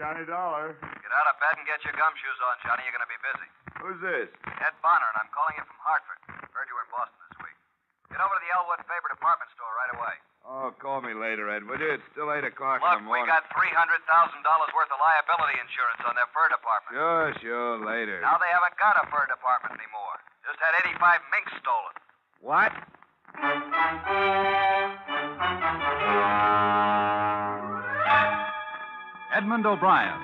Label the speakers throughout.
Speaker 1: Johnny Dollar.
Speaker 2: Get out of bed and get your gumshoes on, Johnny. You're going to be busy.
Speaker 1: Who's this?
Speaker 2: Ed Bonner, and I'm calling you from Hartford. Heard you were in Boston this week. Get over to the Elwood Faber department store right away.
Speaker 1: Oh, call me later, Ed, would you? It's still 8 o'clock in
Speaker 2: Look,
Speaker 1: the
Speaker 2: we
Speaker 1: morning.
Speaker 2: got $300,000 worth of liability insurance on their fur department.
Speaker 1: Sure, later.
Speaker 2: Now they haven't got a fur department anymore. Just had 85 minks stolen.
Speaker 1: What?
Speaker 3: Edmond O'Brien,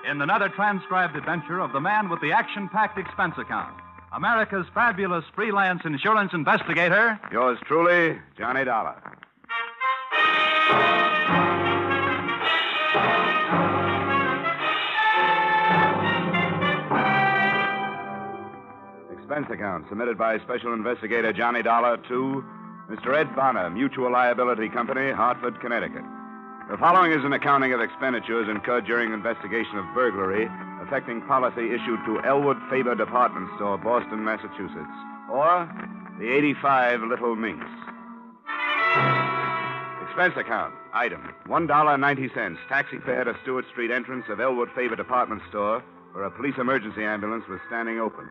Speaker 3: in another transcribed adventure of the man with the action-packed expense account. America's fabulous freelance insurance investigator.
Speaker 1: Yours truly, Johnny Dollar. Expense account submitted by Special Investigator Johnny Dollar to Mr. Ed Bonner, Mutual Liability Company, Hartford, Connecticut. The following is an accounting of expenditures incurred during investigation of burglary affecting policy issued to Elwood Faber Department Store, Boston, Massachusetts, or the 85 Little Minks. Expense account. Item, $1.90, taxi fare to Stewart Street entrance of Elwood Faber Department Store, where a police emergency ambulance was standing open.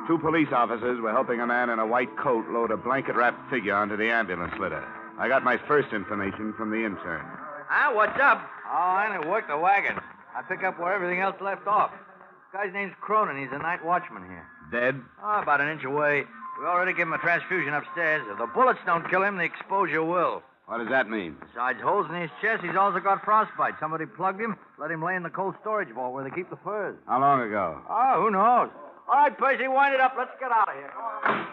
Speaker 1: 2 police officers were helping a man in a white coat load a blanket-wrapped figure onto the ambulance litter. I got my first information from the intern.
Speaker 4: Ah, what's up? Oh, I only work the wagon. I pick up where everything else left off. This guy's name's Cronin. He's a night watchman here.
Speaker 1: Dead?
Speaker 4: Oh, about an inch away. We already gave him a transfusion upstairs. If the bullets don't kill him, the exposure will.
Speaker 1: What does that mean?
Speaker 4: Besides holes in his chest, he's also got frostbite. Somebody plugged him, let him lay in the cold storage vault where they keep the furs.
Speaker 1: How long ago?
Speaker 4: Oh, who knows? All right, Percy, wind it up. Let's get out of here. Come on.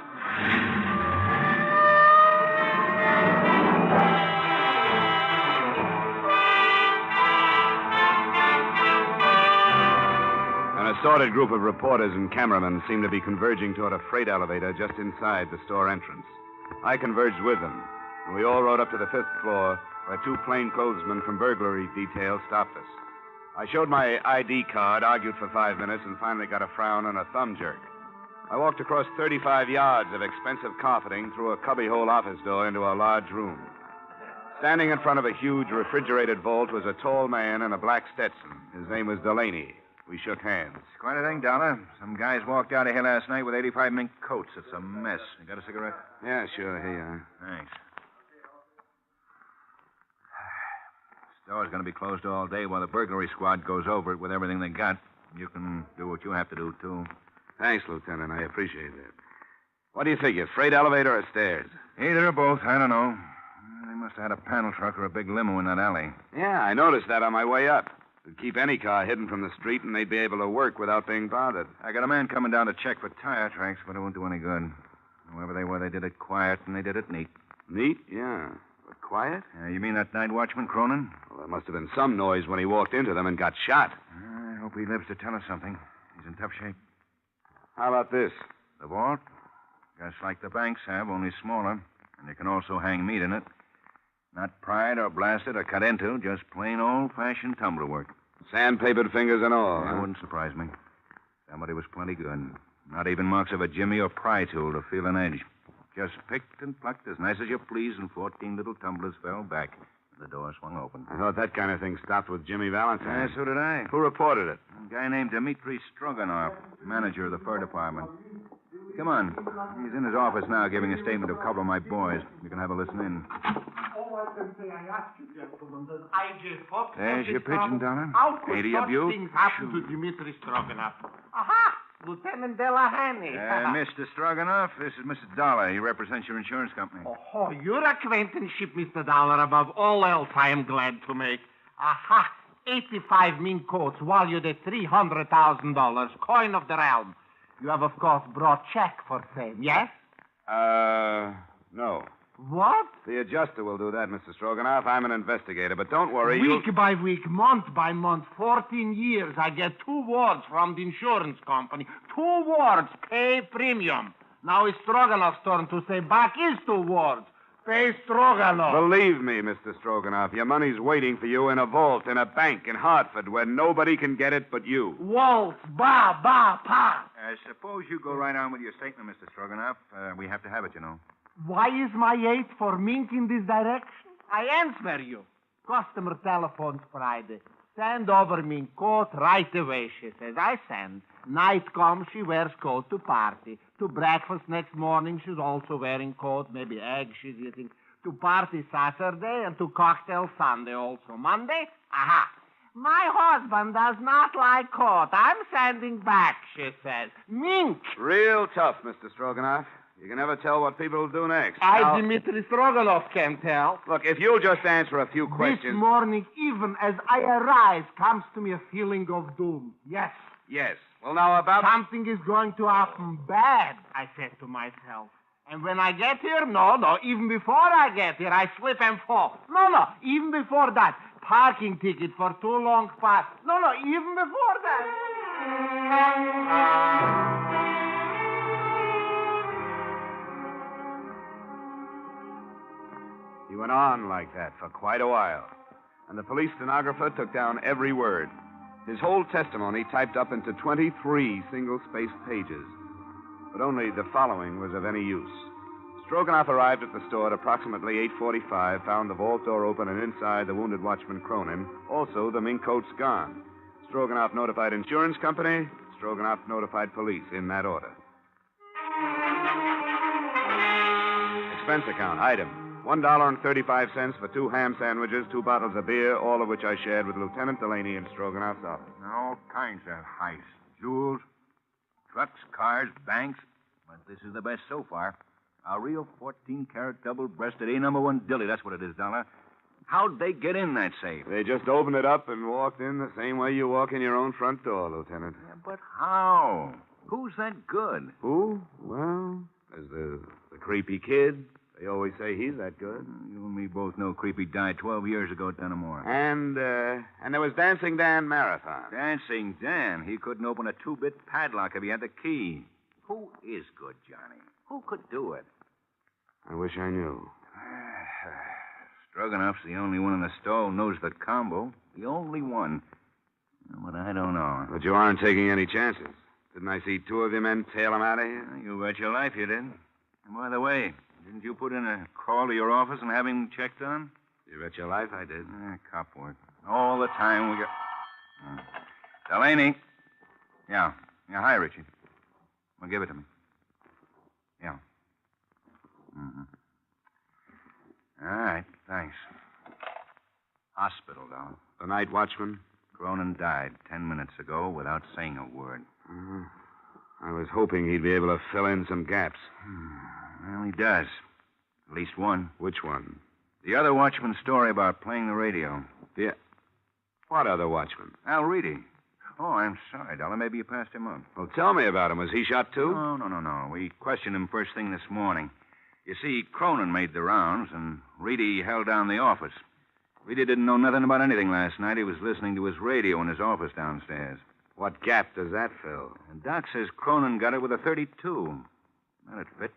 Speaker 1: An assorted group of reporters and cameramen seemed to be converging toward a freight elevator just inside the store entrance. I converged with them, and we all rode up to the 5th floor, where 2 plainclothesmen from burglary detail stopped us. I showed my ID card, argued for 5 minutes, and finally got a frown and a thumb jerk. I walked across 35 yards of expensive carpeting through a cubbyhole office door into a large room. Standing in front of a huge refrigerated vault was a tall man in a black Stetson. His name was Delaney. We shook hands.
Speaker 5: Quite a thing, Dollar. Some guys walked out of here last night with 85 mink coats. It's a mess. You got a cigarette?
Speaker 1: Yeah, sure. Here you are.
Speaker 5: Thanks. Store's going to be closed all day while the burglary squad goes over it with everything they got. You can do what you have to do, too.
Speaker 1: Thanks, Lieutenant. I appreciate that. What do you figure, freight elevator or stairs?
Speaker 5: Either or both. I don't know. They must have had a panel truck or a big limo in that alley.
Speaker 1: Yeah, I noticed that on my way up. It'd keep any car hidden from the street, and they'd be able to work without being bothered.
Speaker 5: I got a man coming down to check for tire tracks, but it won't do any good. Whoever they were, they did it quiet, and they did it neat.
Speaker 1: Neat? Yeah. But quiet?
Speaker 5: You mean that night watchman, Cronin?
Speaker 1: Well, there must have been some noise when he walked into them and got shot.
Speaker 5: I hope he lives to tell us something. He's in tough shape.
Speaker 1: How about this?
Speaker 5: The vault? Just like the banks have, only smaller. And you can also hang meat in it. Not pried or blasted or cut into, just plain old-fashioned tumbler work.
Speaker 1: Sandpapered fingers and all.
Speaker 5: That wouldn't surprise me. Somebody was plenty good. Not even marks of a jimmy or pry tool to feel an edge. Just picked and plucked as nice as you please, and 14 little tumblers fell back. The door swung open.
Speaker 1: I thought that kind of thing stopped with Jimmy Valentine.
Speaker 5: Yeah, so did I.
Speaker 1: Who reported it?
Speaker 5: A guy named Dmitri Stroganoff, manager of the fur department. Come on. He's in his office now giving a statement to a couple of my boys. You can have a listen in.
Speaker 6: All I can say, I ask you, gentlemen, that I just hope...
Speaker 5: There's your pigeon, Dollar.
Speaker 6: How could
Speaker 5: 80
Speaker 6: such
Speaker 5: of you?
Speaker 6: things happen to Dmitri Stroganoff? Aha! Lieutenant Delahanty.
Speaker 5: Mr. Stroganoff, this is Mr. Dollar. He represents your insurance company.
Speaker 6: Oh, your acquaintanceship, Mr. Dollar, above all else, I am glad to make. Aha! 85 mink coats, valued at $300,000, coin of the realm. You have, of course, brought check for same, yes?
Speaker 1: No.
Speaker 6: What?
Speaker 1: The adjuster will do that, Mr. Stroganoff. I'm an investigator, but don't worry.
Speaker 6: Week by week, month by month, 14 years, I get 2 wards from the insurance company. 2 wards, pay premium. Now it's Stroganoff's turn to say back is 2 wards. Pay Stroganoff.
Speaker 1: Believe me, Mr. Stroganoff, your money's waiting for you in a vault in a bank in Hartford where nobody can get it but you.
Speaker 6: Waltz, ba, ba, pa.
Speaker 5: Suppose you go right on with your statement, Mr. Stroganoff. We have to have it, you know.
Speaker 6: Why is my 8 for mink in this direction? I answer you. Customer telephones Friday. Send over me coat right away, she says. I send. Night comes, she wears coat to party. To breakfast next morning, she's also wearing coat. Maybe eggs she's eating. To party Saturday and to cocktail Sunday also. Monday, aha. My husband does not like coat. I'm sending back, she says. Mink.
Speaker 1: Real tough, Mr. Stroganoff. You can never tell what people will do next.
Speaker 6: Dmitri Stroganoff can tell.
Speaker 1: Look, if you'll just answer a few questions...
Speaker 6: This morning, even as I arise, comes to me a feeling of doom. Yes.
Speaker 1: Yes. Well, now about...
Speaker 6: Something is going to happen bad, I said to myself. And when I get here, no, even before I get here, I slip and fall. No, even before that. Parking ticket for too long pass. No, even before that.
Speaker 1: He went on like that for quite a while, and the police stenographer took down every word. His whole testimony typed up into 23 single-spaced pages. But only the following was of any use. Stroganoff arrived at the store at approximately 8:45, found the vault door open and inside the wounded watchman Cronin. Also, the mink coats gone. Stroganoff notified insurance company. Stroganoff notified police in that order. Expense account, item. $1.35 for 2 ham sandwiches, 2 bottles of beer, all of which I shared with Lieutenant Delaney in Stroganoff's office.
Speaker 5: All kinds of heists. Jewels, trucks, cars, banks. But this is the best so far. A real 14-carat double-breasted A-number-1 dilly. That's what it is, Dollar. How'd they get in that safe?
Speaker 1: They just opened it up and walked in the same way you walk in your own front door, Lieutenant.
Speaker 5: Yeah, but how? Who's that good?
Speaker 1: Who? Well, there's the creepy kid. They always say he's that good.
Speaker 5: You and me both know Creepy died 12 years ago at Dunamore.
Speaker 1: And there was Dancing Dan Marathon.
Speaker 5: Dancing Dan. He couldn't open a 2-bit padlock if he had the key. Who is good, Johnny? Who could do it?
Speaker 1: I wish I knew.
Speaker 5: Stroganoff's the only one in the store who knows the combo. The only one. But I don't know.
Speaker 1: But you aren't taking any chances. Didn't I see 2 of your men tail him out of here?
Speaker 5: You bet your life you did. And by the way, didn't you put in a call to your office and have him checked on?
Speaker 1: You bet your life I did.
Speaker 5: Cop work. All the time we got... Delaney. Yeah, hi, Richie. Well, give it to me. Yeah. Mm-hmm. All right, thanks. Hospital, Dollar.
Speaker 1: The night watchman?
Speaker 5: Cronin died 10 minutes ago without saying a word.
Speaker 1: I was hoping he'd be able to fill in some gaps.
Speaker 5: Well, he does. At least one.
Speaker 1: Which one?
Speaker 5: The other watchman's story about playing the radio.
Speaker 1: What other watchman?
Speaker 5: Al Reedy. Oh, I'm sorry, Dollar. Maybe you passed him up.
Speaker 1: Well, tell me about him. Was he shot, too?
Speaker 5: No. We questioned him first thing this morning. You see, Cronin made the rounds, and Reedy held down the office. Reedy didn't know nothing about anything last night. He was listening to his radio in his office downstairs.
Speaker 1: What gap does that fill?
Speaker 5: And Doc says Cronin got it with a .32. That'd fit.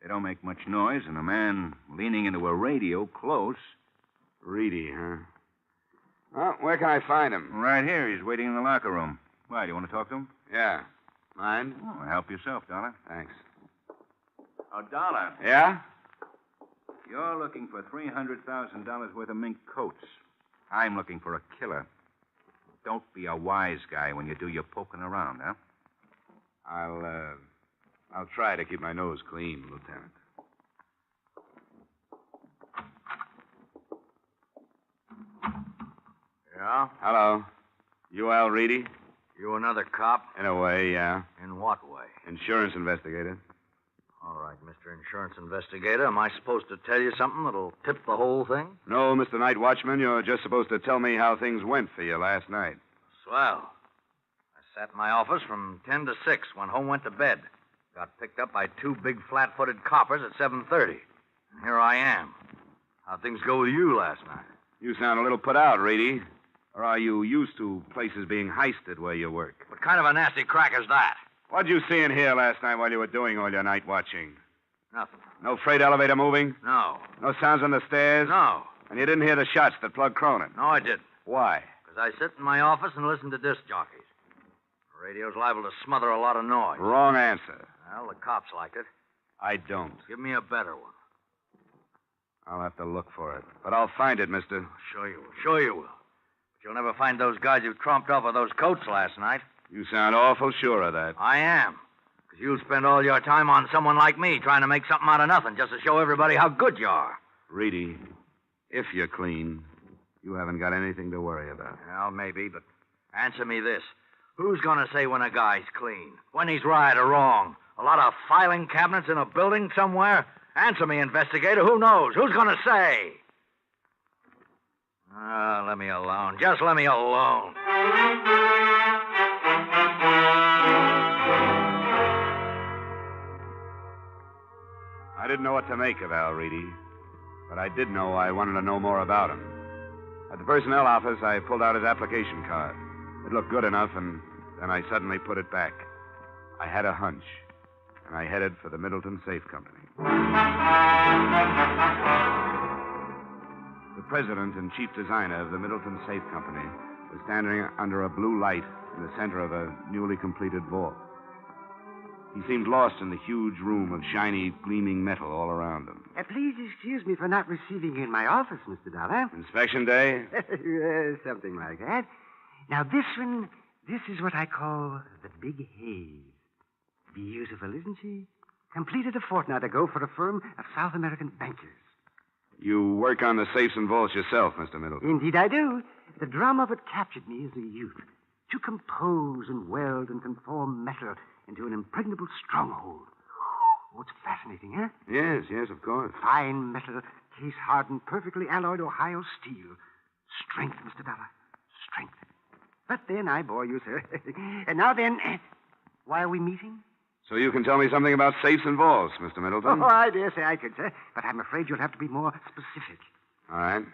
Speaker 5: They don't make much noise, and a man leaning into a radio close.
Speaker 1: Reedy, huh? Well, where can I find him?
Speaker 5: Right here. He's waiting in the locker room. Why, do you want to talk to him?
Speaker 1: Yeah. Mind?
Speaker 5: Oh, help yourself, Dollar.
Speaker 1: Thanks.
Speaker 5: Oh, Dollar.
Speaker 1: Yeah?
Speaker 5: You're looking for $300,000 worth of mink coats. I'm looking for a killer. Don't be a wise guy when you do your poking around, huh?
Speaker 1: I'll try to keep my nose clean, Lieutenant.
Speaker 4: Yeah?
Speaker 1: Hello. You Al Reedy?
Speaker 4: You another cop?
Speaker 1: In a way, yeah.
Speaker 4: In what way?
Speaker 1: Insurance investigator.
Speaker 4: All right, Mr. Insurance Investigator. Am I supposed to tell you something that'll tip the whole thing?
Speaker 1: No, Mr. Night Watchman. You're just supposed to tell me how things went for you last night.
Speaker 4: Swell. I sat in my office from 10 to 6, went home, went to bed. Got picked up by 2 big flat-footed coppers at 7:30. And here I am. How'd things go with you last night?
Speaker 1: You sound a little put out, Reedy. Or are you used to places being heisted where you work?
Speaker 4: What kind of a nasty crack is that?
Speaker 1: What'd you see in here last night while you were doing all your night watching?
Speaker 4: Nothing.
Speaker 1: No freight elevator moving?
Speaker 4: No.
Speaker 1: No sounds on the stairs?
Speaker 4: No.
Speaker 1: And you didn't hear the shots that plugged Cronin?
Speaker 4: No, I didn't.
Speaker 1: Why?
Speaker 4: Because I sit in my office and listen to disc jockeys. The radio's liable to smother a lot of noise.
Speaker 1: Wrong answer.
Speaker 4: Well, the cops like it.
Speaker 1: I don't.
Speaker 4: Give me a better one.
Speaker 1: I'll have to look for it. But I'll find it, mister.
Speaker 4: Sure you will. Sure you will. But you'll never find those guys who tromped off with those coats last night.
Speaker 1: You sound awful sure of that.
Speaker 4: I am. Because you'll spend all your time on someone like me trying to make something out of nothing just to show everybody how good you are.
Speaker 1: Reedy, if you're clean, you haven't got anything to worry about.
Speaker 4: Well, maybe, but answer me this. Who's going to say when a guy's clean? When he's right or wrong? A lot of filing cabinets in a building somewhere? Answer me, investigator. Who knows? Who's going to say? Let me alone. Just let me alone.
Speaker 1: I didn't know what to make of Al Reedy, but I did know I wanted to know more about him. At the personnel office, I pulled out his application card. It looked good enough, and then I suddenly put it back. I had a hunch, and I headed for the Middleton Safe Company. The president and chief designer of the Middleton Safe Company was standing under a blue light in the center of a newly completed vault. He seemed lost in the huge room of shiny, gleaming metal all around him.
Speaker 7: Please excuse me for not receiving you in my office, Mr. Dollar.
Speaker 1: Inspection day?
Speaker 7: Something like that. Now, this is what I call the Big Haze. Beautiful, isn't she? Completed a fortnight ago for a firm of South American bankers.
Speaker 1: You work on the safes and vaults yourself, Mr. Middleton.
Speaker 7: Indeed, I do. The drama of it captured me as a youth. To compose and weld and conform metal into an impregnable stronghold. Oh, it's fascinating, huh?
Speaker 1: Yes, of course.
Speaker 7: Fine metal, case-hardened, perfectly alloyed Ohio steel. Strength, Mr. Dollar. Strength. But then I bore you, sir. And now then, why are we meeting?
Speaker 1: So you can tell me something about safes and vaults, Mr. Middleton?
Speaker 7: Oh, I dare say I could, sir. But I'm afraid you'll have to be more specific.
Speaker 1: All right.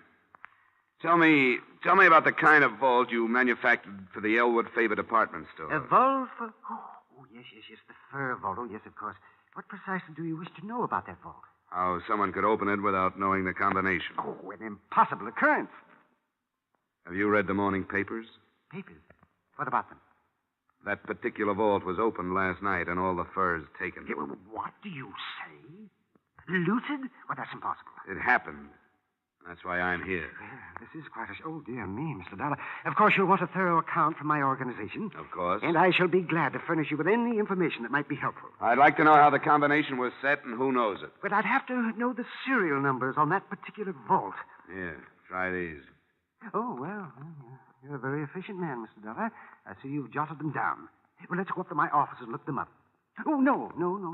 Speaker 1: Tell me about the kind of vault you manufactured for the Elwood Faber department store.
Speaker 7: A vault for... Oh, yes. The fur vault. Oh, yes, of course. What precisely do you wish to know about that vault?
Speaker 1: How someone could open it without knowing the combination.
Speaker 7: Oh, an impossible occurrence.
Speaker 1: Have you read the morning papers?
Speaker 7: Papers? What about them?
Speaker 1: That particular vault was opened last night and all the furs taken.
Speaker 7: What do you say? Looted? Well, that's impossible.
Speaker 1: It happened. That's why I'm here.
Speaker 7: This is quite a... Oh, dear me, Mr. Dollar. Of course, you'll want a thorough account from my organization.
Speaker 1: Of course.
Speaker 7: And I shall be glad to furnish you with any information that might be helpful.
Speaker 1: I'd like to know how the combination was set and who knows it.
Speaker 7: But I'd have to know the serial numbers on that particular vault.
Speaker 1: Yeah, try these.
Speaker 7: Oh, well, you're a very efficient man, Mr. Dollar. I see you've jotted them down. Well, let's go up to my office and look them up. Oh, no,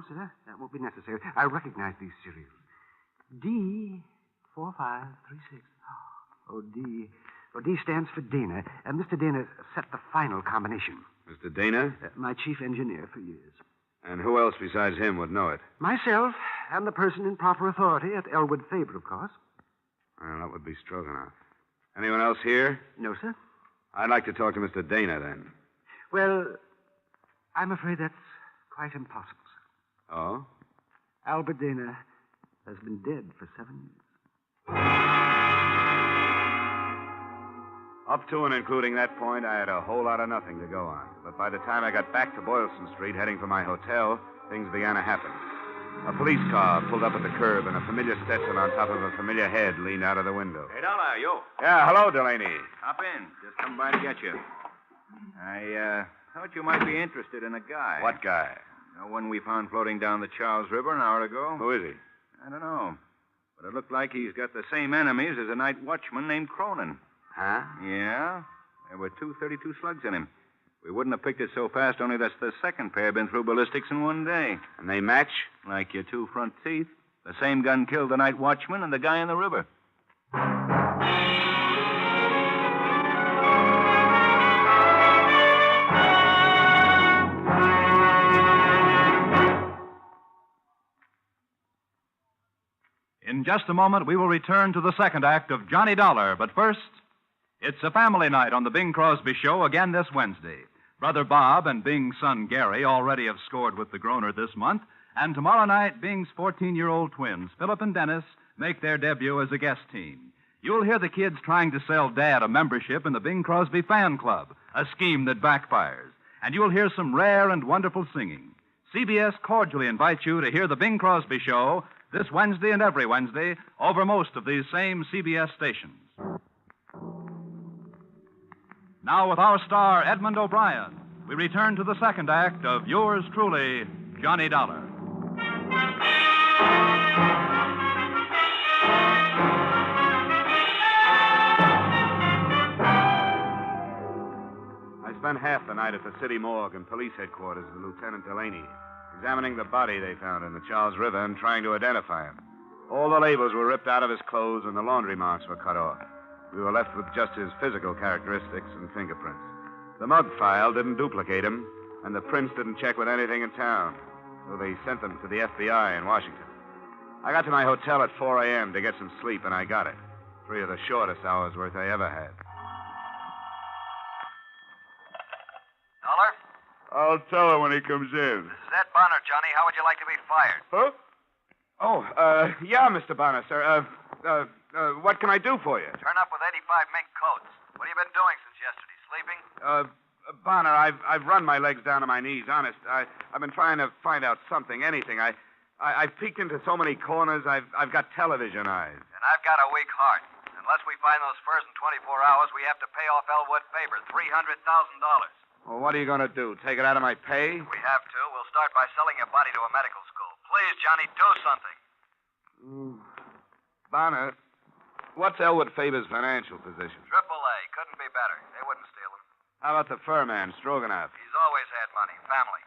Speaker 7: sir. That won't be necessary. I recognize these serials. D4536. Oh, D. Oh, D stands for Dana. Mr. Dana set the final combination.
Speaker 1: Mr. Dana?
Speaker 7: My chief engineer for years.
Speaker 1: And who else besides him would know it?
Speaker 7: Myself and the person in proper authority at Elwood Faber, of course.
Speaker 1: Well, that would be Stroganoff. Anyone else here?
Speaker 7: No, sir.
Speaker 1: I'd like to talk to Mr. Dana, then.
Speaker 7: Well, I'm afraid that's quite impossible, sir.
Speaker 1: Oh?
Speaker 7: Albert Dana has been dead for 7 years.
Speaker 1: Up to and including that point, I had a whole lot of nothing to go on. But by the time I got back to Boylston Street, heading for my hotel, things began to happen. A police car pulled up at the curb, and a familiar Stetson on top of a familiar head leaned out of the window.
Speaker 5: Hey, Dollar, yo.
Speaker 1: Yeah, hello, Delaney.
Speaker 5: Hop in. Just come by to get you. I thought you might be interested in a guy.
Speaker 1: What guy?
Speaker 5: The one we found floating down the Charles River an hour ago.
Speaker 1: Who is he?
Speaker 5: I don't know. But it looked like he's got the same enemies as a night watchman named Cronin.
Speaker 1: Huh?
Speaker 5: Yeah. There were 232 slugs in him. We wouldn't have picked it so fast, only that's the second pair been through ballistics in one day.
Speaker 1: And they match?
Speaker 5: Like your two front teeth. The same gun killed the night watchman and the guy in the river.
Speaker 3: In just a moment, we will return to the second act of Johnny Dollar. But first, it's a family night on the Bing Crosby Show again this Wednesday. Brother Bob and Bing's son Gary already have scored with the Groner this month. And tomorrow night, Bing's 14-year-old twins, Philip and Dennis, make their debut as a guest team. You'll hear the kids trying to sell Dad a membership in the Bing Crosby Fan Club, a scheme that backfires. And you'll hear some rare and wonderful singing. CBS cordially invites you to hear the Bing Crosby Show this Wednesday and every Wednesday over most of these same CBS stations. Now, with our star, Edmond O'Brien, we return to the second act of yours truly, Johnny Dollar.
Speaker 1: I spent half the night at the city morgue and police headquarters with Lieutenant Delaney, examining the body they found in the Charles River and trying to identify him. All the labels were ripped out of his clothes and the laundry marks were cut off. We were left with just his physical characteristics and fingerprints. The mug file didn't duplicate him, and the prints didn't check with anything in town, so they sent them to the FBI in Washington. I got to my hotel at 4 a.m. to get some sleep, and I got it. 3 of the shortest hours' worth I ever had.
Speaker 2: Dollar?
Speaker 1: I'll tell her when he comes in.
Speaker 2: This is Ed Bonner, Johnny. How would you like to be fired?
Speaker 1: Huh? Oh, yeah, Mr. Bonner, sir. What can I do for you?
Speaker 2: Turn up with 85 mink coats. What have you been doing since yesterday? Sleeping?
Speaker 1: Bonner, I've run my legs down to my knees, honest. I've been trying to find out something, anything. I've peeked into so many corners, I've got television eyes.
Speaker 2: And I've got a weak heart. Unless we find those furs in 24 hours, we have to pay off Elwood Faber $300,000.
Speaker 1: Well, what are you going to do? Take it out of my pay?
Speaker 2: We have to. We'll start by selling your body to a medical school. Please, Johnny, do something.
Speaker 1: Bonner, what's Elwood Faber's financial position?
Speaker 2: AAA. Couldn't be better. They wouldn't steal him.
Speaker 1: How about the fur man, Stroganoff?
Speaker 2: He's always had money. Family.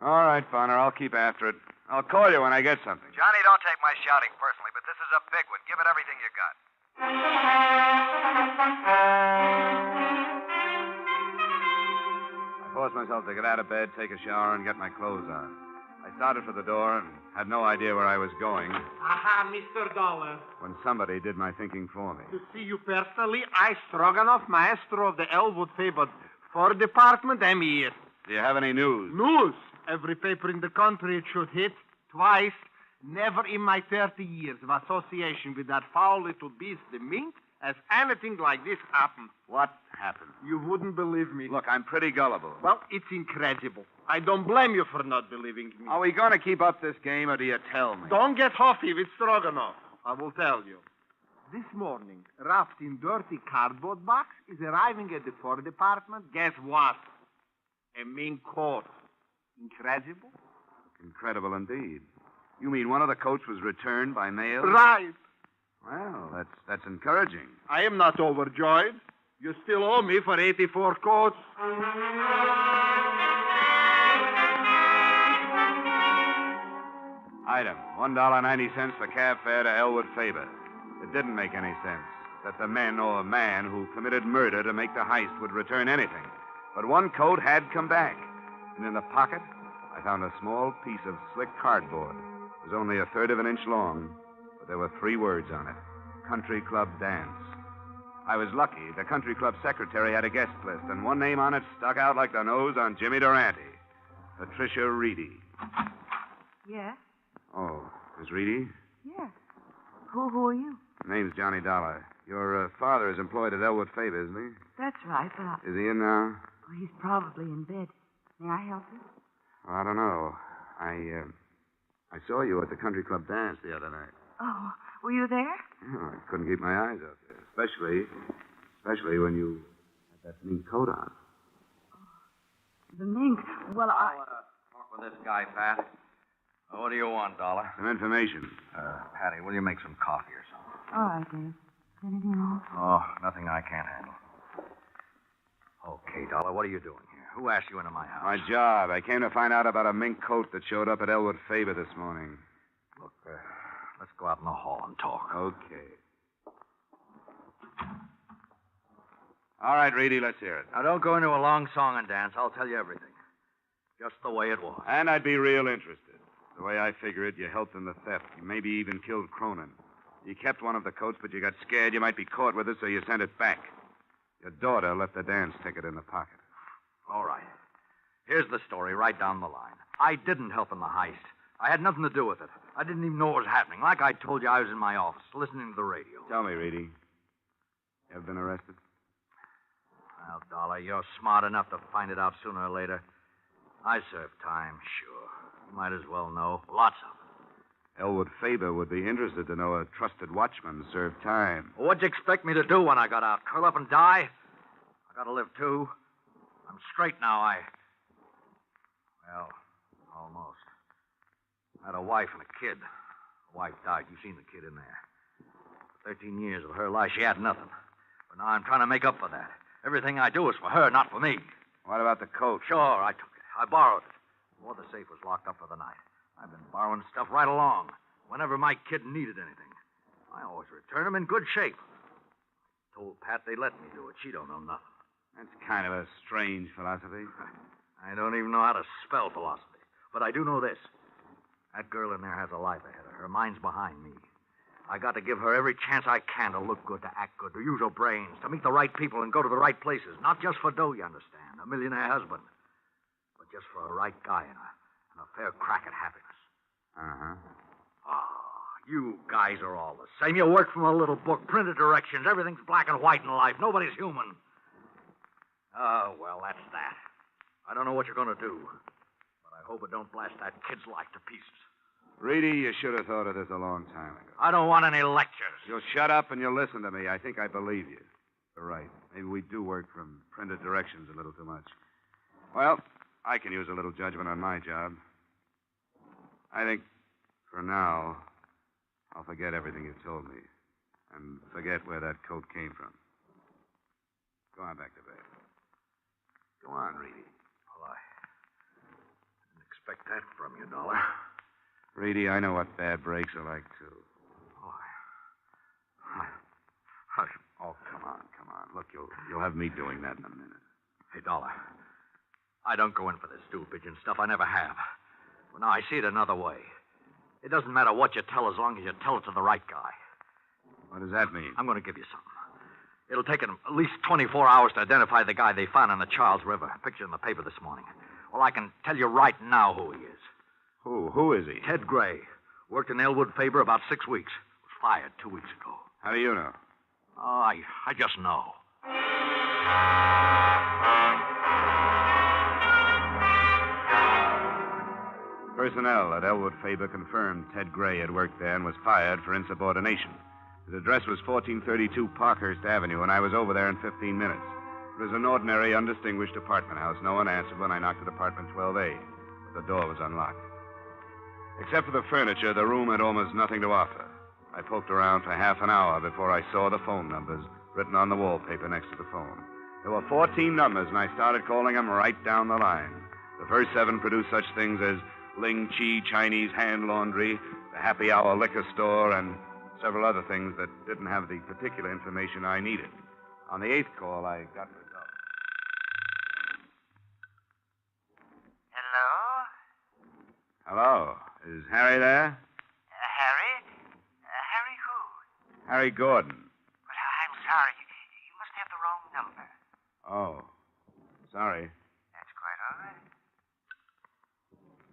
Speaker 1: All right, Bonner, I'll keep after it. I'll call you when I get something.
Speaker 2: Johnny, don't take my shouting personally, but this is a big one. Give it everything you got.
Speaker 1: I forced myself to get out of bed, take a shower, and get my clothes on. I started for the door and had no idea where I was going
Speaker 6: Aha, Mr. Dollar.
Speaker 1: when somebody did my thinking for me.
Speaker 6: To see you personally, I, Stroganoff, maestro of the Elwood Faber Fur Department, am here.
Speaker 1: Do you have any news?
Speaker 6: News. Every paper in the country it should hit. Twice. Never in my 30 years of association with that foul little beast, the mink, has anything like this happened.
Speaker 1: What happened?
Speaker 6: You wouldn't believe me.
Speaker 1: Look, I'm pretty gullible.
Speaker 6: Well, it's incredible. I don't blame you for not believing me.
Speaker 1: Are we going to keep up this game, or do you tell me?
Speaker 6: Don't get huffy with Stroganoff. I will tell you. This morning, wrapped in dirty cardboard box, is arriving at the Fur Department. Guess what? A mink coat. Incredible?
Speaker 1: Incredible indeed. You mean one of the coats was returned by mail?
Speaker 6: Right.
Speaker 1: Well, that's encouraging.
Speaker 6: I am not overjoyed. You still owe me for 84 coats.
Speaker 1: Item, $1.90 for cab fare to Elwood Faber. It didn't make any sense that the men or man who committed murder to make the heist would return anything. But one coat had come back. And in the pocket, I found a small piece of slick cardboard. It was only 1/3 of an inch long, but there were 3 words on it. Country Club Dance. I was lucky. The country club secretary had a guest list, and one name on it stuck out like the nose on Jimmy Durante. Patricia Reedy.
Speaker 8: Yes?
Speaker 1: Oh, Miss Reedy?
Speaker 8: Yes. Who are you?
Speaker 1: Name's Johnny Dollar. Your father is employed at Elwood Faber, isn't he?
Speaker 8: That's right, but
Speaker 1: Is he in now?
Speaker 8: he's probably in bed. May I help you?
Speaker 1: Oh, I don't know. I saw you at the country club dance the other night.
Speaker 8: Oh, were you there?
Speaker 1: Oh, I couldn't keep my eyes off you, especially when you had that mink coat on.
Speaker 8: The mink. Well,
Speaker 4: Talk with this guy, Pat. What do you want, Dollar?
Speaker 1: Some information.
Speaker 4: Patty, will you make some coffee or something?
Speaker 8: all right, Dave. Anything else?
Speaker 4: Oh, nothing I can't handle. Okay, Dollar, what are you doing here? Who asked you into my house?
Speaker 1: My job. I came to find out about a mink coat that showed up at Elwood Faber this morning.
Speaker 4: Look, let's go out in the hall and talk.
Speaker 1: Okay. All right, Reedy, let's hear it.
Speaker 4: Now, don't go into a long song and dance. I'll tell you everything. Just the way it was.
Speaker 1: And I'd be real interested. The way I figure it, you helped in the theft. You maybe even killed Cronin. You kept one of the coats, but you got scared you might be caught with it, so you sent it back. Your daughter left the dance ticket in the pocket.
Speaker 4: All right. Here's the story right down the line. I didn't help in the heist. I had nothing to do with it. I didn't even know what was happening. Like I told you, I was in my office listening to the radio.
Speaker 1: Tell me, Reedy. You ever been arrested?
Speaker 4: Well, Dollar, you're smart enough to find it out sooner or later. I served time, sure. You might as well know. Lots of it.
Speaker 1: Elwood Faber would be interested to know a trusted watchman served time.
Speaker 4: Well, what'd you expect me to do when I got out? Curl up and die? I gotta live, too. I'm straight now, Well, almost. I had a wife and a kid. The wife died. You've seen the kid in there. 13 years of her life, she had nothing. But now I'm trying to make up for that. Everything I do is for her, not for me.
Speaker 1: What about the coat?
Speaker 4: Sure, I took it. I borrowed it. Before the safe was locked up for the night. I've been borrowing stuff right along. Whenever my kid needed anything, I always return them in good shape. Told Pat they let me do it. She don't know nothing.
Speaker 1: That's kind of a strange philosophy.
Speaker 4: I don't even know how to spell philosophy. But I do know this. That girl in there has a life ahead of her. Mine's behind me. I got to give her every chance I can to look good, to act good, to use her brains, to meet the right people and go to the right places. Not just for dough, you understand, a millionaire husband, but just for a right guy and a fair crack at happiness.
Speaker 1: Uh-huh.
Speaker 4: You guys are all the same. You work from a little book, printed directions. Everything's black and white in life. Nobody's human. Oh, well, that's that. I don't know what you're going to do, but I hope it don't blast that kid's life to pieces.
Speaker 1: Reedy, you should have thought of this a long time ago.
Speaker 4: I don't want any lectures.
Speaker 1: You'll shut up and you'll listen to me. I think I believe you. You're right. Maybe we do work from printed directions a little too much. Well, I can use a little judgment on my job. I think, for now, I'll forget everything you told me and forget where that coat came from. Go on back to bed. Go on, Reedy.
Speaker 4: Well, I didn't expect that from you, Dollar.
Speaker 1: Reedy, I know what bad breaks are like, too. Oh, come on. Look, you'll have me doing that in a minute.
Speaker 4: Hey, Dollar, I don't go in for this stool pigeon stuff. I never have. Well, now, I see it another way. It doesn't matter what you tell as long as you tell it to the right guy.
Speaker 1: What does that mean?
Speaker 4: I'm going to give you something. It'll take them at least 24 hours to identify the guy they found in the Charles River. Picture in the paper this morning. Well, I can tell you right now who he is.
Speaker 1: Who is he?
Speaker 4: Ted Gray. Worked in Elwood Faber about 6 weeks. Was fired 2 weeks ago.
Speaker 1: How do you know?
Speaker 4: Oh, I just know.
Speaker 1: Personnel at Elwood Faber confirmed Ted Gray had worked there and was fired for insubordination. His address was 1432 Parkhurst Avenue, and I was over there in 15 minutes. It was an ordinary, undistinguished apartment house. No one answered when I knocked at apartment 12A. But the door was unlocked. Except for the furniture, the room had almost nothing to offer. I poked around for half an hour before I saw the phone numbers written on the wallpaper next to the phone. There were 14 numbers, and I started calling them right down the line. The first 7 produced such things as Ling Chi Chinese Hand Laundry, the Happy Hour Liquor Store, and several other things that didn't have the particular information I needed. On the 8th call, I got results.
Speaker 9: Hello?
Speaker 1: Hello. Is Harry there?
Speaker 9: Harry? Harry who?
Speaker 1: Harry Gordon.
Speaker 9: But I'm sorry. You must have the wrong number.
Speaker 1: Oh. Sorry.
Speaker 9: That's quite all right.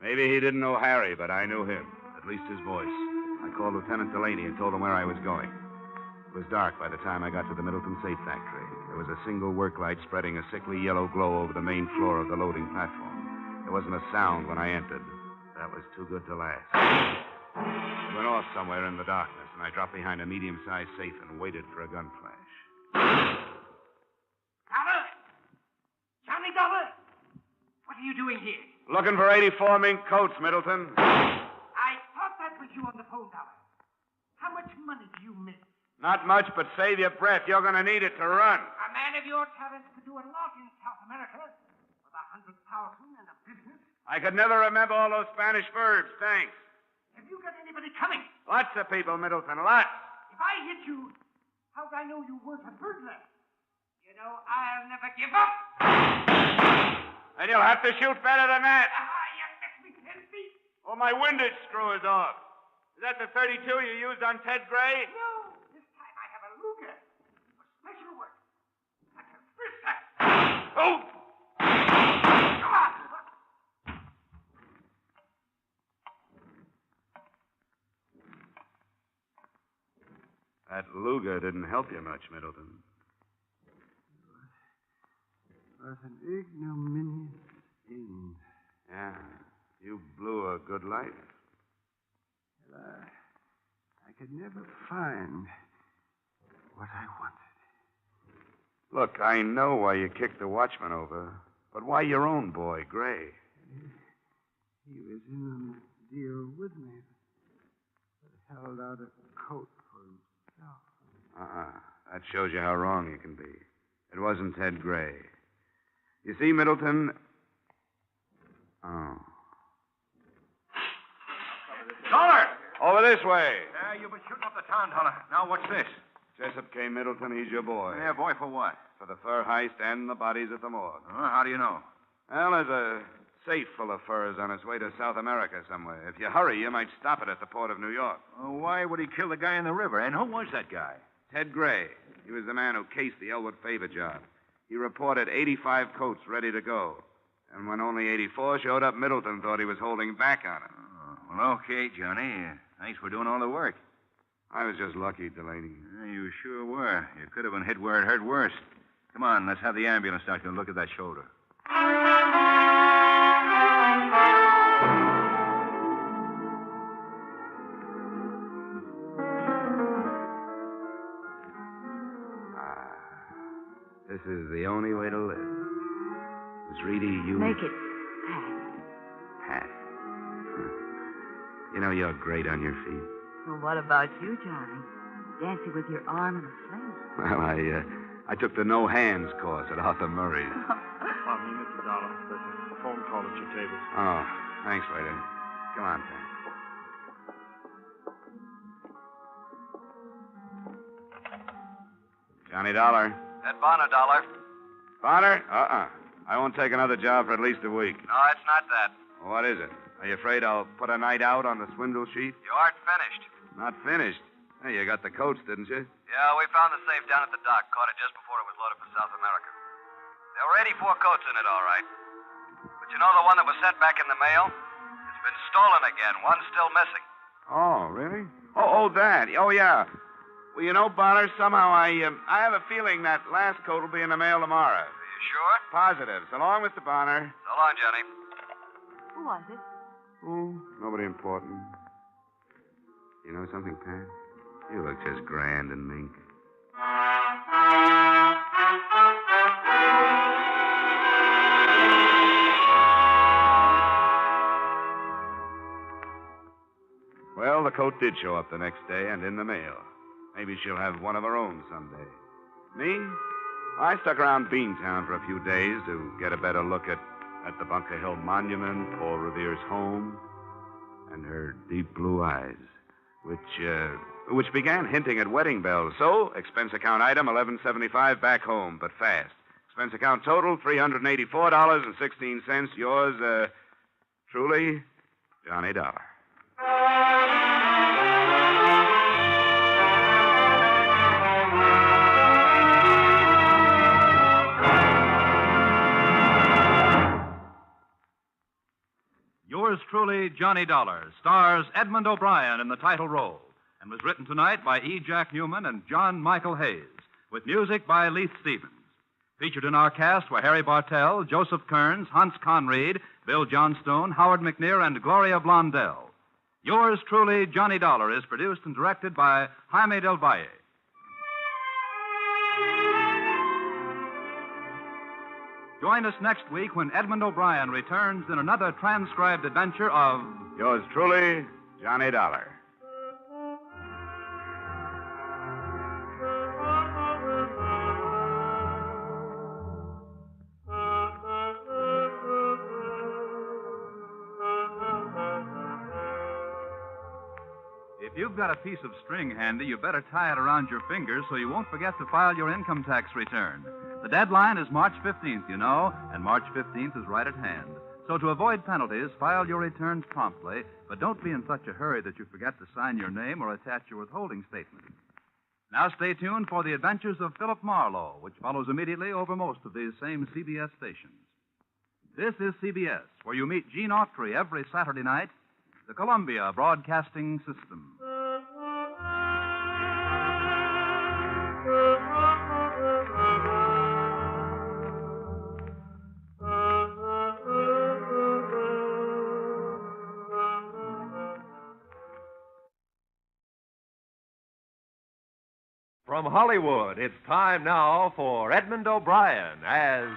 Speaker 1: Maybe he didn't know Harry, but I knew him. At least his voice. I called Lieutenant Delaney and told him where I was going. It was dark by the time I got to the Middleton Safe Factory. There was a single work light spreading a sickly yellow glow over the main floor of the loading platform. There wasn't a sound when I entered. That was too good to last. It went off somewhere in the darkness, and I dropped behind a medium-sized safe and waited for a gun flash.
Speaker 9: Dollar! Johnny Dollar! What are you doing here?
Speaker 1: Looking for 84 mink coats, Middleton.
Speaker 9: I thought that was you on the phone, Dollar. How much money do you make?
Speaker 1: Not much, but save your breath. You're going to need it to run.
Speaker 9: A man of your talents could do a lot in South America. With 100,000 and a business.
Speaker 1: I could never remember all those Spanish verbs. Thanks.
Speaker 9: Have you got anybody coming?
Speaker 1: Lots of people, Middleton. Lots.
Speaker 9: If I hit you, how'd I know you weren't a burglar? You know, I'll never give up.
Speaker 1: And you'll have to shoot better than that.
Speaker 9: You missed me 10 feet.
Speaker 1: Oh, my windage screw is off. Is that the 32 you used on Ted Gray?
Speaker 9: No, this time I have a Luger. For special work. Like a blister.
Speaker 1: Oh!
Speaker 9: Come on.
Speaker 1: That Luger didn't help you much, Middleton.
Speaker 7: What an ignominious end.
Speaker 1: Yeah, you blew a good life.
Speaker 7: I could never find what I wanted.
Speaker 1: Look, I know why you kicked the watchman over, but why your own boy, Gray?
Speaker 7: He was in on the deal with me, but held out a coat for himself.
Speaker 1: That shows you how wrong you can be. It wasn't Ted Gray. You see, Middleton... Oh.
Speaker 3: Dollar!
Speaker 1: Over this way.
Speaker 3: You've been shooting up the town, Dollar. Now, what's this?
Speaker 1: Jessup K. Middleton, he's your boy.
Speaker 3: Yeah, boy, for what?
Speaker 1: For the fur heist and the bodies at the morgue.
Speaker 3: How do you know?
Speaker 1: Well, there's a safe full of furs on its way to South America somewhere. If you hurry, you might stop it at the port of New York.
Speaker 5: Why would he kill the guy in the river? And who was that guy?
Speaker 1: Ted Gray. He was the man who cased the Elwood Favor job. He reported 85 coats ready to go. And when only 84 showed up, Middleton thought he was holding back on him.
Speaker 5: Well, okay, Johnny. Thanks for doing all the work.
Speaker 1: I was just lucky, Delaney.
Speaker 5: You sure were. You could have been hit where it hurt worse. Come on, let's have the ambulance doctor look at that shoulder.
Speaker 1: This is the only way to live. Miss Reedy, you...
Speaker 8: Make it Pat.
Speaker 1: Pat. You know, you're great on your feet.
Speaker 8: Well, what about you, Johnny? Dancing with your arm in a sling.
Speaker 1: Well, I took the no-hands course at Arthur Murray's.
Speaker 6: Pardon me, Mr. Dollar. There's a phone call at your table.
Speaker 1: Oh, thanks, waiter. Come on, Pat. Johnny Dollar.
Speaker 2: Ed Bonner, Dollar.
Speaker 1: Bonner? I won't take another job for at least a week.
Speaker 2: No, it's not that.
Speaker 1: What is it? Are you afraid I'll put a night out on the swindle sheet?
Speaker 2: You aren't finished.
Speaker 1: Not finished. Hey, you got the coats, didn't you?
Speaker 2: Yeah, we found the safe down at the dock. Caught it just before it was loaded for South America. There were 84 coats in it, all right. But you know the one that was sent back in the mail? It's been stolen again. One's still missing.
Speaker 1: Oh, really? Oh, that. Oh, yeah. Well, you know, Bonner, somehow I have a feeling that last coat will be in the mail tomorrow.
Speaker 2: Are you sure?
Speaker 1: Positive. So long, Mr. Bonner.
Speaker 2: So long, Johnny.
Speaker 8: Who was it?
Speaker 1: Oh, nobody important. You know something, Pat? You look just grand in mink. Well, the coat did show up the next day and in the mail. Maybe she'll have one of her own someday. Me? I stuck around Beantown for a few days to get a better look at the Bunker Hill Monument, Paul Revere's home, and her deep blue eyes, which began hinting at wedding bells. So, expense account item $11.75 back home, but fast. Expense account total $384.16. Yours, truly, Johnny Dollar.
Speaker 3: Yours truly, Johnny Dollar, stars Edmond O'Brien in the title role and was written tonight by E. Jack Newman and John Michael Hayes, with music by Leith Stevens. Featured in our cast were Harry Bartell, Joseph Kearns, Hans Conried, Bill Johnstone, Howard McNear, and Gloria Blondell. Yours truly, Johnny Dollar, is produced and directed by Jaime Del Valle. Join us next week when Edmond O'Brien returns in another transcribed adventure of...
Speaker 1: Yours truly, Johnny Dollar.
Speaker 3: If you've got a piece of string handy, you better tie it around your finger so you won't forget to file your income tax return. The deadline is March 15th, you know, and March 15th is right at hand. So to avoid penalties, file your returns promptly, but don't be in such a hurry that you forget to sign your name or attach your withholding statement. Now stay tuned for the adventures of Philip Marlowe, which follows immediately over most of these same CBS stations. This is CBS, where you meet Gene Autry every Saturday night, the Columbia Broadcasting System.
Speaker 10: From Hollywood, it's time now for Edmond O'Brien as...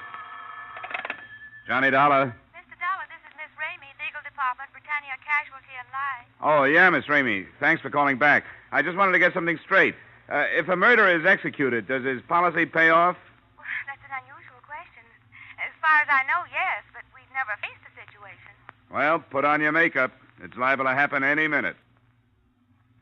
Speaker 1: Johnny Dollar.
Speaker 8: Mr. Dollar, this is Miss Ramey, Legal Department, Britannia Casualty and Life.
Speaker 1: Oh, yeah, Miss Ramey. Thanks for calling back. I just wanted to get something straight. If a murderer is executed, does his policy pay off?
Speaker 8: Well, that's an unusual question. As far as I know, yes, but we've never faced a situation.
Speaker 1: Well, put on your makeup. It's liable to happen any minute.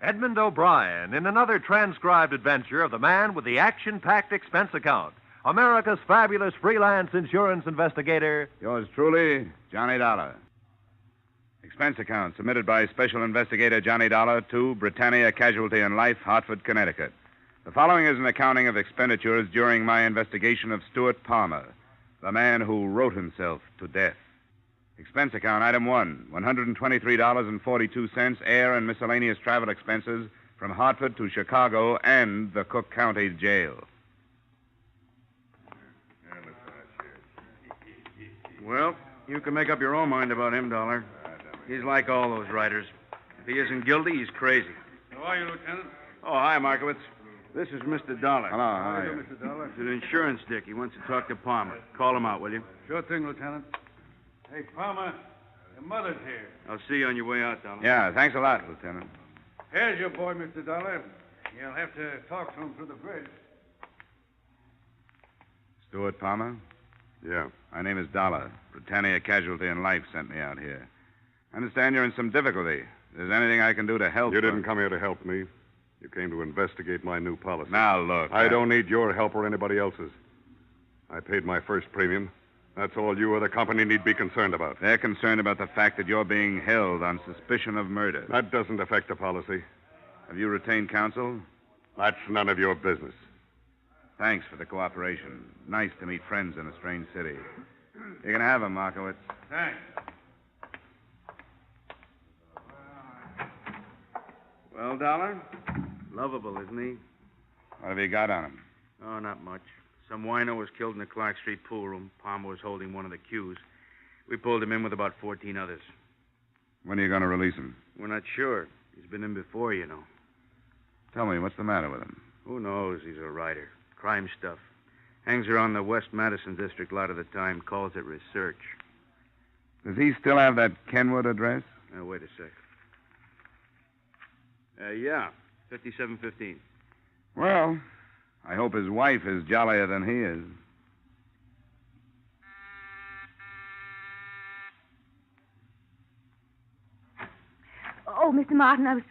Speaker 10: Edmond O'Brien in another transcribed adventure of the man with the action-packed expense account, America's fabulous freelance insurance investigator.
Speaker 1: Yours truly, Johnny Dollar. Expense account submitted by Special Investigator Johnny Dollar to Britannia Casualty and Life, Hartford, Connecticut. The following is an accounting of expenditures during my investigation of Stuart Palmer, the man who wrote himself to death. Expense account, item 1, $123.42, air and miscellaneous travel expenses from Hartford to Chicago and the Cook County Jail.
Speaker 11: Well, you can make up your own mind about him, Dollar. He's like all those writers. If he isn't guilty, he's crazy.
Speaker 12: How are you, Lieutenant?
Speaker 11: Oh, hi, Markowitz. This is Mr. Dollar.
Speaker 1: Hello, how are you?
Speaker 12: Mr. Dollar?
Speaker 11: It's an insurance dick. He wants to talk to Palmer. Call him out, will you?
Speaker 12: Sure thing, Lieutenant. Hey, Palmer, your mother's here.
Speaker 11: I'll see you on your way out, Dollar.
Speaker 1: Yeah, thanks a lot, Lieutenant.
Speaker 12: Here's your boy, Mr. Dollar. You'll have to talk to him through the bridge.
Speaker 1: Stuart Palmer?
Speaker 13: Yeah.
Speaker 1: My name is Dollar. Britannia Casualty and Life sent me out here. I understand you're in some difficulty. If there's anything I can do to help...
Speaker 13: You didn't come here to help me. You came to investigate my new policy.
Speaker 1: Now, look...
Speaker 13: I don't need your help or anybody else's. I paid my first premium. That's all you or the company need be concerned about.
Speaker 1: They're concerned about the fact that you're being held on suspicion of murder.
Speaker 13: That doesn't affect the policy.
Speaker 1: Have you retained counsel?
Speaker 13: That's none of your business.
Speaker 1: Thanks for the cooperation. Nice to meet friends in a strange city. You can have him, Markowitz.
Speaker 12: Thanks.
Speaker 11: Well, Dollar? Lovable, isn't he?
Speaker 1: What have you got on him?
Speaker 11: Oh, not much. Some wino was killed in the Clark Street pool room. Palmer was holding one of the cues. We pulled him in with about 14 others.
Speaker 1: When are you going to release him?
Speaker 11: We're not sure. He's been in before, you know.
Speaker 1: Tell me, what's the matter with him?
Speaker 11: Who knows? He's a writer. Crime stuff. Hangs around the West Madison district a lot of the time. Calls it research.
Speaker 1: Does he still have that Kenwood address?
Speaker 11: Wait a sec. Yeah. 5715.
Speaker 1: Well, I hope his wife is jollier than he is.
Speaker 8: Oh, Mr. Martin, I'm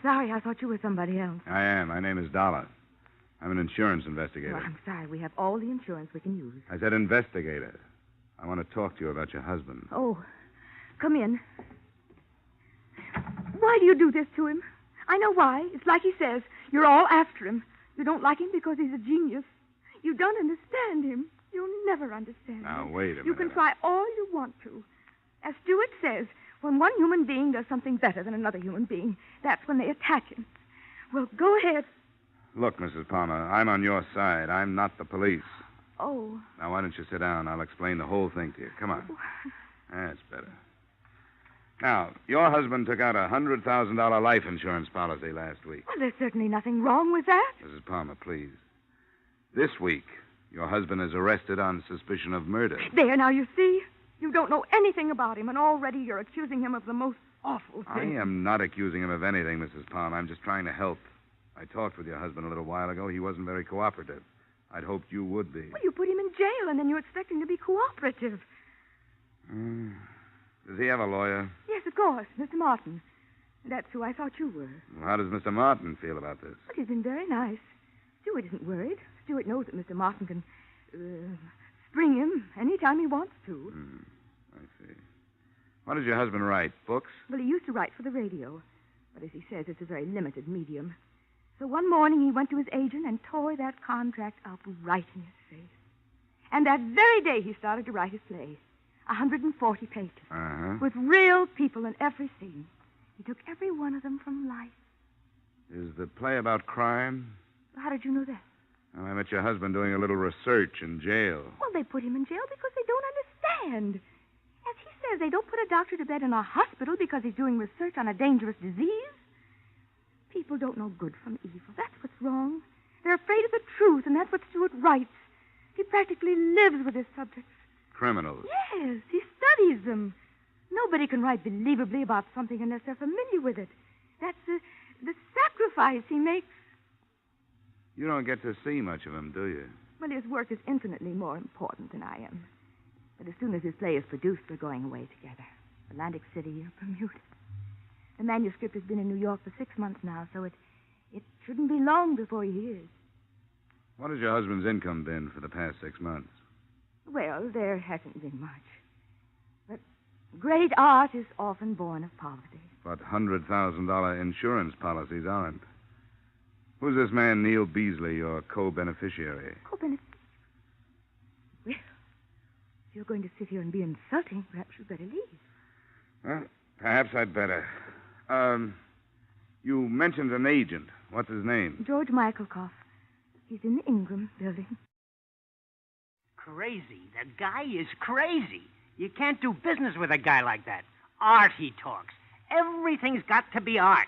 Speaker 8: sorry. I thought you were somebody else.
Speaker 1: I am. My name is Dollar. I'm an insurance investigator.
Speaker 8: Well, I'm sorry. We have all the insurance we can use.
Speaker 1: I said investigator. I want to talk to you about your husband.
Speaker 8: Oh, come in. Why do you do this to him? I know why. It's like he says. You're all after him. You don't like him because he's a genius. You don't understand him. You'll never understand
Speaker 1: Now,
Speaker 8: him.
Speaker 1: wait a minute.
Speaker 8: You can try all you want to. As Stewart says, when one human being does something better than another human being, that's when they attack him. Well, go ahead.
Speaker 1: Look, Mrs. Palmer, I'm on your side. I'm not the police.
Speaker 8: Oh.
Speaker 1: Now, why don't you sit down? I'll explain the whole thing to you. Come on. That's better. Now, your husband took out a $100,000 life insurance policy last week.
Speaker 8: Well, there's certainly nothing wrong with that.
Speaker 1: Mrs. Palmer, please. This week, your husband is arrested on suspicion of murder.
Speaker 8: There, now, you see? You don't know anything about him, and already you're accusing him of the most awful thing.
Speaker 1: I am not accusing him of anything, Mrs. Palmer. I'm just trying to help. I talked with your husband a little while ago. He wasn't very cooperative. I'd hoped you would be.
Speaker 8: Well, you put him in jail, and then you expect him to be cooperative.
Speaker 1: Does he have a lawyer?
Speaker 8: Yes, of course, Mr. Martin. That's who I thought you were.
Speaker 1: Well, how does Mr. Martin feel about this?
Speaker 8: Well, he's been very nice. Stewart isn't worried. Stewart knows that Mr. Martin can spring him any time he wants to.
Speaker 1: I see. What does your husband write? Books?
Speaker 8: Well, he used to write for the radio. But as he says, it's a very limited medium. So one morning he went to his agent and tore that contract up right in his face. And that very day he started to write his play. 140 pages.
Speaker 1: Uh-huh.
Speaker 8: With real people in every scene. He took every one of them from life.
Speaker 1: Is the play about crime?
Speaker 8: How did you know that?
Speaker 1: Well, I met your husband doing a little research in jail.
Speaker 8: Well, they put him in jail because they don't understand. As he says, they don't put a doctor to bed in a hospital because he's doing research on a dangerous disease. People don't know good from evil. That's what's wrong. They're afraid of the truth, and that's what Stewart writes. He practically lives with his subjects.
Speaker 1: Criminals.
Speaker 8: Yes, he studies them. Nobody can write believably about something unless they're familiar with it. That's the sacrifice he makes.
Speaker 1: You don't get to see much of him, do you?
Speaker 8: Well, his work is infinitely more important than I am. But as soon as his play is produced, we're going away together. Atlantic City or Bermuda. The manuscript has been in New York for 6 months now, so it shouldn't be long before he hears.
Speaker 1: What has your husband's income been for the past 6 months?
Speaker 8: Well, there hasn't been much. But great art is often born of poverty.
Speaker 1: But $100,000 insurance policies aren't. Who's this man, Neil Beasley, your co-beneficiary?
Speaker 8: Co-beneficiary? Well, if you're going to sit here and be insulting, perhaps you'd better leave.
Speaker 1: Well, perhaps I'd better. You mentioned an agent. What's his name?
Speaker 8: George Michaelkoff. He's in the Ingram building.
Speaker 9: Crazy. The guy is crazy. You can't do business with a guy like that. Art, he talks. Everything's got to be art.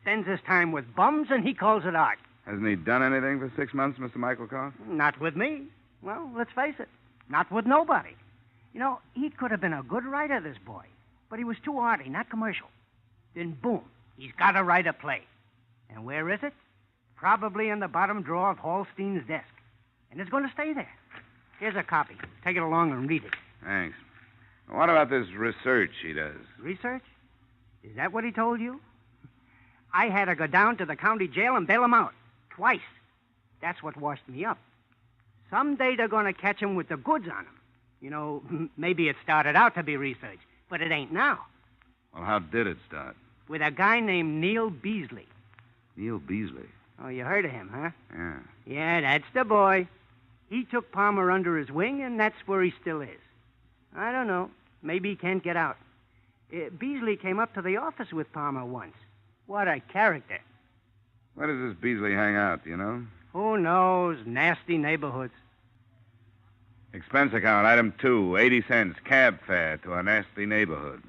Speaker 9: Spends his time with bums, and he calls it art.
Speaker 1: Hasn't he done anything for 6 months, Mr. Michaelkoff?
Speaker 9: Not with me. Well, let's face it. Not with nobody. You know, he could have been a good writer, this boy. But he was too arty, not commercial. Then, boom, he's got to write a play. And where is it? Probably in the bottom drawer of Hallstein's desk. And it's going to stay there. Here's a copy. Take it along and read it.
Speaker 1: Thanks. What about this research he does?
Speaker 9: Research? Is that what he told you? I had to go down to the county jail and bail him out. Twice. That's what washed me up. Someday they're going to catch him with the goods on him. You know, maybe it started out to be research, but it ain't now.
Speaker 1: Well, how did it start?
Speaker 9: With a guy named Neil Beasley.
Speaker 1: Neil Beasley?
Speaker 9: Oh, you heard of him, huh?
Speaker 1: Yeah.
Speaker 9: Yeah, that's the boy. He took Palmer under his wing, and that's where he still is. I don't know. Maybe he can't get out. Beasley came up to the office with Palmer once. What a character.
Speaker 1: Where does this Beasley hang out, do you know?
Speaker 9: Who knows? Nasty neighborhoods.
Speaker 1: Expense account, item 2, 80 cents, cab fare to a nasty neighborhood.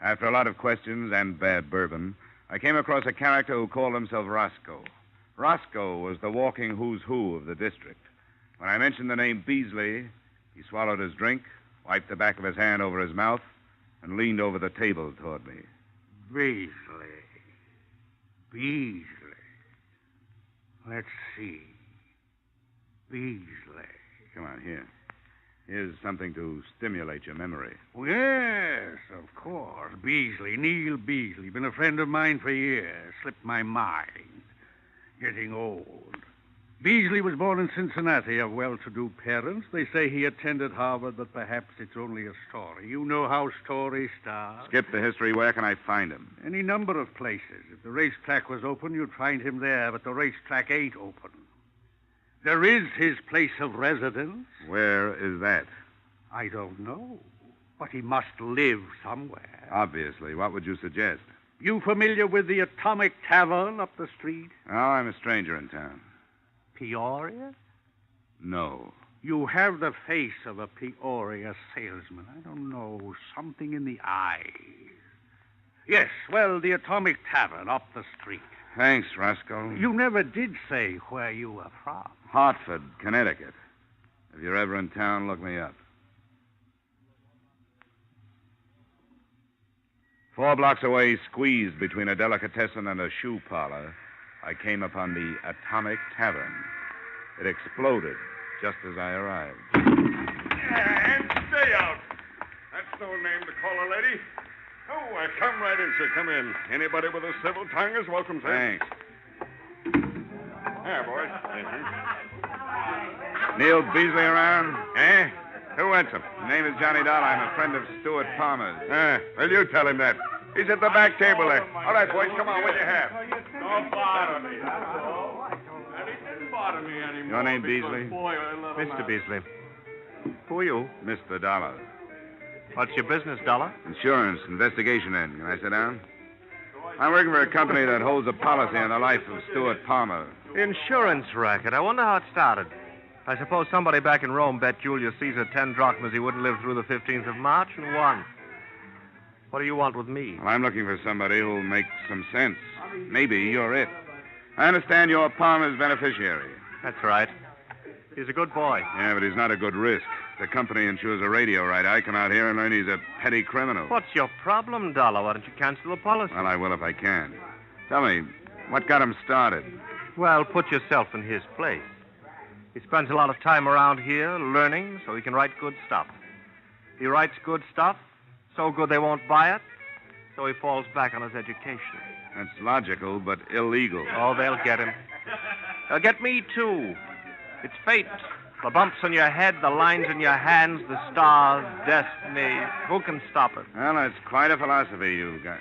Speaker 1: After a lot of questions and bad bourbon, I came across a character who called himself Roscoe. Roscoe was the walking who's who of the district. When I mentioned the name Beasley, he swallowed his drink, wiped the back of his hand over his mouth, and leaned over the table toward me.
Speaker 12: Beasley. Let's see. Beasley.
Speaker 1: Come on, here. Here's something to stimulate your memory.
Speaker 12: Yes, of course. Beasley, Neil Beasley. Been a friend of mine for years. Slipped my mind. Getting old. Beasley was born in Cincinnati of well-to-do parents. They say he attended Harvard, but perhaps it's only a story. You know how stories start.
Speaker 1: Skip the history. Where can I find him?
Speaker 12: Any number of places. If the racetrack was open, you'd find him there, but the racetrack ain't open. There is his place of residence.
Speaker 1: Where is that?
Speaker 12: I don't know, but he must live somewhere.
Speaker 1: Obviously. What would you suggest?
Speaker 12: You familiar with the Atomic Tavern up the street?
Speaker 1: Oh, I'm a stranger in town.
Speaker 12: Peoria?
Speaker 1: No.
Speaker 12: You have the face of a Peoria salesman. I don't know, something in the eyes. Yes, well, the Atomic Tavern up the street.
Speaker 1: Thanks, Roscoe.
Speaker 12: You never did say where you were from.
Speaker 1: Hartford, Connecticut. If you're ever in town, look me up. 4 blocks away, squeezed between a delicatessen and a shoe parlor, I came upon the Atomic Tavern. It exploded just as I arrived.
Speaker 13: And stay out. That's no name to call a lady. Oh, come right in, sir. Come in. Anybody with a civil tongue is welcome, sir.
Speaker 1: Thanks.
Speaker 13: Here, boys.
Speaker 1: Neil Beasley around? Eh? Who wants him? The name is Johnny Dollar. I'm a friend of Stuart Palmer's.
Speaker 13: Well, you tell him that. He's at the back table there. All right, boys, come on. What do you have?
Speaker 12: Don't bother me. And he didn't bother me anymore.
Speaker 1: Your name, Beasley?
Speaker 12: Boy, I love him.
Speaker 3: Mr. Beasley. Who are you?
Speaker 1: Mr. Dollar.
Speaker 3: What's your business, Dollar?
Speaker 1: Insurance, investigation end. Can I sit down? I'm working for a company that holds a policy on the life of Stuart Palmer.
Speaker 3: Insurance racket. I wonder how it started. I suppose somebody back in Rome bet Julius Caesar 10 drachmas he wouldn't live through the 15th of March and won.
Speaker 10: What do you want with me?
Speaker 1: Well, I'm looking for somebody who'll make some sense. Maybe you're it. I understand you're Palmer's beneficiary.
Speaker 10: That's right. He's a good boy.
Speaker 1: Yeah, but he's not a good risk. The company insures a radio right. I come out here and learn he's a petty criminal.
Speaker 10: What's your problem, Dollar? Why don't you cancel the policy?
Speaker 1: Well, I will if I can. Tell me, what got him started?
Speaker 10: Well, put yourself in his place. He spends a lot of time around here learning so he can write good stuff. He writes good stuff, so good they won't buy it, so he falls back on his education.
Speaker 1: That's logical, but illegal.
Speaker 10: Oh, they'll get him. They'll get me, too. It's fate. The bumps on your head, the lines in your hands, the stars, destiny. Who can stop it?
Speaker 1: Well, that's quite a philosophy you've got.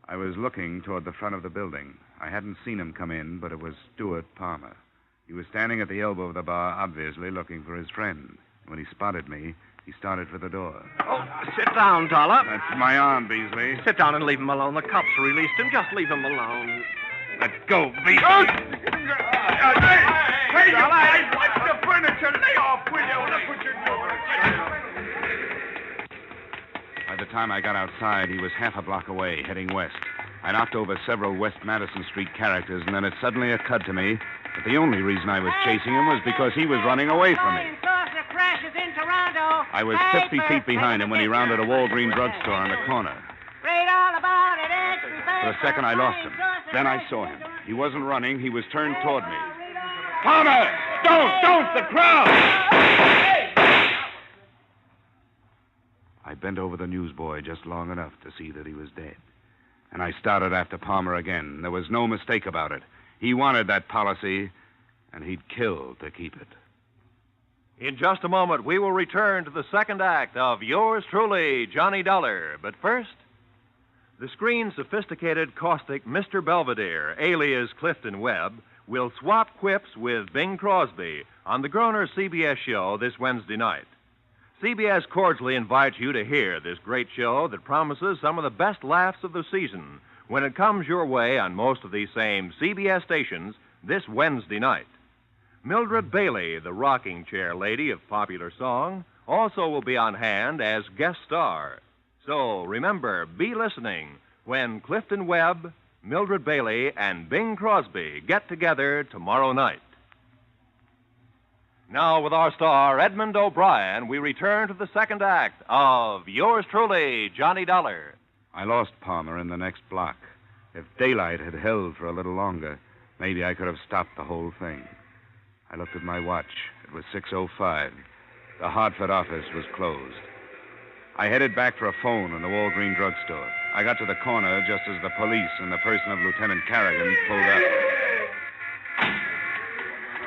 Speaker 1: I was looking toward the front of the building. I hadn't seen him come in, but it was Stuart Palmer. He was standing at the elbow of the bar, obviously looking for his friend. When he spotted me, he started for the door.
Speaker 10: Oh, sit down, Dollar.
Speaker 1: That's my arm, Beasley.
Speaker 10: Sit down and leave him alone. The cops released him. Just leave him alone.
Speaker 1: Let go, Beasley.
Speaker 13: Hey, watch the furniture. Lay off, will you? Look what you're doing.
Speaker 1: By the time I got outside, he was half a block away, heading west. I knocked over several West Madison Street characters, and then it suddenly occurred to me that the only reason I was chasing him was because he was running away from me. I was 50 feet behind him when he rounded a Walgreens drugstore on the corner. For a second, I lost him. Then I saw him. He wasn't running. He was turned toward me. Palmer! Don't! The crowd! I bent over the newsboy just long enough to see that he was dead. And I started after Palmer again. There was no mistake about it. He wanted that policy, and he'd kill to keep it.
Speaker 10: In just a moment, we will return to the second act of Yours Truly, Johnny Dollar. But first, the screen's sophisticated, caustic Mr. Belvedere, alias Clifton Webb, will swap quips with Bing Crosby on the Groner CBS show this Wednesday night. CBS cordially invites you to hear this great show that promises some of the best laughs of the season when it comes your way on most of these same CBS stations this Wednesday night. Mildred Bailey, the rocking chair lady of popular song, also will be on hand as guest star. So remember, be listening when Clifton Webb, Mildred Bailey, and Bing Crosby get together tomorrow night. Now, with our star, Edmond O'Brien, we return to the second act of Yours Truly, Johnny Dollar.
Speaker 1: I lost Palmer in the next block. If daylight had held for a little longer, maybe I could have stopped the whole thing. I looked at my watch. It was 6:05. The Hartford office was closed. I headed back for a phone in the Walgreens drugstore. I got to the corner just as the police in the person of Lieutenant Carrigan pulled up.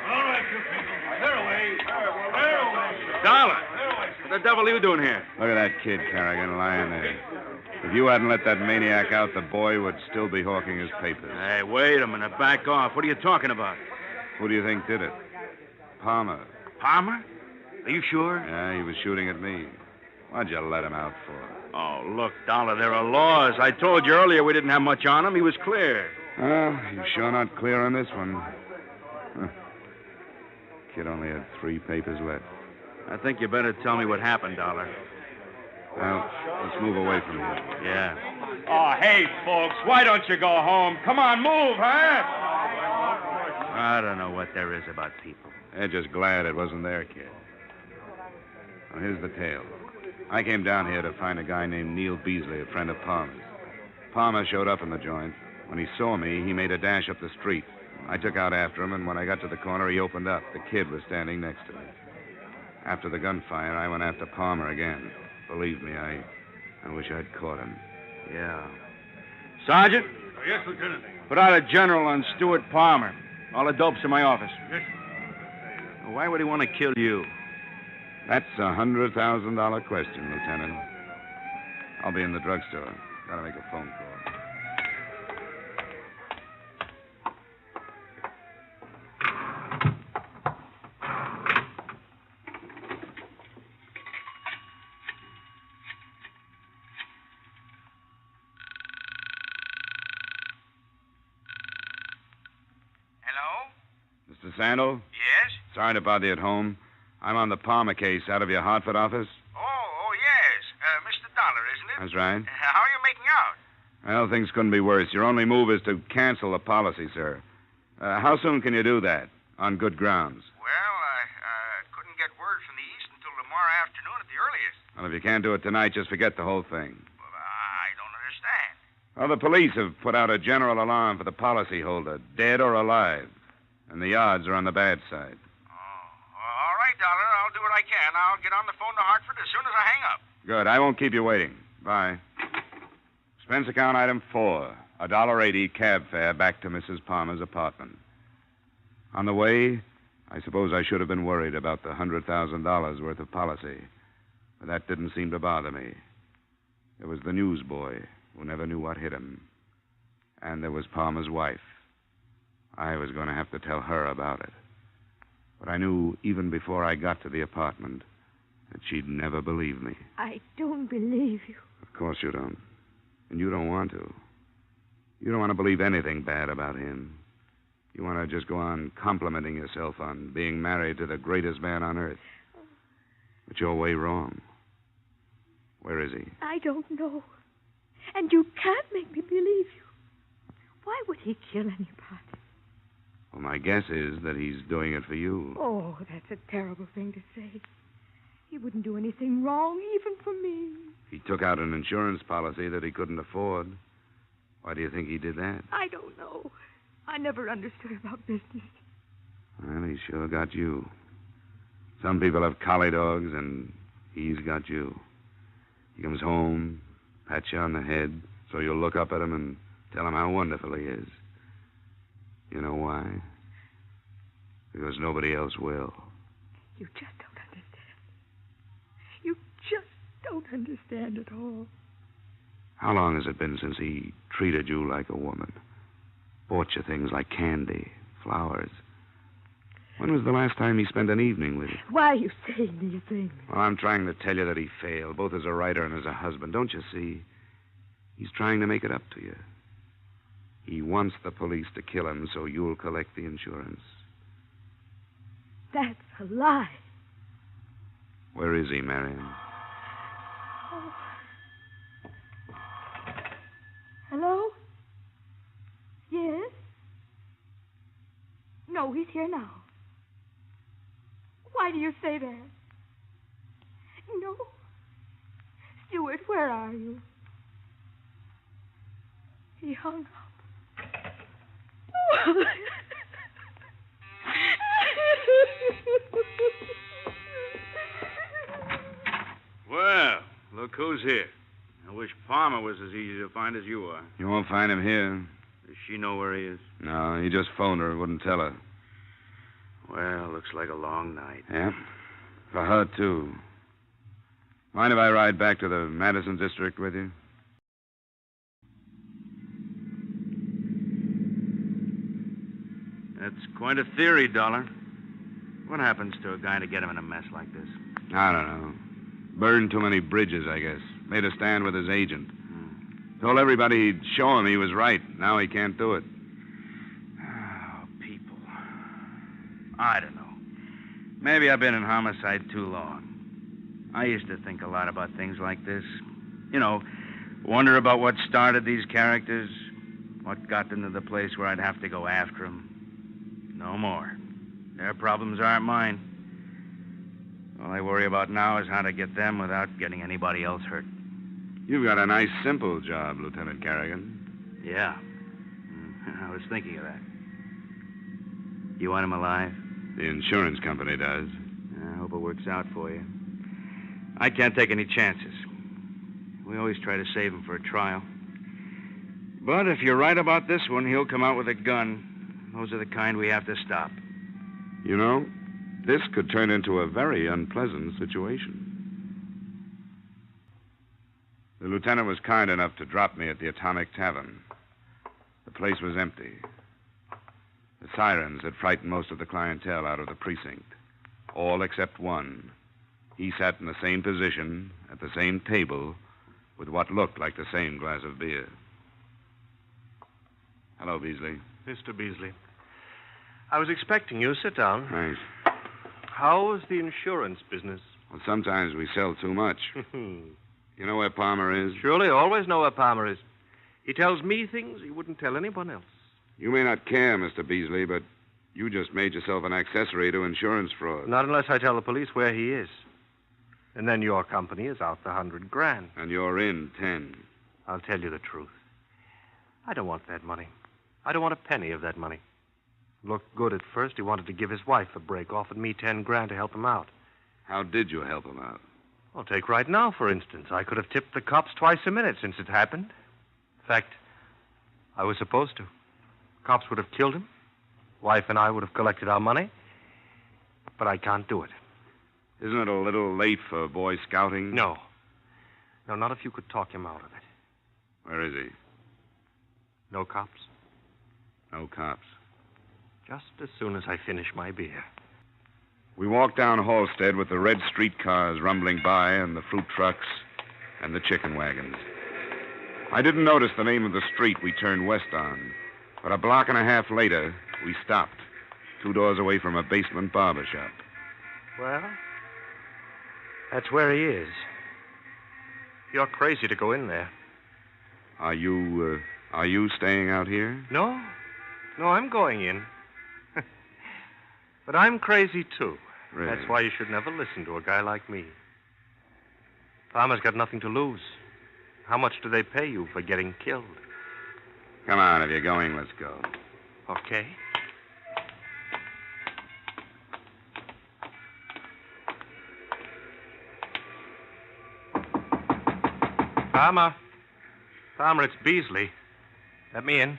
Speaker 13: All right, you people. They're away.
Speaker 1: Dollar! What the devil are you doing here? Look at that kid, Carrigan, lying there. If you hadn't let that maniac out, the boy would still be hawking his papers.
Speaker 11: Hey, wait a minute. Back off. What are you talking about?
Speaker 1: Who do you think did it? Palmer.
Speaker 11: Palmer? Are you sure?
Speaker 1: Yeah, he was shooting at me. What'd you let him out for?
Speaker 11: Oh, look, Dollar, there are laws. I told you earlier we didn't have much on him. He was clear.
Speaker 1: Well, he's sure not clear on this one. Huh. Kid only had 3 papers left.
Speaker 11: I think you better tell me what happened, Dollar.
Speaker 1: Well, let's move away from here.
Speaker 11: Yeah.
Speaker 13: Oh, hey, folks, why don't you go home? Come on, move, huh?
Speaker 11: I don't know what there is about people.
Speaker 1: They're just glad it wasn't their kid. Well, here's the tale. I came down here to find a guy named Neil Beasley, a friend of Palmer's. Palmer showed up in the joint. When he saw me, he made a dash up the street. I took out after him, and when I got to the corner, he opened up. The kid was standing next to me. After the gunfire, I went after Palmer again. Believe me, I wish I'd caught him.
Speaker 11: Yeah. Sergeant?
Speaker 13: Yes, Lieutenant.
Speaker 11: Put out a general on Stuart Palmer. All the dope's in my office.
Speaker 13: Yes.
Speaker 11: Why would he want to kill you?
Speaker 1: That's a $100,000 question, Lieutenant. I'll be in the drugstore. Gotta make a phone call.
Speaker 2: Hello?
Speaker 1: Mr. Sandal?
Speaker 2: Yes?
Speaker 1: Sorry to bother you at home. I'm on the Palmer case out of your Hartford office.
Speaker 2: Oh, yes. Mr. Dollar, is it?
Speaker 1: That's right.
Speaker 2: How are you making out?
Speaker 1: Well, things couldn't be worse. Your only move is to cancel the policy, sir. How soon can you do that? On good grounds.
Speaker 2: Well, I couldn't get word from the East until tomorrow afternoon at the earliest.
Speaker 1: Well, if you can't do it tonight, just forget the whole thing.
Speaker 2: Well, I don't understand.
Speaker 1: Well, the police have put out a general alarm for the policyholder, dead or alive. And the odds are on the bad side.
Speaker 2: All right, Dollar. I'll do what I can. I'll get on the phone to Hartford as soon as I hang up.
Speaker 1: Good. I won't keep you waiting. Bye. Expense account item 4, $1.80 cab fare back to Mrs. Palmer's apartment. On the way, I suppose I should have been worried about the $100,000 worth of policy, but that didn't seem to bother me. There was the newsboy who never knew what hit him, and there was Palmer's wife. I was going to have to tell her about it, but I knew even before I got to the apartment that she'd never believe me.
Speaker 8: I don't believe you.
Speaker 1: Of course you don't. And you don't want to. You don't want to believe anything bad about him. You want to just go on complimenting yourself on being married to the greatest man on earth. But you're way wrong. Where is he?
Speaker 8: I don't know. And you can't make me believe you. Why would he kill anybody?
Speaker 1: Well, my guess is that he's doing it for you.
Speaker 8: Oh, that's a terrible thing to say. He wouldn't do anything wrong, even for me.
Speaker 1: He took out an insurance policy that he couldn't afford. Why do you think he did that?
Speaker 8: I don't know. I never understood about business.
Speaker 1: Well, he sure got you. Some people have collie dogs, and he's got you. He comes home, pats you on the head, so you'll look up at him and tell him how wonderful he is. You know why? Because nobody else will.
Speaker 8: You just don't understand. You just don't understand at all.
Speaker 1: How long has it been since he treated you like a woman? Bought you things like candy, flowers. When was the last time he spent an evening with you?
Speaker 8: Why are you saying these things?
Speaker 1: Well, I'm trying to tell you that he failed, both as a writer and as a husband. Don't you see? He's trying to make it up to you. He wants the police to kill him so you'll collect the insurance.
Speaker 8: That's a lie.
Speaker 1: Where is he, Marion?
Speaker 8: Oh. Hello? Yes? No, he's here now. Why do you say that? No. Stuart, where are you? He hung up.
Speaker 11: Well, look who's here. I wish Palmer was as easy to find as you are.
Speaker 1: You won't find him here.
Speaker 11: Does she know where he is?
Speaker 1: No, he just phoned her. Wouldn't tell her.
Speaker 11: Well, looks like a long night.
Speaker 1: Yeah? For her, too. Mind if I ride back to the Madison district with you?
Speaker 11: That's quite a theory, Dollar. What happens to a guy to get him in a mess like this?
Speaker 1: I don't know. Burned too many bridges, I guess. Made a stand with his agent. Told everybody he'd show him he was right. Now he can't do it.
Speaker 11: Oh, people. I don't know. Maybe I've been in homicide too long. I used to think a lot about things like this. You know, wonder about what started these characters, what got them to the place where I'd have to go after them. No more. Their problems aren't mine. All I worry about now is how to get them without getting anybody else hurt.
Speaker 1: You've got a nice, simple job, Lieutenant Carrigan.
Speaker 11: Yeah. I was thinking of that. You want him alive?
Speaker 1: The insurance company does.
Speaker 11: I hope it works out for you. I can't take any chances. We always try to save him for a trial. But if you're right about this one, he'll come out with a gun. Those are the kind we have to stop.
Speaker 1: You know, this could turn into a very unpleasant situation. The lieutenant was kind enough to drop me at the Atomic Tavern. The place was empty. The sirens had frightened most of the clientele out of the precinct. All except one. He sat in the same position, at the same table, with what looked like the same glass of beer. Hello, Beasley.
Speaker 14: Mr. Beasley. I was expecting you. Sit down.
Speaker 1: Thanks.
Speaker 14: How's the insurance business?
Speaker 1: Well, sometimes we sell too much. You know where Palmer is?
Speaker 14: Surely, always know where Palmer is. He tells me things he wouldn't tell anyone else.
Speaker 1: You may not care, Mr. Beasley, but you just made yourself an accessory to insurance fraud.
Speaker 14: Not unless I tell the police where he is. And then your company is out the $100,000.
Speaker 1: And you're in 10.
Speaker 14: I'll tell you the truth. I don't want that money. I don't want a penny of that money. Looked good at first. He wanted to give his wife a break, offered me $10,000 to help him out.
Speaker 1: How did you help him out?
Speaker 14: Well, take right now, for instance. I could have tipped the cops twice a minute since it happened. In fact, I was supposed to. Cops would have killed him. Wife and I would have collected our money. But I can't do it.
Speaker 1: Isn't it a little late for Boy Scouting?
Speaker 14: No. No, not if you could talk him out of it.
Speaker 1: Where is he?
Speaker 14: No cops?
Speaker 1: No cops.
Speaker 14: Just as soon as I finish my beer.
Speaker 1: We walked down Halstead with the red streetcars rumbling by and the fruit trucks and the chicken wagons. I didn't notice the name of the street we turned west on, but a block and a half later, we stopped, 2 doors away from a basement barber shop.
Speaker 14: Well, that's where he is. You're crazy to go in there.
Speaker 1: Are you staying out here?
Speaker 14: No. No, I'm going in. But I'm crazy, too.
Speaker 1: Really?
Speaker 14: That's why you should never listen to a guy like me. Palmer's got nothing to lose. How much do they pay you for getting killed?
Speaker 1: Come on, if you're going, let's go.
Speaker 14: Okay. Palmer. Palmer, it's Beasley. Let me in.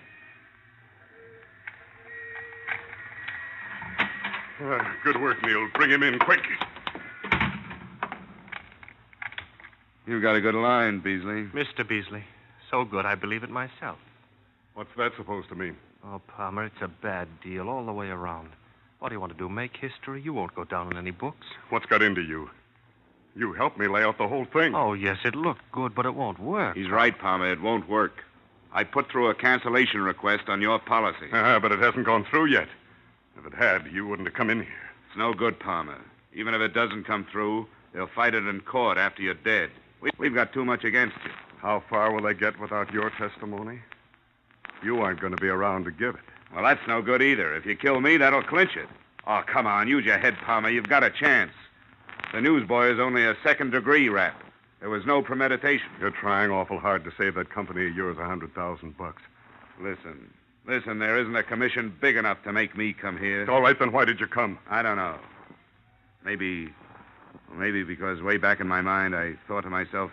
Speaker 13: Good work, Neil. Bring him in quick.
Speaker 1: You've got a good line, Beasley.
Speaker 14: Mr. Beasley. So good, I believe it myself.
Speaker 13: What's that supposed to mean?
Speaker 14: Oh, Palmer, it's a bad deal all the way around. What do you want to do, make history? You won't go down in any books.
Speaker 13: What's got into you? You helped me lay out the whole thing.
Speaker 14: Oh, yes, it looked good, but it won't work.
Speaker 1: He's right, Palmer. It won't work. I put through a cancellation request on your policy.
Speaker 13: But it hasn't gone through yet. If it had, you wouldn't have come in here.
Speaker 1: It's no good, Palmer. Even if it doesn't come through, they'll fight it in court after you're dead. We've got too much against you.
Speaker 13: How far will they get without your testimony? You aren't going to be around to give it.
Speaker 1: Well, that's no good either. If you kill me, that'll clinch it. Oh, come on. Use your head, Palmer. You've got a chance. The newsboy is only a second-degree rap. There was no premeditation.
Speaker 13: You're trying awful hard to save that company of yours $100,000.
Speaker 1: Listen, there isn't a commission big enough to make me come here.
Speaker 13: All right, then why did you come?
Speaker 1: I don't know. Maybe because way back in my mind I thought to myself,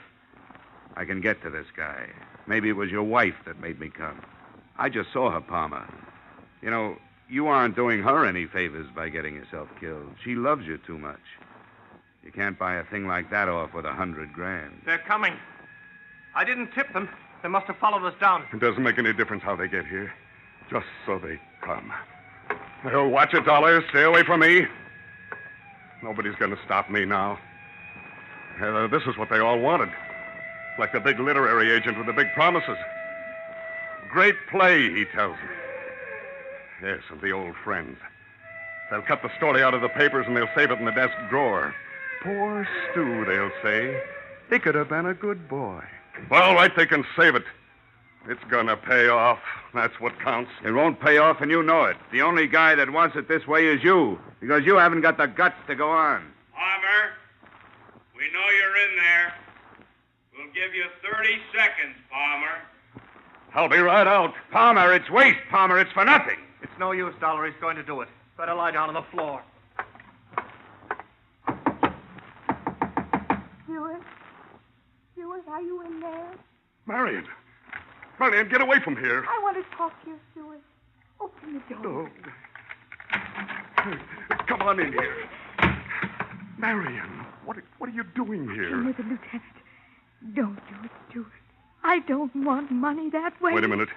Speaker 1: I can get to this guy. Maybe it was your wife that made me come. I just saw her, Palmer. You know, you aren't doing her any favors by getting yourself killed. She loves you too much. You can't buy a thing like that off with $100,000.
Speaker 9: They're coming. I didn't tip them. They must have followed us down.
Speaker 13: It doesn't make any difference how they get here. Just so they come. Oh, watch it, Dollar. Stay away from me. Nobody's going to stop me now. This is what they all wanted. Like the big literary agent with the big promises. Great play, he tells me. Yes, and the old friends. They'll cut the story out of the papers and they'll save it in the desk drawer. Poor Stu, they'll say. He could have been a good boy. Well, all right, they can save it. It's gonna pay off. That's what counts.
Speaker 1: It won't pay off, and you know it. The only guy that wants it this way is you, because you haven't got the guts to go on.
Speaker 15: Palmer, we know you're in there. We'll give you 30 seconds, Palmer.
Speaker 13: I'll be right out.
Speaker 1: Palmer, it's waste, Palmer. It's for nothing.
Speaker 9: It's no use, Dollar. He's going to do it. Better lie down on the floor.
Speaker 8: Stuart, are you in there?
Speaker 13: Marion, get away from here.
Speaker 8: I want to talk to you, Stuart. Open the door.
Speaker 13: Oh. Come on in here. Marion, what are you doing here?
Speaker 8: Come with the lieutenant. Don't do it, Stuart. I don't want money that way.
Speaker 13: Wait a minute.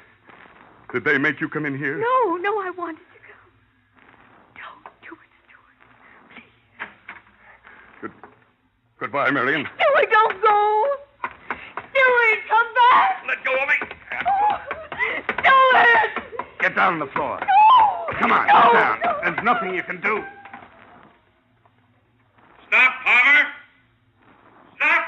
Speaker 13: Did they make you come in here?
Speaker 8: No, I wanted to come. Don't do it, Stuart. Please.
Speaker 13: Goodbye, Marion.
Speaker 8: Stuart, don't go. Stuart, come back.
Speaker 13: Let go of me.
Speaker 8: Oh, Stuart.
Speaker 1: Get down on the floor.
Speaker 8: No.
Speaker 1: Come on, get down. There's nothing you can do.
Speaker 15: Stop, Palmer. Stop.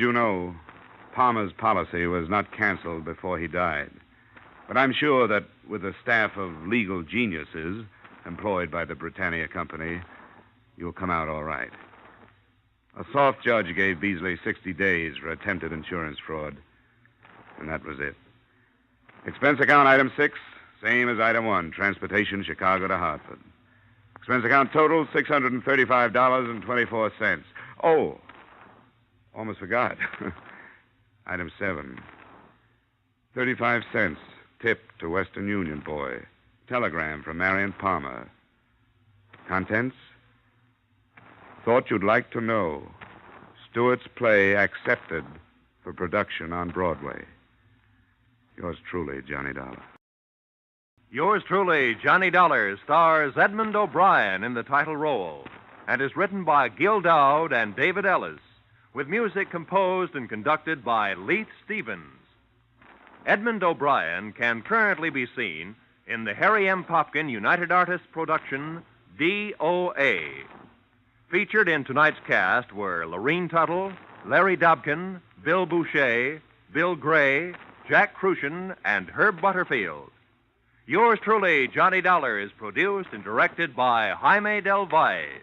Speaker 1: you know, Palmer's policy was not canceled before he died. But I'm sure that with a staff of legal geniuses employed by the Britannia Company, you'll come out all right. A soft judge gave Beasley 60 days for attempted insurance fraud, and that was it. Expense account item 6, same as item 1, transportation Chicago to Hartford. Expense account total, $635.24. Oh, almost forgot. Item 7, 35 cents tip to Western Union boy. Telegram from Marion Palmer. Contents? Thought you'd like to know. Stewart's play accepted for production on Broadway. Yours truly, Johnny Dollar.
Speaker 10: Yours truly, Johnny Dollar, stars Edmond O'Brien in the title role and is written by Gil Dowd and David Ellis, with music composed and conducted by Leith Stevens. Edmond O'Brien can currently be seen in the Harry M. Popkin United Artists production, DOA. Featured in tonight's cast were Lorene Tuttle, Larry Dobkin, Bill Boucher, Bill Gray, Jack Crucian, and Herb Butterfield. Yours truly, Johnny Dollar, is produced and directed by Jaime Del Valle.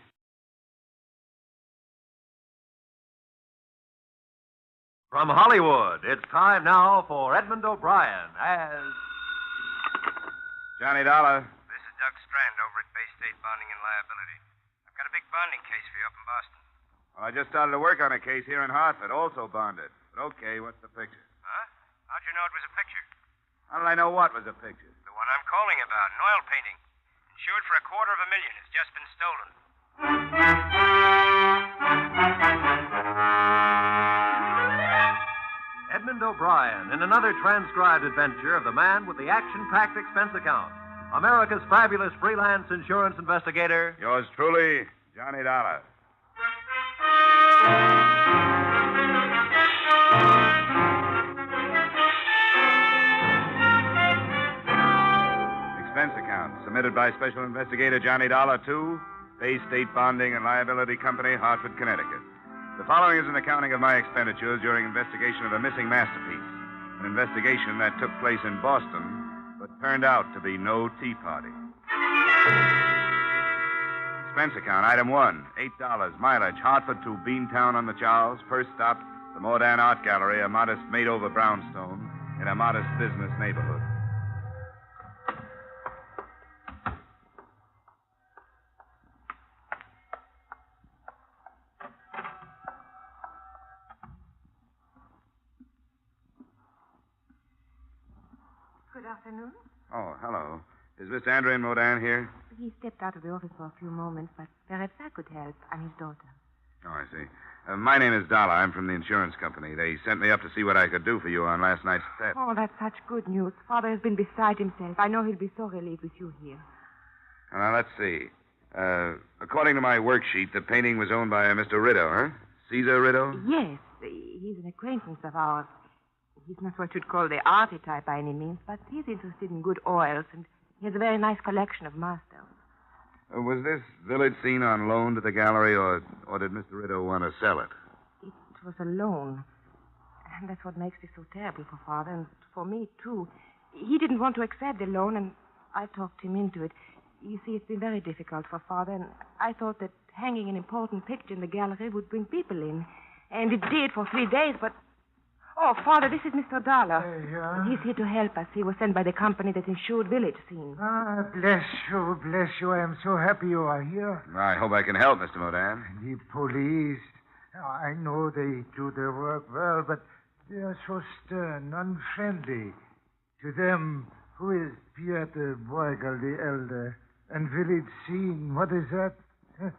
Speaker 10: From Hollywood, it's time now for Edmond O'Brien as
Speaker 1: Johnny Dollar.
Speaker 2: This is Doug Strand over at Bay State Bonding and Liability. I've got a big bonding case for you up in Boston.
Speaker 1: Well, I just started to work on a case here in Hartford, also bonded. But okay, what's the picture?
Speaker 2: Huh? How'd you know it was a picture?
Speaker 1: How did I know what was a picture?
Speaker 2: The one I'm calling about, an oil painting. Insured for $250,000. It's just been stolen.
Speaker 10: Edmond O'Brien in another transcribed adventure of the man with the action-packed expense account. America's fabulous freelance insurance investigator.
Speaker 1: Yours truly, Johnny Dollar. Expense account submitted by Special Investigator Johnny Dollar to Bay State Bonding and Liability Company, Hartford, Connecticut. The following is an accounting of my expenditures during investigation of a missing masterpiece, an investigation that took place in Boston, but turned out to be no tea party. Expense account, item 1, $8, mileage, Hartford to Beantown on the Charles. First stop, the Modern Art Gallery, a modest made-over brownstone in a modest business neighborhood.
Speaker 8: Good afternoon.
Speaker 1: Oh, hello. Is Mr. Andrian Modin here?
Speaker 8: He stepped out of the office for a few moments, but perhaps I could help. I'm his daughter.
Speaker 1: Oh, I see. My name is Dollar. I'm from the insurance company. They sent me up to see what I could do for you on last night's set.
Speaker 8: Oh, that's such good news. Father has been beside himself. I know he'll be so relieved with you here.
Speaker 1: Now, let's see. According to my worksheet, the painting was owned by a Mr. Rideau, huh? Caesar Rideau?
Speaker 8: Yes, he's an acquaintance of ours. He's not what you'd call the arty type by any means, but he's interested in good oils, and he has a very nice collection of masters.
Speaker 1: Was this village scene on loan to the gallery, or did Mr. Rideau want to sell it?
Speaker 8: It was a loan. And that's what makes it so terrible for Father, and for me, too. He didn't want to accept the loan, and I talked him into it. You see, it's been very difficult for Father, and I thought that hanging an important picture in the gallery would bring people in. And it did for 3 days, but... Oh, Father, this is Mr. Dollar.
Speaker 16: Yeah?
Speaker 8: He's here to help us. He was sent by the company that insured village scene.
Speaker 16: Ah, bless you, bless you. I am so happy you are here.
Speaker 1: I hope I can help, Mr. Modin.
Speaker 16: The police, I know they do their work well, but they are so stern, unfriendly. To them, who is Pieter Bruegel the elder? And village scene, what is that? A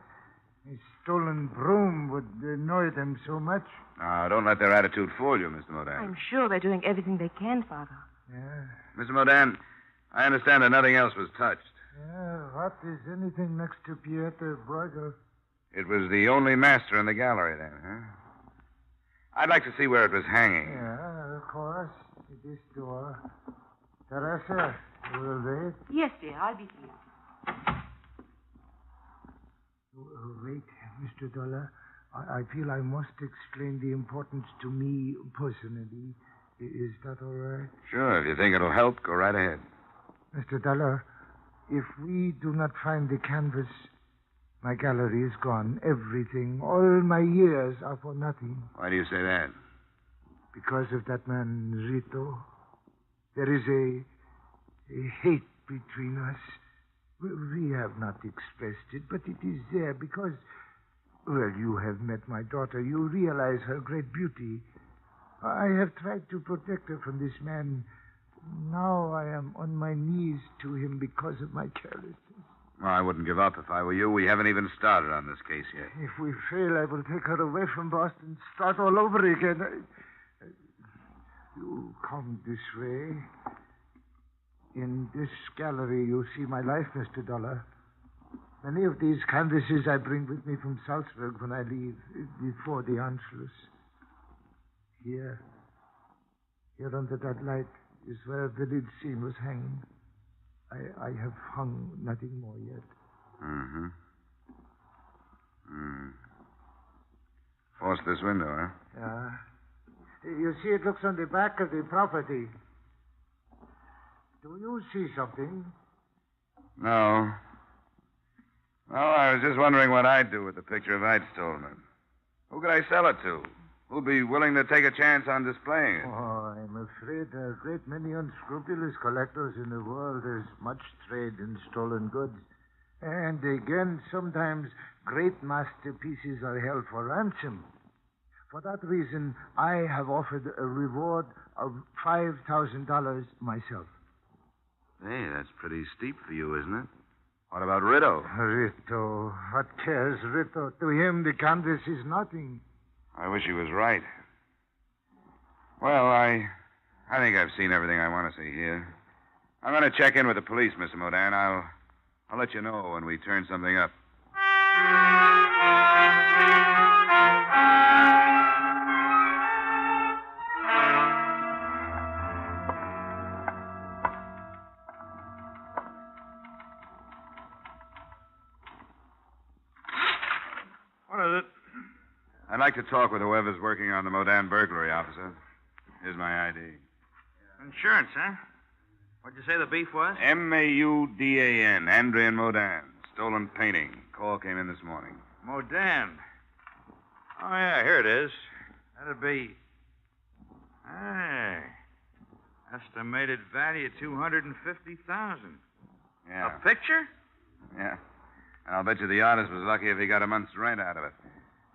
Speaker 16: stolen broom would annoy them so much.
Speaker 1: Now, don't let their attitude fool you, Mr. Modin.
Speaker 8: I'm sure they're doing everything they can, Father.
Speaker 16: Yeah.
Speaker 1: Mr. Modin, I understand that nothing else was touched.
Speaker 16: Yeah, what is anything next to Pieter Bruegel?
Speaker 1: It was the only master in the gallery then, huh? I'd like to see where it was hanging.
Speaker 16: Yeah, of course. This door. Teresa, you will wait?
Speaker 8: Yes, dear, I'll be here.
Speaker 16: Wait, Mr. Dollar. I feel I must explain the importance to me personally. Is that all right?
Speaker 1: Sure, if you think it'll help, go right ahead.
Speaker 16: Mr. Dollar, if we do not find the canvas, my gallery is gone. Everything, all my years are for nothing.
Speaker 1: Why do you say that?
Speaker 16: Because of that man, Rito. There is a hate between us. We have not expressed it, but it is there because, well, you have met my daughter. You realize her great beauty. I have tried to protect her from this man. Now I am on my knees to him because of my carelessness.
Speaker 1: Well, I wouldn't give up if I were you. We haven't even started on this case yet.
Speaker 16: If we fail, I will take her away from Boston, start all over again. You come this way. In this gallery, you see my life, Mr. Dollar. Many of these canvases I bring with me from Salzburg when I leave, before the Anschluss. Here under that light is where the lead scene was hanging. I have hung nothing more yet.
Speaker 1: Mm-hmm. Force this window, huh?
Speaker 16: Yeah. You see, it looks on the back of the property. Do you see something?
Speaker 1: No. Well, I was just wondering what I'd do with the picture if I'd stolen it. Who could I sell it to? Who'd be willing to take a chance on displaying it?
Speaker 16: Oh, I'm afraid there are a great many unscrupulous collectors in the world. There's much trade in stolen goods. And again, sometimes great masterpieces are held for ransom. For that reason, I have offered a reward of $5,000 myself.
Speaker 1: Hey, that's pretty steep for you, isn't it? What about Rito?
Speaker 16: Rito? What cares Rito? To him, the canvas is nothing.
Speaker 1: I wish he was right. Well, I think I've seen everything I want to see here. I'm going to check in with the police, Mr. Modan. I'll let you know when we turn something up.
Speaker 10: What is it?
Speaker 1: I'd like to talk with whoever's working on the Modan burglary, officer. Here's my ID.
Speaker 11: Insurance, huh? What'd you say the beef was?
Speaker 1: Maudan, Andrian Modan. Stolen painting. Call came in this morning.
Speaker 11: Modan. Oh, yeah, here it is. That'd be... Hey. Estimated value of $250,000.
Speaker 1: Yeah.
Speaker 11: A picture?
Speaker 1: Yeah. And I'll bet you the artist was lucky if he got a month's rent out of it.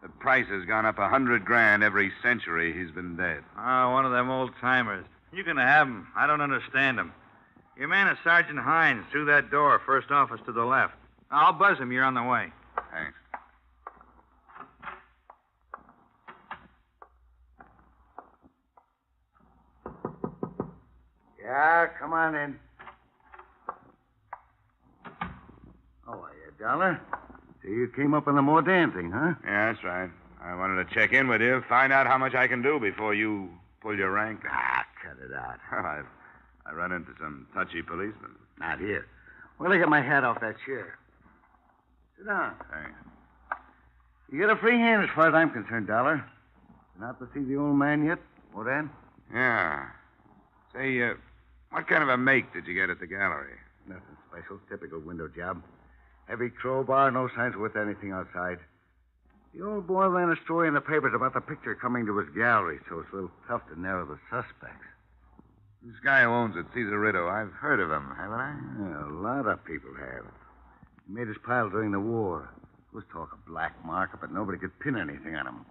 Speaker 1: The price has gone up $100,000 every century he's been dead.
Speaker 11: Oh, one of them old-timers. You can have him. I don't understand him. Your man is Sergeant Hines, through that door, first office to the left. I'll buzz him. You're on the way.
Speaker 1: Thanks.
Speaker 4: Yeah, come on in. How are you, Dollar? So you came up on the Modan thing, huh?
Speaker 1: Yeah, that's right. I wanted to check in with you, find out how much I can do before you pull your rank.
Speaker 4: Ah, cut it out.
Speaker 1: Well, I run into some touchy policemen.
Speaker 4: Not here. Well, I get my hat off that chair. Sit down.
Speaker 1: Thanks.
Speaker 4: You get a free hand as far as I'm concerned, Dollar. Not to see the old man yet, Modan?
Speaker 1: Yeah. Say, what kind of a make did you get at the gallery?
Speaker 4: Nothing special. Typical window job. Heavy crowbar, no signs worth anything outside. The old boy ran a story in the papers about the picture coming to his gallery, so it's a little tough to narrow the suspects.
Speaker 1: This guy who owns it, Cesar Rito, I've heard of him, haven't I?
Speaker 4: Yeah, a lot of people have. He made his pile during the war. There was talk of black market, but nobody could pin anything on him.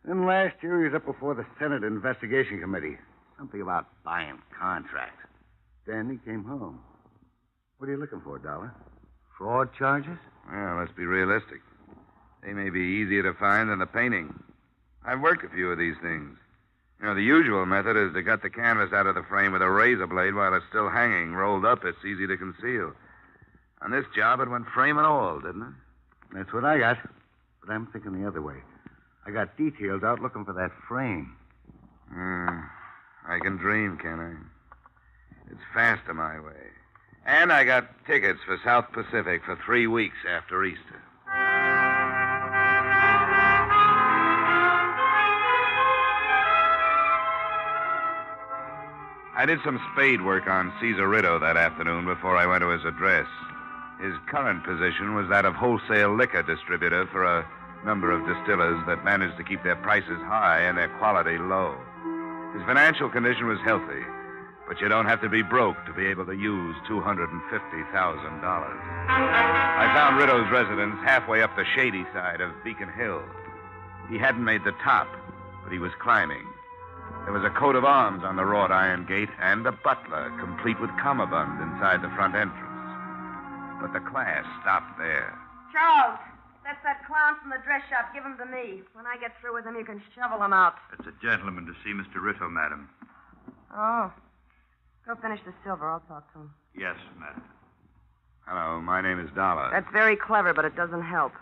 Speaker 4: Then last year he was up before the Senate Investigation Committee. Something about buying contracts. Then he came home. What are you looking for, Dollar? Fraud charges?
Speaker 1: Well, let's be realistic. They may be easier to find than the painting. I've worked a few of these things. You know, the usual method is to cut the canvas out of the frame with a razor blade while it's still hanging. Rolled up, it's easy to conceal. On this job, it went frame and all, didn't it?
Speaker 4: That's what I got. But I'm thinking the other way. I got details out looking for that frame.
Speaker 1: I can dream, can I? It's faster my way. And I got tickets for South Pacific for 3 weeks after Easter. I did some spade work on Caesar Rideau that afternoon before I went to his address. His current position was that of wholesale liquor distributor for a number of distillers that managed to keep their prices high and their quality low. His financial condition was healthy, but you don't have to be broke to be able to use $250,000. I found Rideau's residence halfway up the shady side of Beacon Hill. He hadn't made the top, but he was climbing. There was a coat of arms on the wrought iron gate and a butler, complete with cummerbund, inside the front entrance. But the class stopped there.
Speaker 17: Charles, that's that clown from the dress shop. Give him to me. When I get through with him, you can shovel him out.
Speaker 18: It's a gentleman to see Mr. Rideau, madam.
Speaker 17: Oh. Go finish the silver. I'll talk to him.
Speaker 18: Yes, madam.
Speaker 1: Hello, my name is Dollar.
Speaker 17: That's very clever, but it doesn't help.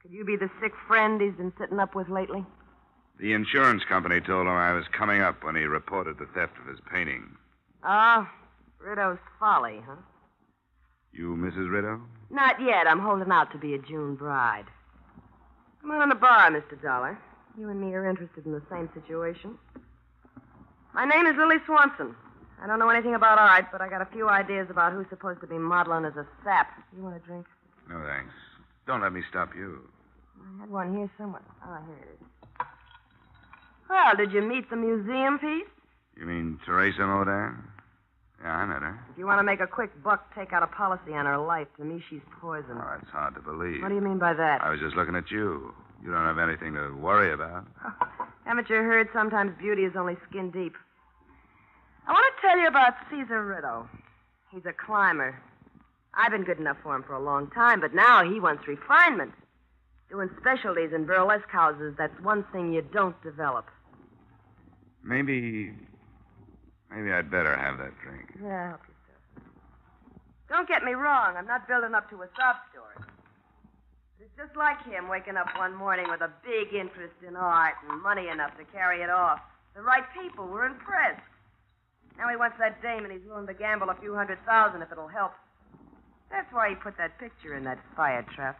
Speaker 17: Could you be the sick friend he's been sitting up with lately?
Speaker 1: The insurance company told him I was coming up when he reported the theft of his painting.
Speaker 17: Ah, Rideau's folly, huh?
Speaker 1: You Mrs. Rideau?
Speaker 17: Not yet. I'm holding out to be a June bride. Come on in the bar, Mr. Dollar. You and me are interested in the same situation. My name is Lily Swanson. I don't know anything about art, but I got a few ideas about who's supposed to be modeling as a sap. You want a drink?
Speaker 1: No, thanks. Don't let me stop you.
Speaker 17: I had one here somewhere. Oh, here it is. Well, did you meet the museum piece?
Speaker 1: You mean Teresa Modin? Yeah, I met her.
Speaker 17: If you want to make a quick buck, take out a policy on her life. To me, she's poison.
Speaker 1: Oh, that's hard to believe.
Speaker 17: What do you mean by that?
Speaker 1: I was just looking at you. You don't have anything to worry about.
Speaker 17: Haven't you heard sometimes beauty is only skin deep? I want to tell you about Caesar Rideau. He's a climber. I've been good enough for him for a long time, but now he wants refinement. Doing specialties in burlesque houses, that's one thing you don't develop.
Speaker 1: Maybe I'd better have that drink.
Speaker 17: Yeah, help yourself. Don't get me wrong. I'm not building up to a sob story. It's just like him waking up one morning with a big interest in art and money enough to carry it off. The right people were impressed. Now he wants that dame, and he's willing to gamble a few $100,000 if it'll help. That's why he put that picture in that fire trap.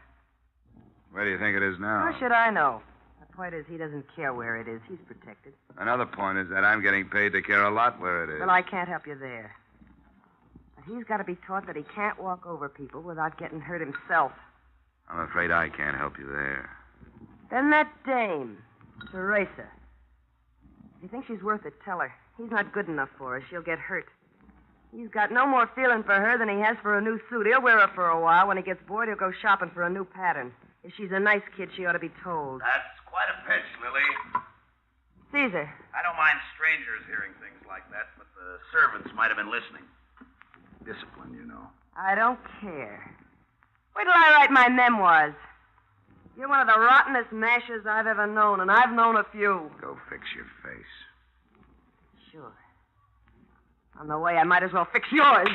Speaker 1: Where do you think it is now?
Speaker 17: How should I know? The point is, he doesn't care where it is. He's protected.
Speaker 1: Another point is that I'm getting paid to care a lot where it is.
Speaker 17: Well, I can't help you there. But he's got to be taught that he can't walk over people without getting hurt himself.
Speaker 1: I'm afraid I can't help you there.
Speaker 17: Then that dame, Teresa. If you think she's worth it, tell her. He's not good enough for her. She'll get hurt. He's got no more feeling for her than he has for a new suit. He'll wear her for a while. When he gets bored, he'll go shopping for a new pattern. If she's a nice kid, she ought to be told.
Speaker 2: That's quite a pitch, Lily.
Speaker 17: Caesar.
Speaker 2: I don't mind strangers hearing things like that, but the servants might have been listening. Discipline, you know.
Speaker 17: I don't care. Wait till I write my memoirs. You're one of the rottenest mashers I've ever known, and I've known a few.
Speaker 1: Go fix your face.
Speaker 17: Sure. On the way, I might as well fix yours.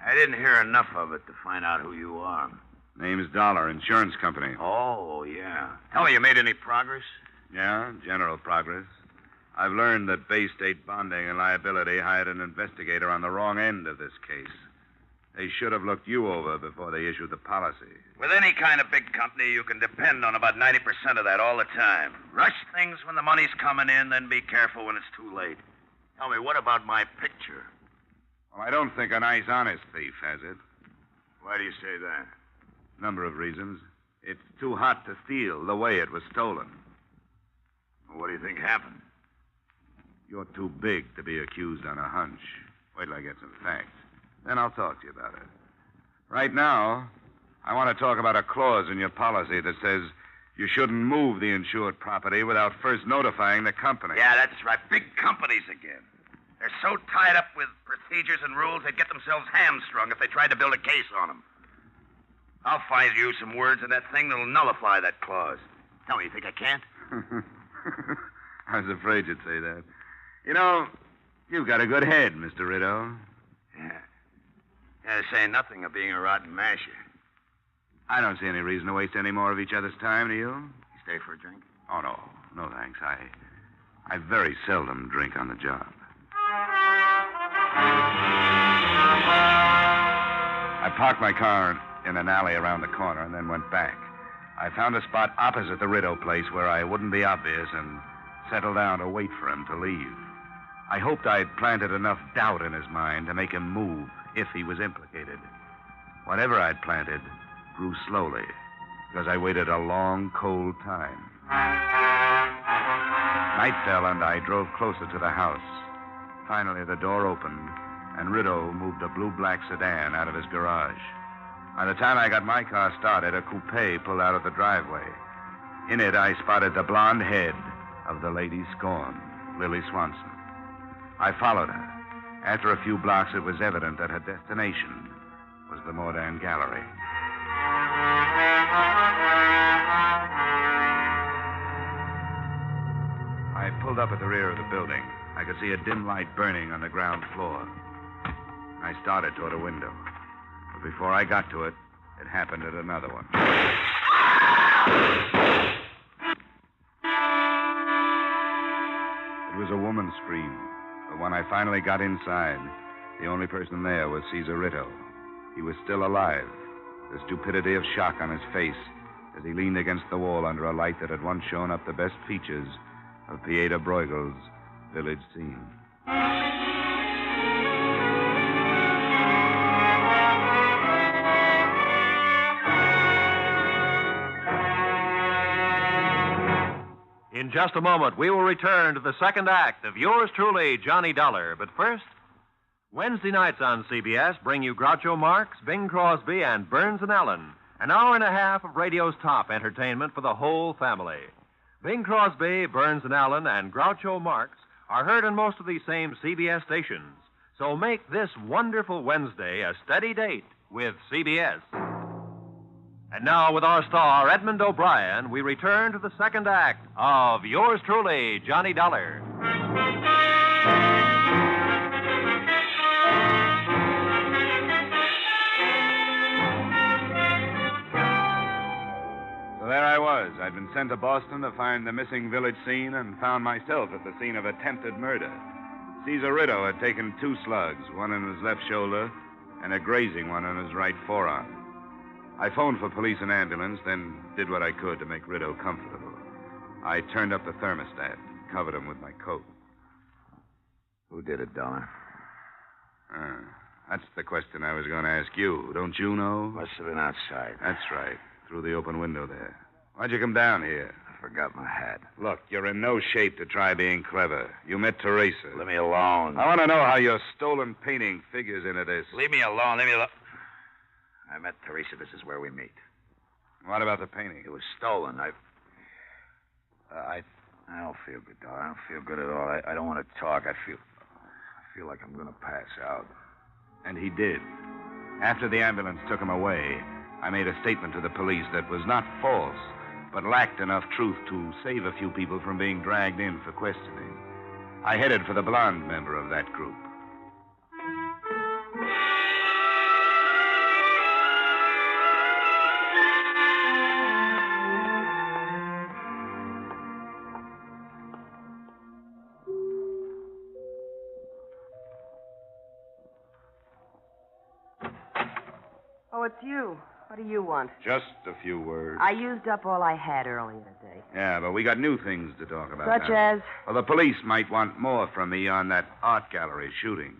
Speaker 2: I didn't hear enough of it to find out who you are.
Speaker 1: Name's Dollar, insurance company.
Speaker 2: Oh, yeah. Tell me, you made any progress?
Speaker 1: Yeah, general progress. I've learned that Bay State Bonding and Liability hired an investigator on the wrong end of this case. They should have looked you over before they issued the policy.
Speaker 2: With any kind of big company, you can depend on about 90% of that all the time. Rush things when the money's coming in, then be careful when it's too late. Tell me, what about my picture?
Speaker 1: Well, I don't think a nice, honest thief has it.
Speaker 2: Why do you say that?
Speaker 1: Number of reasons. It's too hot to steal the way it was stolen.
Speaker 2: Well, what do you think happened?
Speaker 1: You're too big to be accused on a hunch. Wait till I get some facts. Then I'll talk to you about it. Right now, I want to talk about a clause in your policy that says you shouldn't move the insured property without first notifying the company.
Speaker 2: Yeah, that's right. Big companies again. They're so tied up with procedures and rules, they'd get themselves hamstrung if they tried to build a case on them. I'll find you some words in that thing that'll nullify that clause. Tell me, you think I can't?
Speaker 1: I was afraid you'd say that. You know, you've got a good head, Mr. Rideau.
Speaker 2: Yeah, saying nothing of being a rotten masher.
Speaker 1: I don't see any reason to waste any more of each other's time, do you?
Speaker 2: You stay for a drink?
Speaker 1: Oh, no. No, thanks. I very seldom drink on the job. I parked my car in an alley around the corner and then went back. I found a spot opposite the Rideau place where I wouldn't be obvious and settled down to wait for him to leave. I hoped I'd planted enough doubt in his mind to make him move if he was implicated. Whatever I'd planted grew slowly, because I waited a long, cold time. Night fell, and I drove closer to the house. Finally, the door opened, and Rideau moved a blue-black sedan out of his garage. By the time I got my car started, a coupe pulled out of the driveway. In it, I spotted the blonde head of the lady scorned, Lily Swanson. I followed her. After a few blocks, it was evident that her destination was the Modern Gallery. I pulled up at the rear of the building. I could see a dim light burning on the ground floor. I started toward a window. But before I got to it, it happened at another one. It was a woman's scream. But when I finally got inside, the only person there was Caesar Rideau. He was still alive, the stupidity of shock on his face as he leaned against the wall under a light that had once shown up the best features of Pieta Bruegel's village scene.
Speaker 10: In just a moment, we will return to the second act of yours truly, Johnny Dollar. But first, Wednesday nights on CBS bring you Groucho Marx, Bing Crosby, and Burns and Allen. An hour and a half of radio's top entertainment for the whole family. Bing Crosby, Burns and Allen, and Groucho Marx are heard on most of these same CBS stations. So make this wonderful Wednesday a steady date with CBS. And now, with our star, Edmond O'Brien, we return to the second act of yours truly, Johnny Dollar.
Speaker 1: So there I was. I'd been sent to Boston to find the missing village scene and found myself at the scene of attempted murder. Caesar Rideau had taken 2 slugs, one in his left shoulder and a grazing one in his right forearm. I phoned for police and ambulance, then did what I could to make Rideau comfortable. I turned up the thermostat, covered him with my coat.
Speaker 4: Who did it, Dollar?
Speaker 1: That's the question I was going to ask you. Don't you know?
Speaker 4: Must have been outside.
Speaker 1: That's right. Through the open window there. Why'd you come down here?
Speaker 4: I forgot my hat.
Speaker 1: Look, you're in no shape to try being clever. You met Teresa.
Speaker 4: Let me alone.
Speaker 1: I want to know how your stolen painting figures into this.
Speaker 4: Leave me alone. Leave me alone. I met Teresa. This is where we meet.
Speaker 1: What about the painting?
Speaker 4: It was stolen. I don't feel good, Dollar. I don't feel good at all. I don't want to talk. I feel like I'm going to pass out.
Speaker 1: And he did. After the ambulance took him away, I made a statement to the police that was not false, but lacked enough truth to save a few people from being dragged in for questioning. I headed for the blonde member of that group.
Speaker 17: Oh, it's you. What do you want?
Speaker 1: Just a few words.
Speaker 17: I used up all I had earlier today.
Speaker 1: Yeah, but we got new things to talk about
Speaker 17: Such
Speaker 1: now.
Speaker 17: as?
Speaker 1: Well, the police might want more from me on that art gallery shooting.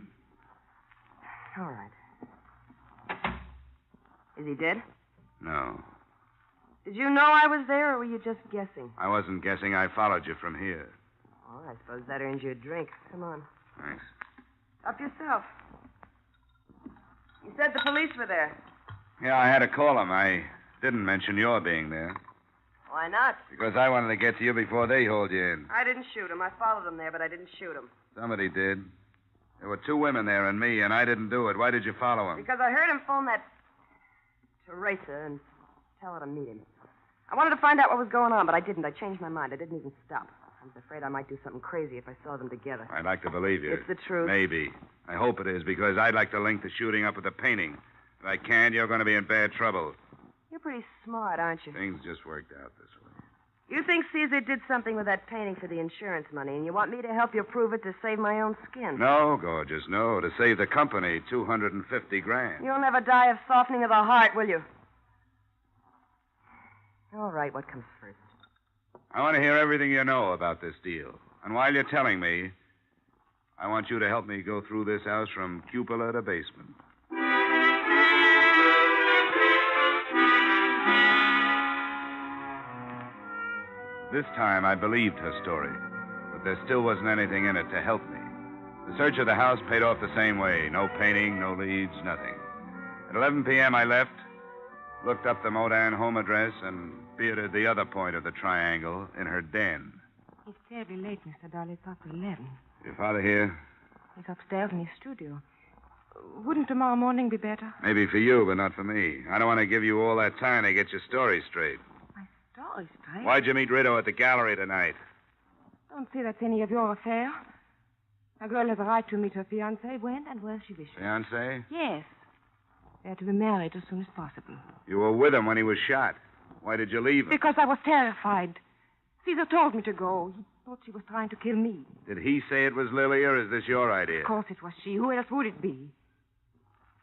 Speaker 17: All right. Is he dead?
Speaker 1: No.
Speaker 17: Did you know I was there, or were you just guessing?
Speaker 1: I wasn't guessing. I followed you from here.
Speaker 17: Oh, I suppose that earns you a drink. Come on.
Speaker 1: Thanks.
Speaker 17: Up yourself. You said the police were there.
Speaker 1: Yeah, I had to call them. I didn't mention your being there.
Speaker 17: Why not?
Speaker 1: Because I wanted to get to you before they hauled you in.
Speaker 17: I didn't shoot him. I followed him there, but I didn't shoot him.
Speaker 1: Somebody did. There were 2 women there and me, and I didn't do it. Why did you follow him?
Speaker 17: Because I heard him phone that Teresa and tell her to meet him. I wanted to find out what was going on, but I didn't. I changed my mind. I didn't even stop. I was afraid I might do something crazy if I saw them together.
Speaker 1: I'd like to believe you.
Speaker 17: It's the truth.
Speaker 1: Maybe. I hope it is, because I'd like to link the shooting up with the painting. If I can't, you're going to be in bad trouble.
Speaker 17: You're pretty smart, aren't you?
Speaker 1: Things just worked out this way.
Speaker 17: You think Caesar did something with that painting for the insurance money, and you want me to help you prove it to save my own skin?
Speaker 1: No, gorgeous, no. To save the company $250,000.
Speaker 17: You'll never die of softening of the heart, will you? All right, what comes first?
Speaker 1: I want to hear everything you know about this deal. And while you're telling me, I want you to help me go through this house from cupola to basement. This time I believed her story, but there still wasn't anything in it to help me. The search of the house paid off the same way. No painting, no leads, nothing. At 11 p.m. I left, looked up the Modan home address, and bearded the other point of the triangle in her den.
Speaker 19: It's terribly late, Mr. Dollar. It's after 11.
Speaker 1: Your father here?
Speaker 19: He's upstairs in his studio. Wouldn't tomorrow morning be better?
Speaker 1: Maybe for you, but not for me. I don't want to give you all that time to get your story straight.
Speaker 19: My story straight?
Speaker 1: Why'd you meet Rideau at the gallery tonight?
Speaker 19: Don't say that's any of your affair. A girl has a right to meet her fiancé when and where she wishes.
Speaker 1: Fiancé?
Speaker 19: Yes. They're to be married as soon as possible.
Speaker 1: You were with him when he was shot. Why did you leave him?
Speaker 19: Because I was terrified. Caesar told me to go. He thought she was trying to kill me.
Speaker 1: Did he say it was Lily, or is this your idea?
Speaker 19: Of course it was she. Who else would it be?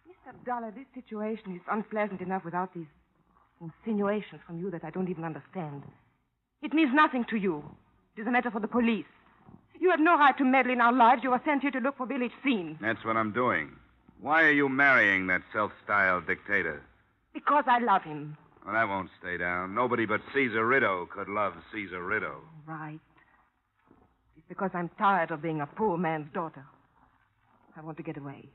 Speaker 19: Mr. Dollar, this situation is unpleasant enough without these insinuations from you that I don't even understand. It means nothing to you. It is a matter for the police. You have no right to meddle in our lives. You were sent here to look for village scene.
Speaker 1: That's what I'm doing. Why are you marrying that self-styled dictator?
Speaker 19: Because I love him.
Speaker 1: Well, that won't stay down. Nobody but Caesar Rideau could love Caesar Rideau.
Speaker 19: Right. It's because I'm tired of being a poor man's daughter. I want to get away.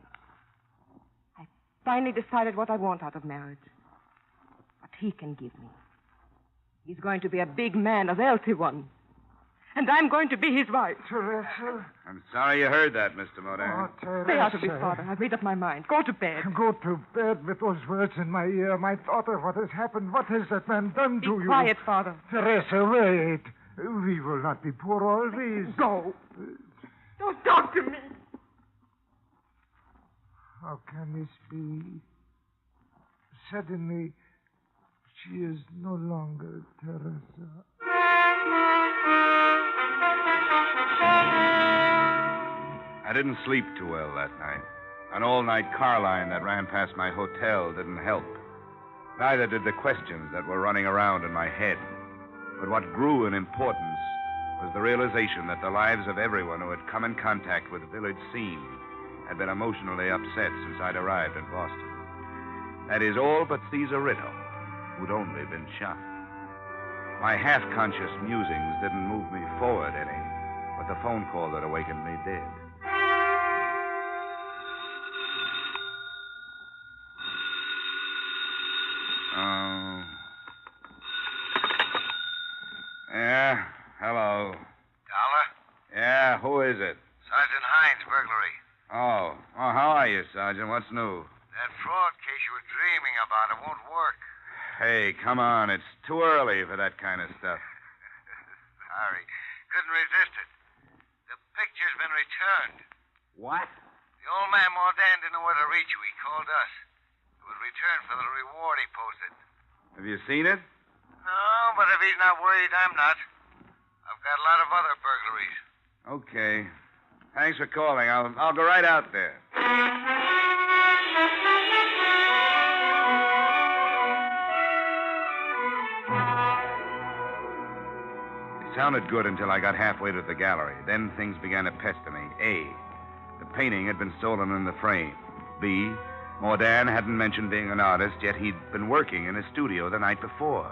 Speaker 19: I finally decided what I want out of marriage. What he can give me. He's going to be a big man, a wealthy one. And I'm going to be his wife.
Speaker 16: Teresa?
Speaker 1: I'm sorry you heard that, Mr. Modan.
Speaker 16: Oh, Teresa.
Speaker 19: Stay out of this, Father. I've made up my mind. Go to bed.
Speaker 16: Go to bed with those words in my ear. My daughter, what has happened? What has that man done to you?
Speaker 19: Be quiet, Father.
Speaker 16: Teresa, wait. We will not be poor always.
Speaker 19: Go. Don't talk to me.
Speaker 16: How can this be? Suddenly, she is no longer Teresa.
Speaker 1: I didn't sleep too well that night. An all-night car line that ran past my hotel didn't help. Neither did the questions that were running around in my head. But what grew in importance was the realization that the lives of everyone who had come in contact with Village Scene had been emotionally upset since I'd arrived in Boston. That is, all but Caesar Rideau, who'd only been shot. My half-conscious musings didn't move me forward any, but the phone call that awakened me did. Yeah, hello.
Speaker 2: Dollar?
Speaker 1: Yeah, who is it?
Speaker 2: Sergeant Hines, burglary.
Speaker 1: Oh, how are you, Sergeant? What's new?
Speaker 2: That fraud case you were dreaming about, it won't work.
Speaker 1: Hey, come on. It's too early for that kind of stuff.
Speaker 2: Sorry. Couldn't resist it. The picture's been returned.
Speaker 1: What?
Speaker 2: The old man Mordan didn't know where to reach you. He called us. It was returned for the reward he posted.
Speaker 1: Have you seen it?
Speaker 2: No, but if he's not worried, I'm not. I've got a lot of other burglaries.
Speaker 1: Okay. Thanks for calling. I'll go right out there. It sounded good until I got halfway to the gallery. Then things began to pester me. A, the painting had been stolen in the frame. B, Mordan hadn't mentioned being an artist, yet he'd been working in his studio the night before.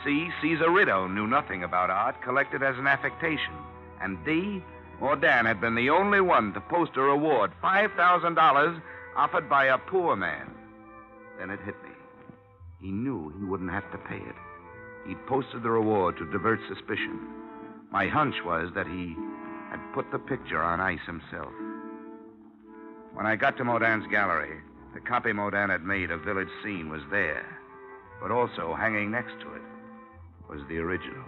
Speaker 1: C, Caesar Rideau knew nothing about art, collected as an affectation. And D, Mordan had been the only one to post a reward, $5,000, offered by a poor man. Then it hit me. He knew he wouldn't have to pay it. He'd posted the reward to divert suspicion. My hunch was that he had put the picture on ice himself. When I got to Mordan's gallery, the copy Mordan had made of Village Scene was there. But also, hanging next to it, was the original.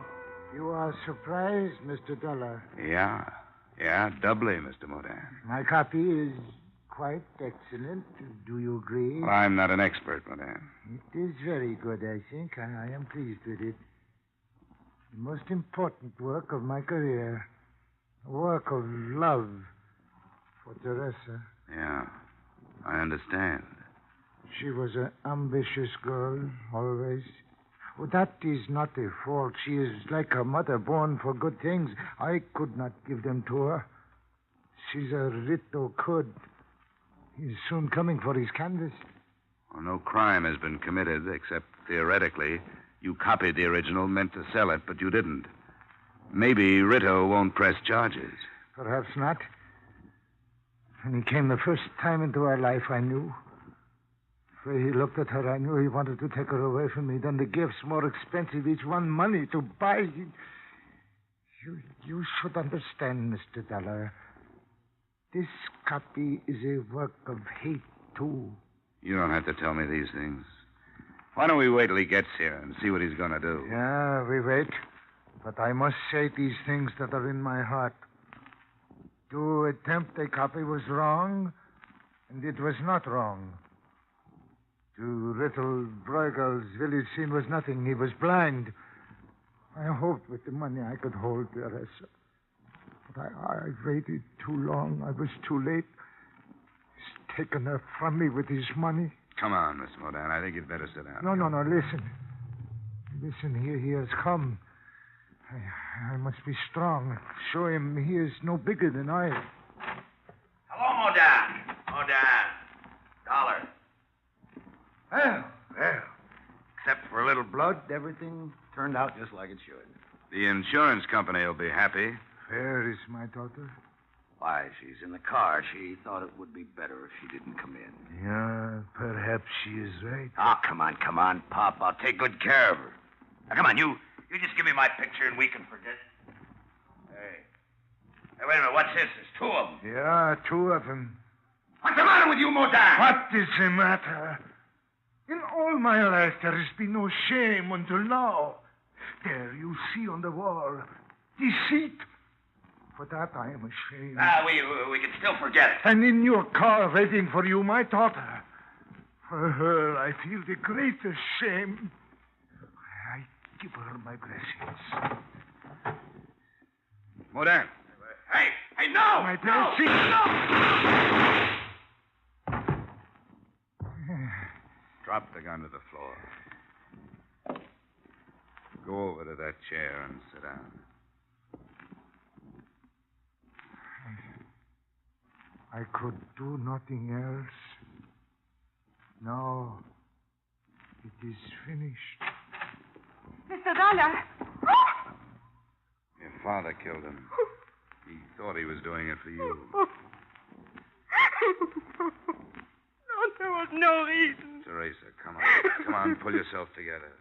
Speaker 16: You are surprised, Mr. Dollar.
Speaker 1: Yeah, doubly, Mr. Mordan.
Speaker 16: My copy is quite excellent. Do you agree?
Speaker 1: Well, I'm not an expert, Mordan.
Speaker 16: It is very good, I think. I am pleased with it. The most important work of my career. A work of love for Teresa.
Speaker 1: Yeah, I understand.
Speaker 16: She was an ambitious girl, always. Oh, that is not her fault. She is like her mother, born for good things. I could not give them to her. Caesar Rito could. He's soon coming for his canvas.
Speaker 1: Well, no crime has been committed, except theoretically. You copied the original, meant to sell it, but you didn't. Maybe Rito won't press charges.
Speaker 16: Perhaps not. When he came the first time into our life, I knew. The way he looked at her, I knew he wanted to take her away from me. Then the gifts, more expensive, each one money to buy. You should understand, Mr. Dollar. This copy is a work of hate, too.
Speaker 1: You don't have to tell me these things. Why don't we wait till he gets here and see what he's going to do?
Speaker 16: Yeah, we wait. But I must say these things that are in my heart. To attempt a copy was wrong, and it was not wrong. To Little Bruegel's village scene was nothing. He was blind. I hoped with the money I could hold Teresa. But I waited too long. I was too late. He's taken her from me with his money.
Speaker 1: Come on, Miss Modan. I think you'd better sit down.
Speaker 16: No, listen. Listen, here he has come. I must be strong. Show him he is no bigger than I am.
Speaker 4: Hello, Modan. Dollar. Well. Except for a little blood, everything turned out just like it should.
Speaker 1: The insurance company will be happy.
Speaker 16: Where is my daughter?
Speaker 4: Why, she's in the car. She thought it would be better if she didn't come in.
Speaker 16: Yeah, perhaps she is right.
Speaker 4: Oh, come on, Pop. I'll take good care of her. Now, come on, you just give me my picture and we can forget. Hey, wait a minute. What's this? There's two of them.
Speaker 16: Yeah, two of them.
Speaker 4: What's the matter with you, Modan?
Speaker 16: What is the matter? In all my life, there has been no shame until now. There, you see on the wall. Deceit. For that, I am ashamed.
Speaker 4: We can still forget it.
Speaker 16: And in your car, waiting for you, my daughter. For her, I feel the greatest shame. I give her my blessings.
Speaker 1: Modan.
Speaker 4: Hey, no!
Speaker 16: My blessings.
Speaker 4: No!
Speaker 1: Drop the gun to the floor. Go over to that chair and sit down.
Speaker 16: I could do nothing else. Now, it is finished.
Speaker 8: Mr. Dollar.
Speaker 1: Your father killed him. He thought he was doing it for you.
Speaker 8: No, there was no reason.
Speaker 1: Teresa, come on. Come on, pull yourself together.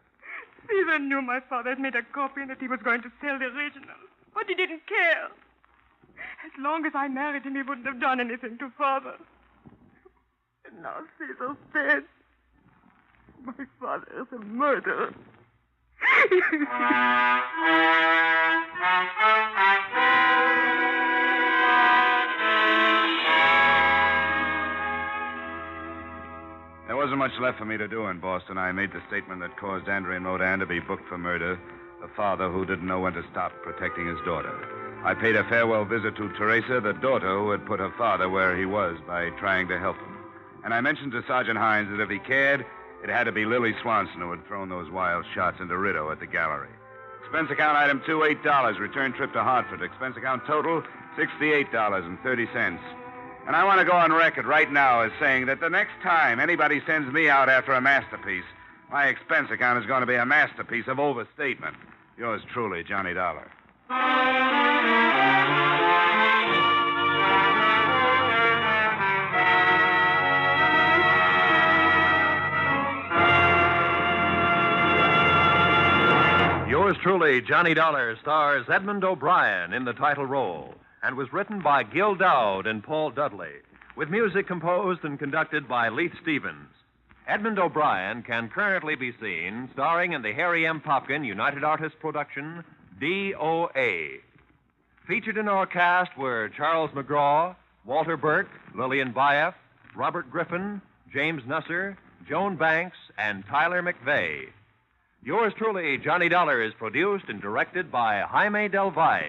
Speaker 8: Caesar knew my father had made a copy and that he was going to sell the original. But he didn't care. As long as I married him, he wouldn't have done anything to father. And now Caesar's dead. My father is a murderer.
Speaker 1: There wasn't much left for me to do in Boston. I made the statement that caused Andrea Modan to be booked for murder, the father who didn't know when to stop protecting his daughter. I paid a farewell visit to Teresa, the daughter who had put her father where he was by trying to help him. And I mentioned to Sergeant Hines that if he cared, it had to be Lily Swanson who had thrown those wild shots into Rito at the gallery. Expense account item 2, $8. Return trip to Hartford. Expense account total, $68.30. And I want to go on record right now as saying that the next time anybody sends me out after a masterpiece, my expense account is going to be a masterpiece of overstatement. Yours truly, Johnny Dollar.
Speaker 10: Yours truly, Johnny Dollar, stars Edmond O'Brien in the title role and was written by Gil Dowd and Paul Dudley, with music composed and conducted by Leith Stevens. Edmond O'Brien can currently be seen starring in the Harry M. Popkin United Artists production, D.O.A. Featured in our cast were Charles McGraw, Walter Burke, Lillian Baeff, Robert Griffin, James Nusser, Joan Banks, and Tyler McVeigh. Yours truly, Johnny Dollar, is produced and directed by Jaime Del Valle.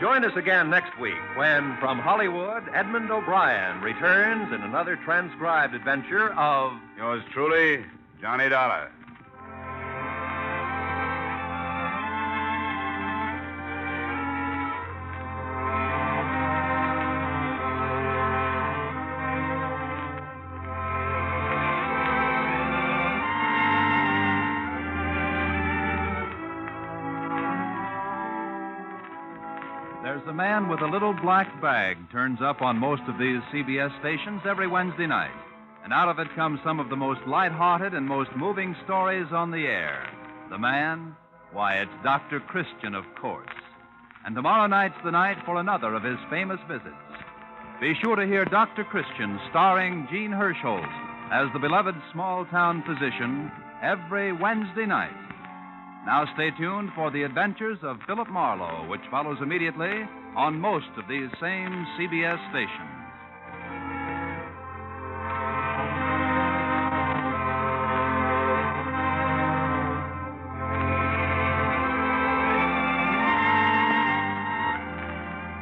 Speaker 10: Join us again next week when, from Hollywood, Edmond O'Brien returns in another transcribed adventure of...
Speaker 1: Yours truly, Johnny Dollar.
Speaker 3: There's a man with a little black bag turns up on most of these CBS stations every Wednesday night. And out of it comes some of the most light-hearted and most moving stories on the air. The man? Why, it's Dr. Christian, of course. And tomorrow night's the night for another of his famous visits. Be sure to hear Dr. Christian starring Gene Hirschholz as the beloved small-town physician every Wednesday night. Now stay tuned for the adventures of Philip Marlowe, which follows immediately on most of these same CBS stations.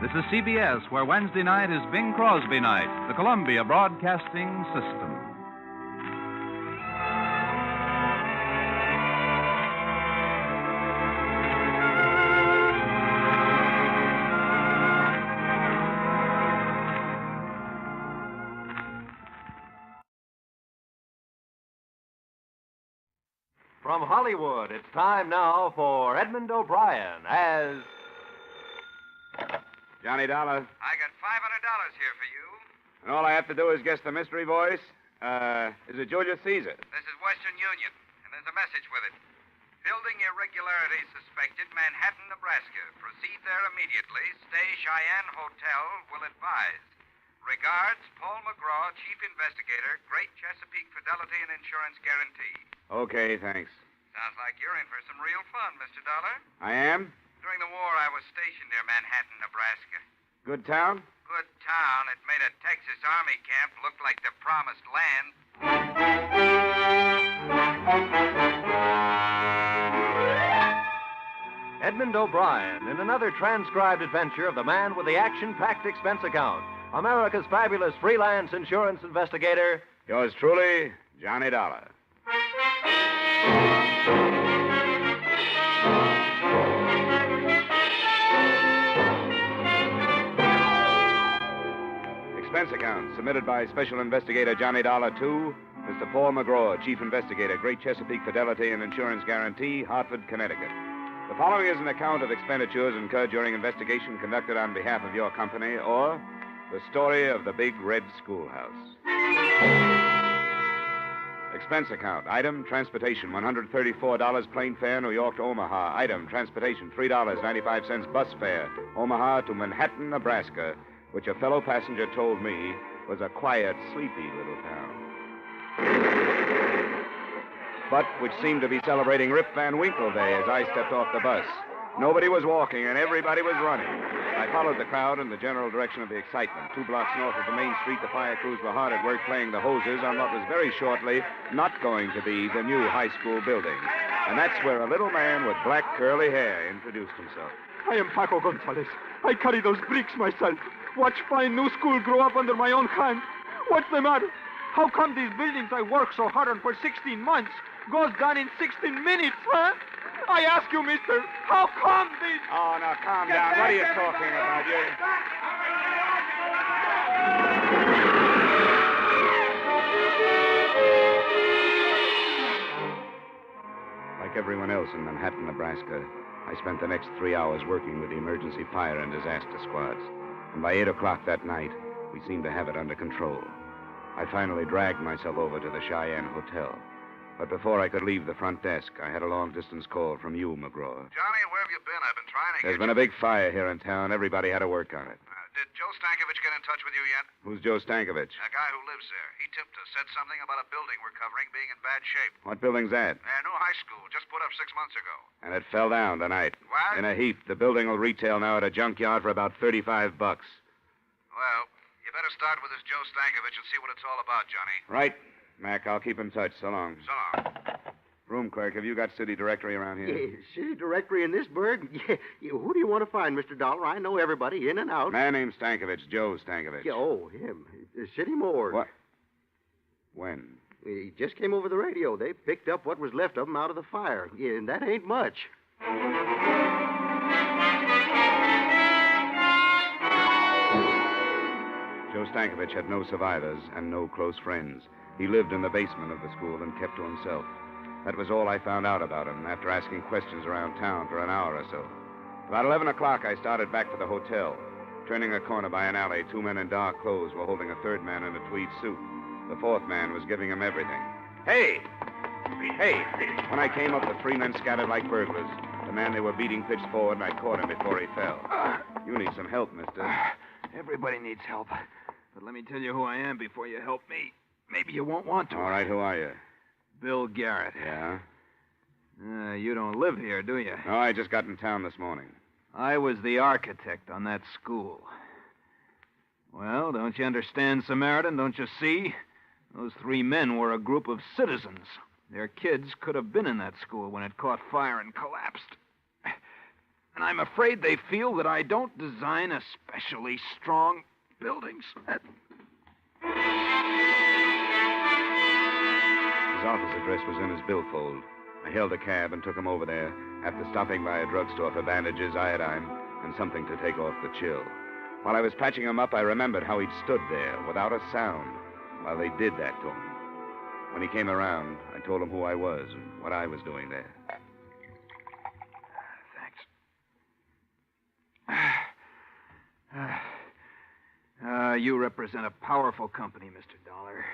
Speaker 3: This is CBS, where Wednesday night is Bing Crosby night, the Columbia Broadcasting System.
Speaker 10: From Hollywood, it's time now for Edmond O'Brien as...
Speaker 1: Johnny Dollar.
Speaker 2: I got $500 here for you.
Speaker 1: And all I have to do is guess the mystery voice. Is it Julius Caesar?
Speaker 2: This is Western Union, and there's a message with it. Building irregularities suspected, Manhattan, Nebraska. Proceed there immediately. Stay Cheyenne Hotel. Will advise. Regards, Paul McGraw, Chief Investigator, Great Chesapeake Fidelity and Insurance Guarantee.
Speaker 1: Okay, thanks.
Speaker 2: Sounds like you're in for some real fun, Mr. Dollar.
Speaker 1: I am?
Speaker 2: During the war, I was stationed near Manhattan, Nebraska.
Speaker 1: Good town?
Speaker 2: Good town. It made a Texas Army camp look like the promised land.
Speaker 10: Edmond O'Brien in another transcribed adventure of the man with the action-packed expense account, America's fabulous freelance insurance investigator.
Speaker 1: Yours truly, Johnny Dollar. Expense account submitted by Special Investigator Johnny Dollar to Mr. Paul McGraw, Chief Investigator, Great Chesapeake Fidelity and Insurance Guarantee, Hartford, Connecticut. The following is an account of expenditures incurred during investigation conducted on behalf of your company, or the story of the Big Red Schoolhouse. Expense account. Item, transportation, $134 plane fare, New York to Omaha. Item, transportation, $3.95 bus fare, Omaha to Manhattan, Nebraska, which a fellow passenger told me was a quiet, sleepy little town. But which seemed to be celebrating Rip Van Winkle Day as I stepped off the bus. Nobody was walking and everybody was running. I followed the crowd in the general direction of the excitement. 2 blocks north of the main street, the fire crews were hard at work playing the hoses on what was very shortly not going to be the new high school building. And that's where a little man with black curly hair introduced himself.
Speaker 20: I am Paco Gonzalez. I carry those bricks myself. Watch fine new school grow up under my own hand. What's the matter? How come these buildings I worked so hard on for 16 months goes down in 16 minutes, huh? I ask you, mister, how come this...
Speaker 1: Oh, now, calm down. What are you talking about, you? Like everyone else in Manhattan, Nebraska, I spent the next 3 hours working with the emergency fire and disaster squads. And by 8 o'clock that night, we seemed to have it under control. I finally dragged myself over to the Cheyenne Hotel. But before I could leave the front desk, I had a long-distance call from you, McGraw.
Speaker 2: Johnny, where have you been? I've been trying to
Speaker 1: There's been a big fire here in town. Everybody had to work on it.
Speaker 2: Did Joe Stankovich get in touch with you yet?
Speaker 1: Who's Joe Stankovich?
Speaker 2: A guy who lives there. He tipped us, said something about a building we're covering being in bad shape.
Speaker 1: What building's that?
Speaker 2: New high school, just put up 6 months ago.
Speaker 1: And it fell down tonight.
Speaker 2: What?
Speaker 1: In a heap. The building will retail now at a junkyard for about $35.
Speaker 2: Well, you better start with this Joe Stankovich and see what it's all about, Johnny.
Speaker 1: Right. Mac, I'll keep in touch. So long.
Speaker 2: So long.
Speaker 1: Room clerk, have you got city directory around here?
Speaker 19: Yeah, city directory in this burg? Yeah, who do you want to find, Mr. Dollar? I know everybody in and out.
Speaker 1: Man named Stankovich, Joe Stankovich.
Speaker 19: Yeah, oh, him. City morgue.
Speaker 1: What? When?
Speaker 19: He just came over the radio. They picked up what was left of him out of the fire. Yeah, and that ain't much.
Speaker 1: Joe Stankovich had no survivors and no close friends. He lived in the basement of the school and kept to himself. That was all I found out about him after asking questions around town for an hour or so. About 11 o'clock, I started back for the hotel. Turning a corner by an alley, 2 men in dark clothes were holding a third man in a tweed suit. The fourth man was giving him everything. Hey! Hey! When I came up, the 3 men scattered like burglars. The man they were beating pitched forward, and I caught him before he fell. You need some help, mister.
Speaker 20: Everybody needs help. But let me tell you who I am before you help me. Maybe you won't want to.
Speaker 1: All right, who are you?
Speaker 20: Bill Garrett.
Speaker 1: Yeah?
Speaker 20: You don't live here, do you?
Speaker 1: No, I just got in town this morning.
Speaker 20: I was the architect on that school. Well, don't you understand, Samaritan? Don't you see? Those 3 men were a group of citizens. Their kids could have been in that school when it caught fire and collapsed. And I'm afraid they feel that I don't design especially strong buildings.
Speaker 1: His office address was in his billfold. I hailed a cab and took him over there, after stopping by a drugstore for bandages, iodine, and something to take off the chill. While I was patching him up, I remembered how he'd stood there without a sound while they did that to him. When he came around, I told him who I was and what I was doing there.
Speaker 20: You represent a powerful company, Mr. Dollar.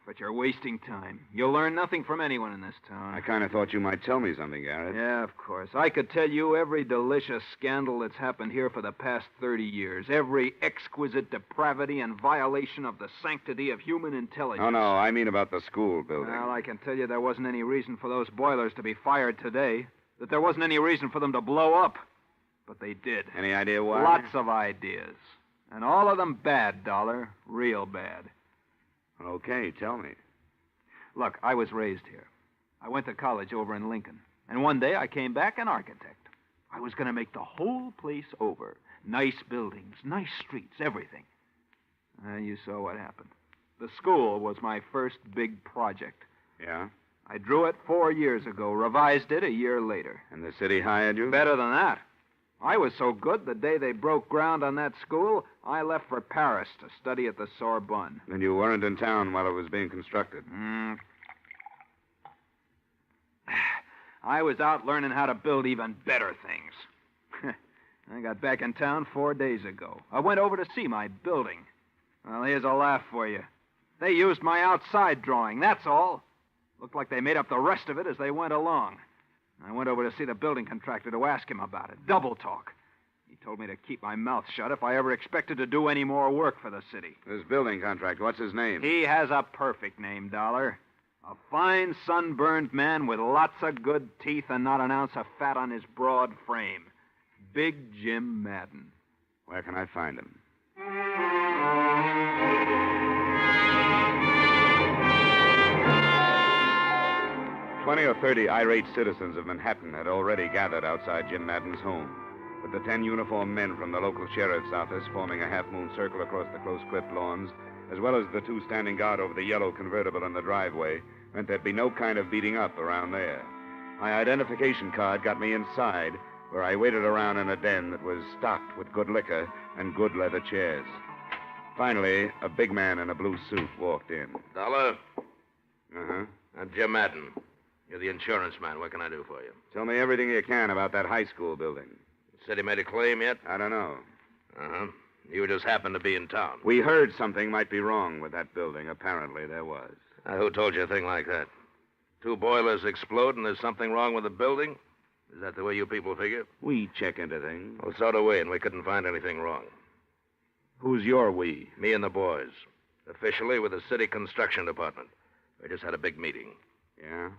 Speaker 20: But you're wasting time. You'll learn nothing from anyone in this town.
Speaker 1: I kind of thought you might tell me something, Garrett.
Speaker 20: Yeah, of course. I could tell you every delicious scandal that's happened here for the past 30 years. Every exquisite depravity and violation of the sanctity of human intelligence.
Speaker 1: Oh, no, I mean about the school building.
Speaker 20: Well, I can tell you there wasn't any reason for those boilers to be fired today. That there wasn't any reason for them to blow up. But they did.
Speaker 1: Any idea why?
Speaker 20: Lots of ideas. And all of them bad, Dollar. Real bad.
Speaker 1: Okay, tell me.
Speaker 20: Look, I was raised here. I went to college over in Lincoln. And one day I came back an architect. I was going to make the whole place over. Nice buildings, nice streets, everything. You saw what happened. The school was my first big project.
Speaker 1: Yeah?
Speaker 20: I drew it 4 years ago, revised it a year later.
Speaker 1: And the city hired you?
Speaker 20: Better than that. I was so good, the day they broke ground on that school, I left for Paris to study at the Sorbonne.
Speaker 1: And you weren't in town while it was being constructed?
Speaker 20: I was out learning how to build even better things. I got back in town 4 days ago. I went over to see my building. Well, here's a laugh for you. They used my outside drawing, that's all. Looked like they made up the rest of it as they went along. I went over to see the building contractor to ask him about it. Double talk. He told me to keep my mouth shut if I ever expected to do any more work for the city.
Speaker 1: This building contractor, what's his name?
Speaker 20: He has a perfect name, Dollar. A fine, sunburned man with lots of good teeth and not an ounce of fat on his broad frame. Big Jim Madden.
Speaker 1: Where can I find him? 20 or 30 irate citizens of Manhattan had already gathered outside Jim Madden's home, with the 10 uniformed men from the local sheriff's office forming a half-moon circle across the close-clipped lawns, as well as the 2 standing guard over the yellow convertible in the driveway, meant there'd be no kind of beating up around there. My identification card got me inside, where I waited around in a den that was stocked with good liquor and good leather chairs. Finally, a big man in a blue suit walked in.
Speaker 4: Dollar?
Speaker 1: Uh-huh.
Speaker 4: I'm Jim Madden. You're the insurance man. What can I do for you?
Speaker 1: Tell me everything you can about that high school building.
Speaker 4: Said he made a claim yet?
Speaker 1: I don't know.
Speaker 4: Uh-huh. You just happened to be in town.
Speaker 1: We heard something might be wrong with that building. Apparently there was.
Speaker 4: Who told you a thing like that? 2 boilers explode and there's something wrong with the building? Is that the way you people figure?
Speaker 1: We check into things.
Speaker 4: Well, so do we, and we couldn't find anything wrong.
Speaker 1: Who's your we?
Speaker 4: Me and the boys. Officially with the city construction department. We just had a big meeting.
Speaker 1: Yeah?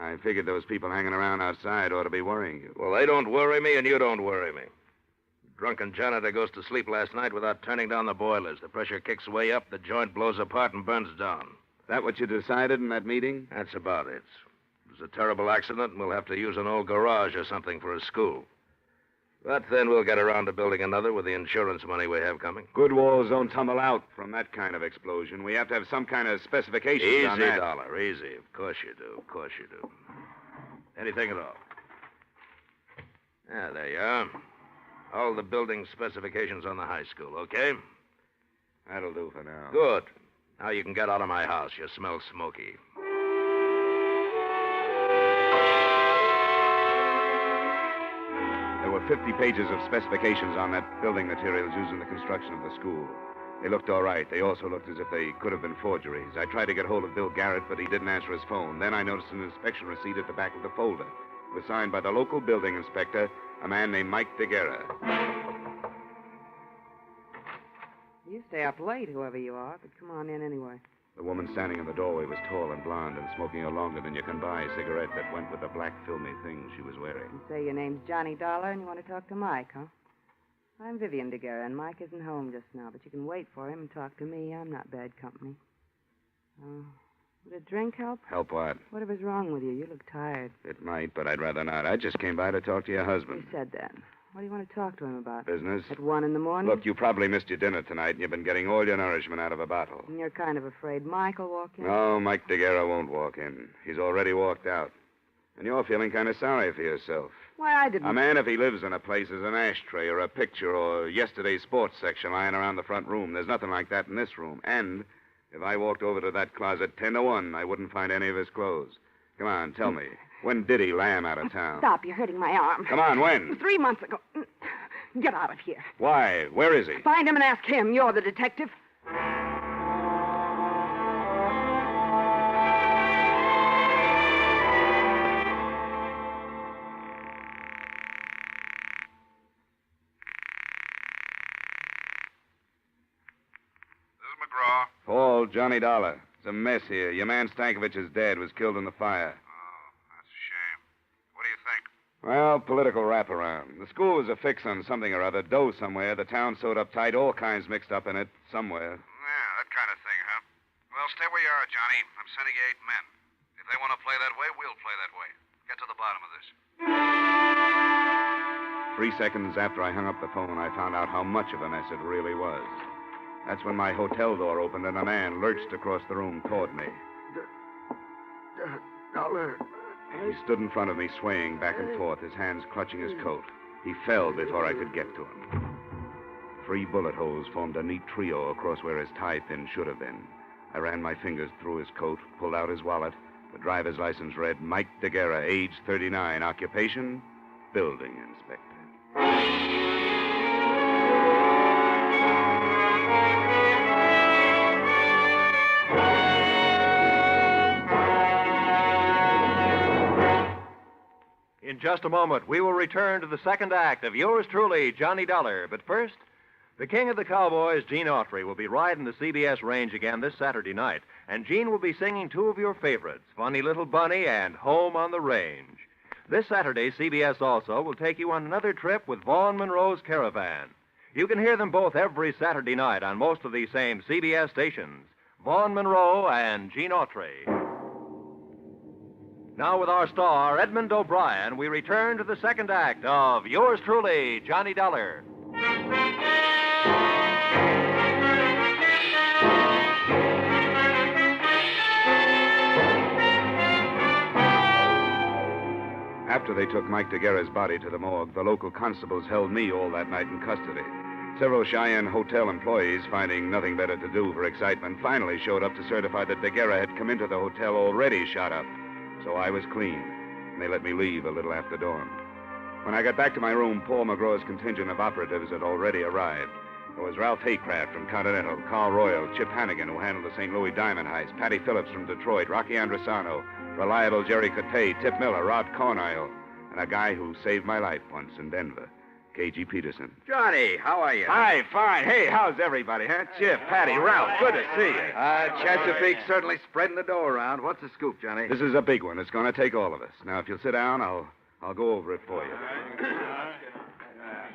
Speaker 1: I figured those people hanging around outside ought to be worrying you.
Speaker 4: Well, they don't worry me, and you don't worry me. Drunken janitor goes to sleep last night without turning down the boilers. The pressure kicks way up, the joint blows apart and burns down.
Speaker 1: That what you decided in that meeting?
Speaker 4: That's about it.
Speaker 19: was a terrible accident, and we'll have to use an old garage or something for a school. But then we'll get around to building another with the insurance money we have coming.
Speaker 1: Good walls don't tumble out from that kind of explosion. We have to have some kind of specifications on that.
Speaker 19: Easy, Dollar, easy. Of course you do, of course you do. Anything at all. Yeah, there you are. All the building specifications on the high school, okay?
Speaker 1: That'll do for now.
Speaker 19: Good. Now you can get out of my house. You smell smoky.
Speaker 1: There were 50 pages of specifications on that building materials used in the construction of the school. They looked all right. They also looked as if they could have been forgeries. I tried to get hold of Bill Garrett, but he didn't answer his phone. Then I noticed an inspection receipt at the back of the folder. It was signed by the local building inspector, a man named Mike DeGuerra.
Speaker 21: You stay up late, whoever you are, but come on in anyway.
Speaker 1: The woman standing in the doorway was tall and blonde and smoking a longer than you can buy cigarette that went with the black filmy thing she was wearing.
Speaker 21: You say your name's Johnny Dollar and you want to talk to Mike, huh? I'm Vivian DeGuerra, and Mike isn't home just now, but you can wait for him and talk to me. I'm not bad company. Would a drink help?
Speaker 1: Help what?
Speaker 21: Whatever's wrong with you. You look tired.
Speaker 1: It might, but I'd rather not. I just came by to talk to your husband.
Speaker 21: You said that. What do you want to talk to him about?
Speaker 1: Business.
Speaker 21: At 1 in the morning?
Speaker 1: Look, you probably missed your dinner tonight, and you've been getting all your nourishment out of a bottle.
Speaker 21: And you're kind of afraid Mike will walk in?
Speaker 1: No, Mike DeGuerra won't walk in. He's already walked out. And you're feeling kind of sorry for yourself.
Speaker 21: Why, I didn't...
Speaker 1: A man, if he lives in a place, is an ashtray or a picture or yesterday's sports section lying around the front room. There's nothing like that in this room. And if I walked over to that closet 10 to 1, I wouldn't find any of his clothes. Come on, tell me. When did he lamb out of town?
Speaker 21: Stop, you're hurting my arm.
Speaker 1: Come on, when?
Speaker 21: 3 months ago. Get out of here.
Speaker 1: Why? Where is he?
Speaker 21: Find him and ask him. You're the detective.
Speaker 1: Paul, Johnny Dollar. It's a mess here. Your man Stankovich is dead, was killed in the fire.
Speaker 13: That's a shame. What do you think?
Speaker 1: Well, political wraparound. The school was a fix on something or other, dough somewhere, the town sewed up tight, all kinds mixed up in it, somewhere.
Speaker 13: Yeah, that kind of thing, huh? Well, stay where you are, Johnny. I'm sending you 8 men. If they want to play that way, we'll play that way. Get to the bottom of this.
Speaker 1: 3 seconds after I hung up the phone, I found out how much of a mess it really was. That's when my hotel door opened and a man lurched across the room toward me.
Speaker 16: Dollar.
Speaker 1: He stood in front of me, swaying back and forth, his hands clutching his coat. He fell before I could get to him. 3 bullet holes formed a neat trio across where his tie pin should have been. I ran my fingers through his coat, pulled out his wallet. The driver's license read Mike DeGuerra, age 39, occupation, building inspector.
Speaker 10: In just a moment, we will return to the second act of yours truly, Johnny Dollar. But first, the king of the cowboys, Gene Autry, will be riding the CBS range again this Saturday night. And Gene will be singing 2 of your favorites, Funny Little Bunny and Home on the Range. This Saturday, CBS also will take you on another trip with Vaughn Monroe's Caravan. You can hear them both every Saturday night on most of these same CBS stations, Vaughn Monroe and Gene Autry. Now, with our star, Edmond O'Brien, we return to the second act of yours truly, Johnny Dollar.
Speaker 1: After they took Mike DeGuerra's body to the morgue, the local constables held me all that night in custody. Several Cheyenne hotel employees, finding nothing better to do for excitement, finally showed up to certify that DeGuerra had come into the hotel already shot up. So I was clean, and they let me leave a little after dawn. When I got back to my room, Paul McGraw's contingent of operatives had already arrived. There was Ralph Haycraft from Continental, Carl Royal, Chip Hannigan, who handled the St. Louis diamond heist, Patty Phillips from Detroit, Rocky Andresano, reliable Jerry Cotte, Tip Miller, Rod Cornile, and a guy who saved my life once in Denver, K.G. Peterson.
Speaker 22: Johnny, how are you?
Speaker 1: Hi, fine. Hey, how's everybody, huh? Chip, Patty, Ralph, good to see you.
Speaker 22: Chesapeake certainly spreading the dough around. What's the scoop, Johnny?
Speaker 1: This is a big one. It's going to take all of us. Now, if you'll sit down, I'll go over it for you.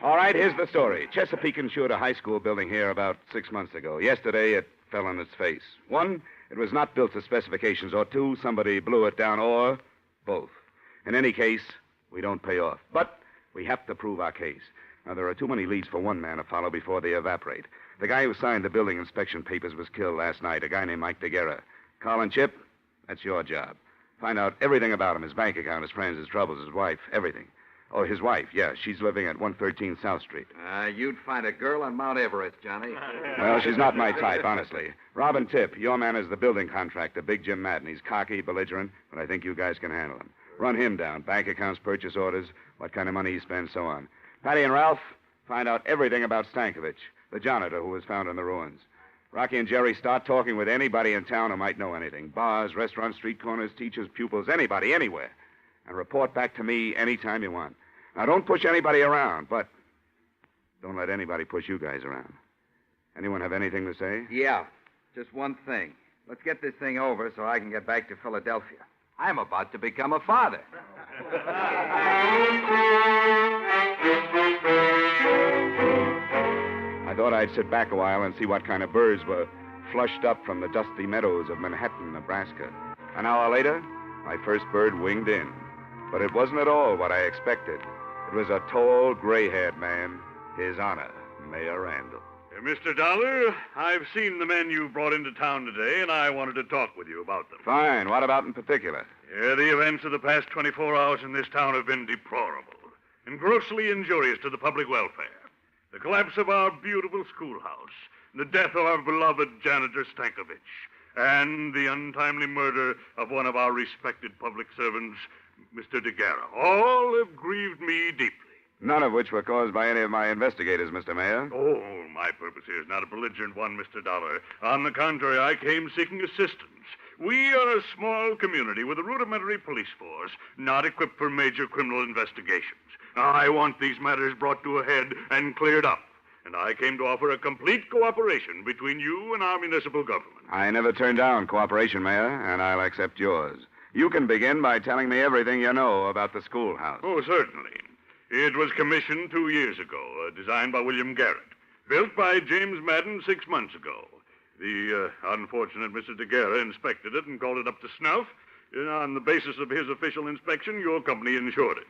Speaker 1: All right, here's the story. Chesapeake insured a high school building here about 6 months ago. Yesterday, it fell on its face. 1, it was not built to specifications, or 2, somebody blew it down, or Both. In any case, we don't pay off. But we have to prove our case. Now, there are too many leads for one man to follow before they evaporate. The guy who signed the building inspection papers was killed last night, a guy named Mike DeGuerra. Carl and Chip, that's your job. Find out everything about him, his bank account, his friends, his troubles, his wife, everything. Oh, his wife, yeah. She's living at 113 South Street.
Speaker 22: You'd find a girl on Mount Everest, Johnny.
Speaker 1: Well, she's not my type, honestly. Rob and Tip, your man is the building contractor, Big Jim Madden. He's cocky, belligerent, but I think you guys can handle him. Run him down. Bank accounts, purchase orders, what kind of money he spends, so on. Patty and Ralph, find out everything about Stankovich, the janitor who was found in the ruins. Rocky and Jerry, start talking with anybody in town who might know anything. Bars, restaurants, street corners, teachers, pupils, anybody, anywhere. And report back to me anytime you want. Now, don't push anybody around, but don't let anybody push you guys around. Anyone have anything to say?
Speaker 22: Yeah, just one thing. Let's get this thing over so I can get back to Philadelphia. I'm about to become a father.
Speaker 1: I thought I'd sit back a while and see what kind of birds were flushed up from the dusty meadows of Manhattan, Nebraska. An hour later, my first bird winged in. But it wasn't at all what I expected. It was a tall, gray-haired man, His Honor, Mayor Randall.
Speaker 13: Mr. Dollar, I've seen the men you brought into town today, and I wanted to talk with you about them.
Speaker 1: Fine. What about in particular?
Speaker 13: Yeah, the events of the past 24 hours in this town have been deplorable and grossly injurious to the public welfare. The collapse of our beautiful schoolhouse, the death of our beloved janitor Stankovich, and the untimely murder of one of our respected public servants, Mr. DeGuerra. All have grieved me deeply.
Speaker 1: None of which were caused by any of my investigators, Mr. Mayor.
Speaker 13: Oh, my purpose here is not a belligerent one, Mr. Dollar. On the contrary, I came seeking assistance. We are a small community with a rudimentary police force, not equipped for major criminal investigations. I want these matters brought to a head and cleared up. And I came to offer a complete cooperation between you and our municipal government.
Speaker 1: I never turned down cooperation, Mayor, and I'll accept yours. You can begin by telling me everything you know about the schoolhouse.
Speaker 13: Oh, certainly. It was commissioned 2 years ago, designed by William Garrett, built by James Madden 6 months ago. The unfortunate Mr. DeGuerra inspected it and called it up to snuff. On the basis of his official inspection, your company insured it.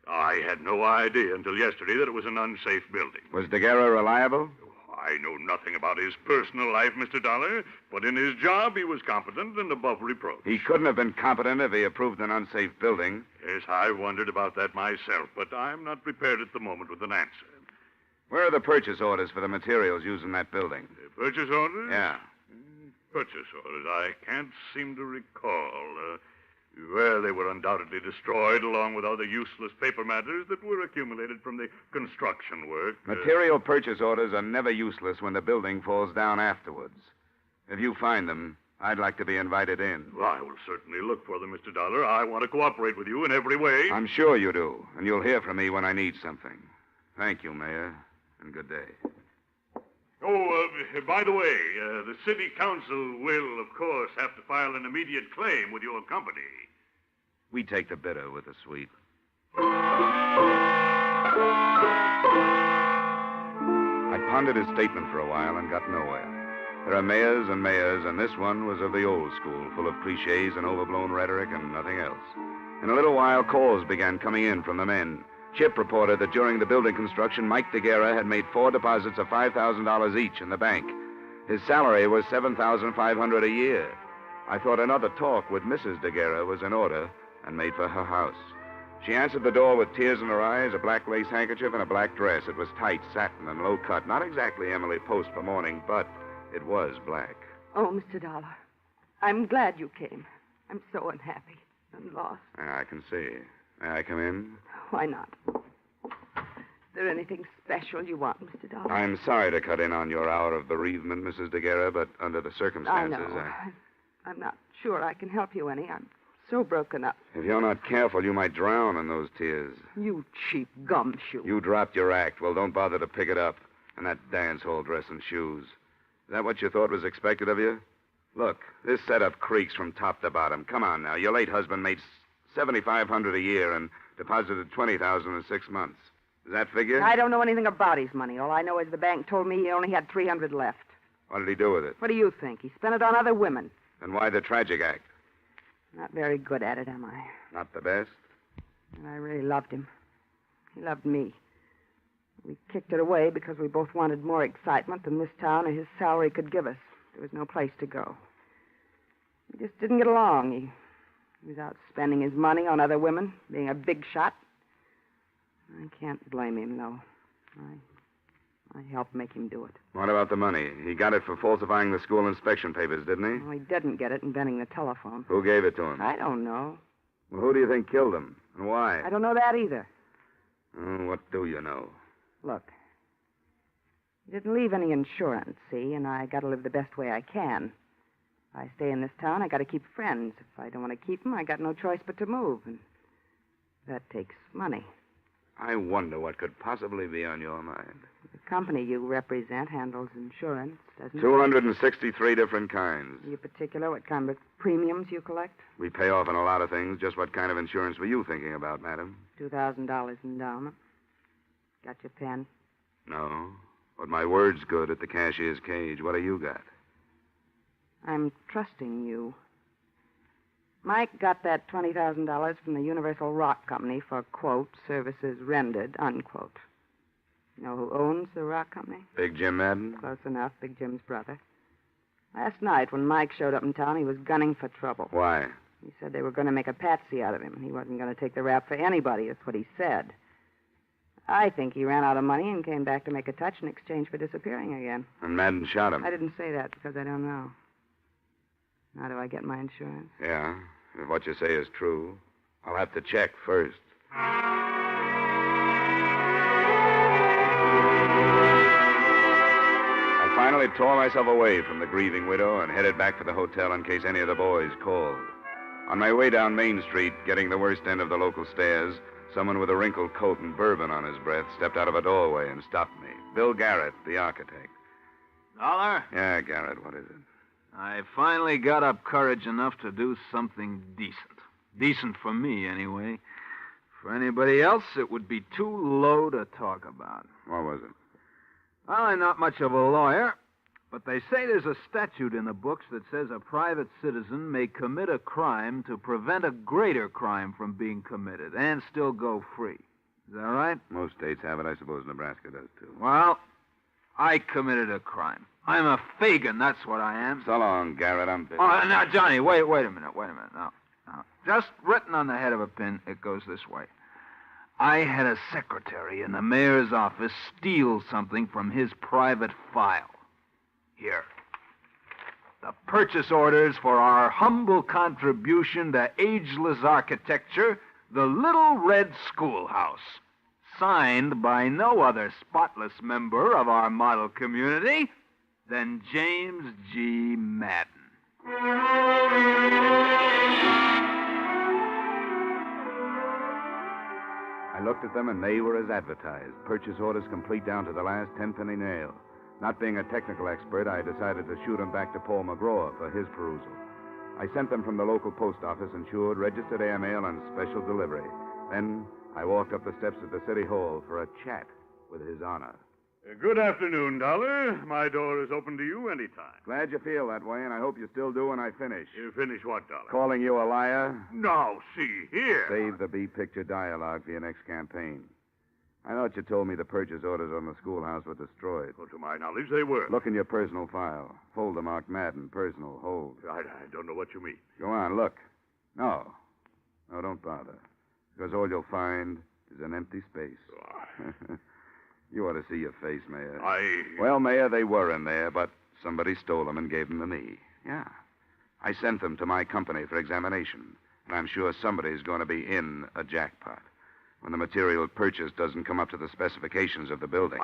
Speaker 13: I had no idea until yesterday that it was an unsafe building.
Speaker 1: Was DeGuerra reliable?
Speaker 13: I know nothing about his personal life, Mr. Dollar, but in his job he was competent and above reproach.
Speaker 1: He couldn't have been competent if he approved an unsafe building.
Speaker 13: Yes, I wondered about that myself, but I'm not prepared at the moment with an answer.
Speaker 1: Where are the purchase orders for the materials used in that building?
Speaker 13: Purchase orders?
Speaker 1: Yeah.
Speaker 13: Purchase orders. I can't seem to recall. Well, they were undoubtedly destroyed along with other useless paper matters that were accumulated from the construction work.
Speaker 1: Material purchase orders are never useless when the building falls down afterwards. If you find them, I'd like to be invited in.
Speaker 13: Well, I will certainly look for them, Mr. Dollar. I want to cooperate with you in every way.
Speaker 1: I'm sure you do, and you'll hear from me when I need something. Thank you, Mayor, and good day.
Speaker 13: Oh, by the way, the city council will, of course, have to file an immediate claim with your company.
Speaker 1: We take the bitter with the sweet. I pondered his statement for a while and got nowhere. There are mayors and mayors, and this one was of the old school, full of cliches and overblown rhetoric and nothing else. In a little while, calls began coming in from the men. Chip reported that during the building construction, Mike DeGuerra had made 4 deposits of $5,000 each in the bank. His salary was $7,500 a year. I thought another talk with Mrs. DeGuerra was in order and made for her house. She answered the door with tears in her eyes, a black lace handkerchief, and a black dress. It was tight, satin, and low cut. Not exactly Emily Post for mourning, but it was black.
Speaker 21: Oh, Mr. Dollar, I'm glad you came. I'm so unhappy and lost.
Speaker 1: I can see. May I come in?
Speaker 21: Why not? Is there anything special you want, Mr. Dollar?
Speaker 1: I'm sorry to cut in on your hour of bereavement, Mrs. DeGuerra, but under the circumstances,
Speaker 21: I know. I'm not sure I can help you any. I'm so broken up.
Speaker 1: If you're not careful, you might drown in those tears.
Speaker 21: You cheap gumshoe.
Speaker 1: You dropped your act. Well, don't bother to pick it up. And that dance hall dress and shoes. Is that what you thought was expected of you? Look, this setup creaks from top to bottom. Come on now. Your late husband made $7,500 a year and deposited $20,000 in 6 months. Does that figure?
Speaker 21: I don't know anything about his money. All I know is the bank told me he only had $300 left.
Speaker 1: What did he do with it?
Speaker 21: What do you think? He spent it on other women.
Speaker 1: Then why the tragic act?
Speaker 21: Not very good at it, am I?
Speaker 1: Not the best?
Speaker 21: And I really loved him. He loved me. We kicked it away because we both wanted more excitement than this town or his salary could give us. There was no place to go. We just didn't get along. He was out spending his money on other women, being a big shot. I can't blame him, though. I helped make him do it.
Speaker 1: What about the money? He got it for falsifying the school inspection papers, didn't he?
Speaker 21: Well, he didn't get it inventing the telephone.
Speaker 1: Who gave it to him?
Speaker 21: I don't know.
Speaker 1: Well, who do you think killed him? And why?
Speaker 21: I don't know that either.
Speaker 1: Oh, what do you know?
Speaker 21: Look, he didn't leave any insurance, see, and I got to live the best way I can. If I stay in this town, I got to keep friends. If I don't want to keep them, I got no choice but to move, and that takes money.
Speaker 1: I wonder what could possibly be on your mind.
Speaker 21: The company you represent handles insurance, doesn't it?
Speaker 1: 263 different kinds.
Speaker 21: Are you particular what kind of premiums you collect?
Speaker 1: We pay off on a lot of things. Just what kind of insurance were you thinking about, madam?
Speaker 21: $2,000 endowment. Got your pen?
Speaker 1: No. But my word's good at the cashier's cage. What do you got?
Speaker 21: I'm trusting you. Mike got that $20,000 from the Universal Rock Company for, quote, services rendered, unquote. You know who owns the rock company?
Speaker 1: Big Jim Madden?
Speaker 21: Close enough, Big Jim's brother. Last night, when Mike showed up in town, he was gunning for trouble.
Speaker 1: Why?
Speaker 21: He said they were going to make a patsy out of him. He wasn't going to take the rap for anybody. That's what he said. I think he ran out of money and came back to make a touch in exchange for disappearing again.
Speaker 1: And Madden shot him?
Speaker 21: I didn't say that because I don't know. How do I get my insurance?
Speaker 1: Yeah, if what you say is true. I'll have to check first. I finally tore myself away from the grieving widow and headed back for the hotel in case any of the boys called. On my way down Main Street, getting the worst end of the local stairs, someone with a wrinkled coat and bourbon on his breath stepped out of a doorway and stopped me. Bill Garrett, the architect.
Speaker 5: Dollar?
Speaker 1: Yeah, Garrett, what is it?
Speaker 5: I finally got up courage enough to do something decent. Decent for me, anyway. For anybody else, it would be too low to talk about.
Speaker 1: What was it?
Speaker 5: Well, I'm not much of a lawyer, but they say there's a statute in the books that says a private citizen may commit a crime to prevent a greater crime from being committed and still go free. Is that right?
Speaker 1: Most states have it. I suppose Nebraska does, too.
Speaker 5: Well, I committed a crime. I'm a Fagin, that's what I am.
Speaker 1: So long, Garrett. I'm busy.
Speaker 5: Oh, now, Johnny, wait a minute. Now, just written on the head of a pin, it goes this way. I had a secretary in the mayor's office steal something from his private file. Here. The purchase orders for our humble contribution to ageless architecture, the Little Red Schoolhouse. Signed by no other spotless member of our model community than James G. Madden.
Speaker 1: I looked at them, and they were as advertised. Purchase orders complete down to the last 10-penny nail. Not being a technical expert, I decided to shoot them back to Paul McGraw for his perusal. I sent them from the local post office, insured, registered airmail, and special delivery. Then I walked up the steps of the city hall for a chat with His Honor.
Speaker 13: Good afternoon, Dollar. My door is open to you anytime.
Speaker 1: Glad you feel that way, and I hope you still do when I finish.
Speaker 13: You finish what, Dollar?
Speaker 1: Calling you a liar?
Speaker 13: Now, see here.
Speaker 1: Save the B-picture dialogue for your next campaign. I thought you told me the purchase orders on the schoolhouse were destroyed.
Speaker 13: Well, to my knowledge, they were.
Speaker 1: Look in your personal file. Folder marked Madden. Personal. Hold.
Speaker 13: I don't know what you mean.
Speaker 1: Go on, look. No, don't bother. Because all you'll find is an empty space.
Speaker 13: Oh.
Speaker 1: You ought to see your face, Mayor.
Speaker 13: I...
Speaker 1: Well, Mayor, they were in there, but somebody stole them and gave them to me. Yeah. I sent them to my company for examination, and I'm sure somebody's going to be in a jackpot when the material purchased doesn't come up to the specifications of the building.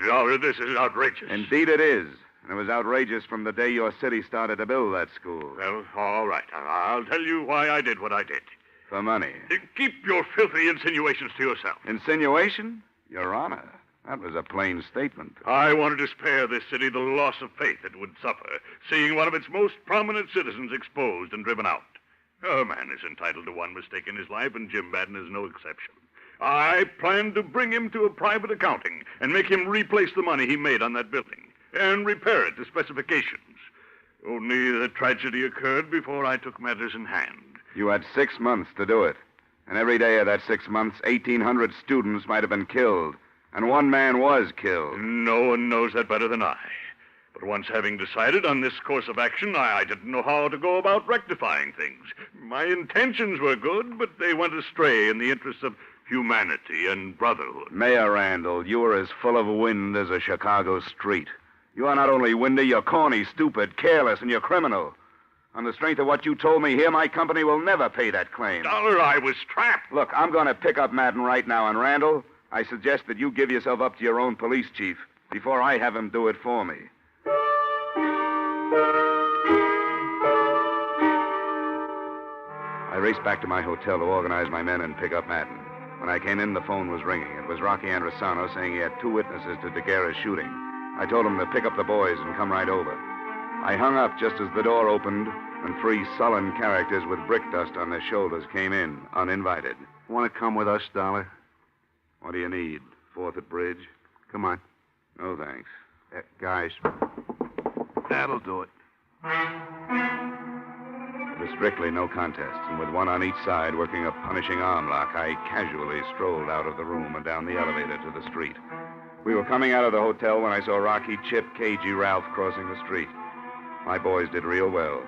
Speaker 13: Dollar, this is outrageous.
Speaker 1: Indeed it is. And it was outrageous from the day your city started to build that school.
Speaker 13: Well, all right. I'll tell you why I did what I did.
Speaker 1: For money.
Speaker 13: Keep your filthy insinuations to yourself.
Speaker 1: Insinuation? Your Honor. That was a plain statement.
Speaker 13: I wanted to spare this city the loss of faith it would suffer, seeing one of its most prominent citizens exposed and driven out. A man is entitled to one mistake in his life, and Jim Madden is no exception. I planned to bring him to a private accounting and make him replace the money he made on that building and repair it to specifications. Only the tragedy occurred before I took matters in hand.
Speaker 1: You had 6 months to do it. And every day of that 6 months, 1,800 students might have been killed. And one man was killed.
Speaker 6: No one knows that better than I. But once having decided on this course of action, I didn't know how to go about rectifying things. My intentions were good, but they went astray in the interests of humanity and brotherhood.
Speaker 1: Mayor Randall, you are as full of wind as a Chicago street. You are not only windy, you're corny, stupid, careless, and you're criminal. On the strength of what you told me here, my company will never pay that claim.
Speaker 6: Dollar, I was trapped.
Speaker 1: Look, I'm going to pick up Madden right now, and Randall, I suggest that you give yourself up to your own police chief before I have him do it for me. I raced back to my hotel to organize my men and pick up Madden. When I came in, the phone was ringing. It was Rocky Androsano saying he had 2 witnesses to DeGuerra's shooting. I told him to pick up the boys and come right over. I hung up just as the door opened, and 3 sullen characters with brick dust on their shoulders came in, uninvited.
Speaker 7: Want to come with us, Dollar?
Speaker 1: What do you need? 4th at Bridge?
Speaker 7: Come on.
Speaker 1: No, thanks.
Speaker 7: Guys, that'll do it.
Speaker 1: It was strictly no contest, and with one on each side working a punishing arm lock, I casually strolled out of the room and down the elevator to the street. We were coming out of the hotel when I saw Rocky, Chip, KG, Ralph crossing the street. My boys did real well,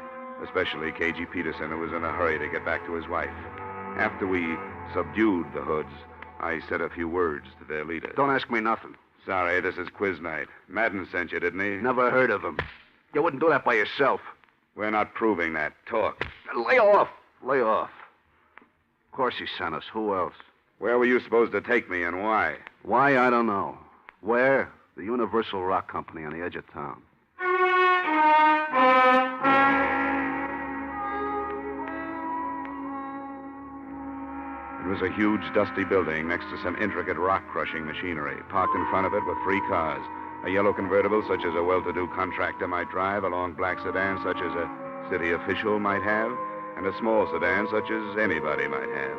Speaker 1: especially KG Peterson, who was in a hurry to get back to his wife. After we subdued the hoods, I said a few words to their leader.
Speaker 7: Don't ask me nothing.
Speaker 1: Sorry, this is quiz night. Madden sent you, didn't he?
Speaker 7: Never heard of him. You wouldn't do that by yourself.
Speaker 1: We're not proving that. Talk.
Speaker 7: Lay off. Lay off. Of course he sent us. Who else?
Speaker 1: Where were you supposed to take me and why?
Speaker 7: Why, I don't know. Where? The Universal Rock Company on the edge of town.
Speaker 1: It was a huge, dusty building next to some intricate rock-crushing machinery. Parked in front of it were 3 cars. A yellow convertible, such as a well-to-do contractor might drive, a long black sedan, such as a city official might have, and a small sedan, such as anybody might have.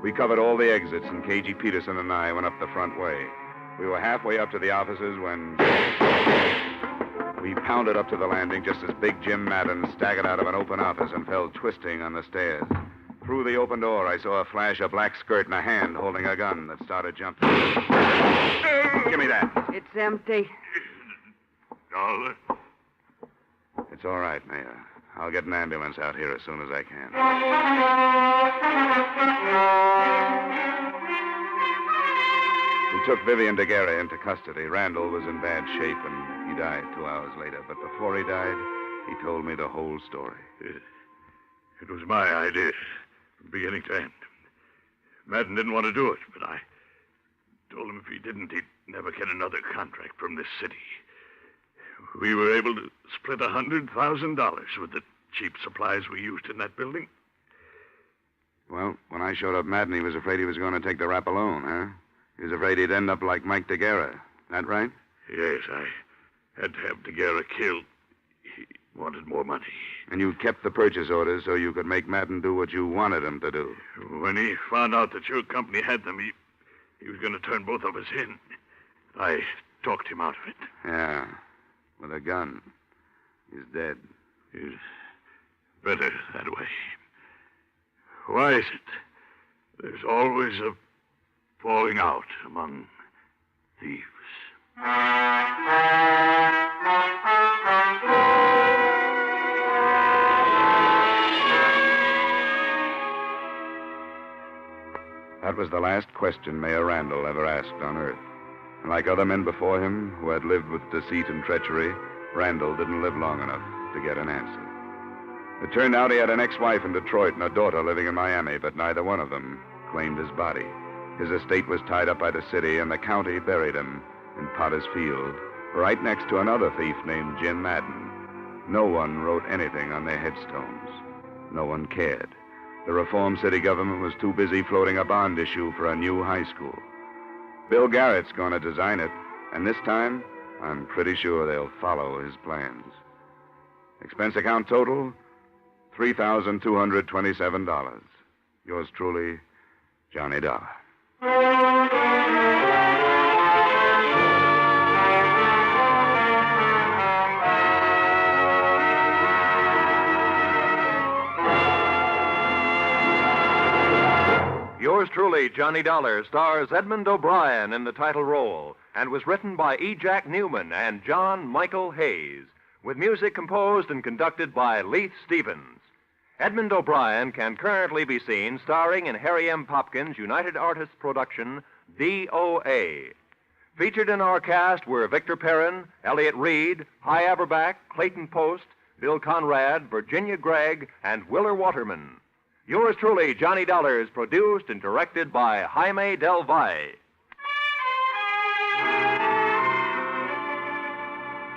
Speaker 1: We covered all the exits, and KG Peterson and I went up the front way. We were halfway up to the offices when we pounded up to the landing just as Big Jim Madden staggered out of an open office and fell twisting on the stairs. Through the open door, I saw a flash of black skirt and a hand holding a gun that started jumping. Give me that.
Speaker 21: It's empty.
Speaker 6: Dollar.
Speaker 1: It's all right, Mayor. I'll get an ambulance out here as soon as I can. We took Vivian DeGuerra into custody. Randall was in bad shape, and he died 2 hours later. But before he died, he told me the whole story.
Speaker 6: It was my idea, from beginning to end. Madden didn't want to do it, but I told him if he didn't, he'd never get another contract from this city. We were able to split $100,000 with the cheap supplies we used in that building.
Speaker 1: Well, when I showed up Madden, he was afraid he was going to take the rap alone, huh? He was afraid he'd end up like Mike DeGuerra. That right?
Speaker 6: Yes, I had to have DeGuerra killed. He wanted more money.
Speaker 1: And you kept the purchase orders so you could make Madden do what you wanted him to do.
Speaker 6: When he found out that your company had them, he was going to turn both of us in. I talked him out of it.
Speaker 1: Yeah, with a gun. He's dead.
Speaker 6: He's better that way. Why is it there's always a falling out among thieves?
Speaker 1: That was the last question Mayor Randall ever asked on Earth. And like other men before him who had lived with deceit and treachery, Randall didn't live long enough to get an answer. It turned out he had an ex-wife in Detroit and a daughter living in Miami, but neither one of them claimed his body. His estate was tied up by the city, and the county buried him in Potter's Field, right next to another thief named Jim Madden. No one wrote anything on their headstones. No one cared. The reform city government was too busy floating a bond issue for a new high school. Bill Garrett's going to design it, and this time, I'm pretty sure they'll follow his plans. Expense account total, $3,227. Yours truly, Johnny Dollar.
Speaker 10: Truly, Johnny Dollar stars Edmond O'Brien in the title role and was written by E. Jack Newman and John Michael Hayes, with music composed and conducted by Leith Stevens. Edmond O'Brien can currently be seen starring in Harry M. Popkin's United Artists production, DOA. Featured in our cast were Victor Perrin, Elliott Reed, Hy Averback, Clayton Post, Bill Conrad, Virginia Gregg, and Willer Waterman. Yours truly, Johnny Dollar, is produced and directed by Jaime Del Valle.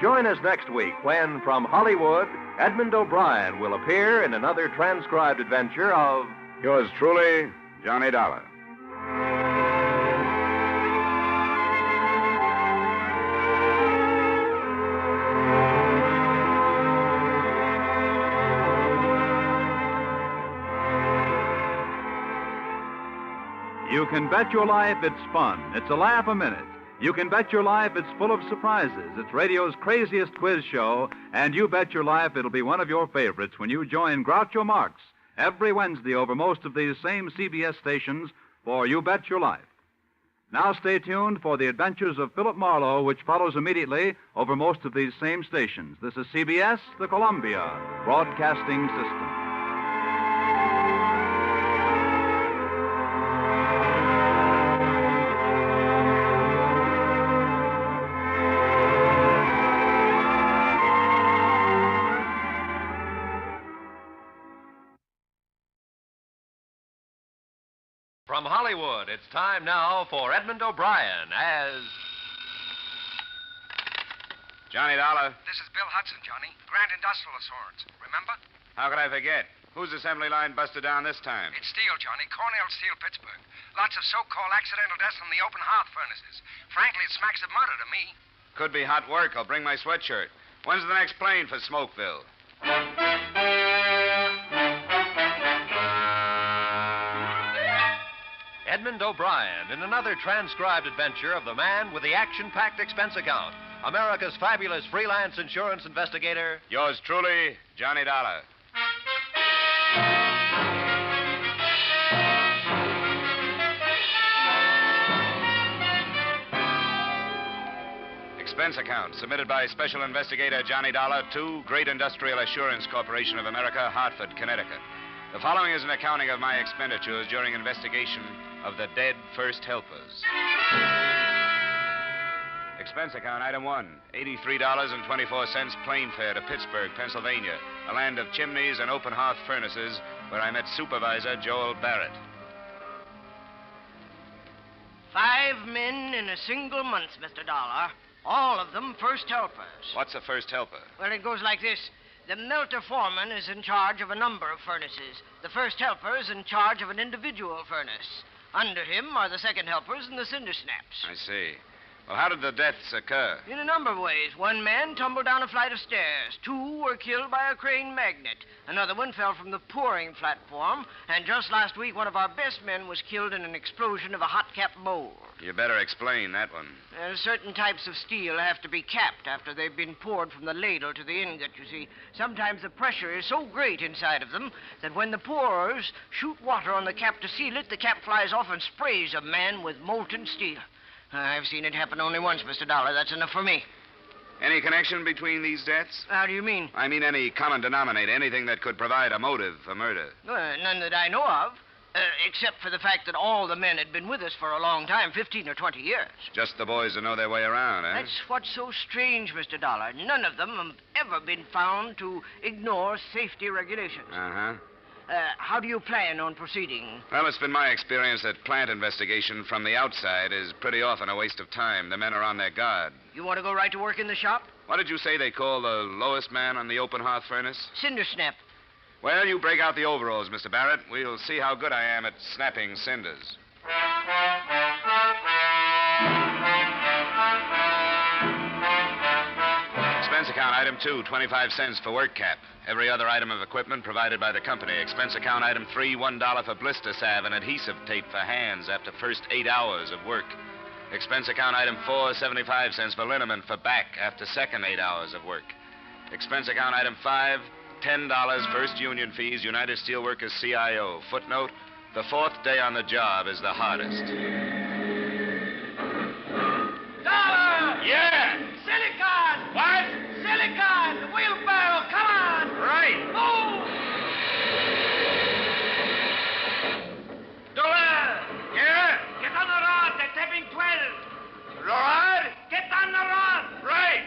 Speaker 10: Join us next week when, from Hollywood, Edmond O'Brien will appear in another transcribed adventure of
Speaker 1: Yours truly, Johnny Dollar.
Speaker 3: You can bet your life it's fun. It's a laugh a minute. You can bet your life it's full of surprises. It's radio's craziest quiz show, and you bet your life it'll be one of your favorites when you join Groucho Marx every Wednesday over most of these same CBS stations for You Bet Your Life. Now stay tuned for the adventures of Philip Marlowe, which follows immediately over most of these same stations. This is CBS, the Columbia Broadcasting System.
Speaker 10: From Hollywood, it's time now for Edmond O'Brien as
Speaker 2: Johnny Dollar.
Speaker 12: This is Bill Hudson, Johnny. Grand Industrial Assurance. Remember?
Speaker 2: How could I forget? Whose assembly line busted down this time?
Speaker 12: It's steel, Johnny. Cornell Steel, Pittsburgh. Lots of so-called accidental deaths from the open hearth furnaces. Frankly, it smacks of murder to me.
Speaker 2: Could be hot work. I'll bring my sweatshirt. When's the next plane for Smokeville?
Speaker 10: Edmond O'Brien in another transcribed adventure of the man with the action-packed expense account, America's fabulous freelance insurance investigator.
Speaker 2: Yours truly, Johnny Dollar. Expense account submitted by Special Investigator Johnny Dollar to Great Industrial Assurance Corporation of America, Hartford, Connecticut. The following is an accounting of my expenditures during investigation of the dead first helpers. Expense account, item 1, $83.24 plane fare to Pittsburgh, Pennsylvania, a land of chimneys and open hearth furnaces where I met Supervisor Joel Barrett.
Speaker 9: 5 men in a single month, Mr. Dollar. All of them first helpers.
Speaker 2: What's a first helper?
Speaker 9: Well, it goes like this. The melter foreman is in charge of a number of furnaces. The first helper is in charge of an individual furnace. Under him are the second helpers and the cinder snaps.
Speaker 2: I see. Well, how did the deaths occur?
Speaker 9: In a number of ways. One man tumbled down a flight of stairs. 2 were killed by a crane magnet. Another one fell from the pouring platform. And just last week, one of our best men was killed in an explosion of a hot-cap mold.
Speaker 2: You better explain that one.
Speaker 9: Certain types of steel have to be capped after they've been poured from the ladle to the ingot, you see. Sometimes the pressure is so great inside of them that when the pourers shoot water on the cap to seal it, the cap flies off and sprays a man with molten steel. I've seen it happen only once, Mr. Dollar. That's enough for me.
Speaker 2: Any connection between these deaths?
Speaker 9: How do you mean?
Speaker 2: I mean any common denominator, anything that could provide a motive for murder.
Speaker 9: None that I know of, except for the fact that all the men had been with us for a long time, 15 or 20 years.
Speaker 2: Just the boys who know their way around, eh?
Speaker 9: That's what's so strange, Mr. Dollar. None of them have ever been found to ignore safety regulations.
Speaker 2: Uh-huh.
Speaker 9: How do you plan on proceeding?
Speaker 2: Well, it's been my experience that plant investigation from the outside is pretty often a waste of time. The men are on their guard.
Speaker 9: You want to go right to work in the shop?
Speaker 2: What did you say they call the lowest man on the open hearth furnace?
Speaker 9: Cinder snap.
Speaker 2: Well, you break out the overalls, Mr. Barrett. We'll see how good I am at snapping cinders. Expense account, item 2, 25 cents for work cap. Every other item of equipment provided by the company. Expense account, item 3, $1 for blister salve and adhesive tape for hands after first 8 hours of work. Expense account, item 4, 75 cents for liniment for back after second 8 hours of work. Expense account, item 5, $10 first union fees, United Steelworkers CIO. Footnote,
Speaker 1: The fourth day on the job is the hardest.
Speaker 14: Dollar!
Speaker 1: Yeah!
Speaker 14: Silicon!
Speaker 1: What?
Speaker 14: Silicon! The wheelbarrow, come on!
Speaker 1: Right.
Speaker 14: Move! Dollar!
Speaker 1: Yeah?
Speaker 14: Get on the rod, they're tapping 12.
Speaker 1: Rod?
Speaker 14: Get on the rod!
Speaker 1: Right.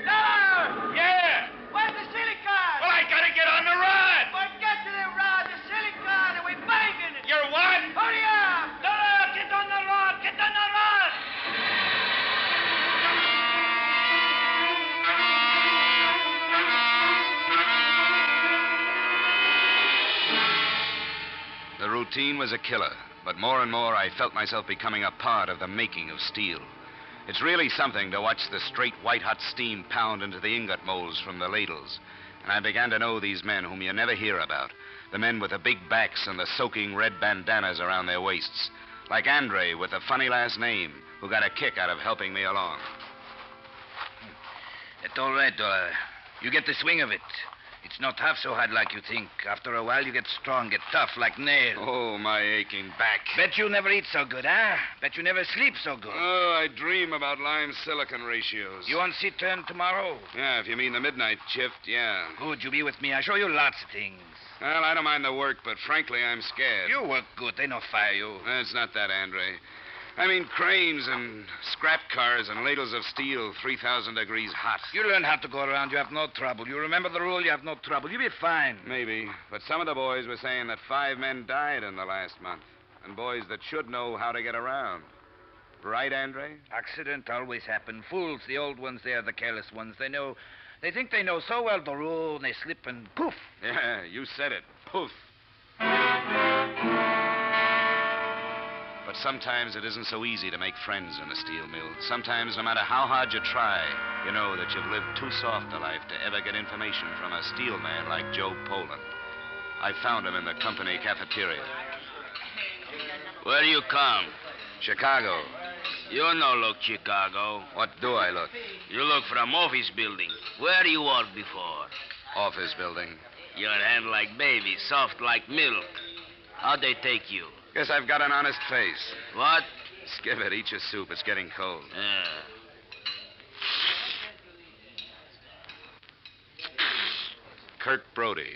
Speaker 14: Dollar!
Speaker 1: Yeah?
Speaker 14: Where's the silicon?
Speaker 1: Well, I gotta get on the rod.
Speaker 14: Well, get to the rod, the silicon, and we're banging it.
Speaker 1: You're what?
Speaker 14: Hurry up! Dollar, get on the rod! Get on the rod!
Speaker 1: The routine was a killer, but more and more I felt myself becoming a part of the making of steel. It's really something to watch the straight white-hot steam pound into the ingot molds from the ladles. And I began to know these men whom you never hear about, the men with the big backs and the soaking red bandanas around their waists, like Andre with the funny last name, who got a kick out of helping me along.
Speaker 11: It's all right, Dollar. You get the swing of it. It's not half so hard like you think. After a while, you get strong, get tough like nails.
Speaker 1: Oh, my aching back.
Speaker 11: Bet you never eat so good, huh? Bet you never sleep so good.
Speaker 1: Oh, I dream about lime-silicon ratios.
Speaker 11: You on seat turn tomorrow?
Speaker 1: Yeah, if you mean the midnight shift, yeah.
Speaker 11: Good, you be with me. I show you lots of things.
Speaker 1: Well, I don't mind the work, but frankly, I'm scared.
Speaker 11: You work good. They no fire you.
Speaker 1: It's not that, Andre. I mean cranes and scrap cars and ladles of steel 3,000 degrees hot.
Speaker 11: You learn how to go around. You have no trouble. You remember the rule. You have no trouble. You'll be fine.
Speaker 1: Maybe. But some of the boys were saying that 5 men died in the last month. And boys that should know how to get around. Right, Andre?
Speaker 11: Accident always happen. Fools, the old ones, they are the careless ones. They think they know so well the rule, and they slip and poof.
Speaker 1: Yeah, you said it. Poof. But sometimes it isn't so easy to make friends in a steel mill. Sometimes, no matter how hard you try, you know that you've lived too soft a life to ever get information from a steel man like Joe Poland. I found him in the company cafeteria.
Speaker 11: Where do you come?
Speaker 1: Chicago.
Speaker 11: You no look Chicago.
Speaker 1: What do I look?
Speaker 11: You look from office building. Where you work before?
Speaker 1: Office building.
Speaker 11: Your hand like baby, soft like milk. How'd they take you?
Speaker 1: Guess I've got an honest face.
Speaker 11: What?
Speaker 1: Skip it. Eat your soup. It's getting cold. Kirk Brody.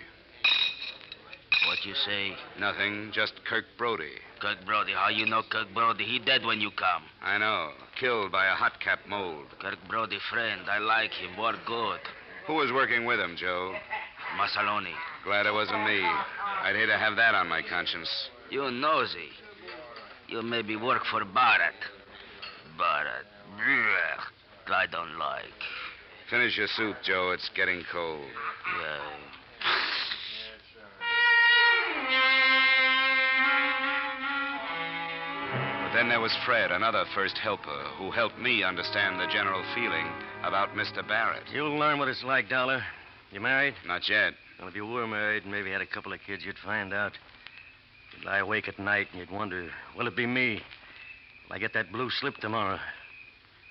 Speaker 11: What you say?
Speaker 1: Nothing. Just Kirk Brody.
Speaker 11: Kirk Brody. How you know Kirk Brody? He dead when you come.
Speaker 1: I know. Killed by a hot cap mold.
Speaker 11: Kirk Brody friend. I like him. Work good.
Speaker 1: Who was working with him, Joe?
Speaker 11: Masaloni.
Speaker 1: Glad it wasn't me. I'd hate to have that on my conscience.
Speaker 11: You nosy. You maybe work for Barrett. Barrett. Blech. I don't like.
Speaker 1: Finish your soup, Joe. It's getting cold.
Speaker 11: Yeah.
Speaker 1: But then there was Fred, another first helper, who helped me understand the general feeling about Mr. Barrett.
Speaker 15: You'll learn what it's like, Dollar. You married?
Speaker 1: Not yet.
Speaker 15: Well, if you were married and maybe had a couple of kids, you'd find out. You'd lie awake at night and you'd wonder, will it be me? Will I get that blue slip tomorrow?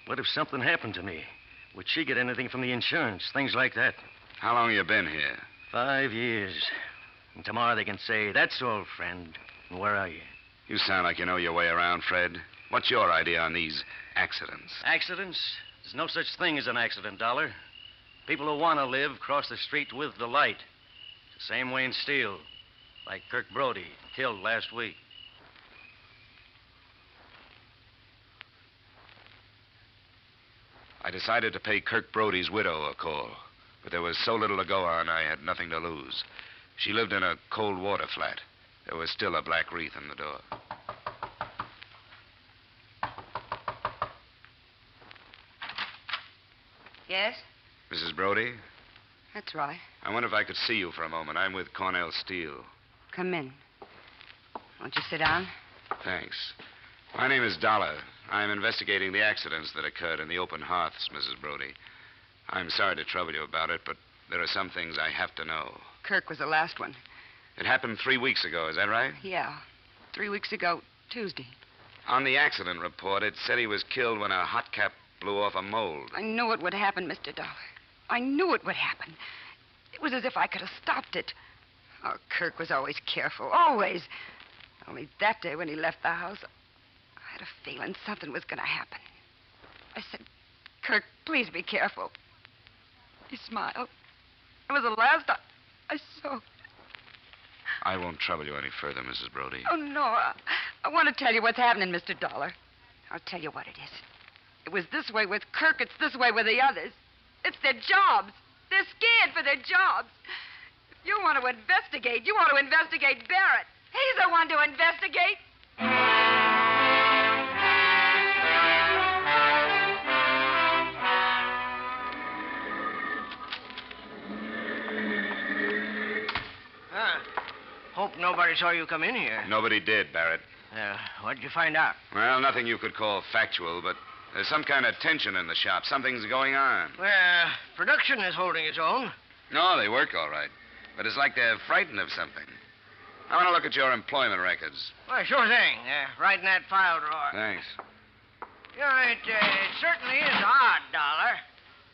Speaker 15: What if something happened to me? Would she get anything from the insurance? Things like that.
Speaker 1: How long you been here?
Speaker 15: 5 years. And tomorrow they can say, that's all, friend. And where are you?
Speaker 1: You sound like you know your way around, Fred. What's your idea on these accidents?
Speaker 15: Accidents? There's no such thing as an accident, Dollar. People who want to live cross the street with the light. It's the same way in steel. Like Kirk Brody, killed last week.
Speaker 1: I decided to pay Kirk Brody's widow a call, but there was so little to go on, I had nothing to lose. She lived in a cold water flat. There was still a black wreath in the door.
Speaker 21: Yes?
Speaker 1: Mrs. Brody?
Speaker 21: That's right.
Speaker 1: I wonder if I could see you for a moment. I'm with Cornell Steel.
Speaker 21: Come in. Won't you sit down?
Speaker 1: Thanks. My name is Dollar. I'm investigating the accidents that occurred in the open hearths, Mrs. Brody. I'm sorry to trouble you about it, but there are some things I have to know.
Speaker 21: Kirk was the last one.
Speaker 1: It happened 3 weeks ago, is that right?
Speaker 21: Yeah. 3 weeks ago, Tuesday.
Speaker 1: On the accident report, it said he was killed when a hot cap blew off a mold.
Speaker 21: I knew it would happen, Mr. Dollar. I knew it would happen. It was as if I could have stopped it. Oh, Kirk was always careful, always. Only that day when he left the house, I had a feeling something was going to happen. I said, Kirk, please be careful. He smiled. It was the last I saw.
Speaker 1: I won't trouble you any further, Mrs. Brody.
Speaker 21: Oh, no. I want to tell you what's happening, Mr. Dollar. I'll tell you what it is. It was this way with Kirk. It's this way with the others. It's their jobs. They're scared for their jobs. If you want to investigate, you want to investigate Barrett. He's the one to investigate.
Speaker 17: Hope nobody saw you come in here.
Speaker 1: Nobody did, Barrett.
Speaker 17: What'd you find out?
Speaker 1: Well, nothing you could call factual, but there's some kind of tension in the shop. Something's going on.
Speaker 17: Well, production is holding its own.
Speaker 1: No, they work all right. But it's like they're frightened of something. I want to look at your employment records.
Speaker 17: Well, sure thing. Right in that file drawer.
Speaker 1: Thanks.
Speaker 17: You know, it certainly is odd, Dollar.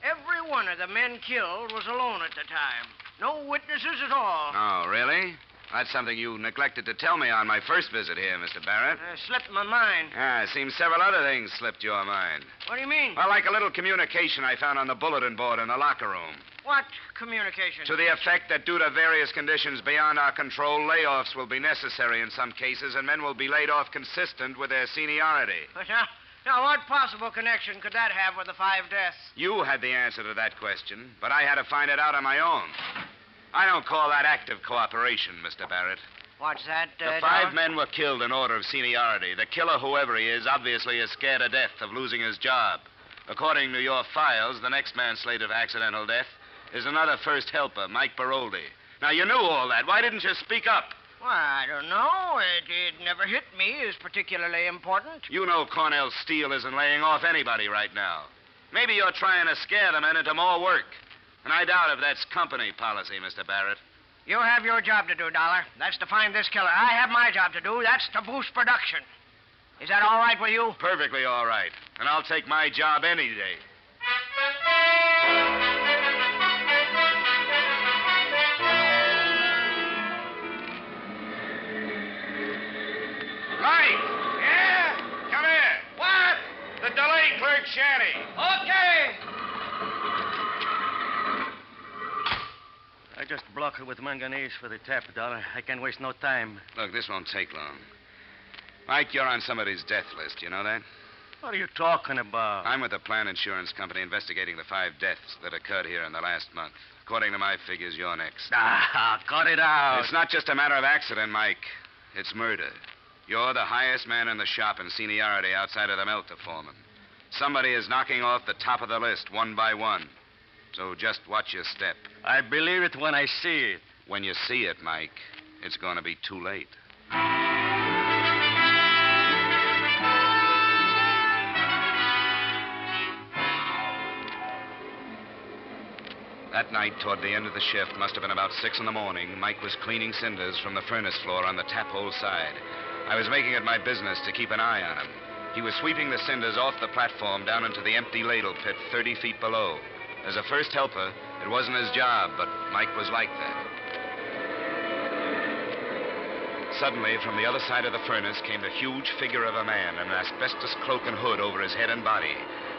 Speaker 17: Every one of the men killed was alone at the time. No witnesses at all.
Speaker 1: Oh, really? That's something you neglected to tell me on my first visit here, Mr. Barrett.
Speaker 17: Slipped my mind.
Speaker 1: It seems several other things slipped your mind.
Speaker 17: What do you mean?
Speaker 1: Well, like a little communication I found on the bulletin board in the locker room.
Speaker 17: What communication?
Speaker 1: To the effect that due to various conditions beyond our control, layoffs will be necessary in some cases, and men will be laid off consistent with their seniority.
Speaker 17: But now, what possible connection could that have with the 5 deaths?
Speaker 1: You had the answer to that question, but I had to find it out on my own. I don't call that active cooperation, Mr. Barrett.
Speaker 17: What's that,
Speaker 1: The 5 men were killed in order of seniority. The killer, whoever he is, obviously is scared to death of losing his job. According to your files, the next man slated for accidental death is another first helper, Mike Baroldi. Now, you knew all that. Why didn't you speak up?
Speaker 17: Well, I don't know. It never hit me as particularly important.
Speaker 1: You know Cornell Steel isn't laying off anybody right now. Maybe you're trying to scare the men into more work. And I doubt if that's company policy, Mr. Barrett.
Speaker 17: You have your job to do, Dollar. That's to find this killer. I have my job to do. That's to boost production. Is that all right with you?
Speaker 1: Perfectly all right. And I'll take my job any day.
Speaker 14: Mike! Yeah? Come here. What? The delay clerk shanty. Okay.
Speaker 15: I just block her with manganese for the tap, Dollar. I can't waste no time.
Speaker 1: Look, this won't take long. Mike, you're on somebody's death list. You know that?
Speaker 15: What are you talking about?
Speaker 1: I'm with the Plan Insurance Company investigating the 5 deaths that occurred here in the last month. According to my figures, you're next.
Speaker 15: Cut it out.
Speaker 1: It's not just a matter of accident, Mike. It's murder. You're the highest man in the shop in seniority outside of the Melter foreman. Somebody is knocking off the top of the list one by one. So just watch your step.
Speaker 15: I believe it when I see it.
Speaker 1: When you see it, Mike, it's going to be too late. That night, toward the end of the shift, must have been about 6 in the morning, Mike was cleaning cinders from the furnace floor on the tap hole side. I was making it my business to keep an eye on him. He was sweeping the cinders off the platform down into the empty ladle pit 30 feet below. As a first helper, it wasn't his job, but Mike was like that. Suddenly, from the other side of the furnace came the huge figure of a man in an asbestos cloak and hood over his head and body.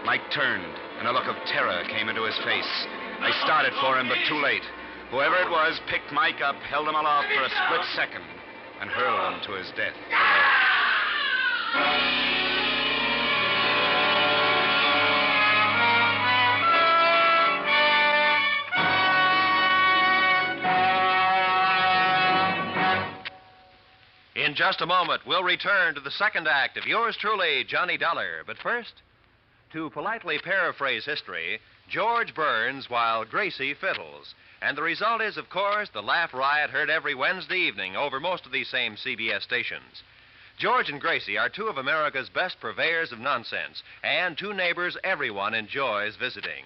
Speaker 1: Mike turned, and a look of terror came into his face. I started for him, but too late. Whoever it was picked Mike up, held him aloft for a split second, and hurled him to his death below.
Speaker 10: In just a moment, we'll return to the second act of yours truly, Johnny Dollar. But first, to politely paraphrase history, George burns while Gracie fiddles. And the result is, of course, the laugh riot heard every Wednesday evening over most of these same CBS stations. George and Gracie are 2 of America's best purveyors of nonsense, and 2 neighbors everyone enjoys visiting.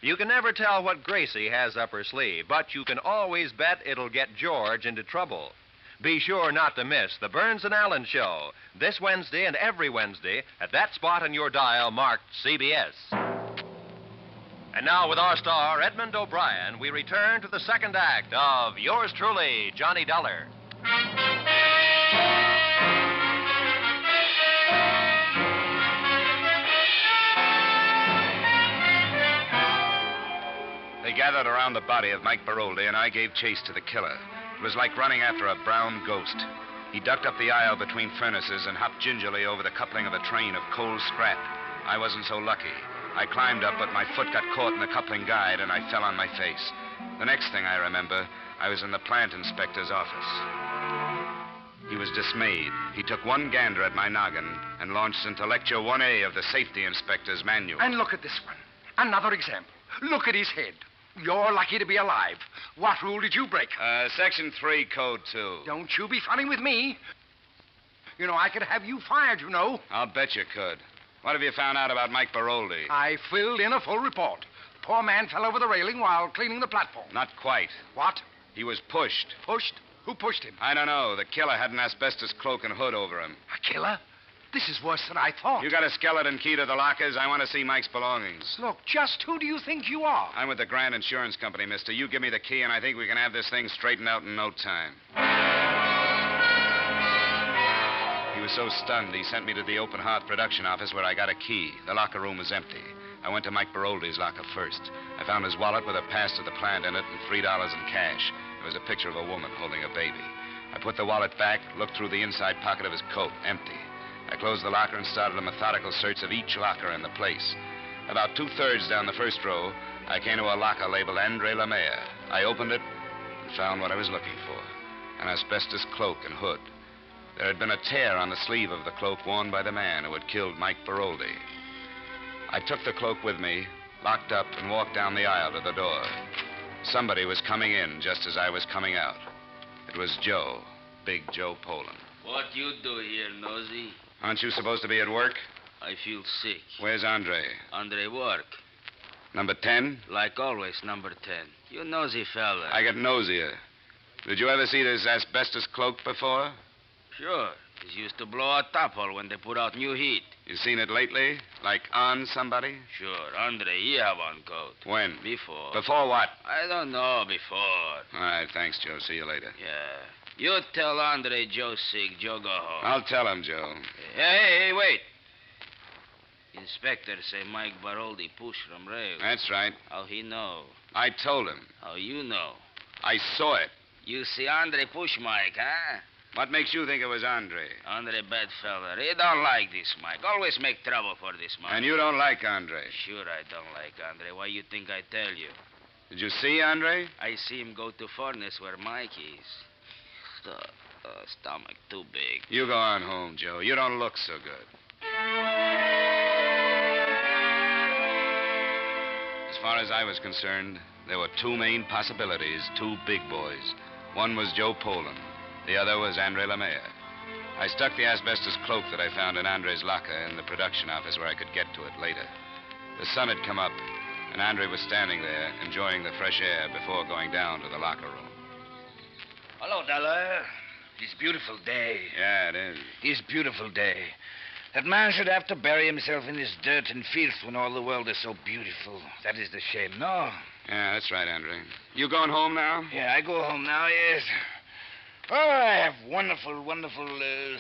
Speaker 10: You can never tell what Gracie has up her sleeve, but you can always bet it'll get George into trouble. Be sure not to miss the Burns and Allen Show this Wednesday and every Wednesday at that spot on your dial marked CBS. And now, with our star, Edmond O'Brien, we return to the second act of Yours Truly, Johnny Dollar.
Speaker 1: They gathered around the body of Mike Baroldi, and I gave chase to the killer. It was like running after a brown ghost. He ducked up the aisle between furnaces and hopped gingerly over the coupling of a train of coal scrap. I wasn't so lucky. I climbed up, but my foot got caught in the coupling guide, and I fell on my face. The next thing I remember, I was in the plant inspector's office. He was dismayed. He took one gander at my noggin and launched into Lecture 1A of the Safety Inspector's Manual.
Speaker 12: And look at this one. Another example. Look at his head. You're lucky to be alive. What rule did you break?
Speaker 1: Section 3, Code 2.
Speaker 12: Don't you be funny with me. You know, I could have you fired, you know.
Speaker 1: I'll bet you could. What have you found out about Mike Baroldi?
Speaker 12: I filled in a full report. Poor man fell over the railing while cleaning the platform.
Speaker 1: Not quite.
Speaker 12: What?
Speaker 1: He was pushed.
Speaker 12: Pushed? Who pushed him?
Speaker 1: I don't know. The killer had an asbestos cloak and hood over him.
Speaker 12: A killer? This is worse than I thought.
Speaker 1: You got a skeleton key to the lockers? I want to see Mike's belongings.
Speaker 12: Look, just who do you think you are?
Speaker 1: I'm with the Grand Insurance Company, mister. You give me the key, and I think we can have this thing straightened out in no time. He was so stunned, he sent me to the Open Hearth production office where I got a key. The locker room was empty. I went to Mike Baroldi's locker first. I found his wallet with a pass to the plant in it and $3 in cash. There was a picture of a woman holding a baby. I put the wallet back, looked through the inside pocket of his coat, empty. I closed the locker and started a methodical search of each locker in the place. About 2/3 down the first row, I came to a locker labeled Andre Lemire. I opened it and found what I was looking for, an asbestos cloak and hood. There had been a tear on the sleeve of the cloak worn by the man who had killed Mike Baroldi. I took the cloak with me, locked up, and walked down the aisle to the door. Somebody was coming in just as I was coming out. It was Joe, Big Joe Poland.
Speaker 8: What you do here, Nosy?
Speaker 1: Aren't you supposed to be at work?
Speaker 8: I feel sick.
Speaker 1: Where's Andre?
Speaker 8: Andre work.
Speaker 1: Number 10?
Speaker 8: Like always, number 10. You nosy fella.
Speaker 1: I get nosier. Did you ever see this asbestos cloak before?
Speaker 8: Sure. It used to blow a top hole when they put out new heat.
Speaker 1: You seen it lately? Like on somebody?
Speaker 8: Sure. Andre, he have on coat.
Speaker 1: When?
Speaker 8: Before.
Speaker 1: Before what?
Speaker 8: I don't know. Before.
Speaker 1: All right, thanks, Joe. See you later.
Speaker 8: Yeah. You tell Andre Joe's sick. Joe go home.
Speaker 1: I'll tell him, Joe.
Speaker 8: Hey, wait. Inspector say Mike Baroldi pushed from rails.
Speaker 1: That's right.
Speaker 8: How he know?
Speaker 1: I told him.
Speaker 8: How you know?
Speaker 1: I saw it.
Speaker 8: You see Andre push Mike, huh?
Speaker 1: What makes you think it was Andre?
Speaker 8: Andre bad fella. He don't like this Mike. Always make trouble for this Mike.
Speaker 1: And you don't like Andre?
Speaker 8: Sure I don't like Andre. Why you think I tell you?
Speaker 1: Did you see Andre?
Speaker 8: I see him go to furnace where Mike is. Stomach too big.
Speaker 1: You go on home, Joe. You don't look so good. As far as I was concerned, there were two main possibilities, two big boys. One was Joe Poland. The other was Andre Lemire. I stuck the asbestos cloak that I found in Andre's locker in the production office where I could get to it later. The sun had come up, and Andre was standing there, enjoying the fresh air before going down to the locker room.
Speaker 18: Hello, Dollar. It's a beautiful day.
Speaker 1: Yeah, it is.
Speaker 18: It's a beautiful day. That man should have to bury himself in this dirt and filth when all the world is so beautiful. That is the shame, no?
Speaker 1: Yeah, that's right, Andre. You going home now?
Speaker 18: Yeah, I go home now, yes. Oh, I have wonderful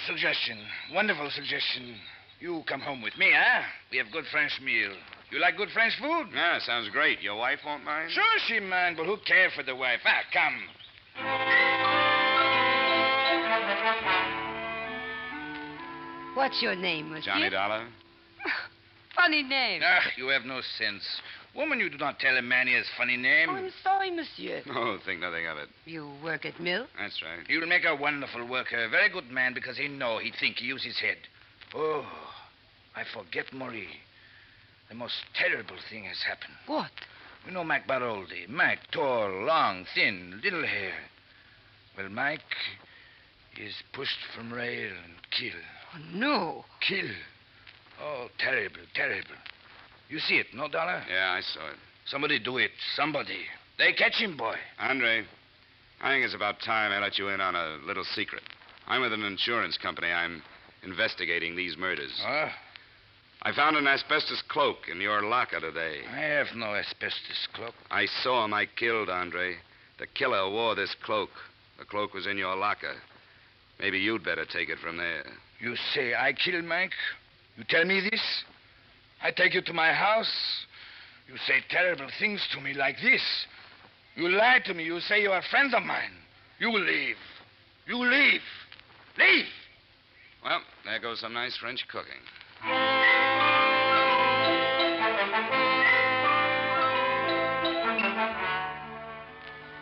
Speaker 18: suggestion. Wonderful suggestion. You come home with me, huh? We have good French meal. You like good French food?
Speaker 1: Yeah, sounds great. Your wife won't mind?
Speaker 18: Sure she mind, but who cares for the wife? Ah, come.
Speaker 23: What's your name, monsieur?
Speaker 1: Johnny Dollar.
Speaker 23: Funny name.
Speaker 18: Ah, you have no sense. Woman, you do not tell a man he has funny name.
Speaker 23: Oh, I'm sorry, monsieur.
Speaker 1: Oh, think nothing of it.
Speaker 23: You work at mill?
Speaker 1: That's right.
Speaker 18: He'll make a wonderful worker. A very good man because he think, he use his head. Oh, I forget, Marie. The most terrible thing has happened.
Speaker 23: What?
Speaker 18: You know Mike Baroldi. Mike, tall, long, thin, little hair. Well, Mike is pushed from rail and killed.
Speaker 23: Oh, no.
Speaker 18: Kill. Oh, terrible, terrible. You see it, no, Dollar?
Speaker 1: Yeah, I saw it.
Speaker 18: Somebody do it. Somebody. They catch him, boy.
Speaker 1: Andre, I think it's about time I let you in on a little secret. I'm with an insurance company. I'm investigating these murders.
Speaker 18: Huh?
Speaker 11: I found an asbestos cloak in your locker today.
Speaker 18: I have no asbestos cloak.
Speaker 11: I saw him. I killed Andre. The killer wore this cloak. The cloak was in your locker. Maybe you'd better take it from there.
Speaker 18: You say I killed Mike? You tell me this? I take you to my house. You say terrible things to me like this. You lie to me. You say you are friends of mine. You leave. You leave. Leave!
Speaker 11: Well, there goes some nice French cooking.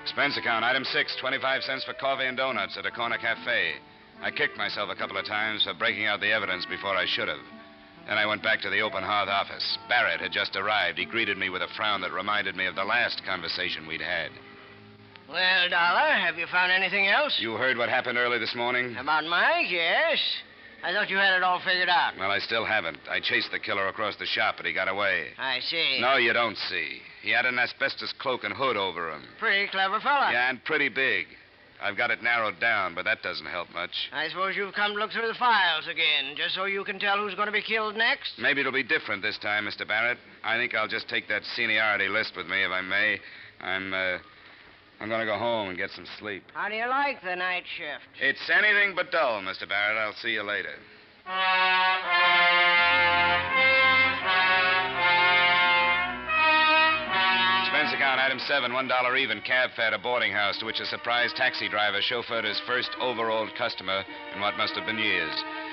Speaker 11: Expense account, item 6, 25 cents for coffee and donuts at a corner cafe. I kicked myself a couple of times for breaking out the evidence before I should have. Then I went back to the open hearth office. Barrett had just arrived. He greeted me with a frown that reminded me of the last conversation we'd had.
Speaker 17: Well, Dollar, have you found anything else?
Speaker 11: You heard what happened early this morning?
Speaker 17: About Mike, yes. I thought you had it all figured out.
Speaker 11: Well, I still haven't. I chased the killer across the shop, but he got away.
Speaker 17: I see.
Speaker 11: No, you don't see. He had an asbestos cloak and hood over him.
Speaker 17: Pretty clever fella.
Speaker 11: Yeah, and pretty big. I've got it narrowed down, but that doesn't help much.
Speaker 17: I suppose you've come to look through the files again, just so you can tell who's going to be killed next?
Speaker 11: Maybe it'll be different this time, Mr. Barrett. I think I'll just take that seniority list with me, if I may. I'm going to go home and get some sleep.
Speaker 17: How do you like the night shift?
Speaker 11: It's anything but dull, Mr. Barrett. I'll see you later. Expense account, item 7, $1 even cab fare to boarding house, to which a surprised taxi driver chauffeured his first overalled customer in what must have been years.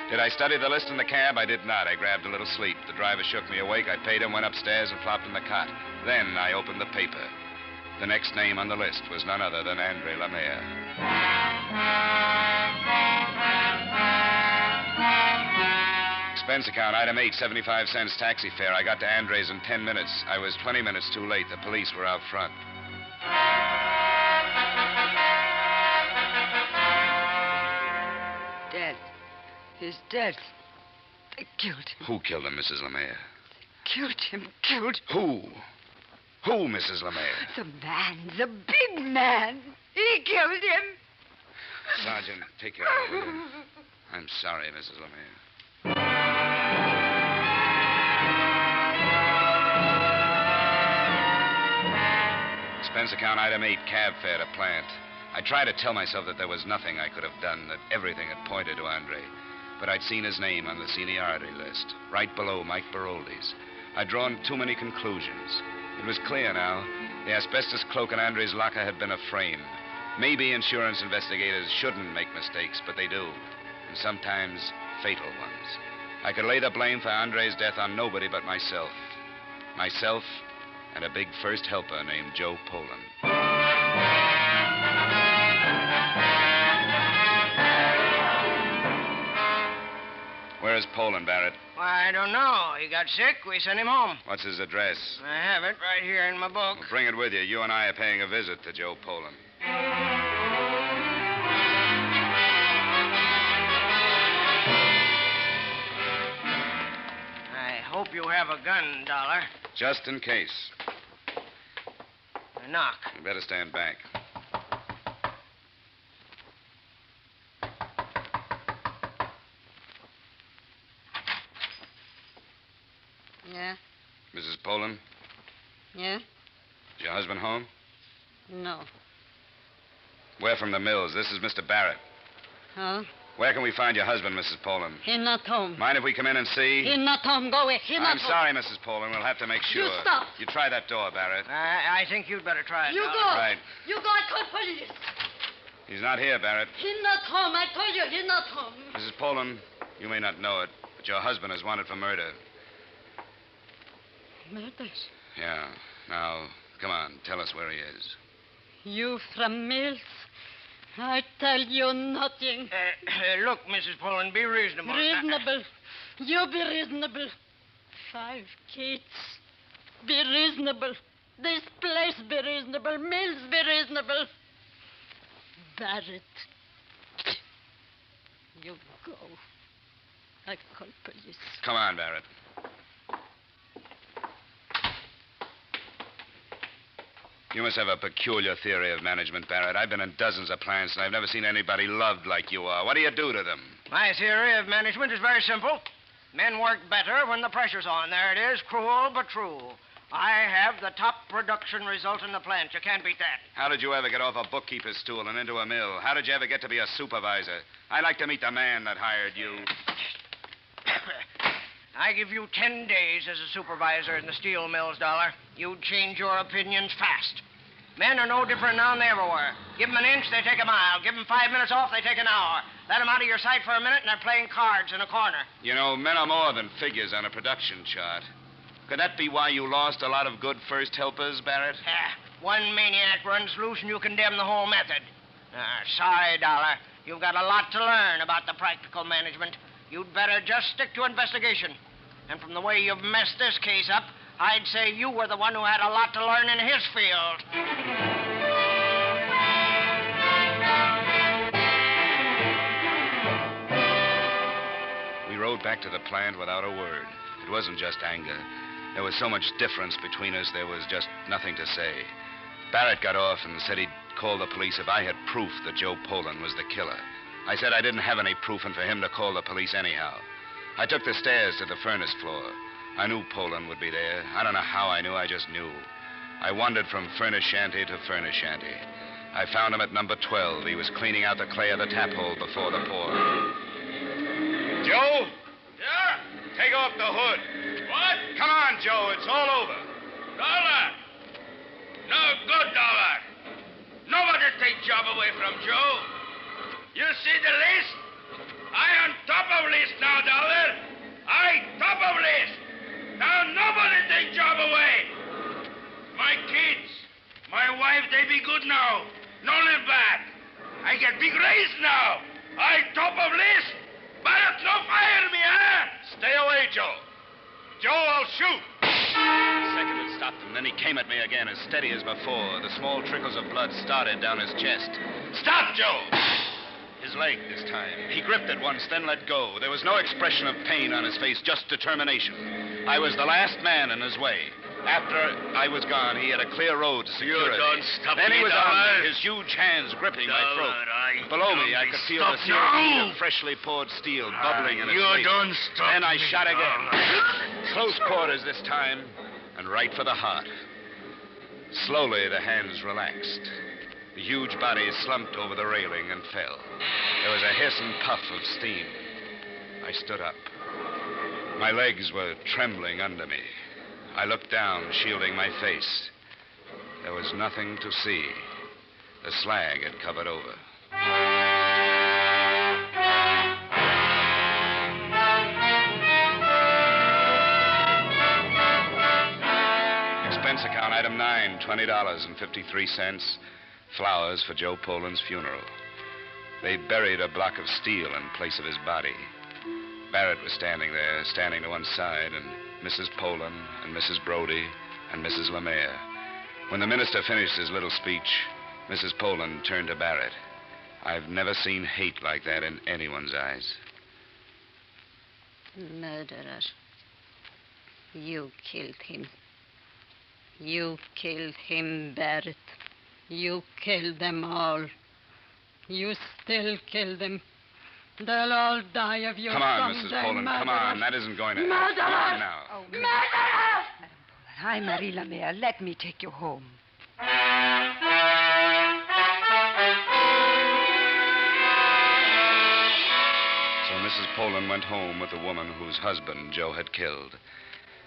Speaker 11: Did I study the list in the cab? I did not. I grabbed a little sleep. The driver shook me awake. I paid him, went upstairs, and flopped in the cot. Then I opened the paper. The next name on the list was none other than Andre Lemaire. Expense account, item 8, 75 cents taxi fare. I got to Andre's in 10 minutes. I was 20 minutes too late. The police were out front.
Speaker 23: Dead. He's dead. They killed him.
Speaker 11: Who killed him, Mrs. Lemaire?
Speaker 23: Killed him. Killed him.
Speaker 11: Who? Who, Mrs. Lemaire?
Speaker 23: The man. The big man. He killed him.
Speaker 11: Sergeant, take care of it, will you? I'm sorry, Mrs. Lemaire. Expense account, item 8, cab fare to plant. I tried to tell myself that there was nothing I could have done, that everything had pointed to Andre. But I'd seen his name on the seniority list, right below Mike Baroldi's. I'd drawn too many conclusions. It was clear now. The asbestos cloak in Andre's locker had been a frame. Maybe insurance investigators shouldn't make mistakes, but they do. And sometimes fatal ones. I could lay the blame for Andre's death on nobody but myself. Myself and a big first helper named Joe Poland. Where's Poland, Barrett?
Speaker 17: Why, I don't know. He got sick. We sent him home.
Speaker 11: What's his address?
Speaker 17: I have it right here in my book.
Speaker 11: Well, bring it with you. You and I are paying a visit to Joe Poland.
Speaker 17: I hope you have a gun, Dollar.
Speaker 11: Just in case.
Speaker 17: A knock.
Speaker 11: You better stand back.
Speaker 23: Yeah?
Speaker 11: Mrs. Poland?
Speaker 23: Yeah?
Speaker 11: Is your husband home?
Speaker 23: No.
Speaker 11: We're from the mills. This is Mr. Barrett.
Speaker 23: Huh?
Speaker 11: Where can we find your husband, Mrs. Poland?
Speaker 23: He's not home.
Speaker 11: Mind if we come in and see?
Speaker 23: He's not home. Go away. He's not
Speaker 11: I'm
Speaker 23: home.
Speaker 11: sorry, Mrs. Poland. We'll have to make sure.
Speaker 23: You stop.
Speaker 11: You try that door, Barrett.
Speaker 17: I think you'd better try it,
Speaker 23: You
Speaker 17: Dollar.
Speaker 23: go.
Speaker 11: Right.
Speaker 23: You go. I call police.
Speaker 11: He's not here, Barrett.
Speaker 23: He's not home. I told you he's not home.
Speaker 11: Mrs. Poland, you may not know it, but your husband is wanted for murder.
Speaker 23: Murders.
Speaker 11: Yeah. Now, come on. Tell us where he is.
Speaker 23: You from Mills? I tell you nothing.
Speaker 17: Look, Mrs. Poland, be reasonable.
Speaker 23: Reasonable. You be reasonable. 5 kids. Be reasonable. This place be reasonable. Mills be reasonable. Barrett. You go. I call police.
Speaker 11: Come on, Barrett. You must have a peculiar theory of management, Barrett. I've been in dozens of plants, and I've never seen anybody loved like you are. What do you do to them?
Speaker 17: My theory of management is very simple. Men work better when the pressure's on. There it is, cruel but true. I have the top production result in the plant. You can't beat that.
Speaker 2: How did you ever get off a bookkeeper's stool and into a mill? How did you ever get to be a supervisor? I'd like to meet the man that hired you.
Speaker 17: I give you 10 days as a supervisor in the steel mills, Dollar. You'd change your opinions fast. Men are no different now than they ever were. Give them an inch, they take a mile. Give them 5 minutes off, they take an hour. Let them out of your sight for a minute, and they're playing cards in a corner.
Speaker 2: You know, men are more than figures on a production chart. Could that be why you lost a lot of good first helpers, Barrett?
Speaker 17: One maniac runs loose, and you condemn the whole method. Sorry, Dollar. You've got a lot to learn about the practical management. You'd better just stick to investigation. And from the way you've messed this case up, I'd say you were the one who had a lot to learn in his field.
Speaker 2: We rode back to the plant without a word. It wasn't just anger. There was so much difference between us, there was just nothing to say. Barrett got off and said he'd call the police if I had proof that Joe Poland was the killer. I said I didn't have any proof and for him to call the police anyhow. I took the stairs to the furnace floor. I knew Poland would be there. I don't know how I knew, I just knew. I wandered from furnace shanty to furnace shanty. I found him at number 12. He was cleaning out the clay of the tap hole before the pour. Joe?
Speaker 14: Yeah?
Speaker 2: Take off the hood.
Speaker 14: What?
Speaker 2: Come on, Joe. It's all over.
Speaker 14: Dollar. No good, Dollar. Nobody take job away from Joe. You see the list? I on top of list now, Dollar. I top of list. Now nobody take job away. My kids, my wife, they be good now. No live bad. I get big raise now. I top of list. Barrett, no fire me, huh?
Speaker 2: Stay away, Joe. Joe, I'll shoot. The second it stopped him, then he came at me again, as steady as before. The small trickles of blood started down his chest. Stop, Joe! His leg this time. He gripped it once, then let go. There was no expression of pain on his face, just determination. I was the last man in his way. After I was gone, he had a clear road to security.
Speaker 14: You don't stop
Speaker 2: then
Speaker 14: me,
Speaker 2: he was
Speaker 14: Dollar.
Speaker 2: on me, his huge hands gripping my throat. Below me, I could feel the seared heat of freshly poured steel bubbling in his
Speaker 14: You
Speaker 2: face.
Speaker 14: don't stop
Speaker 2: Then I
Speaker 14: me,
Speaker 2: shot again.
Speaker 14: Dollar.
Speaker 2: Close quarters this time, and right for the heart. Slowly, the hands relaxed. The huge body slumped over the railing and fell. There was a hiss and puff of steam. I stood up. My legs were trembling under me. I looked down, shielding my face. There was nothing to see. The slag had covered over. Expense account, item 9, $20.53. Flowers for Joe Poland's funeral. They buried a block of steel in place of his body. Barrett was standing there, standing to one side, and Mrs. Poland and Mrs. Brody and Mrs. Lemaire. When the minister finished his little speech, Mrs. Poland turned to Barrett. I've never seen hate like that in anyone's eyes.
Speaker 23: Murderer. You killed him. You killed him, Barrett. You killed them all. You still kill them. They'll all die of your
Speaker 2: Come on,
Speaker 23: someday,
Speaker 2: Mrs. Poland, come on. That isn't going to happen. Come on now.
Speaker 23: Murderer!
Speaker 21: Hi, Marie Lemire. Let me take you home.
Speaker 2: So Mrs. Poland went home with the woman whose husband Joe had killed.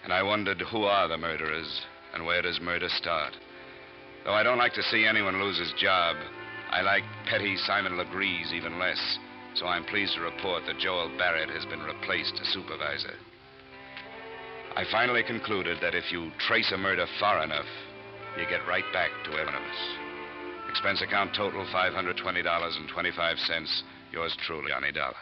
Speaker 2: And I wondered, who are the murderers, and where does murder start? Though I don't like to see anyone lose his job, I like petty Simon Legree's even less. So I'm pleased to report that Joel Barrett has been replaced as supervisor. I finally concluded that if you trace a murder far enough, you get right back to anonymous. Expense account total $520.25. Yours truly, Johnny Dollar.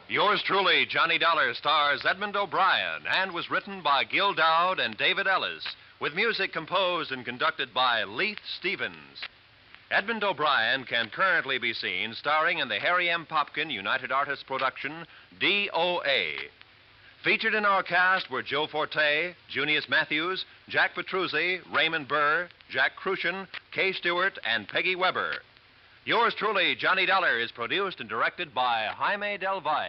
Speaker 10: Yours truly, Johnny Dollar, stars Edmond O'Brien and was written by Gil Dowd and David Ellis, with music composed and conducted by Leith Stevens. Edmond O'Brien can currently be seen starring in the Harry M. Popkin United Artists production, DOA. Featured in our cast were Joe Forte, Junius Matthews, Jack Petruzzi, Raymond Burr, Jack Crucian, Kay Stewart, and Peggy Weber. Yours truly, Johnny Dollar, is produced and directed by Jaime Del Valle.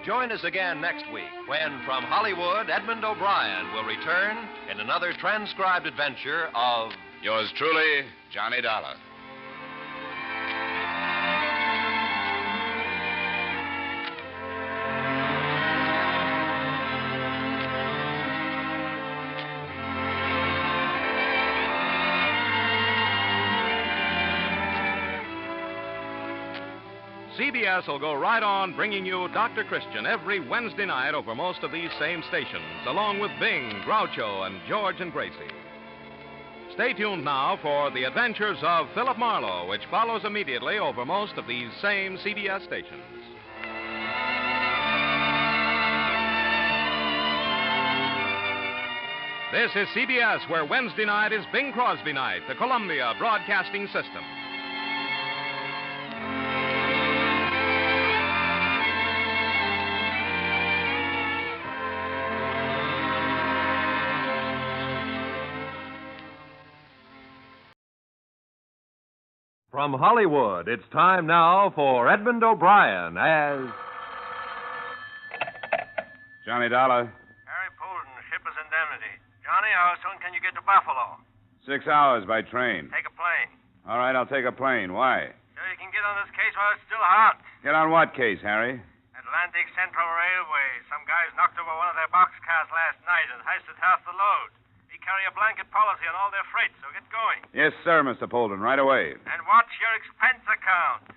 Speaker 10: Join us again next week when, from Hollywood, Edmond O'Brien will return in another transcribed adventure of
Speaker 2: Yours truly, Johnny Dollar.
Speaker 4: CBS will go right on bringing you Dr. Christian every Wednesday night over most of these same stations, along with Bing, Groucho, and George and Gracie. Stay tuned now for The Adventures of Philip Marlowe, which follows immediately over most of these same CBS stations. This is CBS, where Wednesday night is Bing Crosby night, the Columbia Broadcasting System.
Speaker 10: From Hollywood, it's time now for Edmond O'Brien as
Speaker 1: Johnny Dollar.
Speaker 19: Harry Poulton, Shipper's Indemnity. Johnny, how soon can you get to Buffalo?
Speaker 1: 6 hours by train.
Speaker 19: Take a plane.
Speaker 1: All right, I'll take a plane. Why?
Speaker 19: So you can get on this case while it's still hot.
Speaker 1: Get on what case, Harry?
Speaker 19: Atlantic Central Railway. Some guys knocked over one of their boxcars last night and heisted half the load. We carry a blanket policy on all their freight, so get going.
Speaker 1: Yes, sir, Mr. Polden, right away.
Speaker 19: And watch your expense account.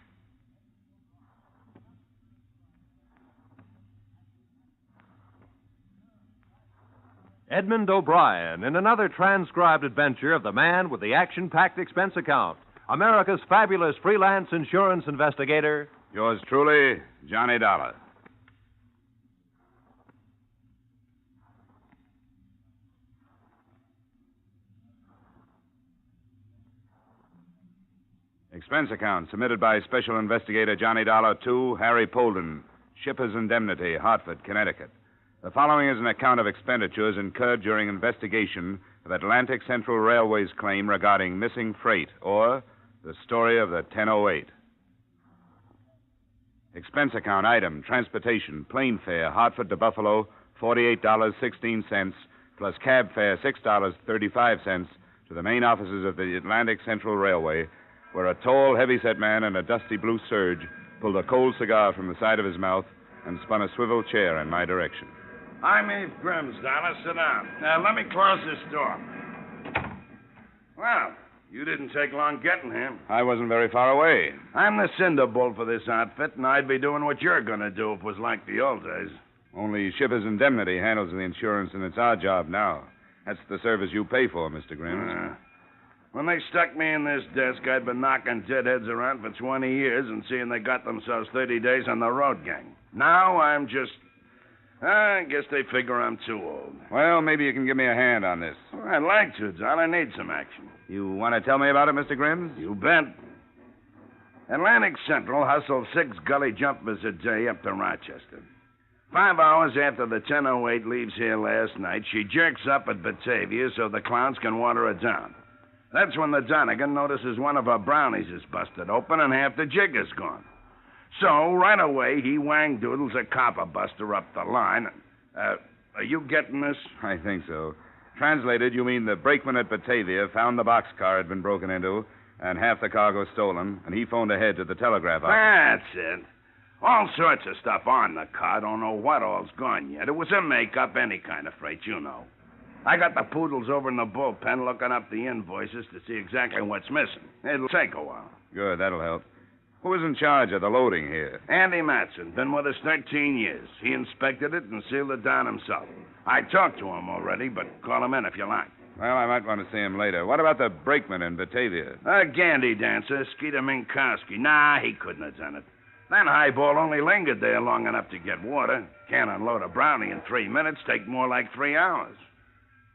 Speaker 10: Edmond O'Brien in another transcribed adventure of the man with the action-packed expense account, America's fabulous freelance insurance investigator.
Speaker 1: Yours truly, Johnny Dollar. Expense account submitted by Special Investigator Johnny Dollar to Harry Polden, Shipper's Indemnity, Hartford, Connecticut. The following is an account of expenditures incurred during investigation of Atlantic Central Railway's claim regarding missing freight, or the story of the 1008. Expense account item, transportation, plane fare, Hartford to Buffalo, $48.16, plus cab fare, $6.35 to the main offices of the Atlantic Central Railway, where a tall, heavy-set man in a dusty blue serge pulled a cold cigar from the side of his mouth and spun a swivel chair in my direction.
Speaker 14: I'm Eve Grimm's, Dollar. Sit down. Now, let me close this door. Well, you didn't take long getting here.
Speaker 1: I wasn't very far away.
Speaker 14: I'm the cinder bull for this outfit, and I'd be doing what you're going to do if it was like the old days.
Speaker 1: Only Shipper's Indemnity handles the insurance, and it's our job now. That's the service you pay for, Mr. Grimm.
Speaker 14: When they stuck me in this desk, I'd been knocking deadheads around for 20 years and seeing they got themselves 30 days on the road gang. Now I'm just... I guess they figure I'm too old.
Speaker 1: Well, maybe you can give me a hand on this.
Speaker 14: Well, I'd like to, John. I need some action.
Speaker 1: You want to tell me about it, Mr. Grimm?
Speaker 14: You bet. Atlantic Central hustled 6 gully jumpers a day up to Rochester. 5 hours after the 1008 leaves here last night, she jerks up at Batavia so the clowns can water her down. That's when the Donegan notices one of her brownies is busted open and half the jig is gone. So, right away, he wang-doodles a copper buster up the line. Are you getting this?
Speaker 1: I think so. Translated, you mean the brakeman at Batavia found the boxcar had been broken into and half the cargo stolen, and he phoned ahead to the telegraph office.
Speaker 14: That's it. All sorts of stuff on the car. Don't know what all's gone yet. It was a make-up, any kind of freight, you know. I got the poodles over in the bullpen looking up the invoices to see exactly what's missing. It'll take a while.
Speaker 1: Good, that'll help. Who was in charge of the loading here?
Speaker 14: Andy Matson. Been with us 13 years. He inspected it and sealed it down himself. I talked to him already, but call him in if you like.
Speaker 1: Well, I might want to see him later. What about the brakeman in Batavia?
Speaker 14: A gandy dancer, Skeeter Minkowski. Nah, he couldn't have done it. That highball only lingered there long enough to get water. Can't unload a brownie in 3 minutes. Take more like 3 hours.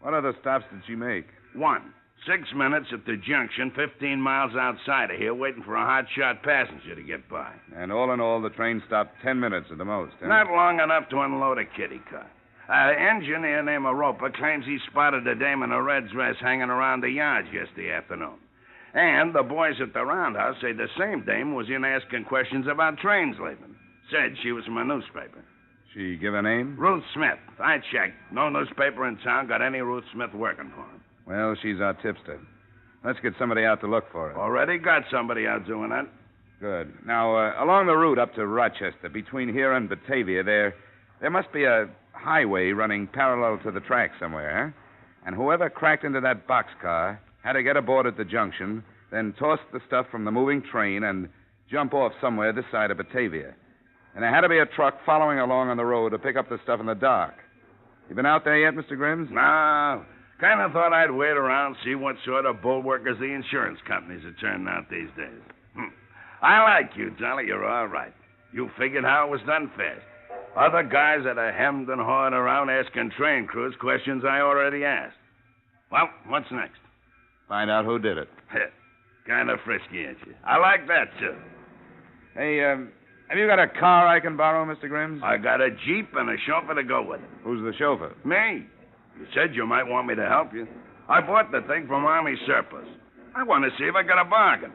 Speaker 1: What other stops did she make?
Speaker 14: 1. 6 minutes at the junction, 15 miles outside of here, waiting for a hot-shot passenger to get by.
Speaker 1: And all in all, the train stopped 10 minutes at the most, huh?
Speaker 14: Not long enough to unload a kiddie car. An engineer named Roper claims he spotted a dame in a red dress hanging around the yards yesterday afternoon. And the boys at the roundhouse say the same dame was in asking questions about trains leaving. Said she was from a newspaper.
Speaker 1: She give a name?
Speaker 14: Ruth Smith. I checked. No newspaper in town got any Ruth Smith working for him.
Speaker 1: Well, she's our tipster. Let's get somebody out to look for her.
Speaker 14: Already got somebody out doing that.
Speaker 1: Good. Now, along the route up to Rochester, between here and Batavia, there must be a highway running parallel to the track somewhere, huh? And whoever cracked into that boxcar had to get aboard at the junction, then toss the stuff from the moving train and jump off somewhere this side of Batavia. And there had to be a truck following along on the road to pick up the stuff in the dark. You been out there yet, Mr. Grimms?
Speaker 14: No. Kind of thought I'd wait around, see what sort of bulwarkers the insurance companies are turning out these days. I like you, Dolly. You're all right. You figured how it was done fast. Other guys that are hemmed and hawed around asking train crews questions I already asked. Well, what's next?
Speaker 1: Find out who did it.
Speaker 14: Kind of frisky, ain't you? I like that, too.
Speaker 1: Hey, have you got a car I can borrow, Mr. Grimms?
Speaker 14: I got a Jeep and a chauffeur to go with it.
Speaker 1: Who's the chauffeur?
Speaker 14: Me. You said you might want me to help you. I bought the thing from Army surplus. I want to see if I got a bargain.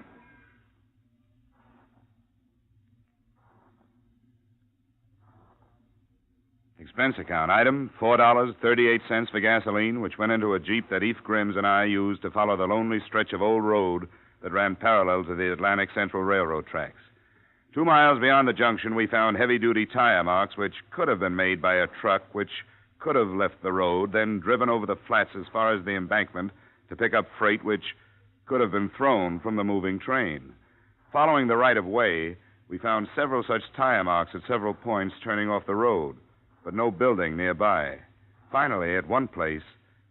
Speaker 1: Expense account item, $4.38 for gasoline, which went into a Jeep that Eph Grimms and I used to follow the lonely stretch of old road that ran parallel to the Atlantic Central Railroad tracks. 2 miles beyond the junction, we found heavy-duty tire marks which could have been made by a truck which could have left the road, then driven over the flats as far as the embankment to pick up freight which could have been thrown from the moving train. Following the right-of-way, we found several such tire marks at several points turning off the road, but no building nearby. Finally, at one place,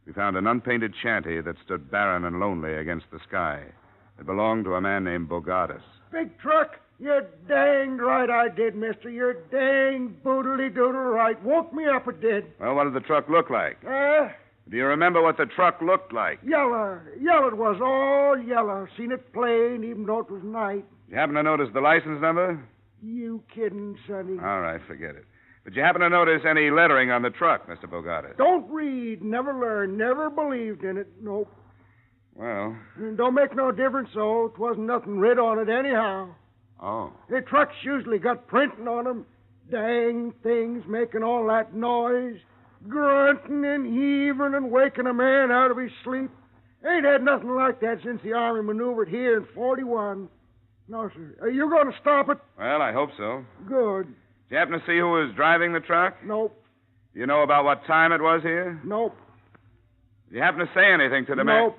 Speaker 1: we found an unpainted shanty that stood barren and lonely against the sky. It belonged to a man named Bogatis.
Speaker 16: Big truck? You're danged right I did, mister. You're dang boodly-doodle right. Woke me up, it did.
Speaker 1: Well, what did the truck look like? Do you remember what the truck looked like?
Speaker 16: Yellow. Yellow it was, all yellow. Seen it plain, even though it was night.
Speaker 1: You happen to notice the license number?
Speaker 16: You kidding, sonny.
Speaker 1: All right, forget it. But you happen to notice any lettering on the truck, Mr. Bogatis?
Speaker 16: Don't read, never learn, never believed in it, nope.
Speaker 1: Well.
Speaker 16: It don't make no difference, though. It wasn't nothing writ on it anyhow.
Speaker 1: Oh.
Speaker 16: The trucks usually got printing on them. Dang things making all that noise. Grunting and heaving and waking a man out of his sleep. Ain't had nothing like that since the Army maneuvered here in 41. No, sir. Are you going to stop it?
Speaker 1: Well, I hope so.
Speaker 16: Good.
Speaker 1: Did you happen to see who was driving the truck?
Speaker 16: Nope.
Speaker 1: Do you know about what time it was here?
Speaker 16: Nope.
Speaker 1: Did you happen to say anything to the man?
Speaker 16: Nope.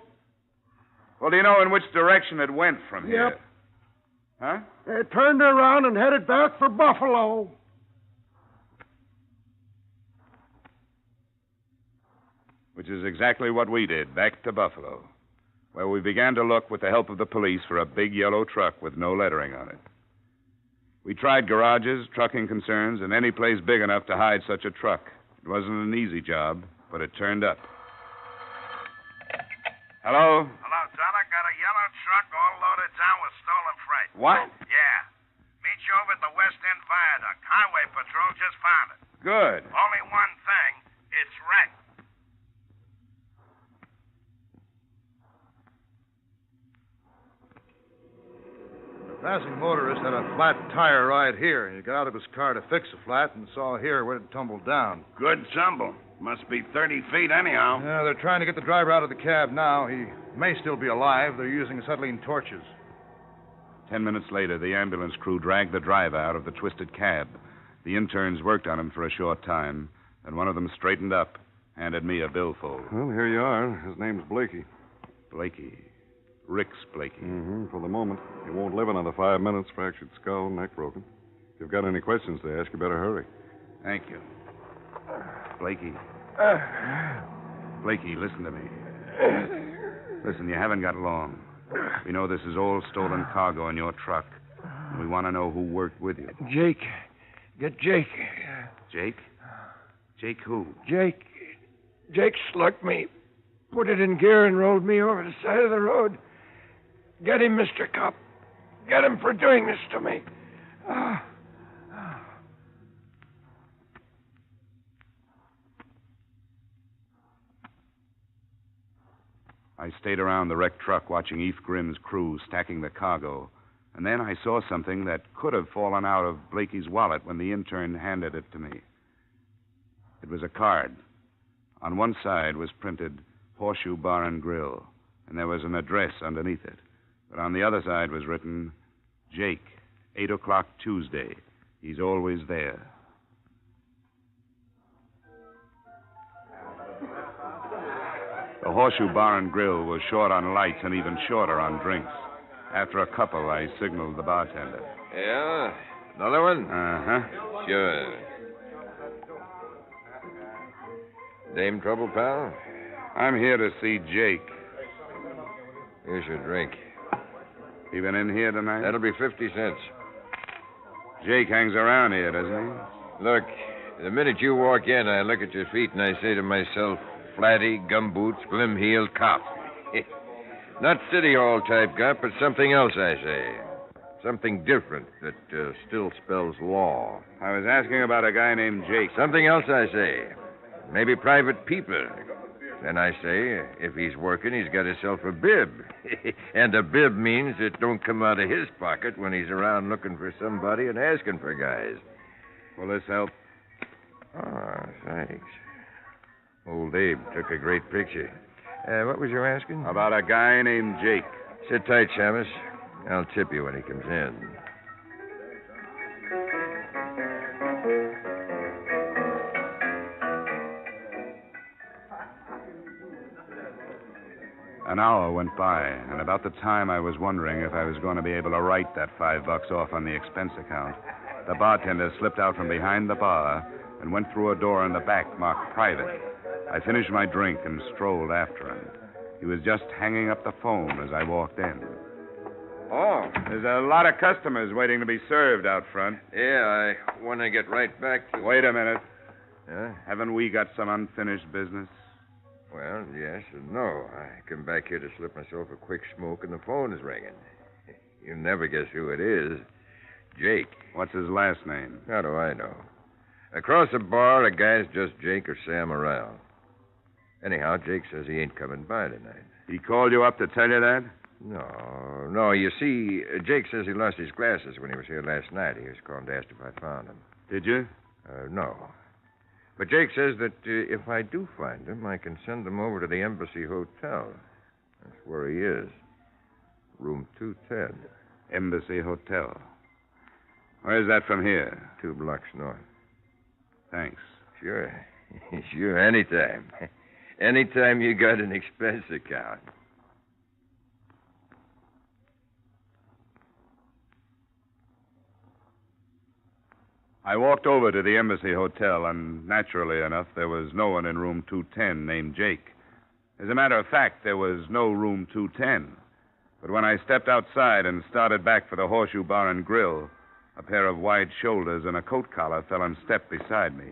Speaker 1: Well, do you know in which direction it went from here?
Speaker 16: Yep.
Speaker 1: Huh?
Speaker 16: They turned around and headed back for Buffalo.
Speaker 1: Which is exactly what we did, back to Buffalo, where we began to look with the help of the police for a big yellow truck with no lettering on it. We tried garages, trucking concerns, and any place big enough to hide such a truck. It wasn't an easy job, but it turned up. Hello?
Speaker 12: Hello, Dollar. Got a yellow truck all loaded down with stolen freight.
Speaker 1: What?
Speaker 12: Yeah. Meet you over at the West End Viaduct. Highway Patrol just found it.
Speaker 1: Good.
Speaker 12: Only one thing. It's wrecked.
Speaker 20: The passing motorist had a flat tire right here. He got out of his car to fix the flat and saw here where it tumbled down.
Speaker 14: Good tumble. Must be 30 feet anyhow.
Speaker 20: Yeah, they're trying to get the driver out of the cab now. He may still be alive. They're using acetylene torches.
Speaker 1: 10 minutes later, the ambulance crew dragged the driver out of the twisted cab. The interns worked on him for a short time, and one of them straightened up, handed me a billfold.
Speaker 13: Well, here you are. His name's Blakey.
Speaker 1: Blakey. Rick's Blakey.
Speaker 13: Mm-hmm, for the moment. He won't live another 5 minutes. Fractured skull, neck broken. If you've got any questions to ask, you better hurry.
Speaker 1: Thank you. Blakey. Blakey, listen to me. Listen, you haven't got long. We know this is all stolen cargo in your truck. And we want to know who worked with you.
Speaker 16: Jake. Get Jake.
Speaker 1: Jake? Jake who?
Speaker 16: Jake slugged me. put it in gear and rolled me over the side of the road. Get him, Mr. Cop. Get him for doing this to me.
Speaker 1: I stayed around the wrecked truck watching Eve Grimm's crew stacking the cargo, and then I saw something that could have fallen out of Blakey's wallet when the intern handed it to me. It was a card. On one side was printed Horseshoe Bar and Grill, and there was an address underneath it. But on the other side was written, Jake, 8 o'clock Tuesday. He's always there. The Horseshoe Bar and Grill was short on lights and even shorter on drinks. After a couple, I signaled the bartender.
Speaker 5: Yeah? Another one?
Speaker 1: Uh-huh.
Speaker 5: Sure. Same trouble, pal?
Speaker 1: I'm here to see Jake.
Speaker 5: Here's your drink.
Speaker 1: He been in here tonight?
Speaker 5: That'll be 50 cents.
Speaker 1: Jake hangs around here, doesn't he?
Speaker 5: Look, the minute you walk in, I look at your feet and I say to myself, flatty, gumboots, glim-heeled cop. Not City Hall type cop, but something else, I say. Something different that still spells law.
Speaker 1: I was asking about a guy named Jake.
Speaker 5: Something else, I say. Maybe private people. Then I say, if he's working, he's got himself a bib. And a bib means it don't come out of his pocket when he's around looking for somebody and asking for guys.
Speaker 1: Will this help?
Speaker 5: Oh, thanks. Old Abe took a great picture. What was you asking?
Speaker 1: About a guy named Jake.
Speaker 5: Sit tight, Shamus. I'll tip you when he comes in.
Speaker 1: An hour went by, and about the time I was wondering if I was going to be able to write that $5 off on the expense account, the bartender slipped out from behind the bar and went through a door in the back marked private. I finished my drink and strolled after him. He was just hanging up the phone as I walked in. Oh, there's a lot of customers waiting to be served out front.
Speaker 5: Yeah, I want to get right back to...
Speaker 1: Wait a minute.
Speaker 5: Huh?
Speaker 1: Haven't we got some unfinished business?
Speaker 5: Well, yes and no. I come back here to slip myself a quick smoke and the phone is ringing. You'll never guess who it is. Jake.
Speaker 1: What's his last name?
Speaker 5: How do I know? Across the bar, a guy's just Jake or Sam around. Anyhow, Jake says he ain't coming by tonight.
Speaker 1: He called you up to tell you that?
Speaker 5: No. You see, Jake says he lost his glasses when he was here last night. He was calling to ask if I found them.
Speaker 1: Did you?
Speaker 5: No. But Jake says that if I do find them, I can send them over to the Embassy Hotel. That's where he is. Room 210.
Speaker 1: Embassy Hotel. Where's that from here?
Speaker 5: 2 blocks north.
Speaker 1: Thanks.
Speaker 5: Sure. Sure, anytime. Anytime you got an expense account.
Speaker 1: I walked over to the Embassy Hotel, and naturally enough, there was no one in room 210 named Jake. As a matter of fact, there was no room 210. But when I stepped outside and started back for the Horseshoe Bar and Grill, a pair of wide shoulders and a coat collar fell in step beside me.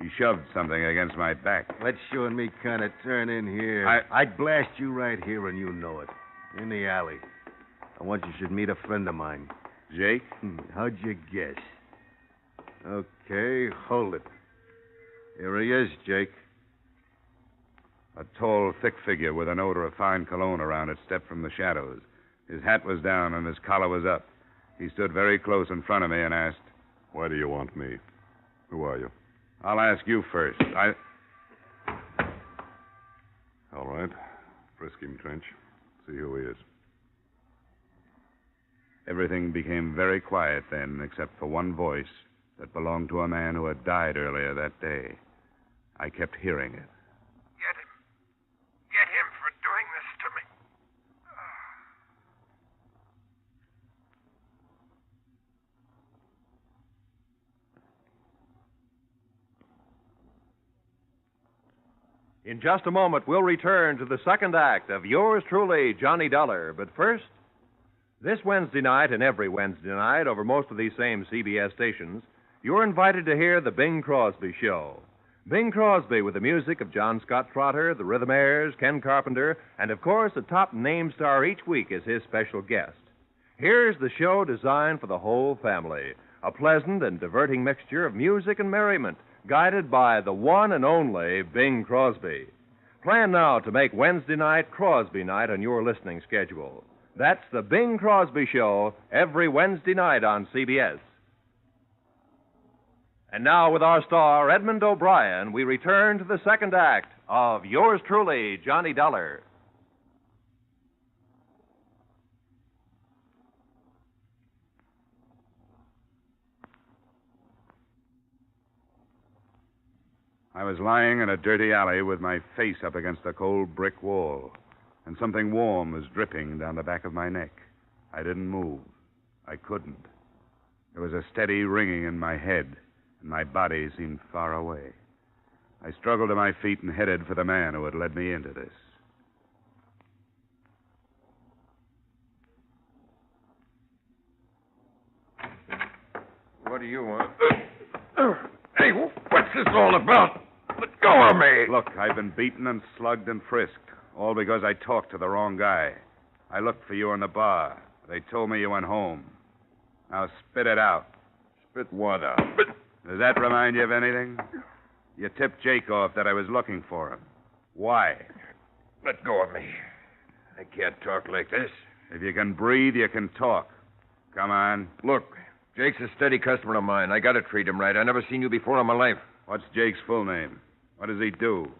Speaker 1: He shoved something against my back.
Speaker 7: Let you and me kind of turn in here. I'd blast you right here, and you know it. In the alley. I want you should meet a friend of mine.
Speaker 1: Jake?
Speaker 7: How'd you guess? Okay, hold it. Here he is, Jake.
Speaker 1: A tall, thick figure with an odor of fine cologne around it stepped from the shadows. His hat was down and his collar was up. He stood very close in front of me and asked,
Speaker 13: Why do you want me? Who are you?
Speaker 1: I'll ask you first.
Speaker 13: All right. Frisk him, Trench. See who he is.
Speaker 1: Everything became very quiet then, except for one voice that belonged to a man who had died earlier that day. I kept hearing it.
Speaker 16: Get him. Get him for doing this to me.
Speaker 10: In just a moment, we'll return to the second act of Yours Truly, Johnny Dollar. But first, this Wednesday night and every Wednesday night over most of these same CBS stations, you're invited to hear The Bing Crosby Show.
Speaker 4: Bing Crosby with the music of John Scott Trotter, the Rhythmaires, Ken Carpenter, and of course, a top name star each week is his special guest. Here's the show designed for the whole family. A pleasant and diverting mixture of music and merriment, guided by the one and only Bing Crosby. Plan now to make Wednesday night Crosby night on your listening schedule. That's the Bing Crosby Show every Wednesday night on CBS. And now, with our star, Edmond O'Brien, we return to the second act of Yours Truly, Johnny Dollar.
Speaker 1: I was lying in a dirty alley with my face up against a cold brick wall, and something warm was dripping down the back of my neck. I didn't move. I couldn't. There was a steady ringing in my head, and my body seemed far away. I struggled to my feet and headed for the man who had led me into this.
Speaker 5: What do you want? Hey, what's this all about? Let go of me!
Speaker 1: Look, I've been beaten and slugged and frisked, all because I talked to the wrong guy. I looked for you in the bar. They told me you went home. Now spit it out.
Speaker 5: Spit what out?
Speaker 1: Does that remind you of anything? You tipped Jake off that I was looking for him. Why?
Speaker 5: Let go of me. I can't talk like this.
Speaker 1: If you can breathe, you can talk. Come on.
Speaker 5: Look, Jake's a steady customer of mine. I gotta treat him right. I never seen you before in my life.
Speaker 1: What's Jake's full name? What does he do?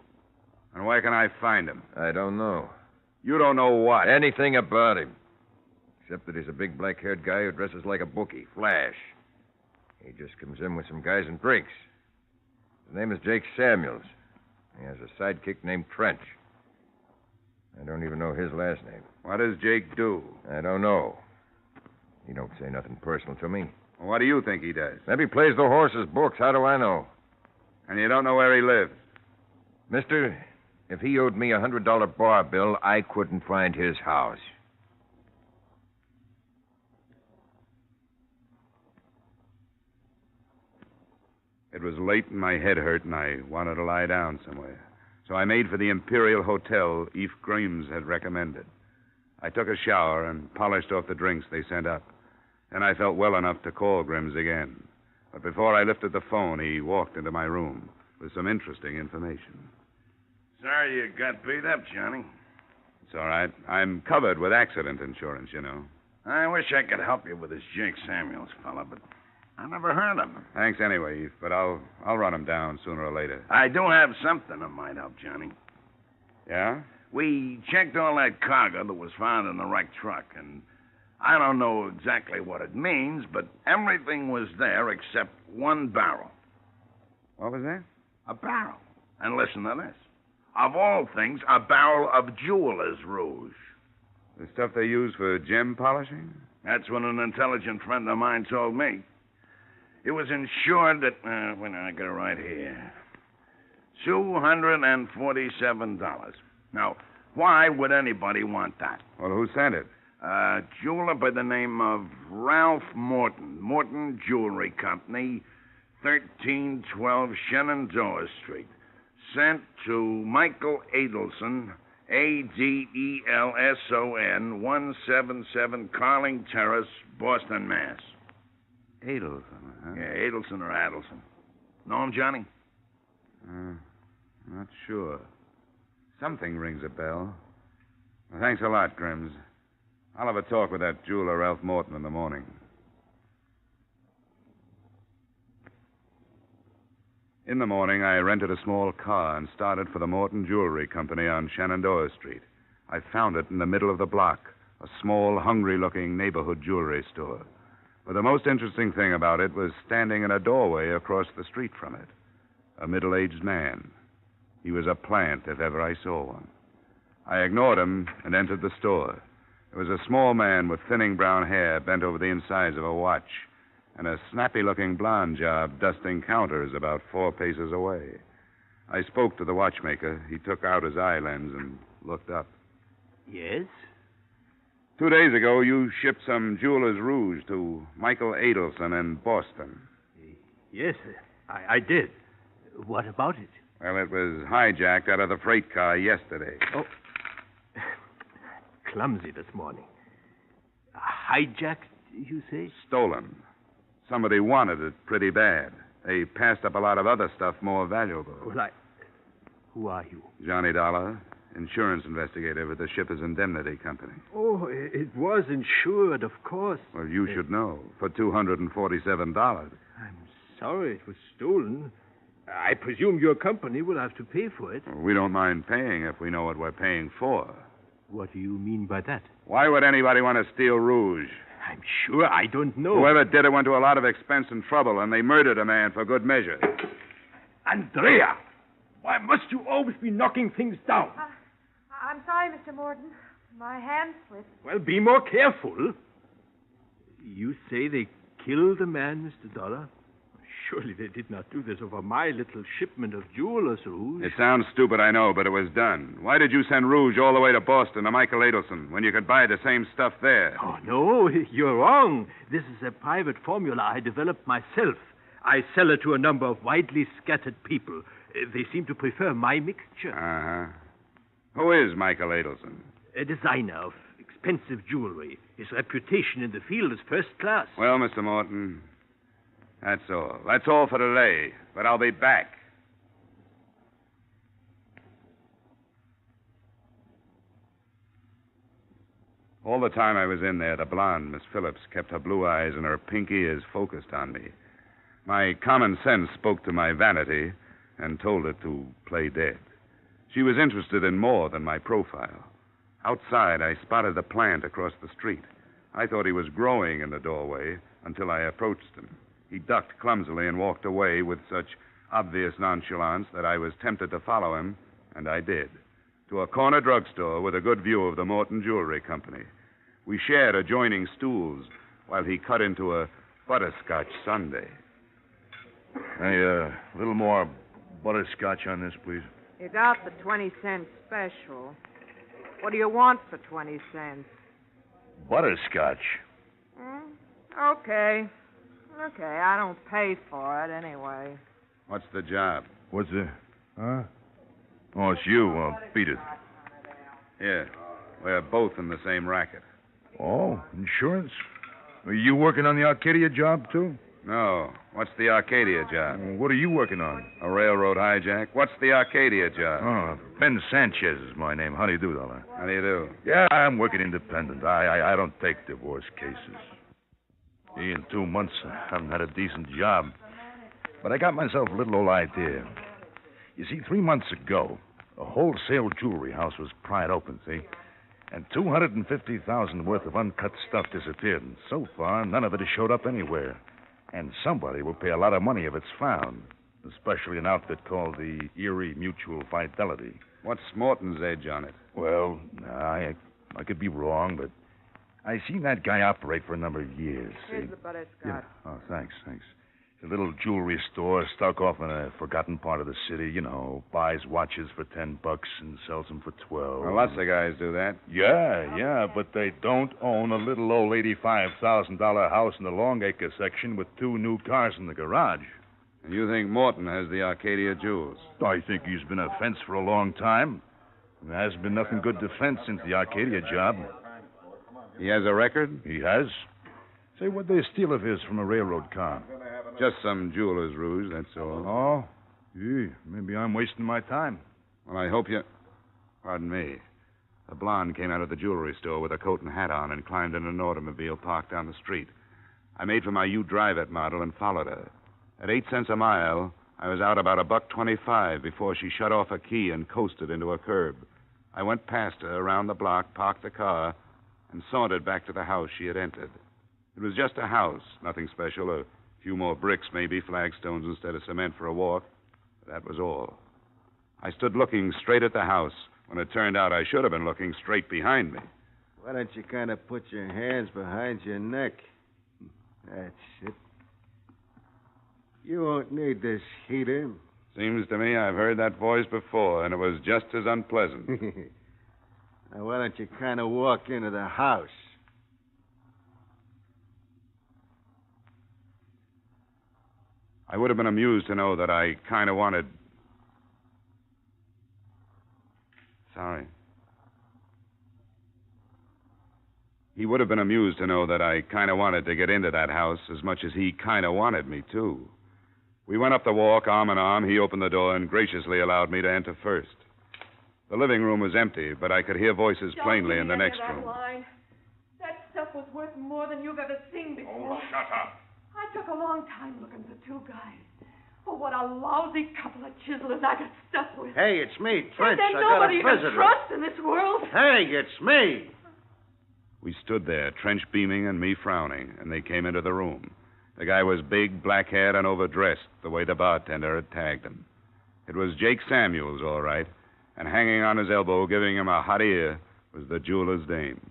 Speaker 1: And where can I find him?
Speaker 5: I don't know.
Speaker 1: You don't know what?
Speaker 5: Anything about him. Except that he's a big black-haired guy who dresses like a bookie, Flash. He just comes in with some guys and drinks. His name is Jake Samuels. He has a sidekick named Trench. I don't even know his last name.
Speaker 1: What does Jake do?
Speaker 5: I don't know. He don't say nothing personal to me.
Speaker 1: Well, what do you think he does?
Speaker 5: Maybe plays the horse's books. How do I know?
Speaker 1: And you don't know where he lives?
Speaker 5: Mister, if he owed me a $100 bar bill, I couldn't find his house.
Speaker 1: It was late and my head hurt, and I wanted to lie down somewhere. So I made for the Imperial Hotel Eve Grimes had recommended. I took a shower and polished off the drinks they sent up. Then I felt well enough to call Grimes again. But before I lifted the phone, he walked into my room with some interesting information.
Speaker 18: Sorry you got beat up, Johnny.
Speaker 1: It's all right. I'm covered with accident insurance, you know.
Speaker 18: I wish I could help you with this Jake Samuels fella, but I never heard of him.
Speaker 1: Thanks anyway, Eve, but I'll run him down sooner or later.
Speaker 18: I do have something that might help, Johnny.
Speaker 1: Yeah?
Speaker 18: We checked all that cargo that was found in the wrecked truck, and I don't know exactly what it means, but everything was there except one barrel.
Speaker 1: What was that?
Speaker 18: A barrel. And listen to this. Of all things, a barrel of jeweler's rouge.
Speaker 1: The stuff they use for gem polishing?
Speaker 18: That's what an intelligent friend of mine told me. It was insured at, when I got it right here, $247. Now, why would anybody want that?
Speaker 1: Well, who sent it?
Speaker 18: A jeweler by the name of Ralph Morton. Morton Jewelry Company, 1312 Shenandoah Street. Sent to Michael Adelson, Adelson, 177 Carling Terrace, Boston, Mass.
Speaker 1: Adelson, huh?
Speaker 18: Yeah, Adelson or Adelson. Know him, Johnny?
Speaker 1: Not sure. Something rings a bell. Well, thanks a lot, Grimes. I'll have a talk with that jeweler, Ralph Morton, in the morning. In the morning, I rented a small car and started for the Morton Jewelry Company on Shenandoah Street. I found it in the middle of the block, a small, hungry-looking neighborhood jewelry store. But the most interesting thing about it was standing in a doorway across the street from it. A middle-aged man. He was a plant, if ever I saw one. I ignored him and entered the store. There was a small man with thinning brown hair bent over the insides of a watch, and a snappy-looking blonde job dusting counters about 4 paces away. I spoke to the watchmaker. He took out his eye lens and looked up.
Speaker 3: Yes?
Speaker 1: 2 days ago, you shipped some jeweler's rouge to Michael Adelson in Boston.
Speaker 3: Yes, I did. What about it?
Speaker 1: Well, it was hijacked out of the freight car yesterday.
Speaker 3: Oh. Clumsy this morning. Hijacked, you say?
Speaker 1: Stolen. Somebody wanted it pretty bad. They passed up a lot of other stuff more valuable.
Speaker 3: Well, Who are you?
Speaker 1: Johnny Dollar, insurance investigator with the Shippers Indemnity Company.
Speaker 3: Oh, it was insured, of course.
Speaker 1: Well, you should know. For $247.
Speaker 3: I'm sorry it was stolen. I presume your company will have to pay for it.
Speaker 1: Well, we don't mind paying if we know what we're paying for.
Speaker 3: What do you mean by that?
Speaker 1: Why would anybody want to steal Rouge?
Speaker 3: I'm sure I don't know.
Speaker 1: Whoever did it went to a lot of expense and trouble, and they murdered a man for good measure.
Speaker 3: Andrea! Why must you always be knocking things down?
Speaker 6: I'm sorry, Mr. Morton. My hand slipped.
Speaker 3: Well, be more careful. You say they killed a man, Mr. Dollar? Surely they did not do this over my little shipment of jewelers' rouge.
Speaker 1: It sounds stupid, I know, but it was done. Why did you send Rouge all the way to Boston to Michael Adelson when you could buy the same stuff there?
Speaker 3: Oh, no, you're wrong. This is a private formula I developed myself. I sell it to a number of widely scattered people. They seem to prefer my mixture.
Speaker 1: Uh-huh. Who is Michael Adelson?
Speaker 3: A designer of expensive jewelry. His reputation in the field is first class.
Speaker 1: Well, Mr. Morton, that's all. That's all for today. But I'll be back. All the time I was in there, the blonde, Miss Phillips, kept her blue eyes and her pink ears focused on me. My common sense spoke to my vanity and told it to play dead. She was interested in more than my profile. Outside, I spotted the plant across the street. I thought he was growing in the doorway until I approached him. He ducked clumsily and walked away with such obvious nonchalance that I was tempted to follow him, and I did, to a corner drugstore with a good view of the Morton Jewelry Company. We shared adjoining stools while he cut into a butterscotch sundae.
Speaker 20: Hey, a little more butterscotch on this, please.
Speaker 6: You got the 20-cent special. What do you want for 20 cents?
Speaker 20: Butterscotch?
Speaker 6: Okay. Okay, I don't pay for it anyway.
Speaker 1: What's the job?
Speaker 20: What's the... Huh? Oh, it's you. Well, beat it.
Speaker 1: Here. We're both in the same racket.
Speaker 20: Oh, insurance? Are you working on the Arcadia job, too?
Speaker 1: No. What's the Arcadia job?
Speaker 20: What are you working on?
Speaker 1: A railroad hijack. What's the Arcadia job?
Speaker 20: Oh, Ben Sanchez is my name. How do you do, Dollar?
Speaker 1: How do you do?
Speaker 20: Yeah, I'm working independent. I don't take divorce cases. In 2 months, I haven't had a decent job. But I got myself a little old idea. You see, 3 months ago, a wholesale jewelry house was pried open, see? And $250,000 worth of uncut stuff disappeared. And so far, none of it has showed up anywhere. And somebody will pay a lot of money if it's found, especially an outfit called the Erie Mutual Fidelity.
Speaker 1: What's Morton's edge on it?
Speaker 20: Well, I could be wrong, but I've seen that guy operate for a number of years.
Speaker 6: Here's the butterscotch.
Speaker 20: Yeah. Oh, thanks. It's a little jewelry store stuck off in a forgotten part of the city. You know, buys watches for $10 and sells them for $12.
Speaker 1: Well, lots of guys do that.
Speaker 20: Yeah, but they don't own a little old $85,000 house in the Longacre section with 2 new cars in the garage.
Speaker 1: And you think Morton has the Arcadia jewels?
Speaker 20: I think he's been a fence for a long time. There hasn't been nothing good to fence since the Arcadia job.
Speaker 1: He has a record?
Speaker 20: He has. Say, what'd they steal of his from a railroad car?
Speaker 1: Just some jeweler's rouge, that's all.
Speaker 20: Oh? Gee, maybe I'm wasting my time.
Speaker 1: Well, I hope you... Pardon me. A blonde came out of the jewelry store with a coat and hat on and climbed in an automobile parked down the street. I made for my U-Drive-It model and followed her. At 8 cents a mile, I was out about $1.25 before she shut off a key and coasted into a curb. I went past her around the block, parked the car, and sauntered back to the house she had entered. It was just a house, nothing special, a few more bricks, maybe, flagstones instead of cement for a walk. That was all. I stood looking straight at the house when it turned out I should have been looking straight behind me.
Speaker 7: Why don't you kind of put your hands behind your neck? That's it. You won't need this heater.
Speaker 1: Seems to me I've heard that voice before, and it was just as unpleasant.
Speaker 7: Now, why don't you kind of walk into the house?
Speaker 1: I would have been amused to know that I kind of wanted... Sorry. He would have been amused to know that I kind of wanted to get into that house as much as he kind of wanted me to. We went up the walk, arm in arm. He opened the door and graciously allowed me to enter first. The living room was empty, but I could hear voices plainly in the next room.
Speaker 9: That stuff was worth more than you've ever seen before.
Speaker 13: Oh, shut up.
Speaker 9: I took a long time looking for two guys. Oh, what a lousy couple of chiselers I got stuck with.
Speaker 16: Hey, it's me, Trench.
Speaker 9: There's
Speaker 16: I got a
Speaker 9: nobody you can
Speaker 16: visitor.
Speaker 9: trust in this world.
Speaker 16: Hey, it's me.
Speaker 1: We stood there, Trench beaming and me frowning, and they came into the room. The guy was big, black-haired, and overdressed, the way the bartender had tagged him. It was Jake Samuels, all right, and hanging on his elbow, giving him a hot ear, was the jeweler's dame.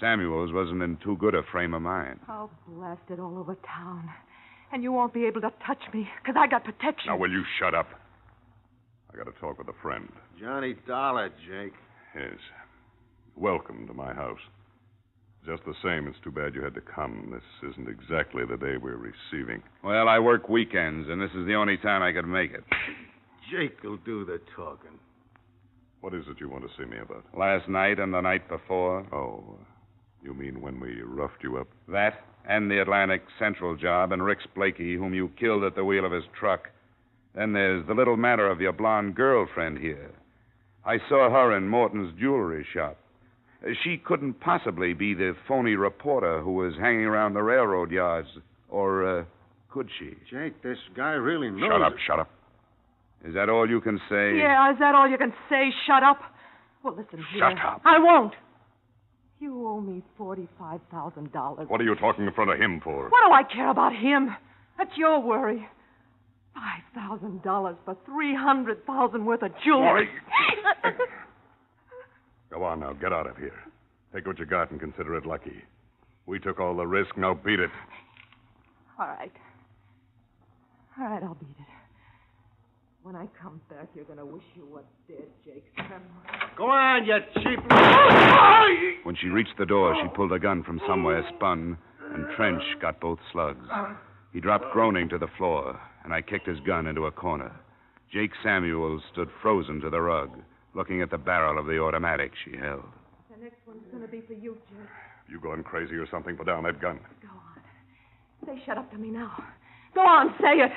Speaker 1: Samuels wasn't in too good a frame of mind.
Speaker 9: I'll blast it all over town. And you won't be able to touch me, because I got protection.
Speaker 13: Now, will you shut up? I got to talk with a friend.
Speaker 16: Johnny Dollar, Jake.
Speaker 13: Yes. Welcome to my house. Just the same, it's too bad you had to come. This isn't exactly the day we're receiving.
Speaker 1: Well, I work weekends, and this is the only time I could make it.
Speaker 16: Jake will do the talking.
Speaker 13: What is it you want to see me about?
Speaker 1: Last night and the night before.
Speaker 13: Oh, you mean when we roughed you up?
Speaker 1: That and the Atlantic Central job and Rick's Blakey, whom you killed at the wheel of his truck. Then there's the little matter of your blonde girlfriend here. I saw her in Morton's jewelry shop. She couldn't possibly be the phony reporter who was hanging around the railroad yards. Or, could she?
Speaker 16: Jake, this guy really knows.
Speaker 13: Shut up.
Speaker 1: Is that all you can say?
Speaker 9: Yeah, is that all you can say? Shut up. Well, listen here.
Speaker 13: Shut up.
Speaker 9: I won't. You owe me $45,000.
Speaker 13: What are you talking in front of him for?
Speaker 9: What do I care about him? That's your worry. $5,000 for $300,000 worth of jewelry.
Speaker 13: Go on now, get out of here. Take what you got and consider it lucky. We took all the risk, now beat it.
Speaker 9: All right. All right, I'll beat it. When I come back, you're going to wish you were dead, Jake.
Speaker 16: Go on, you cheap...
Speaker 1: When she reached the door, she pulled a gun from somewhere, spun, and Trench got both slugs. He dropped groaning to the floor, and I kicked his gun into a corner. Jake Samuels stood frozen to the rug, looking at the barrel of the automatic she held.
Speaker 9: The next one's going to be for you, Jake.
Speaker 13: You gone crazy or something? Put down that gun.
Speaker 9: Go on. Say shut up to me now. Go on, say it.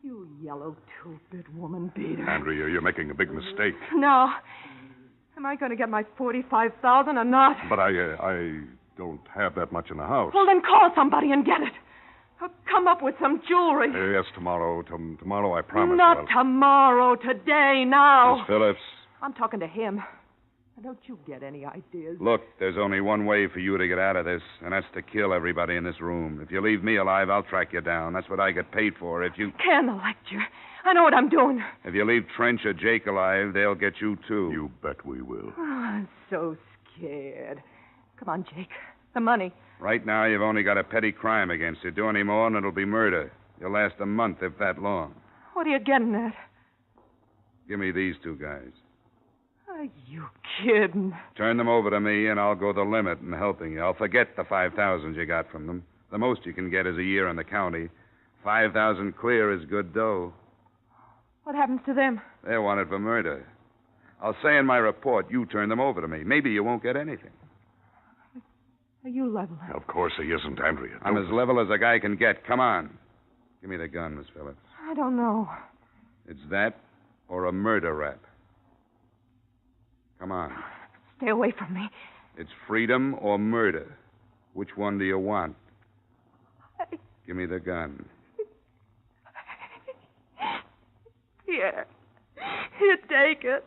Speaker 9: You yellow two-bit woman beater.
Speaker 13: Andrea, you're making a big mistake.
Speaker 9: Now, am I going to get my $45,000 or not?
Speaker 13: But I don't have that much in the house.
Speaker 9: Well, then call somebody and get it. Or come up with some jewelry.
Speaker 13: Yes, tomorrow. Tomorrow, I promise.
Speaker 9: Not tomorrow. Today, now.
Speaker 1: Miss Phillips.
Speaker 9: I'm talking to him. Don't you get any ideas?
Speaker 1: Look, there's only one way for you to get out of this, and that's to kill everybody in this room. If you leave me alive, I'll track you down. That's what I get paid for. If you...
Speaker 9: Can the lecture. I know what I'm doing.
Speaker 1: If you leave Trench or Jake alive, they'll get you, too.
Speaker 13: You bet we will.
Speaker 9: Oh, I'm so scared. Come on, Jake. The money.
Speaker 1: Right now, you've only got a petty crime against you. Do any more, and it'll be murder. You'll last a month, if that long.
Speaker 9: What are you getting at?
Speaker 1: Give me these two guys.
Speaker 9: Are you kidding?
Speaker 1: Turn them over to me, and I'll go the limit in helping you. I'll forget the $5,000 you got from them. The most you can get is a year in the county. $5,000 clear is good dough.
Speaker 9: What happens to them?
Speaker 1: They're wanted for murder. I'll say in my report you turn them over to me. Maybe you won't get anything.
Speaker 9: Are you level?
Speaker 13: Of course he isn't, Andrea.
Speaker 1: I'm as level as a guy can get. Come on. Give me the gun, Miss Phillips.
Speaker 9: I don't know.
Speaker 1: It's that or a murder rap. Come on.
Speaker 9: Stay away from me.
Speaker 1: It's freedom or murder. Which one do you want? Give me the gun.
Speaker 9: Here. Here, take it.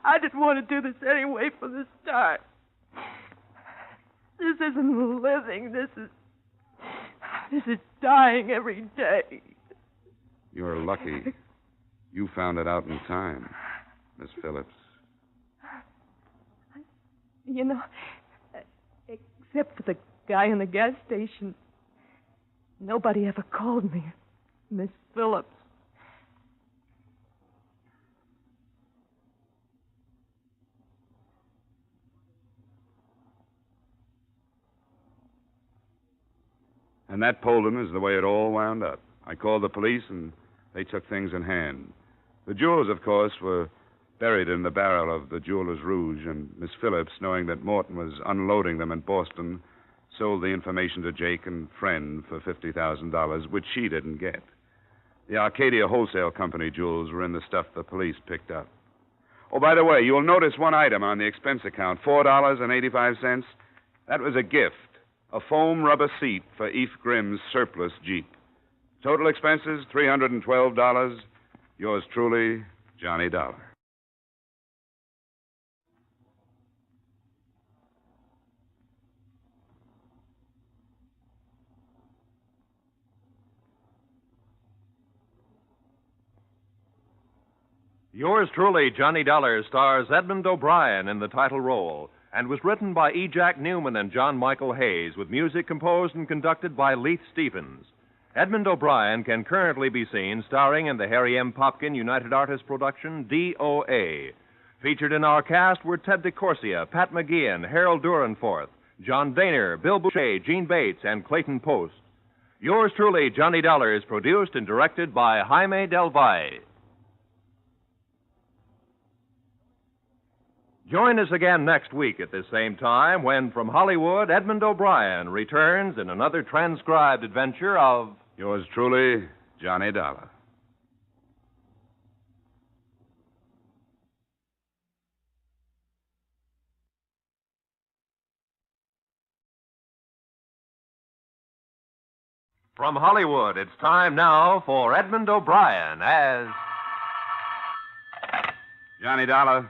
Speaker 9: I didn't want to do this anyway from the start. This isn't living. This is dying every day.
Speaker 1: You're lucky. You found it out in time, Miss Phillips.
Speaker 9: You know, except for the guy in the gas station, nobody ever called me Miss Phillips.
Speaker 1: And that, Polden, is the way it all wound up. I called the police, and they took things in hand. The jewels, of course, were buried in the barrel of the Jeweler's Rouge, and Miss Phillips, knowing that Morton was unloading them in Boston, sold the information to Jake and Friend for $50,000, which she didn't get. The Arcadia Wholesale Company jewels were in the stuff the police picked up. Oh, by the way, you'll notice one item on the expense account, $4.85. That was a gift, a foam rubber seat for Eve Grimm's surplus Jeep. Total expenses, $312. Yours truly, Johnny Dollar.
Speaker 10: Yours truly, Johnny Dollar, stars Edmond O'Brien in the title role and was written by E. Jack Newman and John Michael Hayes with music composed and conducted by Leith Stevens. Edmond O'Brien can currently be seen starring in the Harry M. Popkin United Artists production, D.O.A. Featured in our cast were Ted DeCorsia, Pat McGeehan, Harold Durenforth, John Daner, Bill Boucher, Gene Bates, and Clayton Post. Yours truly, Johnny Dollar, is produced and directed by Jaime Del Valle. Join us again next week at this same time when, from Hollywood, Edmond O'Brien returns in another transcribed adventure of...
Speaker 1: Yours truly, Johnny Dollar.
Speaker 10: From Hollywood, it's time now for Edmond O'Brien as...
Speaker 1: Johnny Dollar.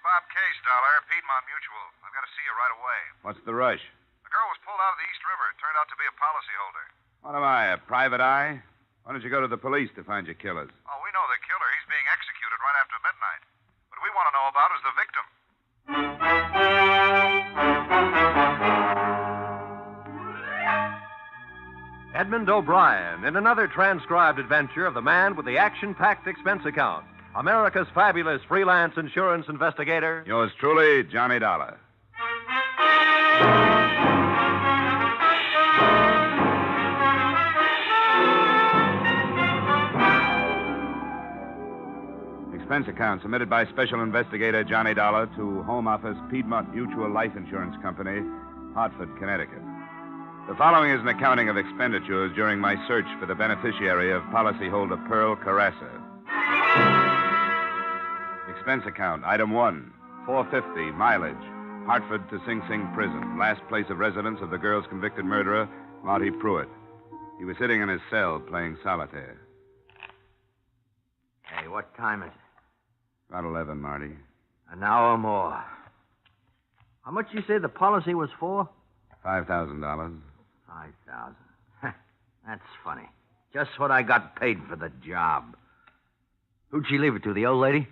Speaker 12: Bob Case, Dollar, Piedmont Mutual. I've got to see you right away.
Speaker 1: What's the rush?
Speaker 12: The girl was pulled out of the East River. Turned out to be a policyholder.
Speaker 1: What am I, a private eye? Why don't you go to the police to find your killers?
Speaker 12: Oh, we know the killer. He's being executed right after midnight. What we want to know about is the victim.
Speaker 10: Edmond O'Brien in another transcribed adventure of the man with the action-packed expense account. America's fabulous freelance insurance investigator.
Speaker 1: Yours truly, Johnny Dollar. Expense account submitted by Special Investigator Johnny Dollar to Home Office Piedmont Mutual Life Insurance Company, Hartford, Connecticut. The following is an accounting of expenditures during my search for the beneficiary of policyholder Pearl Carassa. Expense account, item 1, $4.50, mileage, Hartford to Sing Sing Prison, last place of residence of the girl's convicted murderer, Monty Pruitt. He was sitting in his cell playing solitaire.
Speaker 8: Hey, what time is it?
Speaker 1: About 11, Marty.
Speaker 8: An hour more. How much you say the policy was for?
Speaker 1: $5,000.
Speaker 8: 5,000. That's funny. Just what I got paid for the job. Who'd she leave it to, the old lady?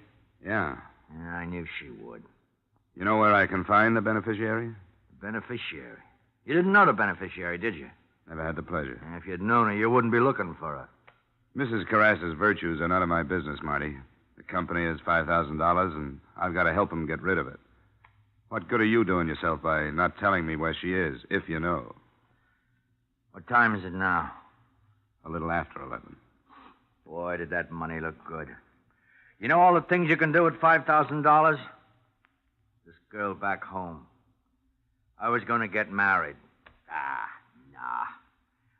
Speaker 1: Yeah.
Speaker 8: Yeah, I knew she would.
Speaker 1: You know where I can find the beneficiary?
Speaker 8: The beneficiary? You didn't know the beneficiary, did you?
Speaker 1: Never had the pleasure.
Speaker 8: If you'd known her, you wouldn't be looking for her.
Speaker 1: Mrs. Carrassa's virtues are none of my business, Marty. The company is $5,000, and I've got to help them get rid of it. What good are you doing yourself by not telling me where she is, if you know?
Speaker 8: What time is it now?
Speaker 1: A little after 11.
Speaker 8: Boy, did that money look good. You know all the things you can do with $5,000? This girl back home. I was going to get married. Nah.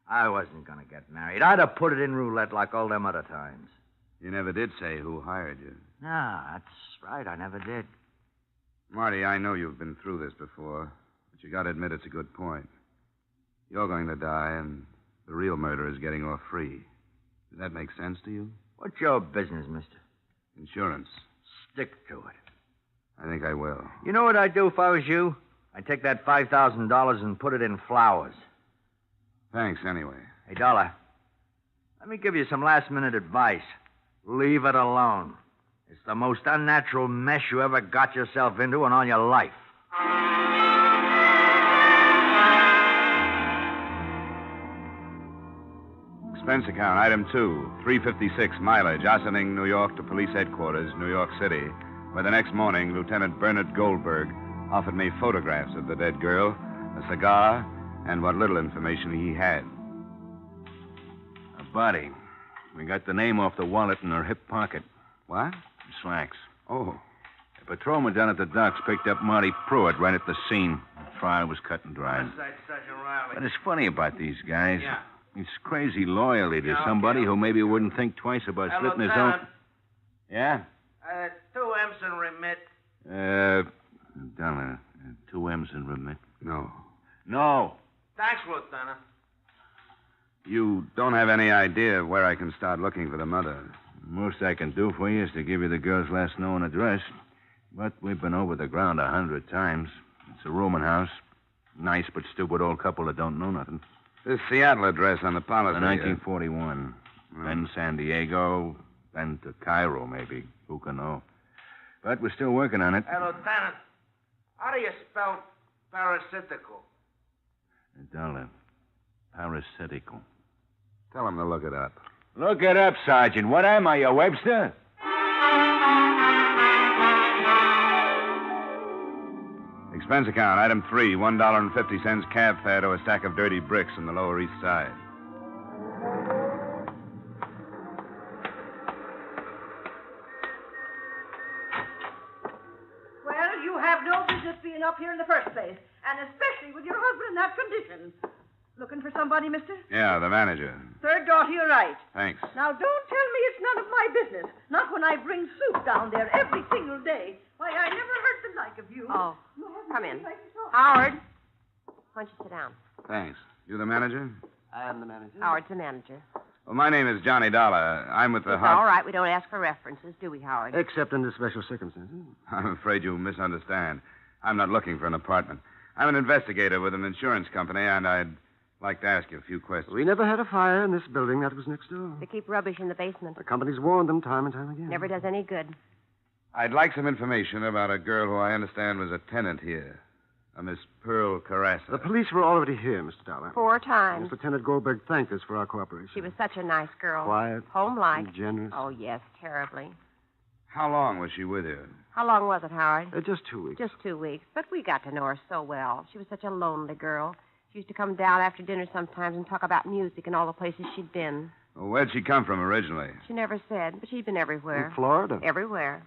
Speaker 8: I wasn't going to get married. I'd have put it in roulette like all them other times.
Speaker 1: You never did say who hired you.
Speaker 8: No, that's right. I never did.
Speaker 1: Marty, I know you've been through this before, but you got to admit it's a good point. You're going to die, and the real murderer is getting off free. Does that make sense to you?
Speaker 8: What's your business, mister?
Speaker 1: Insurance.
Speaker 8: Stick to it.
Speaker 1: I think I will.
Speaker 8: You know what I'd do if I was you? I'd take that $5,000 and put it in flowers.
Speaker 1: Thanks, anyway.
Speaker 8: Hey, Dollar, let me give you some last-minute advice. Leave it alone. It's the most unnatural mess you ever got yourself into in all your life.
Speaker 1: Expense account, item 2, $3.56, mileage, Ossining, New York to police headquarters, New York City, where the next morning, Lieutenant Bernard Goldberg offered me photographs of the dead girl, a cigar, and what little information he had.
Speaker 5: body. We got the name off the wallet in her hip pocket.
Speaker 1: What?
Speaker 5: Slacks.
Speaker 1: Oh.
Speaker 5: The patrolman down at the docks picked up Marty Pruitt right at the scene. The trial was cut and dried.
Speaker 8: Sergeant Riley.
Speaker 5: But it's funny about these guys.
Speaker 8: Yeah.
Speaker 5: It's crazy loyalty to
Speaker 8: Yeah,
Speaker 5: somebody
Speaker 8: okay.
Speaker 5: who maybe wouldn't think twice about
Speaker 8: Hey,
Speaker 5: slitting his own.
Speaker 8: Lieutenant.
Speaker 5: Yeah?
Speaker 8: 2 M's in remit.
Speaker 5: Dollar. 2 M's in remit.
Speaker 1: No.
Speaker 5: No.
Speaker 8: Thanks, Lieutenant.
Speaker 1: You don't have any idea where I can start looking for the mother.
Speaker 5: Most I can do for you is to give you the girl's last known address. But we've been over the ground 100 times. It's a rooming house. Nice but stupid old couple that don't know nothing.
Speaker 1: This Seattle address on the policy.
Speaker 5: 1941. Then San Diego, then to Cairo, maybe. Who can know? But we're still working on it.
Speaker 8: Hey, Lieutenant, how do you spell parasitical?
Speaker 5: Dollar. Parasitical.
Speaker 1: Tell him to look it up.
Speaker 5: Look it up, Sergeant. What am I, a Webster?
Speaker 1: Expense account, item 3, $1.50 cab fare to a stack of dirty bricks on the Lower East Side.
Speaker 11: Well, you have no business being up here in the first place, and especially with your husband in that condition. Looking for somebody, mister?
Speaker 1: Yeah, the manager.
Speaker 11: Third door to your right.
Speaker 1: Thanks.
Speaker 11: Now, don't tell me it's none of my business. Not when I bring soup down there every single day. Why, I never heard the like of you.
Speaker 15: Oh,
Speaker 11: You haven't
Speaker 15: come
Speaker 11: any
Speaker 15: in.
Speaker 11: right to talk.
Speaker 15: Howard, why don't you sit down?
Speaker 1: Thanks. You the manager?
Speaker 15: I am the manager. Howard's the manager.
Speaker 1: Well, my name is Johnny Dollar. I'm with the
Speaker 15: It's all right. We don't ask for references, do we, Howard?
Speaker 7: Except under special circumstances.
Speaker 1: I'm afraid you misunderstand. I'm not looking for an apartment. I'm an investigator with an insurance company, and I'd like to ask you a few questions.
Speaker 7: We never had a fire in this building. That was next door.
Speaker 15: They keep rubbish in the basement.
Speaker 7: The company's warned them time and time again.
Speaker 15: Never does any good.
Speaker 1: I'd like some information about a girl who I understand was a tenant here, a Miss Pearl Carassa.
Speaker 7: The police were already here, Mr. Dollar.
Speaker 15: 4 times.
Speaker 7: Lieutenant Goldberg thanked us for our cooperation.
Speaker 15: She was such a nice girl.
Speaker 7: Quiet.
Speaker 15: Homelike.
Speaker 7: And generous.
Speaker 15: Oh, yes, terribly.
Speaker 1: How long was she with you?
Speaker 15: How long was it, Howard?
Speaker 7: Just 2 weeks.
Speaker 15: Just 2 weeks. But we got to know her so well. She was such a lonely girl. She used to come down after dinner sometimes and talk about music and all the places she'd been.
Speaker 1: Well, where'd she come from originally?
Speaker 15: She never said, but she'd been everywhere.
Speaker 7: In Florida?
Speaker 15: Everywhere.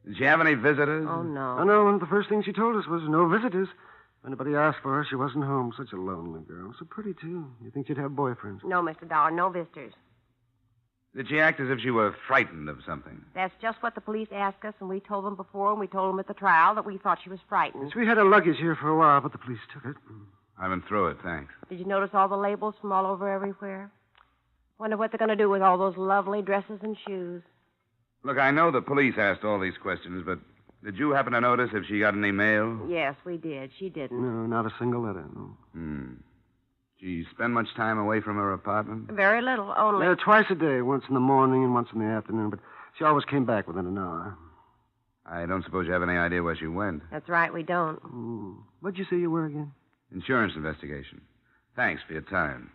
Speaker 1: Did she have any visitors?
Speaker 15: Oh, no.
Speaker 7: I know. One of the first things she told us was no visitors. If anybody asked for her, she wasn't home. Such a lonely girl. So pretty, too. You'd think she'd have boyfriends.
Speaker 15: No, Mr. Dollar, no visitors.
Speaker 1: Did she act as if she were frightened of something?
Speaker 15: That's just what the police asked us, and we told them before, and we told them at the trial that we thought she was frightened.
Speaker 7: Yes, we had her luggage here for a while, but the police took it.
Speaker 1: I've been through it, thanks.
Speaker 15: Did you notice all the labels from all over everywhere? Wonder what they're going to do with all those lovely dresses and shoes.
Speaker 1: Look, I know the police asked all these questions, but did you happen to notice if she got any mail?
Speaker 15: Yes, we did. She didn't.
Speaker 7: No, not a single letter, no.
Speaker 1: She spend much time away from her apartment?
Speaker 15: Very little, only.
Speaker 7: Twice a day, once in the morning and once in the afternoon, but she always came back within an hour.
Speaker 1: I don't suppose you have any idea where she went.
Speaker 15: That's right, we don't.
Speaker 7: What'd you say you were again?
Speaker 1: Insurance investigation. Thanks for your time.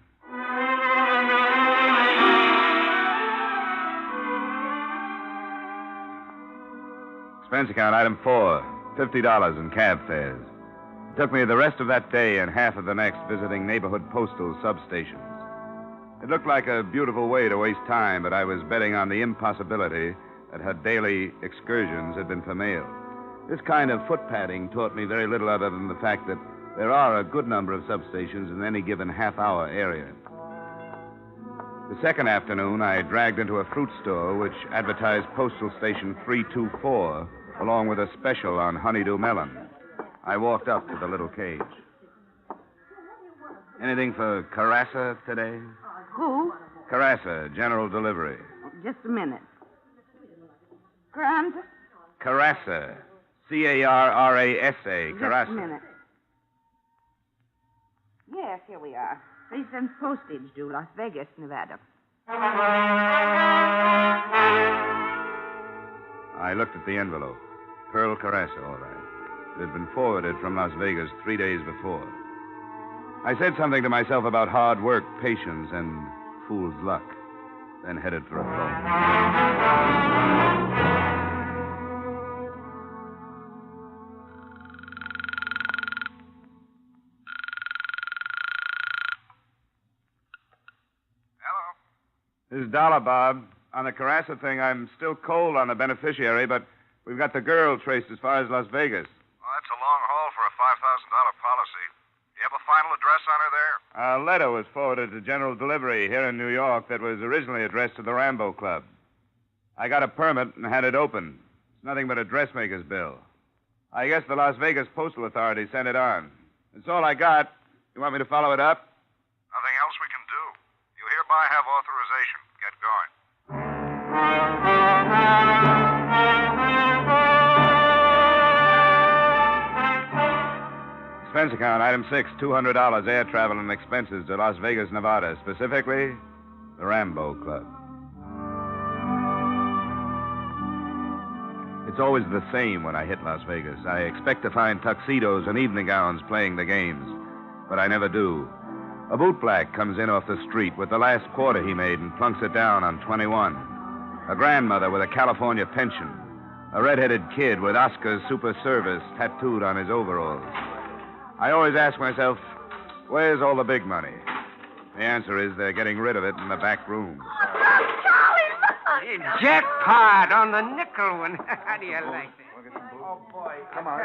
Speaker 1: Expense account, item 4, $50 in cab fares. It took me the rest of that day and half of the next visiting neighborhood postal substations. It looked like a beautiful way to waste time, but I was betting on the impossibility that her daily excursions had been for mail. This kind of foot padding taught me very little other than the fact that there are a good number of substations in any given half-hour area. The second afternoon, I dragged into a fruit store which advertised Postal Station 324, along with a special on honeydew melon. I walked up to the little cage. Anything for Carassa today?
Speaker 21: Who?
Speaker 1: Carassa, general delivery.
Speaker 21: Just a minute. Grant?
Speaker 1: Carassa. C-A-R-R-A-S-A. Carassa.
Speaker 21: Just a minute. Yes, here we are. 3 cents postage due, Las Vegas, Nevada.
Speaker 1: I looked at the envelope. Pearl Carassa, all right. It had been forwarded from Las Vegas 3 days before. I said something to myself about hard work, patience, and fool's luck, then headed for a phone. This is Dollar, Bob. On the Carassa thing, I'm still cold on the beneficiary, but we've got the girl traced as far as Las Vegas.
Speaker 2: Well, that's a long haul for a $5,000 policy. You have a final address on her there?
Speaker 1: A letter was forwarded to General Delivery here in New York that was originally addressed to the Rambo Club. I got a permit and had it opened. It's nothing but a dressmaker's bill. I guess the Las Vegas Postal Authority sent it on. That's all I got. You want me to follow it up?
Speaker 2: Nothing else we can do. You hereby have authorization. Get going.
Speaker 1: Expense account, item 6, $200 air travel and expenses to Las Vegas, Nevada. Specifically, the Rambo Club. It's always the same when I hit Las Vegas. I expect to find tuxedos and evening gowns playing the games, but I never do. A bootblack comes in off the street with the last quarter he made and plunks it down on 21. A grandmother with a California pension. A red-headed kid with Oscar's Super Service tattooed on his overalls. I always ask myself, where's all the big money? The answer is they're getting rid of it in the back rooms.
Speaker 17: Jackpot on the nickel one. How do you like that?
Speaker 8: Oh, boy. Come on.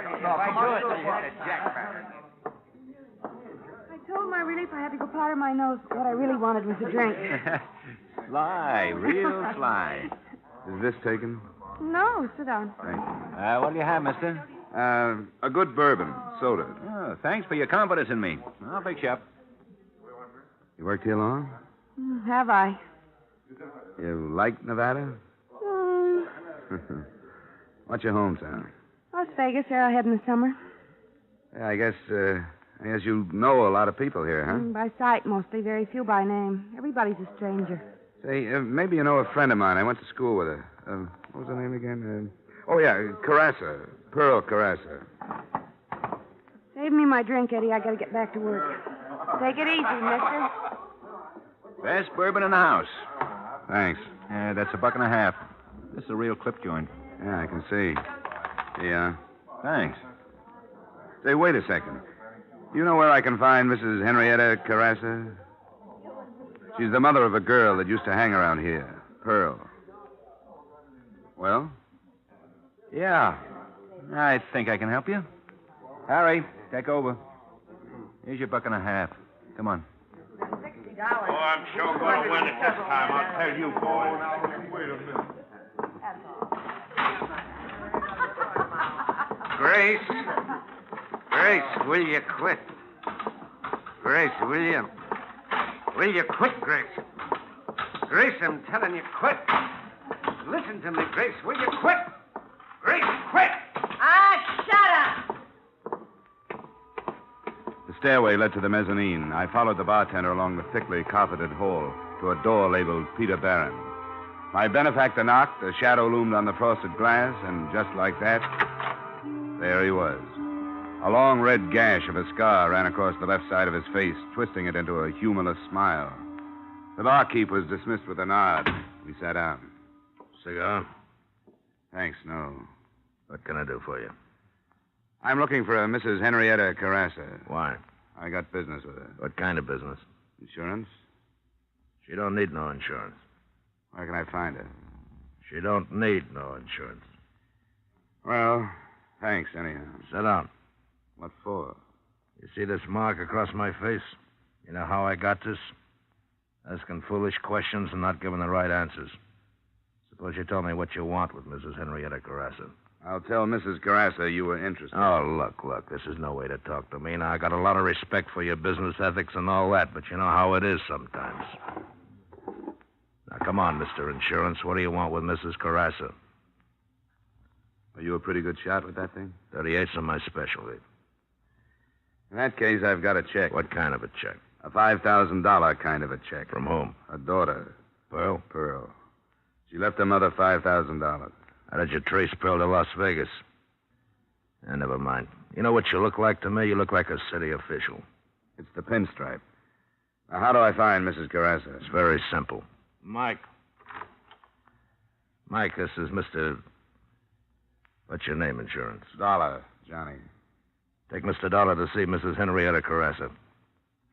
Speaker 21: I told my relief I had to go powder my nose. What I really wanted was a drink.
Speaker 22: Sly, real sly.
Speaker 1: Is this taken?
Speaker 21: No, sit down.
Speaker 1: Thank you.
Speaker 22: What do you have, mister?
Speaker 1: A good bourbon, soda.
Speaker 22: Oh, thanks for your confidence in me. I'll fix you up.
Speaker 1: You worked here long?
Speaker 21: Have I?
Speaker 1: You like Nevada? What's your hometown?
Speaker 21: Las Vegas, Arrowhead in the summer.
Speaker 1: Yeah, I guess you know a lot of people here, huh?
Speaker 21: By sight, mostly. Very few by name. Everybody's a stranger.
Speaker 1: Say, maybe you know a friend of mine. I went to school with her. What was her name again? Carassa. Pearl Carassa.
Speaker 21: Save me my drink, Eddie. I gotta get back to work. Take it easy, mister.
Speaker 22: Best bourbon in the house.
Speaker 1: Thanks.
Speaker 22: That's $1.50. This is a real clip joint.
Speaker 1: Yeah, I can see. Yeah.
Speaker 22: Thanks.
Speaker 1: Say, wait a second. Do you know where I can find Mrs. Henrietta Carassa? She's the mother of a girl that used to hang around here, Pearl. Well?
Speaker 22: Yeah. I think I can help you. Harry, take over. Here's your $1.50. Come on.
Speaker 13: Oh, I'm sure going to win it this time. I'll tell you, boys. Wait a minute.
Speaker 17: Grace, will you quit? Grace, will you? Will you quit, Grace? Grace, I'm telling you, quit. Listen to me, Grace. Will you quit? Grace, quit!
Speaker 11: Shut up!
Speaker 1: The stairway led to the mezzanine. I followed the bartender along the thickly carpeted hall to a door labeled Peter Barron. My benefactor knocked, a shadow loomed on the frosted glass, and just like that, there he was. A long red gash of a scar ran across the left side of his face, twisting it into a humorless smile. The barkeep was dismissed with a nod. We sat down.
Speaker 7: Cigar?
Speaker 1: Thanks, no.
Speaker 7: What can I do for you?
Speaker 1: I'm looking for a Mrs. Henrietta Carassa.
Speaker 7: Why?
Speaker 1: I got business with her.
Speaker 7: What kind of business?
Speaker 1: Insurance?
Speaker 7: She don't need no insurance.
Speaker 1: Where can I find her?
Speaker 7: She don't need no insurance.
Speaker 1: Well, thanks, anyhow.
Speaker 7: Sit down.
Speaker 1: What for?
Speaker 7: You see this mark across my face? You know how I got this? Asking foolish questions and not giving the right answers. Suppose you tell me what you want with Mrs. Henrietta Carassa.
Speaker 1: I'll tell Mrs. Carassa you were interested.
Speaker 7: Oh, look. This is no way to talk to me. Now, I got a lot of respect for your business ethics and all that, but you know how it is sometimes. Now, come on, Mr. Insurance. What do you want with Mrs. Carassa?
Speaker 1: Are you a pretty good shot with that thing?
Speaker 7: 38's my specialty.
Speaker 1: In that case, I've got a check.
Speaker 7: What kind of a check?
Speaker 1: A $5,000 kind of a check.
Speaker 7: From whom?
Speaker 1: A daughter.
Speaker 7: Pearl?
Speaker 1: Pearl. She left her mother $5,000.
Speaker 7: How did you trace Pearl to Las Vegas? Never mind. You know what you look like to me? You look like a city official.
Speaker 1: It's the pinstripe. Now, how do I find Mrs. Carassa?
Speaker 7: It's very simple.
Speaker 17: Mike,
Speaker 7: this is Mr. What's your name, Insurance?
Speaker 1: Dollar, Johnny.
Speaker 7: Take Mr. Dollar to see Mrs. Henrietta Carassa.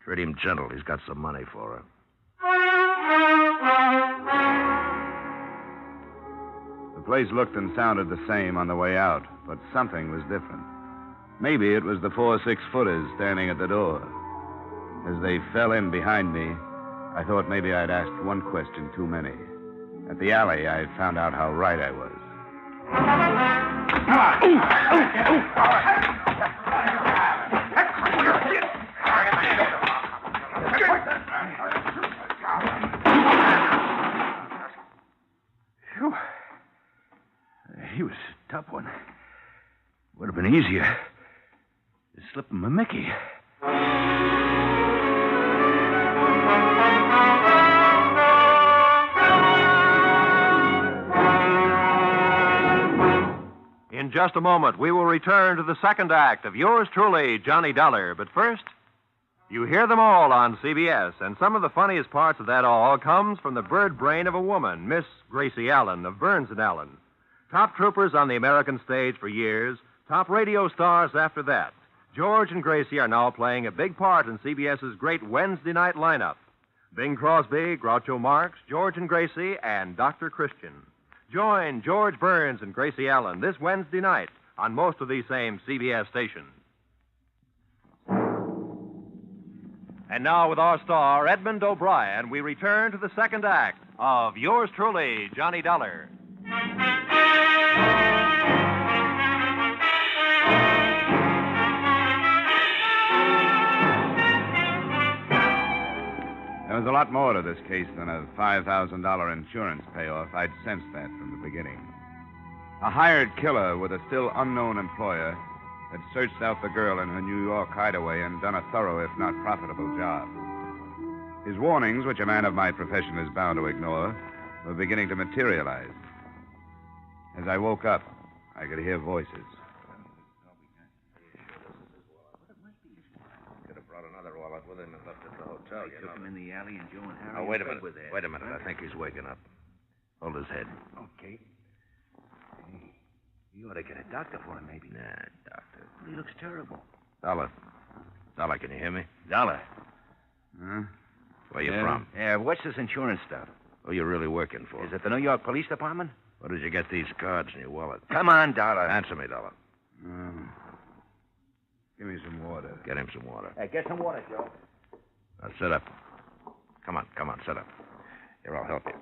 Speaker 7: Treat him gentle. He's got some money for her.
Speaker 1: place looked and sounded the same on the way out, but something was different. Maybe it was the 4 6-footers standing at the door. As they fell in behind me, I thought maybe I'd asked one question too many. At the alley, I found out how right I was.
Speaker 20: Phew. He was a tough one. Would have been easier to slip him a Mickey.
Speaker 10: In just a moment, we will return to the second act of Yours Truly, Johnny Dollar. But first, you hear them all on CBS, and some of the funniest parts of that all comes from the bird brain of a woman, Miss Gracie Allen of Burns & Allen. Top troopers on the American stage for years, top radio stars after that. George and Gracie are now playing a big part in CBS's great Wednesday night lineup. Bing Crosby, Groucho Marx, George and Gracie, and Dr. Christian. Join George Burns and Gracie Allen this Wednesday night on most of these same CBS stations. And now, with our star, Edmond O'Brien, we return to the second act of Yours Truly, Johnny Dollar.
Speaker 1: There was a lot more to this case than a $5,000 insurance payoff. I'd sensed that from the beginning. A hired killer with a still unknown employer had searched out the girl in her New York hideaway and done a thorough, if not profitable, job. His warnings, which a man of my profession is bound to ignore, were beginning to materialize. As I woke up, I could hear voices.
Speaker 7: Could have brought another wallet with him and left it at the hotel.
Speaker 20: They took him in the alley and Joe and Harry.
Speaker 7: Oh, wait a minute. Wait a minute. I think he's waking up. Hold his head.
Speaker 20: Okay. Hey, you ought to get a doctor for him, maybe.
Speaker 7: Nah, doctor.
Speaker 20: He looks terrible.
Speaker 7: Dollar. Dollar, can you hear me?
Speaker 20: Dollar.
Speaker 7: Huh? Where you
Speaker 20: Yeah?
Speaker 7: from?
Speaker 20: Yeah, what's this insurance stuff?
Speaker 7: Who you really working for?
Speaker 20: Is it the New York Police Department?
Speaker 7: Where did you get these cards in your wallet?
Speaker 20: Come on, Dollar.
Speaker 7: Answer me, Dollar.
Speaker 1: Give me some water.
Speaker 7: Get him some water.
Speaker 20: Hey, get some water, Joe.
Speaker 7: Now, sit up. Come on, sit up. Here, I'll help you.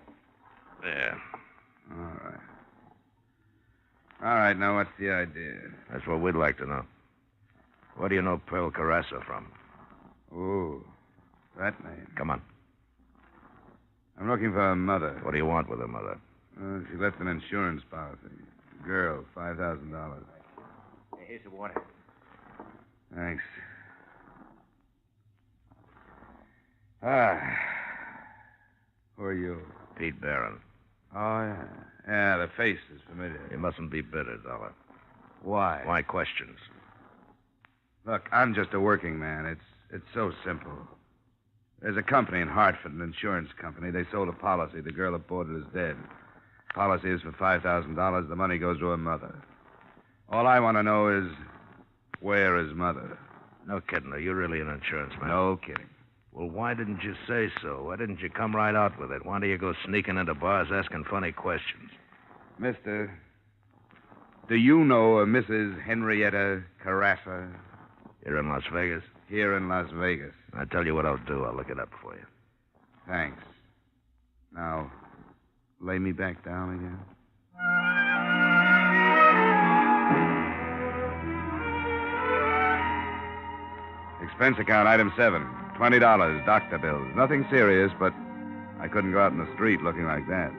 Speaker 7: There.
Speaker 1: All right, now what's the idea?
Speaker 7: That's what we'd like to know. Where do you know Pearl Carrassa from?
Speaker 1: Oh, that name.
Speaker 7: Come on.
Speaker 1: I'm looking for her mother.
Speaker 7: What do you want with her mother?
Speaker 1: She left an insurance policy. Girl, $5,000.
Speaker 20: Hey, here's the water.
Speaker 1: Thanks. Who are you?
Speaker 7: Pete Barron.
Speaker 1: Oh, yeah. Yeah, the face is familiar.
Speaker 7: You mustn't be bitter, Dollar.
Speaker 1: Why?
Speaker 7: Why questions?
Speaker 1: Look, I'm just a working man. It's so simple. There's a company in Hartford, an insurance company. They sold a policy. The girl that bought it is dead. Policy is for $5,000. The money goes to her mother. All I want to know is, where is Mother?
Speaker 7: No kidding. Are you really an insurance man?
Speaker 1: No kidding.
Speaker 7: Well, why didn't you say so? Why didn't you come right out with it? Why do you go sneaking into bars asking funny questions?
Speaker 1: Mister, do you know a Mrs. Henrietta Carrassa?
Speaker 7: Here in Las Vegas?
Speaker 1: Here in Las Vegas.
Speaker 7: I tell you what I'll do. I'll look it up for you.
Speaker 1: Thanks. Now, lay me back down again. Expense account, item 7. $20, doctor bills. Nothing serious, but I couldn't go out in the street looking like that.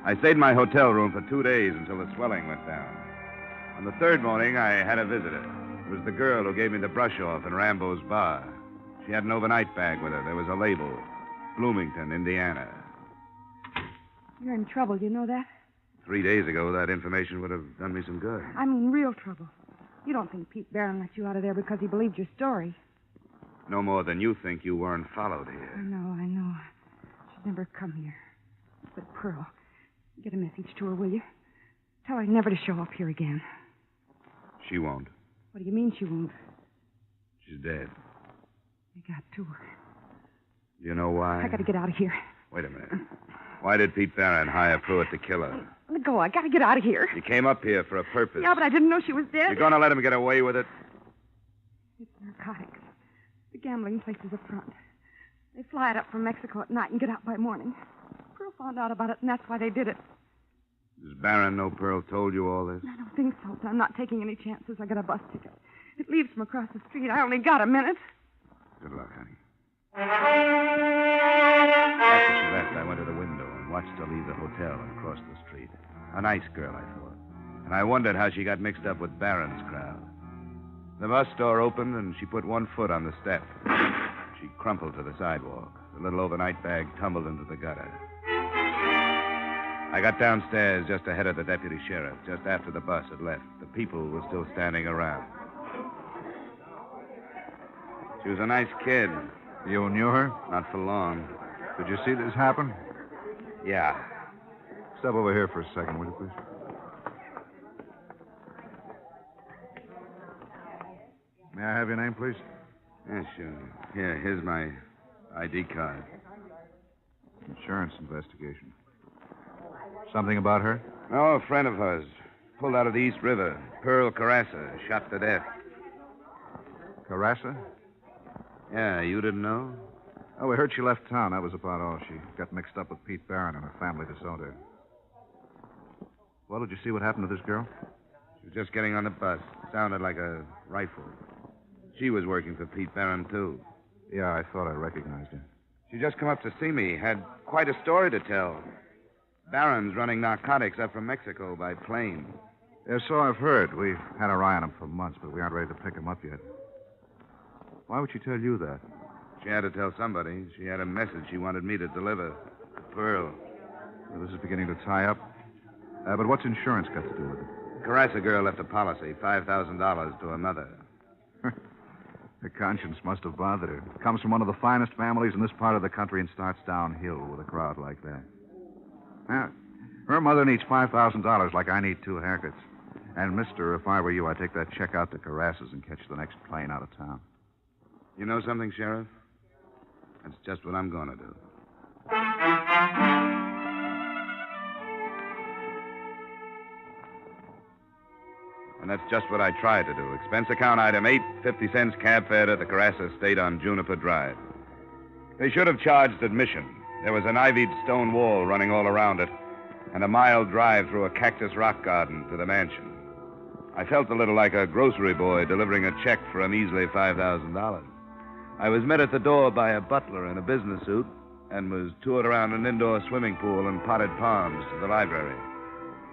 Speaker 1: I stayed in my hotel room for 2 days until the swelling went down. On the third morning, I had a visitor. It was the girl who gave me the brush-off in Rambo's bar. She had an overnight bag with her. There was a label, Bloomington, Indiana.
Speaker 21: You're in trouble, you know that?
Speaker 1: 3 days ago, that information would have done me some good.
Speaker 21: I mean, real trouble. You don't think Pete Barron let you out of there because he believed your story.
Speaker 1: No more than you think you weren't followed here.
Speaker 21: I know. She'd never come here. But Pearl, get a message to her, will you? Tell her never to show up here again.
Speaker 1: She won't.
Speaker 21: What do you mean she won't?
Speaker 1: She's dead.
Speaker 21: I got to her.
Speaker 1: You know why?
Speaker 21: I got to get out of here.
Speaker 1: Wait a minute. Why did Pete Barron hire Pruitt to kill her?
Speaker 21: Let go. I gotta get out of here.
Speaker 1: He came up here for a purpose.
Speaker 21: Yeah, but I didn't know she was dead.
Speaker 1: You're going to let him get away with it?
Speaker 21: It's narcotics. The gambling place is up front. They fly it up from Mexico at night and get out by morning. Pearl found out about it, and that's why they did it.
Speaker 1: Does Barron know Pearl told you all this?
Speaker 21: I don't think so, but I'm not taking any chances. I got a bus ticket. It leaves from across the street. I only got a minute.
Speaker 1: Good luck, honey. After she left, I went to the window and watched her leave the hotel and cross the street. A nice girl, I thought. And I wondered how she got mixed up with Barron's crowd. The bus door opened, and she put one foot on the step. She crumpled to the sidewalk. The little overnight bag tumbled into the gutter. I got downstairs just ahead of the deputy sheriff, just after the bus had left. The people were still standing around. She was a nice kid.
Speaker 14: You knew her?
Speaker 1: Not for long.
Speaker 14: Did you see this happen?
Speaker 1: Yeah.
Speaker 14: Step over here for a second, will you, please? May I have your name, please?
Speaker 1: Yeah, sure. Here, here's my ID card.
Speaker 14: Insurance investigation. Something about her?
Speaker 1: Oh, a friend of hers. Pulled out of the East River. Pearl Carassa, shot to death.
Speaker 14: Carassa?
Speaker 1: Yeah, you didn't know?
Speaker 14: Oh, we heard she left town. That was about all. She got mixed up with Pete Barron and her family disowned her. Well, did you see what happened to this girl?
Speaker 1: She was just getting on the bus. Sounded like a rifle. She was working for Pete Barron, too.
Speaker 14: Yeah, I thought I recognized her.
Speaker 1: She just come up to see me. Had quite a story to tell. Barron's running narcotics up from Mexico by plane.
Speaker 14: Yeah, so I've heard. We've had our eye on him for months, but we aren't ready to pick him up yet. Why would she tell you that?
Speaker 1: She had to tell somebody. She had a message she wanted me to deliver to Pearl.
Speaker 14: Well, this is beginning to tie up. But what's insurance got to do with it?
Speaker 1: Carassa girl left a policy, $5,000 to her mother.
Speaker 14: Her conscience must have bothered her. Comes from one of the finest families in this part of the country and starts downhill with a crowd like that. Now, her mother needs $5,000 like I need 2 haircuts. And, mister, if I were you, I'd take that check out to Carassa's and catch the next plane out of town.
Speaker 1: You know something, Sheriff? That's just what I'm going to do. And that's just what I tried to do. Expense account item 8, 50 cents cab fare to the Carassa estate on Juniper Drive. They should have charged admission. There was an ivied stone wall running all around it, and a mile drive through a cactus rock garden to the mansion. I felt a little like a grocery boy delivering a check for a measly $5,000. I was met at the door by a butler in a business suit and was toured around an indoor swimming pool and potted palms to the library.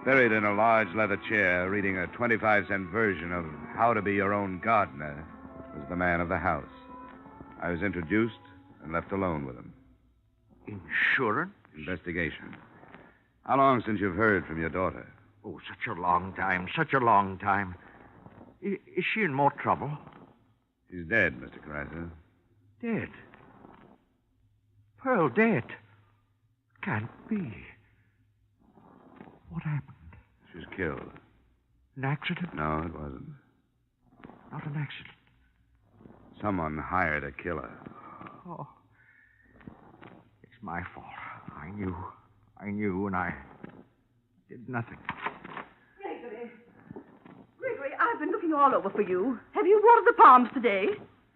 Speaker 1: Buried in a large leather chair, reading a 25-cent version of How to Be Your Own Gardener, was the man of the house. I was introduced and left alone with him.
Speaker 17: Insurance?
Speaker 1: Investigation. How long since you've heard from your daughter?
Speaker 17: Oh, such a long time, such a long time. Is she in more trouble?
Speaker 1: She's dead, Mr. Carassa.
Speaker 17: Dead? Pearl dead? Can't be. What happened?
Speaker 1: She was killed.
Speaker 17: An accident?
Speaker 1: No, it wasn't.
Speaker 17: Not an accident.
Speaker 1: Someone hired a killer.
Speaker 17: Oh. It's my fault. I knew, and I did nothing.
Speaker 11: Gregory, I've been looking all over for you. Have you watered the palms today?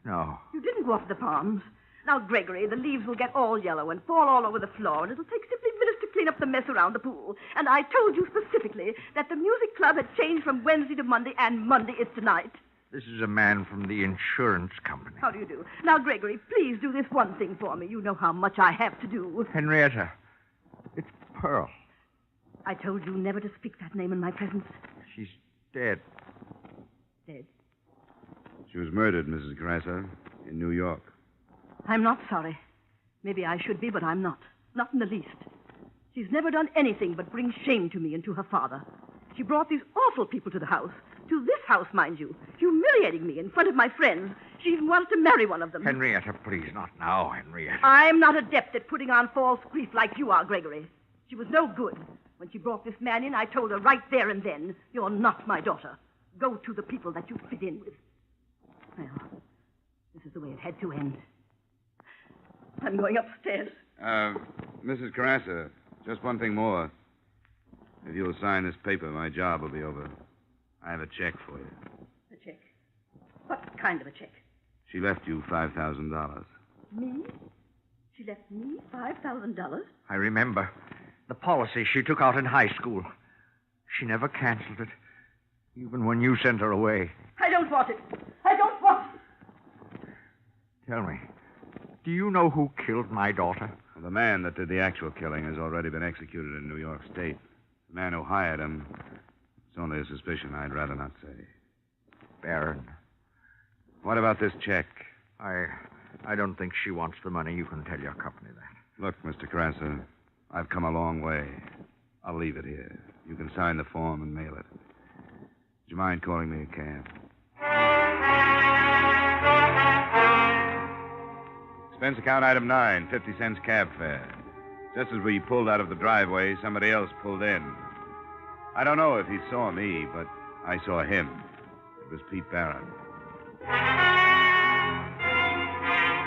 Speaker 17: No.
Speaker 11: You didn't water the palms. Now, Gregory, the leaves will get all yellow and fall all over the floor, and it'll take simply minutes to clean up the mess around the pool. And I told you specifically that the music club had changed from Wednesday to Monday, and Monday is tonight.
Speaker 17: This is a man from the insurance company.
Speaker 11: How do you do? Now, Gregory, please do this one thing for me. You know how much I have to do.
Speaker 17: Henrietta, it's Pearl.
Speaker 11: I told you never to speak that name in my presence.
Speaker 17: She's dead.
Speaker 11: Dead?
Speaker 1: She was murdered, Mrs. Carassa, in New York.
Speaker 11: I'm not sorry. Maybe I should be, but I'm not. Not in the least. She's never done anything but bring shame to me and to her father. She brought these awful people to the house. To this house, mind you. Humiliating me in front of my friends. She even wanted to marry one of them.
Speaker 17: Henrietta, please, not now, Henrietta.
Speaker 11: I'm not adept at putting on false grief like you are, Gregory. She was no good. When she brought this man in, I told her right there and then, you're not my daughter. Go to the people that you fit in with. Well, this is the way it had to end. I'm going upstairs.
Speaker 1: Mrs. Carassa, Just one thing more. If you'll sign this paper, my job will be over. I have a check for you.
Speaker 11: A check? What kind of a check?
Speaker 1: She left you $5,000.
Speaker 11: Me? She left me $5,000?
Speaker 8: I remember. The policy she took out in high school. She never canceled it, even when you sent her away.
Speaker 11: I don't want it. I don't want it.
Speaker 8: Tell me, do you know who killed my daughter?
Speaker 1: Well, the man that did the actual killing has already been executed in New York State. The man who hired him, it's only a suspicion. I'd rather not say.
Speaker 8: Barron.
Speaker 1: What about this check?
Speaker 8: I don't think she wants the money. You can tell your company that.
Speaker 1: Look, Mr. Carassa, I've come a long way. I'll leave it here. You can sign the form and mail it. Would you mind calling me a cab? Expense account item 9, 50 cents cab fare. Just as we pulled out of the driveway, somebody else pulled in. I don't know if he saw me, but I saw him. It was Pete Barron.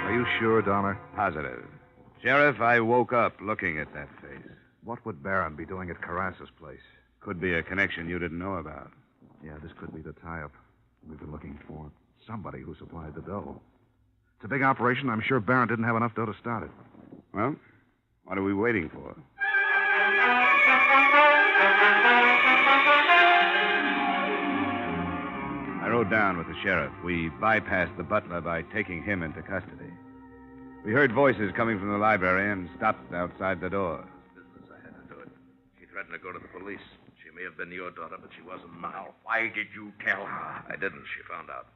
Speaker 14: Are you sure, Dollar?
Speaker 1: Positive. Sheriff, I woke up looking at that face.
Speaker 14: What would Barron be doing at Carrassa's place?
Speaker 1: Could be a connection you didn't know about.
Speaker 14: Yeah, this could be the tie-up we've been looking for. Somebody who supplied the dough. It's a big operation. I'm sure Barron didn't have enough dough to start it.
Speaker 1: Well, what are we waiting for? I rode down with the sheriff. We bypassed the butler by taking him into custody. We heard voices coming from the library and stopped outside the door.
Speaker 7: Business, I had to do it. She threatened to go to the police. She may have been your daughter, but she wasn't mine.
Speaker 8: Now, why did you tell her?
Speaker 7: I didn't. She found out.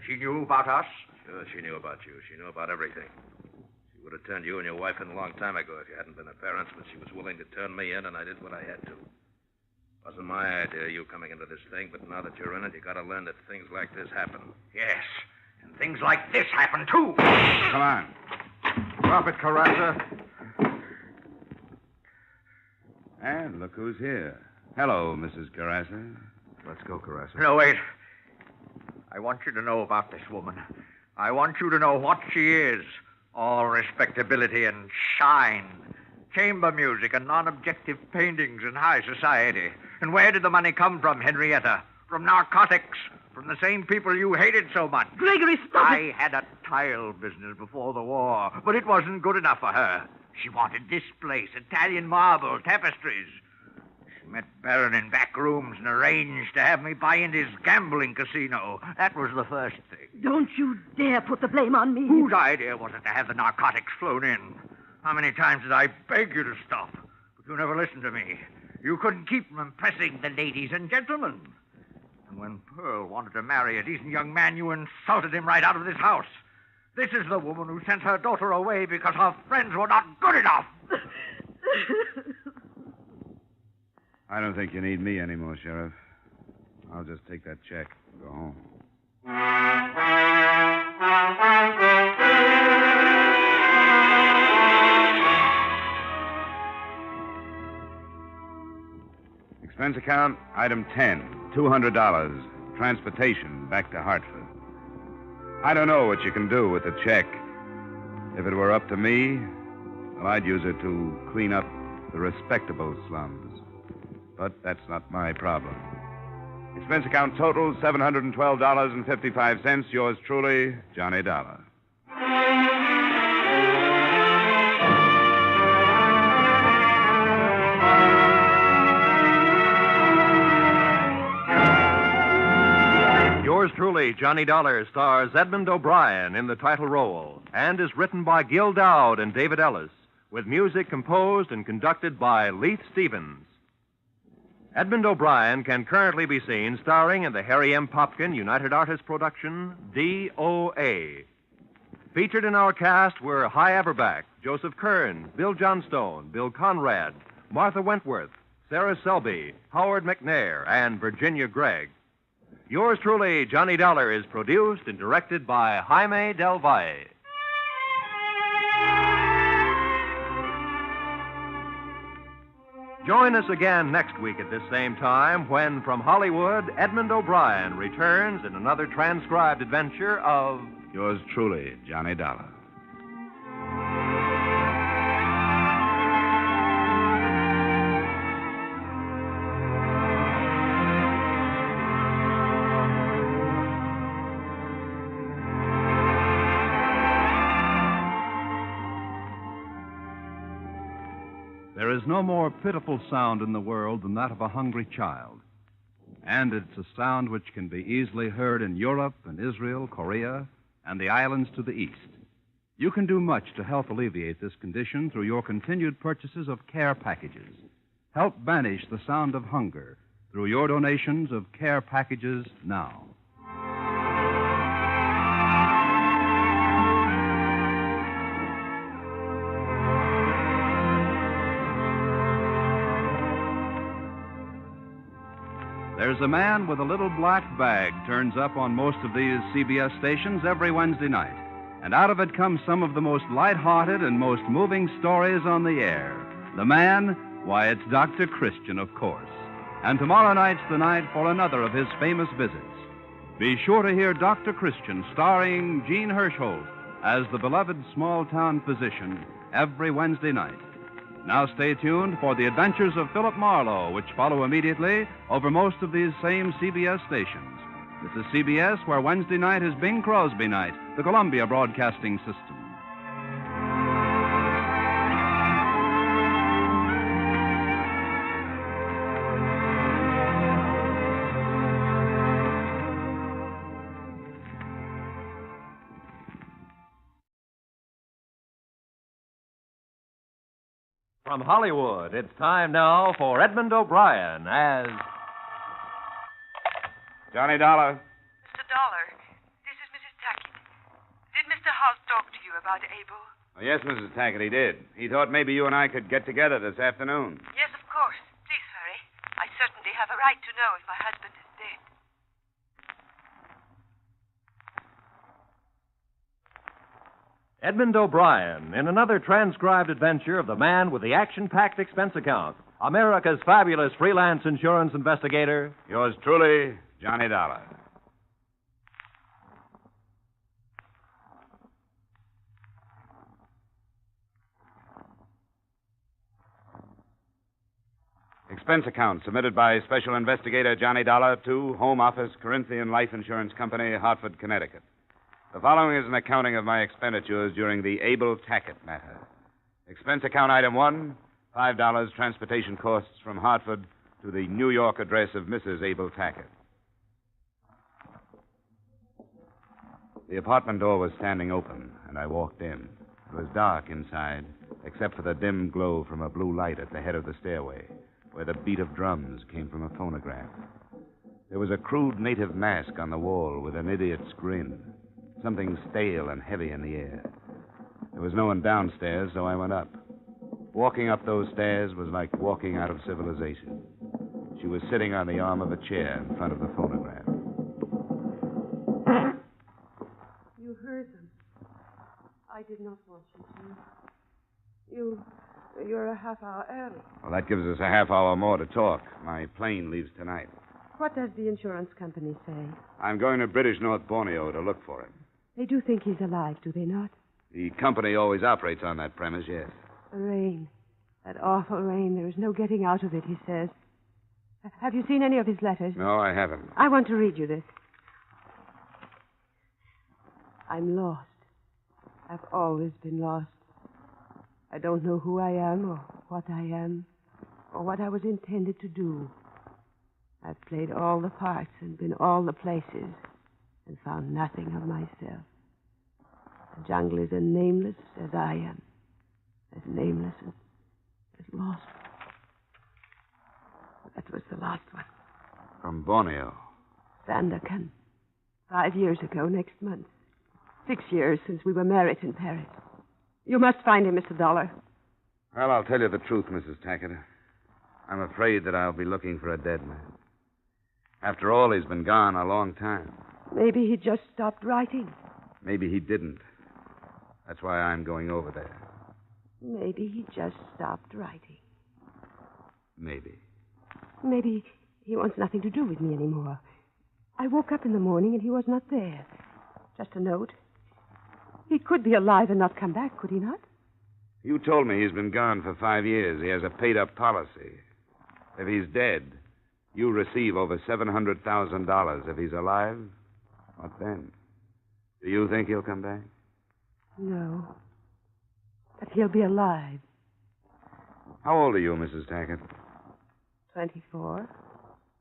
Speaker 8: She knew about us?
Speaker 7: Sure, she knew about you. She knew about everything. She would have turned you and your wife in a long time ago if you hadn't been her parents, but she was willing to turn me in, and I did what I had to. Wasn't my idea, you coming into this thing, but now that you're in it, you gotta learn that things like this happen.
Speaker 8: Yes, and things like this happen, too.
Speaker 1: Come on.
Speaker 14: Drop it, Carrassa.
Speaker 1: And look who's here. Hello, Mrs. Carrassa.
Speaker 14: Let's go, Carrassa.
Speaker 8: No, wait. I want you to know about this woman. I want you to know what she is. All respectability and shine. Chamber music and non-objective paintings in high society. And where did the money come from, Henrietta? From narcotics. From the same people you hated so much.
Speaker 11: Gregory, stop it.
Speaker 8: I had a tile business before the war, but it wasn't good enough for her. She wanted this place, Italian marble, tapestries. She met Barron in back rooms and arranged to have me buy into his gambling casino. That was the first thing.
Speaker 11: Don't you dare put the blame on me.
Speaker 8: Whose idea was it to have the narcotics flown in? How many times did I beg you to stop? But you never listened to me. You couldn't keep from impressing the ladies and gentlemen. And when Pearl wanted to marry a decent young man, you insulted him right out of this house. This is the woman who sent her daughter away because her friends were not good enough.
Speaker 1: I don't think you need me anymore, Sheriff. I'll just take that check and go home. Expense account, item 10, $200. Transportation back to Hartford. I don't know what you can do with the check. If it were up to me, well, I'd use it to clean up the respectable slums. But that's not my problem. Expense account total, $712.55. Yours truly, Johnny Dollar.
Speaker 10: Yours truly, Johnny Dollar, stars Edmond O'Brien in the title role and is written by Gil Dowd and David Ellis, with music composed and conducted by Leith Stevens. Edmond O'Brien can currently be seen starring in the Harry M. Popkin United Artists production, D.O.A. Featured in our cast were Hy Averback, Joseph Kern, Bill Johnstone, Bill Conrad, Martha Wentworth, Sarah Selby, Howard McNair, and Virginia Gregg. Yours truly, Johnny Dollar, is produced and directed by Jaime Del Valle. Join us again next week at this same time when, from Hollywood, Edmond O'Brien returns in another transcribed adventure of
Speaker 1: Yours truly, Johnny Dollar.
Speaker 14: There is no more pitiful sound in the world than that of a hungry child. And it's a sound which can be easily heard in Europe and Israel, Korea, and the islands to the east. You can do much to help alleviate this condition through your continued purchases of care packages. Help banish the sound of hunger through your donations of care packages now. There's a man with a little black bag turns up on most of these CBS stations every Wednesday night. And out of it come some of the most light-hearted and most moving stories on the air. The man, why, it's Dr. Christian, of course. And tomorrow night's the night for another of his famous visits. Be sure to hear Dr. Christian starring Gene Hirschholt as the beloved small-town physician every Wednesday night. Now stay tuned for the adventures of Philip Marlowe, which follow immediately over most of these same CBS stations. This is CBS, where Wednesday night is Bing Crosby night, the Columbia Broadcasting System.
Speaker 10: From Hollywood, it's time now for Edmond O'Brien as
Speaker 1: Johnny Dollar.
Speaker 4: Mr. Dollar, this is Mrs. Tackett. Did Mr. Holt talk to you about Abel?
Speaker 1: Oh, yes, Mrs. Tackett, he did. He thought maybe you and I could get together this afternoon.
Speaker 4: Yes, of course. Please hurry. I certainly have a right to know if my husband is dead.
Speaker 10: Edmond O'Brien in another transcribed adventure of the man with the action-packed expense account, America's fabulous freelance insurance investigator.
Speaker 1: Yours truly, Johnny Dollar. Expense account submitted by Special Investigator Johnny Dollar to Home Office, Corinthian Life Insurance Company, Hartford, Connecticut. The following is an accounting of my expenditures during the Abel Tackett matter. Expense account item 1, $5 transportation costs from Hartford to the New York address of Mrs. Abel Tackett. The apartment door was standing open, and I walked in. It was dark inside, except for the dim glow from a blue light at the head of the stairway, where the beat of drums came from a phonograph. There was a crude native mask on the wall with an idiot's grin. Something stale and heavy in the air. There was no one downstairs, so I went up. Walking up those stairs was like walking out of civilization. She was sitting on the arm of a chair in front of the phonograph.
Speaker 6: You heard them. I did not want you to. You're a half hour early.
Speaker 1: Well, that gives us a half hour more to talk. My plane leaves tonight.
Speaker 6: What does the insurance company say?
Speaker 1: I'm going to British North Borneo to look for him.
Speaker 6: They do think he's alive, do they not?
Speaker 1: The company always operates on that premise, yes.
Speaker 6: The rain. That awful rain. There is no getting out of it, he says. Have you seen any of his letters?
Speaker 1: No, I haven't.
Speaker 6: I want to read you this. I'm lost. I've always been lost. I don't know who I am or what I am or what I was intended to do. I've played all the parts and been all the places and found nothing of myself. The jungle is as nameless as I am, as nameless and as lost. That was the last one.
Speaker 1: From Borneo.
Speaker 6: Sandakan. 5 years ago, next month. 6 years since we were married in Paris. You must find him, Mr. Dollar.
Speaker 1: Well, I'll tell you the truth, Mrs. Tackett. I'm afraid that I'll be looking for a dead man. After all, he's been gone a long time.
Speaker 6: Maybe he just stopped writing.
Speaker 1: Maybe he didn't. That's why I'm going over there.
Speaker 6: Maybe he just stopped writing.
Speaker 1: Maybe.
Speaker 6: Maybe he wants nothing to do with me anymore. I woke up in the morning and he was not there. Just a note. He could be alive and not come back, could he not?
Speaker 1: You told me he's been gone for 5 years. He has a paid-up policy. If he's dead, you receive over $700,000. If he's alive, what then? Do you think he'll come back?
Speaker 6: No. But he'll be alive.
Speaker 1: How old are you, Mrs. Tackett?
Speaker 6: 24.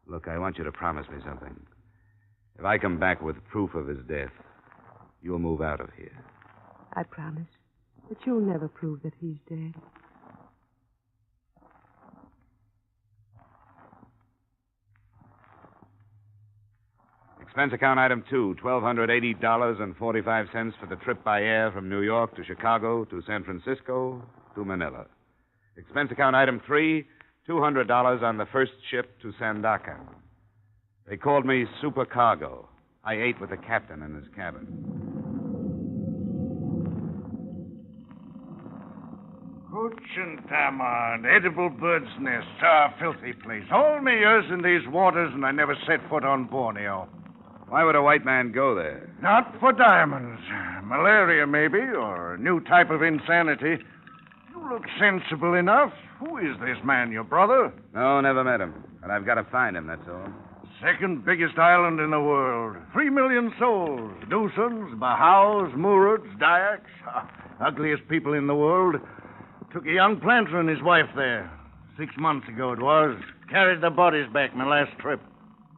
Speaker 1: Look, I want you to promise me something. If I come back with proof of his death, you'll move out of here.
Speaker 6: I promise. But you'll never prove that he's dead.
Speaker 1: Expense account item 2, $1,280.45 for the trip by air from New York to Chicago to San Francisco to Manila. Expense account item 3, $200 on the first ship to Sandakan. They called me supercargo. I ate with the captain in his cabin.
Speaker 18: Hooch and tamar, edible bird's nests. Ah, filthy place. All my years in these waters, and I never set foot on Borneo.
Speaker 1: Why would a white man go there?
Speaker 18: Not for diamonds. Malaria, maybe, or a new type of insanity. You look sensible enough. Who is this man, your brother?
Speaker 1: No, never met him. But I've got to find him, that's all.
Speaker 18: Second biggest island in the world. 3 million souls. Dusans, Bahaus, Murids, Dayaks. Ugliest people in the world. Took a young planter and his wife there. 6 months ago it was. Carried the bodies back my last trip.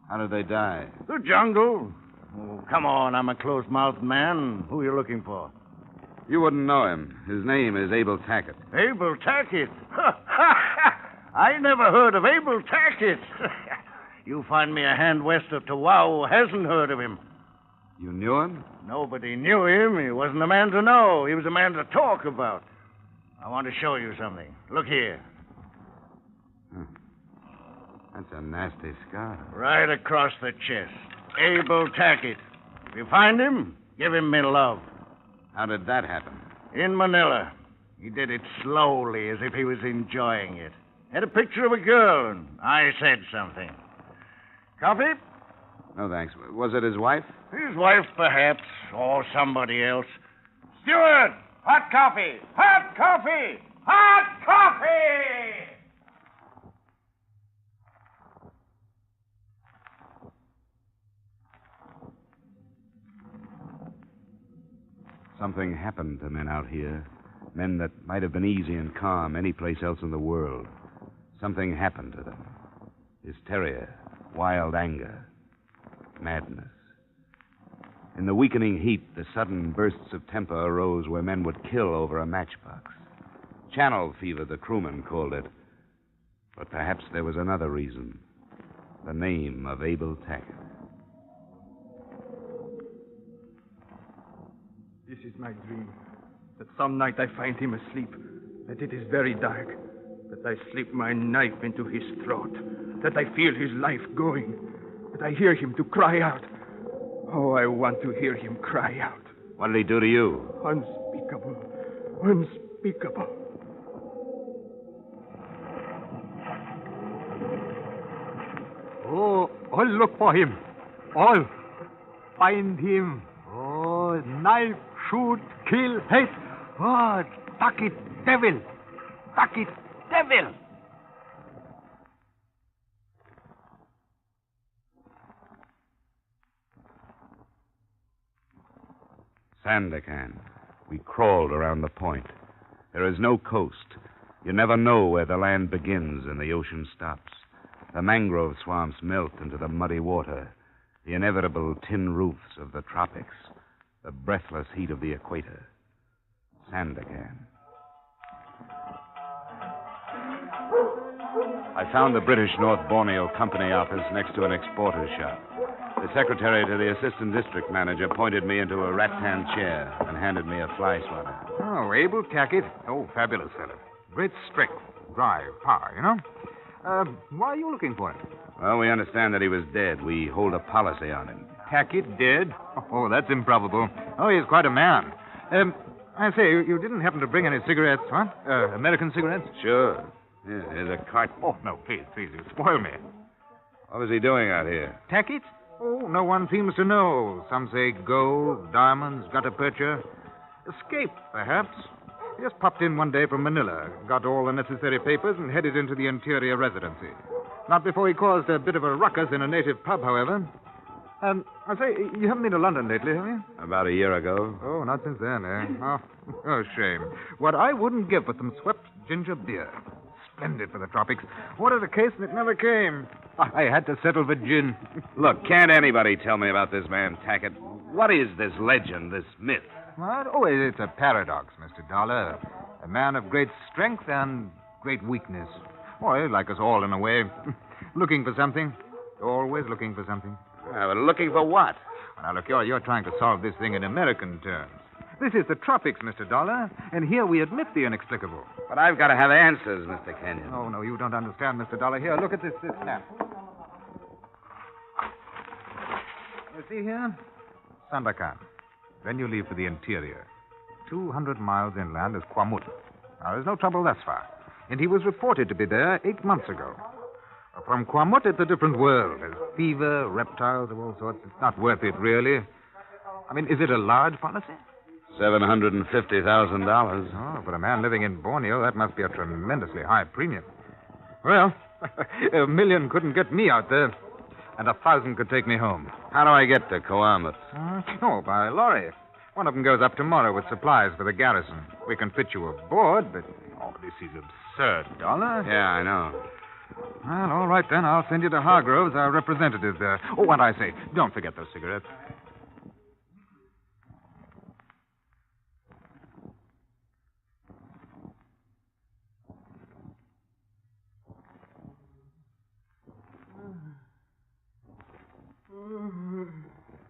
Speaker 1: How did they die?
Speaker 18: The jungle. Oh, come on, I'm a close-mouthed man. Who are you looking for?
Speaker 1: You wouldn't know him. His name is Abel Tackett.
Speaker 18: Abel Tackett? I never heard of Abel Tackett. You find me a hand west of Tawau who hasn't heard of him.
Speaker 1: You knew him?
Speaker 18: Nobody knew him. He wasn't a man to know. He was a man to talk about. I want to show you something. Look here.
Speaker 1: That's a nasty scar.
Speaker 18: Right across the chest. Abel Tackett. If you find him, give him my love.
Speaker 1: How did that happen?
Speaker 18: In Manila. He did it slowly, as if he was enjoying it. Had a picture of a girl, and I said something. Coffee?
Speaker 1: No, thanks. Was it his wife?
Speaker 18: His wife, perhaps, or somebody else. Steward! Hot coffee! Hot coffee! Hot coffee!
Speaker 1: Something happened to men out here. Men that might have been easy and calm any place else in the world. Something happened to them. Hysteria, wild anger, madness. In the weakening heat, the sudden bursts of temper arose where men would kill over a matchbox. Channel fever, the crewmen called it. But perhaps there was another reason. The name of Abel Tackett.
Speaker 3: This is my dream. That some night I find him asleep. That it is very dark. That I slip my knife into his throat. That I feel his life going. That I hear him to cry out. Oh, I want to hear him cry out.
Speaker 1: What did he do to you?
Speaker 3: Unspeakable. Unspeakable.
Speaker 19: Oh, all look for him. All. Find him. Oh, knife, shoot, kill, hate. Oh, Tackett, devil. Tackett, devil.
Speaker 1: Sandakan. We crawled around the point. There is no coast. You never know where the land begins and the ocean stops. The mangrove swamps melt into the muddy water. The inevitable tin roofs of the tropics. The breathless heat of the equator. Sandakan. I found the British North Borneo Company office next to an exporter's shop. The secretary to the assistant district manager pointed me into a rattan chair and handed me a fly swatter.
Speaker 19: Oh, Abel Tackett. Oh, fabulous fellow. Great strength, drive, power, you know. Why are you looking for him?
Speaker 1: Well, we understand that he was dead. We hold a policy on him.
Speaker 19: Tackett dead? Oh, that's improbable. Oh, he's quite a man. I say, you didn't happen to bring any cigarettes, huh? American cigarettes?
Speaker 1: Sure. Yeah, here's a carton.
Speaker 19: Oh, no, please, you spoil me.
Speaker 1: What was he doing out here?
Speaker 19: Tackett? Oh, no one seems to know. Some say gold, diamonds, gutta percha. Escaped, perhaps. He just popped in one day from Manila, got all the necessary papers, and headed into the interior residency. Not before he caused a bit of a ruckus in a native pub, however. I say, you haven't been to London lately, have you?
Speaker 1: About a year ago.
Speaker 19: Oh, not since then, eh? Oh, shame. What I wouldn't give for some swept ginger beer. splendid for the tropics. Ordered a case and it never came. I had to settle for gin.
Speaker 1: Look, can't anybody tell me about this man Tackett? What is this legend, this myth?
Speaker 19: What? Oh, it's a paradox, Mr. Dollar. A man of great strength and great weakness. Well, like us all in a way. Looking for something. Always looking for something.
Speaker 1: But looking for what?
Speaker 19: Now, look, you're trying to solve this thing in American terms. This is the tropics, Mr. Dollar, and here we admit the inexplicable.
Speaker 1: But I've got to have answers, Mr. Kenyon.
Speaker 19: Oh, no, you don't understand, Mr. Dollar. Here, look at this map. You see here? Sandakan. Then you leave for the interior. 200 miles inland is Kwamut. Now, there's no trouble thus far. And he was reported to be there 8 months ago. From Kwamut, it's a different world. There's fever, reptiles of all sorts. It's not worth it, really. I mean, is it a large policy?
Speaker 1: $750,000.
Speaker 19: Oh, for a man living in Borneo, that must be a tremendously high premium. Well, $1 million couldn't get me out there, and 1,000 could take me home.
Speaker 1: How do I get to Coahuila?
Speaker 19: Oh, by lorry. One of them goes up tomorrow with supplies for the garrison. We can fit you aboard, but... Oh, this is absurd, Dollar.
Speaker 1: Yeah, I know.
Speaker 19: Well, all right, then. I'll send you to Hargroves, our representative there. Oh, what I say, don't forget those cigarettes.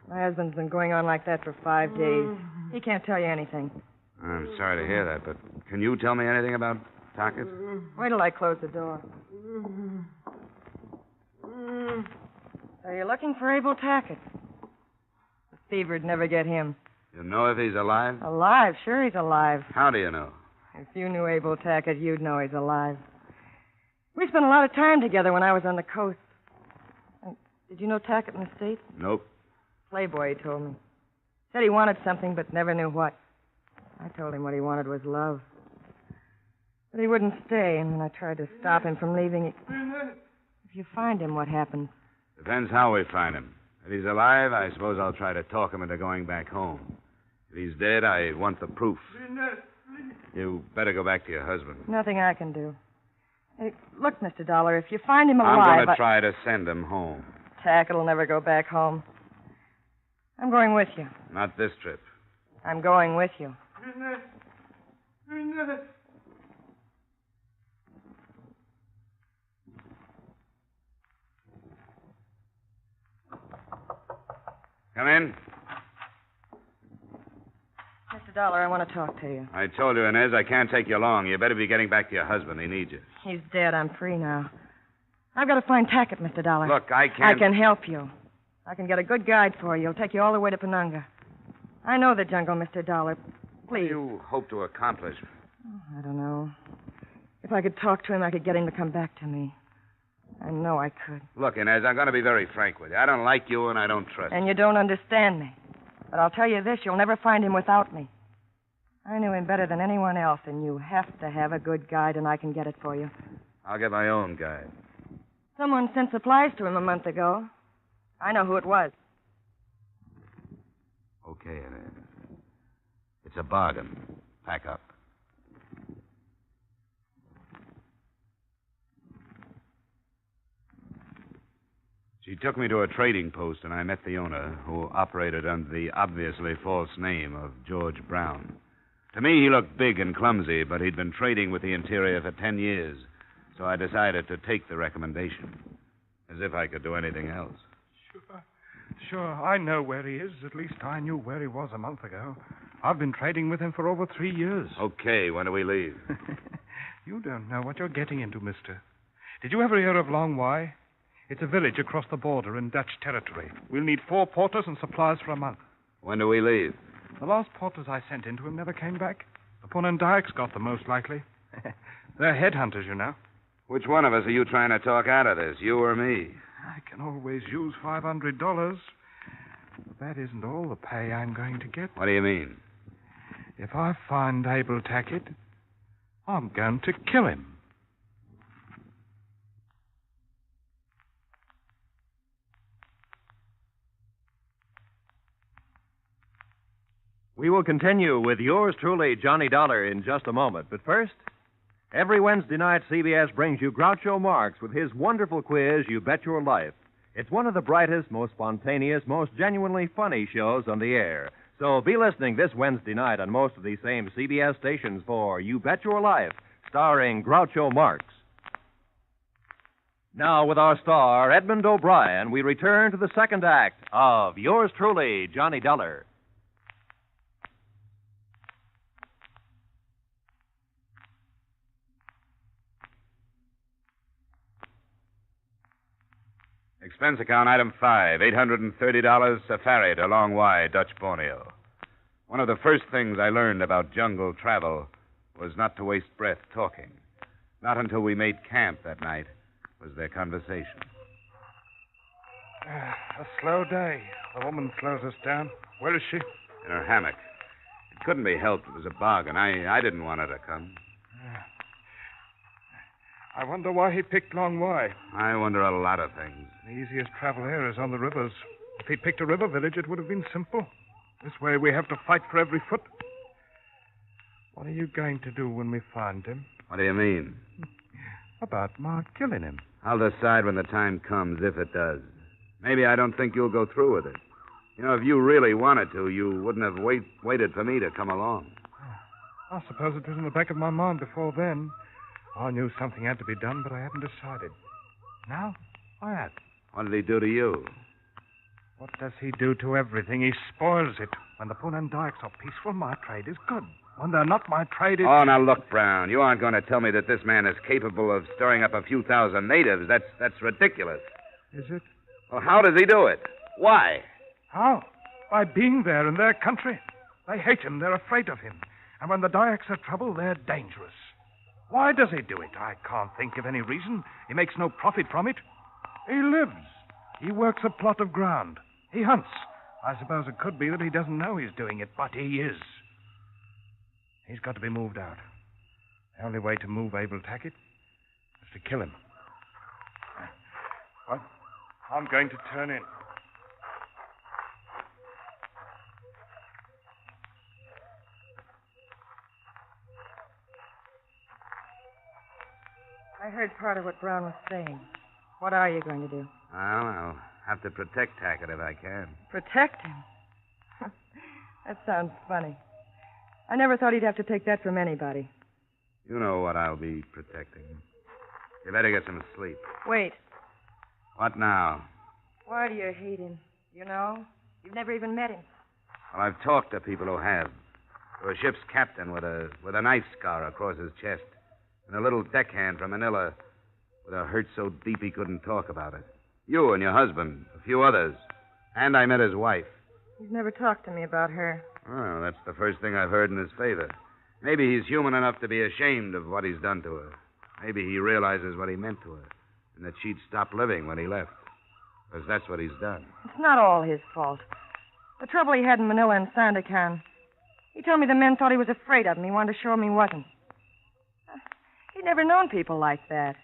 Speaker 9: My husband's been going on like that for 5 days. He can't tell you anything.
Speaker 1: I'm sorry to hear that, but can you tell me anything about Tackett?
Speaker 9: Wait till I close the door. So you're looking for Abel Tackett. The fever'd never get him.
Speaker 1: You know if he's alive?
Speaker 9: Alive? Sure he's alive.
Speaker 1: How do you know?
Speaker 9: If you knew Abel Tackett, you'd know he's alive. We spent a lot of time together when I was on the coast. Did you know Tackett in the States?
Speaker 1: Nope.
Speaker 9: Playboy, he told me. Said he wanted something, but never knew what. I told him what he wanted was love. But he wouldn't stay, and when I tried to stop him from leaving, If you find him, what happens?
Speaker 1: Depends how we find him. If he's alive, I suppose I'll try to talk him into going back home. If he's dead, I want the proof. You better go back to your husband.
Speaker 9: Nothing I can do. Hey, look, Mr. Dollar, if you find him alive...
Speaker 1: I'm going to try to send him home.
Speaker 9: Tackett'll never go back home. I'm going with you.
Speaker 1: Not this trip.
Speaker 9: I'm going with you.
Speaker 1: Come in.
Speaker 9: Mr. Dollar, I want to talk to you.
Speaker 1: I told you, Inez, I can't take you long. You better be getting back to your husband. He needs you.
Speaker 9: He's dead. I'm free now. I've got to find Tackett, Mr. Dollar.
Speaker 1: Look, I can't...
Speaker 9: I can help you. I can get a good guide for you. He'll take you all the way to Penunga. I know the jungle, Mr. Dollar. Please.
Speaker 1: What do you hope to accomplish?
Speaker 9: I don't know. If I could talk to him, I could get him to come back to me. I know I could.
Speaker 1: Look, Inez, I'm going to be very frank with you. I don't like you and I don't trust you.
Speaker 9: And you don't understand me. But I'll tell you this, you'll never find him without me. I knew him better than anyone else, and you have to have a good guide, and I can get it for you.
Speaker 1: I'll get my own guide.
Speaker 9: Someone sent supplies to him a month ago. I know who it was.
Speaker 1: Okay, Inez. It's a bargain. Pack up. She took me to a trading post, and I met the owner, who operated under the obviously false name of George Brown. To me, he looked big and clumsy, but he'd been trading with the interior for 10 years, so I decided to take the recommendation, as if I could do anything else.
Speaker 3: Sure, I know where he is. At least I knew where he was a month ago. I've been trading with him for over 3 years.
Speaker 1: Okay, when do we leave?
Speaker 3: You don't know what you're getting into, mister. Did you ever hear of Long Y? It's a village across the border in Dutch territory. We'll need 4 porters and supplies for a month.
Speaker 1: When do we leave?
Speaker 3: The last porters I sent in to him never came back. The Ponandayaks got them, most likely. They're headhunters, you know.
Speaker 1: Which one of us are you trying to talk out of this, you or me?
Speaker 3: I can always use $500. But that isn't all the pay I'm going to get.
Speaker 1: What do you mean?
Speaker 3: If I find Abel Tackett, I'm going to kill him.
Speaker 10: We will continue with yours truly, Johnny Dollar, in just a moment. But first, Every Wednesday night, CBS brings you Groucho Marx with his wonderful quiz, You Bet Your Life. It's one of the brightest, most spontaneous, most genuinely funny shows on the air. So be listening this Wednesday night on most of these same CBS stations for You Bet Your Life, starring Groucho Marx. Now, with our star, Edmond O'Brien, we return to the second act of Yours Truly, Johnny Dollar.
Speaker 1: Expense account item 5, $830 safari to Long Y, Dutch Borneo. One of the first things I learned about jungle travel was not to waste breath talking. Not until we made camp that night was there conversation.
Speaker 18: A slow day. The woman slows us down. Where is she?
Speaker 1: In her hammock. It couldn't be helped. It was a bargain. I didn't want her to come.
Speaker 18: I wonder why he picked Long Y.
Speaker 1: I wonder a lot of things.
Speaker 18: The easiest travel here is on the rivers. If he'd picked a river village, it would have been simple. This way we have to fight for every foot. What are you going to do when we find him?
Speaker 1: What do you mean?
Speaker 18: About my killing him.
Speaker 1: I'll decide when the time comes, if it does. Maybe I don't think you'll go through with it. You know, if you really wanted to, you wouldn't have waited for me to come along.
Speaker 18: I suppose it was in the back of my mind before then. I knew something had to be done, but I hadn't decided. Now, I have.
Speaker 1: What did he do to you?
Speaker 18: What does he do to everything? He spoils it. When the Punan dikes are peaceful, my trade is good. When they're not, my trade is...
Speaker 1: Oh, now look, Brown. You aren't going to tell me that this man is capable of stirring up a few thousand natives. That's ridiculous.
Speaker 18: Is it?
Speaker 1: Well, how does he do it? Why?
Speaker 18: How? By being there in their country. They hate him. They're afraid of him. And when the Dyaks are trouble, they're dangerous. Why does he do it? I can't think of any reason. He makes no profit from it. He lives. He works a plot of ground. He hunts. I suppose it could be that he doesn't know he's doing it, but he is. He's got to be moved out. The only way to move Abel Tackett is to kill him. I'm going to turn in.
Speaker 9: I heard part of what Brown was saying. What are you going to do?
Speaker 1: Well, I'll have to protect Tackett if I can.
Speaker 9: Protect him? That sounds funny. I never thought he'd have to take that from anybody.
Speaker 1: You know what I'll be protecting. You better get some sleep.
Speaker 9: Wait.
Speaker 1: What now?
Speaker 9: Why do you hate him? You know? You've never even met him.
Speaker 1: Well, I've talked to people who have. To a ship's captain with a knife scar across his chest. And a little deckhand from Manila with a hurt so deep he couldn't talk about it. You and your husband, a few others. And I met his wife.
Speaker 9: He's never talked to me about her.
Speaker 1: Well, that's the first thing I've heard in his favor. Maybe he's human enough to be ashamed of what he's done to her. Maybe he realizes what he meant to her. And that she'd stop living when he left. Because that's what he's done.
Speaker 9: It's not all his fault. The trouble he had in Manila and Sandakan. He told me the men thought he was afraid of him. He wanted to show him he wasn't. He'd never known people like that.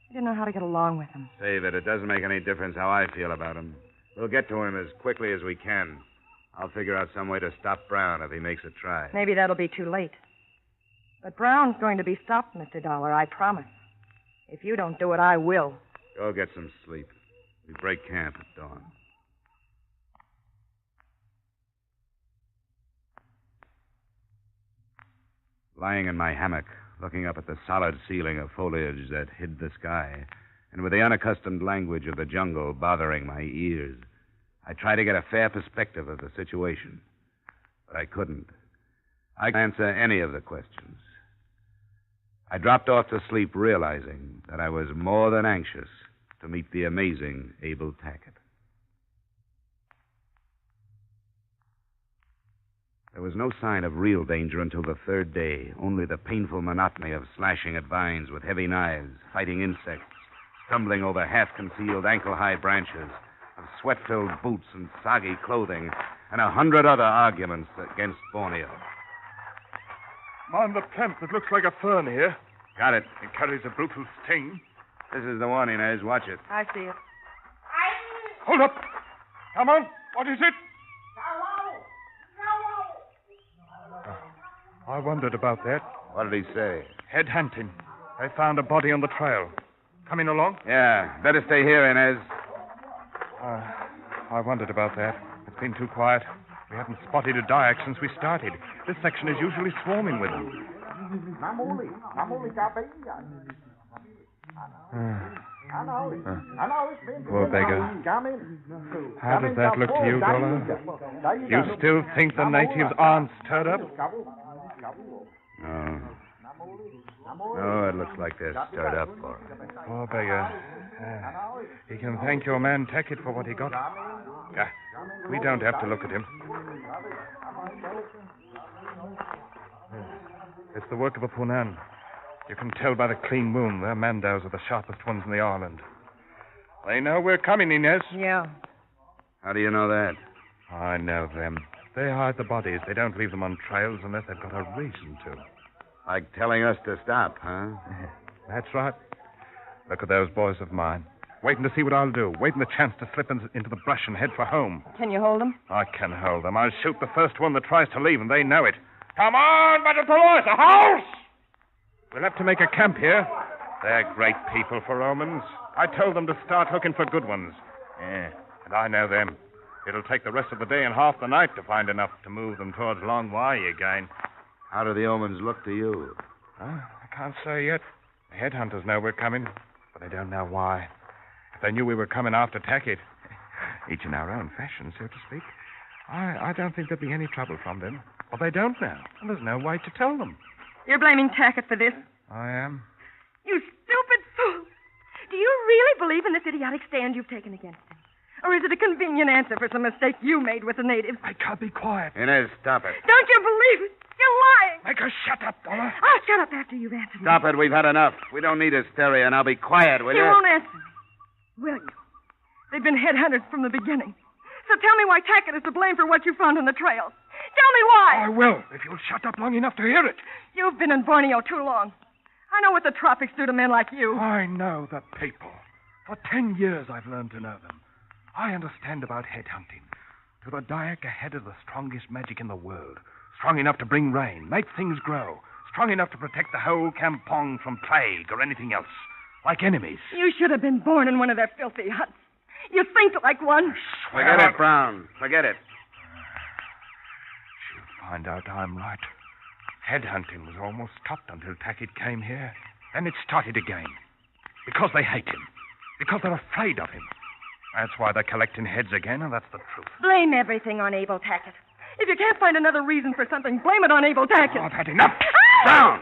Speaker 9: He didn't know how to get along with them.
Speaker 1: Save it. It doesn't make any difference how I feel about him. We'll get to him as quickly as we can. I'll figure out some way to stop Brown if he makes a try.
Speaker 9: Maybe that'll be too late. But Brown's going to be stopped, Mr. Dollar, I promise. If you don't do it, I will.
Speaker 1: Go get some sleep. We break camp at dawn. Lying in my hammock, looking up at the solid ceiling of foliage that hid the sky, and with the unaccustomed language of the jungle bothering my ears, I tried to get a fair perspective of the situation. But I couldn't. I couldn't answer any of the questions. I dropped off to sleep realizing that I was more than anxious to meet the amazing Abel Tackett. There was no sign of real danger until the third day, only the painful monotony of slashing at vines with heavy knives, fighting insects, stumbling over half-concealed ankle-high branches, of sweat-filled boots and soggy clothing, and 100 other arguments against Borneo.
Speaker 18: Mind the plant that looks like a fern here.
Speaker 1: Got it.
Speaker 18: It carries a brutal sting.
Speaker 1: This is the one, Inez. Watch it.
Speaker 9: I see it.
Speaker 18: Hold up. Come on. What is it? I wondered about that.
Speaker 1: What did he say?
Speaker 18: Head hunting.
Speaker 3: I found a body on the trail. Coming along?
Speaker 1: Yeah, better stay here, Inez.
Speaker 3: I wondered about that. It's been too quiet. We haven't spotted a Dyak since we started. This section is usually swarming with them. Poor beggar. How does that look to you, Dollar? You still think the natives aren't stirred up?
Speaker 1: No. No, it looks like they're stirred up for him.
Speaker 3: Poor beggar. He can thank your man Tackett for what he got. We don't have to look at him. It's the work of a Punan. You can tell by the clean moon their Mandaus are the sharpest ones in the island. They know we're coming, Inez.
Speaker 9: Yeah.
Speaker 1: How do you know that?
Speaker 3: I know them. They hide the bodies. They don't leave them on trails unless they've got a reason to.
Speaker 1: Like telling us to stop, huh?
Speaker 3: That's right. Look at those boys of mine. Waiting to see what I'll do. Waiting the chance to slip into the brush and head for home.
Speaker 9: Can you hold them?
Speaker 3: I can hold them. I'll shoot the first one that tries to leave, and they know it. Come on, Matapolois, a house! We'll have to make a camp here. They're great people for Romans. I told them to start looking for good ones. Yeah, and I know them. It'll take the rest of the day and half the night to find enough to move them towards Long Wai again.
Speaker 1: How do the omens look to you?
Speaker 3: I can't say yet. The headhunters know we're coming, but they don't know why. If they knew we were coming after Tackett, each in our own fashion, so to speak, I don't think there'd be any trouble from them. Well, they don't know, and there's no way to tell them.
Speaker 9: You're blaming Tackett for this?
Speaker 3: I am.
Speaker 9: You stupid fool. Do you really believe in this idiotic stand you've taken against him? Or is it a convenient answer for some mistake you made with the natives?
Speaker 3: I can't be quiet.
Speaker 1: Inez, stop it.
Speaker 9: Don't you believe it? You're lying.
Speaker 3: Make her shut up, Dollar.
Speaker 9: I'll shut up after you've answered me.
Speaker 1: Stop it. We've had enough. We don't need hysteria, and I'll be quiet, will you?
Speaker 9: You won't answer me, will you? They've been headhunters from the beginning. So tell me why Tackett is to blame for what you found on the trail. Tell me why.
Speaker 3: I will, if you'll shut up long enough to hear it.
Speaker 9: You've been in Borneo too long. I know what the tropics do to men like you.
Speaker 3: I know the people. For 10 years I've learned to know them. I understand about headhunting. To the Dyak ahead of the strongest magic in the world. Strong enough to bring rain, make things grow. Strong enough to protect the whole kampong from plague or anything else. Like enemies.
Speaker 9: You should have been born in one of their filthy huts. You think like one.
Speaker 1: Forget it, Brown. Forget it.
Speaker 3: She'll find out I'm right. Headhunting was almost stopped until Tackett came here. Then it started again. Because they hate him. Because they're afraid of him. That's why they're collecting heads again, and that's the truth.
Speaker 9: Blame everything on Abel Tackett. If you can't find another reason for something, blame it on Abel Tackett.
Speaker 3: Oh, I've had enough.
Speaker 1: Brown!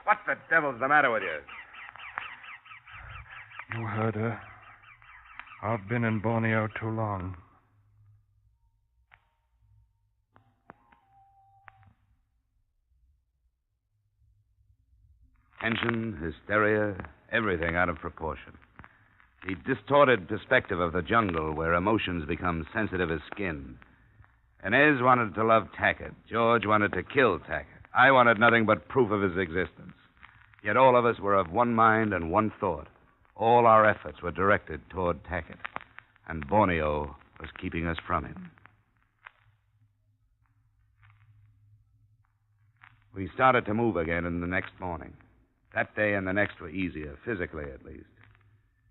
Speaker 1: What the devil's the matter with you?
Speaker 3: You heard her. I've been in Borneo too long.
Speaker 1: Tension, hysteria, everything out of proportion. The distorted perspective of the jungle where emotions become sensitive as skin. Inez wanted to love Tackett. George wanted to kill Tackett. I wanted nothing but proof of his existence. Yet all of us were of one mind and one thought. All our efforts were directed toward Tackett. And Borneo was keeping us from him. We started to move again in the next morning. That day and the next were easier, physically at least.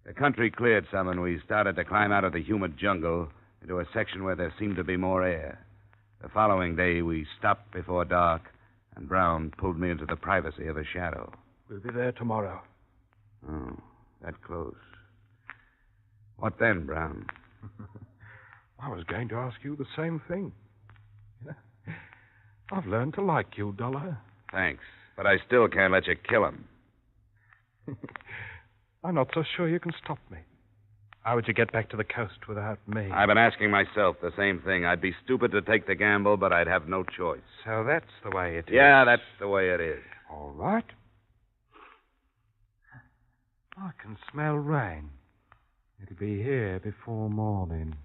Speaker 1: The country cleared some, and we started to climb out of the humid jungle into a section where there seemed to be more air. The following day, we stopped before dark, and Brown pulled me into the privacy of a shadow.
Speaker 3: We'll be there tomorrow.
Speaker 1: Oh, that close. What then, Brown?
Speaker 3: I was going to ask you the same thing. I've learned to like you, Dollar.
Speaker 1: Thanks, but I still can't let you kill him.
Speaker 3: I'm not so sure you can stop me. How would you get back to the coast without me?
Speaker 1: I've been asking myself the same thing. I'd be stupid to take the gamble, but I'd have no choice.
Speaker 3: So that's the way it is.
Speaker 1: Yeah, that's the way it is.
Speaker 3: All right. I can smell rain. It'll be here before morning.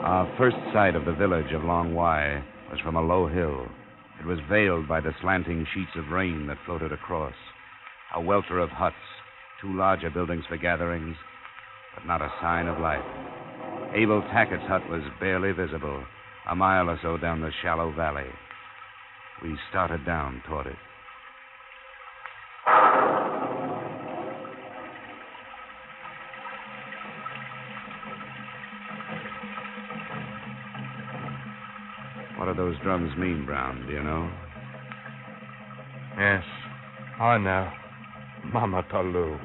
Speaker 1: Our first sight of the village of Long Wai was from a low hill. It was veiled by the slanting sheets of rain that floated across. A welter of huts, Two larger buildings for gatherings, but not a sign of life. Abel Tackett's hut was barely visible, a mile or so down the shallow valley. We started down toward it. What do those drums mean, Brown? Do you know?
Speaker 3: Yes, I know. Mama Tolu.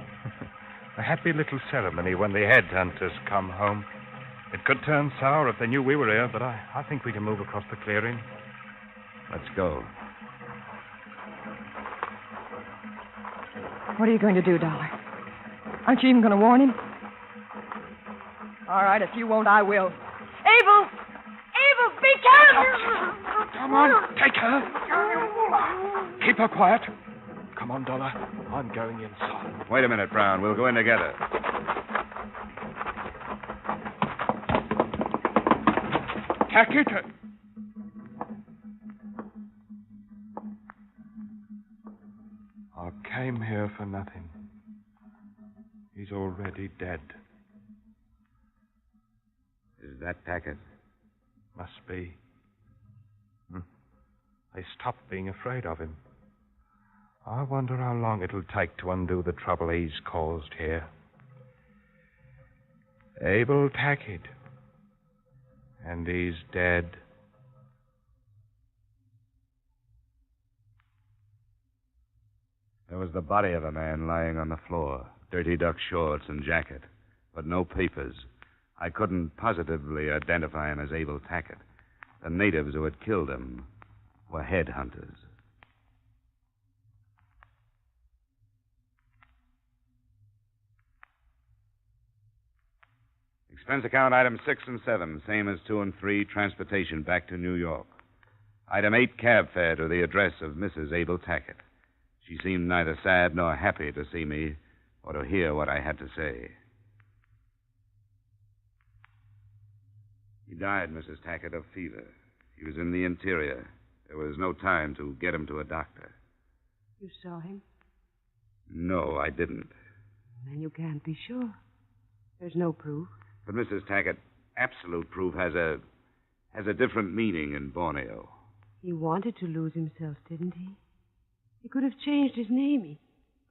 Speaker 3: A happy little ceremony when the headhunters come home. It could turn sour if they knew we were here, but I think we can move across the clearing.
Speaker 1: Let's go.
Speaker 9: What are you going to do, Dollar? Aren't you even going to warn him? All right, if you won't, I will. Abel! Abel, be careful!
Speaker 3: Come on, take her. Keep her quiet. Come on, Dollar. I'm going inside.
Speaker 1: Wait a minute, Brown. We'll go in together.
Speaker 3: Tackett. I came here for nothing. He's already dead.
Speaker 1: Is that Tackett?
Speaker 3: Must be. They stopped being afraid of him. I wonder how long it'll take to undo the trouble he's caused here. Abel Tackett. And he's dead.
Speaker 1: There was the body of a man lying on the floor, dirty duck shorts and jacket, but no papers. I couldn't positively identify him as Abel Tackett. The natives who had killed him were headhunters. Expense account items 6 and 7, same as 2 and 3, transportation back to New York. Item 8, cab fare to the address of Mrs. Abel Tackett. She seemed neither sad nor happy to see me or to hear what I had to say. He died, Mrs. Tackett, of fever. He was in the interior. There was no time to get him to a doctor.
Speaker 6: You saw him?
Speaker 1: No, I didn't.
Speaker 6: Then you can't be sure. There's no proof.
Speaker 1: But, Mrs. Tackett, absolute proof has a different meaning in Borneo.
Speaker 6: He wanted to lose himself, didn't he? He could have changed his name. He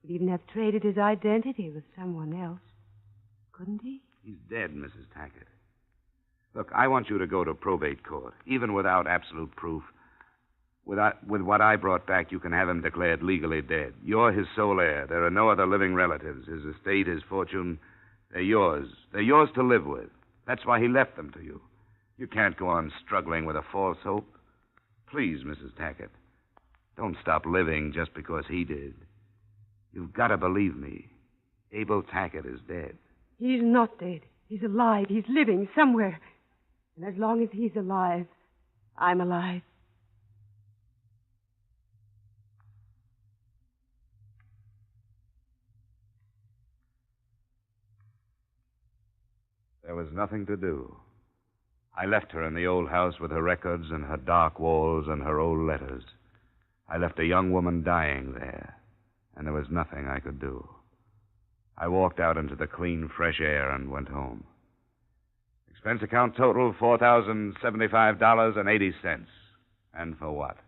Speaker 6: could even have traded his identity with someone else. Couldn't he?
Speaker 1: He's dead, Mrs. Tackett. Look, I want you to go to probate court, even without absolute proof. With what I brought back, you can have him declared legally dead. You're his sole heir. There are no other living relatives. His estate, his fortune, they're yours. They're yours to live with. That's why he left them to you. You can't go on struggling with a false hope. Please, Mrs. Tackett, don't stop living just because he did. You've got to believe me. Abel Tackett is dead.
Speaker 6: He's not dead. He's alive. He's living somewhere. And as long as he's alive, I'm alive.
Speaker 1: There was nothing to do. I left her in the old house with her records and her dark walls and her old letters. I left a young woman dying there, and there was nothing I could do. I walked out into the clean, fresh air and went home. Expense account total, $4,075.80. And for what?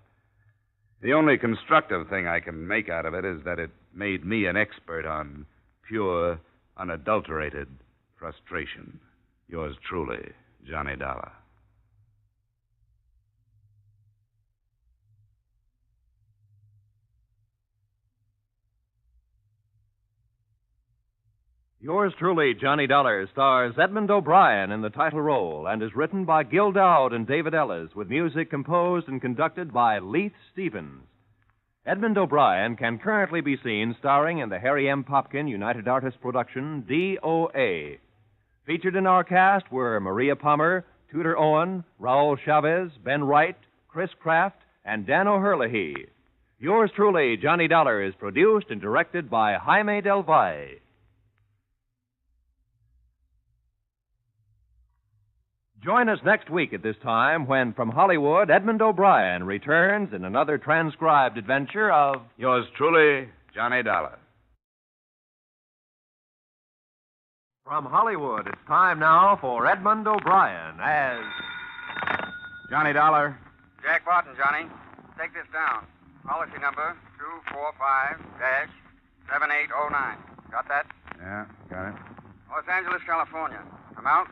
Speaker 1: The only constructive thing I can make out of it is that it made me an expert on pure, unadulterated frustration. Yours truly, Johnny Dollar.
Speaker 10: Yours truly, Johnny Dollar, stars Edmond O'Brien in the title role and is written by Gil Dowd and David Ellis, with music composed and conducted by Leith Stevens. Edmond O'Brien can currently be seen starring in the Harry M. Popkin United Artists production, D.O.A. Featured in our cast were Maria Palmer, Tudor Owen, Raul Chavez, Ben Wright, Chris Kraft, and Dan O'Herlihy. Yours truly, Johnny Dollar, is produced and directed by Jaime Del Valle. Join us next week at this time when, from Hollywood, Edmond O'Brien returns in another transcribed adventure of...
Speaker 1: Yours truly, Johnny Dollar.
Speaker 10: From Hollywood, it's time now for Edmond O'Brien as
Speaker 1: Johnny Dollar.
Speaker 2: Jack Barton, Johnny. Take this down. Policy number 245-7809. Got that?
Speaker 1: Yeah, got it.
Speaker 2: Los Angeles, California. Amount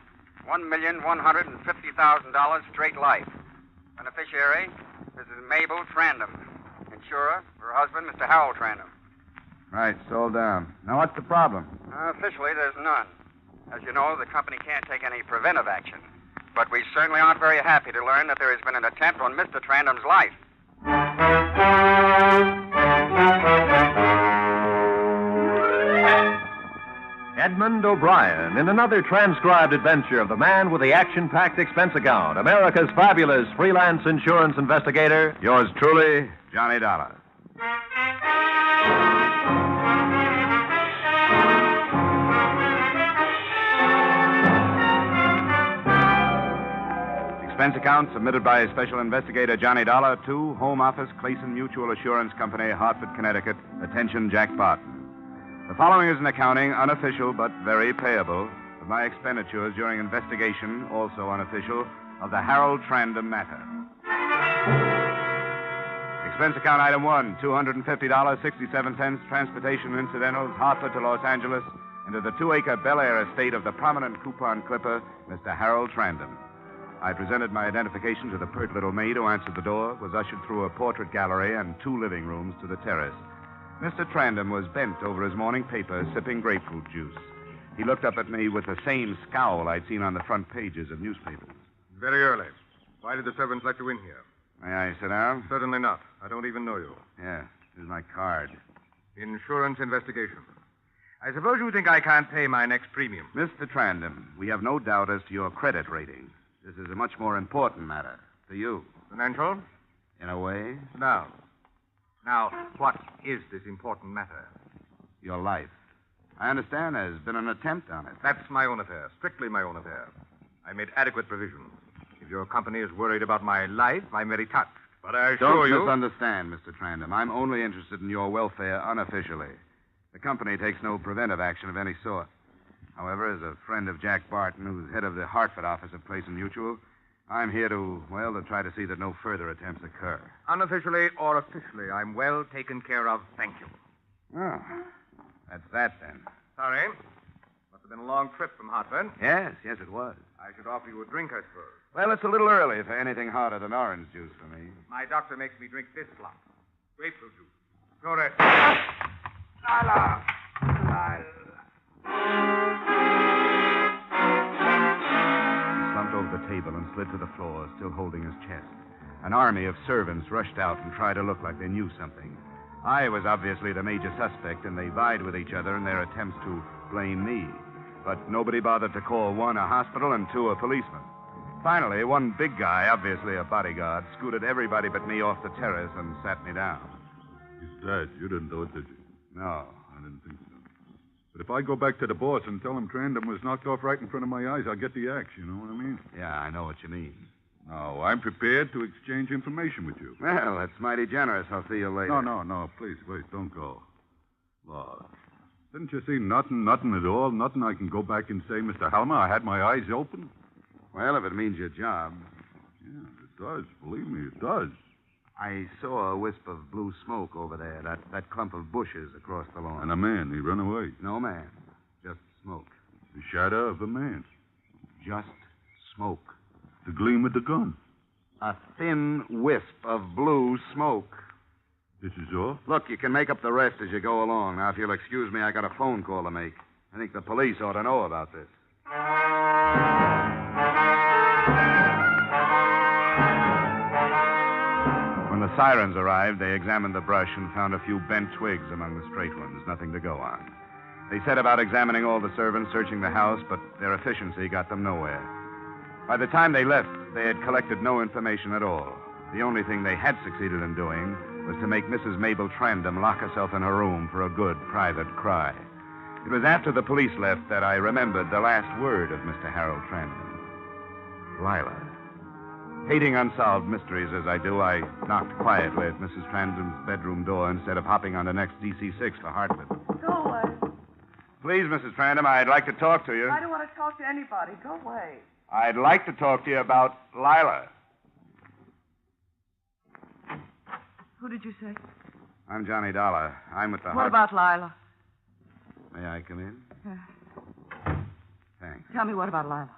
Speaker 2: $1,150,000 straight life. Beneficiary, Mrs. Mabel Trandom. Insurer, her husband, Mr. Harold Trandom.
Speaker 1: Right, sold down. Now, what's the problem?
Speaker 2: Officially, there's none. As you know, the company can't take any preventive action. But we certainly aren't very happy to learn that there has been an attempt on Mr. Trandom's life.
Speaker 10: Edmond O'Brien in another transcribed adventure of the man with the action-packed expense account, America's fabulous freelance insurance investigator.
Speaker 1: Yours truly, Johnny Dollar. Expense account submitted by Special Investigator Johnny Dollar to Home Office, Clayson Mutual Assurance Company, Hartford, Connecticut. Attention, Jack Barton. The following is an accounting, unofficial but very payable, of my expenditures during investigation, also unofficial, of the Harold Trandom matter. Expense account item 1, $250.67, transportation incidentals, Hartford to Los Angeles, into the 2-acre Bel Air estate of the prominent coupon clipper, Mr. Harold Trandom. I presented my identification to the pert little maid who answered the door, was ushered through a portrait gallery and 2 living rooms to the terrace. Mr. Trandom was bent over his morning paper, sipping grapefruit juice. He looked up at me with the same scowl I'd seen on the front pages of newspapers.
Speaker 19: Very early. Why did the servants let you in here?
Speaker 1: May I sit down?
Speaker 19: Certainly not. I don't even know you.
Speaker 1: Yes, here's my card.
Speaker 19: Insurance investigation. I suppose you think I can't pay my next premium.
Speaker 1: Mr. Trandom, we have no doubt as to your credit rating. This is a much more important matter to you.
Speaker 19: Financial?
Speaker 1: In a way.
Speaker 19: Now, what is this important matter?
Speaker 1: Your life. I understand there's been an attempt on it.
Speaker 19: That's my own affair. Strictly my own affair. I made adequate provisions. If your company is worried about my life, I'm very touched. But I assure you...
Speaker 1: Don't misunderstand, Mr. Trandom. I'm only interested in your welfare unofficially. The company takes no preventive action of any sort. However, as a friend of Jack Barton, who's head of the Hartford office of Clayson Mutual, I'm here to try to see that no further attempts occur.
Speaker 19: Unofficially or officially, I'm well taken care of. Thank you.
Speaker 1: Oh, that's that then.
Speaker 19: Sorry. Must have been a long trip from Hartford.
Speaker 1: Yes, it was.
Speaker 19: I should offer you a drink, I suppose.
Speaker 1: Well, it's a little early for anything hotter than orange juice for me.
Speaker 19: My doctor makes me drink this slop. Grapefruit juice. Go there.
Speaker 17: Lila!
Speaker 1: He slumped over the table and slid to the floor, still holding his chest. An army of servants rushed out and tried to look like they knew something. I was obviously the major suspect, and they vied with each other in their attempts to blame me. But nobody bothered to call 1 a hospital and 2 a policeman. Finally, one big guy, obviously a bodyguard, scooted everybody but me off the terrace and sat me down.
Speaker 12: He's dead. You didn't do it, did you?
Speaker 1: No.
Speaker 12: I didn't think so. But if I go back to the boss and tell him Trandom was knocked off right in front of my eyes, I'll get the axe, you know what I mean?
Speaker 1: Yeah, I know what you mean.
Speaker 12: No, I'm prepared to exchange information with you.
Speaker 1: Well, that's mighty generous. I'll see you later.
Speaker 12: No. Please, wait. Don't go. Law. Didn't you see nothing at all? Nothing I can go back and say, Mr. Halmer, I had my eyes open?
Speaker 1: Well, if it means your job.
Speaker 12: Yeah, it does. Believe me, it does.
Speaker 1: I saw a wisp of blue smoke over there, that clump of bushes across the lawn.
Speaker 12: And a man, he ran away.
Speaker 1: No man. Just smoke.
Speaker 12: The shadow of a man.
Speaker 1: Just smoke.
Speaker 12: The gleam of the gun.
Speaker 1: A thin wisp of blue smoke.
Speaker 12: This is all?
Speaker 1: Look, you can make up the rest as you go along. Now, if you'll excuse me, I got a phone call to make. I think the police ought to know about this. When the sirens arrived, they examined the brush and found a few bent twigs among the straight ones. Nothing to go on. They set about examining all the servants, searching the house, but their efficiency got them nowhere. By the time they left, they had collected no information at all. The only thing they had succeeded in doing was to make Mrs. Mabel Trandom lock herself in her room for a good private cry. It was after the police left that I remembered the last word of Mr. Harold Trandom. Lila. Hating unsolved mysteries as I do, I knocked quietly at Mrs. Trandom's bedroom door instead of hopping on the next DC-6 for Hartford.
Speaker 11: So,
Speaker 1: Please, Mrs. Trandam, I'd like to talk to you.
Speaker 11: I don't want to talk to anybody. Go away.
Speaker 1: I'd like to talk to you about Lila.
Speaker 11: Who did you say?
Speaker 1: I'm Johnny Dollar. I'm with the
Speaker 11: What about Lila?
Speaker 1: May I come in? Thanks.
Speaker 11: Tell me what about Lila.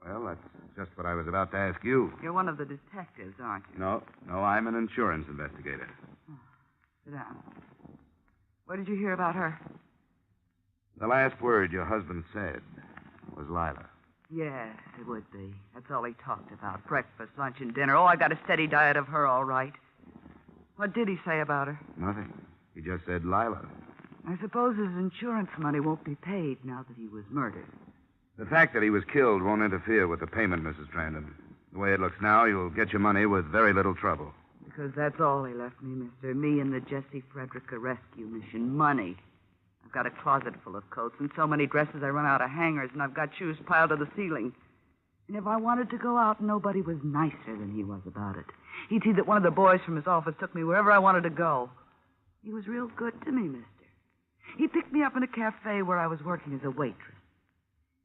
Speaker 1: Well, that's just what I was about to ask you.
Speaker 11: You're one of the detectives, aren't you?
Speaker 1: No, I'm an insurance investigator.
Speaker 11: Sit down. What did you hear about her?
Speaker 1: The last word your husband said was Lila.
Speaker 11: Yes, it would be. That's all he talked about. Breakfast, lunch, and dinner. Oh, I got a steady diet of her, all right. What did he say about her?
Speaker 1: Nothing. He just said Lila.
Speaker 11: I suppose his insurance money won't be paid now that he was murdered.
Speaker 1: The fact that he was killed won't interfere with the payment, Mrs. Trandam. The way it looks now, you'll get your money with very little trouble.
Speaker 11: Because that's all he left me, mister. Me and the Jessie Frederica rescue mission. Money. I've got a closet full of coats and so many dresses I run out of hangers, and I've got shoes piled to the ceiling. And if I wanted to go out, nobody was nicer than he was about it. He'd see that one of the boys from his office took me wherever I wanted to go. He was real good to me, mister. He picked me up in a cafe where I was working as a waitress.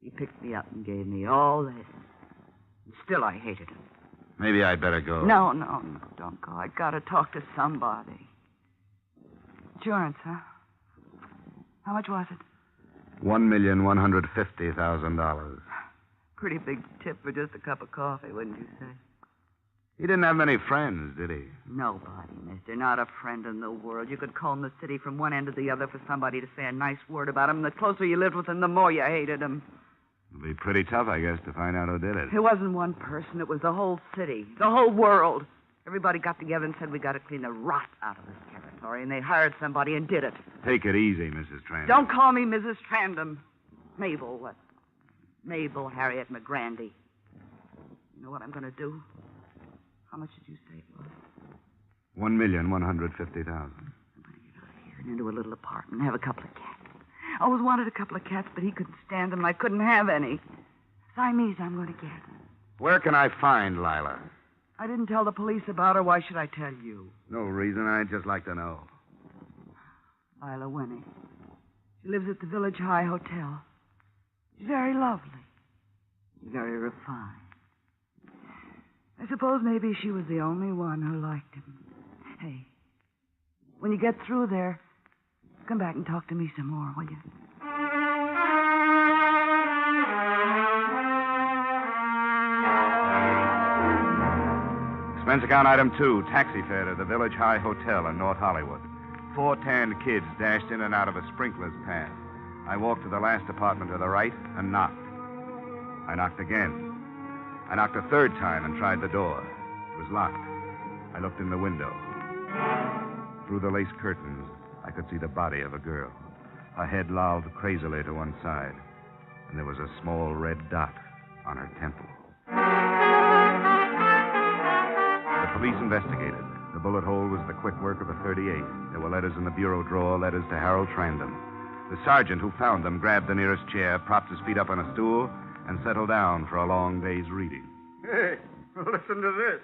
Speaker 11: He picked me up and gave me all this. And still I hated him.
Speaker 1: Maybe I'd better go.
Speaker 11: No, don't go. I gotta talk to somebody. Insurance, huh? How much was it?
Speaker 1: $1,150,000.
Speaker 11: Pretty big tip for just a cup of coffee, wouldn't you say?
Speaker 1: He didn't have many friends, did he?
Speaker 11: Nobody, mister. Not a friend in the world. You could comb the city from one end to the other for somebody to say a nice word about him. And the closer you lived with him, the more you hated him.
Speaker 1: It'll be pretty tough, I guess, to find out who did it.
Speaker 11: It wasn't one person. It was the whole city. The whole world. Everybody got together and said we got to clean the rot out of this territory. And they hired somebody and did it.
Speaker 1: Take it easy, Mrs. Trandam.
Speaker 11: Don't call me Mrs. Trandam. Mabel, what? Mabel Harriet McGrandy. You know what I'm going to do? How much did you say it was?
Speaker 1: $1,150,000.
Speaker 11: And into a little apartment and have a couple of cats. I always wanted a couple of cats, but he couldn't stand them, and I couldn't have any. Siamese I'm going to get.
Speaker 1: Where can I find Lila?
Speaker 11: I didn't tell the police about her. Why should I tell you?
Speaker 1: No reason. I'd just like to know.
Speaker 11: Lila Winnie. She lives at the Village High Hotel. She's very lovely. Very refined. I suppose maybe she was the only one who liked him. Hey, when you get through there, come back and talk to me some more, will you?
Speaker 1: Expense account item 2, taxi fare to the Village High Hotel in North Hollywood. 4 tanned kids dashed in and out of a sprinkler's path. I walked to the last apartment to the right and knocked. I knocked again. I knocked a third time and tried the door. It was locked. I looked in the window. Through the lace curtains, I could see the body of a girl. Her head lolled crazily to one side, and there was a small red dot on her temple. The police investigated. The bullet hole was the quick work of a .38. There were letters in the bureau drawer, letters to Harold Trandam. The sergeant who found them grabbed the nearest chair, propped his feet up on a stool, and settled down for a long day's reading.
Speaker 5: Hey, listen to this.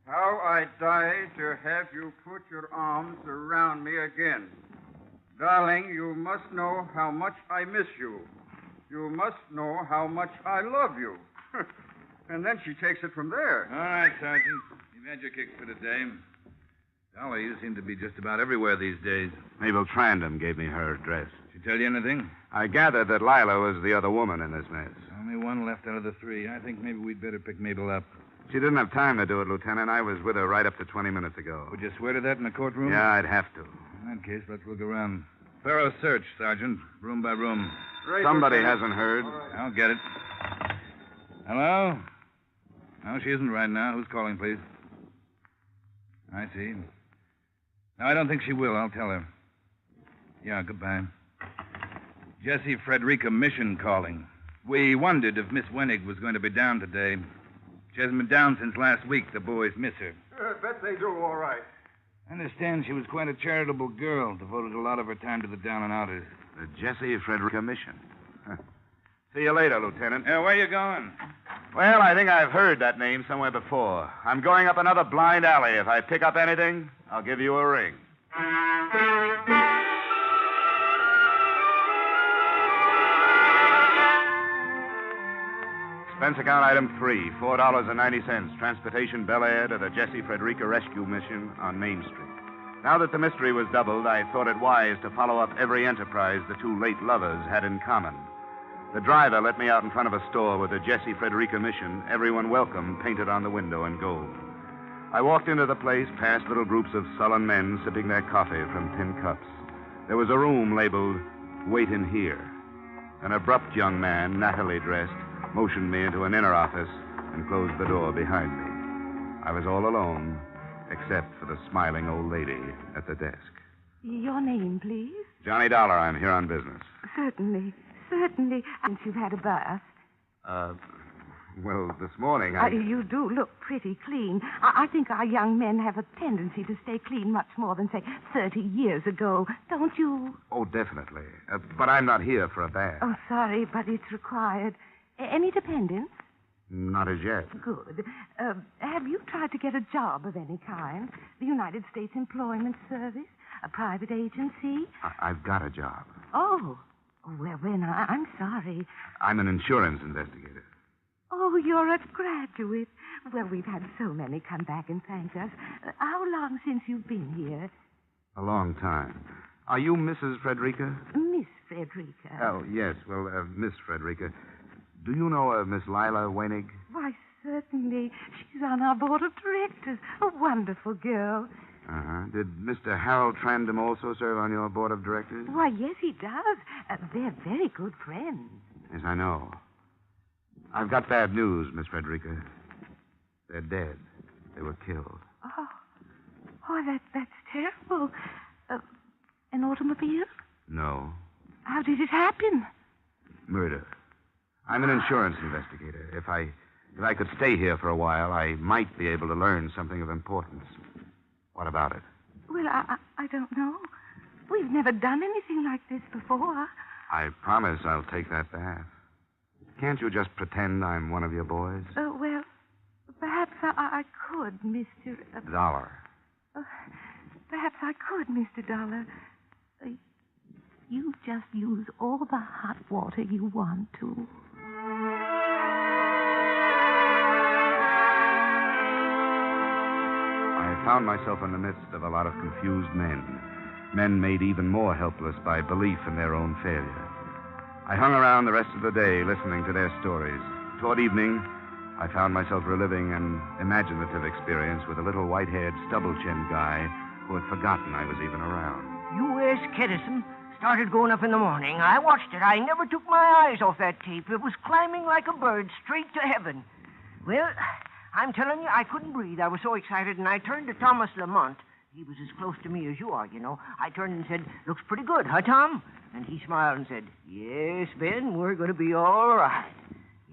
Speaker 5: How I die to have you put your arms around me again. Darling, you must know how much I miss you. You must know how much I love you. And then she takes it from there.
Speaker 14: All right, Sergeant. You've had your kicks for the day. Dollar, you seem to be just about everywhere these days.
Speaker 1: Mabel Trandam gave me her address.
Speaker 14: Did she tell you anything?
Speaker 1: I gathered that Lila was the other woman in this mess.
Speaker 14: Only one left out of the 3. I think maybe we'd better pick Mabel up.
Speaker 1: She didn't have time to do it, Lieutenant. I was with her right up to 20 minutes ago.
Speaker 14: Would you swear to that in the courtroom?
Speaker 1: Yeah, I'd have to.
Speaker 14: In that case, let's look around. Thorough search, Sergeant. Room by room.
Speaker 1: Right, somebody hasn't heard.
Speaker 14: Right. I'll get it. Hello? No, she isn't right now. Who's calling, please? I see. No, I don't think she will. I'll tell her. Yeah, goodbye. Jessie Frederica Mission calling. We wondered if Miss Wenig was going to be down today. She hasn't been down since last week. The boys miss her.
Speaker 5: I bet they do all right.
Speaker 14: I understand she was quite a charitable girl, devoted a lot of her time to the down and outers.
Speaker 1: The Jessie Frederica Mission. See you later, Lieutenant.
Speaker 14: Where are you going?
Speaker 1: Well, I think I've heard that name somewhere before. I'm going up another blind alley. If I pick up anything, I'll give you a ring. Expense account item 3, $4.90. Transportation Bel Air to the Jesse Frederica Rescue Mission on Main Street. Now that the mystery was doubled, I thought it wise to follow up every enterprise the two late lovers had in common. The driver let me out in front of a store with the Jesse Frederica Mission, everyone welcome, painted on the window in gold. I walked into the place past little groups of sullen men sipping their coffee from tin cups. There was a room labeled, Wait in Here. An abrupt young man, nattily dressed, motioned me into an inner office and closed the door behind me. I was all alone, except for the smiling old lady at the desk.
Speaker 15: Your name, please?
Speaker 1: Johnny Dollar, I'm here on business.
Speaker 15: Certainly. And you've had a bath.
Speaker 1: Well, this morning
Speaker 15: You do look pretty clean. I think our young men have a tendency to stay clean much more than, say, 30 years ago. Don't you?
Speaker 1: Oh, definitely. But I'm not here for a bath.
Speaker 15: Oh, sorry, but it's required. Any dependents?
Speaker 1: Not as yet.
Speaker 15: Good. Have you tried to get a job of any kind? The United States Employment Service? A private agency?
Speaker 1: I've got a job.
Speaker 15: Oh. Well, then, I'm sorry.
Speaker 1: I'm an insurance investigator.
Speaker 15: Oh, you're a graduate. Well, we've had so many come back and thank us. How long since you've been here?
Speaker 1: A long time. Are you Mrs. Frederica?
Speaker 15: Miss Frederica.
Speaker 1: Oh, yes. Well, Miss Frederica. Do you know Miss Lila Wenig?
Speaker 15: Why, certainly. She's on our board of directors. A wonderful girl.
Speaker 1: Uh-huh. Did Mr. Harold Trandom also serve on your board of directors?
Speaker 15: Why, yes, he does. They're very good friends.
Speaker 1: Yes, I know. I've got bad news, Miss Frederica. They're dead. They were killed.
Speaker 15: Oh, that's terrible. An automobile?
Speaker 1: No.
Speaker 15: How did it happen?
Speaker 1: Murder. I'm an insurance investigator. If I could stay here for a while, I might be able to learn something of importance. What about it?
Speaker 15: Well, I don't know. We've never done anything like this before.
Speaker 1: I promise I'll take that bath. Can't you just pretend I'm one of your boys?
Speaker 15: Well, perhaps I could, Mr.
Speaker 1: Dollar.
Speaker 15: Perhaps I could, Mr. Dollar. You just use all the hot water you want to.
Speaker 1: I found myself in the midst of a lot of confused men. Men made even more helpless by belief in their own failure. I hung around the rest of the day listening to their stories. Toward evening, I found myself reliving an imaginative experience with a little white-haired, stubble-chinned guy who had forgotten I was even around.
Speaker 16: U.S. Kedison started going up in the morning. I watched it. I never took my eyes off that tape. It was climbing like a bird straight to heaven. Well, I'm telling you, I couldn't breathe. I was so excited, and I turned to Thomas Lamont. He was as close to me as you are, you know. I turned and said, "Looks pretty good, huh, Tom?" And he smiled and said, "Yes, Ben, we're going to be all right."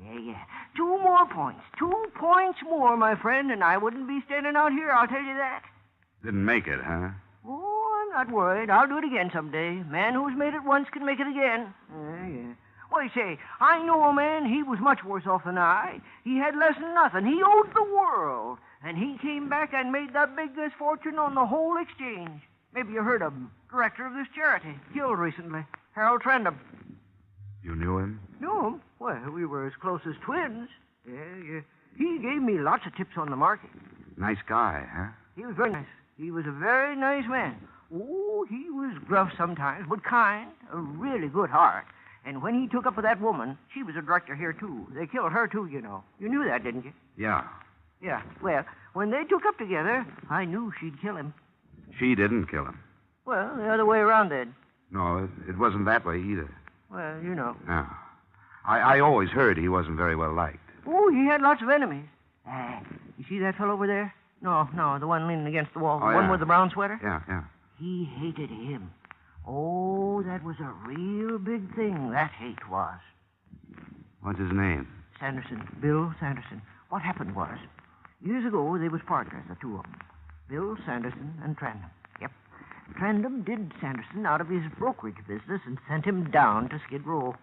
Speaker 16: Yeah. 2 more points. 2 points more, my friend, and I wouldn't be standing out here, I'll tell you that.
Speaker 1: Didn't make it, huh?
Speaker 16: Oh, I'm not worried. I'll do it again someday. Man who's made it once can make it again. Yeah. Well, say, I know a man, he was much worse off than I. He had less than nothing. He owed the world. And he came back and made the biggest fortune on the whole exchange. Maybe you heard of him. Director of this charity. Killed recently. Harold Trandom.
Speaker 1: You knew him?
Speaker 16: Knew him? Well, we were as close as twins. Yeah. He gave me lots of tips on the market.
Speaker 1: Nice guy, huh?
Speaker 16: He was very nice. He was a very nice man. Oh, he was gruff sometimes, but kind. A really good heart. And when he took up with that woman, she was a director here, too. They killed her, too, you know. You knew that, didn't you?
Speaker 1: Yeah.
Speaker 16: Yeah. Well, when they took up together, I knew she'd kill him.
Speaker 1: She didn't kill him.
Speaker 16: Well, the other way around, then.
Speaker 1: No, it wasn't that way either.
Speaker 16: Well, you know.
Speaker 1: No. I always heard he wasn't very well liked.
Speaker 16: Oh, he had lots of enemies. You see that fellow over there? No, the one leaning against the wall.
Speaker 1: Oh,
Speaker 16: the one with the brown sweater?
Speaker 1: Yeah.
Speaker 16: He hated him. Oh, that was a real big thing, that hate was.
Speaker 1: What's his name?
Speaker 16: Sanderson. Bill Sanderson. What happened was, years ago, they was partners, the two of them. Bill Sanderson and Trandom. Yep. Trandom did Sanderson out of his brokerage business and sent him down to Skid Row.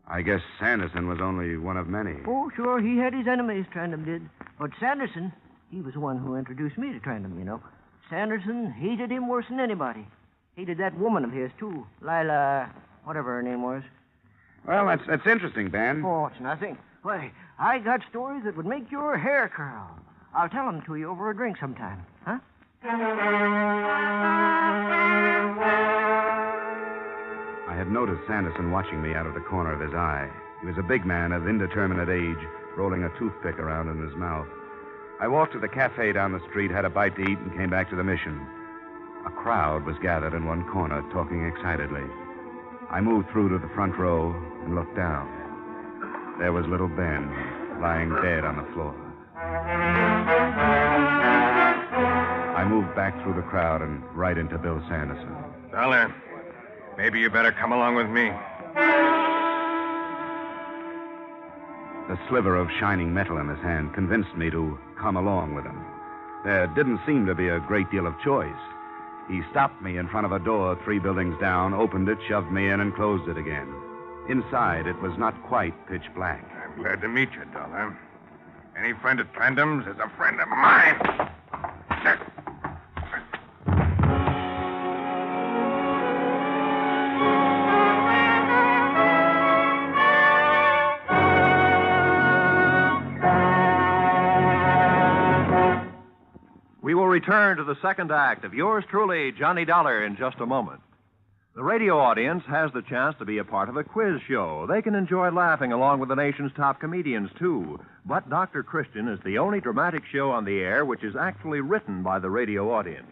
Speaker 1: I guess Sanderson was only one of many.
Speaker 16: Oh, sure, he had his enemies, Trandom did. But Sanderson, he was the one who introduced me to Trandom, you know. Sanderson hated him worse than anybody. Hated that woman of his, too. Lila, whatever her name was.
Speaker 1: Well, that's interesting, Ben.
Speaker 16: Oh, it's nothing. Why, I got stories that would make your hair curl. I'll tell them to you over a drink sometime, huh?
Speaker 1: I had noticed Sanderson watching me out of the corner of his eye. He was a big man of indeterminate age, rolling a toothpick around in his mouth. I walked to the cafe down the street, had a bite to eat, and came back to the mission. A crowd was gathered in one corner, talking excitedly. I moved through to the front row and looked down. There was little Ben, lying dead on the floor. I moved back through the crowd and right into Bill Sanderson.
Speaker 3: Dollar, maybe you better come along with me.
Speaker 1: The sliver of shining metal in his hand convinced me to come along with him. There didn't seem to be a great deal of choice. He stopped me in front of a door 3 buildings down, opened it, shoved me in, and closed it again. Inside, it was not quite pitch black.
Speaker 3: I'm glad to meet you, Dollar. Any friend at Trandam's is a friend of mine.
Speaker 10: We will return to the second act of yours truly, Johnny Dollar, in just a moment. The radio audience has the chance to be a part of a quiz show. They can enjoy laughing along with the nation's top comedians, too. But Dr. Christian is the only dramatic show on the air which is actually written by the radio audience.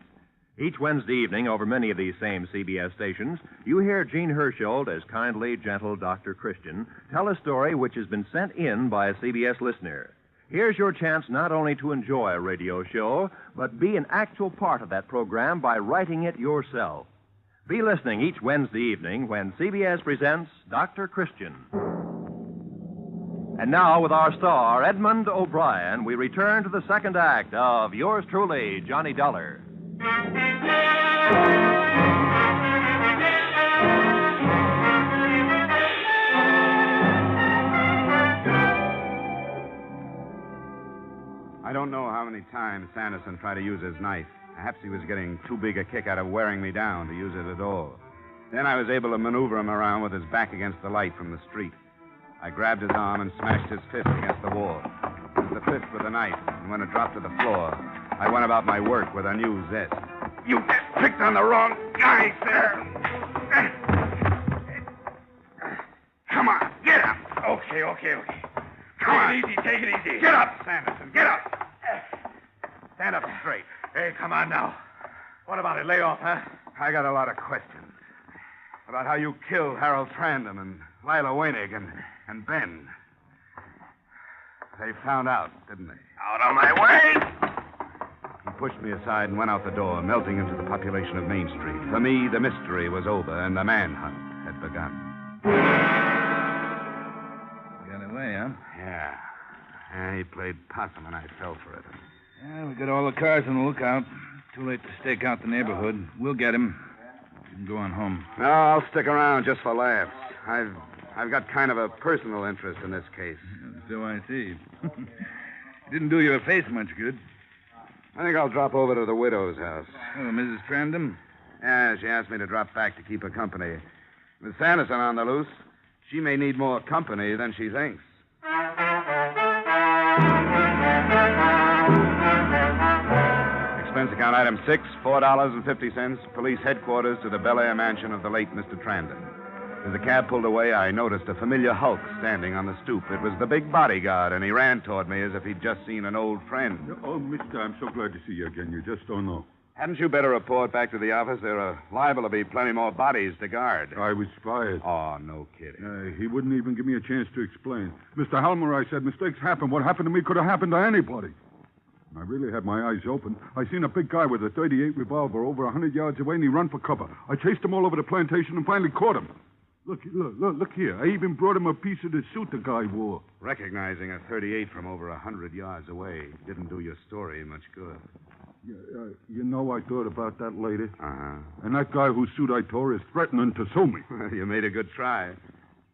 Speaker 10: Each Wednesday evening, over many of these same CBS stations, you hear Gene Hersholt as kindly, gentle Dr. Christian tell a story which has been sent in by a CBS listener. Here's your chance not only to enjoy a radio show, but be an actual part of that program by writing it yourself. Be listening each Wednesday evening when CBS presents Dr. Christian. And now, with our star, Edmond O'Brien, we return to the second act of yours truly, Johnny Dollar.
Speaker 1: I don't know how many times Sanderson tried to use his knife. Perhaps he was getting too big a kick out of wearing me down to use it at all. Then I was able to maneuver him around with his back against the light from the street. I grabbed his arm and smashed his fist against the wall. It was the fist with the knife, and when it dropped to the floor, I went about my work with a new zest.
Speaker 3: You picked on the wrong guy, sir. Come on, get up. Okay. Come on. Take it easy.
Speaker 1: Get up, Sanderson. Get up. Stand up straight.
Speaker 3: Hey, come on now. What about it? Lay off, huh?
Speaker 1: I got a lot of questions. About how you killed Harold Trandam and Lila Wenig and Ben. They found out, didn't they?
Speaker 3: Out of my way!
Speaker 1: He pushed me aside and went out the door, melting into the population of Main Street. For me, the mystery was over and the manhunt had begun.
Speaker 14: Got away, huh?
Speaker 1: Yeah. He played possum and I fell for it.
Speaker 14: Yeah, we got all the cars on the lookout. Too late to stake out the neighborhood. We'll get him. You can go on home.
Speaker 1: No, I'll stick around just for laughs. I've got kind of a personal interest in this case.
Speaker 14: So I see. Didn't do your face much good.
Speaker 1: I think I'll drop over to the widow's house.
Speaker 14: Oh, Mrs. Trandam?
Speaker 1: Yeah, she asked me to drop back to keep her company. With Sanderson on the loose, she may need more company than she thinks. Expense account item 6, $4.50, police headquarters to the Bel Air mansion of the late Mr. Trandam. As the cab pulled away, I noticed a familiar hulk standing on the stoop. It was the big bodyguard, and he ran toward me as if he'd just seen an old friend.
Speaker 12: Oh, mister, I'm so glad to see you again. You just don't know.
Speaker 1: Hadn't you better report back to the office? There are liable to be plenty more bodies to guard.
Speaker 12: I was fired.
Speaker 1: Oh, no kidding.
Speaker 12: He wouldn't even give me a chance to explain. Mr. Helmer, I said, mistakes happen. What happened to me could have happened to anybody. I really had my eyes open. I seen a big guy with a .38 revolver over 100 yards away, and he run for cover. I chased him all over the plantation and finally caught him. Look here. I even brought him a piece of the suit the guy wore.
Speaker 1: Recognizing a .38 from over 100 yards away didn't do your story much good.
Speaker 12: You know, I thought about that later.
Speaker 1: Uh-huh.
Speaker 12: And that guy whose suit I tore is threatening to sue me.
Speaker 1: You made a good try.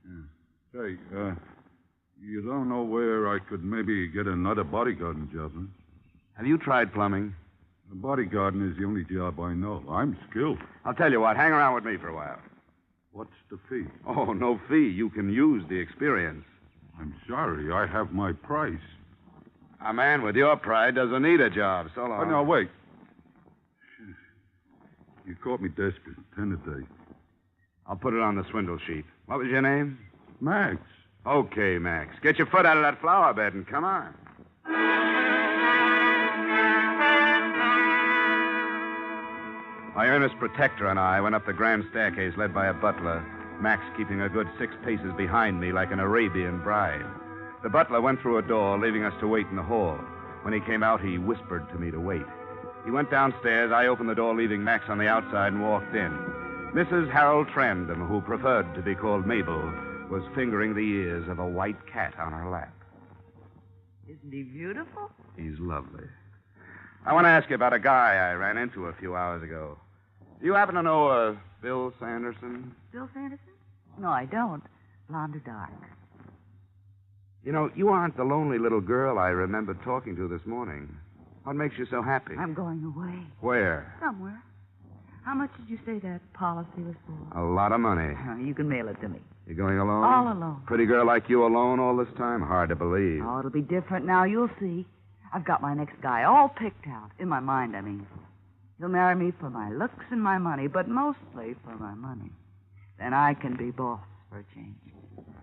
Speaker 12: Yeah. Hey, you don't know where I could maybe get another bodyguarding job, huh?
Speaker 1: Have you tried plumbing?
Speaker 12: Bodyguarding is the only job I know. I'm skilled.
Speaker 1: I'll tell you what. Hang around with me for a while.
Speaker 12: What's the fee?
Speaker 1: Oh, no fee. You can use the experience.
Speaker 12: I'm sorry. I have my price.
Speaker 1: A man with your pride doesn't need a job. So long.
Speaker 12: Oh, no, wait. You caught me desperate. 10 a day.
Speaker 1: I'll put it on the swindle sheet. What was your name?
Speaker 12: Max.
Speaker 1: Okay, Max. Get your foot out of that flower bed and come on. My earnest protector and I went up the grand staircase led by a butler, Max keeping a good 6 paces behind me like an Arabian bride. The butler went through a door, leaving us to wait in the hall. When he came out, he whispered to me to wait. He went downstairs. I opened the door, leaving Max on the outside, and walked in. Mrs. Harold Trandom, who preferred to be called Mabel, was fingering the ears of a white cat on her lap.
Speaker 13: Isn't he beautiful?
Speaker 1: He's lovely. I want to ask you about a guy I ran into a few hours ago. Do you happen to know Bill Sanderson?
Speaker 13: Bill Sanderson? No, I don't. Blonde or dark?
Speaker 1: You know, you aren't the lonely little girl I remember talking to this morning. What makes you so happy?
Speaker 13: I'm going away.
Speaker 1: Where?
Speaker 13: Somewhere. How much did you say that policy was for?
Speaker 1: A lot of money.
Speaker 13: You can mail it to me.
Speaker 1: You going alone?
Speaker 13: All alone.
Speaker 1: Pretty girl like you alone all this time? Hard to believe.
Speaker 13: Oh, it'll be different now. You'll see. I've got my next guy all picked out. In my mind, I mean. He'll marry me for my looks and my money, but mostly for my money. Then I can be boss for a change.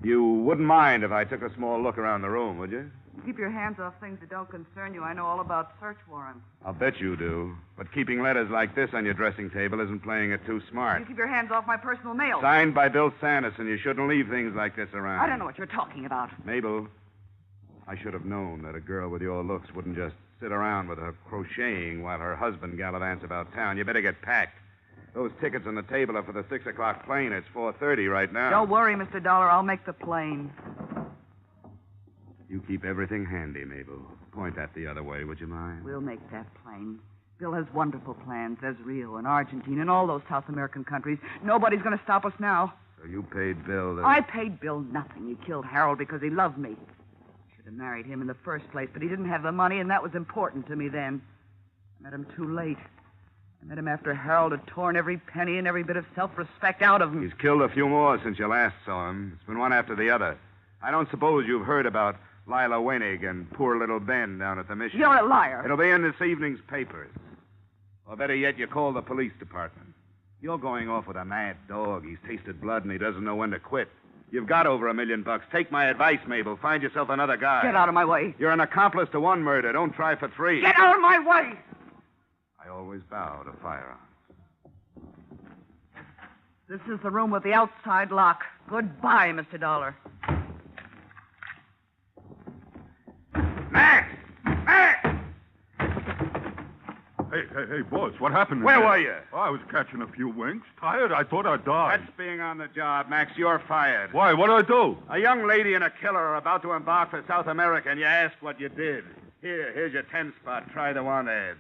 Speaker 1: You wouldn't mind if I took a small look around the room, would you?
Speaker 13: Keep your hands off things that don't concern you. I know all about search warrants.
Speaker 1: I'll bet you do. But keeping letters like this on your dressing table isn't playing it too smart.
Speaker 13: You keep your hands off my personal mail.
Speaker 1: Signed by Bill Sanderson. You shouldn't leave things like this around.
Speaker 13: I don't know what you're talking about.
Speaker 1: Mabel, I should have known that a girl with your looks wouldn't just sit around with her crocheting while her husband gallivants about town. You better get packed. Those tickets on the table are for the 6 o'clock plane. It's 4:30 right now.
Speaker 13: Don't worry, Mr. Dollar. I'll make the plane.
Speaker 1: You keep everything handy, Mabel. Point that the other way, would you mind?
Speaker 13: We'll make that plane. Bill has wonderful plans. There's Rio and Argentina and all those South American countries. Nobody's going to stop us now.
Speaker 1: So you paid Bill the...
Speaker 13: I paid Bill nothing. He killed Harold because he loved me. Should have married him in the first place, but he didn't have the money, and that was important to me then. I met him too late. I met him after Harold had torn every penny and every bit of self-respect out of him.
Speaker 1: He's killed a few more since you last saw him. It's been one after the other. I don't suppose you've heard about Lila Wenig and poor little Ben down at the mission.
Speaker 13: You're a liar.
Speaker 1: It'll be in this evening's papers. Or better yet, you call the police department. You're going off with a mad dog. He's tasted blood and he doesn't know when to quit. You've got over $1 million. Take my advice, Mabel. Find yourself another guy.
Speaker 13: Get out of my way.
Speaker 1: You're an accomplice to one murder. Don't try for 3.
Speaker 13: Get out of my way!
Speaker 1: I always bow to firearms.
Speaker 13: This is the room with the outside lock. Goodbye, Mr. Dollar.
Speaker 1: Max! Max!
Speaker 12: Hey, boss, what happened?
Speaker 1: Where were you?
Speaker 12: Oh, I was catching a few winks. Tired? I thought I'd die.
Speaker 1: That's being on the job, Max. You're fired.
Speaker 12: Why? What'd I do?
Speaker 1: A young lady and a killer are about to embark for South America, and you asked what you did. Here's your 10 spot. Try the want ads.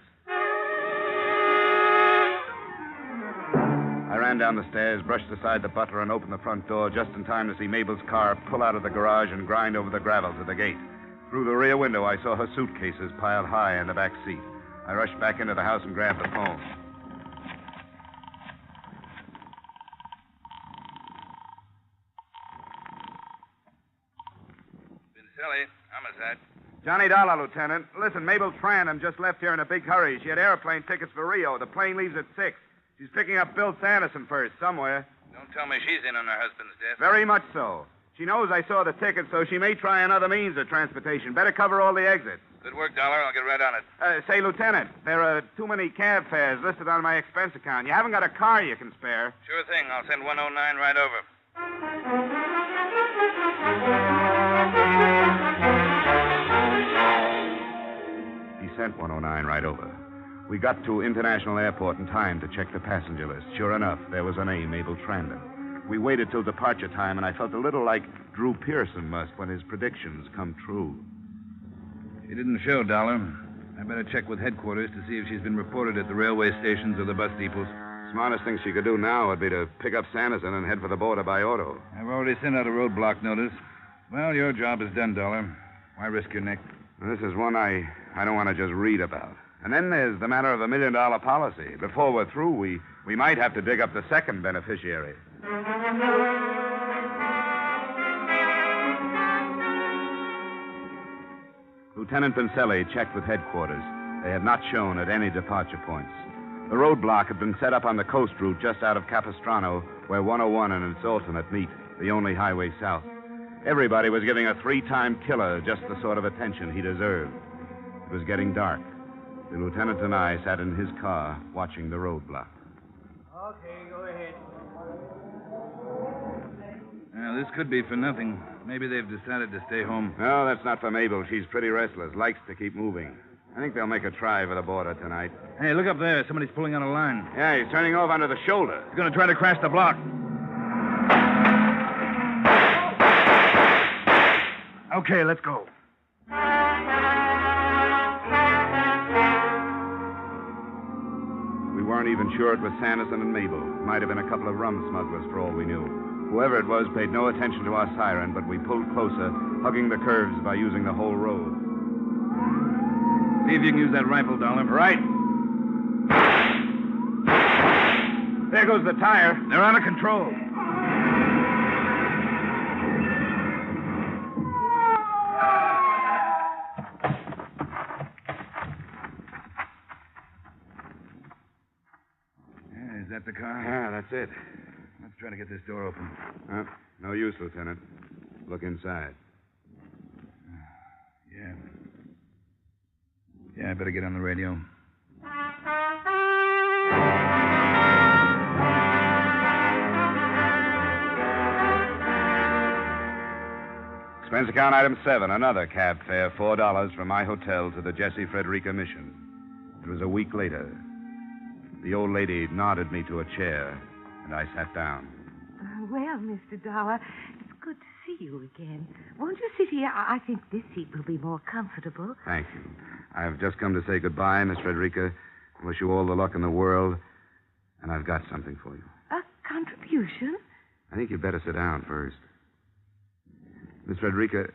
Speaker 1: I ran down the stairs, brushed aside the butler, and opened the front door just in time to see Mabel's car pull out of the garage and grind over the gravel to the gate. Through the rear window, I saw her suitcases piled high in the back seat. I rushed back into the house and grabbed the phone.
Speaker 2: Vincelli, homicide.
Speaker 1: Johnny Dollar, Lieutenant. Listen, Mabel Trandom just left here in a big hurry. She had airplane tickets for Rio. The plane leaves at 6. She's picking up Bill Sanderson first, somewhere.
Speaker 2: Don't tell me she's in on her husband's death.
Speaker 1: Very much so. She knows I saw the ticket, so she may try another means of transportation. Better cover all the exits.
Speaker 2: Good work, Dollar. I'll get right on it.
Speaker 1: Say, Lieutenant, there are too many cab fares listed on my expense account. You haven't got a car you can spare.
Speaker 2: Sure thing. I'll send 109 right over.
Speaker 1: He sent 109 right over. We got to International Airport in time to check the passenger list. Sure enough, there was a name, Mabel Trandom. We waited till departure time, and I felt a little like Drew Pearson must when his predictions come true.
Speaker 22: She didn't show, Dollar. I better check with headquarters to see if she's been reported at the railway stations or the bus depots.
Speaker 1: Smartest thing she could do now would be to pick up Sanderson and head for the border by auto.
Speaker 22: I've already sent out a roadblock notice. Well, your job is done, Dollar. Why risk your neck?
Speaker 1: Well, this is one I don't want to just read about. And then there's the matter of $1 million policy. Before we're through, we might have to dig up the second beneficiary. Lieutenant Pincelli checked with headquarters. They had not shown at any departure points. The roadblock had been set up on the coast route just out of Capistrano, where 101 and its alternate meet, the only highway south. Everybody was giving a 3-time killer just the sort of attention he deserved. It was getting dark. The lieutenant and I sat in his car watching the roadblock.
Speaker 16: Okay, go ahead.
Speaker 22: Now, this could be for nothing. Maybe they've decided to stay home.
Speaker 1: No, that's not for Mabel. She's pretty restless, likes to keep moving. I think they'll make a try for the border tonight.
Speaker 22: Hey, look up there. Somebody's pulling on a line.
Speaker 1: Yeah, he's turning off onto the shoulder.
Speaker 22: He's going to try to crash the block. Okay, let's go.
Speaker 1: We weren't even sure it was Sanderson and Mabel. It might have been a couple of rum smugglers for all we knew. Whoever it was paid no attention to our siren, but we pulled closer, hugging the curves by using the whole road.
Speaker 22: See if you can use that rifle, Dollar.
Speaker 1: Right. There goes the tire.
Speaker 22: They're out of control. Yeah, is that the car?
Speaker 1: Yeah, that's it.
Speaker 22: Let's try to get this door open.
Speaker 1: No use, Lieutenant. Look inside.
Speaker 22: Yeah. Yeah, I better get on the radio.
Speaker 1: Expense account item 7, another cab fare, $4 from my hotel to the Jesse Frederica mission. It was a week later. The old lady nodded me to a chair, and I sat down.
Speaker 15: Well, Mr. Dollar, it's good to see you again. Won't you sit here? I think this seat will be more comfortable.
Speaker 1: Thank you. I've just come to say goodbye, Miss Frederica. I wish you all the luck in the world, and I've got something for you.
Speaker 15: A contribution?
Speaker 1: I think you'd better sit down first. Miss Frederica,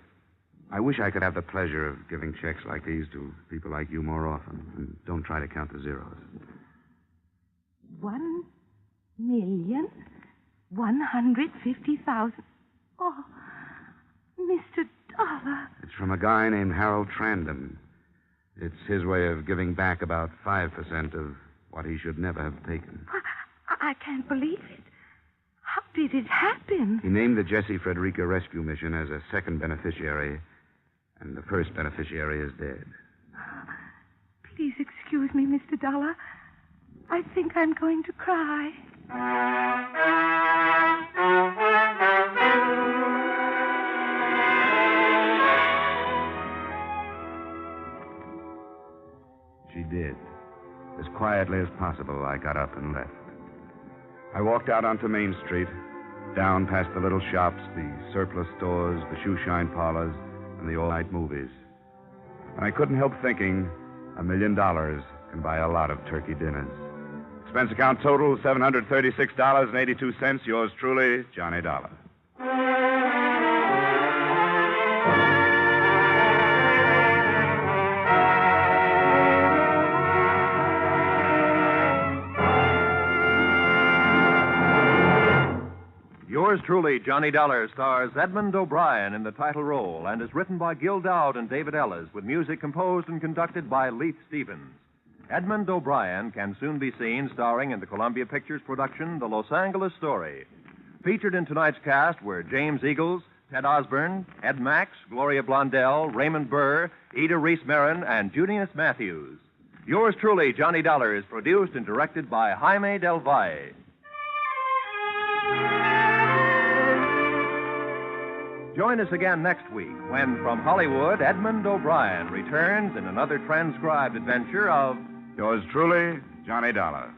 Speaker 1: I wish I could have the pleasure of giving checks like these to people like you more often. And don't try to count the zeros.
Speaker 15: 1,150,000. Oh, Mr. Dollar.
Speaker 1: It's from a guy named Harold Trandon. It's his way of giving back about 5% of what he should never have taken.
Speaker 15: I can't believe it. How did it happen?
Speaker 1: He named the Jesse Frederica Rescue Mission as a second beneficiary, and the first beneficiary is dead.
Speaker 15: Please excuse me, Mr. Dollar. I think I'm going to cry.
Speaker 1: She did. As quietly as possible, I got up and left. I walked out onto Main Street, down past the little shops, the surplus stores, the shoe-shine parlors, and the all-night movies. And I couldn't help thinking, $1 million can buy a lot of turkey dinners. Expense account total, $736.82. Yours truly, Johnny Dollar.
Speaker 10: Yours truly, Johnny Dollar, stars Edmond O'Brien in the title role and is written by Gil Dowd and David Ellis with music composed and conducted by Leith Stevens. Edmond O'Brien can soon be seen starring in the Columbia Pictures production, The Los Angeles Story. Featured in tonight's cast were James Eagles, Ted Osborne, Ed Max, Gloria Blondell, Raymond Burr, Ida Reese-Marin, and Junius Matthews. Yours truly, Johnny Dollar, is produced and directed by Jaime Del Valle. Join us again next week when, from Hollywood, Edmond O'Brien returns in another transcribed adventure of
Speaker 1: Yours truly, Johnny Dollar.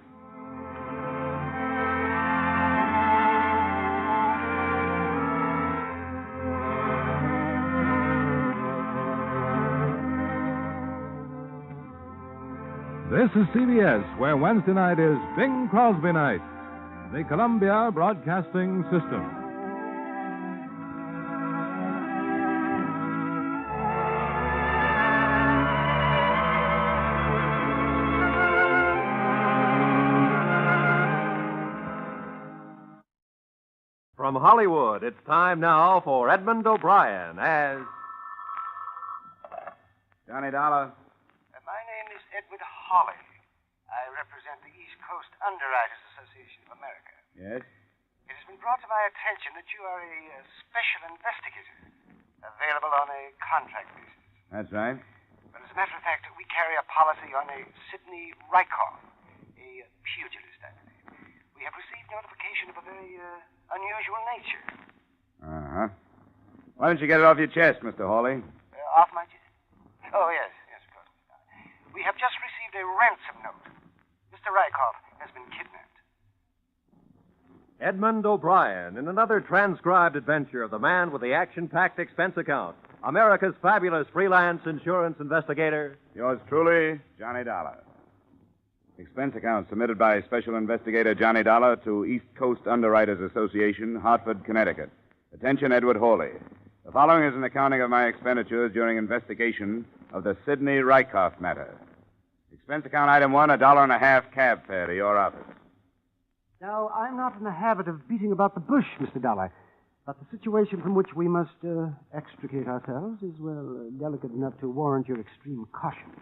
Speaker 20: This is CBS, where Wednesday night is Bing Crosby night. The Columbia Broadcasting System.
Speaker 10: From Hollywood, it's time now for Edmond O'Brien as
Speaker 1: Johnny Dollar.
Speaker 16: My name is Edward Hawley. I represent the East Coast Underwriters Association of America.
Speaker 1: Yes?
Speaker 16: It has been brought to my attention that you are a special investigator, available on a contract basis.
Speaker 1: That's right.
Speaker 16: But as a matter of fact, we carry a policy on a Sidney Rykoff, a pugilist, I believe. We have received notification of a very unusual nature.
Speaker 1: Uh-huh. Why don't you get it off your chest, Mr. Hawley?
Speaker 16: Off my chest? Oh, yes, of course. We have just received a ransom note. Mr. Rykoff has been kidnapped.
Speaker 10: Edmond O'Brien in another transcribed adventure of the man with the action-packed expense account, America's fabulous freelance insurance investigator.
Speaker 1: Yours truly, Johnny Dollar. Expense account submitted by Special Investigator Johnny Dollar to East Coast Underwriters Association, Hartford, Connecticut. Attention, Edward Hawley. The following is an accounting of my expenditures during investigation of the Sidney Rykoff matter. Expense account item 1, $1.50 cab fare to your office.
Speaker 7: Now, I'm not in the habit of beating about the bush, Mr. Dollar, but the situation from which we must extricate ourselves is, well, delicate enough to warrant your extreme caution.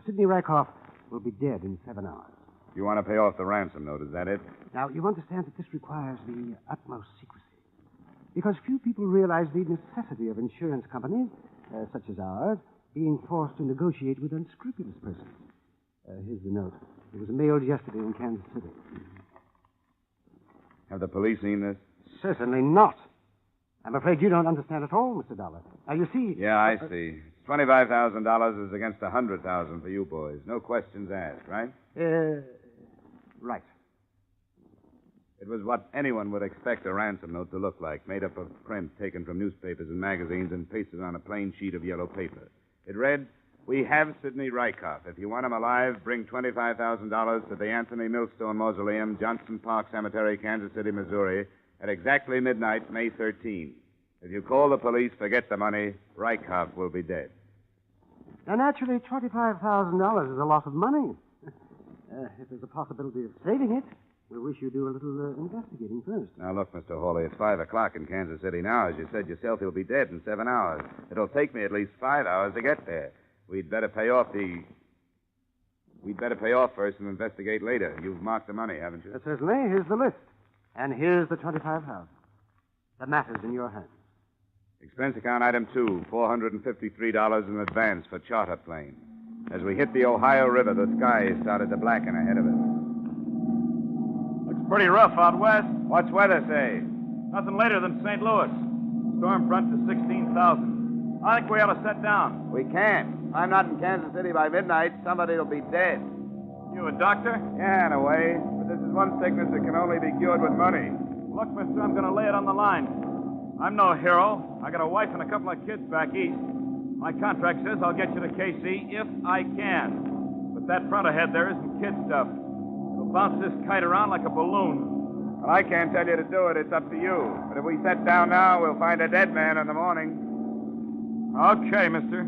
Speaker 7: Sidney Rykoff will be dead in 7 hours.
Speaker 1: You want to pay off the ransom note, is that it?
Speaker 7: Now, you understand that this requires the utmost secrecy, because few people realize the necessity of insurance companies, such as ours, being forced to negotiate with unscrupulous persons. Here's the note. It was mailed yesterday in Kansas City.
Speaker 1: Have the police seen this?
Speaker 7: Certainly not. I'm afraid you don't understand at all, Mr. Dollar. Now, you see...
Speaker 1: Yeah, I see. $25,000 is against $100,000 for you boys. No questions asked, right?
Speaker 7: Right.
Speaker 1: It was what anyone would expect a ransom note to look like, made up of print taken from newspapers and magazines and pasted on a plain sheet of yellow paper. It read, "We have Sidney Rykoff. If you want him alive, bring $25,000 to the Anthony Millstone Mausoleum, Johnson Park Cemetery, Kansas City, Missouri, at exactly midnight, May 13. If you call the police, forget the money, Rykoff will be dead."
Speaker 7: Now, naturally, $25,000 is a lot of money. If there's a possibility of saving it, we wish you do a little investigating first.
Speaker 1: Now, look, Mr. Hawley, it's 5 o'clock in Kansas City now. As you said yourself, he'll be dead in 7 hours. It'll take me at least 5 hours to get there. We'd better pay off first and investigate later. You've marked the money, haven't you?
Speaker 7: Certainly. Here's the list. And here's the $25,000. The matter's in your hands.
Speaker 1: Expense account item 2, $453 in advance for charter plane. As we hit the Ohio River, the sky started to blacken ahead of us.
Speaker 3: Looks pretty rough out west.
Speaker 1: What's weather say?
Speaker 3: Nothing later than St. Louis. Storm front to 16,000. I think we ought to set down.
Speaker 1: We can't. If I'm not in Kansas City by midnight, somebody will be dead.
Speaker 3: You a doctor?
Speaker 1: Yeah, in a way. But this is one sickness that can only be cured with money.
Speaker 3: Look, mister, I'm going to lay it on the line. I'm no hero. I got a wife and a couple of kids back east. My contract says I'll get you to KC if I can. But that front ahead there isn't kid stuff. It'll bounce this kite around like a balloon.
Speaker 1: Well, I can't tell you to do it. It's up to you. But if we set down now, we'll find a dead man in the morning.
Speaker 3: Okay, mister.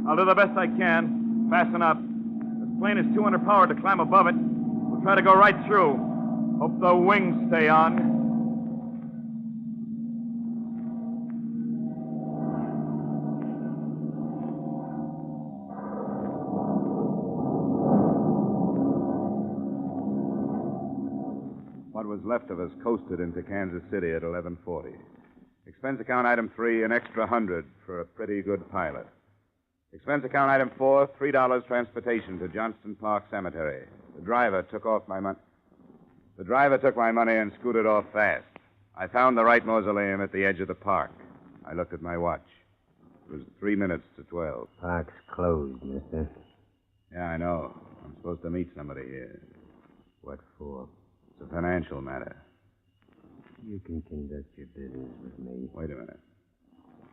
Speaker 3: I'll do the best I can. Fasten up. This plane is too underpowered to climb above it. We'll try to go right through. Hope the wings stay on.
Speaker 1: What was left of us coasted into Kansas City at 11:40. Expense account item 3, an extra $100 for a pretty good pilot. Expense account item 4, $3 transportation to Johnston Park Cemetery. The driver took my money and scooted off fast. I found the right mausoleum at the edge of the park. I looked at my watch. It was 3 minutes to 12.
Speaker 17: Park's closed, mister.
Speaker 1: Yeah, I know. I'm supposed to meet somebody here.
Speaker 17: What for?
Speaker 1: It's a financial matter.
Speaker 17: You can conduct your business with me.
Speaker 1: Wait a minute.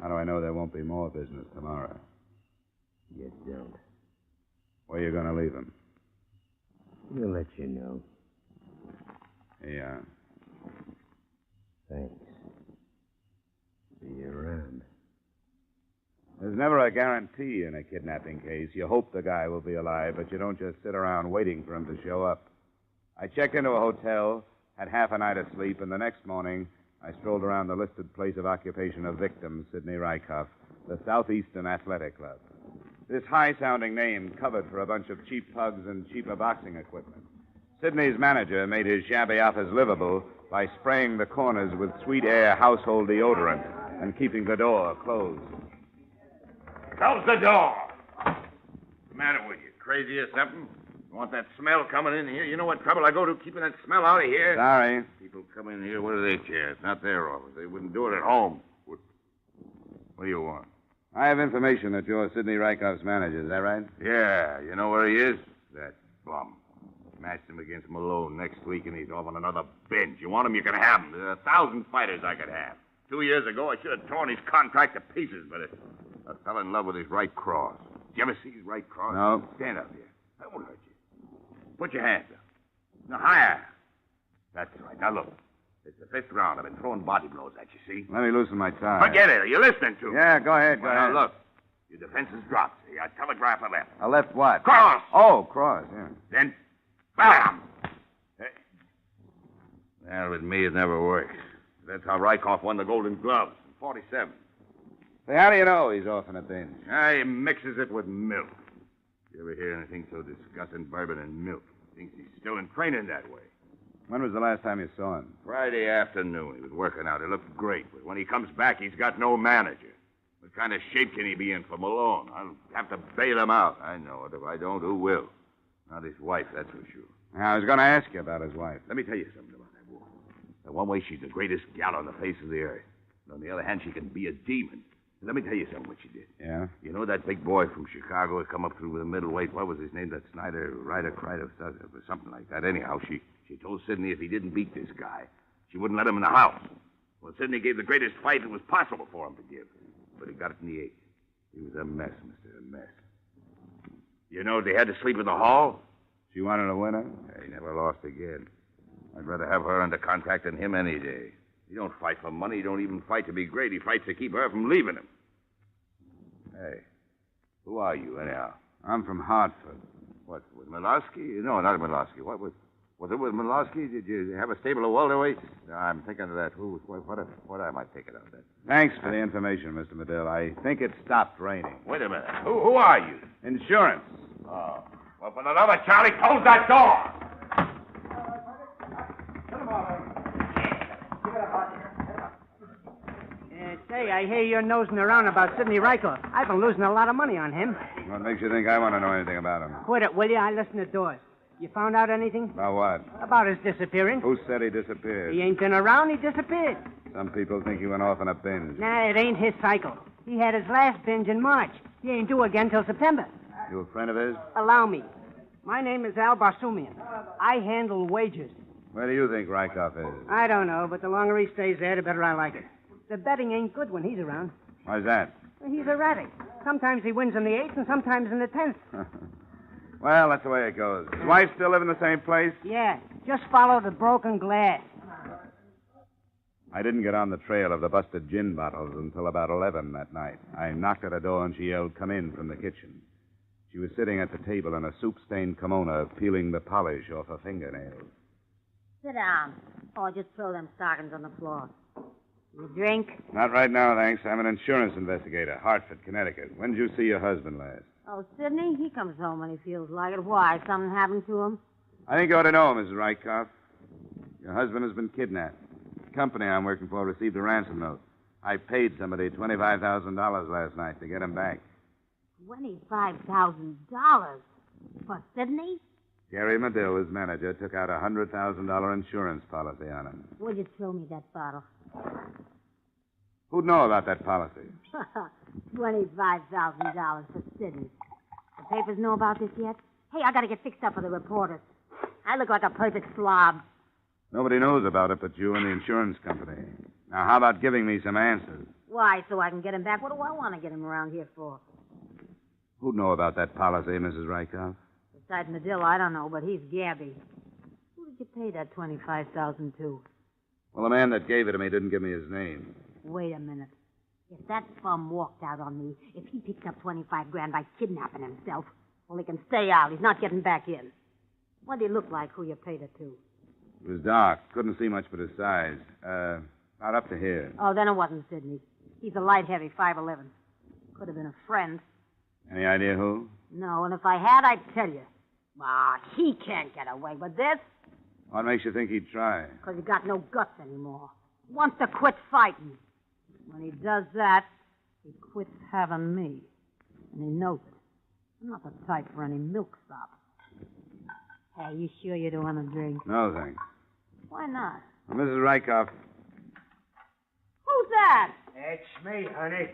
Speaker 1: How do I know there won't be more business tomorrow?
Speaker 17: You don't.
Speaker 1: Where are you going to leave him?
Speaker 17: We'll let you know.
Speaker 1: Yeah.
Speaker 17: Thanks. See you around.
Speaker 1: There's never a guarantee in a kidnapping case. You hope the guy will be alive, but you don't just sit around waiting for him to show up. I checked into a hotel, had half a night of sleep, and the next morning I strolled around the listed place of occupation of victim, Sidney Rykoff, the Southeastern Athletic Club. This high-sounding name covered for a bunch of cheap pugs and cheaper boxing equipment. Sidney's manager made his shabby office livable by spraying the corners with Sweet Air household deodorant and keeping the door closed.
Speaker 8: Close the door. What's the matter with you? Crazy or something? You want that smell coming in here? You know what trouble I go to keeping that smell out of here?
Speaker 1: Sorry.
Speaker 8: People come in here, what do they care? It's not their office. They wouldn't do it at home. What do you want?
Speaker 1: I have information that you're Sidney Rykoff's manager. Is that right?
Speaker 8: Yeah, you know where he is? That bum. Matched him against Malone next week, and he's off on another binge. You want him, you can have him. There's 1,000 fighters I could have. 2 years ago, I should have torn his contract to pieces, but I fell in love with his right cross. Did you ever see his right cross?
Speaker 1: No.
Speaker 8: Stand up here. That won't hurt you. Put your hands up. Now, higher. That's right. Now, look. It's the 5th round. I've been throwing body blows at you, see?
Speaker 1: Let me loosen my tie.
Speaker 8: Forget it. Are you listening to me?
Speaker 1: Yeah, go ahead, go
Speaker 8: Well,
Speaker 1: ahead.
Speaker 8: Now, look. Your defense is dropped. See, I telegraph a left.
Speaker 1: A left what?
Speaker 8: Cross!
Speaker 1: Oh, cross, yeah.
Speaker 8: Then, bam! Hey. Well, with me, it never works. That's how Rykoff won the Golden Gloves in 47.
Speaker 1: Say, how do you know he's off in a binge?
Speaker 8: He mixes it with milk. You ever hear anything so disgusting? Bourbon and milk. Thinks he's still in training that way.
Speaker 1: When was the last time you saw him?
Speaker 8: Friday afternoon. He was working out. He looked great. But when he comes back, he's got no manager. What kind of shape can he be in for Malone? I'll have to bail him out. I know it. If I don't, who will? Not his wife, that's for sure.
Speaker 1: I was going to ask you about his wife.
Speaker 8: Let me tell you something about that woman. In one way, she's the greatest gal on the face of the earth. And on the other hand, she can be a demon. And let me tell you something what she did.
Speaker 1: Yeah?
Speaker 8: You know that big boy from Chicago who come up through with a middleweight? What was his name? That Snyder, Ryder, Kreider, or something like that. Anyhow, she told Sidney if he didn't beat this guy, she wouldn't let him in the house. Well, Sidney gave the greatest fight it was possible for him to give. But he got it in the 8th. He was a mess, mister, a mess. You know, they had to sleep in the hall.
Speaker 1: She wanted to win her?
Speaker 8: He never lost again. I'd rather have her under contract than him any day. He don't fight for money. He don't even fight to be great. He fights to keep her from leaving him. Hey, who are you, anyhow?
Speaker 1: I'm from Hartford.
Speaker 8: What, with Milosky? No, not Milosky. Was it with Milosky? Did you have a stable of welterweights? No, I'm thinking of that. What am I thinking of that?
Speaker 1: Thanks for the information, Mr. Medill. I think it stopped raining.
Speaker 8: Wait a minute. Who are you?
Speaker 1: Insurance.
Speaker 8: Oh. Well, for the love of Charlie, close that door!
Speaker 16: Say, I hear you're nosing around about Sidney Rykoff. I've been losing a lot of money on him.
Speaker 1: What makes you think I want to know anything about him?
Speaker 16: Quit it, will you? I listen to doors. You found out anything?
Speaker 1: About what?
Speaker 16: About his disappearance.
Speaker 1: Who said he disappeared?
Speaker 16: He ain't been around. He disappeared.
Speaker 1: Some people think he went off on a binge.
Speaker 16: Nah, it ain't his cycle. He had his last binge in March. He ain't due again till September.
Speaker 1: You a friend of his?
Speaker 16: Allow me. My name is Al Barsumian. I handle wages.
Speaker 1: Where do you think Rykoff is?
Speaker 16: I don't know, but the longer he stays there, the better I like it. The betting ain't good when he's around.
Speaker 1: Why's that?
Speaker 16: He's erratic. Sometimes he wins in the 8th and sometimes in the 10th.
Speaker 1: Well, that's the way it goes. His wife still live in the same place?
Speaker 16: Yeah, just follow the broken glass.
Speaker 1: I didn't get on the trail of the busted gin bottles until about 11 that night. I knocked at her door and she yelled, "Come in," from the kitchen. She was sitting at the table in a soup-stained kimono, peeling the polish off her fingernails.
Speaker 21: Sit down, or just throw them stockings on the floor. You drink?
Speaker 1: Not right now, thanks. I'm an insurance investigator, Hartford, Connecticut. When did you see your husband last?
Speaker 21: Oh, Sidney, he comes home when he feels like it. Why? Something happened to him?
Speaker 1: I think you ought to know, Mrs. Rykoff. Your husband has been kidnapped. The company I'm working for received a ransom note. I paid somebody $25,000 last night to get him back.
Speaker 21: $25,000? For Sidney?
Speaker 1: Gary Medill, his manager, took out a $100,000 insurance policy on him.
Speaker 21: Would you throw me that bottle?
Speaker 1: Who'd know about that policy?
Speaker 21: $25,000 for Sidney. The papers know about this yet? Hey, I gotta get fixed up for the reporters. I look like a perfect slob.
Speaker 1: Nobody knows about it but you and the insurance company. Now, how about giving me some answers?
Speaker 21: Why, so I can get him back? What do I want to get him around here for?
Speaker 1: Who'd know about that policy, Mrs. Rykoff?
Speaker 21: Besides Medill, I don't know, but he's Gabby. Who did you pay that $25,000 to?
Speaker 1: Well, the man that gave it to me didn't give me his name.
Speaker 21: Wait a minute. If that bum walked out on me, if he picked up $25,000 by kidnapping himself, well, he can stay out. He's not getting back in. What did he look like, who you paid it to?
Speaker 1: It was dark. Couldn't see much but his size. Not up to here.
Speaker 21: Oh, then it wasn't Sidney. He's a light-heavy 5'11". Could have been a friend.
Speaker 1: Any idea who?
Speaker 21: No, and if I had, I'd tell you. Ah, he can't get away with this.
Speaker 1: What makes you think he'd try?
Speaker 21: Because he got no guts anymore. He wants to quit fighting. When he does that, he quits having me. And he knows it. I'm not the type for any milksop. Hey, you sure you don't want a drink?
Speaker 1: No, thanks.
Speaker 21: Why not?
Speaker 1: Well, Mrs. Rykoff.
Speaker 21: Who's that?
Speaker 17: It's me, honey.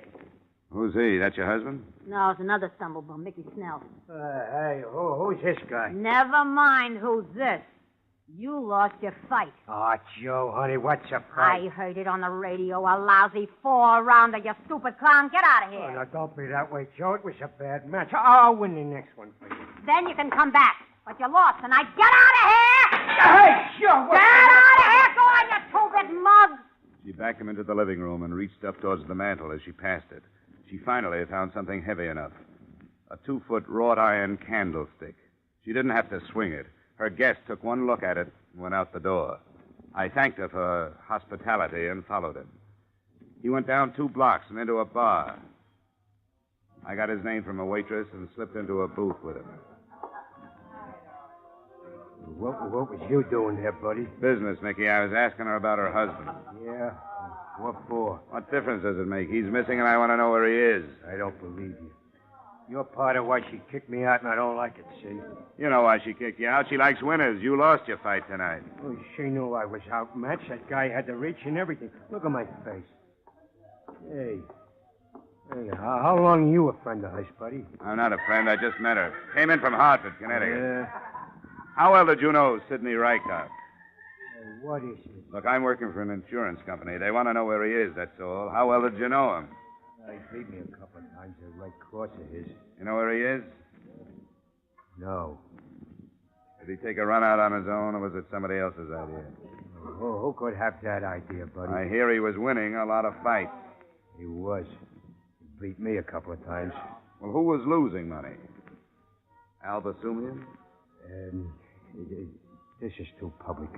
Speaker 1: Who's he? That your husband?
Speaker 21: No, it's another stumblebum, Mickey Snell.
Speaker 17: Hey, who's this guy?
Speaker 21: Never mind who's this. You lost your fight.
Speaker 17: Oh, Joe, honey, what's a fight?
Speaker 21: I heard it on the radio, a lousy 4-rounder, you stupid clown. Get out of here.
Speaker 17: Oh, now, don't be that way, Joe. It was a bad match. I'll win the next one for you.
Speaker 21: Then you can come back. But you lost tonight. Get out of here!
Speaker 17: Hey, Joe!
Speaker 21: Get out of here! Go on, you two-bit mug!
Speaker 1: She backed him into the living room and reached up towards the mantel as she passed it. She finally found something heavy enough. A 2-foot wrought iron candlestick. She didn't have to swing it. Her guest took one look at it and went out the door. I thanked her for her hospitality and followed him. He went down 2 blocks and into a bar. I got his name from a waitress and slipped into a booth with him.
Speaker 17: What was you doing there, buddy?
Speaker 1: Business, Mickey. I was asking her about her husband.
Speaker 17: Yeah? What for?
Speaker 1: What difference does it make? He's missing and I want to know where he is.
Speaker 17: I don't believe you. You're part of why she kicked me out, and I don't like it, see?
Speaker 1: You know why she kicked you out. She likes winners. You lost your fight tonight.
Speaker 17: Well, she knew I was outmatched. That guy had the reach and everything. Look at my face. Hey, how long you a friend of hers, buddy?
Speaker 1: I'm not a friend. I just met her. Came in from Hartford, Connecticut.
Speaker 17: Yeah.
Speaker 1: How well did you know Sidney Rykoff?
Speaker 17: What is it?
Speaker 1: Look, I'm working for an insurance company. They want to know where he is, that's all. How well did you know him?
Speaker 17: He beat me a couple of times at Red Cross of his.
Speaker 1: You know where he is?
Speaker 17: No.
Speaker 1: Did he take a run out on his own, or was it somebody else's idea?
Speaker 17: Who could have that idea, buddy?
Speaker 1: I hear he was winning a lot of fights.
Speaker 17: He was. He beat me a couple of times.
Speaker 1: Well, who was losing money? Al Basumian?
Speaker 17: This is too public.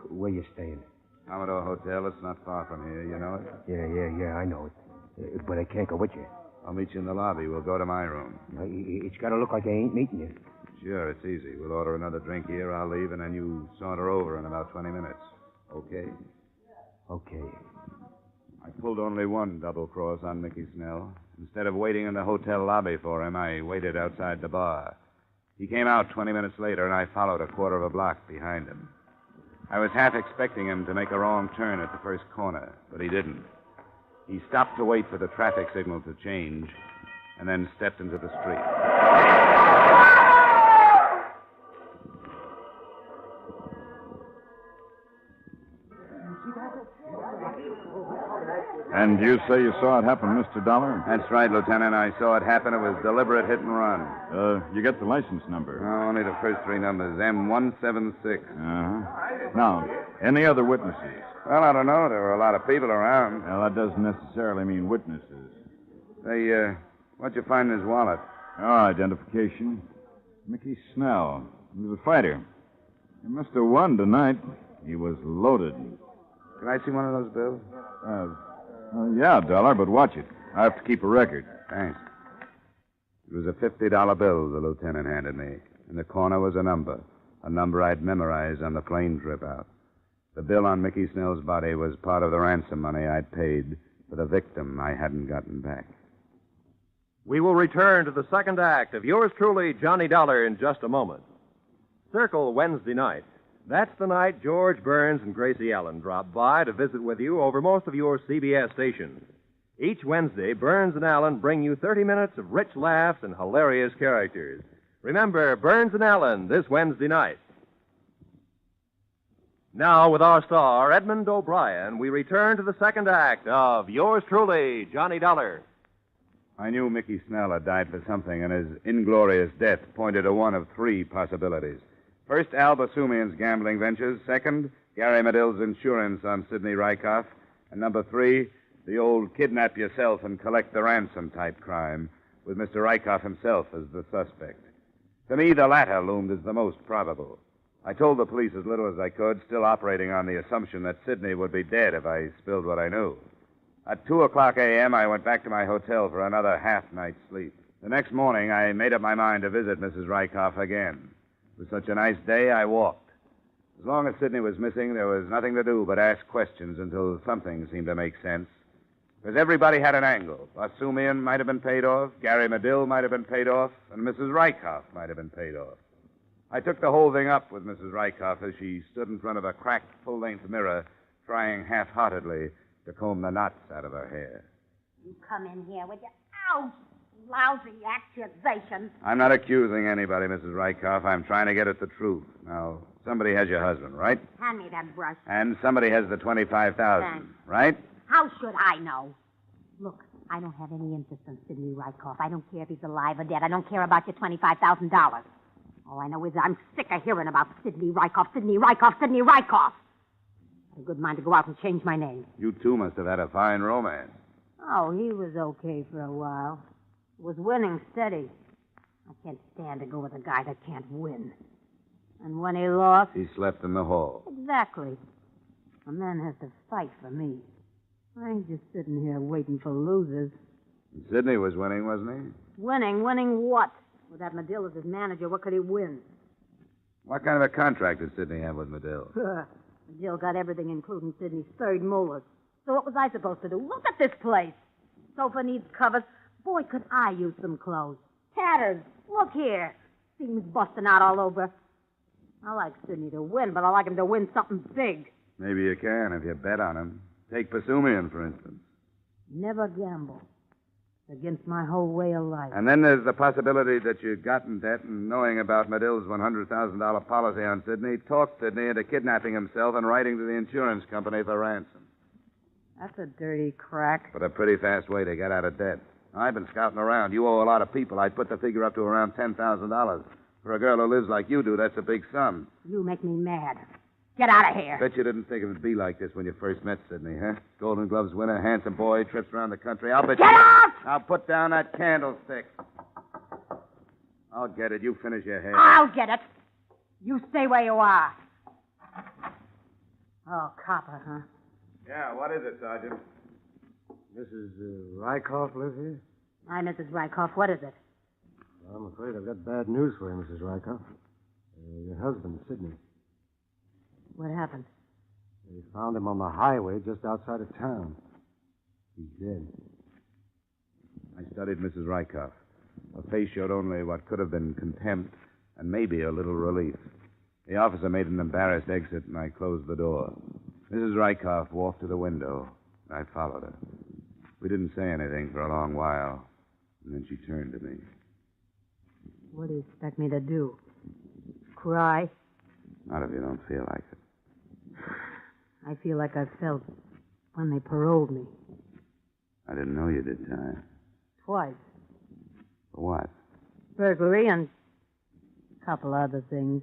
Speaker 17: Where you staying?
Speaker 1: Commodore Hotel. It's not far from here. You know it?
Speaker 17: Yeah, I know it. But I can't go with you.
Speaker 1: I'll meet you in the lobby. We'll go to my room.
Speaker 17: It's got to look like I ain't meeting you.
Speaker 1: Sure, it's easy. We'll order another drink here. I'll leave, and then you saunter over in about 20 minutes. Okay?
Speaker 17: Okay.
Speaker 1: I pulled only one double cross on Mickey Snell. Instead of waiting in the hotel lobby for him, I waited outside the bar. He came out 20 minutes later, and I followed a quarter of a block behind him. I was half expecting him to make a wrong turn at the first corner, but he didn't. He stopped to wait for the traffic signal to change, and then stepped into the street.
Speaker 12: And you say you saw it happen, Mr. Dollar?
Speaker 1: That's right, Lieutenant. I saw it happen. It was deliberate hit and run.
Speaker 12: You get the license number?
Speaker 1: Oh, only the first 3 numbers. M176.
Speaker 12: Uh-huh. Now, any other witnesses?
Speaker 1: Well, I don't know. There were a lot of people around.
Speaker 12: Well, that doesn't necessarily mean witnesses.
Speaker 1: Say, what'd you find in his wallet?
Speaker 12: Oh, identification. Mickey Snell. He was a fighter. He must have won tonight. He was loaded.
Speaker 1: Can I see one of those bills?
Speaker 12: Yeah, Dollar, but watch it. I have to keep a record.
Speaker 1: Thanks. It was a $50 bill the lieutenant handed me. In the corner was a number I'd memorized on the plane trip out. The bill on Mickey Snell's body was part of the ransom money I'd paid for the victim I hadn't gotten back.
Speaker 10: We will return to the second act of yours truly, Johnny Dollar, in just a moment. Circle Wednesday night. That's the night George Burns and Gracie Allen drop by to visit with you over most of your CBS stations. Each Wednesday, Burns and Allen bring you 30 minutes of rich laughs and hilarious characters. Remember, Burns and Allen this Wednesday night. Now, with our star, Edmond O'Brien, we return to the second act of yours truly, Johnny Dollar.
Speaker 1: I knew Mickey Snell had died for something, and his inglorious death pointed to one of 3 possibilities. First, Al Basumian's gambling ventures. Second, Gary Medill's insurance on Sidney Rykoff. And number 3, the old kidnap yourself and collect the ransom type crime, with Mr. Rykoff himself as the suspect. To me, the latter loomed as the most probable. I told the police as little as I could, still operating on the assumption that Sidney would be dead if I spilled what I knew. At 2:00 a.m., I went back to my hotel for another half-night's sleep. The next morning, I made up my mind to visit Mrs. Rykoff again. It was such a nice day, I walked. As long as Sidney was missing, there was nothing to do but ask questions until something seemed to make sense. Because everybody had an angle. Basumian might have been paid off, Gary Medill might have been paid off, and Mrs. Rykoff might have been paid off. I took the whole thing up with Mrs. Rykoff as she stood in front of a cracked full-length mirror, trying half-heartedly to comb the knots out of her hair.
Speaker 21: You come in here with your lousy accusation.
Speaker 1: I'm not accusing anybody, Mrs. Rykoff. I'm trying to get at the truth. Now, somebody has your husband, right?
Speaker 21: Hand me that brush.
Speaker 1: And somebody has the $25,000, right?
Speaker 21: How should I know? Look, I don't have any interest in Sidney Rykoff. I don't care if he's alive or dead. I don't care about your $25,000. All I know is I'm sick of hearing about Sidney Rykoff, Sidney Rykoff, Sidney Rykoff. I had a good mind to go out and change my name.
Speaker 1: You two must have had a fine romance.
Speaker 21: Oh, he was okay for a while. Was winning steady. I can't stand to go with a guy that can't win. And when he lost...
Speaker 1: He slept in the hall.
Speaker 21: Exactly. A man has to fight for me. I ain't just sitting here waiting for losers.
Speaker 1: Sidney was winning, wasn't he?
Speaker 21: Winning? Winning what? With that Medill as his manager, what could he win?
Speaker 1: What kind of a contract did Sidney have with Medill?
Speaker 21: Medill got everything, including Sidney's third molars. So what was I supposed to do? Look at this place. Sofa needs covers. Boy, could I use some clothes. Tatters. Look here. Seams busting out all over. I like Sidney to win, but I like him to win something big.
Speaker 1: Maybe you can if you bet on him. Take Basumian, for instance.
Speaker 21: Never gamble. It's against my whole way of life.
Speaker 1: And then there's the possibility that you got in debt and knowing about Medill's $100,000 policy on Sidney, talked Sidney into kidnapping himself and writing to the insurance company for ransom.
Speaker 21: That's a dirty crack.
Speaker 1: But a pretty fast way to get out of debt. I've been scouting around. You owe a lot of people. I'd put the figure up to around $10,000. For a girl who lives like you do, that's a big sum.
Speaker 21: You make me mad. Get out of here.
Speaker 1: Bet you didn't think it would be like this when you first met Sidney, huh? Golden Gloves winner, handsome boy, trips around the country. I'll bet
Speaker 21: Get out!
Speaker 1: Now put down that candlestick. I'll get it. You finish your hair.
Speaker 21: I'll get it. You stay where you are. Oh, copper, huh?
Speaker 1: Yeah, what is it, Sergeant?
Speaker 17: Mrs. Rykoff live here?
Speaker 21: Hi, Mrs. Rykoff. What is it?
Speaker 17: Well, I'm afraid I've got bad news for you, Mrs. Rykoff. Your husband, Sidney.
Speaker 21: What happened?
Speaker 17: They found him on the highway just outside of town. He's dead.
Speaker 1: I studied Mrs. Rykoff. Her face showed only what could have been contempt and maybe a little relief. The officer made an embarrassed exit, and I closed the door. Mrs. Rykoff walked to the window. I followed her. We didn't say anything for a long while, and then she turned to me.
Speaker 21: What do you expect me to do? Cry?
Speaker 1: Not if you don't feel like it.
Speaker 21: I feel like I felt when they paroled me.
Speaker 1: I didn't know you did time.
Speaker 21: Twice.
Speaker 1: For what?
Speaker 21: Burglary and a couple other things.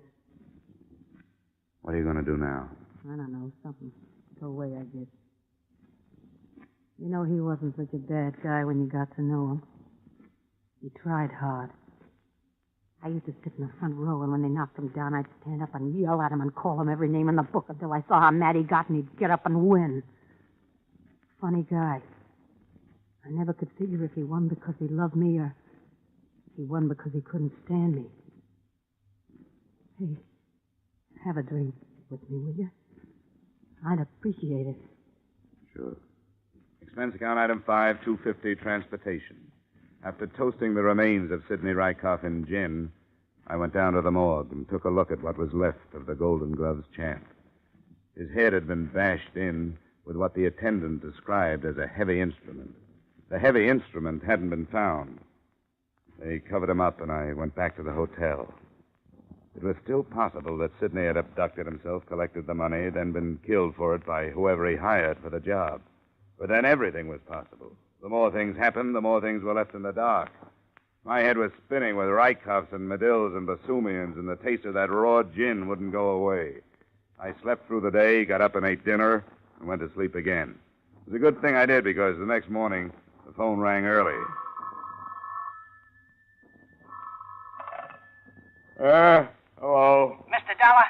Speaker 1: What are you going to do now?
Speaker 21: I don't know, something. Go away, I guess. You know, he wasn't such a bad guy when you got to know him. He tried hard. I used to sit in the front row, and when they knocked him down, I'd stand up and yell at him and call him every name in the book until I saw how mad he got, and he'd get up and win. Funny guy. I never could figure if he won because he loved me or if he won because he couldn't stand me. Hey, have a drink with me, will you? I'd appreciate it.
Speaker 1: Sure. Expense account item 5, $250 transportation. After toasting the remains of Sidney Rykoff in gin, I went down to the morgue and took a look at what was left of the Golden Gloves champ. His head had been bashed in with what the attendant described as a heavy instrument. The heavy instrument hadn't been found. They covered him up, and I went back to the hotel. It was still possible that Sidney had abducted himself, collected the money, then been killed for it by whoever he hired for the job. But then everything was possible. The more things happened, the more things were left in the dark. My head was spinning with Rykoffs and Medills and Basumians, and the taste of that raw gin wouldn't go away. I slept through the day, got up and ate dinner, and went to sleep again. It was a good thing I did, because the next morning, the phone rang early. Hello?
Speaker 16: Mr. Dollar,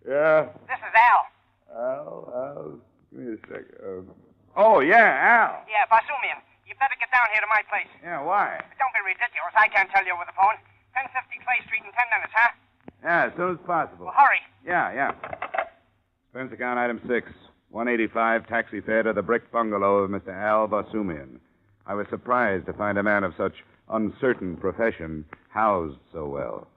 Speaker 1: Yeah?
Speaker 16: This is Al.
Speaker 1: Al, give me a sec. Oh, yeah, Al.
Speaker 16: Yeah, Basumian. You better get down here to my place.
Speaker 1: Yeah, why?
Speaker 16: Don't be ridiculous. I can't tell you over the phone. 1050 Clay Street in 10 minutes, huh?
Speaker 1: Yeah, as soon as possible.
Speaker 16: Well, hurry.
Speaker 1: Yeah. Expense account item 6, 185 taxi fare to the brick bungalow of Mr. Al Basumian. I was surprised to find a man of such uncertain profession housed so well.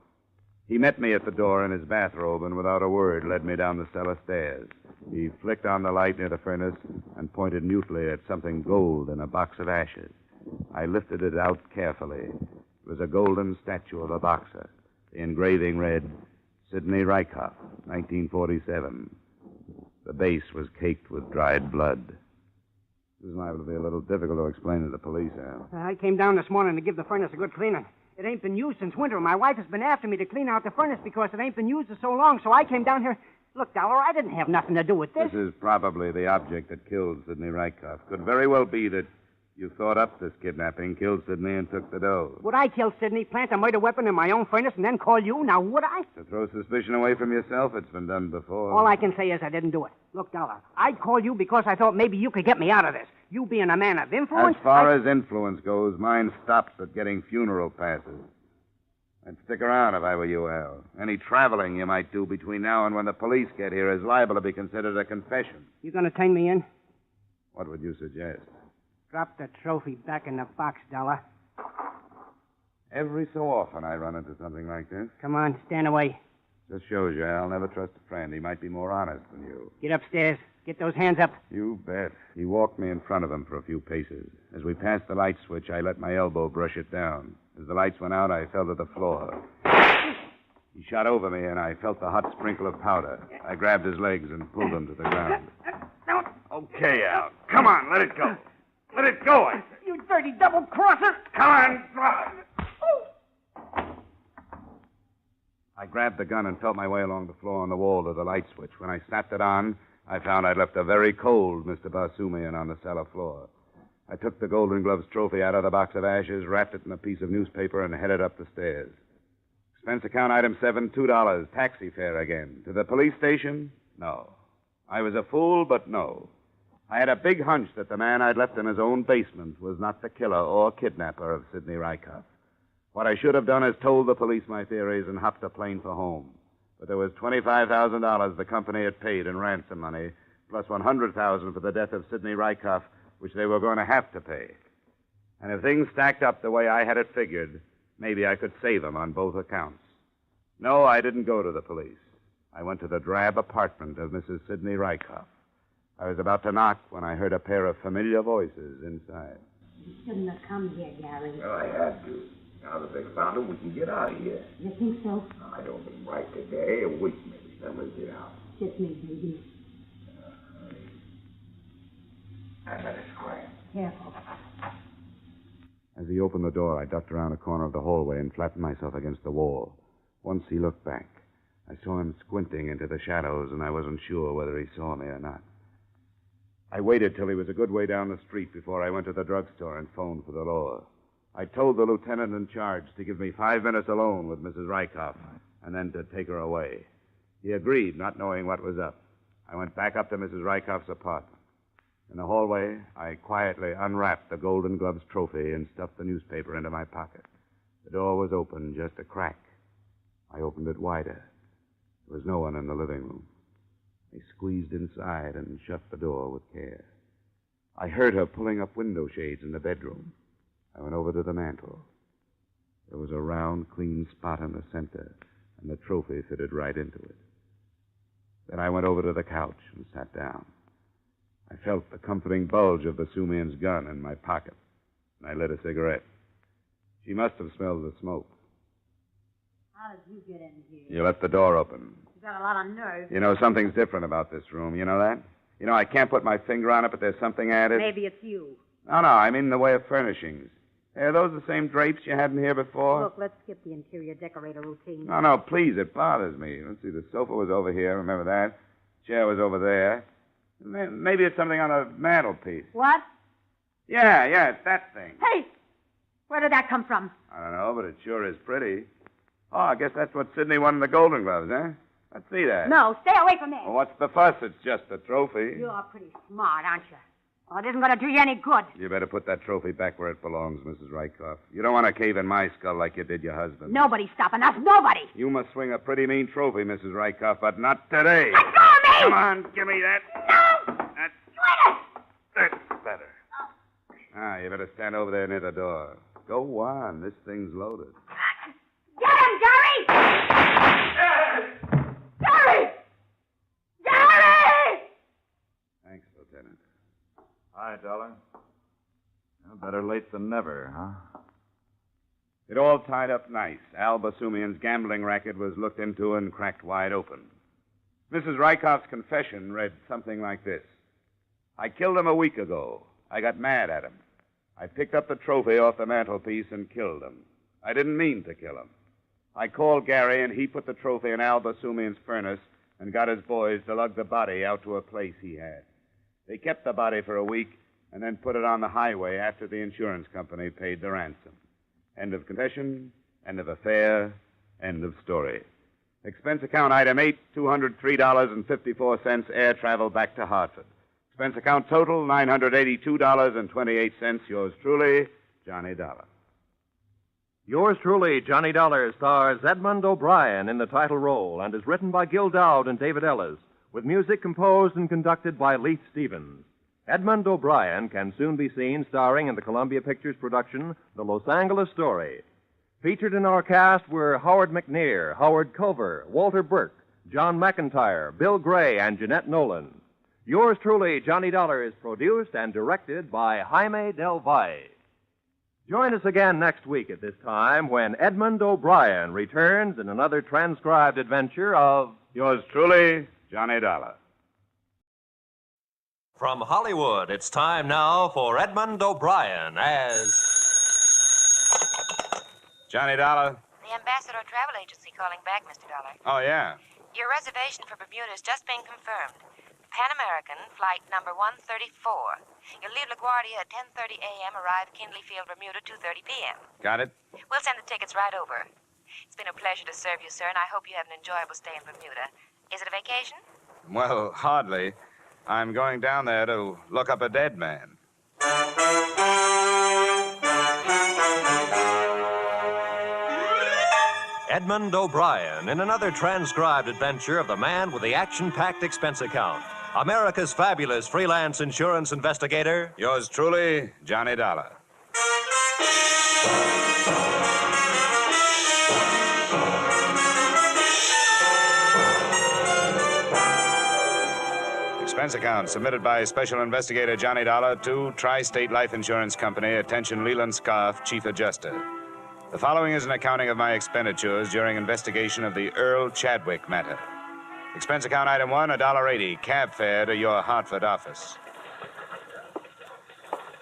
Speaker 1: He met me at the door in his bathrobe and without a word led me down the cellar stairs. He flicked on the light near the furnace and pointed mutely at something gold in a box of ashes. I lifted it out carefully. It was a golden statue of a boxer. The engraving read, Sidney Rykoff, 1947. The base was caked with dried blood. This is liable to be a little difficult to explain to the police, Al.
Speaker 16: I came down this morning to give the furnace a good cleaning. It ain't been used since winter. My wife has been after me to clean out the furnace because it ain't been used in so long, so I came down here. Look, Dollar, I didn't have nothing to do with this.
Speaker 1: This is probably the object that killed Sidney Rykoff. Could very well be that you thought up this kidnapping, killed Sidney, and took the dough.
Speaker 16: Would I kill Sidney, plant a murder weapon in my own furnace, and then call you? Now, would I?
Speaker 1: To throw suspicion away from yourself, it's been done before.
Speaker 16: All I can say is I didn't do it. Look, Dollar, I'd call you because I thought maybe you could get me out of this. You being a man of influence...
Speaker 1: As far as influence goes, mine stops at getting funeral passes. I'd stick around if I were you, Al. Any traveling you might do between now and when the police get here is liable to be considered a confession.
Speaker 16: You gonna turn me in?
Speaker 1: What would you suggest?
Speaker 16: Drop the trophy back in the box, Dollar.
Speaker 1: Every so often I run into something like this.
Speaker 16: Come on, stand away.
Speaker 1: Just shows you, Al. Never trust a friend. He might be more honest than you.
Speaker 16: Get upstairs. Get those hands up.
Speaker 1: You bet. He walked me in front of him for a few paces. As we passed the light switch, I let my elbow brush it down. As the lights went out, I fell to the floor. He shot over me, and I felt the hot sprinkle of powder. I grabbed his legs and pulled him to the ground. Okay, Al. Come on, let it go. Let it go, I say.
Speaker 16: You dirty double-crosser.
Speaker 1: Come on, drop it. I grabbed the gun and felt my way along the floor on the wall to the light switch. When I snapped it on, I found I'd left a very cold Mr. Basumian on the cellar floor. I took the Golden Gloves trophy out of the box of ashes, wrapped it in a piece of newspaper, and headed up the stairs. Expense account item 7, $2. Taxi fare again. To the police station? No. I was a fool, but no. I had a big hunch that the man I'd left in his own basement was not the killer or kidnapper of Sidney Rykoff. What I should have done is told the police my theories and hopped a plane for home. But there was $25,000 the company had paid in ransom money, plus $100,000 for the death of Sidney Rykoff, which they were going to have to pay. And if things stacked up the way I had it figured, maybe I could save them on both accounts. No, I didn't go to the police. I went to the drab apartment of Mrs. Sidney Rykoff. I was about to knock when I heard a pair of familiar voices inside.
Speaker 21: You shouldn't have come here, Gary.
Speaker 8: Well, I had to. Now that they found him, we can get out of here.
Speaker 21: You think so?
Speaker 8: I don't mean right today. A week, maybe. Then we'll get out.
Speaker 21: Kiss me, baby.
Speaker 8: I let it quiet.
Speaker 21: Careful.
Speaker 1: As he opened the door, I ducked around a corner of the hallway and flattened myself against the wall. Once he looked back. I saw him squinting into the shadows, and I wasn't sure whether he saw me or not. I waited till he was a good way down the street before I went to the drugstore and phoned for the law. I told the lieutenant in charge to give me 5 minutes alone with Mrs. Rykoff and then to take her away. He agreed, not knowing what was up. I went back up to Mrs. Rykoff's apartment. In the hallway, I quietly unwrapped the Golden Gloves trophy and stuffed the newspaper into my pocket. The door was open, just a crack. I opened it wider. There was no one in the living room. I squeezed inside and shut the door with care. I heard her pulling up window shades in the bedroom. I went over to the mantel. There was a round, clean spot in the center, and the trophy fitted right into it. Then I went over to the couch and sat down. I felt the comforting bulge of Basumian's gun in my pocket, and I lit a cigarette. She must have smelled the smoke.
Speaker 21: How did you get in here?
Speaker 1: You left the door open.
Speaker 21: You got a lot of nerve.
Speaker 1: You know, something's different about this room. You know that? You know, I can't put my finger on it, but there's something added.
Speaker 21: Maybe it's you.
Speaker 1: No, I mean in the way of furnishings. Are those the same drapes you had in here before?
Speaker 21: Look, let's skip the interior decorator routine.
Speaker 1: No, please, it bothers me. Let's see, the sofa was over here, remember that? Chair was over there. Maybe it's something on the mantelpiece.
Speaker 21: What?
Speaker 1: Yeah, it's that thing.
Speaker 21: Hey! Where did that come from?
Speaker 1: I don't know, but it sure is pretty. Oh, I guess that's what Sidney won in the Golden Gloves, huh? Let's see that.
Speaker 21: No, stay away from there.
Speaker 1: Well, what's the fuss? It's just a trophy.
Speaker 21: You're pretty smart, aren't you? Well, it isn't going to do you any good.
Speaker 1: You better put that trophy back where it belongs, Mrs. Rykoff. You don't want to cave in my skull like you did your husband.
Speaker 21: Nobody's stopping us. Nobody.
Speaker 1: You must swing a pretty mean trophy, Mrs. Rykoff, but not today.
Speaker 21: Let go of me!
Speaker 1: Come on, give me that.
Speaker 21: No!
Speaker 1: That's better. Ah, you better stand over there near the door. Go on. This thing's loaded.
Speaker 21: Get him, Gary! Gary! Gary!
Speaker 14: Thanks, Lieutenant. Hi, Dollar. Well, better late than never, huh?
Speaker 1: It all tied up nice. Al Basumian's gambling racket was looked into and cracked wide open. Mrs. Rykoff's confession read something like this. I killed him a week ago. I got mad at him. I picked up the trophy off the mantelpiece and killed him. I didn't mean to kill him. I called Gary, and he put the trophy in Al Basumian's furnace and got his boys to lug the body out to a place he had. They kept the body for a week and then put it on the highway after the insurance company paid the ransom. End of confession, end of affair, end of story. Expense account item 8, $203.54, air travel back to Hartford. Expense account total, $982.28. Yours truly, Johnny Dollar.
Speaker 10: Yours truly, Johnny Dollar, stars Edmond O'Brien in the title role and is written by Gil Dowd and David Ellis, with music composed and conducted by Leith Stevens. Edmond O'Brien can soon be seen starring in the Columbia Pictures production, The Los Angeles Story. Featured in our cast were Howard McNear, Howard Culver, Walter Burke, John McIntyre, Bill Gray, and Jeanette Nolan. Yours truly, Johnny Dollar, is produced and directed by Jaime Del Valle. Join us again next week at this time when Edmond O'Brien returns in another transcribed adventure of
Speaker 1: Yours truly, Johnny Dollar.
Speaker 10: From Hollywood, it's time now for Edmond O'Brien as
Speaker 1: Johnny Dollar.
Speaker 4: The Ambassador Travel Agency calling back, Mr. Dollar.
Speaker 1: Oh, yeah.
Speaker 4: Your reservation for Bermuda has just been confirmed. Pan American, flight number 134. You'll leave LaGuardia at 10:30 a.m., arrive Kindley Field, Bermuda, 2:30 p.m.
Speaker 1: Got it?
Speaker 4: We'll send the tickets right over. It's been a pleasure to serve you, sir, and I hope you have an enjoyable stay in Bermuda. Is it a vacation?
Speaker 1: Well, hardly. I'm going down there to look up a dead man.
Speaker 10: Edmond O'Brien in another transcribed adventure of the man with the action-packed expense account. America's fabulous freelance insurance investigator.
Speaker 1: Yours truly, Johnny Dollar. Expense account submitted by Special Investigator Johnny Dollar to Tri-State Life Insurance Company. Attention, Leland Scarf, Chief Adjuster. The following is an accounting of my expenditures during investigation of the Earl Chadwick matter. Expense account item 1, $1.80, cab fare to your Hartford office.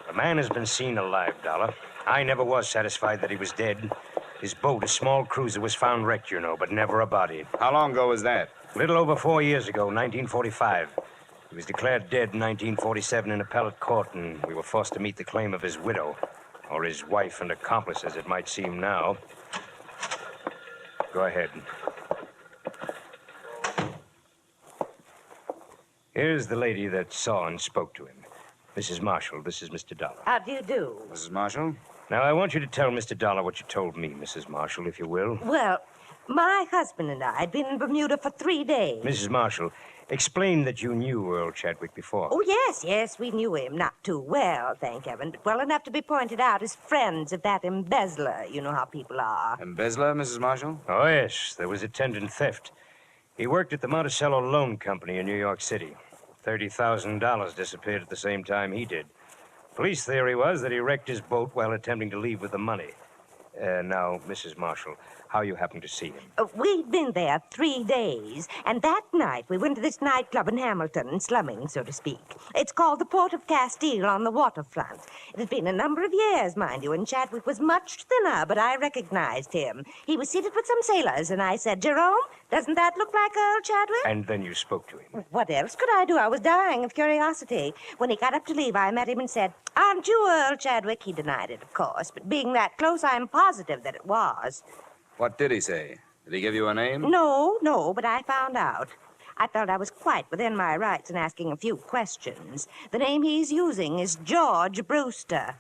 Speaker 17: The man has been seen alive, Dollar. I never was satisfied that he was dead. His boat, a small cruiser, was found wrecked, you know, but never a body.
Speaker 1: How long ago was that?
Speaker 17: A little over 4 years ago, 1945. He was declared dead in 1947 in appellate court, and we were forced to meet the claim of his widow, or his wife and accomplice, as it might seem now. Go ahead. Here's the lady that saw and spoke to him. Mrs. Marshall, this is Mr. Dollar.
Speaker 21: How do you do?
Speaker 1: Mrs. Marshall?
Speaker 17: Now, I want you to tell Mr. Dollar what you told me, Mrs. Marshall, if you will.
Speaker 21: Well, my husband and I had been in Bermuda for 3 days.
Speaker 17: Mrs. Marshall, explain that you knew Earl Chadwick before.
Speaker 21: Oh, yes, we knew him. Not too well, thank heaven, but well enough to be pointed out as friends of that embezzler. You know how people are.
Speaker 1: Embezzler, Mrs. Marshall?
Speaker 17: Oh, yes. There was attendant theft. He worked at the Monticello Loan Company in New York City. $30,000 disappeared at the same time he did. Police theory was that he wrecked his boat while attempting to leave with the money. Now, Mrs. Marshall, how you happened to see him?
Speaker 21: We'd been there 3 days, and that night we went to this nightclub in Hamilton, slumming, so to speak. It's called the Port of Castile on the waterfront. It had been a number of years, mind you, and Chadwick was much thinner, but I recognized him. He was seated with some sailors, and I said, Jerome, doesn't that look like Earl Chadwick?
Speaker 17: And then you spoke to him.
Speaker 21: What else could I do? I was dying of curiosity. When he got up to leave, I met him and said, Aren't you Earl Chadwick? He denied it, of course, but being that close, I'm positive that it was.
Speaker 1: What did he say? Did he give you a name?
Speaker 4: No, but I found out. I felt I was quite within my rights in asking a few questions. The name he's using is George Brewster.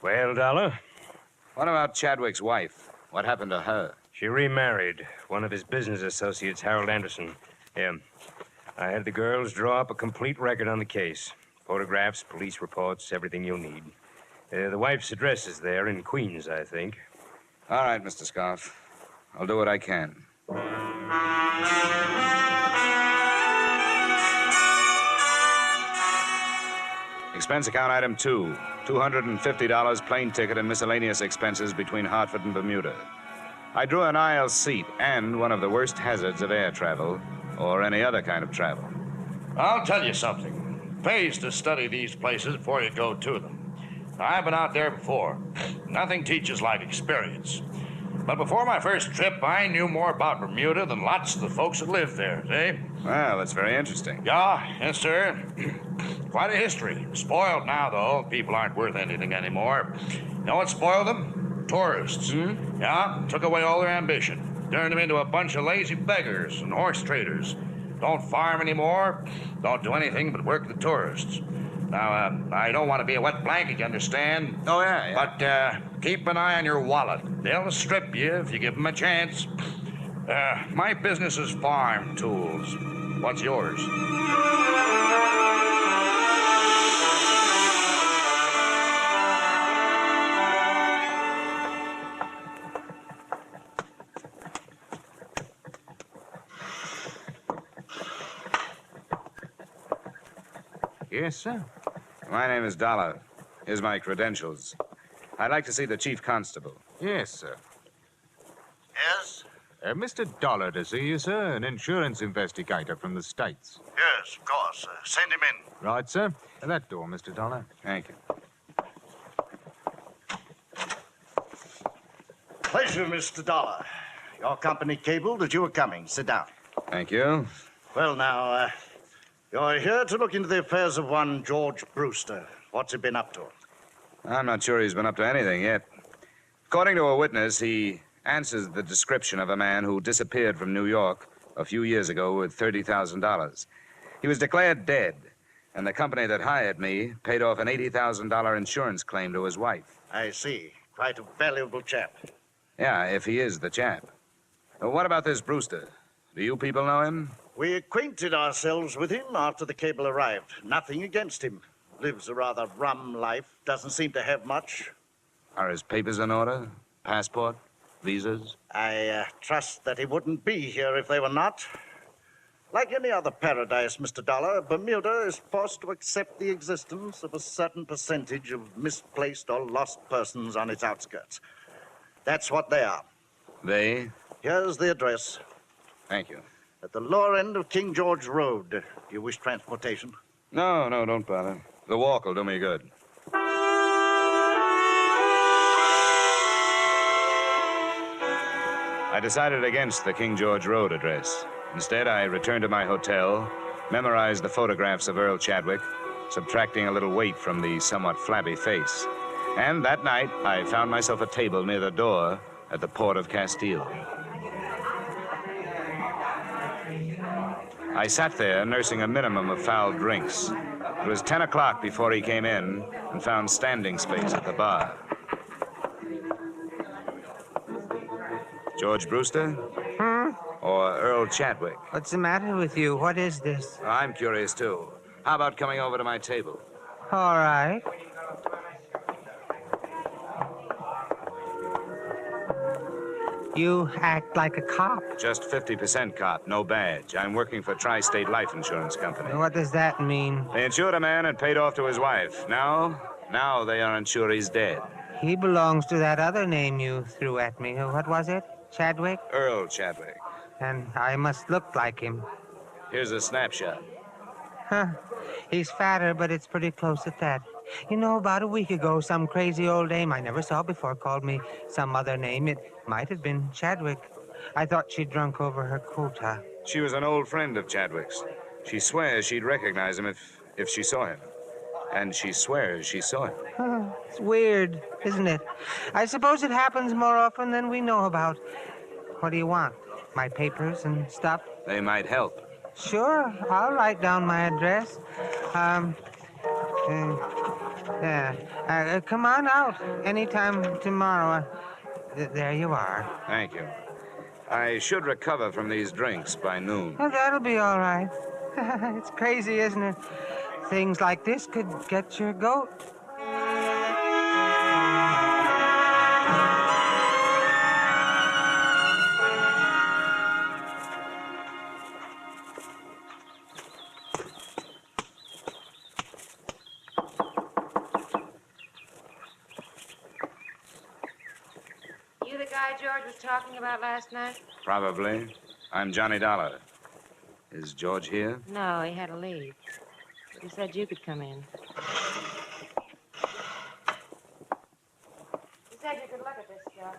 Speaker 9: Well, Dollar?
Speaker 1: What about Chadwick's wife? What happened to her?
Speaker 9: She remarried one of his business associates, Harold Anderson. Yeah. I had the girls draw up a complete record on the case. Photographs, police reports, everything you'll need. The wife's address is there in Queens, I think.
Speaker 1: All right, Mr. Scarf. I'll do what I can. Expense account item 2, $250 plane ticket and miscellaneous expenses between Hartford and Bermuda. I drew an aisle seat and one of the worst hazards of air travel or any other kind of travel.
Speaker 18: I'll tell you something. It pays to study these places before you go to them. I've been out there before. Nothing teaches like experience. But before my first trip, I knew more about Bermuda than lots of the folks that live there, see?
Speaker 1: Well, that's very interesting.
Speaker 18: Yeah, yes, sir. Quite a history. Spoiled now, though. People aren't worth anything anymore. You know what spoiled them? Tourists. Yeah, took away all their ambition. Turned them into a bunch of lazy beggars and horse traders. Don't farm anymore. Don't do anything but work the tourists. Now, I don't want to be a wet blanket, you understand?
Speaker 1: Oh, yeah.
Speaker 18: But keep an eye on your wallet. They'll strip you if you give them a chance. My business is farm tools. What's yours?
Speaker 14: Yes, sir.
Speaker 1: My name is Dollar. Here's my credentials. I'd like to see the chief constable.
Speaker 19: Yes, sir.
Speaker 18: Yes?
Speaker 19: Mr. Dollar to see you, sir, an insurance investigator from the States.
Speaker 18: Yes, of course. Send him in.
Speaker 19: Right, sir. That door, Mr. Dollar.
Speaker 1: Thank you.
Speaker 23: Pleasure, Mr. Dollar. Your company cabled that you were coming. Sit down.
Speaker 1: Thank you.
Speaker 23: Well, now, you're here to look into the affairs of one George Brewster. What's he been up to?
Speaker 1: I'm not sure he's been up to anything yet. According to a witness, he answers the description of a man who disappeared from New York a few years ago with $30,000. He was declared dead, and the company that hired me paid off an $80,000 insurance claim to his wife.
Speaker 23: I see. Quite a valuable chap.
Speaker 1: Yeah, if he is the chap. What about this Brewster? Do you people know him?
Speaker 23: We acquainted ourselves with him after the cable arrived. Nothing against him. Lives a rather rum life. Doesn't seem to have much.
Speaker 1: Are his papers in order? Passport? Visas?
Speaker 23: I trust that he wouldn't be here if they were not. Like any other paradise, Mr. Dollar, Bermuda is forced to accept the existence of a certain percentage of misplaced or lost persons on its outskirts. That's what they are.
Speaker 1: They?
Speaker 23: Here's the address.
Speaker 1: Thank you.
Speaker 23: At the lower end of King George Road. Do you wish transportation?
Speaker 1: No, don't bother. The walk will do me good. I decided against the King George Road address. Instead, I returned to my hotel, memorized the photographs of Earl Chadwick, subtracting a little weight from the somewhat flabby face. And that night, I found myself a table near the door at the port of Castile. I sat there nursing a minimum of foul drinks. It was 10 o'clock before he came in and found standing space at the bar. George Brewster? Or Earl Chadwick?
Speaker 16: What's the matter with you? What is this?
Speaker 1: I'm curious, too. How about coming over to my table?
Speaker 16: All right. You act like a cop.
Speaker 1: Just 50% cop, no badge. I'm working for Tri-State Life Insurance Company.
Speaker 16: What does that mean?
Speaker 1: They insured a man and paid off to his wife. Now they are unsure he's dead.
Speaker 16: He belongs to that other name you threw at me. What was it? Chadwick?
Speaker 1: Earl Chadwick.
Speaker 16: And I must look like him.
Speaker 1: Here's a snapshot.
Speaker 16: Huh. He's fatter, but it's pretty close at that. You know, about a week ago, some crazy old dame I never saw before called me some other name. It might have been Chadwick. I thought she'd drunk over her quota.
Speaker 1: She was an old friend of Chadwick's. She swears she'd recognize him if she saw him. And she swears she saw him.
Speaker 16: It's weird, isn't it? I suppose it happens more often than we know about. What do you want?
Speaker 5: my papers and stuff?
Speaker 1: They might help.
Speaker 5: Sure, I'll write down my address. Come on out anytime tomorrow. There you are.
Speaker 1: Thank you. I should recover from these drinks by noon.
Speaker 5: Oh, that'll be all right. It's crazy, isn't it? Things like this could get your goat.
Speaker 4: You the guy George was talking about last night?
Speaker 1: Probably. I'm Johnny Dollar. Is George here?
Speaker 4: No, he had to leave. But he said you could come in. He said you could look at this stuff.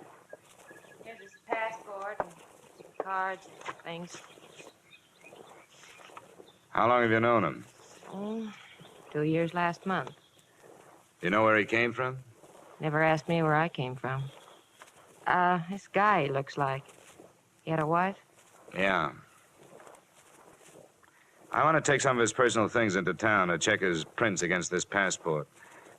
Speaker 4: Here's his passport and cards and things.
Speaker 1: How long have you known him?
Speaker 4: 2 years last month.
Speaker 1: You know where he came from?
Speaker 4: Never asked me where I came from. This guy, he looks like. He had a wife?
Speaker 1: Yeah. I want to take some of his personal things into town to check his prints against this passport.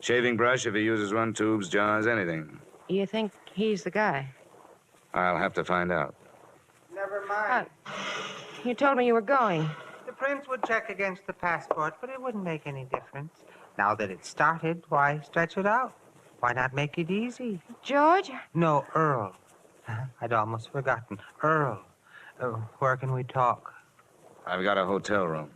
Speaker 1: Shaving brush if he uses one, tubes, jars, anything.
Speaker 4: You think he's the guy?
Speaker 1: I'll have to find out.
Speaker 5: Never mind.
Speaker 4: You told me you were going.
Speaker 5: The prince would check against the passport, but it wouldn't make any difference. Now that it's started, why stretch it out? Why not make it easy?
Speaker 4: George?
Speaker 5: No, Earl. I'd almost forgotten. Earl. Where can we talk?
Speaker 1: I've got a hotel room.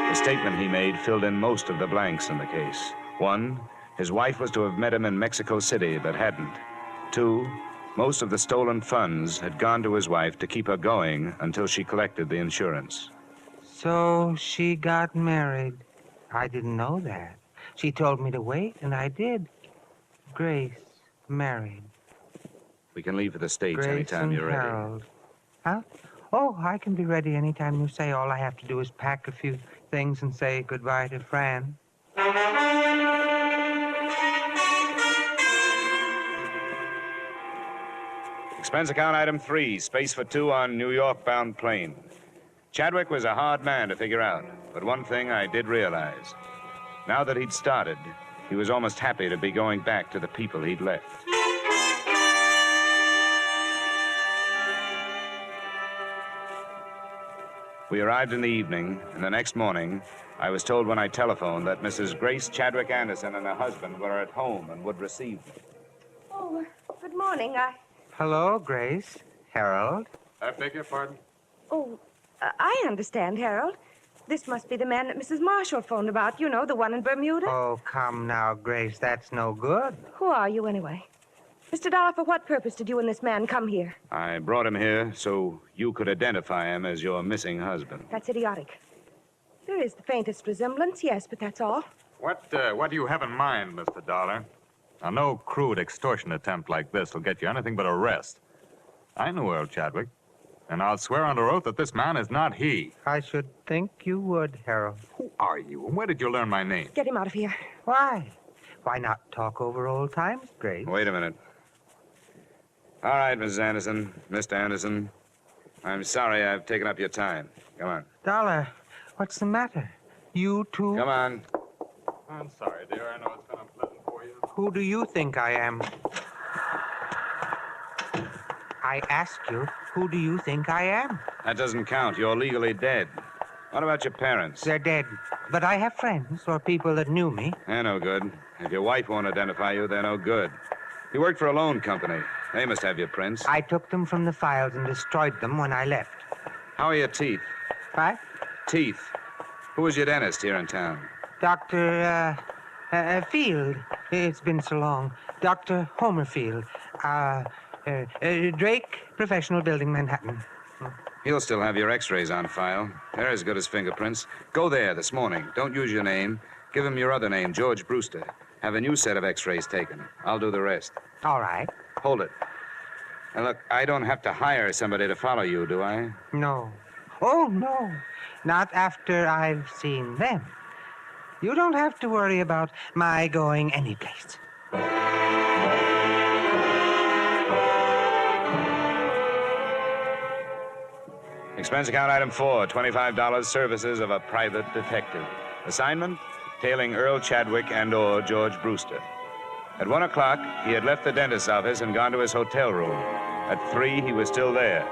Speaker 1: The statement he made filled in most of the blanks in the case. 1, his wife was to have met him in Mexico City, but hadn't. 2, most of the stolen funds had gone to his wife to keep her going until she collected the insurance.
Speaker 5: So she got married. I didn't know that. She told me to wait, and I did. Grace, married.
Speaker 1: We can leave for the States
Speaker 5: Grace
Speaker 1: anytime
Speaker 5: and
Speaker 1: you're ready.
Speaker 5: Harold. Huh? Oh, I can be ready anytime you say. All I have to do is pack a few things and say goodbye to Fran.
Speaker 1: Expense account item 3, space for 2 on New York-bound plane. Chadwick was a hard man to figure out, but one thing I did realize. Now that he'd started, he was almost happy to be going back to the people he'd left. We arrived in the evening, and the next morning, I was told when I telephoned that Mrs. Grace Chadwick Anderson and her husband were at home and would receive me.
Speaker 15: Oh, good morning.
Speaker 5: Hello, Grace. Harold.
Speaker 22: I beg your pardon?
Speaker 15: Oh, I understand, Harold. This must be the man that Mrs. Marshall phoned about. You know, the one in Bermuda.
Speaker 5: Oh, come now, Grace. That's no good.
Speaker 15: Who are you, anyway? Mr. Dollar, for what purpose did you and this man come here?
Speaker 1: I brought him here so you could identify him as your missing husband.
Speaker 15: That's idiotic. There is the faintest resemblance, yes, but that's all.
Speaker 22: What do you have in mind, Mr. Dollar? Now, no crude extortion attempt like this will get you anything but arrest. I knew Earl Chadwick, and I'll swear under oath that this man is not he.
Speaker 5: I should think you would, Harold.
Speaker 22: Who are you, and where did you learn my name?
Speaker 15: Get him out of here.
Speaker 5: Why? Why not talk over old times, Grace?
Speaker 1: Wait a minute. All right, Mrs. Anderson, Mr. Anderson. I'm sorry I've taken up your time. Come on.
Speaker 5: Dollar, what's the matter? You too?
Speaker 1: Come on.
Speaker 22: I'm sorry, dear. I know it's been unpleasant for you.
Speaker 5: Who do you think I am? I ask you, who do you think I am?
Speaker 1: That doesn't count. You're legally dead. What about your parents?
Speaker 5: They're dead. But I have friends or people that knew me.
Speaker 1: They're no good. If your wife won't identify you, they're no good. You worked for a loan company. They must have your prints.
Speaker 5: I took them from the files and destroyed them when I left.
Speaker 1: How are your teeth?
Speaker 5: What?
Speaker 1: Teeth. Who was your dentist here in town?
Speaker 5: Dr. Field. It's been so long. Dr. Homer Field. Drake, Professional Building, Manhattan.
Speaker 1: He'll still have your x-rays on file. They're as good as fingerprints. Go there this morning. Don't use your name. Give him your other name, George Brewster. Have a new set of x-rays taken. I'll do the rest.
Speaker 5: All right.
Speaker 1: Hold it. Now, look, I don't have to hire somebody to follow you, do I?
Speaker 5: No. Oh, no. Not after I've seen them. You don't have to worry about my going anyplace.
Speaker 1: Expense account item 4, $25, services of a private detective. Assignment, tailing Earl Chadwick and/or George Brewster. At 1 o'clock, he had left the dentist's office and gone to his hotel room. At 3, he was still there.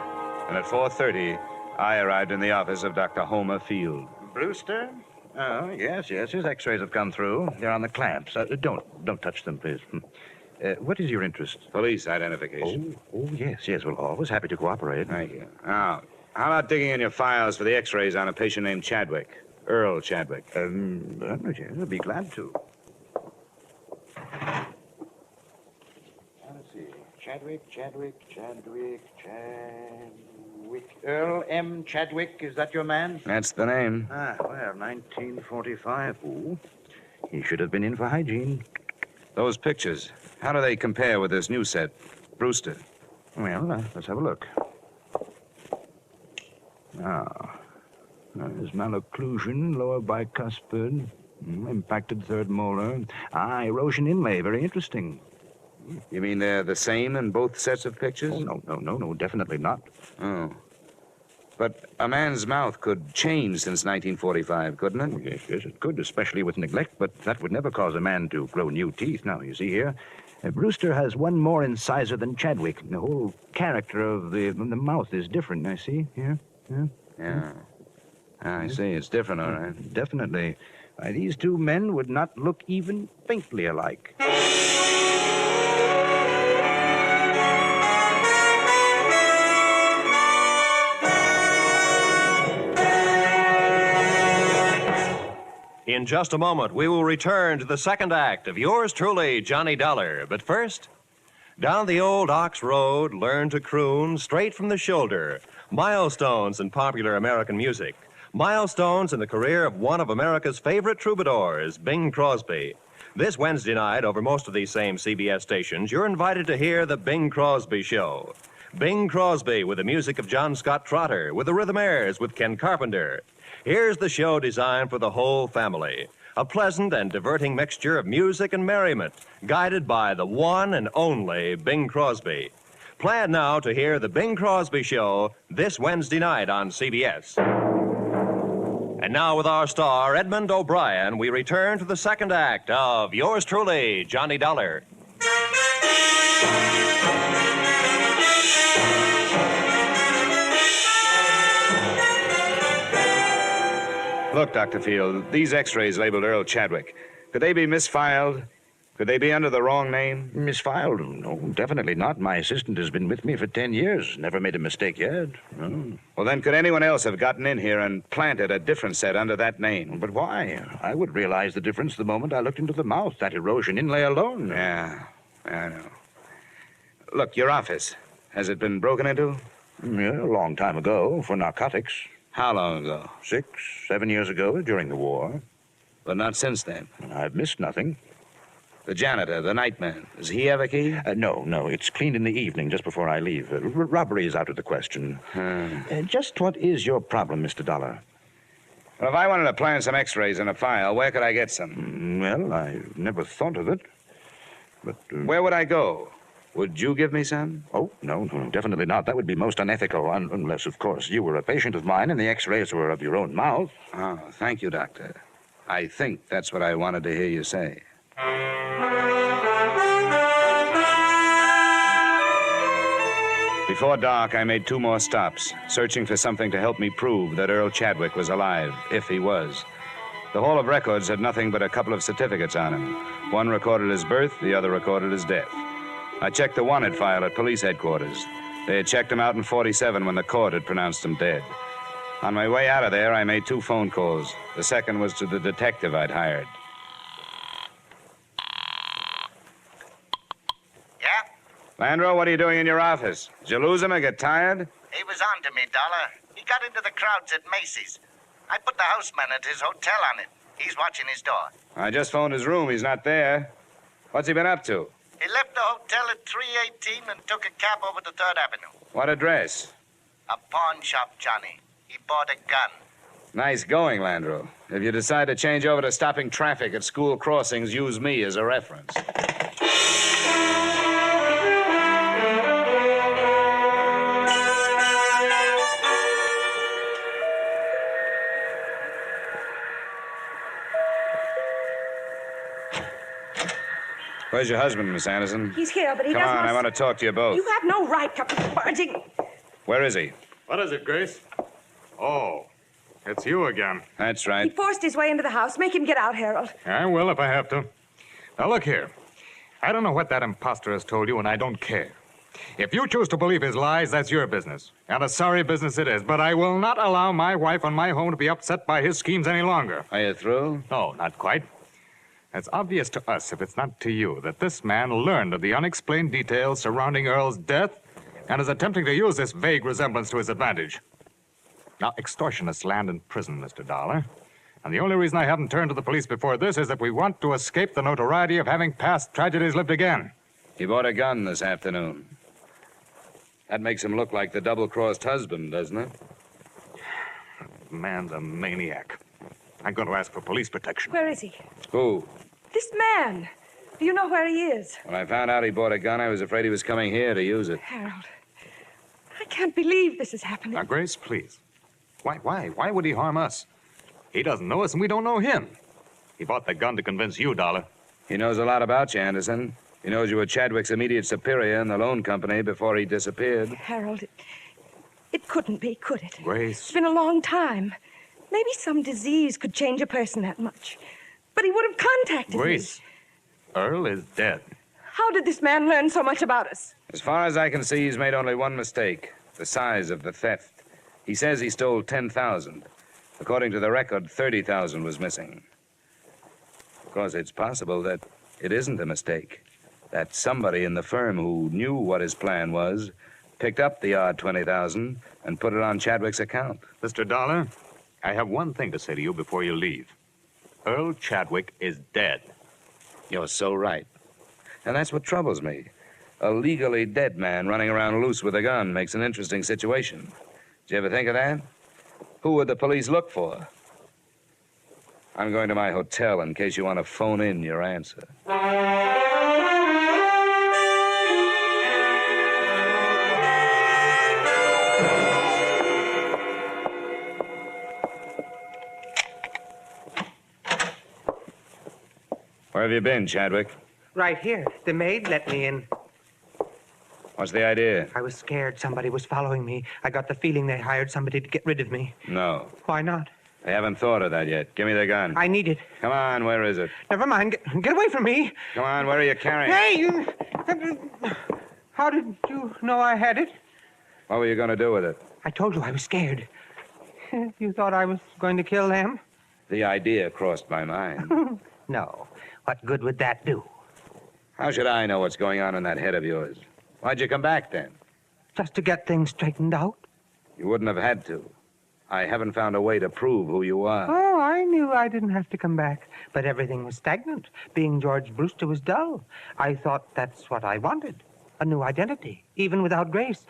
Speaker 1: And at 4:30, I arrived in the office of Dr. Homer Field.
Speaker 23: Brewster? Oh, yes. His x-rays have come through. They're on the clamps. Don't touch them, please. What is your interest?
Speaker 1: Police identification.
Speaker 23: Oh, yes. We're always happy to cooperate.
Speaker 1: Thank you. Now, how about digging in your files for the x-rays on a patient named Chadwick? Earl Chadwick.
Speaker 23: Yes, I'd be glad to. Let's see. Chadwick. Earl M. Chadwick, is that your man?
Speaker 1: That's the name.
Speaker 23: Well, 1945. Ooh, he should have been in for hygiene.
Speaker 1: Those pictures, how do they compare with this new set? Brewster.
Speaker 23: Well, let's have a look. There's malocclusion, lower bicuspid, impacted third molar. Erosion inlay, very interesting.
Speaker 1: You mean they're the same in both sets of pictures?
Speaker 23: Oh, no, definitely not.
Speaker 1: Oh. But a man's mouth could change since 1945, couldn't it?
Speaker 23: Oh, yes, it could, especially with neglect, but that would never cause a man to grow new teeth. Now, you see here, Brewster has one more incisor than Chadwick. The whole character of the mouth is different, I see, here.
Speaker 1: Yeah. I see. It's different, all right.
Speaker 23: Definitely. These two men would not look even faintly alike.
Speaker 10: In just a moment, we will return to the second act of yours truly, Johnny Dollar. But first, down the old Ox Road, learn to croon straight from the shoulder. Milestones in popular American music. Milestones in the career of one of America's favorite troubadours, Bing Crosby. This Wednesday night, over most of these same CBS stations, you're invited to hear The Bing Crosby Show. Bing Crosby with the music of John Scott Trotter, with the Rhythmaires, with Ken Carpenter. Here's the show designed for the whole family. A pleasant and diverting mixture of music and merriment, guided by the one and only Bing Crosby. Plan now to hear The Bing Crosby Show this Wednesday night on CBS. And now with our star, Edmond O'Brien, we return to the second act of yours truly, Johnny Dollar.
Speaker 1: Look, Dr. Field, these x-rays labeled Earl Chadwick. Could they be misfiled? Could they be under the wrong name?
Speaker 23: Misfiled? No, definitely not. My assistant has been with me for 10 years. Never made a mistake yet. No.
Speaker 1: Well, then could anyone else have gotten in here and planted a different set under that name?
Speaker 23: But why? I would realize the difference the moment I looked into the mouth. That erosion inlay alone.
Speaker 1: Yeah, I know. Look, your office. Has it been broken into?
Speaker 23: Yeah, a long time ago, for narcotics.
Speaker 1: How long ago?
Speaker 23: 6, 7 years ago, during the war.
Speaker 1: But not since then?
Speaker 23: I've missed nothing.
Speaker 1: The janitor, the nightman, does he have a key?
Speaker 23: No. It's cleaned in the evening, just before I leave. Robbery is out of the question. Just what is your problem, Mr. Dollar?
Speaker 1: Well, if I wanted to plant some x-rays in a file, where could I get some?
Speaker 23: Well, I never thought of it. But...
Speaker 1: Where would I go? Would you give me some?
Speaker 23: Oh, no, definitely not. That would be most unethical, unless, of course, you were a patient of mine and the x-rays were of your own mouth.
Speaker 1: Oh, thank you, Doctor. I think that's what I wanted to hear you say. Before dark, I made 2 more stops, searching for something to help me prove that Earl Chadwick was alive, if he was. The Hall of Records had nothing but a couple of certificates on him. One recorded his birth, the other recorded his death. I checked the wanted file at police headquarters. They had checked him out in 47 when the court had pronounced him dead. On my way out of there, I made 2 phone calls. The second was to the detective I'd hired. Landro, what are you doing in your office? Did you lose him or get tired?
Speaker 23: He was on to me, Dollar. He got into the crowds at Macy's. I put the houseman at his hotel on it. He's watching his door.
Speaker 1: I just phoned his room. He's not there. What's he been up to?
Speaker 23: He left the hotel at 3:18 and took a cab over to 3rd Avenue.
Speaker 1: What address?
Speaker 23: A pawn shop, Johnny. He bought a gun.
Speaker 1: Nice going, Landro. If you decide to change over to stopping traffic at school crossings, use me as a reference.
Speaker 2: Where's your husband, Miss Anderson?
Speaker 6: He's here, but he
Speaker 2: Come
Speaker 6: doesn't...
Speaker 2: on, I want to talk to you both.
Speaker 6: You have no right to barging...
Speaker 2: Where is he?
Speaker 22: What is it, Grace? Oh, it's you again.
Speaker 2: That's
Speaker 6: He
Speaker 2: right.
Speaker 6: forced his way into the house. Make him get out, Harold.
Speaker 22: I will if I have to. Now, look here. I don't know what that imposter has told you, and I don't care. If you choose to believe his lies, that's your business. And a sorry business it is. But I will not allow my wife and my home to be upset by his schemes any longer.
Speaker 2: Are you through?
Speaker 22: No, not quite. It's obvious to us, if it's not to you, that this man learned of the unexplained details surrounding Earl's death and is attempting to use this vague resemblance to his advantage. Now, extortionists land in prison, Mr. Dollar. And the only reason I haven't turned to the police before this is that we want to escape the notoriety of having past tragedies lived again.
Speaker 2: He bought a gun this afternoon. That makes him look like the double-crossed husband, doesn't it?
Speaker 22: The man's a maniac. I'm going to ask for police protection.
Speaker 6: Where is he?
Speaker 2: Who?
Speaker 6: This man. Do you know where he is?
Speaker 2: When I found out he bought a gun, I was afraid he was coming here to use it.
Speaker 6: Harold, I can't believe this is happening.
Speaker 22: Now, Grace, please. Why? Why would he harm us? He doesn't know us, and we don't know him. He bought the gun to convince you, Dollar.
Speaker 2: He knows a lot about you, Anderson. He knows you were Chadwick's immediate superior in the loan company before he disappeared.
Speaker 6: Harold, it couldn't be, could it?
Speaker 22: Grace.
Speaker 6: It's been a long time. Maybe some disease could change a person that much. But he would have contacted
Speaker 22: Grace,
Speaker 6: me.
Speaker 22: Earl is dead.
Speaker 6: How did this man learn so much about us?
Speaker 2: As far as I can see, he's made only one mistake. The size of the theft. He says he stole 10,000. According to the record, 30,000 was missing. Of course, it's possible that it isn't a mistake. That somebody in the firm who knew what his plan was picked up the odd 20,000 and put it on Chadwick's account.
Speaker 22: Mr. Dollar, I have one thing to say to you before you leave. Earl Chadwick is dead.
Speaker 2: You're so right. And that's what troubles me. A legally dead man running around loose with a gun makes an interesting situation. Did you ever think of that? Who would the police look for? I'm going to my hotel in case you want to phone in your answer. Where have you been, Chadwick?
Speaker 5: Right here. The maid let me in.
Speaker 2: What's the idea?
Speaker 5: I was scared somebody was following me. I got the feeling they hired somebody to get rid of me.
Speaker 2: No.
Speaker 5: Why not?
Speaker 2: I haven't thought of that yet. Give me the gun.
Speaker 5: I need it.
Speaker 2: Come on, where is it?
Speaker 5: Never mind. Get away from me.
Speaker 2: Come on, where are you carrying it?
Speaker 5: Hey, you... How did you know I had it?
Speaker 2: What were you going to do with it?
Speaker 5: I told you I was scared. You thought I was going to kill them?
Speaker 2: The idea crossed my mind.
Speaker 5: No. What good would that do?
Speaker 2: How should I know what's going on in that head of yours? Why'd you come back then?
Speaker 5: Just to get things straightened out.
Speaker 2: You wouldn't have had to. I haven't found a way to prove who you are.
Speaker 5: Oh, I knew I didn't have to come back. But everything was stagnant. Being George Brewster was dull. I thought that's what I wanted. A new identity, even without Grace.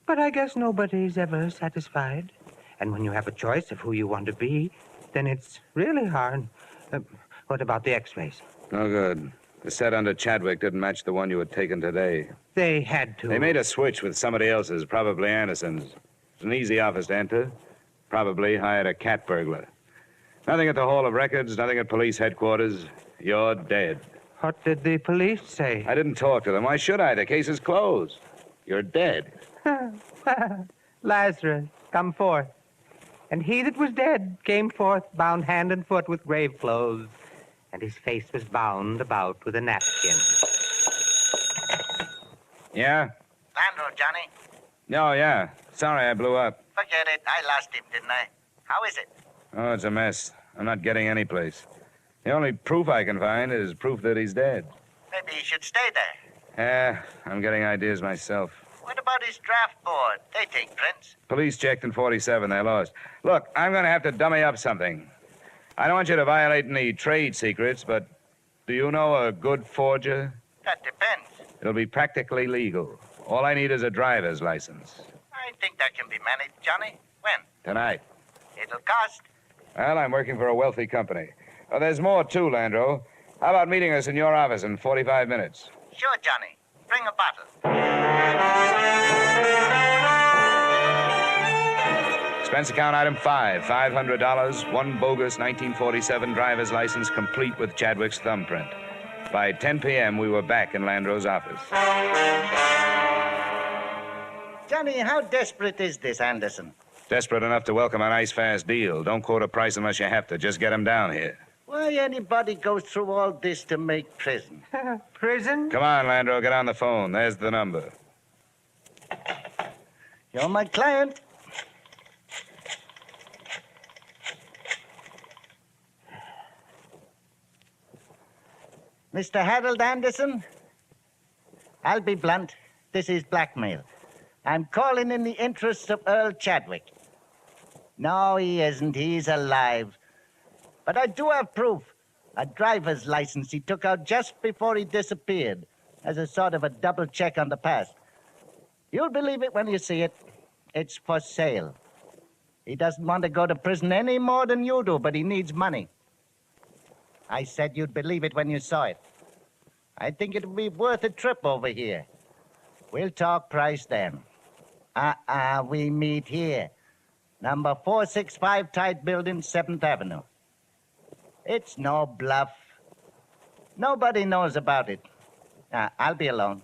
Speaker 5: But I guess nobody's ever satisfied. And when you have a choice of who you want to be, then it's really hard. What about the x-rays?
Speaker 2: No good. The set under Chadwick didn't match the one you had taken today.
Speaker 5: They had to.
Speaker 2: They made a switch with somebody else's, probably Anderson's. It's an easy office to enter. Probably hired a cat burglar. Nothing at the Hall of Records, nothing at police headquarters. You're dead.
Speaker 5: What did the police say?
Speaker 2: I didn't talk to them. Why should I? The case is closed. You're dead.
Speaker 5: Lazarus, come forth. And he that was dead came forth, bound hand and foot with grave clothes, and his face was bound about with a napkin.
Speaker 2: Yeah?
Speaker 23: Landro, Johnny.
Speaker 2: No, yeah. Sorry I blew up.
Speaker 23: Forget it. I lost him, didn't I? How is it?
Speaker 2: Oh, it's a mess. I'm not getting any place. The only proof I can find is proof that he's dead.
Speaker 23: Maybe he should stay there.
Speaker 2: Yeah, I'm getting ideas myself.
Speaker 23: What about his draft board? They take prints.
Speaker 2: Police checked in 47. They lost. Look, I'm going to have to dummy up something. I don't want you to violate any trade secrets, but do you know a good forger?
Speaker 23: That depends.
Speaker 2: It'll be practically legal. All I need is a driver's license.
Speaker 23: I think that can be managed, Johnny. When?
Speaker 2: Tonight.
Speaker 23: It'll cost.
Speaker 2: Well, I'm working for a wealthy company. Oh, there's more, too, Landro. How about meeting us in your office in 45 minutes?
Speaker 23: Sure, Johnny. Bring a bottle.
Speaker 2: Expense account item 5, $500, one bogus 1947 driver's license complete with Chadwick's thumbprint.
Speaker 9: By 10 p.m., we were back in Landro's office.
Speaker 23: Johnny, how desperate is this, Anderson?
Speaker 9: Desperate enough to welcome a nice, fast deal. Don't quote a price unless you have to. Just get him down here.
Speaker 23: Why anybody goes through all this to make prison?
Speaker 5: Prison?
Speaker 9: Come on, Landro, get on the phone. There's the number.
Speaker 23: You're my client. Mr. Harold Anderson? I'll be blunt. This is blackmail. I'm calling in the interests of Earl Chadwick. No, he isn't. He's alive. But I do have proof. A driver's license he took out just before he disappeared, as a sort of a double check on the past. You'll believe it when you see it. It's for sale. He doesn't want to go to prison any more than you do, but he needs money. I said you'd believe it when you saw it. I think it'll be worth a trip over here. We'll talk price then. We meet here. Number 465 Tide Building, 7th Avenue. It's no bluff. Nobody knows about it. I'll be alone.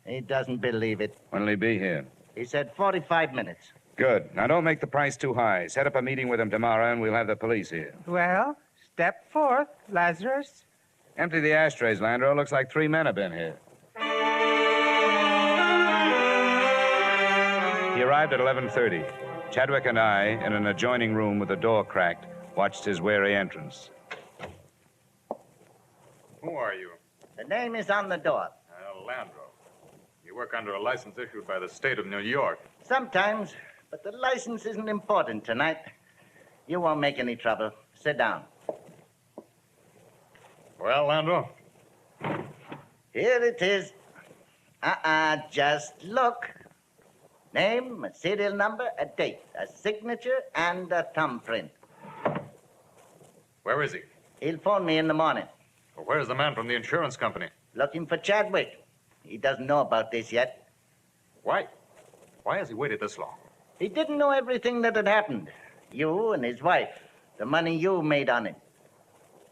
Speaker 23: He doesn't believe it.
Speaker 9: When'll he be here?
Speaker 23: He said 45 minutes.
Speaker 9: Good. Now, don't make the price too high. Set up a meeting with him tomorrow, and we'll have the police here.
Speaker 5: Well, step forth, Lazarus.
Speaker 9: Empty the ashtrays, Landro. Looks like 3 men have been here. He arrived at 11:30. Chadwick and I, in an adjoining room with the door cracked, watched his wary entrance.
Speaker 19: Who are you?
Speaker 23: The name is on the door.
Speaker 19: Landro. You work under a license issued by the state of New York.
Speaker 23: Sometimes, but the license isn't important tonight. You won't make any trouble. Sit down.
Speaker 19: Well, Landro?
Speaker 23: Here it is. Just look. Name, a serial number, a date, a signature, and a thumbprint.
Speaker 19: Where is he?
Speaker 23: He'll phone me in the morning.
Speaker 19: Well, where's the man from the insurance company?
Speaker 23: Looking for Chadwick. He doesn't know about this yet.
Speaker 19: Why? Why has he waited this long?
Speaker 23: He didn't know everything that had happened. You and his wife. The money you made on it.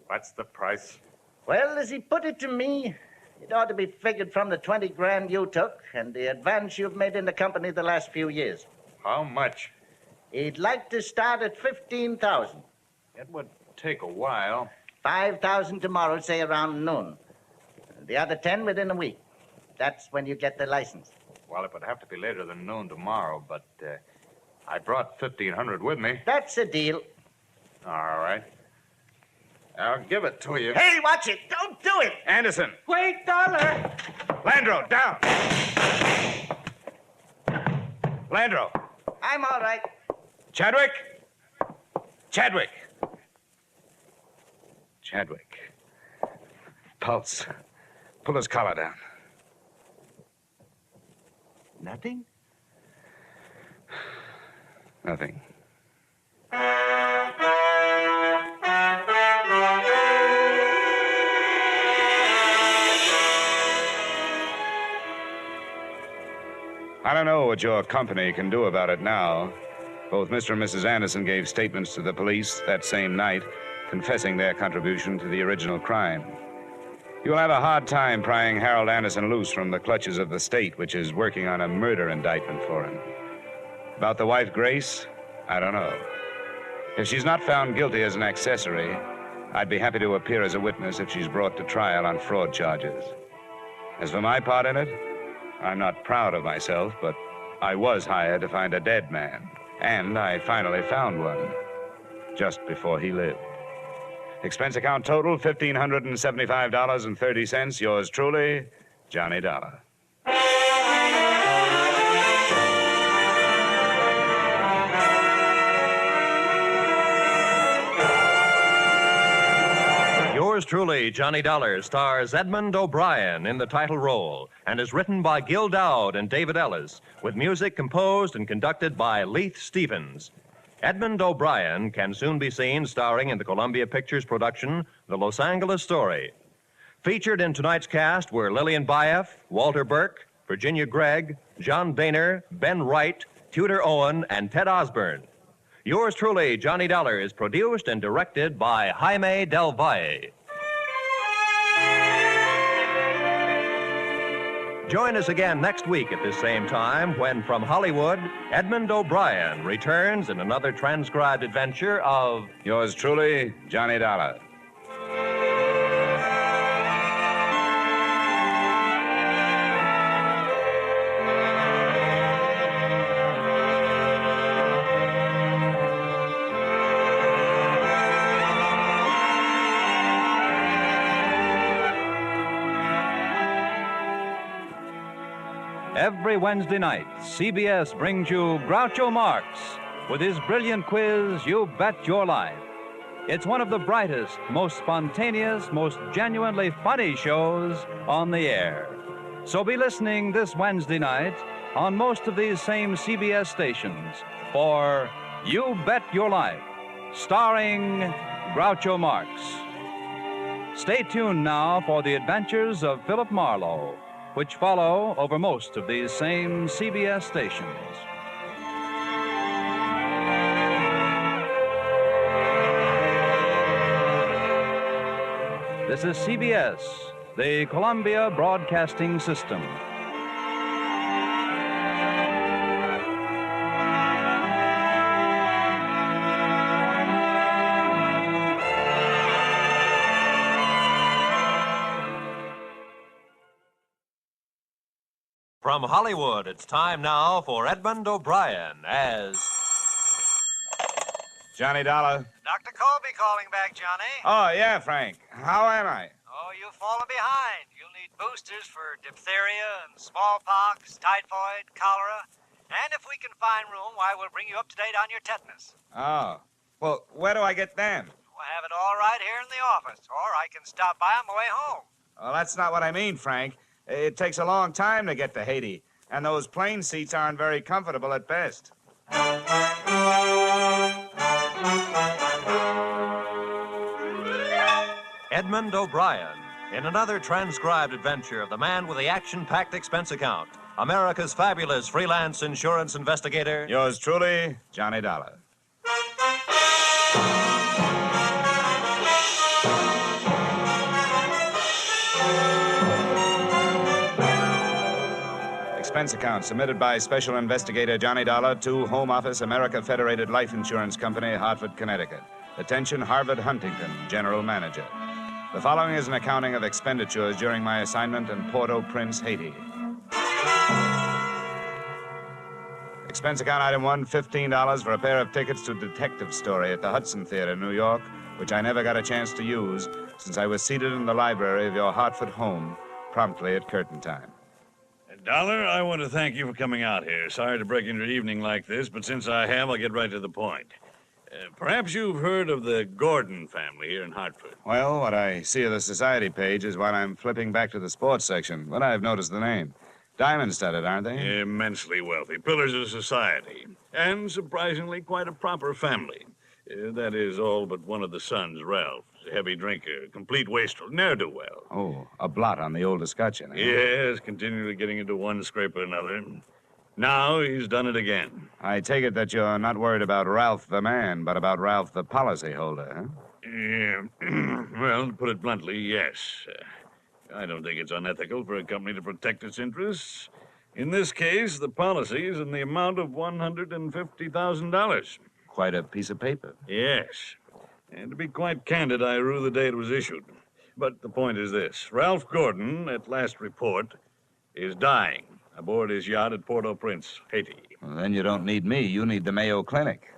Speaker 19: What's the price?
Speaker 23: Well, as he put it to me, it ought to be figured from the 20 grand you took and the advance you've made in the company the last few years.
Speaker 19: How much?
Speaker 23: He'd like to start at 15,000.
Speaker 19: It would take a while.
Speaker 23: 5,000 tomorrow, say around noon. The other 10 within a week. That's when you get the license.
Speaker 19: Well, it would have to be later than noon tomorrow, but I brought 1,500 with me.
Speaker 23: That's a deal.
Speaker 19: All right. I'll give it to you.
Speaker 23: Hey, watch it. Don't do it.
Speaker 9: Anderson.
Speaker 5: Wait, Dollar.
Speaker 9: Landro, down. Landro.
Speaker 23: I'm all right.
Speaker 9: Chadwick. Chadwick. Chadwick. Pulse. Pull his collar down.
Speaker 23: Nothing?
Speaker 9: Nothing. I don't know what your company can do about it now. Both Mr. and Mrs. Anderson gave statements to the police that same night, confessing their contribution to the original crime. You'll have a hard time prying Harold Anderson loose from the clutches of the state, which is working on a murder indictment for him. About the wife, Grace, I don't know. If she's not found guilty as an accessory, I'd be happy to appear as a witness if she's brought to trial on fraud charges. As for my part in it, I'm not proud of myself, but I was hired to find a dead man, and I finally found one, just before he lived. Expense account total, $1,575.30. Yours truly, Johnny Dollar.
Speaker 10: Yours truly, Johnny Dollar, stars Edmond O'Brien in the title role and is written by Gil Dowd and David Ellis, with music composed and conducted by Leith Stevens. Edmond O'Brien can soon be seen starring in the Columbia Pictures production, The Los Angeles Story. Featured in tonight's cast were Lillian Baeff, Walter Burke, Virginia Gregg, John Boehner, Ben Wright, Tudor Owen, and Ted Osborne. Yours truly, Johnny Dollar, is produced and directed by Jaime Del Valle. Join us again next week at this same time when, from Hollywood, Edmond O'Brien returns in another transcribed adventure of
Speaker 18: Yours truly, Johnny Dollar.
Speaker 11: Every Wednesday night, CBS brings you Groucho Marx with his brilliant quiz, You Bet Your Life. It's one of the brightest, most spontaneous, most genuinely funny shows on the air. So be listening this Wednesday night on most of these same CBS stations for You Bet Your Life, starring Groucho Marx. Stay tuned now for the adventures of Philip Marlowe, which follow over most of these same CBS stations. This is CBS, the Columbia Broadcasting System.
Speaker 10: From Hollywood, it's time now for Edmond O'Brien as
Speaker 18: Johnny Dollar.
Speaker 13: Dr. Colby calling back, Johnny.
Speaker 18: Oh, yeah, Frank. How am I?
Speaker 13: Oh, you've fallen behind. You'll need boosters for diphtheria and smallpox, typhoid, cholera. And if we can find room, why, we'll bring you up to date on your tetanus.
Speaker 18: Oh. Well, where do I get them?
Speaker 13: We'll have it all right here in the office, or I can stop by on my way home.
Speaker 18: Well, that's not what I mean, Frank. It takes a long time to get to Haiti, and those plane seats aren't very comfortable at best.
Speaker 10: Edmond O'Brien in another transcribed adventure of the man with the action-packed expense account, America's fabulous freelance insurance investigator.
Speaker 18: Yours truly, Johnny Dollar. Expense account submitted by Special Investigator Johnny Dollar to Home Office, America Federated Life Insurance Company, Hartford, Connecticut. Attention, Harvard Huntington, General Manager. The following is an accounting of expenditures during my assignment in Port-au-Prince, Haiti. Expense account item 1, $15 for a pair of tickets to Detective Story at the Hudson Theater, New York, which I never got a chance to use since I was seated in the library of your Hartford home promptly at curtain time.
Speaker 20: Dollar, I want to thank you for coming out here. Sorry to break into your evening like this, but since I have, I'll get right to the point. Perhaps you've heard of the Gordon family here in Hartford.
Speaker 18: Well, what I see of the society page is what I'm flipping back to the sports section, but I've noticed the name. Diamond-studded, aren't they?
Speaker 20: Immensely wealthy. Pillars of society. And surprisingly, quite a proper family. That is all but one of the sons, Ralph. A heavy drinker, complete wastrel, ne'er-do-well.
Speaker 18: Oh, a blot on the old escutcheon, eh?
Speaker 20: Yes, continually getting into one scrape or another. Now he's done it again.
Speaker 18: I take it that you're not worried about Ralph the man, but about Ralph the policyholder, huh?
Speaker 20: Yeah. Well, to put it bluntly, yes. I don't think it's unethical for a company to protect its interests. In this case, the policy is in the amount of $150,000.
Speaker 18: Quite a piece of paper.
Speaker 20: Yes. And to be quite candid, I rue the day it was issued. But the point is this. Ralph Gordon, at last report, is dying aboard his yacht at Port-au-Prince, Haiti.
Speaker 18: Well, then you don't need me. You need the Mayo Clinic.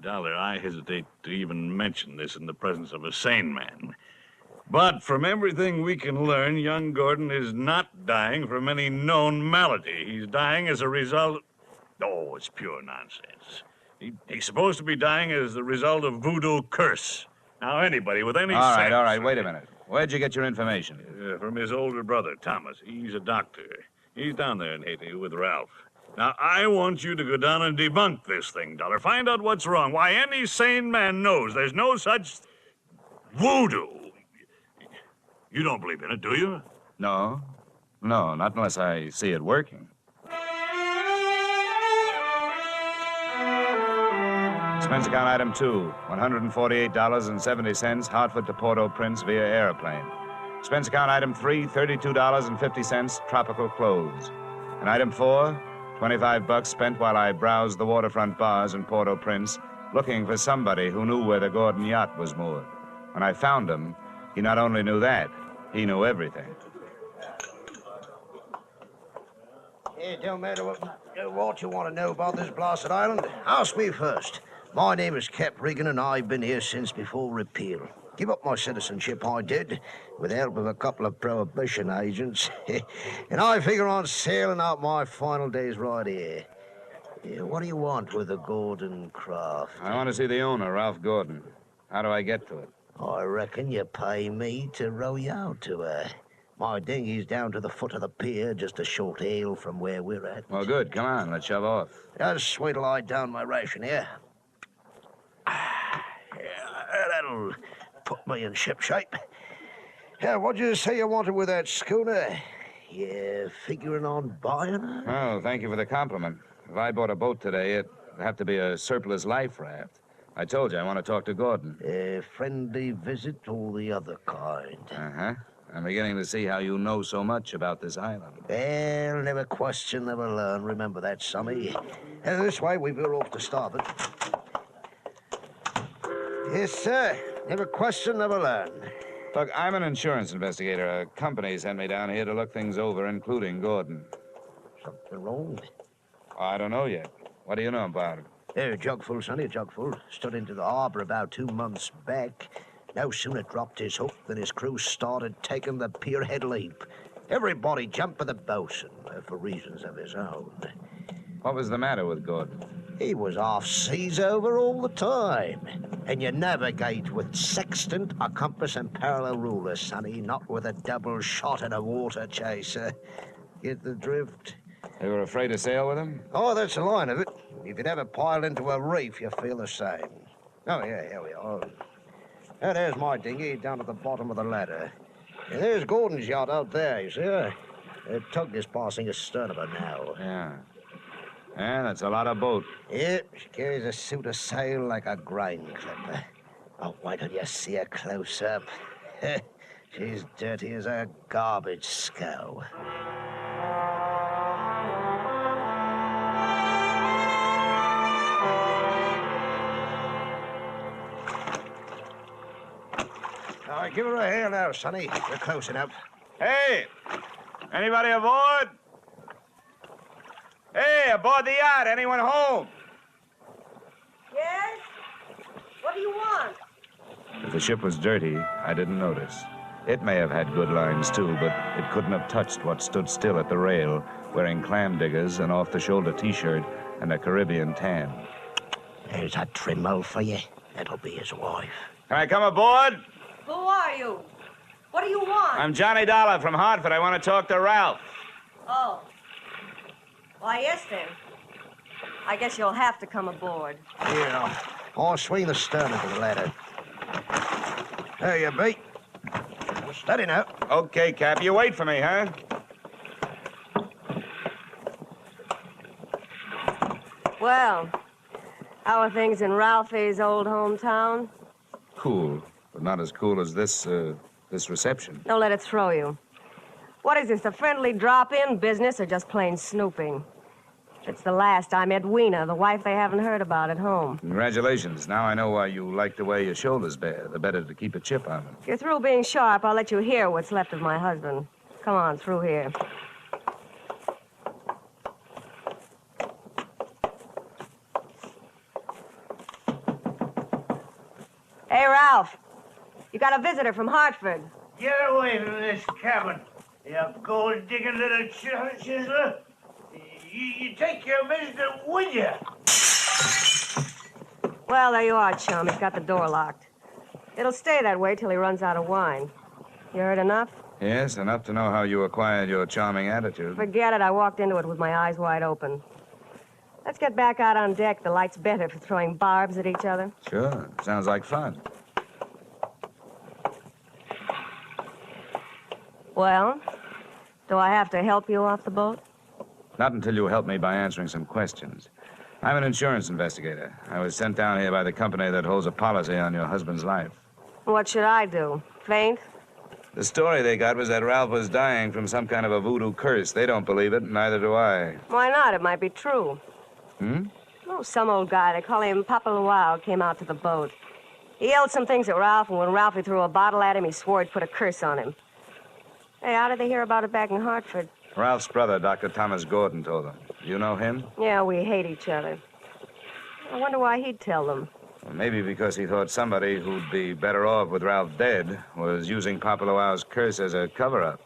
Speaker 20: Dollar, I hesitate to even mention this in the presence of a sane man. But from everything we can learn, young Gordon is not dying from any known malady. He's dying as a result... Oh, it's pure nonsense. He's supposed to be dying as the result of voodoo curse. Now, anybody with any
Speaker 18: All
Speaker 20: sense...
Speaker 18: right, wait a minute. Where'd you get your information?
Speaker 20: From his older brother, Thomas. He's a doctor. He's down there in Haiti with Ralph. Now, I want you to go down and debunk this thing, Dollar. Find out what's wrong. Why, any sane man knows there's no such voodoo. You don't believe in it, do you?
Speaker 18: No, not unless I see it working. Expense account item 2, $148.70, Hartford to Port-au-Prince via airplane.
Speaker 1: Expense account item 3, $32.50, tropical clothes. And item 4, $25 spent while I browsed the waterfront bars in Port-au-Prince, looking for somebody who knew where the Gordon yacht was moored. When I found him, he not only knew that, he knew everything.
Speaker 16: It don't matter what you want to know about this blasted island. Ask me first. My name is Cap Regan, and I've been here since before repeal. Give up my citizenship, I did, with the help of a couple of prohibition agents. And I figure on sailing out my final days right here. What do you want with the Gordon craft?
Speaker 1: I want to see the owner, Ralph Gordon. How do I get to it?
Speaker 16: I reckon you pay me to row you out to her. My dinghy's down to the foot of the pier, just a short hail from where we're at.
Speaker 1: Well, good. Come on, let's shove off.
Speaker 16: Just wait till I down my ration here. That'll put me in ship shape. What'd you say you wanted with that schooner? You figuring on buying her?
Speaker 1: Oh, thank you for the compliment. If I bought a boat today, it'd have to be a surplus life raft. I told you I want to talk to Gordon.
Speaker 16: A friendly visit or the other kind?
Speaker 1: Uh-huh. I'm beginning to see how you know so much about this island.
Speaker 16: Well, never question, never learn. Remember that, Sonny. This way, we veer off to starboard. Yes, sir. Never question, never learn.
Speaker 1: Look, I'm an insurance investigator. A company sent me down here to look things over, including Gordon.
Speaker 16: Something wrong?
Speaker 1: I don't know yet. What do you know about him?
Speaker 16: A jugful, Sonny, a jugful. Stood into the harbor about 2 months back. No sooner dropped his hook than his crew started taking the pierhead leap. Everybody jumped for the bosun, for reasons of his own.
Speaker 1: What was the matter with Gordon?
Speaker 16: He was off seas over all the time. And you navigate with sextant, a compass, and parallel ruler, Sonny, not with a double shot and a water chaser. Get the drift?
Speaker 1: They were afraid to sail with him?
Speaker 16: Oh, that's the line of it. If you'd ever piled into a reef, you feel the same. Oh, yeah, here we are. Now, there's my dinghy down at the bottom of the ladder. And there's Gordon's yacht out there, you see her? A tug is passing astern of her now.
Speaker 1: Yeah. Yeah, that's a lot of boat.
Speaker 16: Yep, she carries a suit of sail like a grain clipper. Oh, why don't you see her close up? She's dirty as a garbage scow. All right, give her a hail now, Sonny. We're close enough.
Speaker 1: Hey! Anybody aboard? Hey, aboard the yacht. Anyone home?
Speaker 21: Yes? What do you want?
Speaker 1: If the ship was dirty, I didn't notice. It may have had good lines, too, but it couldn't have touched what stood still at the rail, wearing clam diggers, an off-the-shoulder T-shirt, and a Caribbean tan.
Speaker 16: There's a trimmo for you. That'll be his wife.
Speaker 1: Can I come aboard?
Speaker 21: Who are you? What do you want?
Speaker 1: I'm Johnny Dollar from Hartford. I want to talk to Ralph.
Speaker 21: Oh. Why, yes, then. I guess you'll have to come aboard.
Speaker 16: Yeah. I'll swing the stern into the ladder. There you be. Steady now.
Speaker 1: Okay, Cap. You wait for me, huh?
Speaker 21: Well, how are things in Ralphie's old hometown?
Speaker 1: Cool, but not as cool as this reception.
Speaker 21: Don't let it throw you. What is this, a friendly drop-in business or just plain snooping? It's the last I'm Edwina, the wife they haven't heard about at home.
Speaker 1: Congratulations. Now I know why you like the way your shoulders bear. The better to keep a chip on them.
Speaker 21: If you're through being sharp, I'll let you hear what's left of my husband. Come on, through here. Hey, Ralph. You got a visitor from Hartford.
Speaker 3: Get away from this cabin, you gold-digging little chiseler. You take your visitor with you.
Speaker 21: Well, there you are, chum. He's got the door locked. It'll stay that way till he runs out of wine. You heard enough?
Speaker 1: Yes, enough to know how you acquired your charming attitude.
Speaker 21: Forget it. I walked into it with my eyes wide open. Let's get back out on deck. The light's better for throwing barbs at each other.
Speaker 1: Sure. Sounds like fun.
Speaker 21: Well, do I have to help you off the boat?
Speaker 1: Not until you help me by answering some questions. I'm an insurance investigator. I was sent down here by the company that holds a policy on your husband's life.
Speaker 21: What should I do? Faint?
Speaker 1: The story they got was that Ralph was dying from some kind of a voodoo curse. They don't believe it, neither do I.
Speaker 7: Why not? It might be true.
Speaker 1: Hmm?
Speaker 7: Oh, some old guy, they call him Papa Luau, came out to the boat. He yelled some things at Ralph, and when Ralphie threw a bottle at him, he swore he'd put a curse on him. Hey, how did they hear about it back in Hartford?
Speaker 1: Ralph's brother, Dr. Thomas Gordon, told them. You know him?
Speaker 7: Yeah, we hate each other. I wonder why he'd tell them.
Speaker 1: Well, maybe because he thought somebody who'd be better off with Ralph dead was using Papa Luau's curse as a cover-up.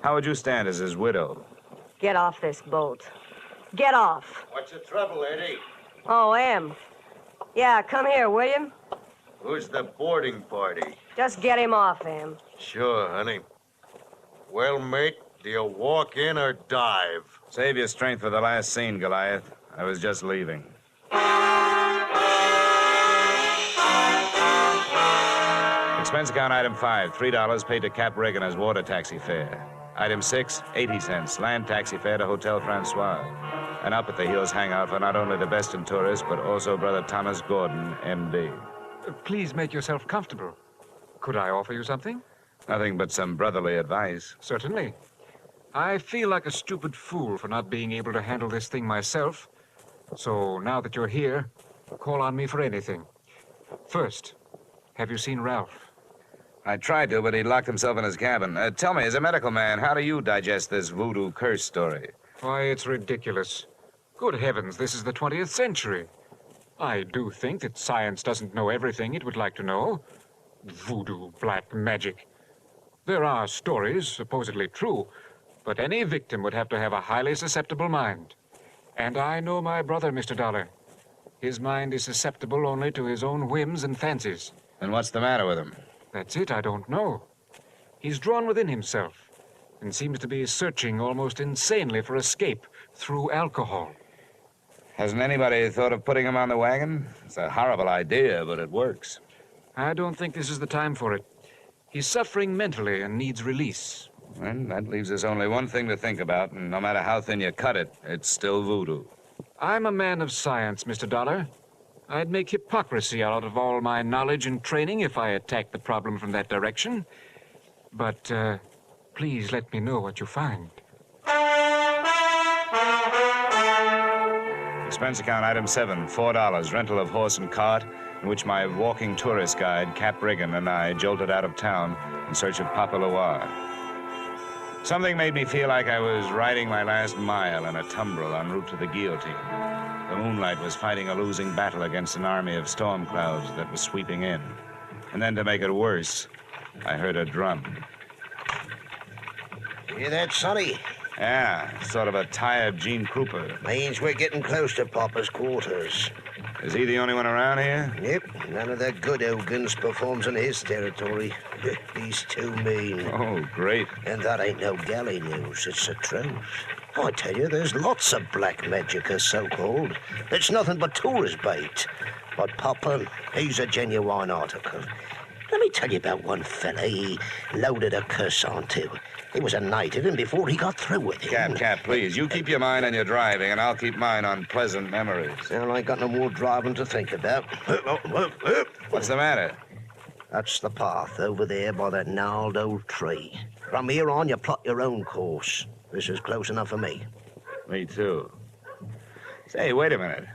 Speaker 1: How would you stand as his widow?
Speaker 7: Get off this boat. Get off.
Speaker 8: What's the trouble, Eddie?
Speaker 7: Oh, Em. Yeah, come here, will you?
Speaker 8: Who's the boarding party?
Speaker 7: Just get him off, Em.
Speaker 8: Sure, honey. Well, mate, do you walk in or dive?
Speaker 1: Save your strength for the last scene, Goliath. I was just leaving. Expense account item 5, $3 paid to Cap Reagan as water taxi fare. Item 6, 80 cents, land taxi fare to Hotel Francois. And up at the Hills hangout for not only the Beston tourists, but also Brother Thomas Gordon, M.D.
Speaker 12: Please make yourself comfortable. Could I offer you something?
Speaker 1: Nothing but some brotherly advice.
Speaker 12: Certainly. I feel like a stupid fool for not being able to handle this thing myself. So now that you're here, call on me for anything. First, have you seen Ralph?
Speaker 1: I tried to, but he locked himself in his cabin. Tell me, as a medical man, how do you digest this voodoo curse story?
Speaker 12: Why, it's ridiculous. Good heavens, this is the 20th century. I do think that science doesn't know everything it would like to know. Voodoo, black magic. There are stories, supposedly true, but any victim would have to have a highly susceptible mind. And I know my brother, Mr. Dollar. His mind is susceptible only to his own whims and fancies.
Speaker 1: And what's the matter with him?
Speaker 12: That's it, I don't know. He's drawn within himself and seems to be searching almost insanely for escape through alcohol.
Speaker 1: Hasn't anybody thought of putting him on the wagon? It's a horrible idea, but it works.
Speaker 12: I don't think this is the time for it. He's suffering mentally and needs release.
Speaker 1: Well, that leaves us only one thing to think about, and no matter how thin you cut it, it's still voodoo.
Speaker 12: I'm a man of science, Mr. Dollar. I'd make hypocrisy out of all my knowledge and training if I attacked the problem from that direction. But, please let me know what you find.
Speaker 1: Expense account item 7, $4, rental of horse and cart, in which my walking tourist guide, Cap Reagan, and I jolted out of town in search of Papa Luau. Something made me feel like I was riding my last mile in a tumbril en route to the guillotine. The moonlight was fighting a losing battle against an army of storm clouds that was sweeping in. And then to make it worse, I heard a drum.
Speaker 17: Hear that, Sonny?
Speaker 1: Yeah, sort of a tired Gene Krupa.
Speaker 17: Means we're getting close to Papa's quarters.
Speaker 1: Is he the only one around here?
Speaker 17: Yep, none of the good organs performs in his territory. He's too mean.
Speaker 1: Oh, great.
Speaker 17: And that ain't no galley news, it's the truth. I tell you, there's lots of black magic, so-called. It's nothing but tourist bait. But Papa, he's a genuine article. Let me tell you about one fella he loaded a curse onto. He was a native, and before he got through with him...
Speaker 1: Cap, please. You keep your mind on your driving, and I'll keep mine on pleasant memories.
Speaker 17: Well, I ain't got no more driving to think about.
Speaker 1: What's the matter?
Speaker 17: That's the path over there by that gnarled old tree. From here on, you plot your own course. This is close enough for me.
Speaker 1: Me too. Say, wait a minute.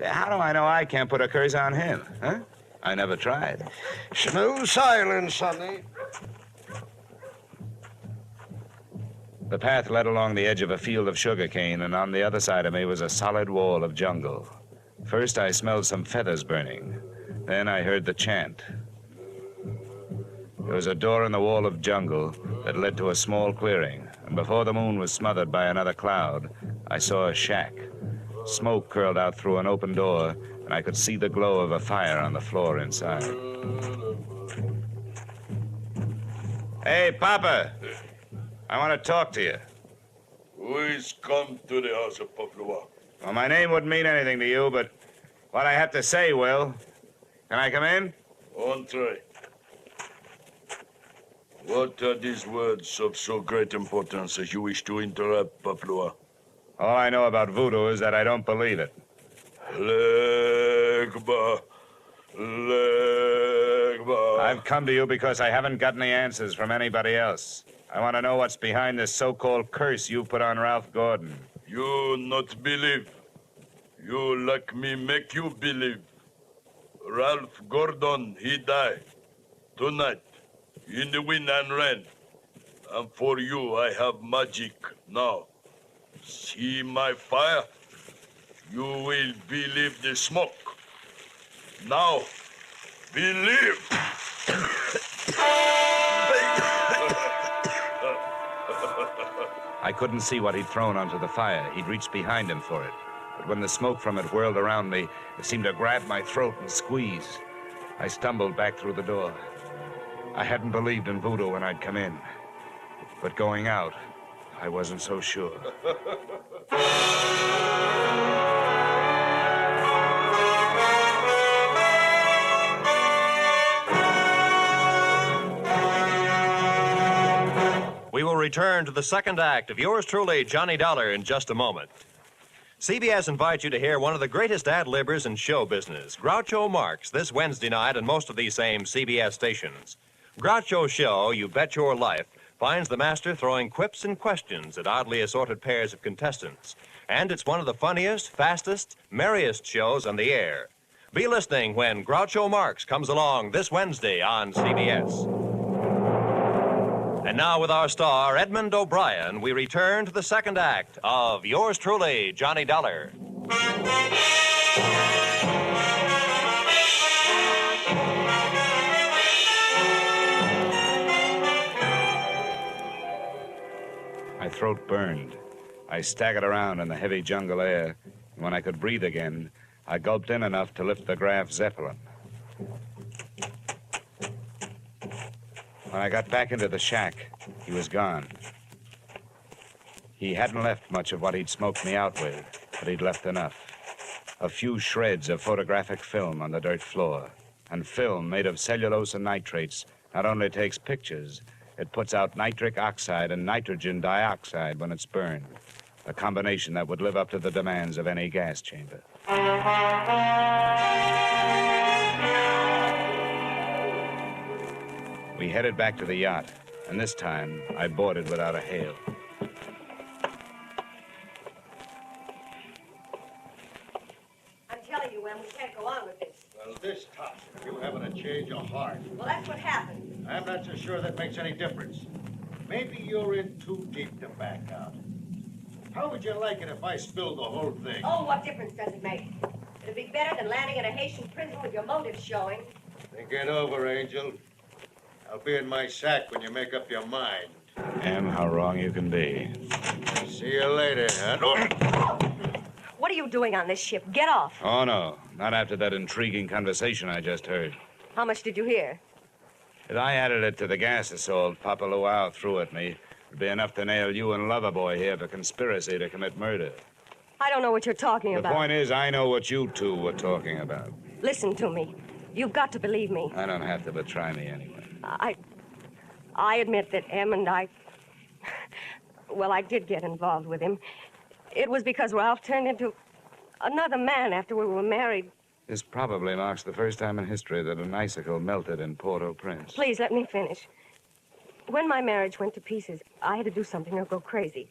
Speaker 1: How do I know I can't put a curse on him, huh? I never tried.
Speaker 17: Smooth sailing, Sonny.
Speaker 1: The path led along the edge of a field of sugarcane, and on the other side of me was a solid wall of jungle. First, I smelled some feathers burning. Then I heard the chant. There was a door in the wall of jungle that led to a small clearing, and before the moon was smothered by another cloud, I saw a shack. Smoke curled out through an open door, and I could see the glow of a fire on the floor inside. Hey, Papa! I want to talk to you.
Speaker 18: Who is come to the house of Papa?
Speaker 1: Well, my name wouldn't mean anything to you, but what I have to say will. Can I come in?
Speaker 18: Entree. What are these words of so great importance as you wish to interrupt, Papa?
Speaker 1: All I know about voodoo is that I don't believe it.
Speaker 18: Legba.
Speaker 22: I've come to you because I haven't gotten the answers from anybody else. I want to know what's behind this so-called curse you put on Ralph Gordon.
Speaker 4: You not believe. You like me make you believe. Ralph Gordon, he died. Tonight, in the wind and rain. And for you, I have magic now. See my fire? You will believe the smoke. Now, believe.
Speaker 22: I couldn't see what he'd thrown onto the fire. He'd reached behind him for it. But when the smoke from it whirled around me, it seemed to grab my throat and squeeze. I stumbled back through the door. I hadn't believed in voodoo when I'd come in. But going out, I wasn't so sure.
Speaker 10: We will return to the second act of yours truly, Johnny Dollar, in just a moment. CBS invites you to hear one of the greatest ad-libbers in show business, Groucho Marx, this Wednesday night on most of these same CBS stations. Groucho's show, You Bet Your Life, finds the master throwing quips and questions at oddly assorted pairs of contestants. And it's one of the funniest, fastest, merriest shows on the air. Be listening when Groucho Marx comes along this Wednesday on CBS. And now with our star, Edmond O'Brien, we return to the second act of yours truly, Johnny Dollar.
Speaker 22: My throat burned. I staggered around in the heavy jungle air, and when I could breathe again, I gulped in enough to lift the Graf Zeppelin. When I got back into the shack, he was gone. He hadn't left much of what he'd smoked me out with, but he'd left enough. A few shreds of photographic film on the dirt floor. And film made of cellulose and nitrates not only takes pictures, it puts out nitric oxide and nitrogen dioxide when it's burned. A combination that would live up to the demands of any gas chamber. We headed back to the yacht, and this time I boarded without a hail.
Speaker 7: I'm telling you, Em, we can't go on with this.
Speaker 8: Well, this tops it. You having a change of heart.
Speaker 7: Well, that's what happened.
Speaker 8: I'm not so sure that makes any difference. Maybe you're in too deep to back out. How would you like it if I spilled the whole thing?
Speaker 7: Oh, what difference does it make? It'd be better than landing in a Haitian prison with your motives showing.
Speaker 8: Think it over, Angel. I'll be in my sack when you make up your mind.
Speaker 22: Em, how wrong you can be.
Speaker 8: See you later, huh?
Speaker 7: What are you doing on this ship? Get off.
Speaker 22: Oh, no. Not after that intriguing conversation I just heard.
Speaker 7: How much did you hear?
Speaker 22: If I added it to the gas assault Papa Luau threw at me, it'd be enough to nail you and Loverboy here for conspiracy to commit murder.
Speaker 7: I don't know what you're talking about.
Speaker 22: The point is, I know what you two were talking about.
Speaker 7: Listen to me. You've got to believe me.
Speaker 22: I don't have to, but try me anyway.
Speaker 7: I admit that Em and I... Well, I did get involved with him. It was because Ralph turned into another man after we were married.
Speaker 22: This probably marks the first time in history that an icicle melted in Port-au-Prince.
Speaker 7: Please, let me finish. When my marriage went to pieces, I had to do something or go crazy.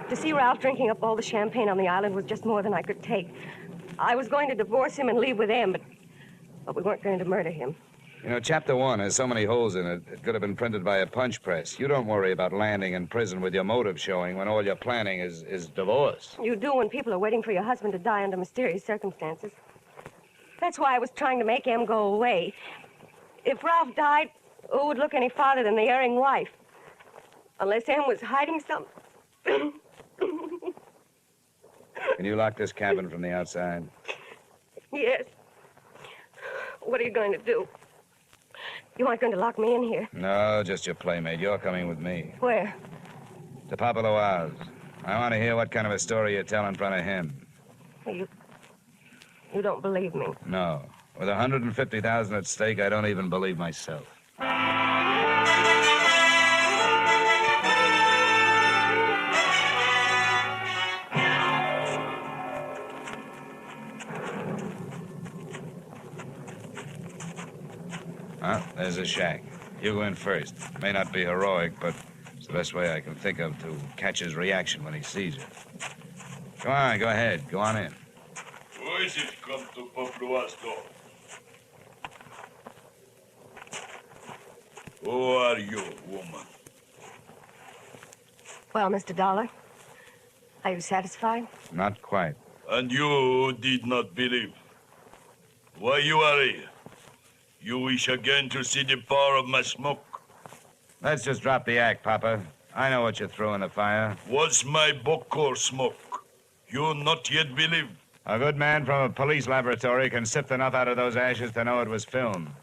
Speaker 7: To see Ralph drinking up all the champagne on the island was just more than I could take. I was going to divorce him and leave with Em, but we weren't going to murder him.
Speaker 22: You know, Chapter 1 has so many holes in it, it could have been printed by a punch press. You don't worry about landing in prison with your motive showing when all you're planning is divorce.
Speaker 7: You do when people are waiting for your husband to die under mysterious circumstances. That's why I was trying to make Em go away. If Ralph died, who would look any farther than the erring wife? Unless Em was hiding something.
Speaker 22: Can you lock this cabin from the outside?
Speaker 7: Yes. What are you going to do? You aren't going to lock me in here?
Speaker 22: No, just your playmate. You're coming with me.
Speaker 7: Where?
Speaker 22: To Papa Luau's. I want to hear what kind of a story you tell in front of him.
Speaker 7: You don't believe me?
Speaker 22: No. With $150,000 at stake, I don't even believe myself.
Speaker 18: Well, there's a shack. You go in first. May not be heroic, but it's the best way I can think of to catch his reaction when he sees you. Come on, go ahead. Go on in.
Speaker 4: Who is it come to Paplua's door? Who are you, woman?
Speaker 7: Well, Mr. Dollar, are you satisfied?
Speaker 18: Not quite.
Speaker 4: And you did not believe. Why you are here? You wish again to see the power of my smoke?
Speaker 18: Let's just drop the act, Papa. I know what you threw in the fire.
Speaker 4: Was my bokor smoke? You not yet believe?
Speaker 18: A good man from a police laboratory can sift enough out of those ashes to know it was film.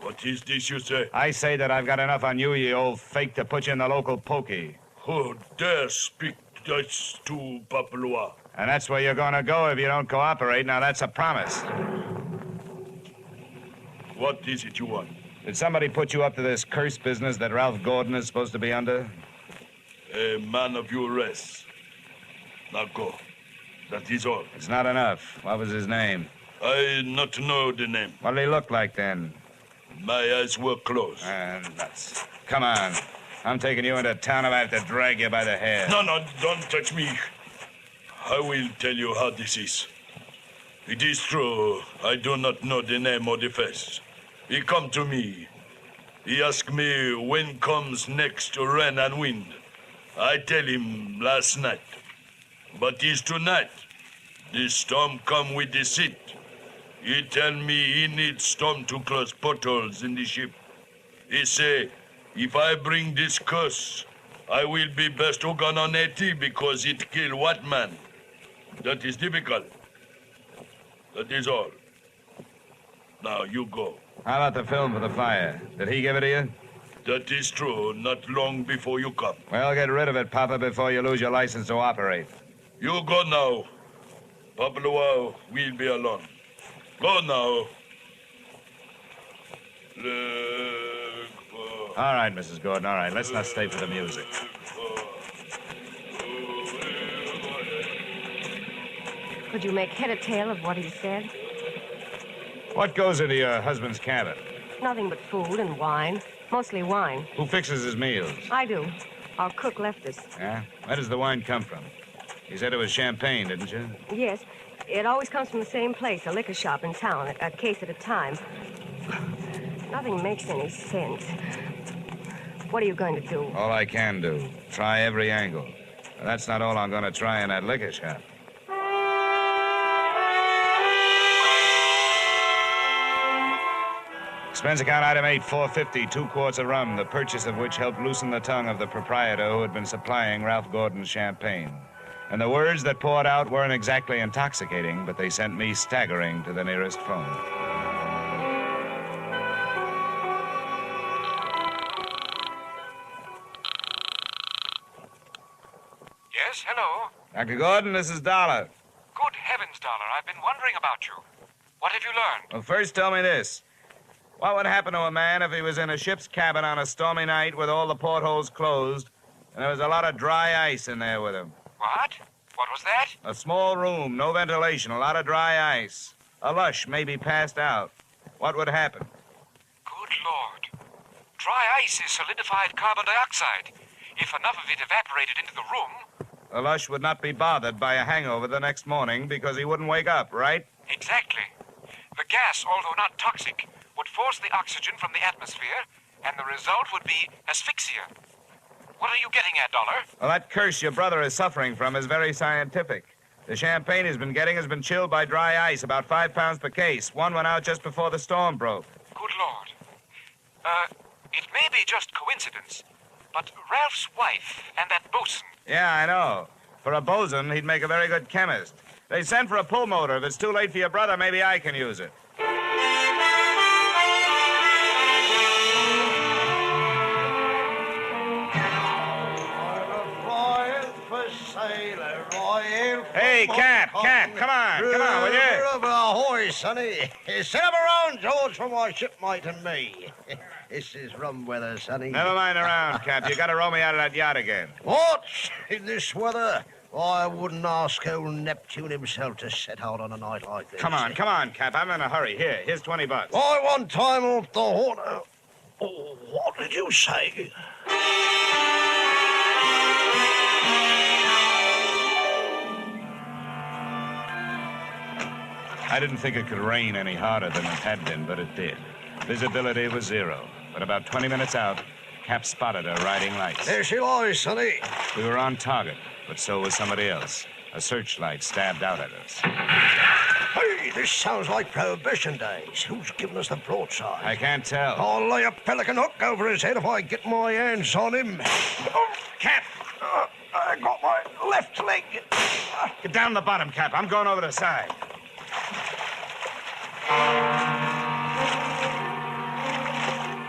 Speaker 4: What is this you say?
Speaker 18: I say that I've got enough on you, you old fake, to put you in the local pokey.
Speaker 4: Who dare speak thus to Papua?
Speaker 18: And that's where you're gonna go if you don't cooperate. Now, that's a promise.
Speaker 4: What is it you want?
Speaker 18: Did somebody put you up to this cursed business that Ralph Gordon is supposed to be under?
Speaker 4: A man of your race. Now go. That is all.
Speaker 18: It's not enough. What was his name?
Speaker 4: I not know the name.
Speaker 18: What did he look like then?
Speaker 4: My eyes were closed.
Speaker 18: Nuts. Come on. I'm taking you into town if I have to drag you by the hair.
Speaker 4: No, don't touch me. I will tell you how this is. It is true, I do not know the name or the face. He come to me. He ask me when comes next rain and wind. I tell him last night. But it's tonight. The storm come with the seat. He tell me he needs storm to close portholes in the ship. He say, if I bring this curse, I will be best Ogan on 80 because it kill white man. That is difficult. That is all. Now you go.
Speaker 18: How about the film for the fire? Did he give it to you?
Speaker 4: That is true, not long before you come.
Speaker 18: Well, get rid of it, Papa, before you lose your license to operate.
Speaker 4: You go now. Papua will be alone. Go now.
Speaker 18: All right, Mrs. Gordon, all right. Let's not stay for the music.
Speaker 7: Could you make head or tail of what he said?
Speaker 18: What goes into your husband's cabin?
Speaker 7: Nothing but food and wine. Mostly wine.
Speaker 18: Who fixes his meals?
Speaker 7: I do. Our cook left us.
Speaker 18: Yeah? Where does the wine come from? You said it was champagne, didn't you?
Speaker 7: Yes. It always comes from the same place, a liquor shop in town, a case at a time. Nothing makes any sense. What are you going to do?
Speaker 18: All I can do. Try every angle. But that's not all I'm going to try in that liquor shop. Expense account item 8, $4.50, 2 quarts of rum, the purchase of which helped loosen the tongue of the proprietor who had been supplying Ralph Gordon's champagne. And the words that poured out weren't exactly intoxicating, but they sent me staggering to the nearest phone.
Speaker 12: Yes, hello.
Speaker 18: Dr. Gordon, this is Dollar.
Speaker 12: Good heavens, Dollar. I've been wondering about you. What have you learned?
Speaker 18: Well, first tell me this. What would happen to a man if he was in a ship's cabin on a stormy night with all the portholes closed and there was a lot of dry ice in there with him?
Speaker 12: What? What was that?
Speaker 18: A small room, no ventilation, a lot of dry ice. A lush, maybe passed out. What would happen?
Speaker 12: Good Lord. Dry ice is solidified carbon dioxide. If enough of it evaporated into the room...
Speaker 18: The lush would not be bothered by a hangover the next morning because he wouldn't wake up, right?
Speaker 12: Exactly. The gas, although not toxic, would force the oxygen from the atmosphere, and the result would be asphyxia. What are you getting at, Dollar?
Speaker 18: Well, that curse your brother is suffering from is very scientific. The champagne he's been getting has been chilled by dry ice, about 5 pounds per case. One went out just before the storm broke.
Speaker 12: Good Lord. It may be just coincidence, but Ralph's wife and that bosun...
Speaker 18: Yeah, I know. For a bosun, he'd make a very good chemist. They sent for a pull motor. If it's too late for your brother, maybe I can use it. Hey, Cap, come on, will you?
Speaker 23: Ahoy, sonny. Set up around, George, for my shipmate and me. This is rum weather, sonny.
Speaker 18: Never mind around, Cap. You gotta row me out of that yacht again.
Speaker 23: What? In this weather?
Speaker 3: I wouldn't ask old Neptune himself to set out on a night like this.
Speaker 22: Come on, Cap. I'm in a hurry. Here's $20.
Speaker 3: I want time off the horn. Oh, what did you say?
Speaker 22: I didn't think it could rain any harder than it had been, but it did. Visibility was 0. But about 20 minutes out, Cap spotted her riding lights.
Speaker 3: There she lies, Sonny.
Speaker 22: We were on target, but so was somebody else. A searchlight stabbed out at us.
Speaker 3: Hey, this sounds like Prohibition days. Who's giving us the broadside?
Speaker 22: I can't tell.
Speaker 3: I'll lay a pelican hook over his head if I get my hands on him. Oh, Cap! I got my left leg.
Speaker 22: Get down the bottom, Cap. I'm going over the side.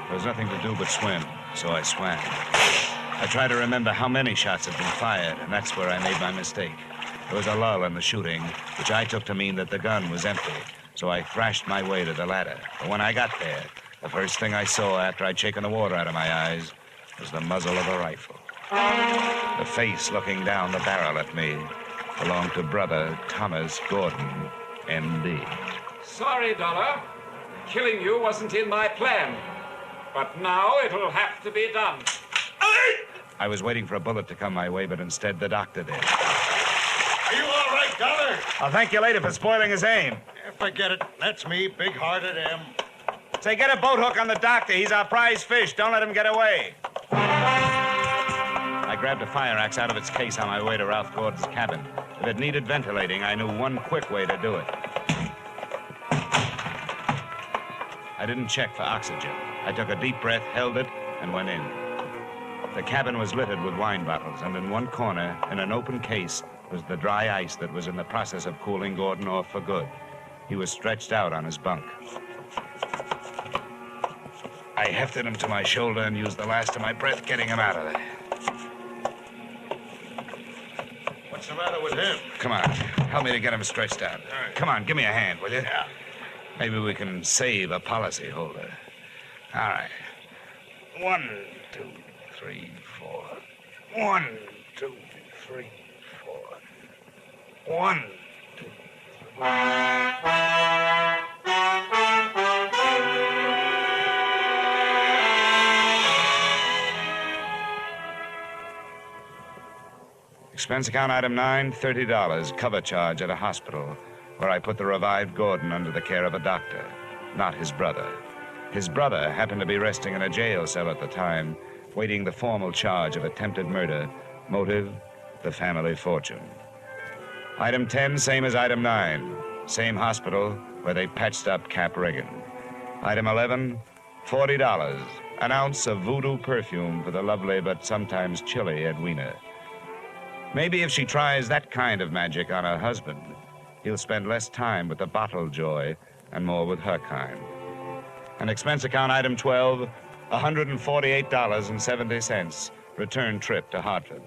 Speaker 22: There was nothing to do but swim, so I swam. I tried to remember how many shots had been fired, and that's where I made my mistake. There was a lull in the shooting, which I took to mean that the gun was empty, so I thrashed my way to the ladder. But when I got there, the first thing I saw after I'd shaken the water out of my eyes was the muzzle of a rifle. The face looking down the barrel at me belonged to brother Thomas Gordon, M.D.
Speaker 12: Sorry, Dollar. Killing you wasn't in my plan. But now it'll have to be done.
Speaker 22: I was waiting for a bullet to come my way, but instead the doctor did.
Speaker 8: Are you all right, Dollar?
Speaker 22: I'll thank you later for spoiling his aim.
Speaker 8: Forget it. That's me, big-hearted M.
Speaker 22: Say, get a boat hook on the doctor. He's our prize fish. Don't let him get away. I grabbed a fire axe out of its case on my way to Ralph Gordon's cabin. If it needed ventilating, I knew one quick way to do it. I didn't check for oxygen. I took a deep breath, held it, and went in. The cabin was littered with wine bottles, and in one corner, in an open case, was the dry ice that was in the process of cooling Gordon off for good. He was stretched out on his bunk. I hefted him to my shoulder and used the last of my breath getting him out of there.
Speaker 8: What's the matter with him?
Speaker 22: Come on, help me to get him stretched out.
Speaker 8: Right.
Speaker 22: Come on, give me a hand, will you?
Speaker 8: Yeah.
Speaker 22: Maybe we can save a policyholder. All right. 1, 2, 3, 4. 1, 2, 3, 4. 1, 2, 3. Expense account item 9, $30, cover charge at a hospital, where I put the revived Gordon under the care of a doctor, not his brother. His brother happened to be resting in a jail cell at the time, waiting the formal charge of attempted murder. Motive, the family fortune. Item 10, same as item 9. Same hospital where they patched up Cap Reagan. Item 11, $40. An ounce of voodoo perfume for the lovely but sometimes chilly Edwina. Maybe if she tries that kind of magic on her husband, he'll spend less time with the bottle joy and more with her kind. And expense account item 12, $148.70. Return trip to Hartford.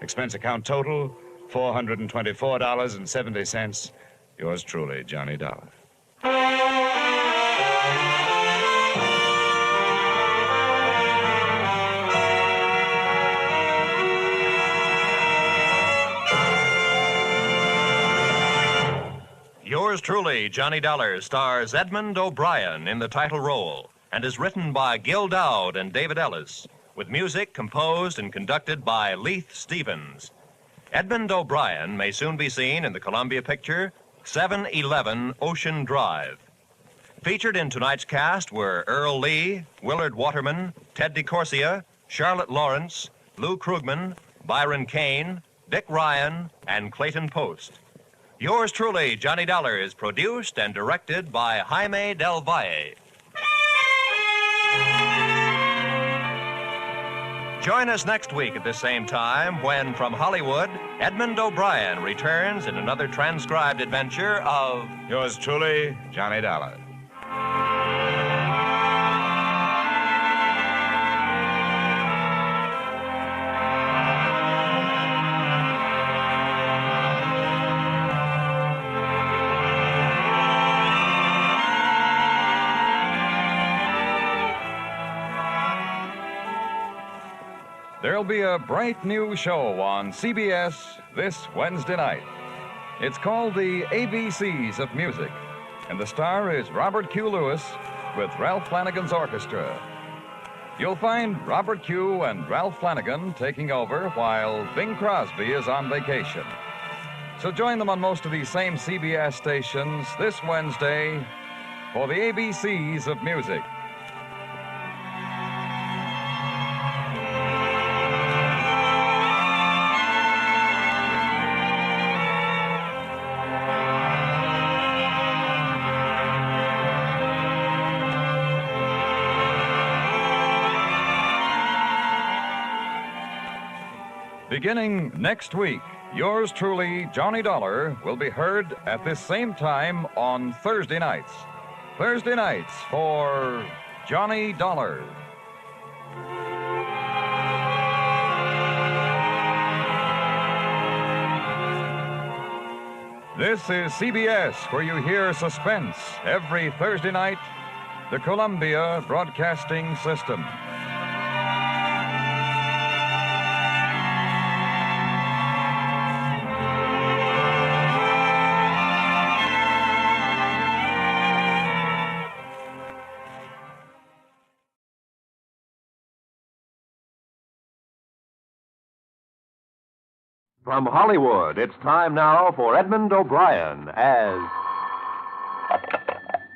Speaker 22: Expense account total, $424.70. Yours truly, Johnny Dollar.
Speaker 10: Yours truly, Johnny Dollar, stars Edmond O'Brien in the title role and is written by Gil Dowd and David Ellis, with music composed and conducted by Leith Stevens. Edmond O'Brien may soon be seen in the Columbia picture 711 Ocean Drive. Featured in tonight's cast were Earl Lee, Willard Waterman, Ted DeCorsia, Charlotte Lawrence, Lou Krugman, Byron Kane, Dick Ryan, and Clayton Post. Yours truly, Johnny Dollar, is produced and directed by Jaime Del Valle. Join us next week at this same time when, from Hollywood, Edmond O'Brien returns in another transcribed adventure of...
Speaker 22: Yours truly, Johnny Dollar.
Speaker 11: There'll be a bright new show on CBS this Wednesday night. It's called The ABCs of Music, and the star is Robert Q. Lewis with Ralph Flanagan's orchestra. You'll find Robert Q. and Ralph Flanagan taking over while Bing Crosby is on vacation. So join them on most of these same CBS stations this Wednesday for the ABCs of Music. Beginning next week, yours truly, Johnny Dollar, will be heard at this same time on Thursday nights. Thursday nights for Johnny Dollar. This is CBS, where you hear suspense every Thursday night, the Columbia Broadcasting System.
Speaker 10: From Hollywood, it's time now for Edmond O'Brien as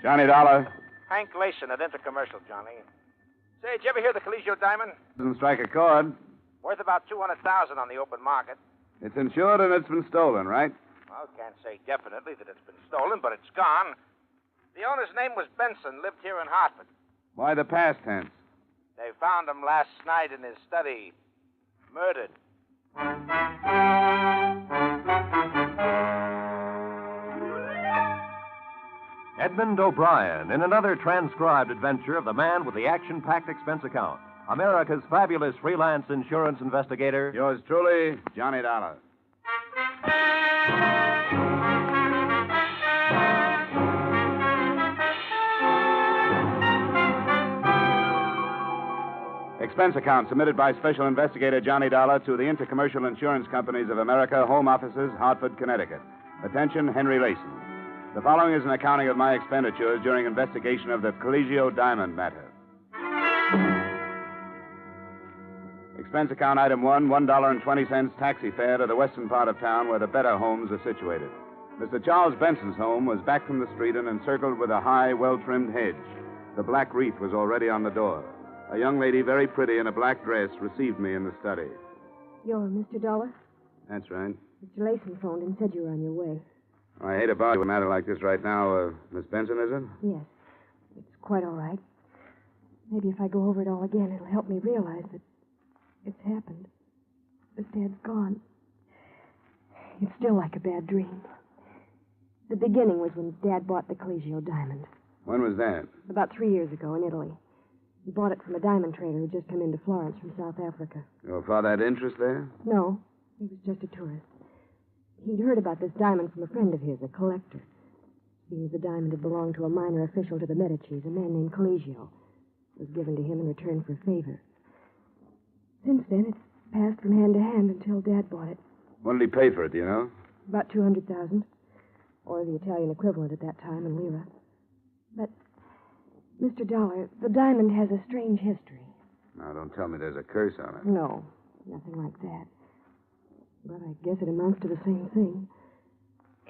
Speaker 1: Johnny Dollar.
Speaker 6: Hank Gleason at Intercommercial, Johnny. Say, did you ever hear the Colegio Diamond?
Speaker 1: Doesn't strike a chord.
Speaker 6: Worth about $200,000 on the open market.
Speaker 1: It's insured and it's been stolen, right?
Speaker 6: Well, can't say definitely that it's been stolen, but it's gone. The owner's name was Benson, lived here in Hartford.
Speaker 1: Why the past tense?
Speaker 6: They found him last night in his study, murdered.
Speaker 10: Edmond O'Brien in another transcribed adventure of the man with the action-packed expense account. America's fabulous freelance insurance investigator.
Speaker 1: Yours truly, Johnny Dollar. Expense account submitted by Special Investigator Johnny Dollar to the Intercommercial Insurance Companies of America, Home Offices, Hartford, Connecticut. Attention, Henry Layson. The following is an accounting of my expenditures during investigation of the Colegio Diamond matter. Expense account item 1, $1.20 taxi fare to the western part of town where the better homes are situated. Mr. Charles Benson's home was back from the street and encircled with a high, well-trimmed hedge. The black wreath was already on the door. A young lady, very pretty in a black dress, received me in the study.
Speaker 7: You're Mr. Dollar?
Speaker 1: That's right.
Speaker 7: Mr. Layson phoned and said you were on your way.
Speaker 1: I hate about a matter like this right now. Miss Benson, is it?
Speaker 7: Yes. It's quite all right. Maybe if I go over it all again, it'll help me realize that it's happened. That Dad's gone. It's still like a bad dream. The beginning was when Dad bought the Colegio Diamond.
Speaker 1: When was that?
Speaker 7: About 3 years ago in Italy. He bought it from a diamond trader who'd just come into Florence from South Africa.
Speaker 1: Your father had interest there?
Speaker 7: No, he was just a tourist. He'd heard about this diamond from a friend of his, a collector. Seems the diamond had belonged to a minor official to the Medicis, a man named Colegio. It was given to him in return for a favor. Since then, it's passed from hand to hand until Dad bought it.
Speaker 1: What did he pay for it, do you know?
Speaker 7: About $200,000, or the Italian equivalent at that time in lira. But, Mr. Dollar, the diamond has a strange history.
Speaker 1: Now, don't tell me there's a curse on it.
Speaker 7: No, nothing like that. But I guess it amounts to the same thing.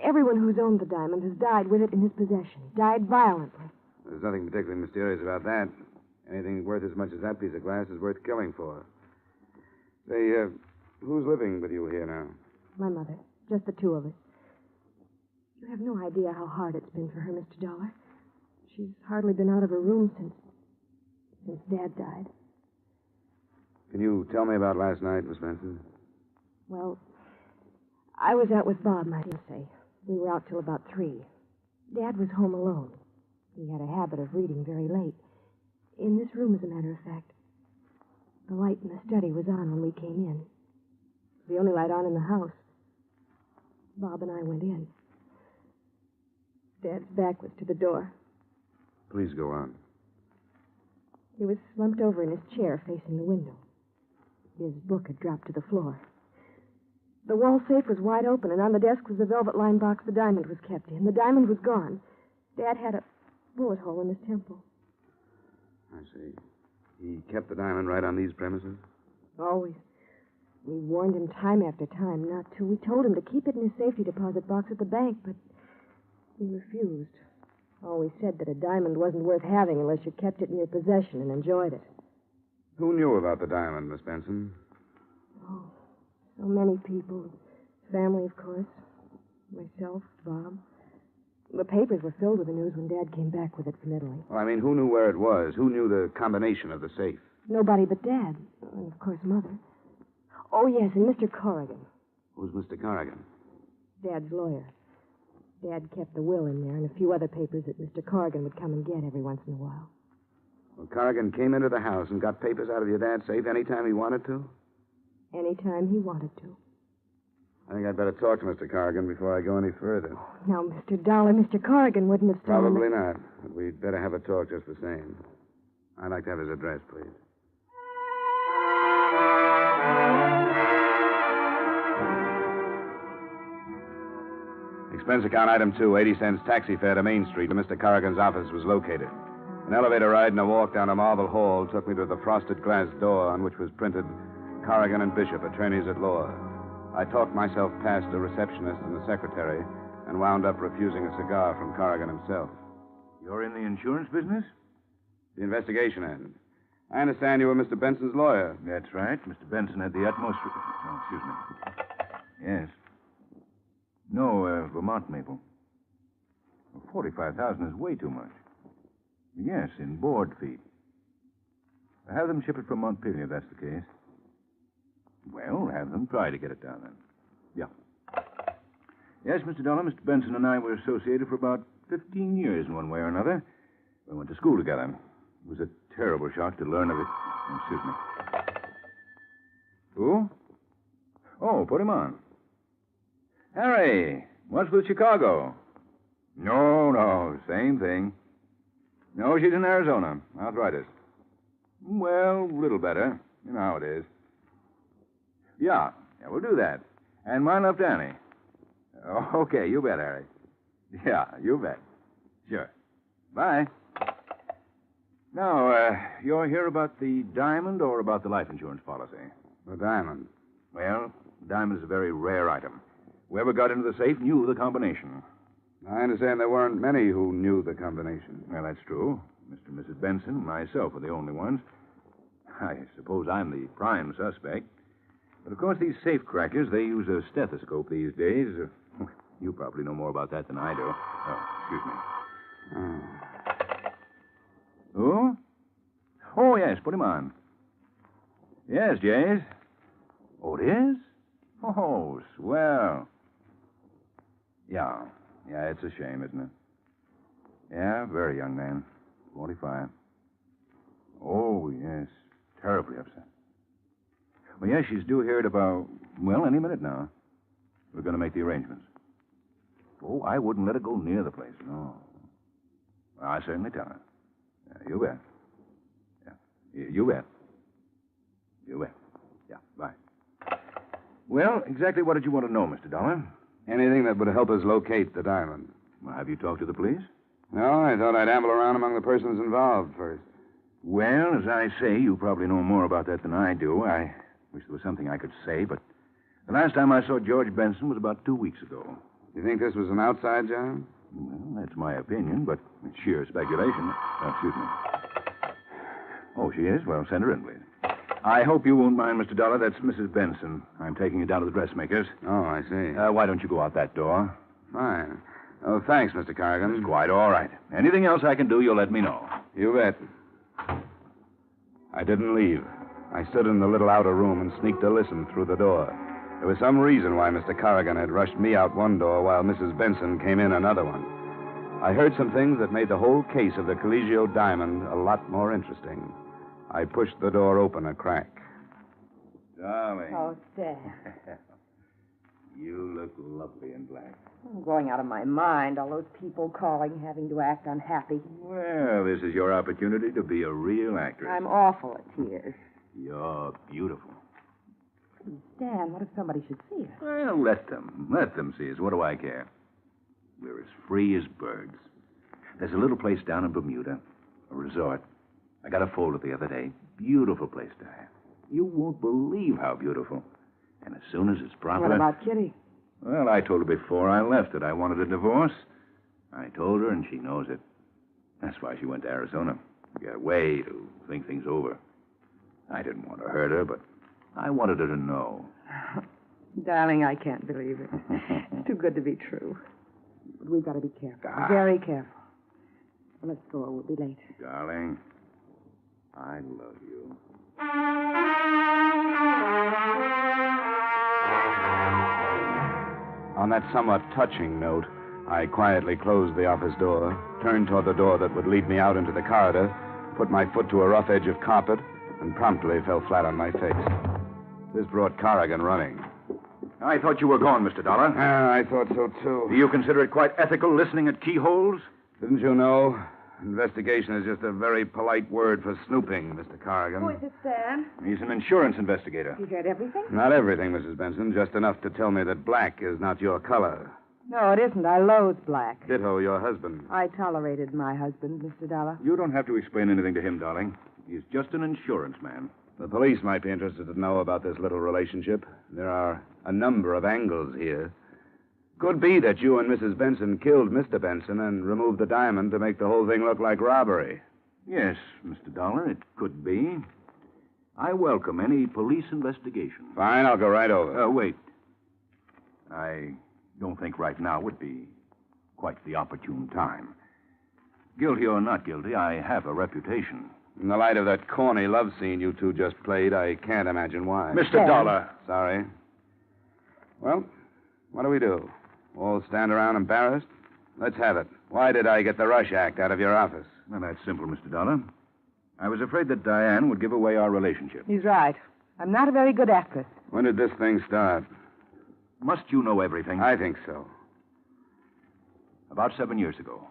Speaker 7: Everyone who's owned the diamond has died with it in his possession. Died violently.
Speaker 1: There's nothing particularly mysterious about that. Anything worth as much as that piece of glass is worth killing for. Say, who's living with you here now?
Speaker 7: My mother. Just the two of us. You have no idea how hard it's been for her, Mr. Dollar. She's hardly been out of her room since Dad died.
Speaker 1: Can you tell me about last night, Miss Benson?
Speaker 7: Well, I was out with Bob, my fiancé. We were out till about 3. Dad was home alone. He had a habit of reading very late. In this room, as a matter of fact. The light in the study was on when we came in. The only light on in the house. Bob and I went in. Dad's back was to the door.
Speaker 1: Please go on.
Speaker 7: He was slumped over in his chair facing the window. His book had dropped to the floor.
Speaker 2: The wall safe was wide open, and on the desk was the velvet-lined box the diamond was kept in. The diamond was gone. Dad had a bullet hole in his temple.
Speaker 1: I see. He kept the diamond right on these premises?
Speaker 2: Always. We warned him time after time not to. We told him to keep it in his safety deposit box at the bank, but he refused. Always said that a diamond wasn't worth having unless you kept it in your possession and enjoyed it.
Speaker 1: Who knew about the diamond, Miss Benson?
Speaker 2: Oh, so many people. Family, of course. Myself, Bob. The papers were filled with the news when Dad came back with it from Italy.
Speaker 1: Well, I mean, who knew where it was? Who knew the combination of the safe?
Speaker 2: Nobody but Dad. And, of course, Mother. Oh, yes, and Mr. Corrigan.
Speaker 1: Who's Mr. Corrigan?
Speaker 2: Dad's lawyer. Dad kept the will in there and a few other papers that Mr. Corrigan would come and get every once in a while.
Speaker 1: Well, Corrigan came into the house and got papers out of your dad's safe any time he wanted to?
Speaker 2: Anytime he wanted to.
Speaker 1: I think I'd better talk to Mr. Corrigan before I go any further.
Speaker 2: Now, Mr. Dollar, Mr. Corrigan wouldn't have stolen
Speaker 1: Probably not. But we'd better have a talk just the same. I'd like to have his address, please. Expense account item 2, 80 cents taxi fare to Main Street, where Mr. Corrigan's office was located. An elevator ride and a walk down a marble hall took me to the frosted glass door on which was printed Corrigan and Bishop, attorneys at law. I talked myself past a receptionist and the secretary and wound up refusing a cigar from Corrigan himself.
Speaker 14: You're in the insurance business?
Speaker 1: The investigation end. I understand you were Mr. Benson's lawyer.
Speaker 14: That's right. Mr. Benson had the utmost... Oh, excuse me. Yes. No, Vermont maple. 45,000 is way too much. Yes, in board feet. Have them ship it from Montpelier, if that's the case. Well, have them try to get it down then. Yeah. Yes, Mr. Dollar, Mr. Benson and I were associated for about 15 years in one way or another. We went to school together. It was a terrible shock to learn of it. Oh, excuse me. Who? Oh, put him on. Harry, what's with Chicago? No, same thing. No, she's in Arizona. Arthritis. Well, a little better. You know how it is. Yeah, we'll do that. And my love to Annie. Okay, you bet, Harry. Yeah, you bet. Sure. Bye. Now, you're here about the diamond or about the life insurance policy?
Speaker 1: The diamond.
Speaker 14: Well, the diamond is a very rare item. Whoever got into the safe knew the combination.
Speaker 1: I understand there weren't many who knew the combination.
Speaker 14: Well, that's true. Mr. and Mrs. Benson and myself are the only ones. I suppose I'm the prime suspect. But, of course, these safe crackers, they use a stethoscope these days. You probably know more about that than I do. Oh, excuse me. Who? Oh, yes, put him on. Yes, Jays. Oh, it is? Oh, swell. Yeah, it's a shame, isn't it? Yeah, very young man. 45. Oh, yes. Terribly upset. Well, yes, she's due here at about, any minute now. We're going to make the arrangements. Oh, I wouldn't let her go near the place, no. Well, I certainly tell her. Yeah, you bet. Yeah, you bet. You bet. Yeah, bye. Well, exactly what did you want to know, Mr. Dollar?
Speaker 1: Anything that would help us locate the diamond.
Speaker 14: Well, have you talked to the police?
Speaker 1: No, I thought I'd amble around among the persons involved first.
Speaker 14: Well, as I say, you probably know more about that than I do. I wish there was something I could say, but the last time I saw George Benson was about 2 weeks ago.
Speaker 1: You think this was an outside job?
Speaker 14: Well, that's my opinion, but it's sheer speculation. Oh, excuse me. Oh, she is? Well, send her in, please. I hope you won't mind, Mr. Dollar. That's Mrs. Benson. I'm taking her down to the dressmaker's.
Speaker 1: Oh, I see.
Speaker 14: Why don't you go out that door?
Speaker 1: Fine. Oh, thanks, Mr. Corrigan.
Speaker 14: It's quite all right. Anything else I can do, you'll let me know.
Speaker 1: You bet. I didn't leave. I stood in the little outer room and sneaked to listen through the door. There was some reason why Mr. Corrigan had rushed me out one door while Mrs. Benson came in another one. I heard some things that made the whole case of the Collegio diamond a lot more interesting. I pushed the door open a crack.
Speaker 14: Darling.
Speaker 15: Oh, Dad.
Speaker 14: You look lovely in black.
Speaker 15: I'm going out of my mind. All those people calling, having to act unhappy.
Speaker 14: Well, this is your opportunity to be a real actress.
Speaker 15: I'm awful at tears.
Speaker 14: You're beautiful.
Speaker 15: Stan, what if somebody should see us?
Speaker 14: Well, let them see us. What do I care? We're as free as birds. There's a little place down in Bermuda, a resort. I got a folder the other day. Beautiful place, Diane. You won't believe how beautiful. And as soon as it's proper...
Speaker 2: What about Kitty?
Speaker 14: Well, I told her before I left that I wanted a divorce. I told her, and she knows it. That's why she went to Arizona. To get away, to think things over. I didn't want to hurt her, but I wanted her to know.
Speaker 2: Darling, I can't believe it. It's too good to be true. But we've got to be careful. Very careful. Well, let's go. We'll be late.
Speaker 14: Darling, I love you.
Speaker 1: On that somewhat touching note, I quietly closed the office door, turned toward the door that would lead me out into the corridor, put my foot to a rough edge of carpet, and promptly fell flat on my face. This brought Corrigan running.
Speaker 14: I thought you were gone, Mr. Dollar.
Speaker 1: I thought so, too.
Speaker 14: Do you consider it quite ethical listening at keyholes?
Speaker 1: Didn't you know? Investigation is just a very polite word for snooping, Mr. Corrigan.
Speaker 15: Who is it, Stan?
Speaker 14: He's an insurance investigator.
Speaker 15: You heard everything?
Speaker 1: Not everything, Mrs. Benson. Just enough to tell me that black is not your color.
Speaker 2: No, it isn't. I loathe black.
Speaker 1: Ditto your husband.
Speaker 2: I tolerated my husband, Mr. Dollar.
Speaker 14: You don't have to explain anything to him, darling. He's just an insurance man.
Speaker 1: The police might be interested to know about this little relationship. There are a number of angles here. Could be that you and Mrs. Benson killed Mr. Benson and removed the diamond to make the whole thing look like robbery.
Speaker 14: Yes, Mr. Dollar, it could be. I welcome any police investigation.
Speaker 1: Fine, I'll go right over.
Speaker 14: Wait. I don't think right now would be quite the opportune time. Guilty or not guilty, I have a reputation.
Speaker 1: In the light of that corny love scene you two just played, I can't imagine why.
Speaker 14: Mr. Dollar.
Speaker 1: Sorry. Well, what do we do? All stand around embarrassed? Let's have it. Why did I get the Rush Act out of your office?
Speaker 14: Well, that's simple, Mr. Dollar. I was afraid that Diane would give away our relationship.
Speaker 2: He's right. I'm not a very good actress.
Speaker 1: When did this thing start?
Speaker 14: Must you know everything?
Speaker 1: I think so.
Speaker 14: About 7 years ago.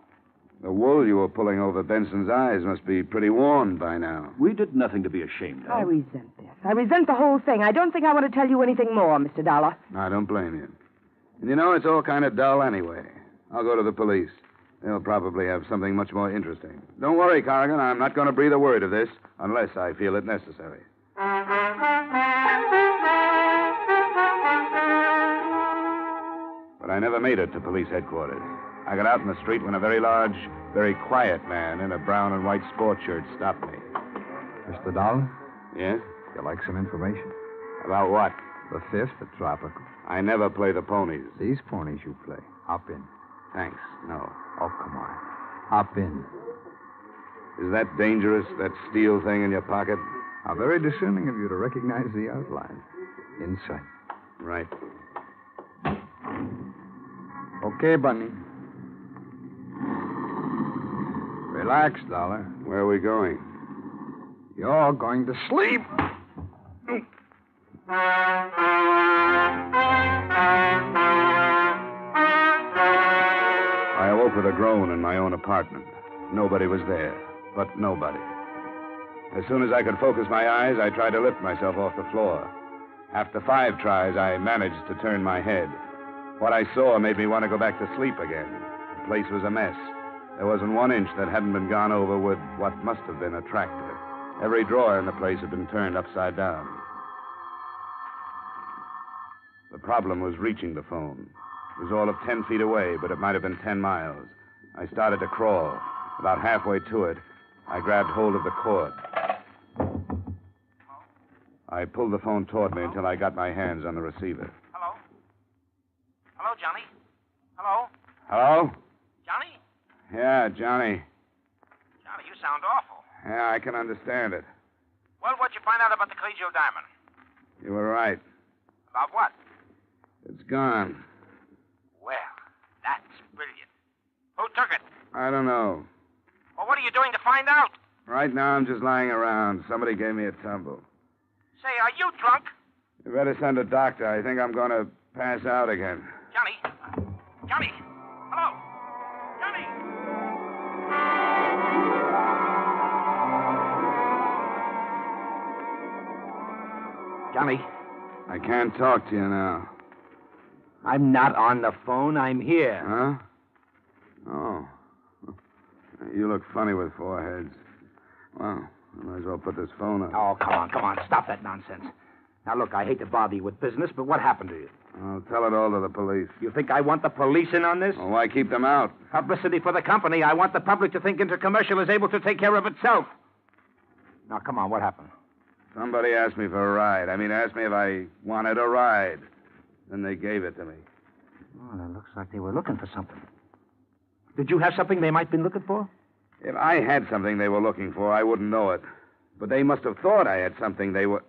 Speaker 1: The wool you were pulling over Benson's eyes must be pretty worn by now.
Speaker 14: We did nothing to be ashamed of.
Speaker 2: I resent this. I resent the whole thing. I don't think I want to tell you anything more, Mr. Dollar.
Speaker 1: I don't blame you. And you know, it's all kind of dull anyway. I'll go to the police. They'll probably have something much more interesting. Don't worry, Corrigan. I'm not going to breathe a word of this unless I feel it necessary. But I never made it to police headquarters. I got out in the street when a very large, very quiet man in a brown and white sports shirt stopped me.
Speaker 5: Mr. Dollar?
Speaker 1: Yes?
Speaker 5: You like some information?
Speaker 1: About what?
Speaker 5: The fifth, the tropical.
Speaker 1: I never play the ponies.
Speaker 5: These ponies you play. Hop in.
Speaker 1: Thanks. No.
Speaker 5: Oh, come on. Hop in.
Speaker 1: Is that dangerous, that steel thing in your pocket?
Speaker 5: How very discerning of you to recognize the outline. Inside.
Speaker 1: Right.
Speaker 5: Okay, Bunny. Relax, Dollar.
Speaker 1: Where are we going?
Speaker 5: You're going to sleep.
Speaker 1: I awoke with a groan in my own apartment. Nobody was there, but nobody. As soon as I could focus my eyes, I tried to lift myself off the floor. After 5 tries, I managed to turn my head. What I saw made me want to go back to sleep again. The place was a mess. There wasn't 1 inch that hadn't been gone over with what must have been a tractor. Every drawer in the place had been turned upside down. The problem was reaching the phone. It was all of 10 feet away, but it might have been 10 miles. I started to crawl. About halfway to it, I grabbed hold of the cord. I pulled the phone toward me until I got my hands on the receiver.
Speaker 6: Hello? Hello, Johnny? Hello?
Speaker 1: Hello?
Speaker 6: Johnny?
Speaker 1: Yeah, Johnny.
Speaker 6: Johnny, you sound awful.
Speaker 1: Yeah, I can understand it.
Speaker 6: Well, what'd you find out about the Cleggio diamond?
Speaker 1: You were right.
Speaker 6: About what?
Speaker 1: It's gone.
Speaker 6: Well, that's brilliant. Who took it?
Speaker 1: I don't know.
Speaker 6: Well, what are you doing to find out?
Speaker 1: Right now, I'm just lying around. Somebody gave me a tumble.
Speaker 6: Say, are you drunk?
Speaker 1: You better send a doctor. I think I'm going to pass out again.
Speaker 6: Johnny? Johnny? Hello? Johnny?
Speaker 17: Johnny?
Speaker 1: I can't talk to you now.
Speaker 3: I'm not on the phone. I'm here.
Speaker 1: Huh? Oh. You look funny with four heads. Well, I might as well put this phone up.
Speaker 3: Oh, come on. Stop that nonsense. Now, look, I hate to bother you with business, but what happened to you?
Speaker 1: I'll tell it all to the police.
Speaker 3: You think I want the police in on this?
Speaker 1: Well, why keep them out?
Speaker 3: Publicity for the company. I want the public to think Intercommercial is able to take care of itself. Now, come on, what happened?
Speaker 1: Somebody asked me for a ride. Asked me if I wanted a ride. Then they gave it to me.
Speaker 3: Oh, it looks like they were looking for something. Did you have something they might have been looking for?
Speaker 1: If I had something they were looking for, I wouldn't know it. But they must have thought I had something they were...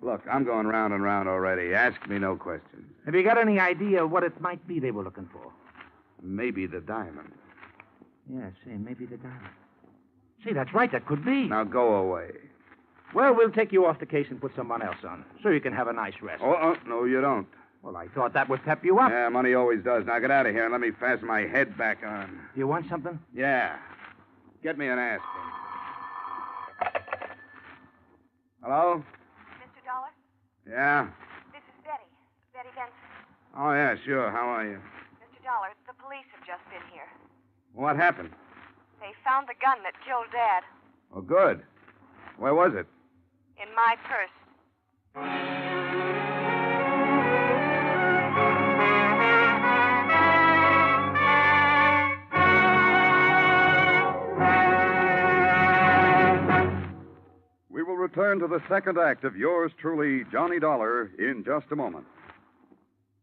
Speaker 1: Look, I'm going round and round already. Ask me no questions.
Speaker 3: Have you got any idea what it might be they were looking for?
Speaker 1: Maybe the diamond.
Speaker 3: Yeah, say, maybe the diamond. See, that's right. That could be.
Speaker 1: Now go away.
Speaker 3: Well, we'll take you off the case and put someone else on, so you can have a nice rest.
Speaker 1: Oh, no, you don't.
Speaker 3: Well, I thought that would pep you up.
Speaker 1: Yeah, money always does. Now get out of here and let me fasten my head back on.
Speaker 3: You want something?
Speaker 1: Yeah. Get me an aspirin. Hello?
Speaker 9: Mr. Dollar?
Speaker 1: Yeah?
Speaker 9: This is Betty. Betty Benson.
Speaker 1: Oh, yeah, sure. How are you?
Speaker 9: Mr. Dollar, the police have just been here.
Speaker 1: What happened?
Speaker 9: They found the gun that killed Dad
Speaker 1: Oh, good. Where was it?
Speaker 9: in my purse.
Speaker 13: We will return to the second act of yours truly, Johnny Dollar, in just a moment.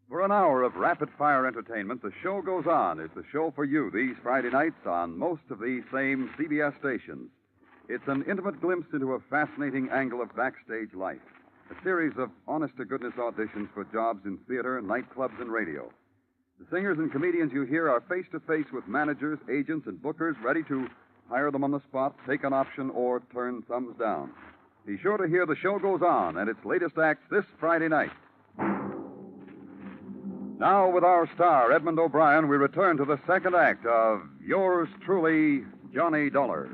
Speaker 13: For an hour of rapid-fire entertainment, the show goes on. It's the show for you these Friday nights on most of these same CBS stations. It's an intimate glimpse into a fascinating angle of backstage life. A series of honest-to-goodness auditions for jobs in theater, nightclubs, and radio. The singers and comedians you hear are face-to-face with managers, agents, and bookers ready to hire them on the spot, take an option, or turn thumbs down. Be sure to hear The Show Goes On and its latest acts this Friday night. Now, with our star, Edmond O'Brien, we return to the second act of yours truly, Johnny Dollar.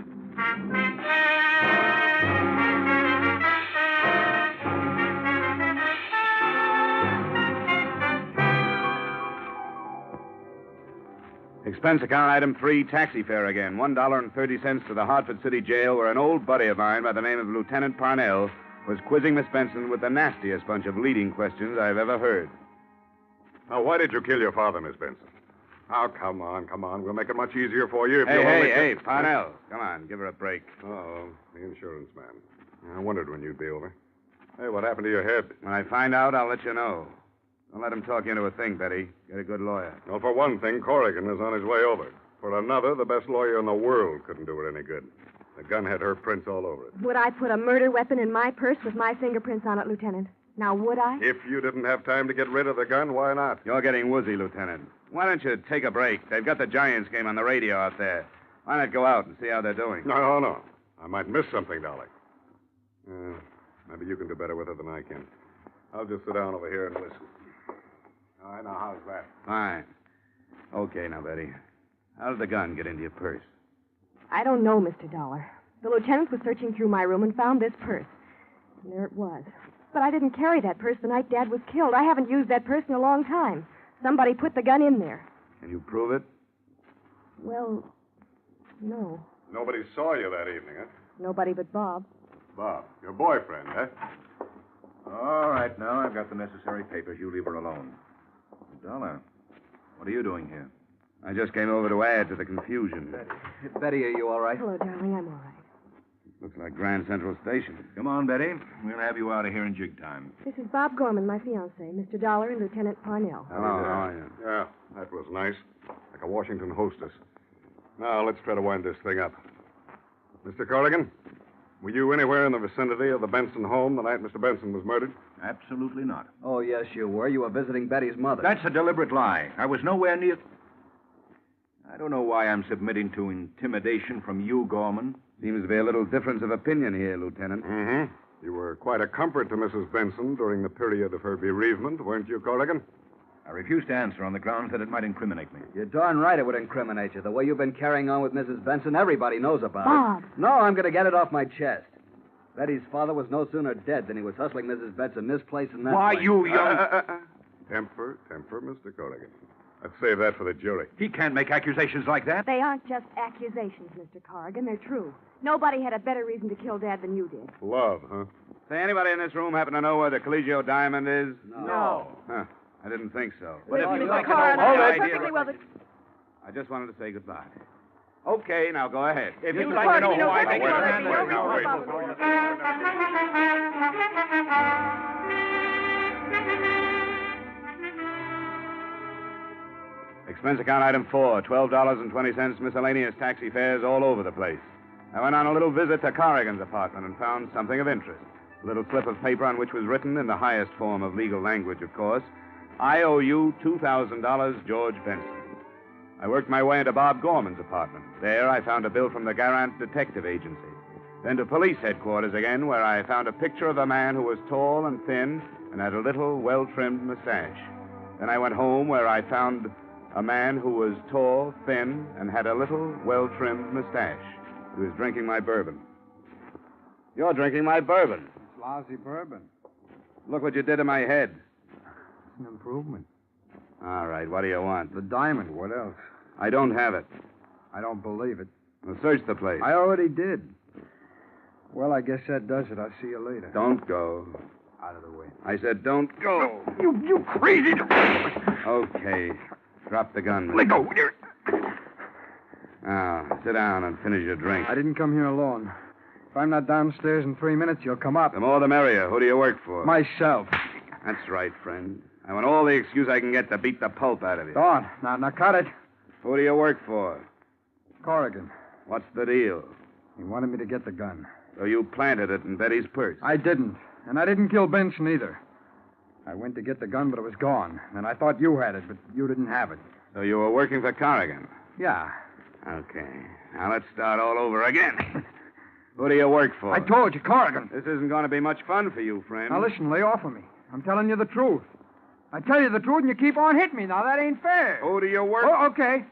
Speaker 1: Expense account item 3, taxi fare again. $1.30 to the Hartford City Jail, where an old buddy of mine by the name of Lieutenant Parnell was quizzing Miss Benson with the nastiest bunch of leading questions I've ever heard.
Speaker 19: Now, why did you kill your father, Miss Benson? Oh, come on. We'll make it much easier for you if
Speaker 1: Hey,
Speaker 19: you'll only...
Speaker 1: hey, Parnell. Come on, give her a break.
Speaker 19: Oh, the insurance man. I wondered when you'd be over. Hey, what happened to your head?
Speaker 1: When I find out, I'll let you know. Don't let him talk you into a thing, Betty. Get a good lawyer.
Speaker 19: Well, for one thing, Corrigan is on his way over. For another, the best lawyer in the world couldn't do it any good. The gun had her prints all over it.
Speaker 2: Would I put a murder weapon in my purse with my fingerprints on it, Lieutenant? Now, would I?
Speaker 19: If you didn't have time to get rid of the gun, why not?
Speaker 1: You're getting woozy, Lieutenant. Why don't you take a break? They've got the Giants game on the radio out there. Why not go out and see how they're doing?
Speaker 19: No. I might miss something, Dolly. Maybe you can do better with it than I can. I'll just sit down over here and listen. All right, now, how's that?
Speaker 1: Fine. Okay, now, Betty. How did the gun get into your purse?
Speaker 2: I don't know, Mr. Dollar. The lieutenant was searching through my room and found this purse. And there it was. But I didn't carry that purse the night Dad was killed. I haven't used that purse in a long time. Somebody put the gun in there.
Speaker 1: Can you prove it?
Speaker 2: Well, no.
Speaker 19: Nobody saw you that evening, huh?
Speaker 2: Nobody but Bob.
Speaker 19: Bob, your boyfriend, huh?
Speaker 5: All right, now I've got the necessary papers. You leave her alone. Dollar, what are you doing here?
Speaker 1: I just came over to add to the confusion.
Speaker 5: Betty, are you all right?
Speaker 2: Hello, darling. I'm all right.
Speaker 1: Looks like Grand Central Station.
Speaker 5: Come on, Betty. We'll have you out of here in jig time.
Speaker 2: This is Bob Gorman, my fiancé, Mr. Dollar and Lieutenant Parnell.
Speaker 1: Hello, how are you?
Speaker 19: Yeah, that was nice. Like a Washington hostess. Now, let's try to wind this thing up. Mr. Corrigan, were you anywhere in the vicinity of the Benson home the night Mr. Benson was murdered?
Speaker 5: Absolutely not.
Speaker 24: Oh, yes, you were. You were visiting Betty's mother.
Speaker 5: That's a deliberate lie. I was nowhere near... I don't know why I'm submitting to intimidation from you, Gorman.
Speaker 1: Seems to be a little difference of opinion here, Lieutenant.
Speaker 19: Mm-hmm. You were quite a comfort to Mrs. Benson during the period of her bereavement, weren't you, Corrigan?
Speaker 5: I refuse to answer on the grounds that it might incriminate me.
Speaker 24: You're darn right it would incriminate you. The way you've been carrying on with Mrs. Benson, everybody knows about
Speaker 2: Bob.
Speaker 24: it. No, I'm going to get it off my chest. Betty's father was no sooner dead than he was hustling Mrs. Benson this place and that
Speaker 19: Why,
Speaker 24: place.
Speaker 19: you young... Temper, Mr. Corrigan. Let's save that for the jury.
Speaker 14: He can't make accusations like that.
Speaker 2: They aren't just accusations, Mr. Corrigan. They're true. Nobody had a better reason to kill Dad than you did.
Speaker 19: Love, huh?
Speaker 1: Say, anybody in this room happen to know where the Collegio diamond is?
Speaker 2: No.
Speaker 1: Huh. I didn't think so.
Speaker 2: But if
Speaker 1: you'd
Speaker 2: Mr.
Speaker 1: like to know
Speaker 2: Corrigan,
Speaker 1: my
Speaker 2: I
Speaker 1: idea-
Speaker 2: perfectly well that...
Speaker 1: I just wanted to say goodbye. Okay, now go ahead.
Speaker 2: If you'd like to know who I think
Speaker 1: Expense account item 4, $12.20 miscellaneous taxi fares all over the place. I went on a little visit to Corrigan's apartment and found something of interest. A little slip of paper on which was written in the highest form of legal language, of course, I owe you $2,000, George Benson. I worked my way into Bob Gorman's apartment. There I found a bill from the Garant Detective Agency. Then to police headquarters again, where I found a picture of a man who was tall and thin and had a little, well-trimmed mustache. Then I went home, where I found a man who was tall, thin, and had a little, well-trimmed mustache. He was drinking my bourbon. You're drinking my bourbon.
Speaker 4: It's lousy bourbon.
Speaker 1: Look what you did to my head.
Speaker 4: It's an improvement.
Speaker 1: All right, what do you want?
Speaker 4: The diamond. What else?
Speaker 1: I don't have it.
Speaker 4: I don't believe it.
Speaker 1: Well, search the place.
Speaker 4: I already did. Well, I guess that does it. I'll see you later.
Speaker 1: Don't go.
Speaker 4: Out of the way.
Speaker 1: I said don't go.
Speaker 4: You crazy...
Speaker 1: Okay. Drop the gun.
Speaker 4: Let go.
Speaker 1: Now, sit down and finish your drink.
Speaker 4: I didn't come here alone. If I'm not downstairs in 3 minutes, you'll come up.
Speaker 1: The more the merrier. Who do you work for?
Speaker 4: Myself.
Speaker 1: That's right, friend. I want all the excuse I can get to beat the pulp out of you.
Speaker 4: Go on. Now cut it.
Speaker 1: Who do you work for?
Speaker 4: Corrigan.
Speaker 1: What's the deal?
Speaker 4: He wanted me to get the gun.
Speaker 1: So you planted it in Betty's purse?
Speaker 4: I didn't. And I didn't kill Benson either. I went to get the gun, but it was gone. And I thought you had it, but you didn't have it.
Speaker 1: So you were working for Corrigan?
Speaker 4: Yeah.
Speaker 1: Okay. Now let's start all over again. Who do you work for?
Speaker 4: I told you, Corrigan.
Speaker 1: This isn't going to be much fun for you, friend.
Speaker 4: Now listen, lay off of me. I'm telling you the truth. I tell you the truth, and you keep on hitting me. Now, that ain't fair.
Speaker 1: Who do you work
Speaker 4: for? Oh, okay.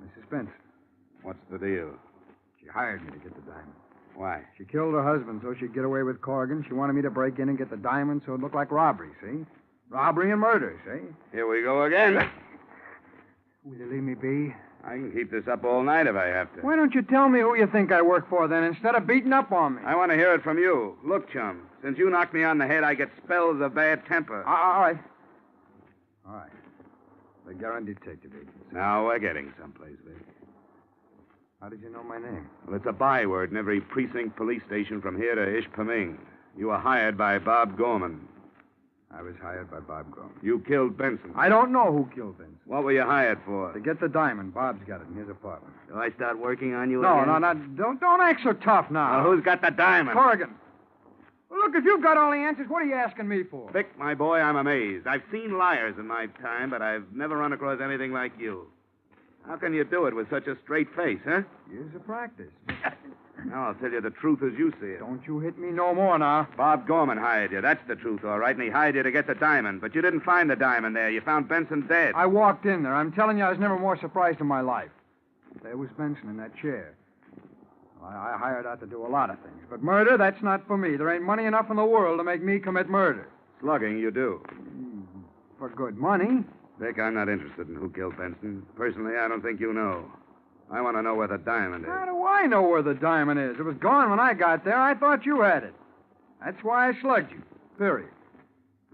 Speaker 4: Mrs. Benson.
Speaker 1: What's the deal?
Speaker 4: She hired me to get the diamond.
Speaker 1: Why?
Speaker 4: She killed her husband so she'd get away with Corrigan. She wanted me to break in and get the diamond so it looked like robbery, see? Robbery and murder, see?
Speaker 1: Here we go again.
Speaker 4: Will you leave me be?
Speaker 1: I can keep this up all night if I have to.
Speaker 4: Why don't you tell me who you think I work for, then, instead of beating up on me?
Speaker 1: I want to hear it from you. Look, chum, since you knocked me on the head, I get spells of bad temper.
Speaker 4: All right. All right. The Garant Detective Agency.
Speaker 1: Now we're getting someplace, Vic.
Speaker 4: How did you know my name?
Speaker 1: Well, it's a byword in every precinct police station from here to Ishpeming. You were hired by Bob Gorman.
Speaker 4: I was hired by Bob Gorman.
Speaker 1: You killed Benson.
Speaker 4: I don't know who killed Benson.
Speaker 1: What were you hired for?
Speaker 4: To get the diamond. Bob's got it in his apartment.
Speaker 1: Do I start working on you
Speaker 4: No,
Speaker 1: again?
Speaker 4: don't act so tough now.
Speaker 1: Well, who's got the diamond?
Speaker 4: Corrigan. Well, look, if you've got all the answers, what are you asking me for?
Speaker 1: Vic, my boy, I'm amazed. I've seen liars in my time, but I've never run across anything like you. How can you do it with such a straight face, huh?
Speaker 4: Years of practice.
Speaker 1: Now, I'll tell you the truth as you see it.
Speaker 4: Don't you hit me no more now.
Speaker 1: Bob Gorman hired you. That's the truth, all right. And he hired you to get the diamond. But you didn't find the diamond there. You found Benson dead.
Speaker 4: I walked in there. I'm telling you, I was never more surprised in my life. There was Benson in that chair. Well, I hired out to do a lot of things. But murder, that's not for me. There ain't money enough in the world to make me commit murder.
Speaker 1: Slugging, you do.
Speaker 4: For good money.
Speaker 1: Vic, I'm not interested in who killed Benson. Personally, I don't think you know. I want to know where the diamond is.
Speaker 4: How do I know where the diamond is? It was gone when I got there. I thought you had it. That's why I slugged you. Period.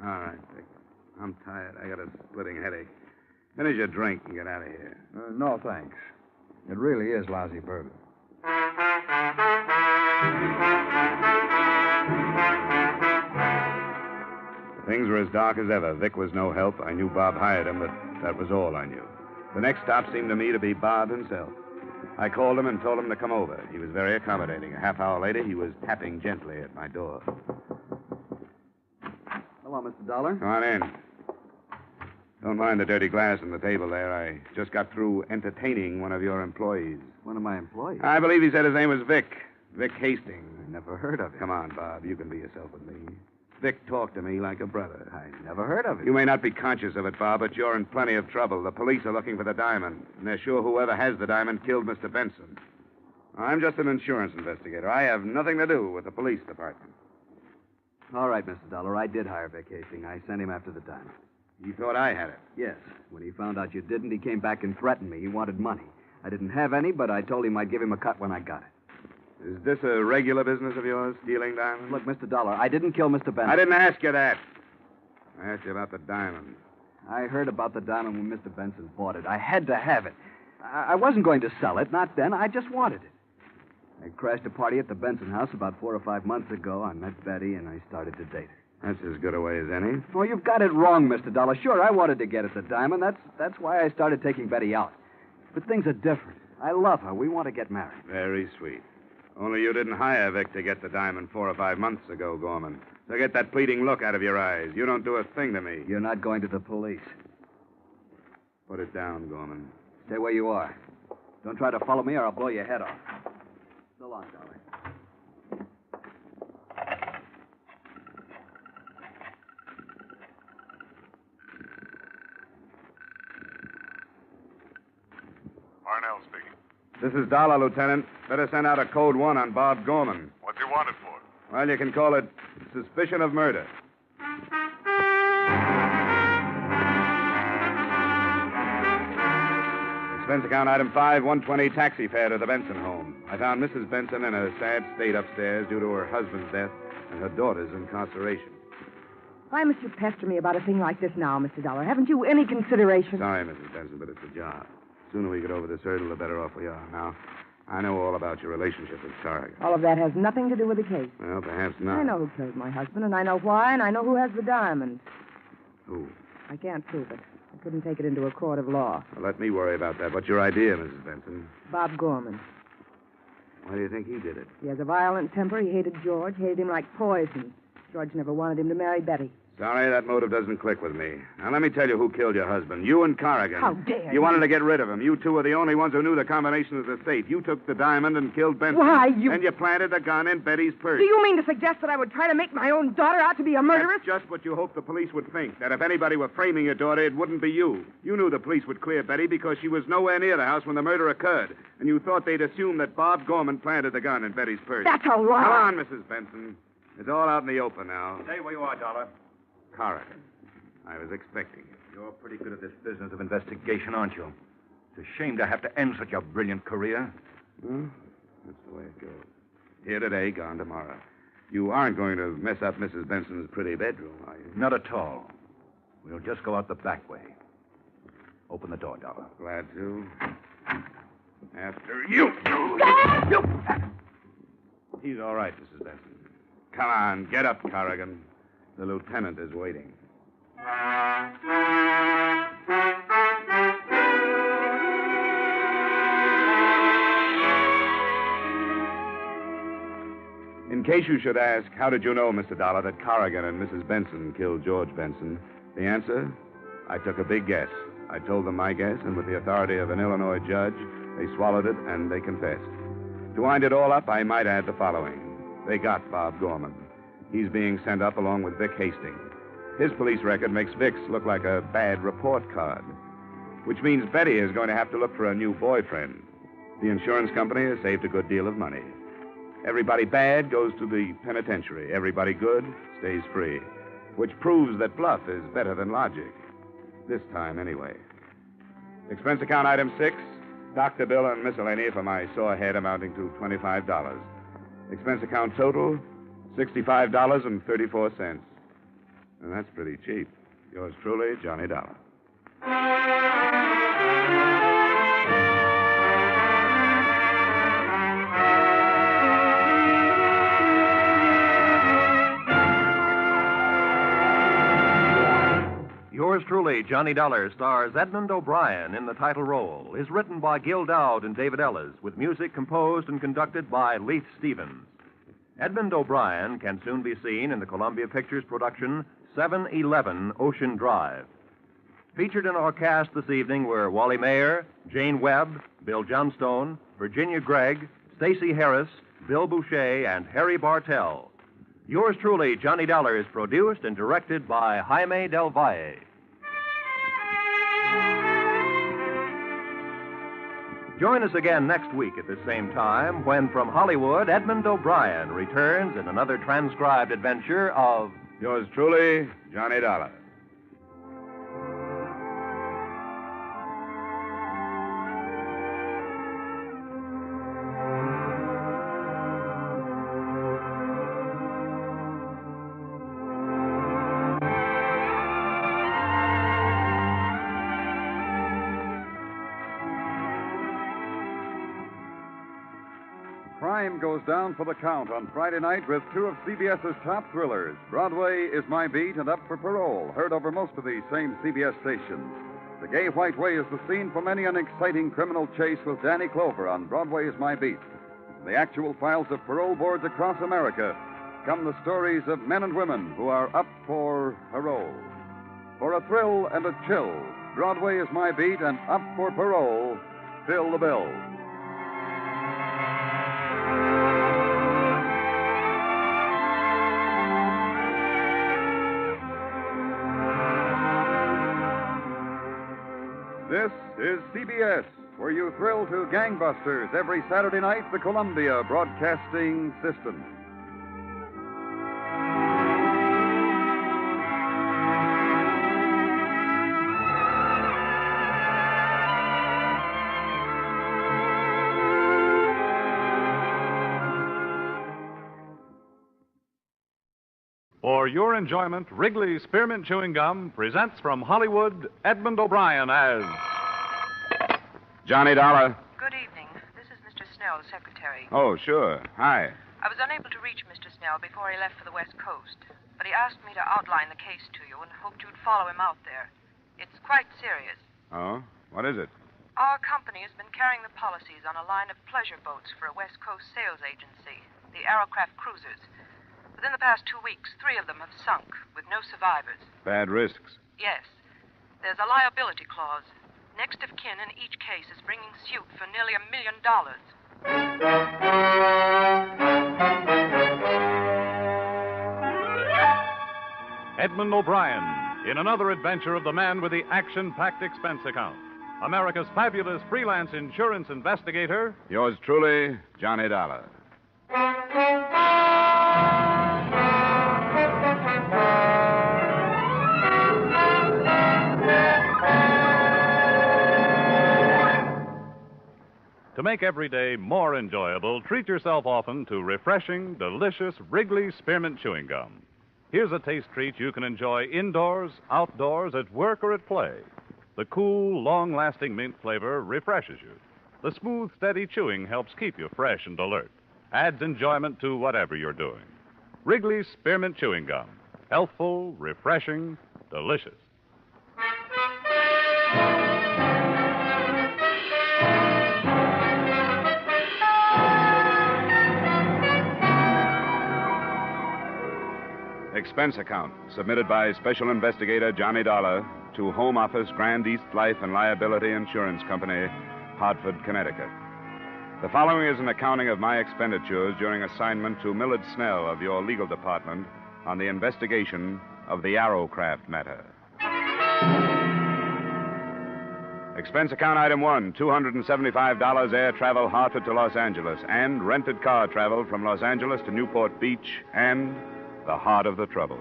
Speaker 1: All right, Vic. I'm tired. I got a splitting headache. Finish your drink and get out of here.
Speaker 4: No, thanks. It really is lousy bourbon.
Speaker 1: Things were as dark as ever. Vic was no help. I knew Bob hired him, but that was all I knew. The next stop seemed to me to be Bob himself. I called him and told him to come over. He was very accommodating. A half hour later, he was tapping gently at my door.
Speaker 24: Hello, Mr. Dollar.
Speaker 1: Come on in. Don't mind the dirty glass on the table there. I just got through entertaining one of your employees.
Speaker 24: One of my employees?
Speaker 1: I believe he said his name was Vic. Vic Hastings.
Speaker 24: I never heard of him.
Speaker 1: Come on, Bob. You can be yourself with me. Vic talked to me like a brother.
Speaker 24: I never heard of him.
Speaker 1: You may not be conscious of it, Bob, but you're in plenty of trouble. The police are looking for the diamond, and they're sure whoever has the diamond killed Mr. Benson. I'm just an insurance investigator. I have nothing to do with the police department.
Speaker 24: All right, Mr. Dollar. I did hire Vic Hastings. I sent him after the diamond.
Speaker 1: You thought I had it?
Speaker 24: Yes. When he found out you didn't, he came back and threatened me. He wanted money. I didn't have any, but I told him I'd give him a cut when I got it.
Speaker 1: Is this a regular business of yours, stealing diamonds?
Speaker 24: Look, Mr. Dollar, I didn't kill Mr. Benson.
Speaker 1: I didn't ask you that. I asked you about the diamond.
Speaker 24: I heard about the diamond when Mr. Benson bought it. I had to have it. I wasn't going to sell it, not then. I just wanted it. I crashed a party at the Benson house about 4 or 5 months ago. I met Betty, and I started to date her.
Speaker 1: That's as good a way as any.
Speaker 24: Oh, you've got it wrong, Mr. Dollar. Sure, I wanted to get at the diamond. That's why I started taking Betty out. But things are different. I love her. We want to get married.
Speaker 1: Very sweet. Only you didn't hire Vic to get the diamond 4 or 5 months ago, Gorman. So get that pleading look out of your eyes. You don't do a thing to me.
Speaker 24: You're not going to the police.
Speaker 1: Put it down, Gorman.
Speaker 24: Stay where you are. Don't try to follow me or I'll blow your head off. So long, Dollar.
Speaker 19: Parnell speaking.
Speaker 1: This is Dollar, Lieutenant. Better send out a code 1 on Bob Gorman.
Speaker 19: What's he wanted for?
Speaker 1: Well, you can call it suspicion of murder. Expense account item 5, 120 taxi fare to the Benson home. I found Mrs. Benson in a sad state upstairs due to her husband's death and her daughter's incarceration.
Speaker 2: Why must you pester me about a thing like this now, Mr. Dollar? Haven't you any consideration?
Speaker 1: Sorry, Mrs. Benson, but it's a job. The sooner we get over this hurdle, the better off we are. Now, I know all about your relationship with Corrigan.
Speaker 2: All of that has nothing to do with the case.
Speaker 1: Well, perhaps not.
Speaker 2: I know who killed my husband, and I know why, and I know who has the diamond.
Speaker 1: Who?
Speaker 2: I can't prove it. I couldn't take it into a court of law.
Speaker 1: Well, let me worry about that. What's your idea, Mrs. Benson?
Speaker 2: Bob Gorman.
Speaker 1: Why do you think he did it?
Speaker 2: He has a violent temper. He hated George, hated him like poison. George never wanted him to marry Betty.
Speaker 1: Sorry, that motive doesn't click with me. Now, let me tell you who killed your husband. You and Corrigan.
Speaker 2: How dare
Speaker 1: you? wanted to get rid of him. You two were the only ones who knew the combination of the safe. You took the diamond and killed Benson.
Speaker 2: Why, you...
Speaker 1: And you planted the gun in Betty's purse.
Speaker 2: Do you mean to suggest that I would try to make my own daughter out to be a murderess?
Speaker 1: That's just what you hoped the police would think. That if anybody were framing your daughter, it wouldn't be you. You knew the police would clear Betty because she was nowhere near the house when the murder occurred. And you thought they'd assume that Bob Gorman planted the gun in Betty's purse.
Speaker 2: That's a lie.
Speaker 1: Come on, Mrs. Benson. It's all out in the open now.
Speaker 14: Stay where you are, Dollar.
Speaker 1: Corrigan. I was expecting you.
Speaker 14: You're pretty good at this business of investigation, aren't you? It's a shame to have to end such a brilliant career.
Speaker 1: Well, that's the way it goes. Here today, gone tomorrow. You aren't going to mess up Mrs. Benson's pretty bedroom, are you?
Speaker 14: Not at all. We'll just go out the back way. Open the door, Dollar.
Speaker 1: Glad to. After you. He's all right, Mrs. Benson. Come on, get up, Corrigan. The lieutenant is waiting. In case you should ask, how did you know, Mr. Dollar, that Corrigan and Mrs. Benson killed George Benson? The answer? I took a big guess. I told them my guess, and with the authority of an Illinois judge, they swallowed it and they confessed. To wind it all up, I might add the following. They got Bob Gorman. He's being sent up along with Vic Hastings. His police record makes Vic's look like a bad report card, which means Betty is going to have to look for a new boyfriend. The insurance company has saved a good deal of money. Everybody bad goes to the penitentiary. Everybody good stays free, which proves that bluff is better than logic. This time, anyway. Expense account item 6, doctor bill and miscellany for my sore head amounting to $25. Expense account total, $65.34. And that's pretty cheap. Yours truly, Johnny Dollar.
Speaker 10: Yours truly, Johnny Dollar, stars Edmond O'Brien in the title role. Is written by Gil Dowd and David Ellis, with music composed and conducted by Leith Stevens. Edmond O'Brien can soon be seen in the Columbia Pictures production 711 Ocean Drive. Featured in our cast this evening were Wally Mayer, Jane Webb, Bill Johnstone, Virginia Gregg, Stacey Harris, Bill Boucher, and Harry Bartell. Yours truly, Johnny Dollar, is produced and directed by Jaime Del Valle. Join us again next week at the same time when, from Hollywood, Edmond O'Brien returns in another transcribed adventure of
Speaker 1: Yours truly, Johnny Dollar.
Speaker 13: Crime goes down for the count on Friday night with two of CBS's top thrillers. Broadway is My Beat and Up for Parole, heard over most of these same CBS stations. The Gay White Way is the scene for many an exciting criminal chase with Danny Clover on Broadway is My Beat. From the actual files of parole boards across America come the stories of men and women who are up for parole. For a thrill and a chill, Broadway is My Beat and Up for Parole fill the bill. This is CBS, where you thrill to gangbusters every Saturday night, the Columbia Broadcasting System.
Speaker 16: For your enjoyment, Wrigley's Spearmint Chewing Gum presents from Hollywood Edmond O'Brien as
Speaker 1: Johnny Dollar.
Speaker 18: Good evening. This is Mr. Snell, the secretary.
Speaker 1: Oh, sure. Hi.
Speaker 18: I was unable to reach Mr. Snell before he left for the West Coast, but he asked me to outline the case to you and hoped you'd follow him out there. It's quite serious.
Speaker 1: Oh? What is it?
Speaker 18: Our company has been carrying the policies on a line of pleasure boats for a West Coast sales agency, the Aerocraft Cruisers. Within the past 2 weeks, 3 of them have sunk, with no survivors.
Speaker 1: Bad risks.
Speaker 18: Yes. There's a liability clause. Next of kin in each case is bringing suit for nearly $1 million.
Speaker 16: Edmond O'Brien in another adventure of the man with the action-packed expense account. America's fabulous freelance insurance investigator.
Speaker 1: Yours truly, Johnny Dollar.
Speaker 16: To make every day more enjoyable, treat yourself often to refreshing, delicious Wrigley's Spearmint Chewing Gum. Here's a taste treat you can enjoy indoors, outdoors, at work, or at play. The cool, long-lasting mint flavor refreshes you. The smooth, steady chewing helps keep you fresh and alert. Adds enjoyment to whatever you're doing. Wrigley's Spearmint Chewing Gum. Healthful, refreshing, delicious.
Speaker 1: Expense account submitted by Special Investigator Johnny Dollar to Home Office, Grand East Life and Liability Insurance Company, Hartford, Connecticut. The following is an accounting of my expenditures during assignment to Millard Snell of your legal department on the investigation of the Aerocraft matter. Expense account item 1, $275 air travel Hartford to Los Angeles and rented car travel from Los Angeles to Newport Beach and the heart of the trouble.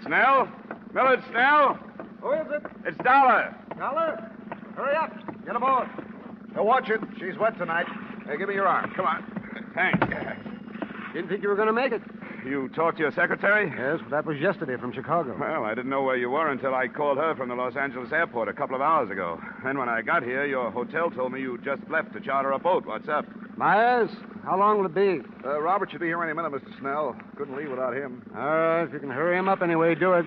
Speaker 1: Snell? Millard Snell?
Speaker 8: Who is it?
Speaker 1: It's Dollar.
Speaker 8: Dollar? Hurry up. Get aboard. Now watch it. She's wet tonight. Hey, give me your arm. Come on.
Speaker 1: Thanks.
Speaker 8: Didn't think you were going to make it.
Speaker 1: You talked to your secretary?
Speaker 8: Yes, but that was yesterday from Chicago.
Speaker 1: Well, I didn't know where you were until I called her from the Los Angeles airport a couple of hours ago. Then when I got here, your hotel told me you just left to charter a boat. What's up?
Speaker 8: Myers, how long will it be? Robert should be here any minute, Mr. Snell. Couldn't leave without him. All right, if you can hurry him up anyway, do it.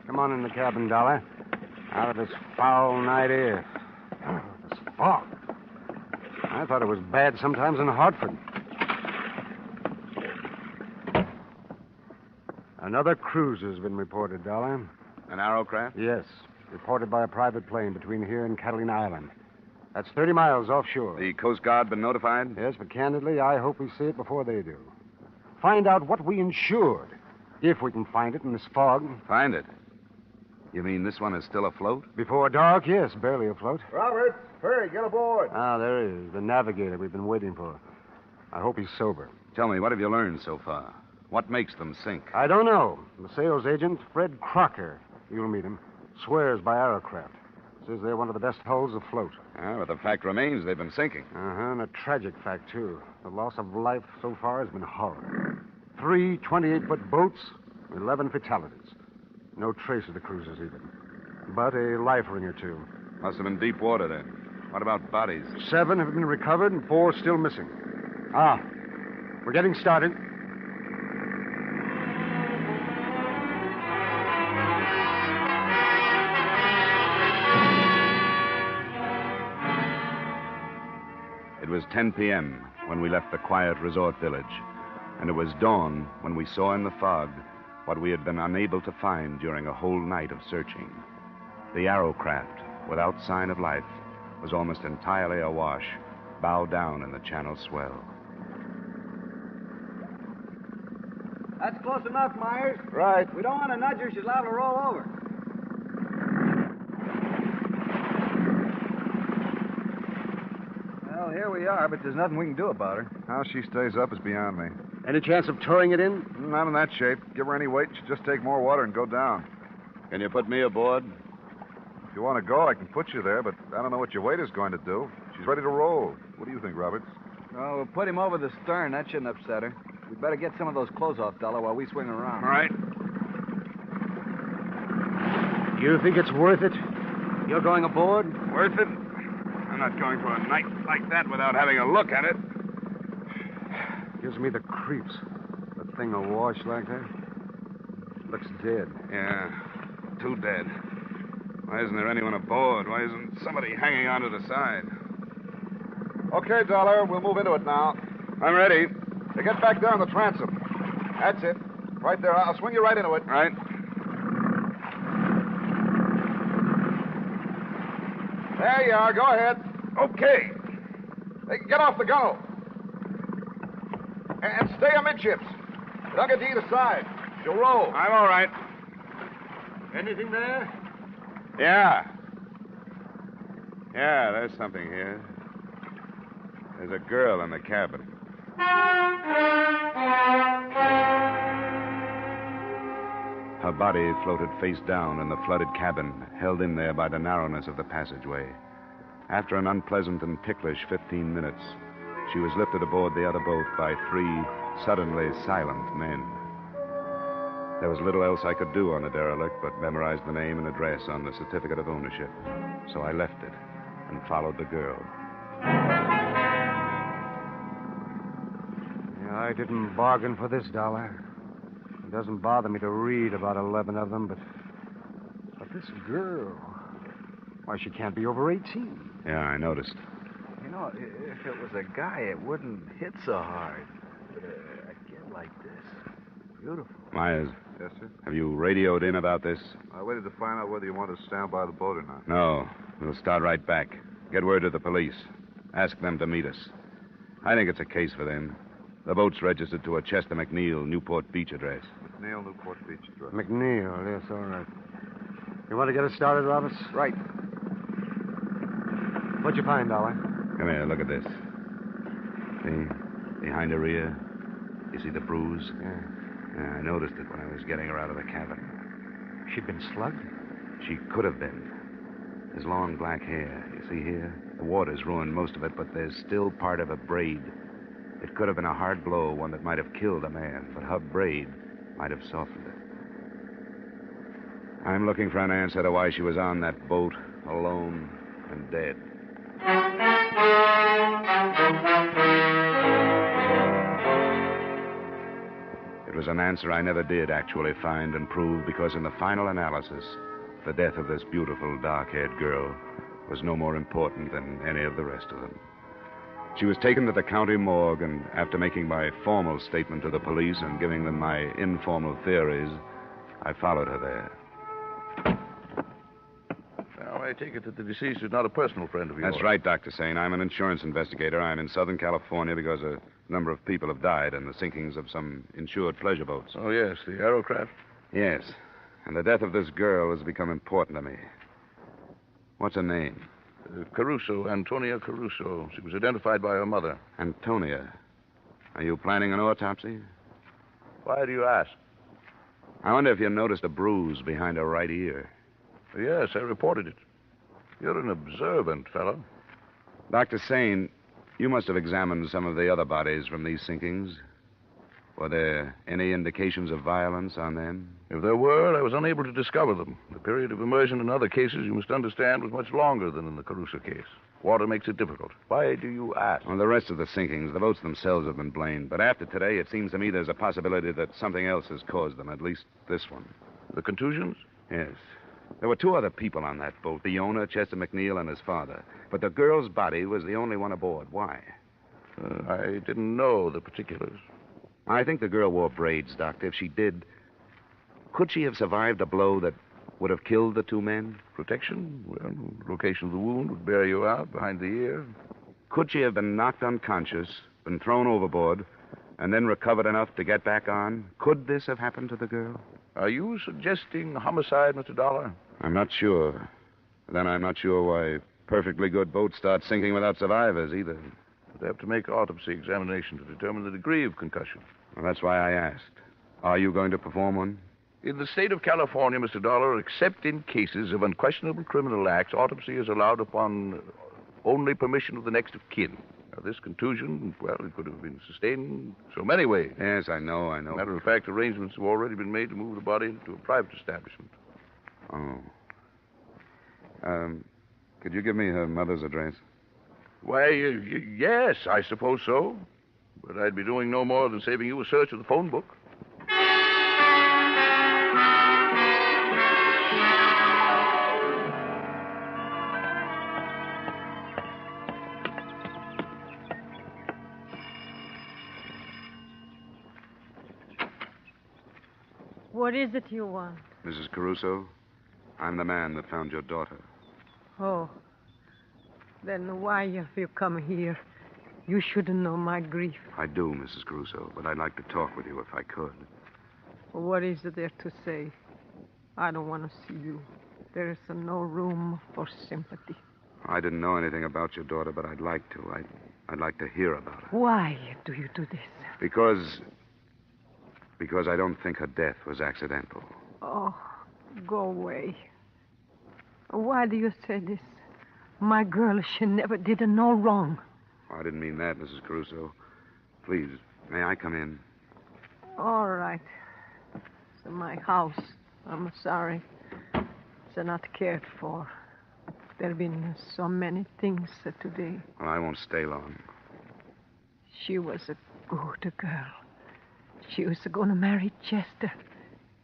Speaker 8: Come on in the cabin, Dollar. Out of this foul night air. Oh, this fog. I thought it was bad sometimes in Hartford. Another cruise has been reported, Dollar.
Speaker 1: An Aerocraft?
Speaker 8: Yes. Reported by a private plane between here and Catalina Island. That's 30 miles offshore.
Speaker 1: The Coast Guard been notified?
Speaker 8: Yes, but candidly, I hope we see it before they do. Find out what we insured, if we can find it in this fog.
Speaker 1: Find it? You mean this one is still afloat?
Speaker 8: Before dark, yes, barely afloat.
Speaker 5: Robert, hurry, get aboard.
Speaker 8: Ah, there he is, the navigator we've been waiting for. I hope he's sober.
Speaker 1: Tell me, what have you learned so far? What makes them sink?
Speaker 8: I don't know. The sales agent, Fred Crocker, you'll meet him, swears by Aerocraft. Says they're one of the best hulls afloat.
Speaker 1: Ah, but the fact remains they've been sinking.
Speaker 8: Uh-huh, and a tragic fact, too. The loss of life so far has been horrible. 3 28-foot boats, 11 fatalities. No trace of the cruisers, even. But a life ring or two.
Speaker 1: Must have been deep water, then. What about bodies?
Speaker 8: 7 have been recovered and 4 still missing. Ah, we're getting started.
Speaker 1: It was 10 p.m. when we left the quiet resort village, and it was dawn when we saw in the fog what we had been unable to find during a whole night of searching. The Aerocraft, without sign of life, was almost entirely awash, bow down in the channel swell.
Speaker 4: That's close enough, Myers.
Speaker 5: Right.
Speaker 4: We don't want to nudge her. She's liable to roll over. Well, here we are, but there's nothing we can do about her.
Speaker 19: How she stays up is beyond me.
Speaker 8: Any chance of towing it in?
Speaker 19: Not in that shape. Give her any weight, she'll just take more water and go down.
Speaker 1: Can you put me aboard?
Speaker 19: If you want to go, I can put you there, but I don't know what your weight is going to do. She's ready to roll. What do you think, Roberts?
Speaker 4: Well, we'll put him over the stern. That shouldn't upset her. We'd better get some of those clothes off, Dollar, while we swing around.
Speaker 1: All right.
Speaker 8: You think it's worth it? You're going aboard?
Speaker 1: Worth it? I'm not going for a night like that without having a look at it.
Speaker 8: Gives me the creeps. That thing awash like that. Looks dead.
Speaker 1: Yeah, too dead. Why isn't there anyone aboard? Why isn't somebody hanging onto the side?
Speaker 19: Okay, Dollar, we'll move into it now.
Speaker 1: I'm ready.
Speaker 19: Now get back there on the transom. That's it. Right there. I'll swing you right into it.
Speaker 1: Right.
Speaker 19: There you are. Go ahead.
Speaker 1: Okay.
Speaker 19: Hey, get off the gunwale. And stay amidships. Don't get to either side. She'll roll.
Speaker 1: I'm all right.
Speaker 8: Anything there?
Speaker 1: Yeah. Yeah, there's something here. There's a girl in the cabin. Her body floated face down in the flooded cabin, held in there by the narrowness of the passageway. After an unpleasant and ticklish 15 minutes, she was lifted aboard the other boat by 3 suddenly silent men. There was little else I could do on the derelict but memorize the name and address on the certificate of ownership. So I left it and followed the girl.
Speaker 8: Yeah, I didn't bargain for this, Dollar. It doesn't bother me to read about 11 of them, but this girl, why, she can't be over 18.
Speaker 1: Yeah, I noticed.
Speaker 4: You know, if it was a guy, it wouldn't hit so hard. But a kid like this, beautiful.
Speaker 1: Myers.
Speaker 19: Yes, sir?
Speaker 1: Have you radioed in about this?
Speaker 19: I waited to find out whether you want to stand by the boat or not.
Speaker 1: No. We'll start right back. Get word to the police. Ask them to meet us. I think it's a case for them. The boat's registered to a Chester McNeil, Newport Beach address.
Speaker 19: McNeil, Newport Beach address.
Speaker 8: McNeil, yes, all right. You want to get us started, Roberts?
Speaker 4: Right.
Speaker 8: What'd you find, Dollar?
Speaker 1: Come here, look at this. See? Behind her ear. You see the bruise? Yeah, I noticed it when I was getting her out of the cabin.
Speaker 8: She'd been slugged?
Speaker 1: She could have been. There's long black hair. You see here? The water's ruined most of it, but there's still part of a braid. It could have been a hard blow, one that might have killed a man, but her braid might have softened it. I'm looking for an answer to why she was on that boat, alone and dead. It was an answer I never did actually find and prove because in the final analysis, the death of this beautiful, dark-haired girl was no more important than any of the rest of them. She was taken to the county morgue, and after making my formal statement to the police and giving them my informal theories, I followed her there.
Speaker 5: Well,
Speaker 12: I take it that the deceased is not a personal friend of yours.
Speaker 1: That's right, Dr. Sane. I'm an insurance investigator. I'm in Southern California because a number of people have died in the sinkings of some insured pleasure boats.
Speaker 12: Oh, yes, the aerocraft?
Speaker 1: Yes. And the death of this girl has become important to me. What's her name?
Speaker 12: Caruso, Antonia Caruso. She was identified by her mother.
Speaker 1: Antonia. Are you planning an autopsy?
Speaker 12: Why do you ask?
Speaker 1: I wonder if you noticed a bruise behind her right ear.
Speaker 12: Yes, I reported it. You're an observant fellow.
Speaker 1: Dr. Sane, you must have examined some of the other bodies from these sinkings. Were there any indications of violence on them?
Speaker 12: If there were, I was unable to discover them. The period of immersion in other cases, you must understand, was much longer than in the Caruso case. Water makes it difficult. Why do you ask?
Speaker 1: On the rest of the sinkings, the boats themselves have been blamed. But after today, it seems to me there's a possibility that something else has caused them, at least this one.
Speaker 12: The contusions?
Speaker 1: Yes. There were two other people on that boat, the owner, Chester McNeil, and his father. But the girl's body was the only one aboard. Why?
Speaker 12: I didn't know the particulars.
Speaker 1: I think the girl wore braids, Doctor. If she did, could she have survived a blow that would have killed the two men?
Speaker 12: Protection? Well, location of the wound would bear you out behind the ear.
Speaker 1: Could she have been knocked unconscious, been thrown overboard, and then recovered enough to get back on? Could this have happened to the girl?
Speaker 12: Are you suggesting homicide, Mr. Dollar?
Speaker 1: I'm not sure. Then I'm not sure why perfectly good boats start sinking without survivors, either.
Speaker 12: They have to make autopsy examination to determine the degree of concussion.
Speaker 1: Well, that's why I asked. Are you going to perform one?
Speaker 12: In the state of California, Mr. Dollar, except in cases of unquestionable criminal acts, autopsy is allowed upon only permission of the next of kin. Now, this contusion, well, it could have been sustained so many ways.
Speaker 1: Yes, I know.
Speaker 12: Matter of fact, arrangements have already been made to move the body to a private establishment.
Speaker 1: Oh. Could you give me her mother's address?
Speaker 12: Why, yes, I suppose so. But I'd be doing no more than saving you a search of the phone book.
Speaker 20: What is it you want?
Speaker 1: Mrs. Caruso, I'm the man that found your daughter.
Speaker 20: Oh. Then why have you come here? You shouldn't know my grief.
Speaker 1: I do, Mrs. Caruso, but I'd like to talk with you if I could.
Speaker 20: What is there to say? I don't want to see you. There is no room for sympathy.
Speaker 1: I didn't know anything about your daughter, but I'd like to. I'd like to hear about her.
Speaker 20: Why do you do this?
Speaker 1: Because I don't think her death was accidental.
Speaker 20: Oh, go away. Why do you say this? My girl, she never did no wrong.
Speaker 1: I didn't mean that, Mrs. Caruso. Please, may I come in?
Speaker 20: All right. It's my house. I'm sorry. It's not cared for. There have been so many things today.
Speaker 1: Well, I won't stay long.
Speaker 20: She was a good girl. She was going to marry Chester.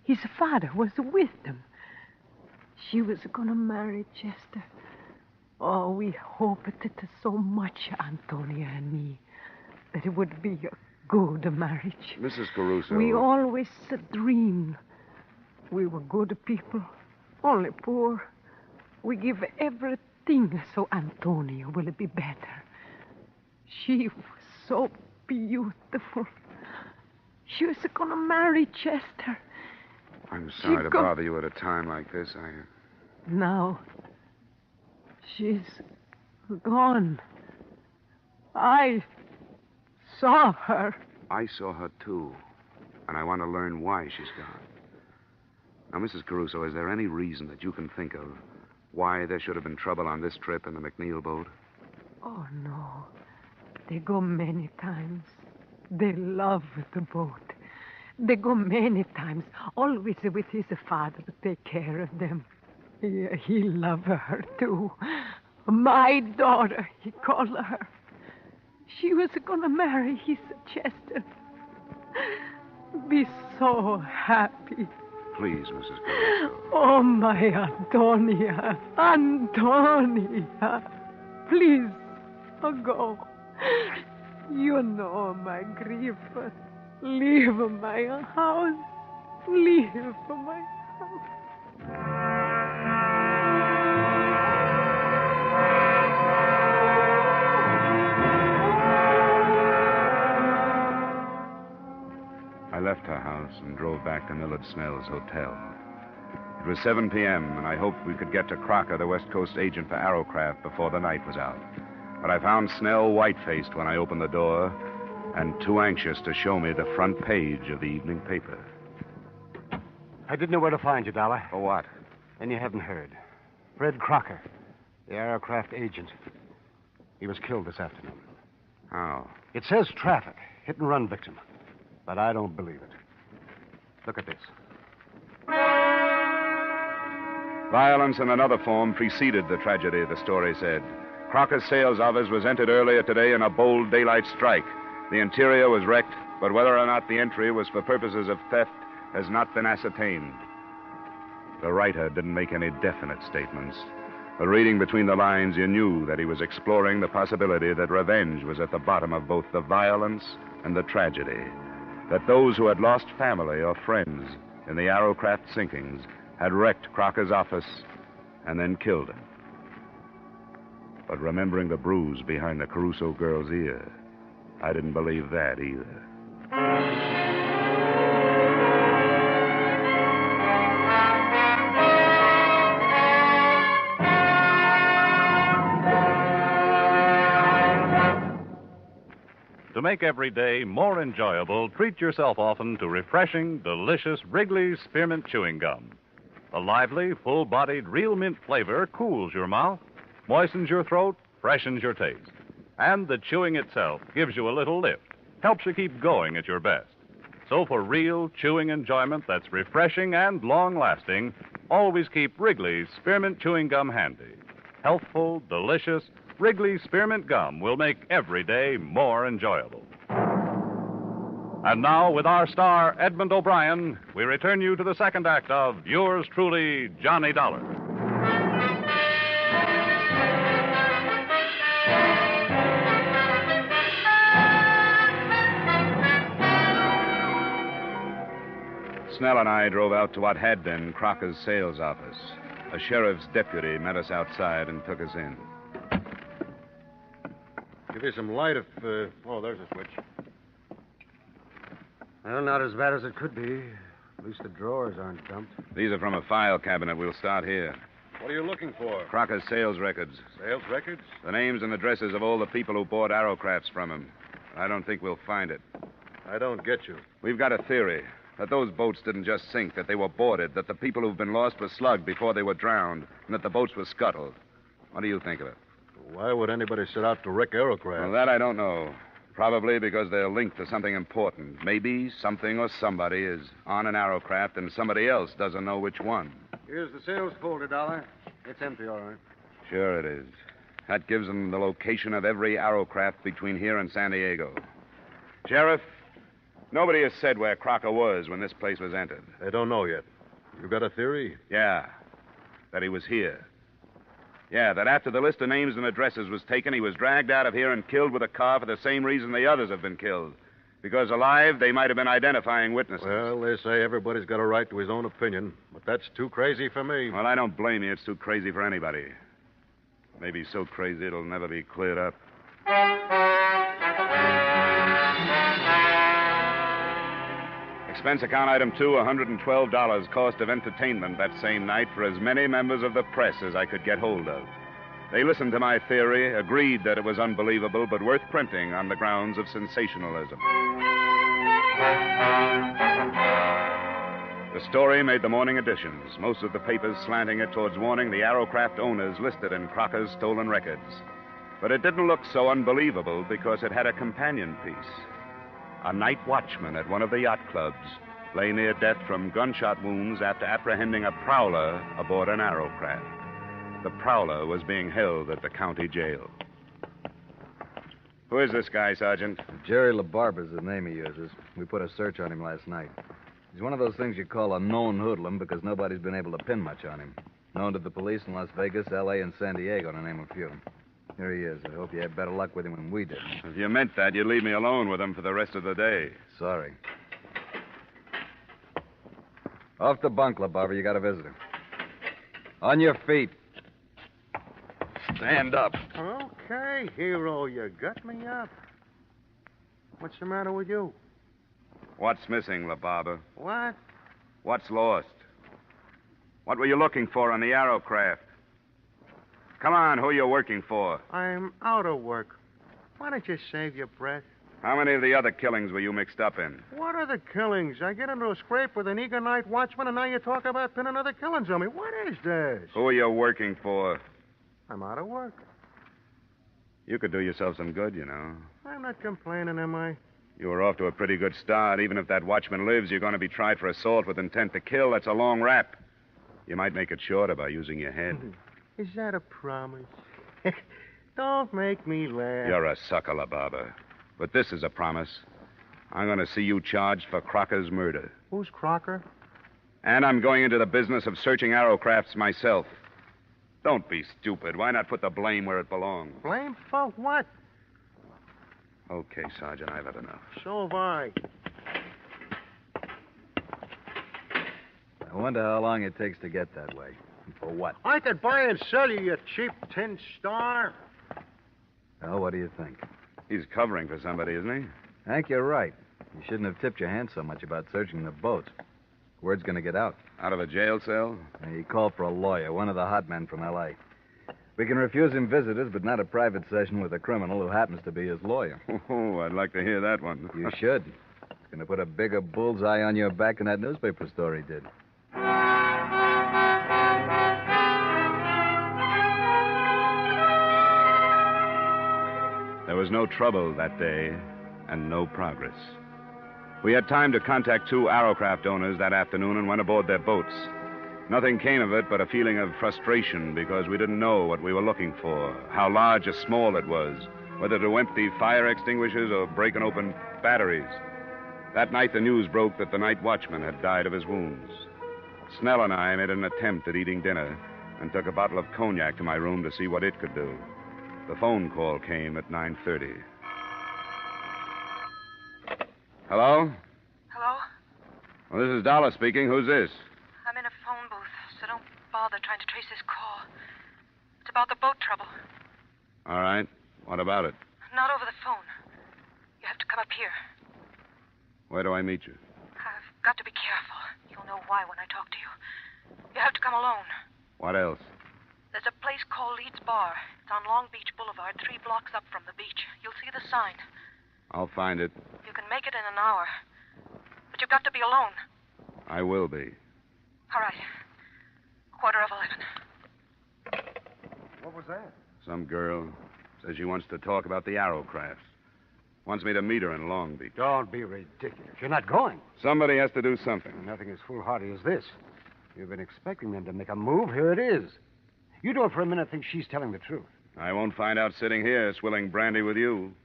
Speaker 20: His father was with them. She was going to marry Chester. Oh, we hoped it so much, Antonia and me, that it would be a good marriage.
Speaker 1: Mrs. Caruso.
Speaker 20: We always dreamed. We were good people, only poor. We give everything so Antonia will be better. She was so beautiful. She was going to marry Chester.
Speaker 1: I'm sorry to bother you at a time like this.
Speaker 20: Now, she's gone. I saw her.
Speaker 1: I saw her, too. And I want to learn why she's gone. Now, Mrs. Caruso, is there any reason that you can think of why there should have been trouble on this trip in the McNeil boat?
Speaker 20: Oh, no. They go many times. They love the boat. They go many times, always with his father to take care of them. He loved her, too. My daughter, he called her. She was going to marry his Chester. Be so happy.
Speaker 1: Please, Mrs. Caruso.
Speaker 20: Oh, my Antonia. Antonia. Please, go. You know my grief. Leave my house. Leave my house.
Speaker 1: house and drove back to Millard Snell's hotel. It was 7 p.m., and I hoped we could get to Crocker, the West Coast agent for Arrowcraft, before the night was out. But I found Snell white-faced when I opened the door and too anxious to show me the front page of the evening paper.
Speaker 8: I didn't know where to find you, Dollar.
Speaker 1: For what?
Speaker 8: And you haven't heard. Fred Crocker, the Arrowcraft agent. He was killed this afternoon.
Speaker 1: How?
Speaker 8: It says traffic, hit-and-run victim. But I don't believe it. Look at this.
Speaker 1: Violence in another form preceded the tragedy, the story said. Crocker's sales office was entered earlier today in a bold daylight strike. The interior was wrecked, but whether or not the entry was for purposes of theft has not been ascertained. The writer didn't make any definite statements, but reading between the lines, you knew that he was exploring the possibility that revenge was at the bottom of both the violence and the tragedy, that those who had lost family or friends in the Arrowcraft sinkings had wrecked Crocker's office and then killed him. But remembering the bruise behind the Caruso girl's ear, I didn't believe that either.
Speaker 16: To make every day more enjoyable, treat yourself often to refreshing, delicious Wrigley's Spearmint Chewing Gum. The lively, full-bodied real mint flavor cools your mouth, moistens your throat, freshens your taste. And the chewing itself gives you a little lift, helps you keep going at your best. So for real chewing enjoyment that's refreshing and long-lasting, always keep Wrigley's Spearmint Chewing Gum handy. Healthful, delicious, Wrigley's Spearmint Gum will make every day more enjoyable. And now, with our star, Edmond O'Brien, we return you to the second act of Yours Truly, Johnny Dollar.
Speaker 1: Snell and I drove out to what had been Crocker's sales office. A sheriff's deputy met us outside and took us in.
Speaker 8: Give you some light if... Oh, there's a switch. Well, not as bad as it could be. At least the drawers aren't dumped.
Speaker 1: These are from a file cabinet. We'll start here.
Speaker 19: What are you looking for?
Speaker 1: Crocker's sales records.
Speaker 19: Sales records?
Speaker 1: The names and addresses of all the people who bought Arrowcrafts from him. I don't think we'll find it.
Speaker 19: I don't get you.
Speaker 1: We've got a theory that those boats didn't just sink, that they were boarded, that the people who've been lost were slugged before they were drowned, and that the boats were scuttled. What do you think of it?
Speaker 19: Why would anybody set out to wreck Arrowcraft?
Speaker 1: Well, that I don't know. Probably because they're linked to something important. Maybe something or somebody is on an Arrowcraft and somebody else doesn't know which one.
Speaker 8: Here's the sales folder, Dollar. It's empty, all right.
Speaker 1: Sure it is. That gives them the location of every Arrowcraft between here and San Diego. Sheriff, nobody has said where Crocker was when this place was entered.
Speaker 19: I don't know yet. You got a theory?
Speaker 1: Yeah, that he was here. Yeah, that after the list of names and addresses was taken, he was dragged out of here and killed with a car for the same reason the others have been killed. Because alive, they might have been identifying witnesses.
Speaker 19: Well, they say everybody's got a right to his own opinion, but that's too crazy for me.
Speaker 1: Well, I don't blame you. It's too crazy for anybody. Maybe so crazy it'll never be cleared up. Expense account item 2, $112 cost of entertainment that same night for as many members of the press as I could get hold of. They listened to my theory, agreed that it was unbelievable, but worth printing on the grounds of sensationalism. The story made the morning editions, most of the papers slanting it towards warning the Arrowcraft owners listed in Crocker's stolen records. But it didn't look so unbelievable because it had a companion piece. A night watchman at one of the yacht clubs lay near death from gunshot wounds after apprehending a prowler aboard an Arrowcraft. The prowler was being held at the county jail. Who is this guy, Sergeant?
Speaker 24: Jerry LaBarber's the name he uses. We put a search on him last night. He's one of those things you call a known hoodlum because nobody's been able to pin much on him. Known to the police in Las Vegas, L.A., and San Diego, to name a few. Here he is. I hope you had better luck with him than we did.
Speaker 1: If you meant that, you'd leave me alone with him for the rest of the day.
Speaker 24: Sorry. Off the bunk, LaBarber. You got a visitor. On your feet. Stand up.
Speaker 3: Okay, hero, you got me up. What's the matter with you?
Speaker 1: What's missing, La Barber?
Speaker 8: What?
Speaker 1: What's lost? What were you looking for on the Aerocraft? Come on, who are you working for?
Speaker 8: I'm out of work. Why don't you save your breath?
Speaker 1: How many of the other killings were you mixed up in?
Speaker 8: What are the killings? I get into a scrape with an eager night watchman, and now you talk about pinning other killings on me. What is this?
Speaker 1: Who are you working for?
Speaker 8: I'm out of work.
Speaker 1: You could do yourself some good, you know.
Speaker 8: I'm not complaining, am I?
Speaker 1: You were off to a pretty good start. Even if that watchman lives, you're going to be tried for assault with intent to kill. That's a long rap. You might make it shorter by using your head.
Speaker 8: Is that a promise? Don't make me laugh.
Speaker 1: You're a sucker, La Barber. But this is a promise. I'm going to see you charged for Crocker's murder.
Speaker 8: Who's Crocker?
Speaker 1: And I'm going into the business of searching Aerocrafts myself. Don't be stupid. Why not put the blame where it belongs?
Speaker 8: Blame for what?
Speaker 1: Okay, Sergeant, I've had enough.
Speaker 8: So have I.
Speaker 24: I wonder how long it takes to get that way. And for what?
Speaker 8: I could buy and sell you, you cheap tin star.
Speaker 24: Well, what do you think?
Speaker 1: He's covering for somebody, isn't he?
Speaker 24: Hank, you're right. You shouldn't have tipped your hand so much about searching the boats. Word's going to get out.
Speaker 1: Out of a jail cell?
Speaker 24: He called for a lawyer, one of the hot men from L.A. We can refuse him visitors, but not a private session with a criminal who happens to be his lawyer.
Speaker 1: Oh, I'd like to hear that one.
Speaker 24: You should. It's going to put a bigger bullseye on your back than that newspaper story did.
Speaker 1: There was no trouble that day and no progress. We had time to contact 2 Aerocraft owners that afternoon and went aboard their boats. Nothing came of it but a feeling of frustration because we didn't know what we were looking for, how large or small it was, whether to empty fire extinguishers or break open batteries. That night the news broke that the night watchman had died of his wounds. Snell and I made an attempt at eating dinner and took a bottle of cognac to my room to see what it could do. The phone call came at 9:30. Hello?
Speaker 18: Hello?
Speaker 1: Well, this is Dollar speaking. Who's this?
Speaker 18: I'm in a phone booth, so don't bother trying to trace this call. It's about the boat trouble.
Speaker 1: All right. What about it?
Speaker 18: Not over the phone. You have to come up here.
Speaker 1: Where do I meet you?
Speaker 18: I've got to be careful. You'll know why when I talk to you. You have to come alone.
Speaker 1: What else?
Speaker 18: There's a place called Leeds Bar. It's on Long Beach Boulevard, 3 blocks up from the beach. You'll see the sign.
Speaker 1: I'll find it.
Speaker 18: You can make it in an hour. But you've got to be alone.
Speaker 1: I will be.
Speaker 18: All right. 11:15.
Speaker 8: What was that?
Speaker 1: Some girl says she wants to talk about the Aerocrafts. Wants me to meet her in Long Beach.
Speaker 8: Don't be ridiculous. You're not going.
Speaker 1: Somebody has to do something.
Speaker 8: Nothing as foolhardy as this. You've been expecting them to make a move. Here it is. You don't for a minute think she's telling the truth.
Speaker 1: I won't find out sitting here swilling brandy with you.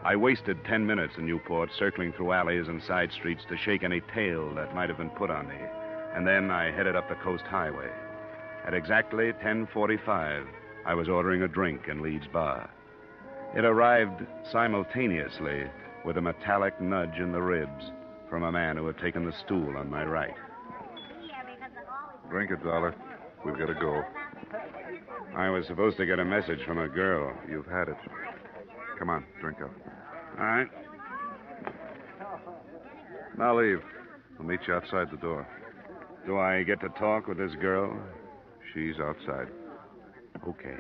Speaker 1: I wasted 10 minutes in Newport, circling through alleys and side streets to shake any tail that might have been put on me. And then I headed up the Coast Highway. At exactly 10:45, I was ordering a drink in Leeds Bar. It arrived simultaneously with a metallic nudge in the ribs from a man who had taken the stool on my right.
Speaker 19: Drink it, Dollar. We've got to go.
Speaker 1: I was supposed to get a message from a girl.
Speaker 19: You've had it. Come on, drink up.
Speaker 1: All right.
Speaker 19: Now leave. I'll meet you outside the door.
Speaker 1: Do I get to talk with this girl?
Speaker 19: She's outside.
Speaker 1: Okay.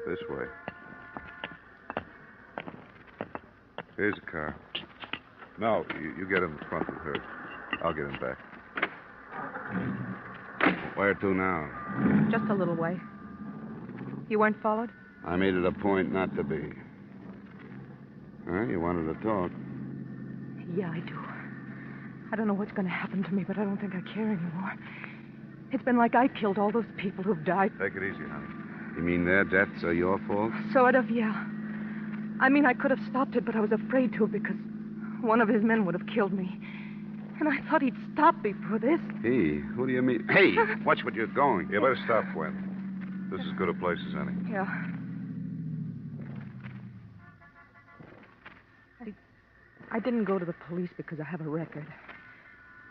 Speaker 19: This way. Here's a car. No, you get in the front with her. I'll get in back.
Speaker 1: Where to now?
Speaker 20: Just a little way. You weren't followed?
Speaker 1: I made it a point not to be. Huh? You wanted to talk.
Speaker 20: Yeah, I do. I don't know what's going to happen to me, but I don't think I care anymore. It's been like I killed all those people who've died.
Speaker 19: Take it easy, honey.
Speaker 1: You mean their deaths are your fault?
Speaker 20: Sort of, yeah. I mean, I could have stopped it, but I was afraid to because one of his men would have killed me. And I thought he'd stop me for this.
Speaker 1: He? Who do you mean? Hey, watch what you're going.
Speaker 19: You better stop, Gwen. This is as good a place as any.
Speaker 20: Yeah. I didn't go to the police because I have a record.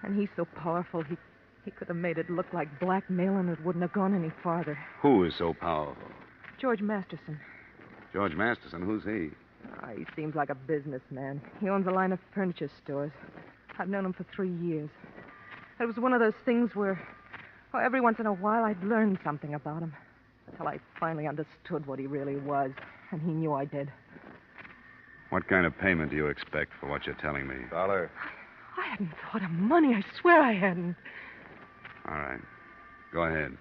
Speaker 20: And he's so powerful, he could have made it look like blackmail and it wouldn't have gone any farther.
Speaker 1: Who is so powerful?
Speaker 20: George Masterson.
Speaker 1: George Masterson. Who's he?
Speaker 20: He seems like a businessman. He owns a line of furniture stores. I've known him for 3 years. It was one of those things where, every once in a while I'd learn something about him. Until I finally understood what he really was. And he knew I did.
Speaker 1: What kind of payment do you expect for what you're telling me?
Speaker 19: Dollar.
Speaker 20: I hadn't thought of money. I swear I hadn't.
Speaker 1: All right. Go ahead.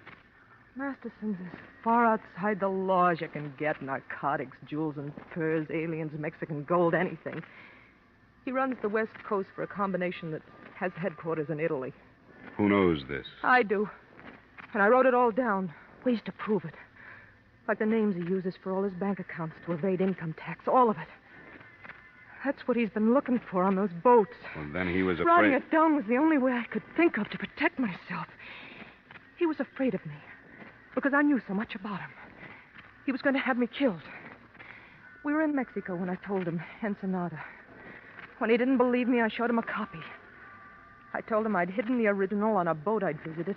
Speaker 20: Masterson's as far outside the law as you can get. Narcotics, jewels and furs, aliens, Mexican gold, anything. He runs the West Coast for a combination that has headquarters in Italy.
Speaker 1: Who knows this?
Speaker 20: I do. And I wrote it all down. Ways to prove it. Like the names he uses for all his bank accounts to evade income tax. All of it. That's what he's been looking for on those boats.
Speaker 1: Well, then he was
Speaker 20: Writing
Speaker 1: afraid.
Speaker 20: it down was the only way I could think of to protect myself. He was afraid of me because I knew so much about him. He was going to have me killed. We were in Mexico when I told him, Ensenada. When he didn't believe me, I showed him a copy. I told him I'd hidden the original on a boat I'd visited,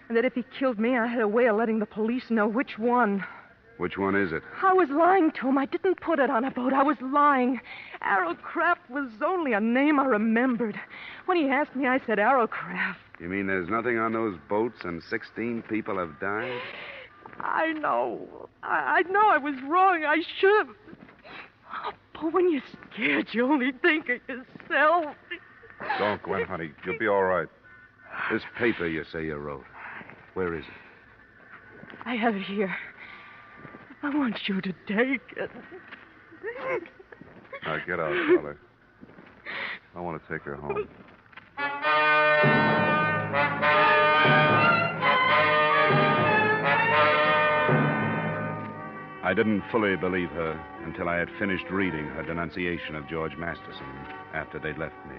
Speaker 20: and that if he killed me, I had a way of letting the police know which one.
Speaker 1: Which one is it?
Speaker 20: I was lying to him. I didn't put it on a boat. I was lying. Arrowcraft was only a name I remembered. When he asked me, I said Arrowcraft.
Speaker 1: You mean there's nothing on those boats and 16 people have died?
Speaker 20: I know. I know I was wrong. I should have. But when you're scared, you only think of yourself.
Speaker 19: Don't, Gwen, honey. You'll be all right.
Speaker 1: This paper you say you wrote, where is it?
Speaker 20: I have it here. I want you to take it.
Speaker 19: Now, get out, Dollar. I want to take her home.
Speaker 1: I didn't fully believe her until I had finished reading her denunciation of George Masterson after they'd left me.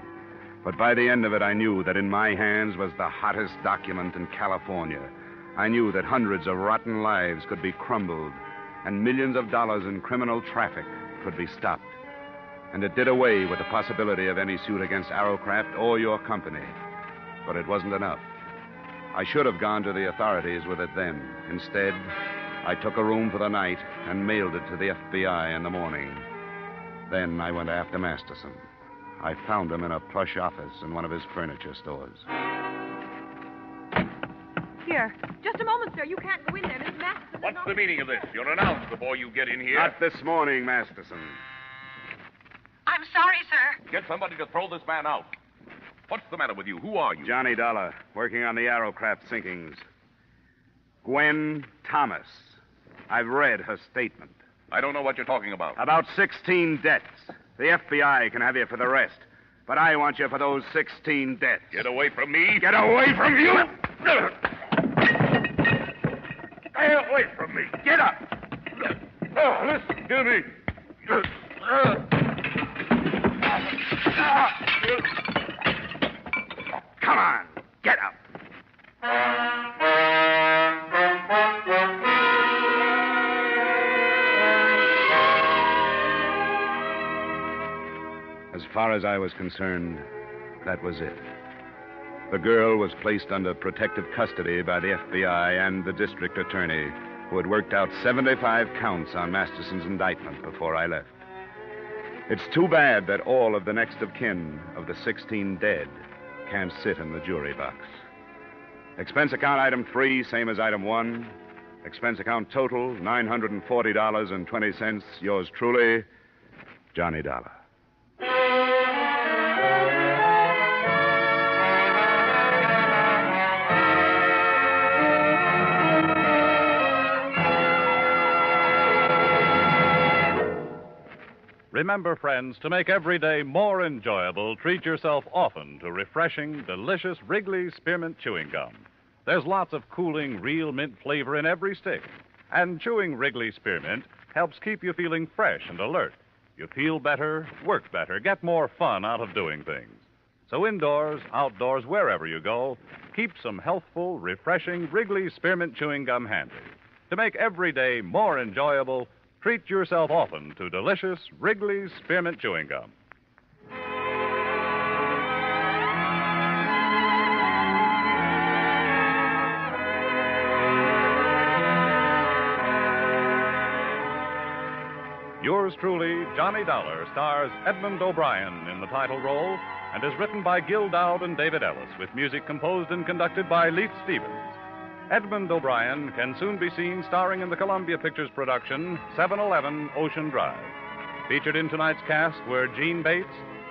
Speaker 1: But by the end of it, I knew that in my hands was the hottest document in California. I knew that hundreds of rotten lives could be crumbled and millions of dollars in criminal traffic could be stopped. And it did away with the possibility of any suit against Arrowcraft or your company. But it wasn't enough. I should have gone to the authorities with it then. Instead, I took a room for the night and mailed it to the FBI in the morning. Then I went after Masterson. I found him in a plush office in one of his furniture stores.
Speaker 11: Here. Just a moment, sir. You can't go in there. Miss Masterson.
Speaker 12: What's the meaning of this? You're announced before you get in here.
Speaker 1: Not this morning, Masterson.
Speaker 18: I'm sorry, sir.
Speaker 12: Get somebody to throw this man out. What's the matter with you? Who are you?
Speaker 1: Johnny Dollar, working on the Arrowcraft sinkings. Gwen Thomas. I've read her statement.
Speaker 12: I don't know what you're talking about.
Speaker 1: About 16 deaths. The FBI can have you for the rest. But I want you for those 16 deaths.
Speaker 12: Get away from me.
Speaker 1: Get away from you!
Speaker 12: Stay away from me.
Speaker 1: Get up!
Speaker 12: Listen to me.
Speaker 1: Come on, get up. As far as I was concerned, that was it. The girl was placed under protective custody by the FBI and the district attorney, who had worked out 75 counts on Masterson's indictment before I left. It's too bad that all of the next of kin of the 16 dead can't sit in the jury box. Expense account item 3, same as item 1. Expense account total, $940.20. Yours truly, Johnny Dollar.
Speaker 16: Remember, friends, to make every day more enjoyable, treat yourself often to refreshing, delicious Wrigley Spearmint Chewing Gum. There's lots of cooling, real mint flavor in every stick. And chewing Wrigley Spearmint helps keep you feeling fresh and alert. You feel better, work better, get more fun out of doing things. So indoors, outdoors, wherever you go, keep some healthful, refreshing Wrigley Spearmint Chewing Gum handy. To make every day more enjoyable, treat yourself often to delicious Wrigley's Spearmint Chewing Gum. Yours truly, Johnny Dollar, stars Edmond O'Brien in the title role and is written by Gil Dowd and David Ellis, with music composed and conducted by Leith Stevens. Edmond O'Brien can soon be seen starring in the Columbia Pictures production 711 Ocean Drive. Featured in tonight's cast were Gene Bates,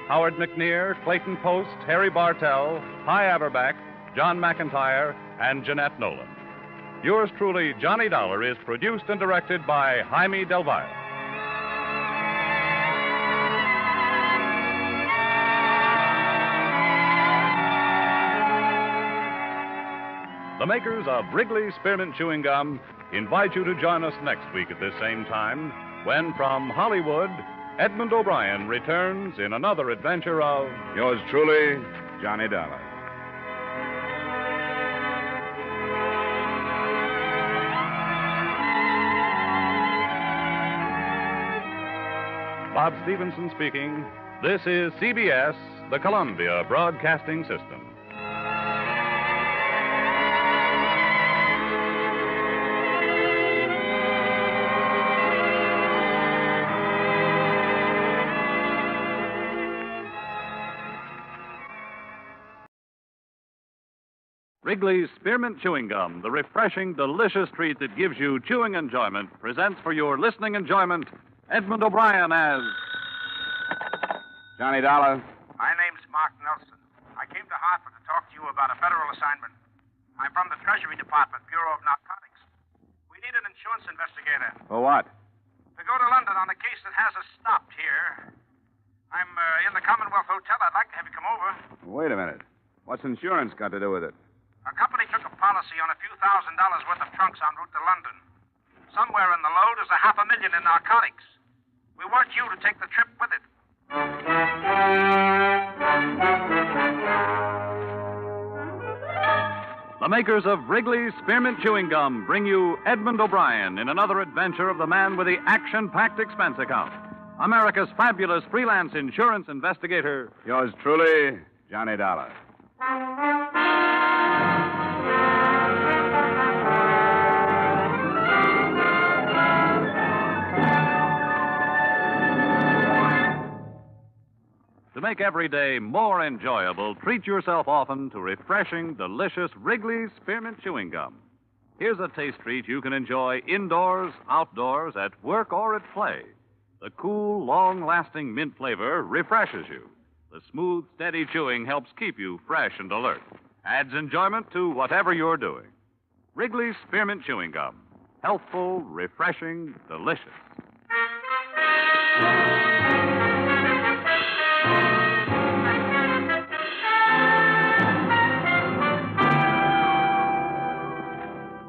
Speaker 16: Howard McNear, Clayton Post, Harry Bartell, Hy Averback, John McIntyre, and Jeanette Nolan. Yours truly, Johnny Dollar, is produced and directed by Jaime Del Valle. The makers of Wrigley Spearmint Chewing Gum invite you to join us next week at this same time when, from Hollywood, Edmond O'Brien returns in another adventure of...
Speaker 1: Yours truly, Johnny Dollar.
Speaker 16: Bob Stevenson speaking. This is CBS, the Columbia Broadcasting System. Wrigley's Spearmint Chewing Gum, the refreshing, delicious treat that gives you chewing enjoyment, presents for your listening enjoyment Edmond O'Brien as...
Speaker 1: Johnny Dollar.
Speaker 6: My name's Mark Nelson. I came to Hartford to talk to you about a federal assignment. I'm from the Treasury Department, Bureau of Narcotics. We need an insurance investigator
Speaker 1: For what?
Speaker 6: to go to London on a case that has us stopped here. I'm in the Commonwealth Hotel. I'd like to have you come over.
Speaker 1: Wait a minute. What's insurance got to do with it?
Speaker 6: Our company took a policy on a few $1,000s worth of trunks en route to London. Somewhere in the load is $500,000 in narcotics. We want you to take the trip with it.
Speaker 16: The makers of Wrigley's Spearmint Chewing Gum bring you Edmond O'Brien in another adventure of the man with the action-packed expense account. America's fabulous freelance insurance investigator.
Speaker 1: Yours truly, Johnny Dollar.
Speaker 16: To make every day more enjoyable, treat yourself often to refreshing, delicious Wrigley's Spearmint Chewing Gum. Here's a taste treat you can enjoy indoors, outdoors, at work, or at play. The cool, long-lasting mint flavor refreshes you. The smooth, steady chewing helps keep you fresh and alert. Adds enjoyment to whatever you're doing. Wrigley's Spearmint Chewing Gum. Healthful, refreshing, delicious.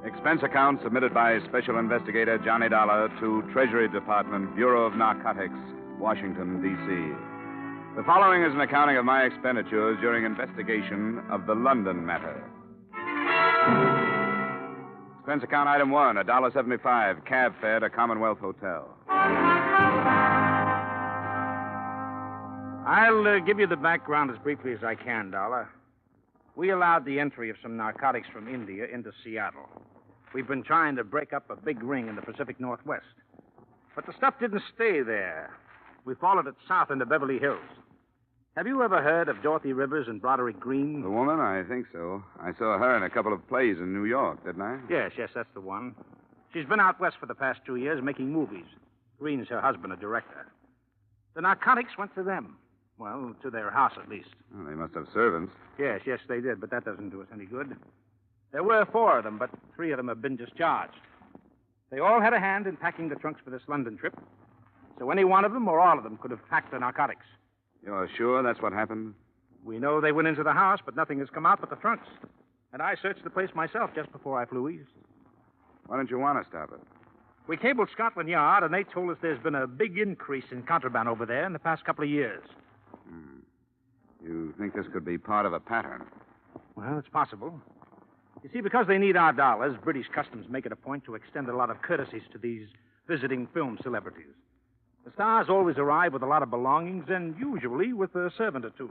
Speaker 1: Expense account submitted by Special Investigator Johnny Dollar to Treasury Department, Bureau of Narcotics, Washington, D.C. The following is an accounting of my expenditures during investigation of the London matter. Expense account item 1, $1.75, cab fare to Commonwealth Hotel.
Speaker 6: I'll give you the background as briefly as I can, Dollar. We allowed the entry of some narcotics from India into Seattle. We've been trying to break up a big ring in the Pacific Northwest. But the stuff didn't stay there. We followed it south into Beverly Hills. Have you ever heard of Dorothy Rivers and Broderick Green?
Speaker 1: The woman? I think so. I saw her in a couple of plays in New York, didn't I?
Speaker 6: Yes, that's the one. She's been out west for the past 2 years making movies. Green's her husband, a director. The narcotics went to them. Well, to their house, at least.
Speaker 1: Well, they must have servants.
Speaker 6: Yes, they did, but that doesn't do us any good. There were 4 of them, but 3 of them have been discharged. They all had a hand in packing the trunks for this London trip. So any one of them or all of them could have packed the narcotics.
Speaker 1: You're sure that's what happened?
Speaker 6: We know they went into the house, but nothing has come out but the trunks. And I searched the place myself just before I flew east.
Speaker 1: Why don't you want to stop it?
Speaker 6: We cabled Scotland Yard, and they told us there's been a big increase in contraband over there in the past couple of years.
Speaker 1: You think this could be part of a pattern?
Speaker 6: Well, it's possible. You see, because they need our dollars, British Customs make it a point to extend a lot of courtesies to these visiting film celebrities. The stars always arrive with a lot of belongings, and usually with a servant or 2.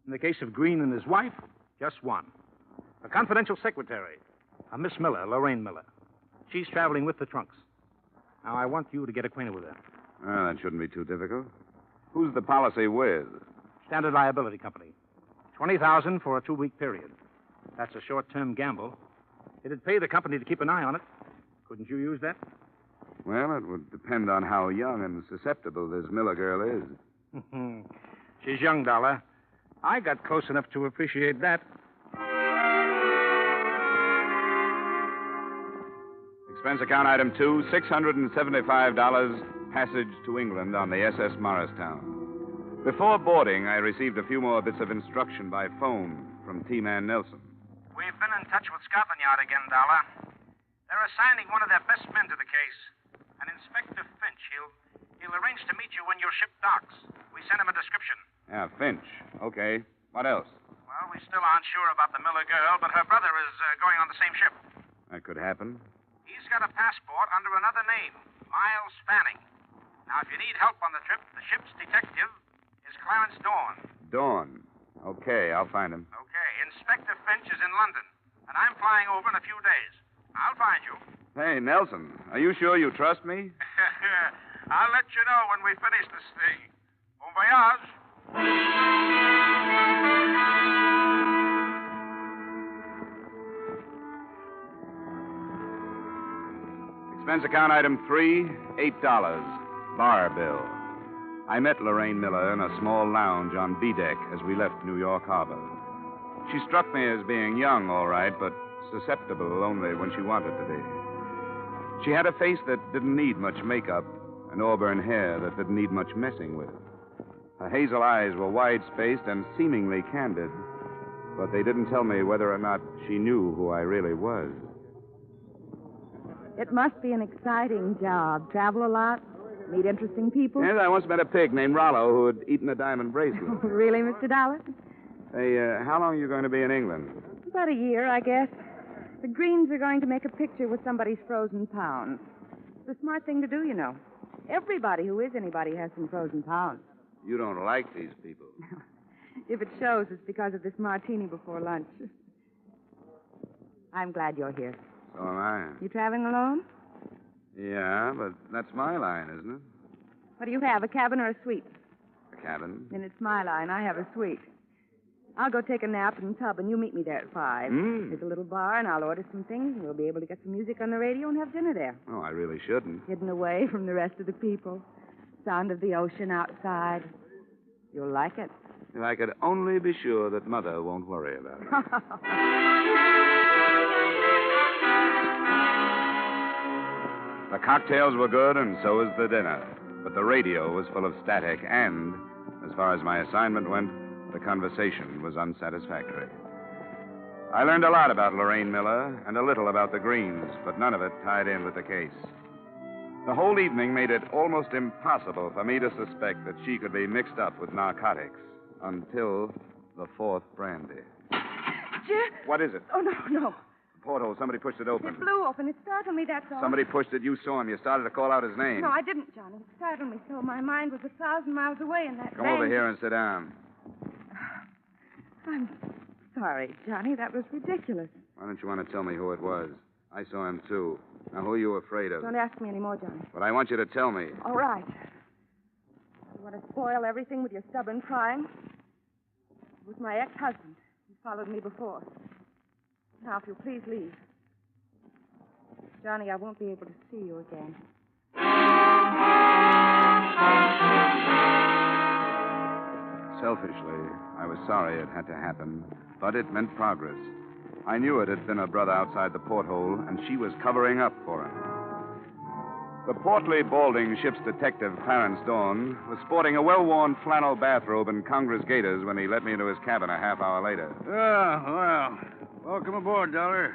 Speaker 6: In the case of Green and his wife, just 1. A confidential secretary, a Miss Miller, Lorraine Miller. She's traveling with the trunks. Now, I want you to get acquainted with her.
Speaker 1: Well, that shouldn't be too difficult. Who's the policy with?
Speaker 6: Standard Liability Company. $20,000 for a 2-week period. That's a short-term gamble. It'd pay the company to keep an eye on it. Couldn't you use that?
Speaker 1: Well, it would depend on how young and susceptible this Miller girl is.
Speaker 6: She's young, Dollar. I got close enough to appreciate that.
Speaker 1: Expense account item 2, $675 passage to England on the SS Morristown. Before boarding, I received a few more bits of instruction by phone from T-Man Nelson.
Speaker 6: We've been in touch with Scotland Yard again, Dollar. They're assigning one of their best men to the case. An Inspector Finch. He'll arrange to meet you when your ship docks. We sent him a description.
Speaker 1: Yeah, Finch. Okay. What else?
Speaker 6: Well, we still aren't sure about the Miller girl, but her brother is going on the same ship.
Speaker 1: That could happen.
Speaker 6: He's got a passport under another name, Miles Fanning. Now, if you need help on the trip, the ship's detective is Clarence Dorn.
Speaker 1: Dawn. Okay, I'll find him.
Speaker 6: Okay, Inspector Finch is in London, and I'm flying over in a few days. I'll find you.
Speaker 1: Hey, Nelson, are you sure you trust me?
Speaker 6: I'll let you know when we finish this thing. Bon voyage.
Speaker 1: Expense account item 3, $8. Bar bill. I met Lorraine Miller in a small lounge on B-deck as we left New York Harbor. She struck me as being young, all right, but susceptible only when she wanted to be. She had a face that didn't need much makeup and auburn hair that didn't need much messing with. Her hazel eyes were wide-spaced and seemingly candid, but they didn't tell me whether or not she knew who I really was.
Speaker 15: It must be an exciting job. Travel a lot? Meet interesting people?
Speaker 1: Yes, I once met a pig named Rollo who had eaten a diamond bracelet.
Speaker 15: Really, Mr. Dollar?
Speaker 1: Hey, how long are you going to be in England?
Speaker 15: About a year, I guess. The Greens are going to make a picture with somebody's frozen pounds. It's a smart thing to do, you know. Everybody who is anybody has some frozen pounds.
Speaker 1: You don't like these people.
Speaker 15: If it shows, it's because of this martini before lunch. I'm glad you're here.
Speaker 1: So am I.
Speaker 15: You traveling alone?
Speaker 1: Yeah, but that's my line, isn't it?
Speaker 15: What do you have, a cabin or a suite?
Speaker 1: A cabin.
Speaker 15: Then it's my line. I have a suite. I'll go take a nap in the tub, and you meet me there at 5. There's a little bar, and I'll order some things, and we'll be able to get some music on the radio and have dinner there.
Speaker 1: Oh, I really shouldn't.
Speaker 15: Hidden away from the rest of the people. Sound of the ocean outside. You'll like it.
Speaker 1: If I could only be sure that Mother won't worry about it. The cocktails were good, and so was the dinner. But the radio was full of static, and, as far as my assignment went, the conversation was unsatisfactory. I learned a lot about Lorraine Miller and a little about the Greens, but none of it tied in with the case. The whole evening made it almost impossible for me to suspect that she could be mixed up with narcotics until the 4th brandy.
Speaker 15: Jim?
Speaker 1: What is it?
Speaker 15: Oh, no.
Speaker 1: Porthole. Somebody pushed it open.
Speaker 15: It blew open. It startled me, that's all.
Speaker 1: Somebody pushed it. You saw him. You started to call out his name.
Speaker 15: No, I didn't, Johnny. It startled me so. My mind was 1,000 miles away in that
Speaker 1: Come over here and sit down.
Speaker 15: I'm sorry, Johnny. That was ridiculous.
Speaker 1: Why don't you want to tell me who it was? I saw him, too. Now, who are you afraid of?
Speaker 15: Don't ask me anymore, Johnny.
Speaker 1: But I want you to tell me.
Speaker 15: All right. You want to spoil everything with your stubborn prying? It was my ex-husband. He followed me before. Now, if you'll please leave. Johnny, I won't be able to see you again.
Speaker 1: Selfishly, I was sorry it had to happen, but it meant progress. I knew it had been her brother outside the porthole, and she was covering up for him. The portly, balding ship's detective, Clarence Dorn, was sporting a well-worn flannel bathrobe and Congress gaiters when he let me into his cabin a half hour later.
Speaker 8: Well, welcome aboard, Dollar.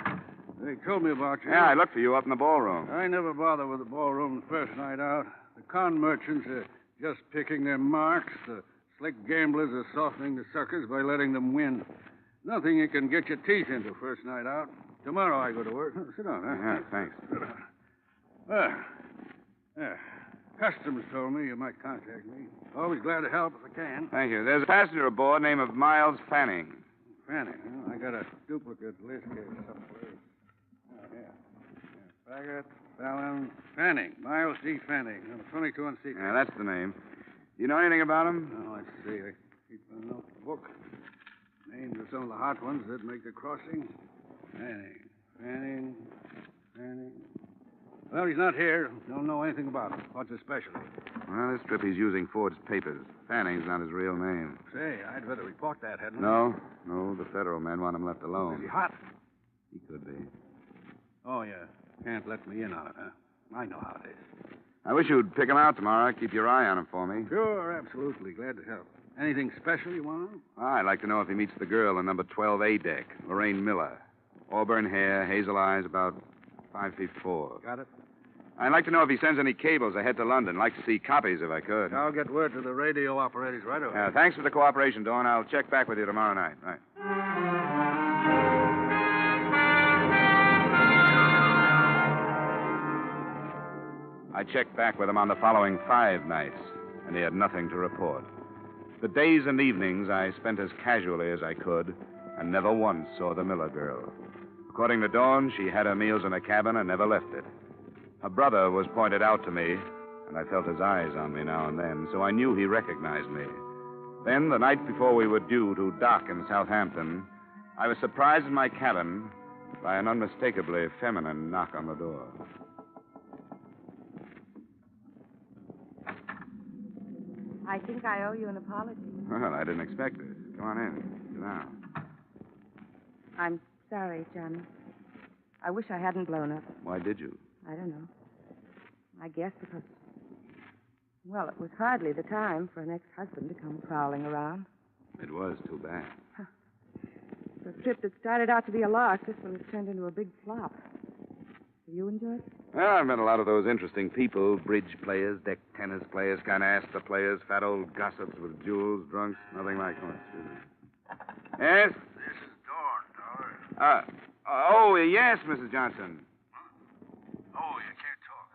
Speaker 8: They told me about you.
Speaker 1: Yeah, I looked for you up in the ballroom.
Speaker 8: I never bother with the ballroom the first night out. The con merchants are just picking their marks. The slick gamblers are softening the suckers by letting them win. Nothing you can get your teeth into first night out. Tomorrow I go to work. Sit down, huh?
Speaker 1: Yeah, thanks.
Speaker 8: Customs told me you might contact me. Always glad to help if I can.
Speaker 1: Thank you. There's a passenger aboard named Miles Fanning.
Speaker 8: Fanning? Well, I got a duplicate list here somewhere. Oh, yeah. Faggot, Fanning. Miles D. Fanning. Number 22 on secret.
Speaker 19: Yeah, that's the name. Do you know anything about him?
Speaker 8: Oh, let's see. I keep a notebook. Names of some of the hot ones that make the crossing. Fanning. Well, he's not here. Don't know anything about him. What's his specialty?
Speaker 19: Well, this trip he's using forged papers. Fanning's not his real name.
Speaker 8: Say, I'd better report that, hadn't I?
Speaker 19: No, the federal men want him left alone.
Speaker 8: Is he hot?
Speaker 19: He could be.
Speaker 8: Oh, yeah. Can't let me in on it, huh? I know how it is.
Speaker 19: I wish you'd pick him out tomorrow. Keep your eye on him for me.
Speaker 8: Sure, absolutely. Glad to help. Anything special you want to know?
Speaker 19: I'd like to know if he meets the girl in number 12A deck, Lorraine Miller. Auburn hair, hazel eyes, about 5'4".
Speaker 8: Got it?
Speaker 19: I'd like to know if he sends any cables ahead to London. Like to see copies if I could.
Speaker 8: I'll get word to the radio operators right away.
Speaker 19: Thanks for the cooperation, Dawn. I'll check back with you tomorrow night. Right. I checked back with him on the following 5 nights, and he had nothing to report. The days and evenings I spent as casually as I could, and never once saw the Miller girl. According to Dawn, she had her meals in a cabin and never left it. Her brother was pointed out to me, and I felt his eyes on me now and then, so I knew he recognized me. Then, the night before we were due to dock in Southampton, I was surprised in my cabin by an unmistakably feminine knock on the door.
Speaker 15: I think I owe you an apology.
Speaker 19: Well, I didn't expect it. Come on in. Sit down.
Speaker 15: I'm sorry, Johnny. I wish I hadn't blown up.
Speaker 19: Why did you?
Speaker 15: I don't know. I guess because, well, it was hardly the time for an ex-husband to come prowling around.
Speaker 19: It was too bad.
Speaker 15: The trip that started out to be a lark, this one has turned into a big flop. Have you enjoyed it?
Speaker 19: Well, I've met a lot of those interesting people, bridge players, deck tennis players, kind of ask the players, fat old gossips with jewels, drunks, nothing like that. Yes?
Speaker 3: This is Dawn,
Speaker 19: yes, Mrs. Johnson.
Speaker 3: Oh, you can't talk.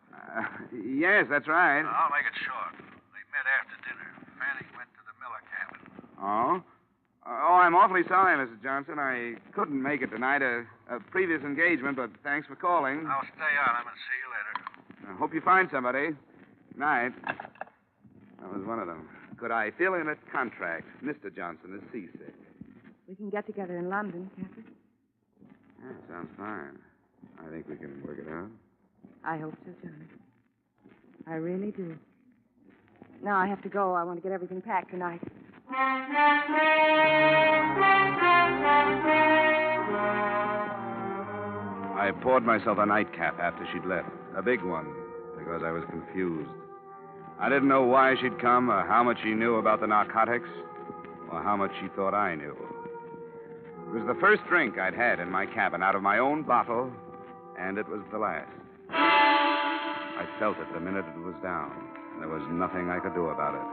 Speaker 19: Yes, that's right.
Speaker 3: I'll make it short. They met after dinner. Fanning went to the Miller cabin.
Speaker 19: Oh? I'm awfully sorry, Mrs. Johnson. I couldn't make it tonight. A previous engagement, but thanks for calling.
Speaker 3: I'll stay on him and see you later.
Speaker 19: I hope you find somebody. Night. That was one of them. Could I fill in a contract? Mr. Johnson is seasick.
Speaker 15: We can get together in London, can't we?
Speaker 19: Yeah, sounds fine. I think we can work it out.
Speaker 15: I hope so, Johnny. I really do. Now I have to go. I want to get everything packed tonight.
Speaker 19: I poured myself a nightcap after she'd left. A big one, because I was confused. I didn't know why she'd come, or how much she knew about the narcotics, or how much she thought I knew. It was the first drink I'd had in my cabin out of my own bottle, and it was the last. I felt it the minute it was down. There was nothing I could do about it.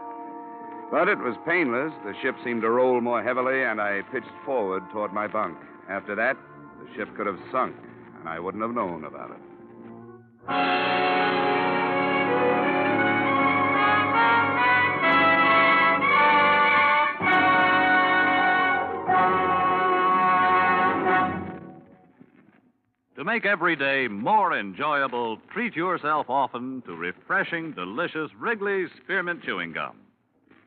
Speaker 19: But it was painless. The ship seemed to roll more heavily, and I pitched forward toward my bunk. After that, the ship could have sunk, and I wouldn't have known about it.
Speaker 16: To make every day more enjoyable, treat yourself often to refreshing, delicious Wrigley's Spearmint Chewing Gum.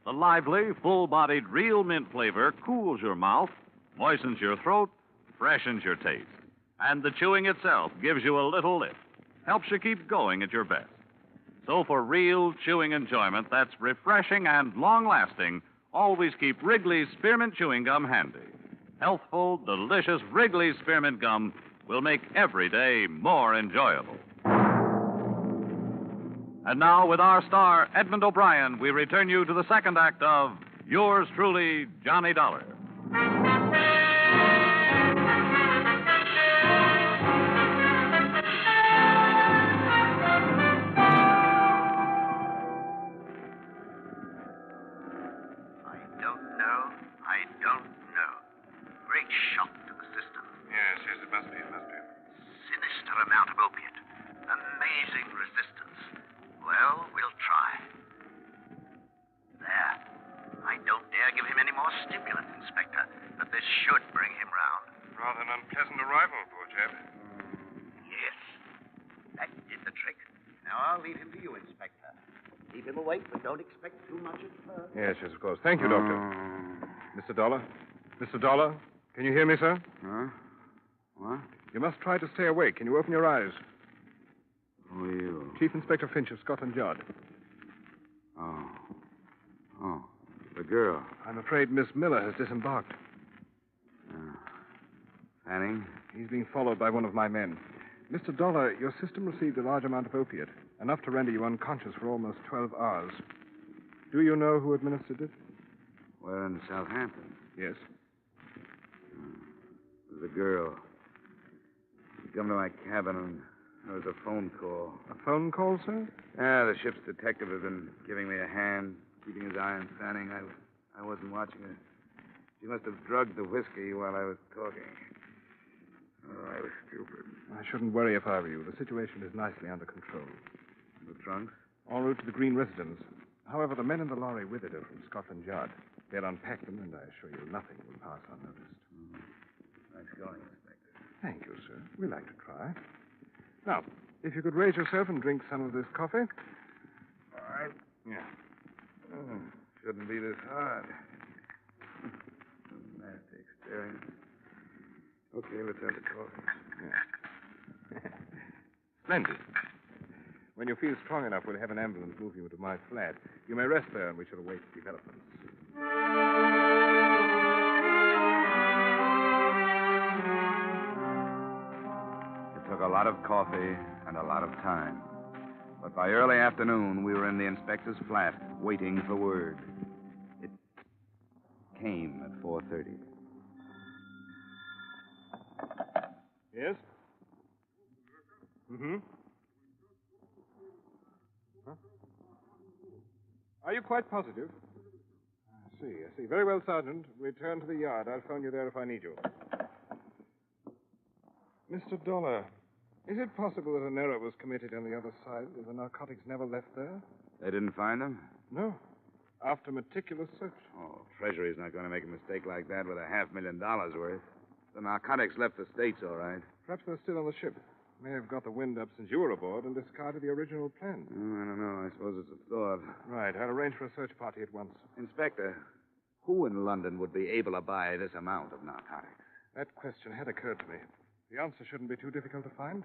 Speaker 16: The lively, full-bodied real mint flavor cools your mouth, moistens your throat, freshens your taste. And the chewing itself gives you a little lift, helps you keep going at your best. So for real chewing enjoyment that's refreshing and long-lasting, always keep Wrigley's Spearmint Chewing Gum handy. Healthful, delicious Wrigley's Spearmint Gum will make every day more enjoyable. And now, with our star, Edmond O'Brien, we return you to the second act of Yours Truly, Johnny Dollar.
Speaker 17: I don't know. Great shock to the system.
Speaker 19: Yes, it must be.
Speaker 17: Sinister amount of opiate. Amazing resistance. Well, we'll try. There. I don't dare give him any more stimulant, Inspector, but this should bring him round.
Speaker 19: Rather an unpleasant arrival, poor chap.
Speaker 17: Yes. That did the Now, I'll leave him to you, Inspector. Keep him awake, but don't expect too much at first.
Speaker 7: Yes, of course. Thank you, Doctor. Mr. Dollar? Mr. Dollar? Can you hear me, sir?
Speaker 1: Huh? What?
Speaker 7: You must try to stay awake. Can you open your eyes?
Speaker 1: Who are you?
Speaker 7: Chief Inspector Finch of Scotland Yard.
Speaker 1: Oh. Oh, the girl.
Speaker 7: I'm afraid Miss Miller has disembarked.
Speaker 1: Fanning?
Speaker 7: He's being followed by one of my men. Mr. Dollar, your system received a large amount of opiate, enough to render you unconscious for almost 12 hours. Do you know who administered it?
Speaker 1: We're in Southampton.
Speaker 7: Yes.
Speaker 1: The girl. She come to my cabin and there was a phone call.
Speaker 7: A phone call, sir?
Speaker 1: Yeah, the ship's detective has been giving me a hand, keeping his eye on Fanning. I wasn't watching her. She must have drugged the whiskey while I was talking. Oh, I was stupid.
Speaker 7: I shouldn't worry if I were you. The situation is nicely under control.
Speaker 1: The trunks?
Speaker 7: En route to the Green residence. However, the men in the lorry with it are from Scotland Yard. They'll unpack them, and I assure you nothing will pass unnoticed.
Speaker 1: Nice going, Inspector.
Speaker 7: Thank you, sir. We like to try. Now, if you could raise yourself and drink some of this coffee.
Speaker 1: All right.
Speaker 7: Yeah.
Speaker 1: Oh, shouldn't be this hard. Nasty experience. Okay, let's have the coffee.
Speaker 7: Yeah. Splendid. When you feel strong enough, we'll have an ambulance move you to my flat. You may rest there, and we shall await developments.
Speaker 1: It took a lot of coffee and a lot of time. But by early afternoon, we were in the inspector's flat, waiting for word. It came at 4:30.
Speaker 7: Yes? Mm-hmm. Huh? Are you quite positive? I see. Very well, Sergeant. Return to the yard. I'll phone you there if I need you. Mr. Dollar, is it possible that an error was committed on the other side, that the narcotics never left there?
Speaker 1: They didn't find them?
Speaker 7: No. After meticulous search.
Speaker 1: Oh, Treasury's not going to make a mistake like that with $500,000 worth. The narcotics left the States, all right.
Speaker 7: Perhaps they're still on the ship. May have got the wind up since you were aboard and discarded the original plan.
Speaker 1: I don't know. I suppose it's a thought.
Speaker 7: Right. I'll arrange for a search party at once.
Speaker 1: Inspector, who in London would be able to buy this amount of narcotics?
Speaker 7: That question had occurred to me. The answer shouldn't be too difficult to find.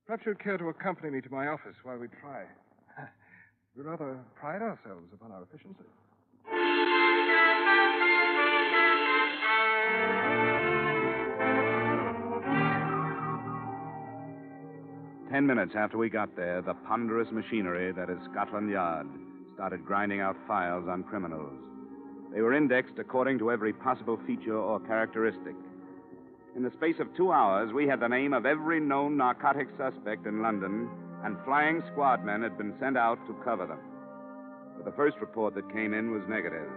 Speaker 7: Perhaps you'd care to accompany me to my office while we try. We rather pride ourselves upon our efficiency.
Speaker 1: 10 minutes after we got there, the ponderous machinery that is Scotland Yard started grinding out files on criminals. They were indexed according to every possible feature or characteristic. In the space of 2 hours, we had the name of every known narcotic suspect in London, and flying squad men had been sent out to cover them. But the first report that came in was negative.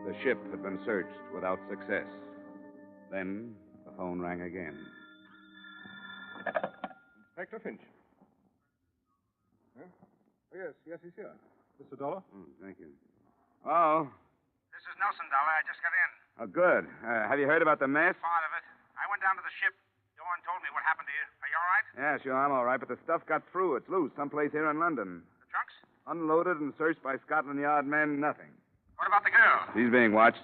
Speaker 1: The ship had been searched without success. Then the phone rang again.
Speaker 7: Inspector Finch. Huh? Oh, yes, he's here. Mr. Dollar?
Speaker 1: Thank you. Oh.
Speaker 6: This is Nelson, Dollar. I just got in.
Speaker 1: Oh, good. Have you heard about the mess?
Speaker 6: Part of it. I went down to the ship. Dawn told me what happened to you. Are you all right?
Speaker 1: Yeah, sure, I'm all right, but the stuff got through. It's loose someplace here in London.
Speaker 6: The trunks?
Speaker 1: Unloaded and searched by Scotland Yard men, nothing.
Speaker 6: What about the girl?
Speaker 1: She's being watched.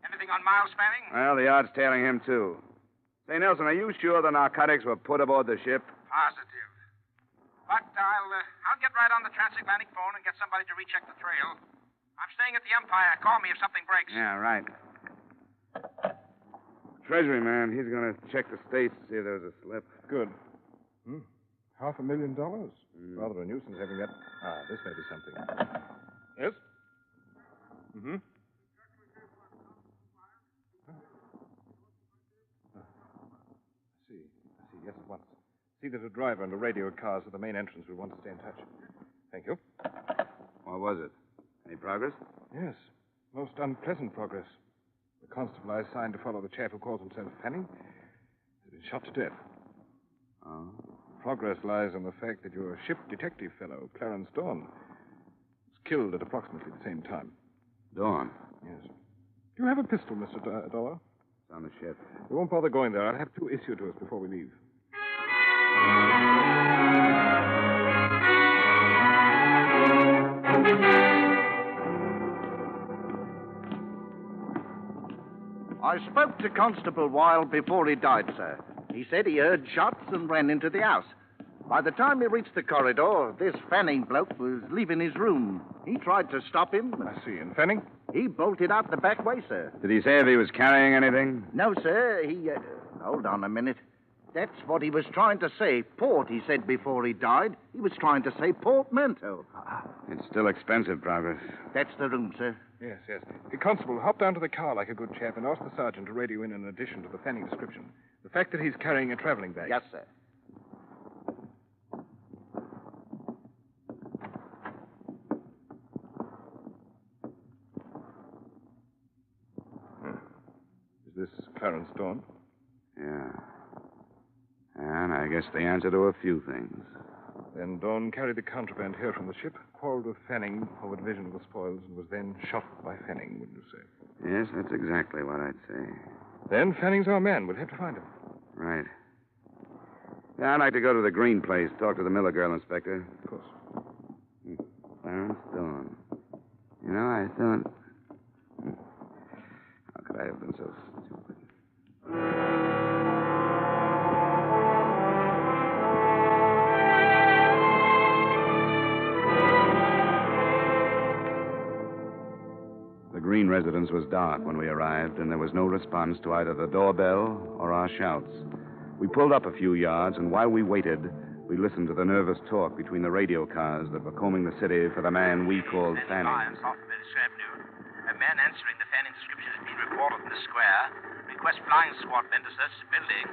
Speaker 6: Anything on Miles Fanning?
Speaker 1: Well, the Yard's tailing him, too. Say, Nelson, are you sure the narcotics were put aboard the ship?
Speaker 6: Positive. But I'll get right on the transatlantic phone and get somebody to recheck the trail. I'm staying at the Empire. Call me if something breaks.
Speaker 1: Yeah, right. Treasury man, he's going to check the States to see if there's a slip.
Speaker 7: Good. $500,000? Rather a nuisance having that. This may be something. Yes? Mm-hmm. I see. Yes, at once. See that a driver and a radio cars at the main entrance will want to stay in touch. Thank you.
Speaker 1: What was it? Any progress?
Speaker 7: Yes. Most unpleasant progress. The constable I assigned to follow the chap who calls himself Fanning has been shot to death.
Speaker 1: Oh?
Speaker 7: Progress lies in the fact that your ship detective fellow, Clarence Dawn, was killed at approximately the same time.
Speaker 1: Dawn?
Speaker 7: Yes. Do you have a pistol, Mr. Dollar?
Speaker 1: It's on the ship.
Speaker 7: We won't bother going there. I'll have two issued to us before we leave.
Speaker 9: I spoke to Constable Weil before he died, sir. He said he heard shots and ran into the house. By the time he reached the corridor, this Fanning bloke was leaving his room. He tried to stop him.
Speaker 7: I see. And Fanning?
Speaker 9: He bolted out the back way, sir.
Speaker 19: Did he say if he was carrying anything?
Speaker 9: No, sir. He. Hold on a minute. That's what he was trying to say. Port, he said before he died. He was trying to say portmanteau.
Speaker 19: It's still expensive, Progress.
Speaker 9: That's the room, sir.
Speaker 7: Yes, yes. Hey, Constable, hop down to the car like a good chap and ask the sergeant to radio in an addition to the Fanning description. The fact that he's carrying a traveling bag.
Speaker 9: Yes, sir.
Speaker 7: Is this Clarence Dawn?
Speaker 19: Yeah. And I guess the answer to a few things.
Speaker 7: Then Dawn carried the contraband here from the ship, quarreled with Fanning over division of the spoils, and was then shot by Fanning, wouldn't you say?
Speaker 19: Yes, that's exactly what I'd say.
Speaker 7: Then Fanning's our man. We'll have to find him.
Speaker 19: Right. Yeah, I'd like to go to the Green place, talk to the Miller girl, Inspector.
Speaker 7: Of course.
Speaker 19: Clarence Dawn. You know, I thought... How could I have been so stupid? The Green residence was dark when we arrived, and there was no response to either the doorbell or our shouts. We pulled up a few yards, and while we waited, we listened to the nervous talk between the radio cars that were combing the city for the man we called Fanning.
Speaker 21: South of this afternoon. A man answering the Fanning description has been reported in the square. Request flying squad men to search the building.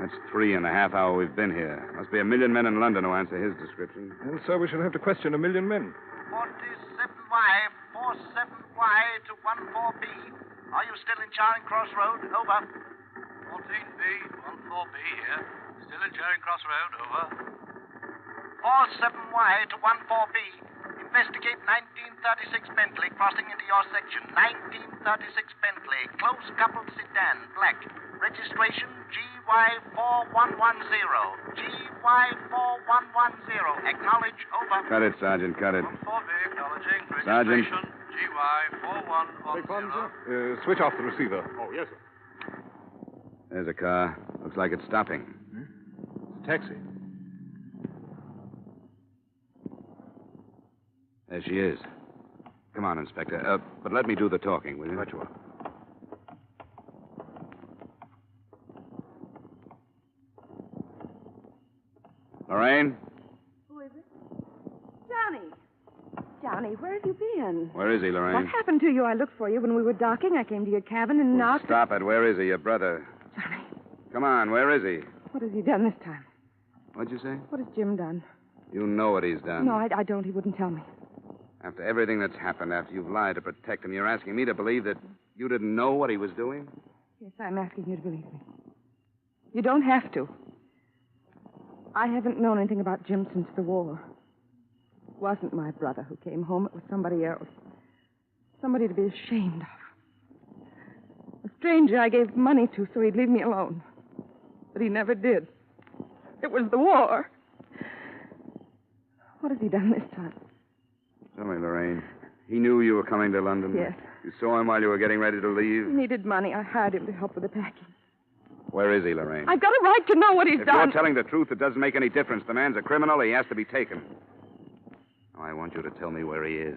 Speaker 19: That's 3.5 hours we've been here. Must be 1 million men in London who answer his description.
Speaker 7: And so we shall have to question 1 million men.
Speaker 21: 47Y, 47Y to 14B. Are you still in Charing Cross Road? Over. 14B, 14B here. Still in Charing Cross Road. Over. 47Y to 14B. Investigate 1936 Bentley crossing into your section. 1936 Bentley. Close coupled sedan. Black. Registration GY4110. GY4110. Acknowledge. Over.
Speaker 19: Cut it, Sergeant. Cut it.
Speaker 21: 14B acknowledging.
Speaker 19: Sergeant.
Speaker 21: Registration GY4110.
Speaker 7: Switch off the receiver.
Speaker 21: Oh, yes, sir.
Speaker 19: There's a car. Looks like it's stopping.
Speaker 7: It's a taxi.
Speaker 19: There she is. Come on, Inspector. But let me do the talking, will you?
Speaker 7: Right you are.
Speaker 19: Lorraine?
Speaker 15: Who is it? Johnny. Johnny, where have you been?
Speaker 19: Where is he, Lorraine?
Speaker 15: What happened to you? I looked for you when we were docking. I came to your cabin and knocked.
Speaker 19: Stop it. Where is he, your brother?
Speaker 15: Johnny.
Speaker 19: Come on, where is he?
Speaker 15: What has he done this time?
Speaker 19: What'd you say?
Speaker 15: What has Jim done?
Speaker 19: You know what he's done.
Speaker 15: No, I don't. He wouldn't tell me.
Speaker 19: After everything that's happened, after you've lied to protect him, you're asking me to believe that you didn't know what he was doing?
Speaker 15: Yes, I'm asking you to believe me. You don't have to. I haven't known anything about Jim since the war. It wasn't my brother who came home. It was somebody else. Somebody to be ashamed of. A stranger I gave money to so he'd leave me alone. But he never did. It was the war. What has he done this time?
Speaker 19: Tell me, Lorraine. He knew you were coming to London?
Speaker 15: Yes.
Speaker 19: You saw him while you were getting ready to leave?
Speaker 15: He needed money. I hired him to help with the packing.
Speaker 19: Where is he, Lorraine?
Speaker 15: I've got a right to know what he's
Speaker 19: If
Speaker 15: done.
Speaker 19: you're telling the truth, it doesn't make any difference. The man's a criminal. He has to be taken. Now, I want you to tell me where he is.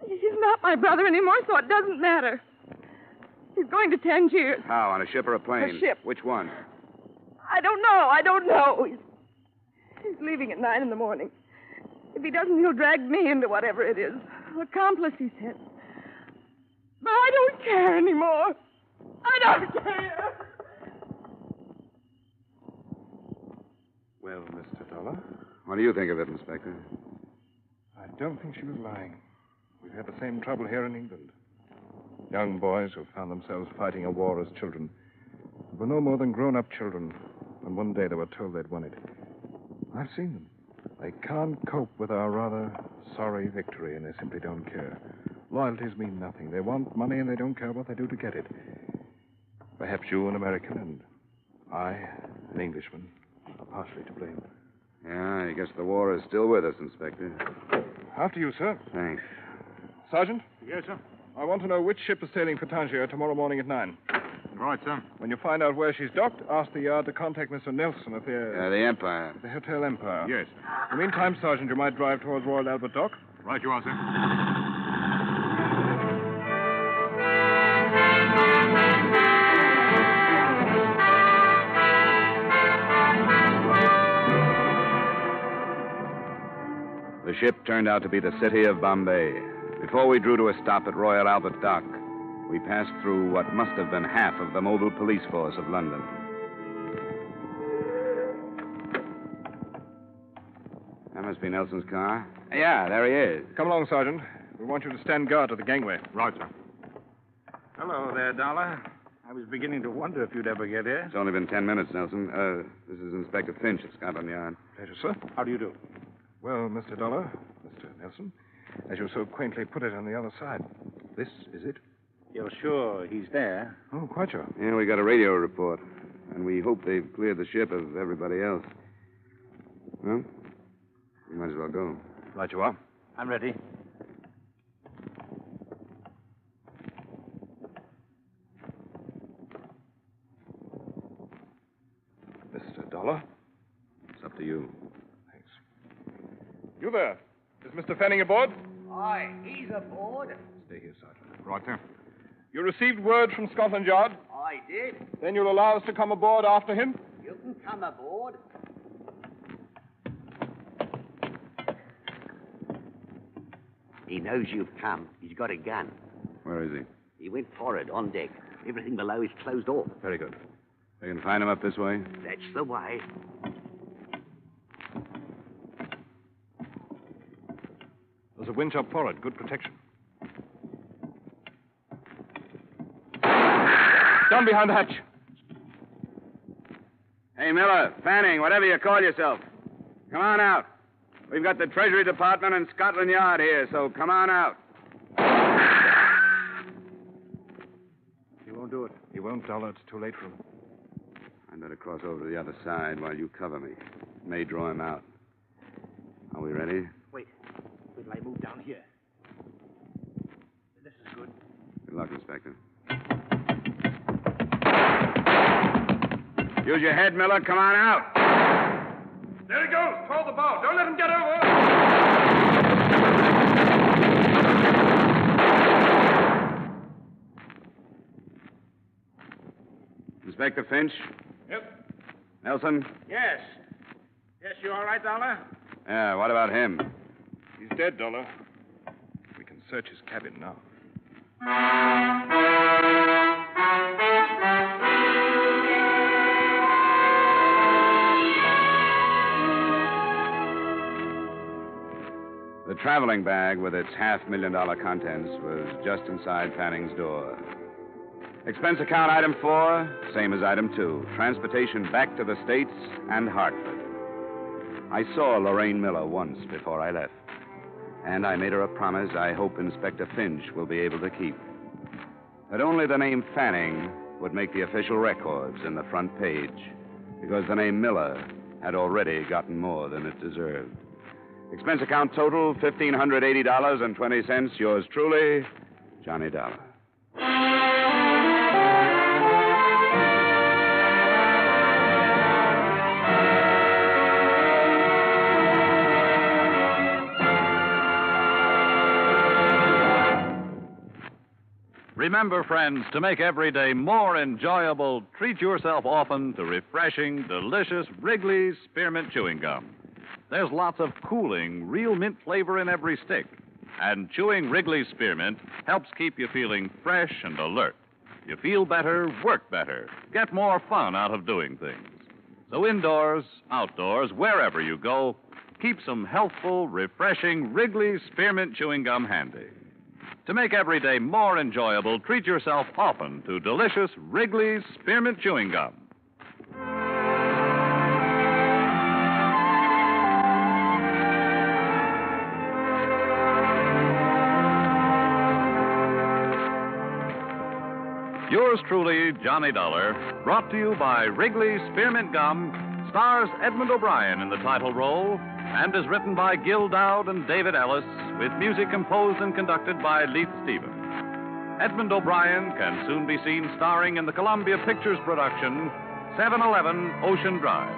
Speaker 15: He's not my brother anymore, so it doesn't matter. He's going to Tangiers.
Speaker 19: How, on a ship or a plane?
Speaker 15: A ship.
Speaker 19: Which one?
Speaker 15: I don't know. He's leaving at 9 a.m. If he doesn't, he'll drag me into whatever it is. Accomplice, he said. But I don't care anymore. I don't care.
Speaker 7: Well, Mr. Dollar?
Speaker 19: What do you think of it, Inspector?
Speaker 7: I don't think she was lying. We've had the same trouble here in England. Young boys who found themselves fighting a war as children were no more than grown-up children when one day they were told they'd won it. I've seen them. They can't cope with our rather sorry victory, and they simply don't care. Loyalties mean nothing. They want money, and they don't care what they do to get it. Perhaps you, an American, and I, an Englishman, are partially to blame.
Speaker 19: Yeah, I guess the war is still with us, Inspector.
Speaker 7: After you, sir.
Speaker 19: Thanks.
Speaker 7: Sergeant?
Speaker 6: Yes, sir.
Speaker 7: I want to know which ship is sailing for Tangier tomorrow morning at 9.
Speaker 5: Right, sir.
Speaker 7: When you find out where she's docked, ask the yard to contact Mr. Nelson of
Speaker 19: The Empire.
Speaker 7: the Hotel Empire.
Speaker 5: Yes.
Speaker 7: In the meantime, Sergeant, you might drive towards Royal Albert Dock.
Speaker 5: Right you are, sir.
Speaker 19: The ship turned out to be the city of Bombay. Before we drew to a stop at Royal Albert Dock, we passed through what must have been half of the mobile police force of London. That must be Nelson's car. Yeah, there he is.
Speaker 7: Come along, Sergeant. We want you to stand guard at the gangway.
Speaker 5: Right, sir.
Speaker 6: Hello there, Dollar. I was beginning to wonder if you'd ever get here.
Speaker 19: It's only been 10 minutes, Nelson. This is Inspector Finch at Scotland Yard.
Speaker 7: Pleasure, sir.
Speaker 6: How do you do?
Speaker 7: Well, Mr. Dollar, Mr. Nelson, as you so quaintly put it on the other side, this is it?
Speaker 6: You're sure he's there?
Speaker 7: Oh, quite sure.
Speaker 19: Yeah, we got a radio report, and we hope they've cleared the ship of everybody else. Well, we might as well go.
Speaker 7: Right you are.
Speaker 6: I'm ready.
Speaker 7: Mr. Dollar?
Speaker 19: It's up to you.
Speaker 7: You there. Is Mr. Fanning aboard?
Speaker 3: Aye, he's aboard.
Speaker 7: Stay here, Sergeant.
Speaker 5: Right, sir.
Speaker 7: You received word from Scotland Yard?
Speaker 3: I did.
Speaker 7: Then you'll allow us to come aboard after him?
Speaker 3: You can come aboard.
Speaker 2: He knows you've come. He's got a gun.
Speaker 19: Where is he?
Speaker 2: He went forward, on deck. Everything below is closed off.
Speaker 19: Very good. We can find him up this way?
Speaker 2: That's the way.
Speaker 7: There's a winch up forward. Good protection. Down behind the hatch.
Speaker 19: Hey, Miller, Fanning, whatever you call yourself. Come on out. We've got the Treasury Department and Scotland Yard here, so come on out.
Speaker 7: He won't do it. He won't, Dollar. It's too late for him.
Speaker 19: I'd better cross over to the other side while you cover me. May draw him out. Are we ready?
Speaker 6: Wait till I move down here. This is good.
Speaker 19: Good luck, Inspector. Use your head, Miller. Come on out.
Speaker 7: There he goes. Toward the bow. Don't let him get over.
Speaker 19: Inspector Finch?
Speaker 6: Yep.
Speaker 19: Nelson?
Speaker 6: Yes. Yes, you all right, Dollar?
Speaker 19: Yeah, what about him?
Speaker 7: He's dead, Dollar. We can search his cabin now.
Speaker 19: The traveling bag with its $500,000 contents was just inside Fanning's door. Expense account item 4, same as item 2. Transportation back to the States and Hartford. I saw Lorraine Miller once before I left. And I made her a promise I hope Inspector Finch will be able to keep. That only the name Fanning would make the official records in the front page, because the name Miller had already gotten more than it deserved. Expense account total, $1,580.20. Yours truly, Johnny Dollar.
Speaker 16: Remember, friends, to make every day more enjoyable, treat yourself often to refreshing, delicious Wrigley's Spearmint Chewing Gum. There's lots of cooling, real mint flavor in every stick. And chewing Wrigley's Spearmint helps keep you feeling fresh and alert. You feel better, work better, get more fun out of doing things. So indoors, outdoors, wherever you go, keep some healthful, refreshing Wrigley's Spearmint Chewing Gum handy. To make every day more enjoyable, treat yourself often to delicious Wrigley's Spearmint Chewing Gum. Yours truly, Johnny Dollar, brought to you by Wrigley's Spearmint Gum, stars Edmond O'Brien in the title role, and is written by Gil Dowd and David Ellis, with music composed and conducted by Leith Stevens. Edmond O'Brien can soon be seen starring in the Columbia Pictures production 711 Ocean Drive.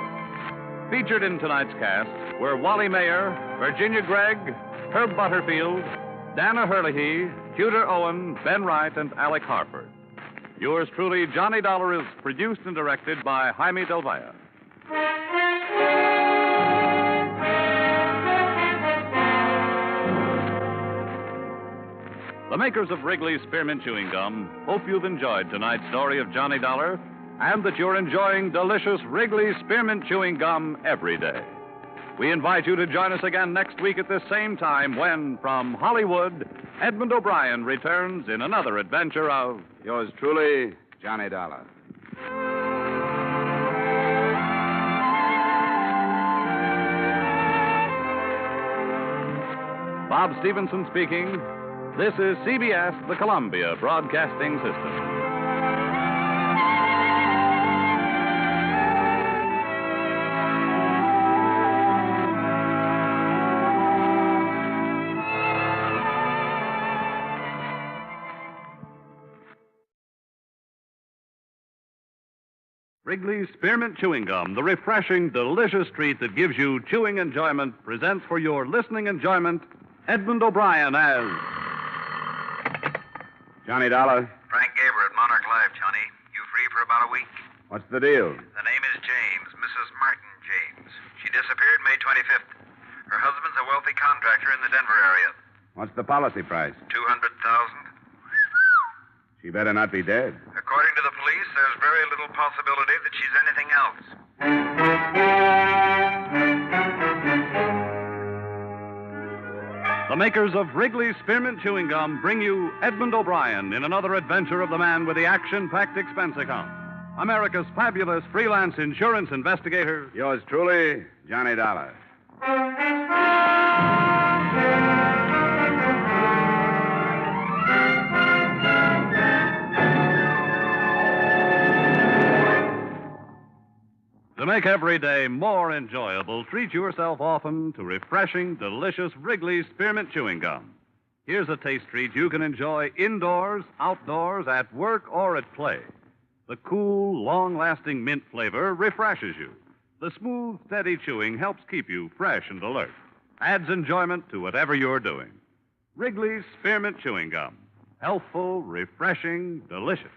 Speaker 16: Featured in tonight's cast were Wally Mayer, Virginia Gregg, Herb Butterfield, Dana Herlihy, Tudor Owen, Ben Wright, and Alec Harford. Yours truly, Johnny Dollar, is produced and directed by Jaime Del Valle. The makers of Wrigley's Spearmint Chewing Gum hope you've enjoyed tonight's story of Johnny Dollar and that you're enjoying delicious Wrigley's Spearmint Chewing Gum every day. We invite you to join us again next week at this same time when, from Hollywood, Edmond O'Brien returns in another adventure of
Speaker 19: Yours truly, Johnny Dollar.
Speaker 16: Bob Stevenson speaking. This is CBS, the Columbia Broadcasting System. Wrigley's Spearmint Chewing Gum, the refreshing, delicious treat that gives you chewing enjoyment, presents for your listening enjoyment Edmond O'Brien as
Speaker 19: Johnny Dollar.
Speaker 10: Frank Gaber at Monarch Live, Johnny. You free for about a week?
Speaker 19: What's the deal?
Speaker 10: The name is James, Mrs. Martin James. She disappeared May 25th. Her husband's a wealthy contractor in the Denver area.
Speaker 19: What's the policy price?
Speaker 10: $200,000.
Speaker 19: She better not be dead.
Speaker 10: According to the police, there's very little possibility that she's anything else.
Speaker 16: The makers of Wrigley's Spearmint Chewing Gum bring you Edmond O'Brien in another adventure of the man with the action-packed expense account. America's fabulous freelance insurance investigator.
Speaker 19: Yours truly, Johnny Dollar.
Speaker 16: To make every day more enjoyable, treat yourself often to refreshing, delicious Wrigley's Spearmint Chewing Gum. Here's a taste treat you can enjoy indoors, outdoors, at work, or at play. The cool, long-lasting mint flavor refreshes you. The smooth, steady chewing helps keep you fresh and alert. Adds enjoyment to whatever you're doing. Wrigley's Spearmint Chewing Gum. Healthful, refreshing, delicious.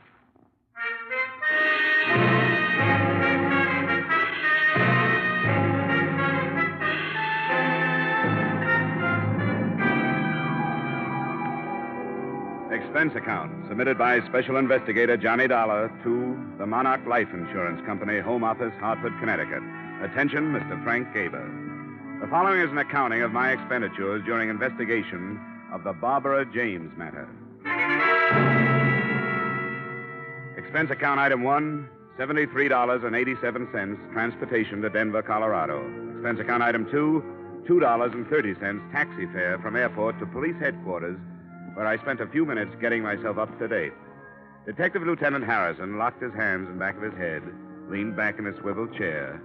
Speaker 19: Expense account submitted by Special Investigator Johnny Dollar to the Monarch Life Insurance Company, Home Office, Hartford, Connecticut. Attention, Mr. Frank Gaber. The following is an accounting of my expenditures during investigation of the Barbara James matter. Expense account item 1, $73.87, transportation to Denver, Colorado. Expense account item 2, $2.30, taxi fare from airport to police headquarters, where I spent a few minutes getting myself up to date. Detective Lieutenant Harrison locked his hands in back of his head, leaned back in a swivel chair,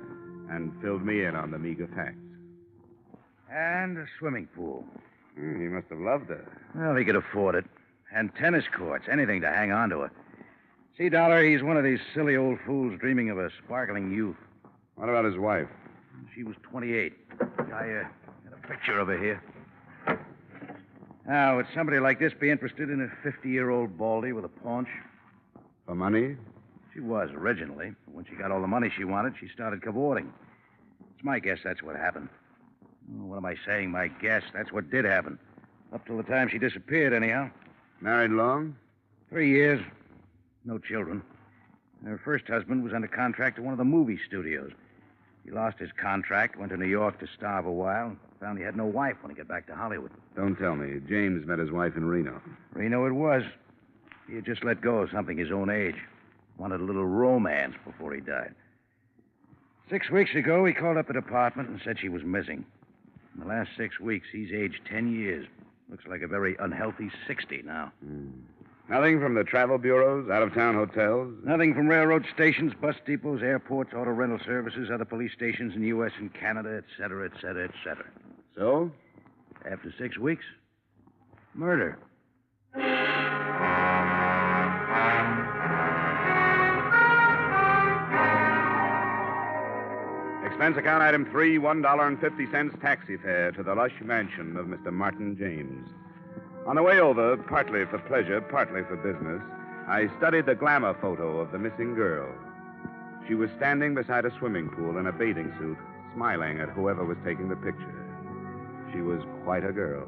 Speaker 19: and filled me in on the meager facts.
Speaker 14: And a swimming pool.
Speaker 19: He must have loved her.
Speaker 14: Well, he could afford it. And tennis courts, anything to hang on to her. See, Dollar, he's one of these silly old fools dreaming of a sparkling youth.
Speaker 19: What about his wife?
Speaker 14: She was 28. I got a picture of her here. Now, would somebody like this be interested in a 50-year-old baldy with a paunch?
Speaker 19: For money?
Speaker 14: She was originally. When she got all the money she wanted, she started cavorting. It's my guess that's what happened. Oh, what am I saying? My guess. That's what did happen. Up till the time she disappeared, anyhow.
Speaker 19: Married long?
Speaker 14: 3 years. No children. Her first husband was under contract to one of the movie studios. He lost his contract, went to New York to starve a while, found he had no wife when he got back to Hollywood.
Speaker 19: Don't tell me. James met his wife in Reno.
Speaker 14: Reno it was. He had just let go of something his own age. Wanted a little romance before he died. 6 weeks ago, he called up the department and said she was missing. In the last 6 weeks, he's aged 10 years. Looks like a very unhealthy 60 now.
Speaker 19: Nothing from the travel bureaus, out-of-town hotels?
Speaker 14: Nothing from railroad stations, bus depots, airports, auto rental services, other police stations in the U.S. and Canada, et cetera, et cetera, et cetera.
Speaker 19: So?
Speaker 14: After 6 weeks, murder.
Speaker 1: Expense account item 3, $1.50 taxi fare to the lush mansion of Mr. Martin James. On the way over, partly for pleasure, partly for business, I studied the glamour photo of the missing girl. She was standing beside a swimming pool in a bathing suit, smiling at whoever was taking the picture. She was quite a girl.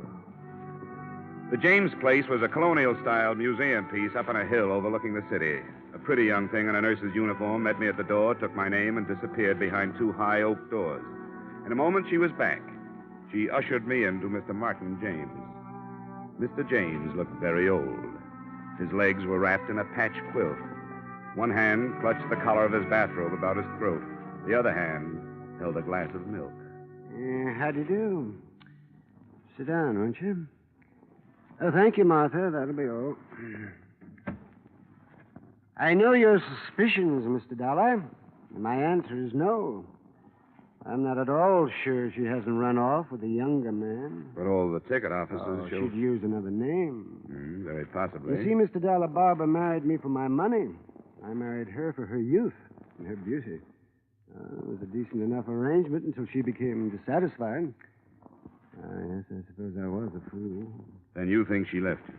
Speaker 1: The James place was a colonial-style museum piece up on a hill overlooking the city. A pretty young thing in a nurse's uniform met me at the door, took my name, and disappeared behind two high oak doors. In a moment, she was back. She ushered me into Mr. Martin James. Mr. James looked very old. His legs were wrapped in a patch quilt. One hand clutched the collar of his bathrobe about his throat. The other hand held a glass of milk.
Speaker 8: How do you do? Sit down, won't you? Oh, thank you, Martha. That'll be all. I know your suspicions, Mr. Dollar. My answer is no. I'm not at all sure she hasn't run off with a younger man.
Speaker 1: But all the ticket officers show...
Speaker 8: She'd use another name.
Speaker 1: Very possibly.
Speaker 8: You see, Mr. Dollar, Barbara married me for my money. I married her for her youth and her beauty. It was a decent enough arrangement until she became dissatisfied. Yes, I suppose I was a fool.
Speaker 1: Then you think she left you?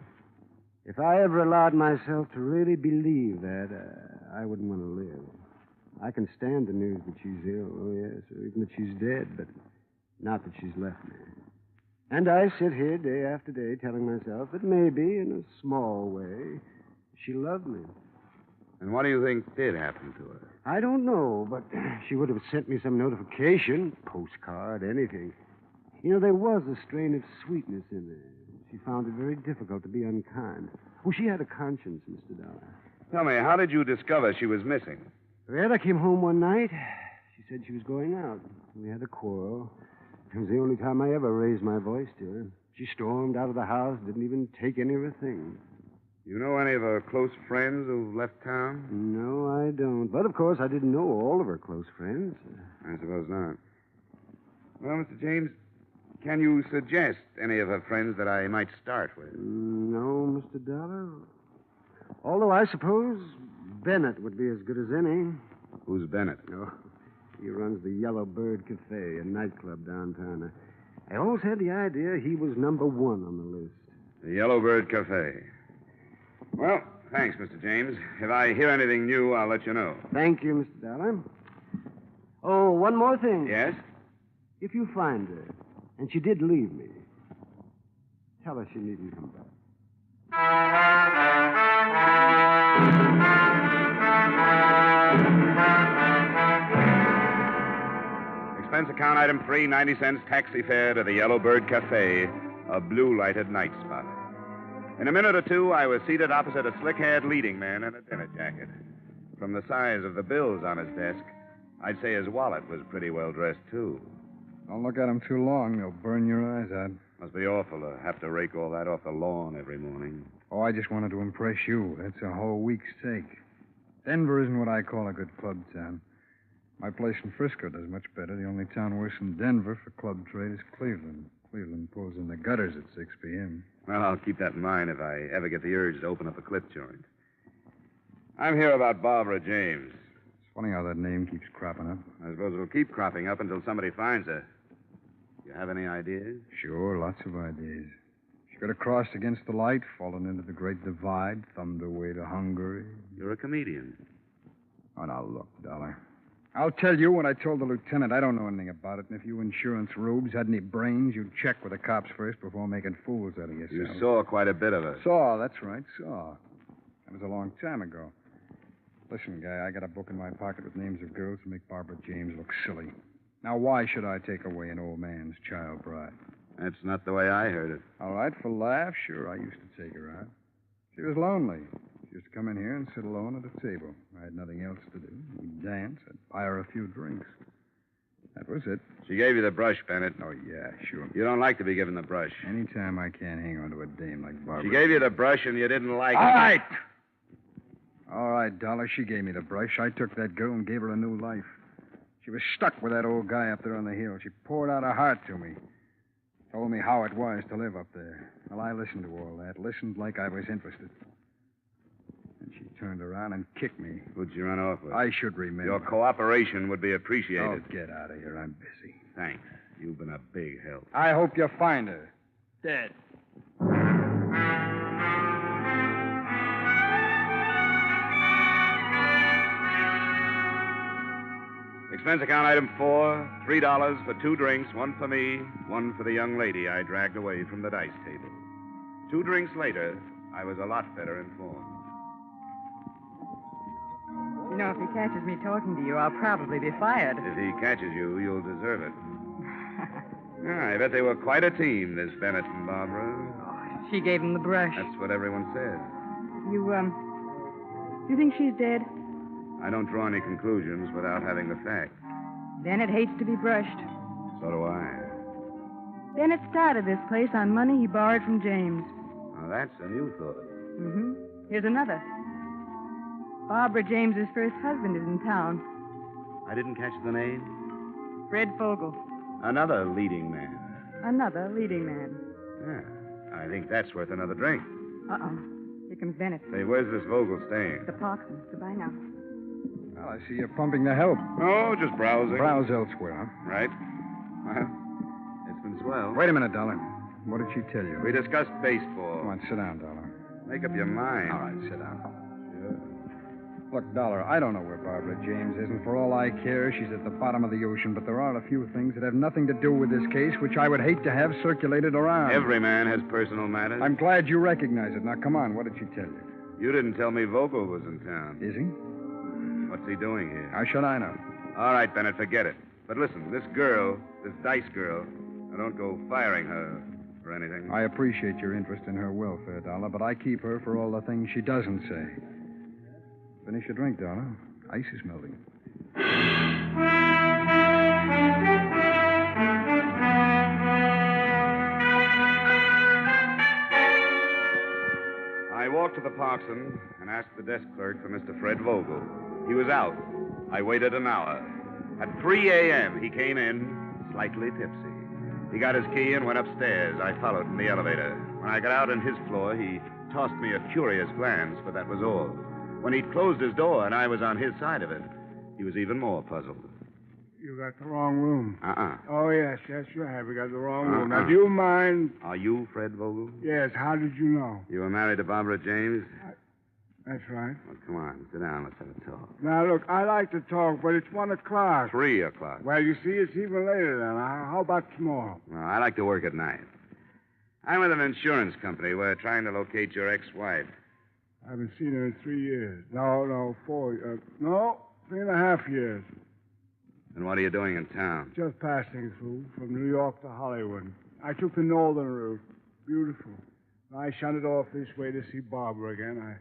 Speaker 8: If I ever allowed myself to really believe that, I wouldn't want to live. I can stand the news that she's ill, oh, yes, or even that she's dead, but not that she's left me. And I sit here day after day telling myself that maybe, in a small way, she loved me.
Speaker 1: And what do you think did happen to her?
Speaker 8: I don't know, but she would have sent me some notification, postcard, anything. You know, there was a strain of sweetness in there. She found it very difficult to be unkind. Oh, she had a conscience, Mr. Dollar.
Speaker 1: Tell me, how did you discover she was missing?
Speaker 8: Well, I came home one night. She said she was going out. We had a quarrel. It was the only time I ever raised my voice to her. She stormed out of the house, didn't even take any of her things.
Speaker 1: You know any of her close friends who've left town?
Speaker 8: No, I don't. But, of course, I didn't know all of her close friends.
Speaker 1: I suppose not. Well, Mr. James, can you suggest any of her friends that I might start with?
Speaker 8: No, Mr. Dollar. Although I suppose Bennett would be as good as any.
Speaker 1: Who's Bennett?
Speaker 8: Oh, he runs the Yellow Bird Cafe, a nightclub downtown. I always had the idea he was number one on the list.
Speaker 1: The Yellow Bird Cafe. Well, thanks, Mr. James. If I hear anything new, I'll let you know.
Speaker 8: Thank you, Mr. Dollar. Oh, one more thing.
Speaker 1: Yes?
Speaker 8: If you find her, and she did leave me, tell her she needn't come back.
Speaker 1: Expense account item 3, 90 cents taxi fare to the Yellow Bird Cafe, a blue-lighted night spot. In a minute or two, I was seated opposite a slick-haired leading man in a dinner jacket. From the size of the bills on his desk, I'd say his wallet was pretty well dressed, too.
Speaker 7: Don't look at him too long. They'll burn your eyes out.
Speaker 1: Must be awful to have to rake all that off the lawn every morning.
Speaker 7: Oh, I just wanted to impress you. That's a whole week's take. Denver isn't what I call a good club town. My place in Frisco does much better. The only town worse than Denver for club trade is Cleveland. Cleveland pulls in the gutters at 6 p.m.
Speaker 1: Well, I'll keep that in mind if I ever get the urge to open up a clip joint. I'm here about Barbara James.
Speaker 7: It's funny how that name keeps cropping up.
Speaker 1: I suppose it'll keep cropping up until somebody finds her. You have any ideas?
Speaker 7: Sure, lots of ideas. She could have crossed against the light, fallen into the Great Divide, thumbed her way to Hungary.
Speaker 1: You're a comedian.
Speaker 7: Oh, now, look, Dollar. I'll tell you what I told the lieutenant. I don't know anything about it, and if you insurance rubes had any brains, you'd check with the cops first before making fools out of yourself.
Speaker 1: You saw quite a bit of her.
Speaker 7: Saw, that's right, saw. That was a long time ago. Listen, guy, I got a book in my pocket with names of girls who make Barbara James look silly. Now, why should I take away an old man's child bride?
Speaker 1: That's not the way I heard it.
Speaker 7: All right, for laughs, sure, I used to take her out. She was lonely. She used to come in here and sit alone at a table. I had nothing else to do. We'd dance. I'd buy her a few drinks. That was it.
Speaker 1: She gave you the brush, Bennett.
Speaker 7: Oh, yeah, sure.
Speaker 1: You don't like to be given the brush.
Speaker 7: Anytime I can't hang on to a dame like Barbara.
Speaker 1: She gave you the brush and you didn't like it.
Speaker 7: All right! All right, Dollar, she gave me the brush. I took that girl and gave her a new life. She was stuck with that old guy up there on the hill. She poured out her heart to me. Told me how it was to live up there. Well, I listened to all that. Listened like I was interested. And she
Speaker 8: turned around and kicked me.
Speaker 1: Who'd you run off with?
Speaker 8: I should remember.
Speaker 1: Your cooperation would be appreciated.
Speaker 8: Oh, get out of here. I'm busy.
Speaker 1: Thanks. You've been a big help.
Speaker 8: I hope you find her. Dead.
Speaker 1: Expense account item 4, $3 for 2 drinks, 1 for me, 1 for the young lady I dragged away from the dice table. 2 drinks later, I was a lot better informed.
Speaker 15: You know, if he catches me talking to you, I'll probably be fired.
Speaker 1: If he catches you, you'll deserve it. I bet they were quite a team, this Bennett and Barbara.
Speaker 15: She gave him the brush.
Speaker 1: That's what everyone says.
Speaker 15: You think she's dead?
Speaker 1: I don't draw any conclusions without having the facts.
Speaker 15: Bennett hates to be brushed.
Speaker 1: So do I.
Speaker 15: Bennett started this place on money he borrowed from James.
Speaker 1: Now, that's a new thought.
Speaker 15: Mm-hmm. Here's another. Barbara James's first husband is in town.
Speaker 1: I didn't catch the name?
Speaker 15: Fred Fogel.
Speaker 1: Another leading man.
Speaker 15: Another leading man.
Speaker 1: Yeah. I think that's worth another drink.
Speaker 15: Uh-oh. Here comes Bennett.
Speaker 1: Say, where's this Vogel staying?
Speaker 15: The Parkson. Goodbye now.
Speaker 8: Well, I see you're pumping the help.
Speaker 1: Oh, just browsing.
Speaker 8: Browse elsewhere, huh?
Speaker 1: Right. Well, it's been swell.
Speaker 8: Wait a minute, Dollar. What did she tell you?
Speaker 1: We discussed baseball.
Speaker 8: Come on, sit down, Dollar.
Speaker 1: Make up your mind.
Speaker 8: All right, sit down. Sure. Look, Dollar, I don't know where Barbara James is, and for all I care, she's at the bottom of the ocean, but there are a few things that have nothing to do with this case which I would hate to have circulated around.
Speaker 1: Every man has personal matters.
Speaker 8: I'm glad you recognize it. Now, come on, what did she tell you?
Speaker 1: You didn't tell me Vogel was in town.
Speaker 8: Is he?
Speaker 1: What's he doing here?
Speaker 8: How should I know?
Speaker 1: All right, Bennett, forget it. But listen, this girl, this Dice girl, I don't go firing her for anything.
Speaker 8: I appreciate your interest in her welfare, Dollar, but I keep her for all the things she doesn't say. Finish your drink, Dollar. Ice is melting.
Speaker 1: I walked to the Parkson and asked the desk clerk for Mr. Fred Vogel. He was out. I waited an hour. At 3 a.m., he came in, slightly tipsy. He got his key and went upstairs. I followed in the elevator. When I got out on his floor, he tossed me a curious glance, but that was all. When he'd closed his door and I was on his side of it, he was even more puzzled.
Speaker 4: You got the wrong room. Oh, yes, you have. You got the wrong room. Now, do you mind...
Speaker 1: Are you Fred Vogel?
Speaker 4: Yes, how did you know?
Speaker 1: You were married to Barbara James?
Speaker 4: That's right.
Speaker 1: Well, come on, sit down. Let's have a talk.
Speaker 4: Now, look, I like to talk, but it's 1 o'clock.
Speaker 1: 3 o'clock.
Speaker 4: Well, you see, it's even later then. How about tomorrow?
Speaker 1: Well, I like to work at night. I'm with an insurance company. We're trying to locate your ex-wife.
Speaker 4: I haven't seen her in 3 years. No, 4. No, 3.5 years.
Speaker 1: And what are you doing in town?
Speaker 4: Just passing through from New York to Hollywood. I took the northern route. Beautiful. I shunted off this way to see Barbara again. I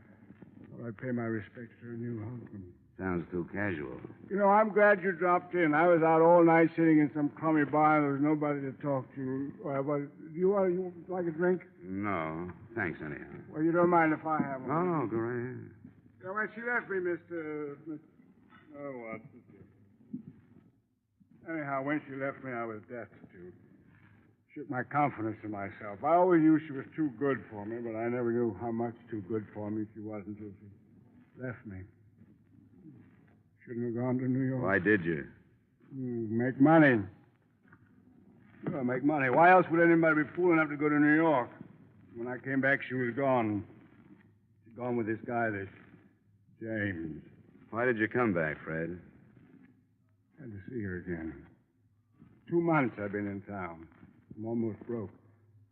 Speaker 4: thought I'd pay my respects to her new husband.
Speaker 1: Sounds too casual.
Speaker 4: You know, I'm glad you dropped in. I was out all night sitting in some crummy bar, and there was nobody to talk to. But you like a drink?
Speaker 1: No, thanks anyhow.
Speaker 4: Well, you don't mind if I have one?
Speaker 1: No, go right ahead.
Speaker 4: Yeah, when she left me, Mr. Oh, what? Anyhow, when she left me, I was destitute. Shook my confidence in myself. I always knew she was too good for me, but I never knew how much too good for me she was until she left me. Shouldn't have gone to New York.
Speaker 1: Why did you?
Speaker 4: Make money. Sure, make money. Why else would anybody be fool enough to go to New York? When I came back, she was gone. She'd gone with this guy, this James.
Speaker 1: Why did you come back, Fred?
Speaker 4: Had to see her again. 2 months I've been in town. I'm almost broke.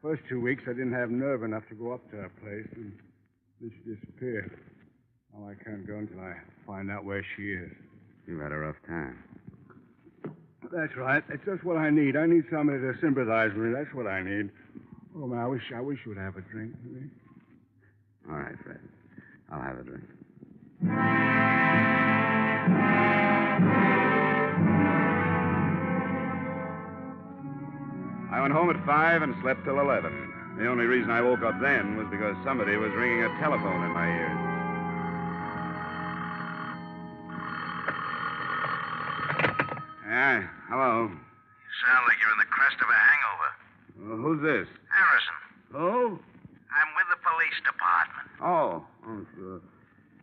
Speaker 4: First 2 weeks, I didn't have nerve enough to go up to her place, and then she disappeared. Well, I can't go until I find out where she is.
Speaker 1: You've had a rough time.
Speaker 4: That's right. It's just what I need. I need somebody to sympathize with me. That's what I need. Oh, man, I wish you would have a drink with me.
Speaker 1: All right, Fred. I'll have a drink. I went home at 5 and slept till 11. The only reason I woke up then was because somebody was ringing a telephone in my ears. Yeah, hello.
Speaker 10: You sound like you're in the crest of a hangover.
Speaker 1: Who's this?
Speaker 10: Harrison.
Speaker 1: Who?
Speaker 10: I'm with the police department.
Speaker 1: Oh, sure.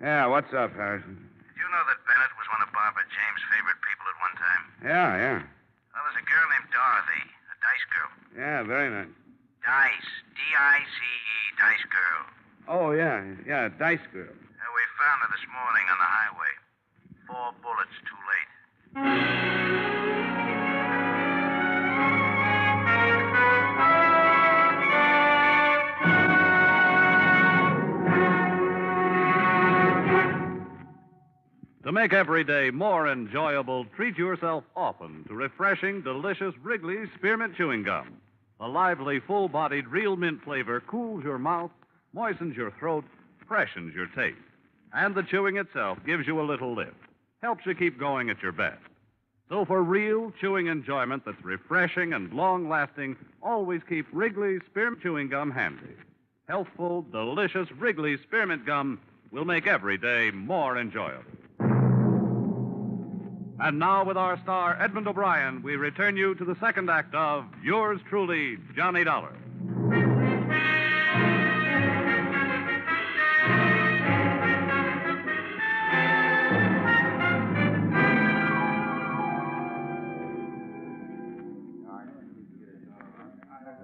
Speaker 1: Yeah, what's up, Harrison?
Speaker 10: Did you know that Bennett was one of Barbara James' favorite people at one time?
Speaker 1: Yeah.
Speaker 10: Well, there's a girl named Dorothy, a dice girl.
Speaker 1: Yeah, very nice.
Speaker 10: Dice. D-I-C-E, dice girl.
Speaker 1: Oh, yeah, Dice Girl.
Speaker 10: We found her this morning on the highway. 4 bullets too late.
Speaker 16: To make every day more enjoyable, treat yourself often to refreshing, delicious Wrigley's Spearmint Chewing Gum. The lively, full-bodied, real mint flavor cools your mouth, moistens your throat, freshens your taste. And the chewing itself gives you a little lift, helps you keep going at your best. So for real chewing enjoyment that's refreshing and long-lasting, always keep Wrigley's Spearmint Chewing Gum handy. Healthful, delicious Wrigley's Spearmint Gum will make every day more enjoyable. And now, with our star, Edmond O'Brien, we return you to the second act of Yours Truly, Johnny Dollar.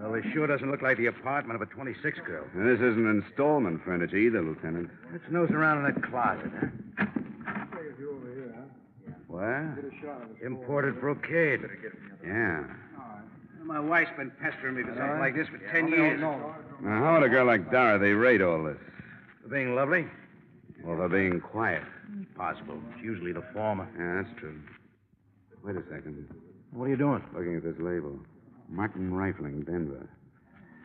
Speaker 14: Well, this sure doesn't look like the apartment of a 26 girl.
Speaker 1: And this isn't installment furniture either, Lieutenant.
Speaker 14: Let's nose around in that closet, huh?
Speaker 1: What?
Speaker 14: Imported brocade.
Speaker 1: Yeah.
Speaker 14: My wife's been pestering me for something like this for 10 years.
Speaker 1: Now, how would a girl like Dorothy rate all this?
Speaker 14: For being lovely?
Speaker 1: Or for being quiet?
Speaker 14: Possible. It's usually the former.
Speaker 1: Yeah, that's true. Wait a second.
Speaker 14: What are you doing?
Speaker 1: Looking at this label. Martin Rifling, Denver.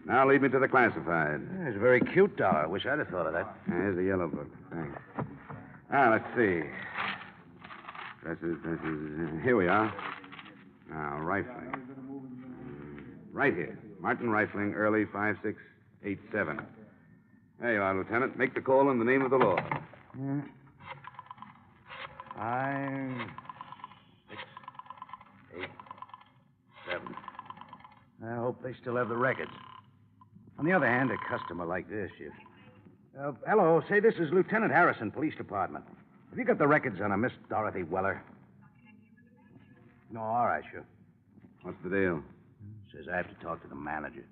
Speaker 1: Now lead me to the classified.
Speaker 14: Yeah, it's very cute, Dollar. I wish I'd have thought of that.
Speaker 1: Here's the yellow book. Thanks. Let's see. Dresses. Here we are. Now, Rifling. Right here. Martin Rifling, early 5687. There you are, Lieutenant. Make the call in the name of the law.
Speaker 14: 5, 6, 8, 7. I hope they still have the records. On the other hand, a customer like this, hello, say this is Lieutenant Harrison, Police Department. Have you got the records on a Miss Dorothy Weller? No, all right, sure.
Speaker 1: What's the deal?
Speaker 14: Says I have to talk to the manager.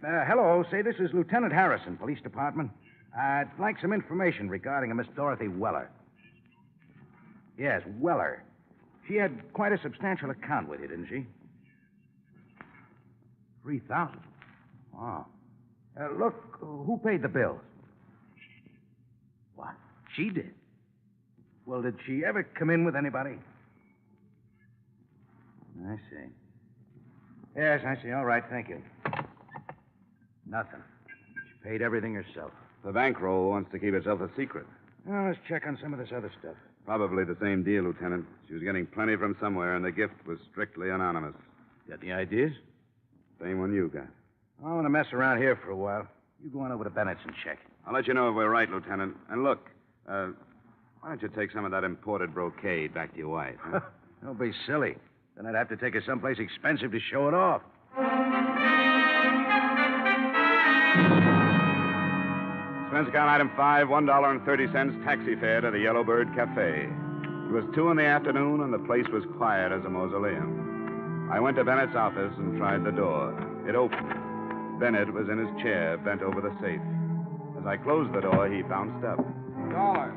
Speaker 14: Hello, say this is Lieutenant Harrison, Police Department. I'd like some information regarding a Miss Dorothy Weller. Yes, Weller. She had quite a substantial account with you, didn't she? 3,000. Wow. Look, who paid the bills? What? She did? Well, did she ever come in with anybody? I see. Yes, I see. All right, thank you. Nothing. She paid everything herself.
Speaker 1: The bankroll wants to keep itself a secret.
Speaker 14: Well, let's check on some of this other stuff.
Speaker 1: Probably the same deal, Lieutenant. She was getting plenty from somewhere, and the gift was strictly anonymous.
Speaker 14: Got any ideas?
Speaker 1: Same one you got.
Speaker 14: I want to mess around here for a while. You go on over to Bennett's and check.
Speaker 1: I'll let you know if we're right, Lieutenant. And look, why don't you take some of that imported brocade back to your wife? Huh?
Speaker 14: Don't be silly. Then I'd have to take her someplace expensive to show it off.
Speaker 1: Expense account item 5, $1.30 taxi fare to the Yellowbird Cafe. It was 2 in the afternoon, and the place was quiet as a mausoleum. I went to Bennett's office and tried the door. It opened. Bennett was in his chair, bent over the safe. As I closed the door, he bounced up.
Speaker 4: Dollar.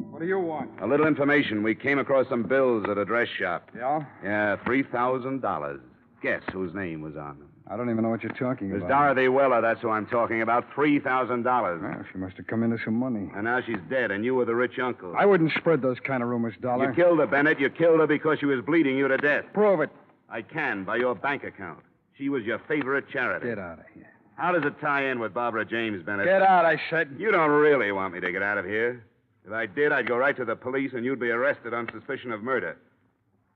Speaker 4: What do you want?
Speaker 1: A little information. We came across some bills at a dress shop.
Speaker 4: Yeah?
Speaker 1: Yeah, $3,000. Guess whose name was on them.
Speaker 4: I don't even know what you're talking
Speaker 1: Miss
Speaker 4: about.
Speaker 1: Dorothy Weller, that's who I'm talking about. $3,000.
Speaker 4: Well, she must have come into some money.
Speaker 1: And now she's dead, and you were the rich uncle.
Speaker 4: I wouldn't spread those kind of rumors, Dollar.
Speaker 1: You killed her, Bennett. You killed her because she was bleeding you to death.
Speaker 4: Prove it.
Speaker 1: I can, by your bank account. She was your favorite charity.
Speaker 4: Get out of here.
Speaker 1: How does it tie in with Barbara James, Bennett?
Speaker 4: Get out, I said.
Speaker 1: You don't really want me to get out of here. If I did, I'd go right to the police, and you'd be arrested on suspicion of murder.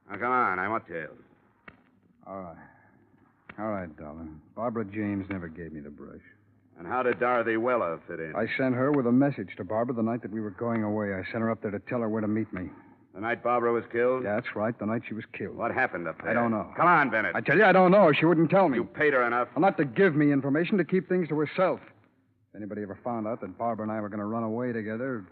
Speaker 1: Now, come on. I want tails.
Speaker 4: All right. All right, darling. Barbara James never gave me the brush.
Speaker 1: And how did Dorothy Weller fit in?
Speaker 4: I sent her with a message to Barbara the night that we were going away. I sent her up there to tell her where to meet me.
Speaker 1: The night Barbara was killed?
Speaker 4: Yeah, that's right. The night she was killed.
Speaker 1: What happened up there?
Speaker 4: I don't know.
Speaker 1: Come on, Bennett.
Speaker 4: I tell you, I don't know. She wouldn't tell me.
Speaker 1: You paid her enough.
Speaker 4: Well, not to give me information, to keep things to herself. If anybody ever found out that Barbara and I were going to run away together,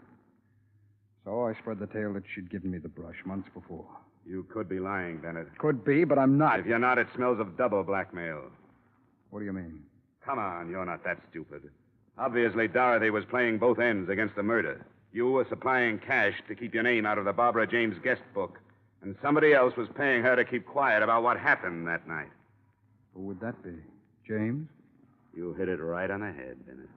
Speaker 13: So I spread the tale that she'd given me the brush months before.
Speaker 1: You could be lying, Bennett.
Speaker 13: Could be, but I'm not.
Speaker 1: If you're not, it smells of double blackmail.
Speaker 13: What do you mean?
Speaker 1: Come on, you're not that stupid. Obviously, Dorothy was playing both ends against the murder. You were supplying cash to keep your name out of the Barbara James guest book, and somebody else was paying her to keep quiet about what happened that night.
Speaker 13: Who would that be? James?
Speaker 1: You hit it right on the head, Bennett.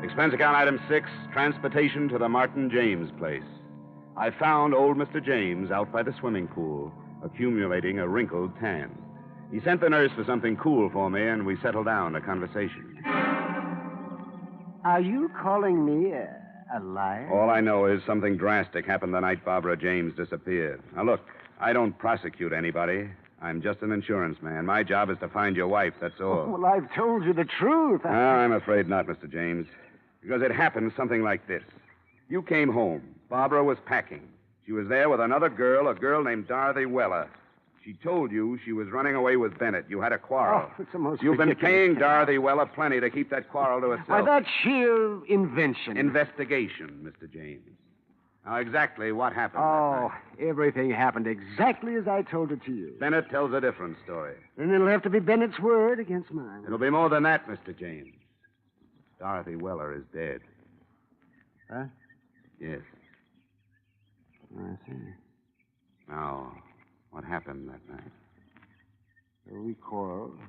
Speaker 1: Expense account item 6, transportation to the Martin James place. I found old Mr. James out by the swimming pool, accumulating a wrinkled tan. He sent the nurse for something cool for me, and we settled down to conversation.
Speaker 17: Are you calling me a liar?
Speaker 1: All I know is something drastic happened the night Barbara James disappeared. Now, look, I don't prosecute anybody. I'm just an insurance man. My job is to find your wife, that's all.
Speaker 17: Well, I've told you the truth.
Speaker 1: I'm afraid not, Mr. James. Because it happened something like this. You came home. Barbara was packing. She was there with another girl, a girl named Dorothy Weller. She told you she was running away with Bennett. You had a quarrel.
Speaker 17: Oh, it's the most
Speaker 1: You've been
Speaker 17: ridiculous
Speaker 1: paying
Speaker 17: thing.
Speaker 1: Dorothy Weller plenty to keep that quarrel to herself.
Speaker 17: Why, that's sheer invention.
Speaker 1: Investigation, Mr. James. Now, exactly what happened that night?
Speaker 17: Everything happened exactly as I told it to you.
Speaker 1: Bennett tells a different story.
Speaker 17: Then it'll have to be Bennett's word against mine.
Speaker 1: It'll be more than that, Mr. James. Dorothy Weller is dead.
Speaker 17: Huh?
Speaker 1: Yes.
Speaker 17: I see.
Speaker 1: Now, what happened that night?
Speaker 17: So we quarreled.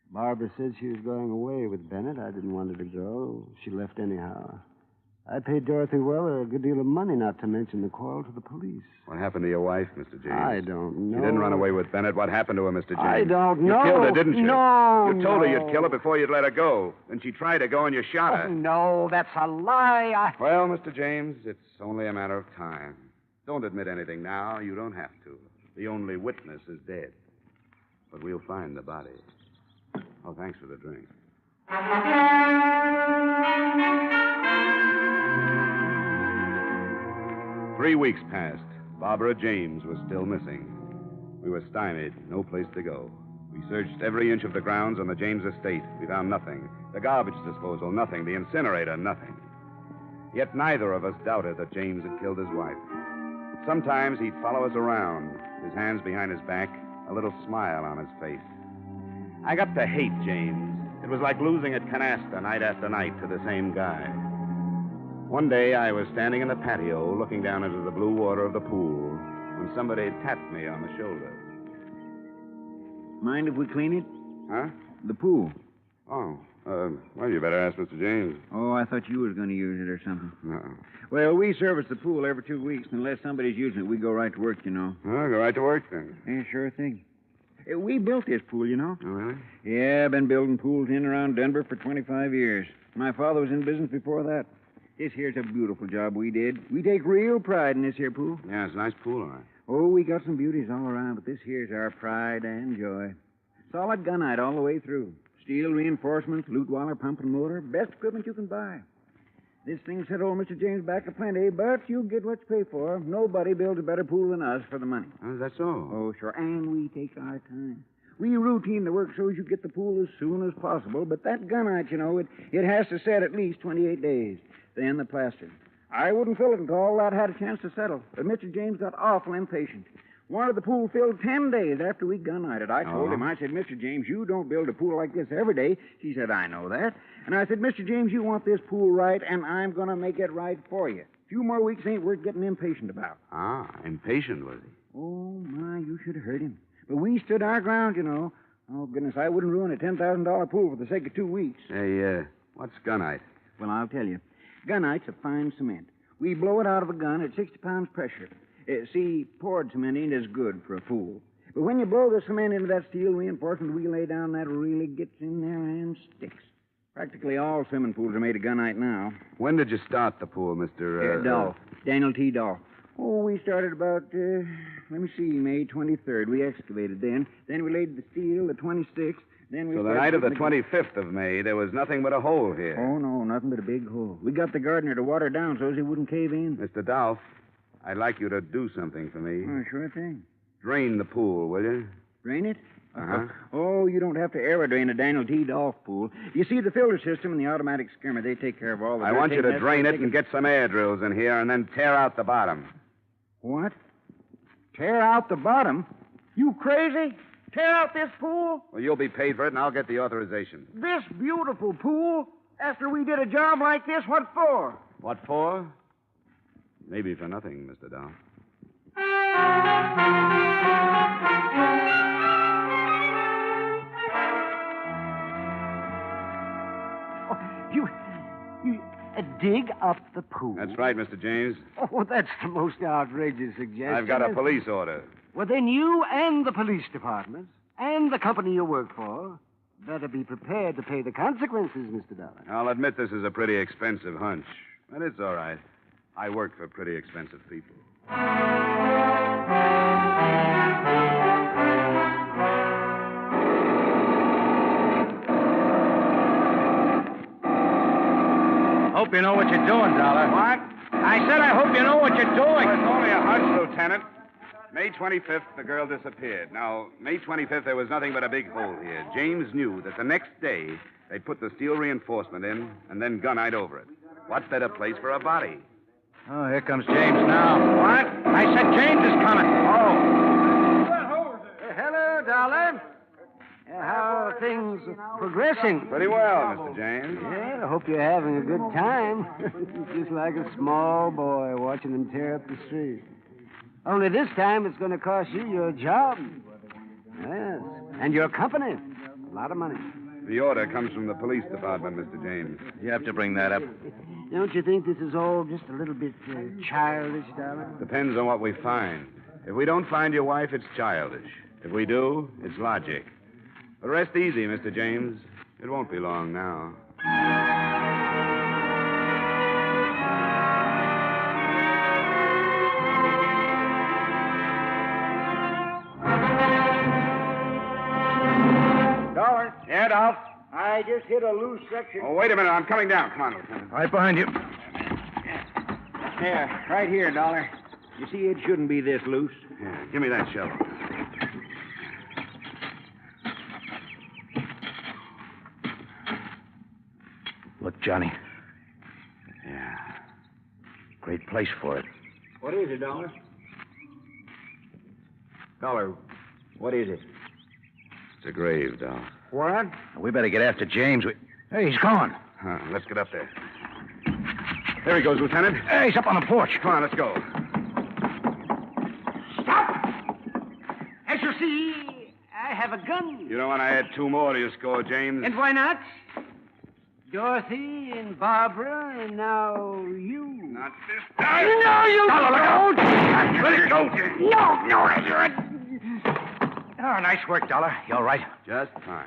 Speaker 17: Barbara said she was going away with Bennett. I didn't want her to go. She left anyhow. I paid Dorothy Weller a good deal of money, not to mention the quarrel, to the police.
Speaker 1: What happened to your wife, Mr. James?
Speaker 17: I don't know.
Speaker 1: She didn't run away with Bennett. What happened to her, Mr. James?
Speaker 17: I don't know.
Speaker 1: You killed her, didn't you?
Speaker 17: No,
Speaker 1: You told her
Speaker 17: no.
Speaker 1: you'd kill her before you'd let her go. Then she tried to go and you shot her.
Speaker 17: Oh, no, that's a lie.
Speaker 1: Well, Mr. James, it's only a matter of time. Don't admit anything now. You don't have to. The only witness is dead. But we'll find the body. Oh, thanks for the drink. 3 weeks passed. Barbara James was still missing. We were stymied, no place to go. We searched every inch of the grounds on the James estate. We found nothing. The garbage disposal, nothing. The incinerator, nothing. Yet neither of us doubted that James had killed his wife. Sometimes he'd follow us around, his hands behind his back, a little smile on his face. I got to hate James. It was like losing at canasta night after night to the same guy. One day I was standing in the patio looking down into the blue water of the pool when somebody tapped me on the shoulder.
Speaker 22: Mind if we clean it?
Speaker 1: Huh?
Speaker 22: The pool.
Speaker 1: Oh, well, you better ask Mr. James.
Speaker 22: Oh, I thought you was going to use it or something.
Speaker 1: No.
Speaker 22: Well, we service the pool every 2 weeks. Unless somebody's using it, we go right to work, you know.
Speaker 1: Well, go right to work then.
Speaker 22: Yeah, sure thing. We built this pool, you know.
Speaker 1: Oh, really?
Speaker 22: Yeah, I've been building pools in and around Denver for 25 years. My father was in business before that. This here's a beautiful job we did. We take real pride in this here pool.
Speaker 1: Yeah, it's a nice pool, all right.
Speaker 22: Oh, we got some beauties all around, but this here's our pride and joy. Solid gunite all the way through. Steel reinforcements, Lutweiler pump and motor, best equipment you can buy. This thing set old Mr. James back a plenty, but you get what you pay for. Nobody builds a better pool than us for the money.
Speaker 1: Oh, that's so?
Speaker 22: Oh, sure. And we take our time. We routine the work so you get the pool as soon as possible, but that gunite, you know, it has to set at least 28 days. Then the plaster. I wouldn't fill it until all that had a chance to settle. But Mr. James got awful impatient. Wanted the pool filled 10 days after we gunnited. I told him, I said, Mr. James, you don't build a pool like this every day. He said, I know that. And I said, Mr. James, you want this pool right, and I'm going to make it right for you. A few more weeks ain't worth getting impatient about.
Speaker 1: Ah, impatient, was he?
Speaker 22: Oh, my, you should have heard him. But we stood our ground, you know. Oh, goodness, I wouldn't ruin a $10,000 pool for the sake of 2 weeks.
Speaker 1: Hey, what's gunite?
Speaker 22: Well, I'll tell you. Gunite's a fine cement. We blow it out of a gun at 60 pounds pressure. See, poured cement ain't as good for a pool. But when you blow the cement into that steel reinforcement we lay down, that really gets in there and sticks. Practically all swimming pools are made of gunite now.
Speaker 1: When did you start the pool, Mr.
Speaker 22: Dolph. Daniel T. Dolph. Oh, we started about, May 23rd. We excavated then. Then we laid the steel, the 26th. Then we
Speaker 1: So the night of the 25th of May, there was nothing but a hole here.
Speaker 22: Oh, no, nothing but a big hole. We got the gardener to water down so he wouldn't cave in.
Speaker 1: Mr. Dolph, I'd like you to do something for me.
Speaker 22: Oh, sure thing.
Speaker 1: Drain the pool, will you?
Speaker 22: Drain it?
Speaker 1: Uh-huh.
Speaker 22: Oh, you don't have to aerodrain a Daniel T. Dolph pool. You see, the filter system and the automatic skimmer, they take care of all the
Speaker 1: I
Speaker 22: dirt
Speaker 1: want you
Speaker 22: taking
Speaker 1: to drain it
Speaker 22: necessary-
Speaker 1: and get some air drills in here and then tear out the bottom.
Speaker 22: What? Tear out the bottom? You crazy? Tear out this pool?
Speaker 1: Well, you'll be paid for it, and I'll get the authorization.
Speaker 22: This beautiful pool? After we did a job like this, what for?
Speaker 1: What for? Maybe for nothing, Mr. Dow.
Speaker 22: You dig up the pool?
Speaker 1: That's right, Mr. James.
Speaker 22: Oh, that's the most outrageous suggestion.
Speaker 1: I've got a police order.
Speaker 22: Well, then you and the police department and the company you work for better be prepared to pay the consequences, Mr. Dollar.
Speaker 1: I'll admit this is a pretty expensive hunch, but it's all right. I work for pretty expensive people.
Speaker 6: Hope you know what you're doing, Dollar.
Speaker 1: What?
Speaker 6: I said I hope you know what you're doing.
Speaker 1: Well, it's only a hunch, Lieutenant. May 25th, the girl disappeared. Now, May 25th, there was nothing but a big hole here. James knew that the next day they'd put the steel reinforcement in and then gunite over it. What better place for a body?
Speaker 6: Oh, here comes James now. What? I said James is coming. Oh.
Speaker 22: Hello, Dollar. How are things progressing?
Speaker 1: Pretty well, Mr. James.
Speaker 22: Yeah, I hope you're having a good time. Just like a small boy watching them tear up the street. Only this time it's going to cost you your job. Yes. And your company. A lot of money.
Speaker 1: The order comes from the police department, Mr. James.
Speaker 14: You have to bring that up.
Speaker 22: Don't you think this is all just a little bit childish, Dollar?
Speaker 1: Depends on what we find. If we don't find your wife, it's childish. If we do, it's logic. But rest easy, Mr. James. It won't be long now.
Speaker 22: Dollar.
Speaker 1: Yeah, Dolph?
Speaker 22: I just hit a loose section.
Speaker 1: Oh, wait a minute. I'm coming down. Come on, Lieutenant.
Speaker 6: Right behind you.
Speaker 22: There, right here, Dollar. You see, it shouldn't be this loose.
Speaker 1: Yeah, give me that shovel.
Speaker 14: Look, Johnny. Yeah. Great place for it.
Speaker 22: What is it, Dollar? Dollar, what is it?
Speaker 1: It's a grave, Dolph.
Speaker 22: What?
Speaker 14: We better get after James.
Speaker 6: Hey, he's gone.
Speaker 1: Let's get up there. There he goes, Lieutenant.
Speaker 6: Hey, he's up on the porch.
Speaker 1: Come on, let's go.
Speaker 22: Stop! As you see, I have a gun.
Speaker 1: You don't want to add two more to your score, James.
Speaker 22: And why not? Dorothy and Barbara, and now you.
Speaker 1: Not this
Speaker 22: time. No, you don't.
Speaker 1: Let it go, James.
Speaker 22: No, you're...
Speaker 6: Oh, nice work, Dollar. You all right?
Speaker 1: Just fine.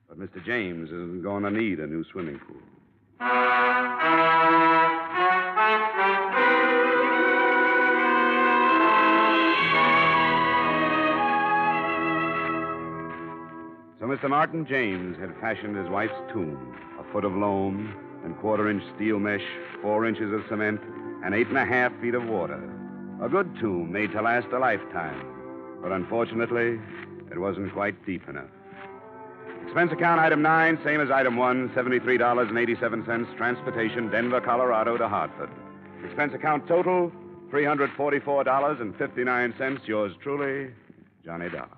Speaker 1: But Mr. James isn't going to need a new swimming pool. So Mr. Martin James had fashioned his wife's tomb, a foot of loam and quarter-inch steel mesh, 4 inches of cement, and 8.5 feet of water. A good tomb made to last a lifetime. But unfortunately, it wasn't quite deep enough. Expense account item 9, same as item 1, $73.87, transportation, Denver, Colorado to Hartford. Expense account total, $344.59. Yours truly, Johnny Dollar.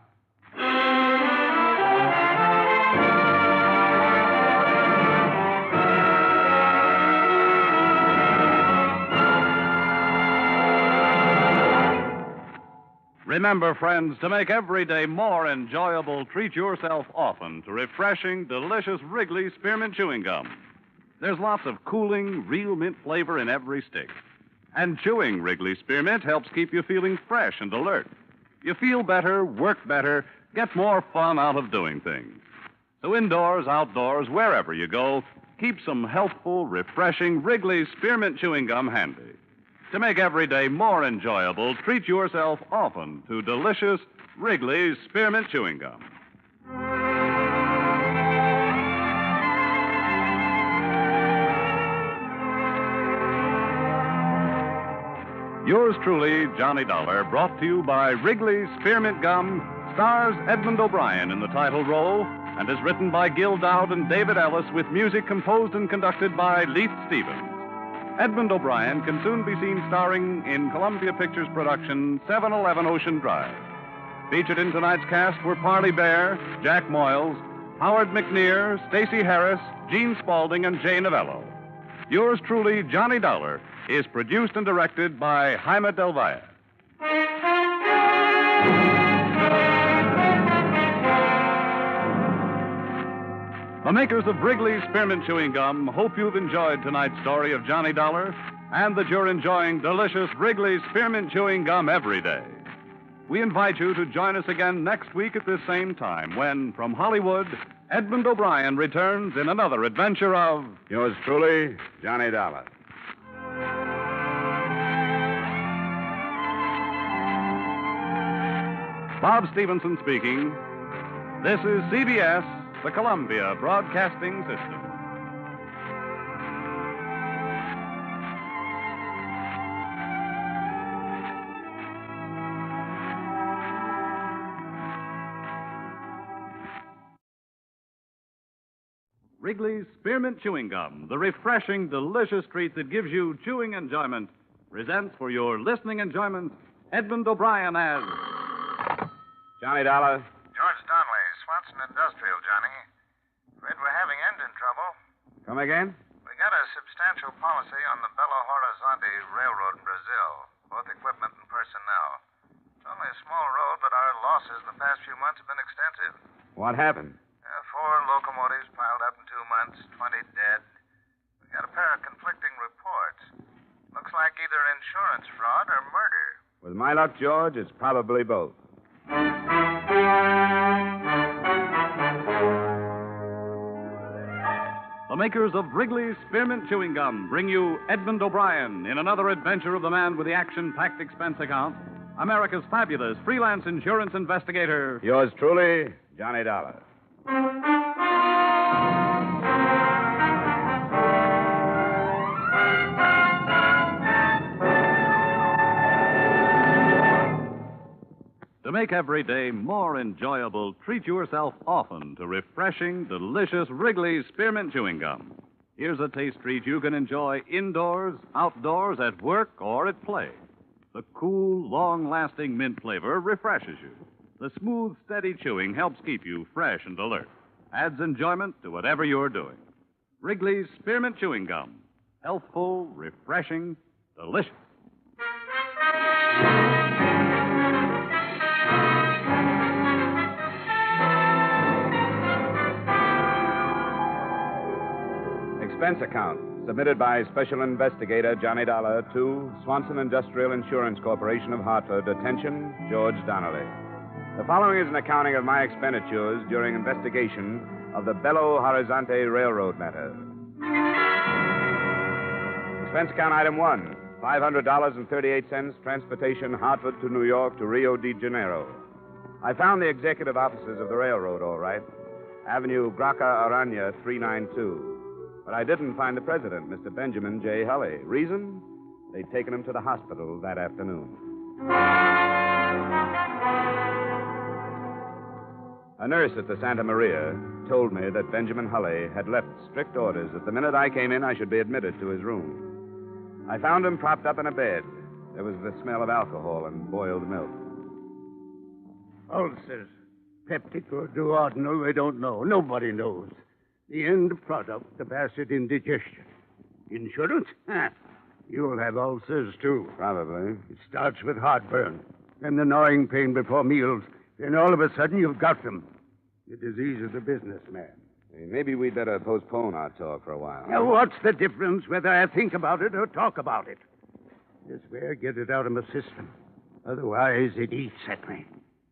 Speaker 16: Remember, friends, to make every day more enjoyable, treat yourself often to refreshing, delicious Wrigley Spearmint Chewing Gum. There's lots of cooling, real mint flavor in every stick. And chewing Wrigley Spearmint helps keep you feeling fresh and alert. You feel better, work better, get more fun out of doing things. So indoors, outdoors, wherever you go, keep some healthful, refreshing Wrigley Spearmint Chewing Gum handy. To make every day more enjoyable, treat yourself often to delicious Wrigley's Spearmint Chewing Gum. Yours truly, Johnny Dollar, brought to you by Wrigley's Spearmint Gum, stars Edmond O'Brien in the title role and is written by Gil Dowd and David Ellis with music composed and conducted by Leith Stevens. Edmond O'Brien can soon be seen starring in Columbia Pictures' production 711 Ocean Drive. Featured in tonight's cast were Parley Bear, Jack Moyles, Howard McNear, Stacey Harris, Gene Spaulding, and Jay Novello. Yours truly, Johnny Dollar, is produced and directed by Jaime Del Valle. The makers of Wrigley's Spearmint Chewing Gum hope you've enjoyed tonight's story of Johnny Dollar and that you're enjoying delicious Wrigley's Spearmint Chewing Gum every day. We invite you to join us again next week at this same time when, from Hollywood, Edmond O'Brien returns in another adventure of...
Speaker 19: Yours truly, Johnny Dollar.
Speaker 16: Bob Stevenson speaking. This is CBS, the Columbia Broadcasting System. Wrigley's Spearmint Chewing Gum, the refreshing, delicious treat that gives you chewing enjoyment, presents for your listening enjoyment Edmond O'Brien as...
Speaker 19: Johnny Dollar.
Speaker 21: George Donnelly, Swanson Industrial, Johnny. Afraid we're having engine trouble.
Speaker 19: Come again?
Speaker 21: We got a substantial policy on the Belo Horizonte Railroad in Brazil, both equipment and personnel. It's only a small road, but our losses in the past few months have been extensive.
Speaker 19: What happened?
Speaker 21: 4 locomotives piled up in 2 months, 20 dead. We got a pair of conflicting reports. Looks like either insurance fraud or murder.
Speaker 19: With my luck, George, it's probably both.
Speaker 16: The makers of Wrigley's Spearmint Chewing Gum bring you Edmond O'Brien in another adventure of the man with the action-packed expense account, America's fabulous freelance insurance investigator.
Speaker 19: Yours truly, Johnny Dollar.
Speaker 16: To make every day more enjoyable, treat yourself often to refreshing, delicious Wrigley's Spearmint Chewing Gum. Here's a taste treat you can enjoy indoors, outdoors, at work, or at play. The cool, long-lasting mint flavor refreshes you. The smooth, steady chewing helps keep you fresh and alert. Adds enjoyment to whatever you're doing. Wrigley's Spearmint Chewing Gum. Healthful, refreshing, delicious.
Speaker 19: Expense account submitted by Special Investigator Johnny Dollar to Swanson Industrial Insurance Corporation of Hartford. Attention, George Donnelly. The following is an accounting of my expenditures during investigation of the Belo Horizonte Railroad matter. Expense account item 1, $500.38, transportation Hartford to New York to Rio de Janeiro. I found the executive offices of the railroad, all right. Avenue Graca Arana, 392. But I didn't find the president, Mr. Benjamin J. Hulley. Reason? They'd taken him to the hospital that afternoon. A nurse at the Santa Maria told me that Benjamin Hulley had left strict orders that the minute I came in, I should be admitted to his room. I found him propped up in a bed. There was the smell of alcohol and boiled milk.
Speaker 4: Ulcers. Peptic or duodenal, we don't know. Nobody knows. The end product of acid indigestion. Insurance? You'll have ulcers, too.
Speaker 19: Probably.
Speaker 4: It starts with heartburn, then the gnawing pain before meals. Then all of a sudden, you've got them. The disease of the businessman.
Speaker 19: Hey, maybe we'd better postpone our talk for a while.
Speaker 4: Now, what's the difference whether I think about it or talk about it? This way, I get it out of my system. Otherwise, it eats at me.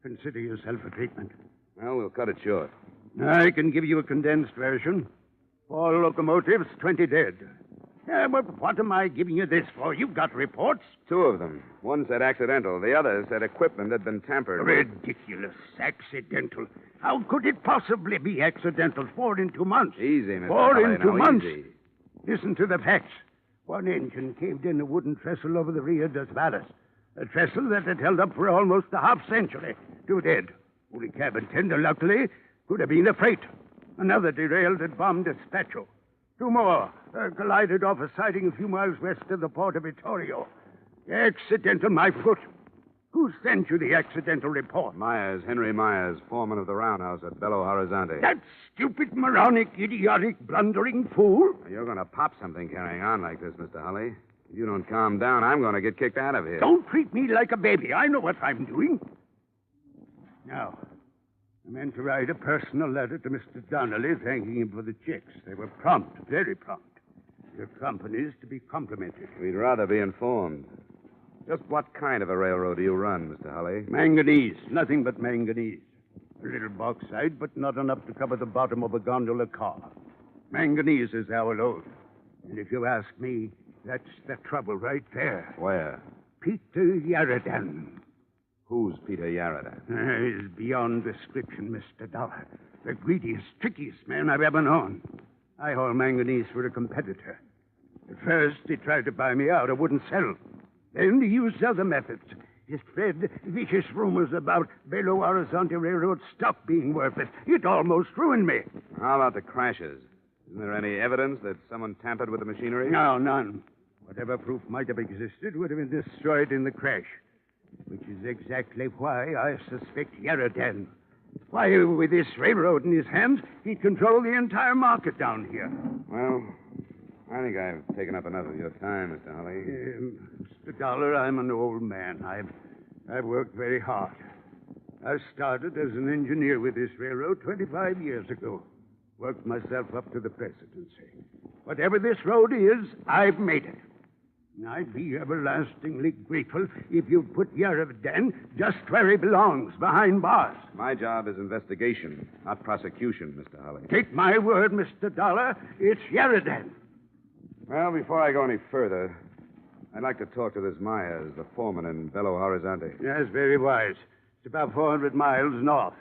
Speaker 4: Consider yourself a treatment.
Speaker 19: Well, we'll cut it short.
Speaker 4: I can give you a condensed version. 4 locomotives, 20 dead. Yeah, but what am I giving you this for? You've got reports.
Speaker 19: 2 of them. One said accidental. The other said equipment had been tampered with.
Speaker 4: Ridiculous. Accidental. How could it possibly be accidental? 4 in 2 months.
Speaker 19: Easy, Mr.
Speaker 4: 4
Speaker 19: Hulley,
Speaker 4: in 2
Speaker 19: now,
Speaker 4: months.
Speaker 19: Easy.
Speaker 4: Listen to the facts. One engine caved in a wooden trestle over the Rio dos Valles. A trestle that had held up for almost a half century. 2 dead. Only cabin tender, luckily. Could have been a freight. Another derailed at Bomb Despacho. 2 more collided off a siding a few miles west of the port of Vittorio. Accidental, my foot. Who sent you the accidental report?
Speaker 19: Myers, Henry Myers, foreman of the roundhouse at Belo Horizonte.
Speaker 4: That stupid, moronic, idiotic, blundering fool?
Speaker 19: You're going to pop something carrying on like this, Mr. Holly. If you don't calm down, I'm going to get kicked out of here.
Speaker 4: Don't treat me like a baby. I know what I'm doing. Now, I meant to write a personal letter to Mr. Donnelly thanking him for the checks. They were prompt, very prompt. Your company is to be complimented.
Speaker 19: We'd rather be informed. Just what kind of a railroad do you run, Mr. Holly?
Speaker 4: Manganese. Nothing but manganese. A little bauxite, but not enough to cover the bottom of a gondola car. Manganese is our load. And if you ask me, that's the trouble right there.
Speaker 19: Where?
Speaker 4: Peter Yaradan.
Speaker 19: Who's Peter Yaradan?
Speaker 4: He's beyond description, Mr. Dollar. The greediest, trickiest man I've ever known. I haul manganese for a competitor. At first, he tried to buy me out. I wouldn't sell. Then he used other methods. He spread vicious rumors about Belo Horizonte Railroad stock being worthless. It almost ruined me.
Speaker 19: How about the crashes? Isn't there any evidence that someone tampered with the machinery?
Speaker 4: No, none. Whatever proof might have existed would have been destroyed in the crash. Which is exactly why I suspect Yaradan. Why, with this railroad in his hands, he'd control the entire market down here.
Speaker 19: Well, I think I've taken up enough of your time, Mr. Holly.
Speaker 4: Mr. Dollar, I'm an old man. I've worked very hard. I started as an engineer with this railroad 25 years ago. Worked myself up to the presidency. Whatever this road is, I've made it. I'd be everlastingly grateful if you'd put Yaradan just where he belongs, behind bars.
Speaker 19: My job is investigation, not prosecution, Mr. Holly.
Speaker 4: Take my word, Mr. Dollar, it's Yaradan.
Speaker 19: Well, before I go any further, I'd like to talk to this Myers, the foreman in Belo Horizonte.
Speaker 4: Yes, very wise. It's about 400 miles north.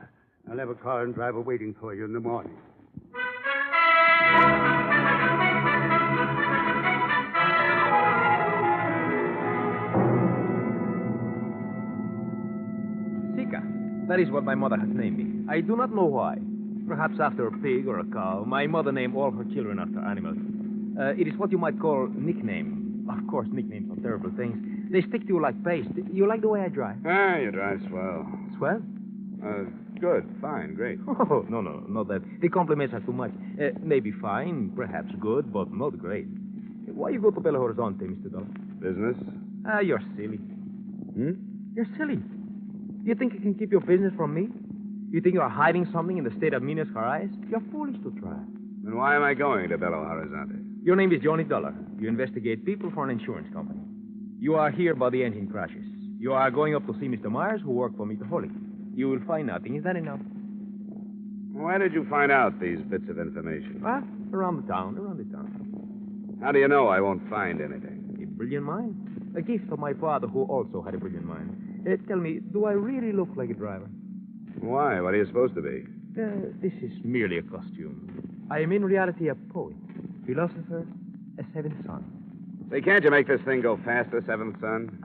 Speaker 4: I'll have a car and driver waiting for you in the morning.
Speaker 11: That is what my mother has named me. I do not know why. Perhaps after a pig or a cow. My mother named all her children after animals. It is what you might call nickname. Of course, nicknames are terrible things. They stick to you like paste. You like the way I drive?
Speaker 19: Ah, you drive swell.
Speaker 11: Swell?
Speaker 19: Good, fine, great.
Speaker 11: Oh, no, not that. The compliments are too much. Maybe fine, perhaps good, but not great. Why you go to Belo Horizonte, Mr. Dollar?
Speaker 19: Business?
Speaker 11: You're silly. You're silly. You think you can keep your business from me? You think you're hiding something in the state of Minas Gerais? You're foolish to try.
Speaker 19: Then why am I going to Belo Horizonte?
Speaker 11: Your name is Johnny Dollar. You investigate people for an insurance company. You are here by the engine crashes. You are going up to see Mr. Myers, who worked for Mr. Holly. You will find nothing. Is that enough?
Speaker 19: Why did you find out these bits of information?
Speaker 11: What? Around the town.
Speaker 19: How do you know I won't find anything?
Speaker 11: A brilliant mind. A gift of my father, who also had a brilliant mind. Tell me, do I really look like a driver?
Speaker 19: Why? What are you supposed to be?
Speaker 11: This is merely a costume. I am in reality a poet, philosopher, a seventh son.
Speaker 19: Say, can't you make this thing go faster, seventh son?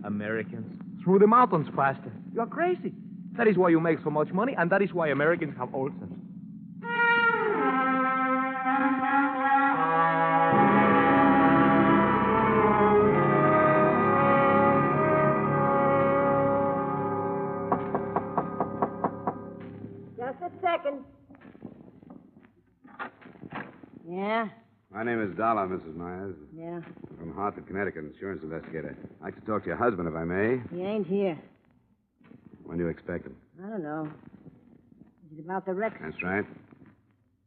Speaker 11: Americans. Through the mountains faster. You're crazy. That is why you make so much money, and that is why Americans have ulcers.
Speaker 20: Second. Yeah?
Speaker 19: My name is Dollar, Mrs. Myers.
Speaker 20: Yeah.
Speaker 19: From Hartford, Connecticut, insurance investigator. I'd like to talk to your husband, if I may.
Speaker 20: He ain't here.
Speaker 19: When do you expect him?
Speaker 20: I don't know. Is it about the wreck?
Speaker 19: That's right.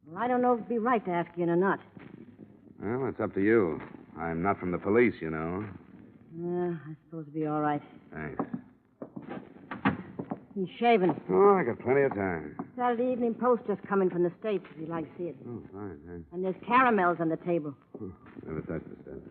Speaker 20: Well, I don't know if it'd be right to ask you in or not.
Speaker 19: Well, it's up to you. I'm not from the police, you know.
Speaker 20: Yeah, I suppose it'd be all right.
Speaker 19: Thanks.
Speaker 20: He's shaving.
Speaker 19: Oh, I got plenty of time.
Speaker 20: Saturday Evening Post just come in from the States, if you'd like to see it.
Speaker 19: Oh, fine, thanks.
Speaker 20: And there's caramels on the table.
Speaker 19: Never touched the stuff.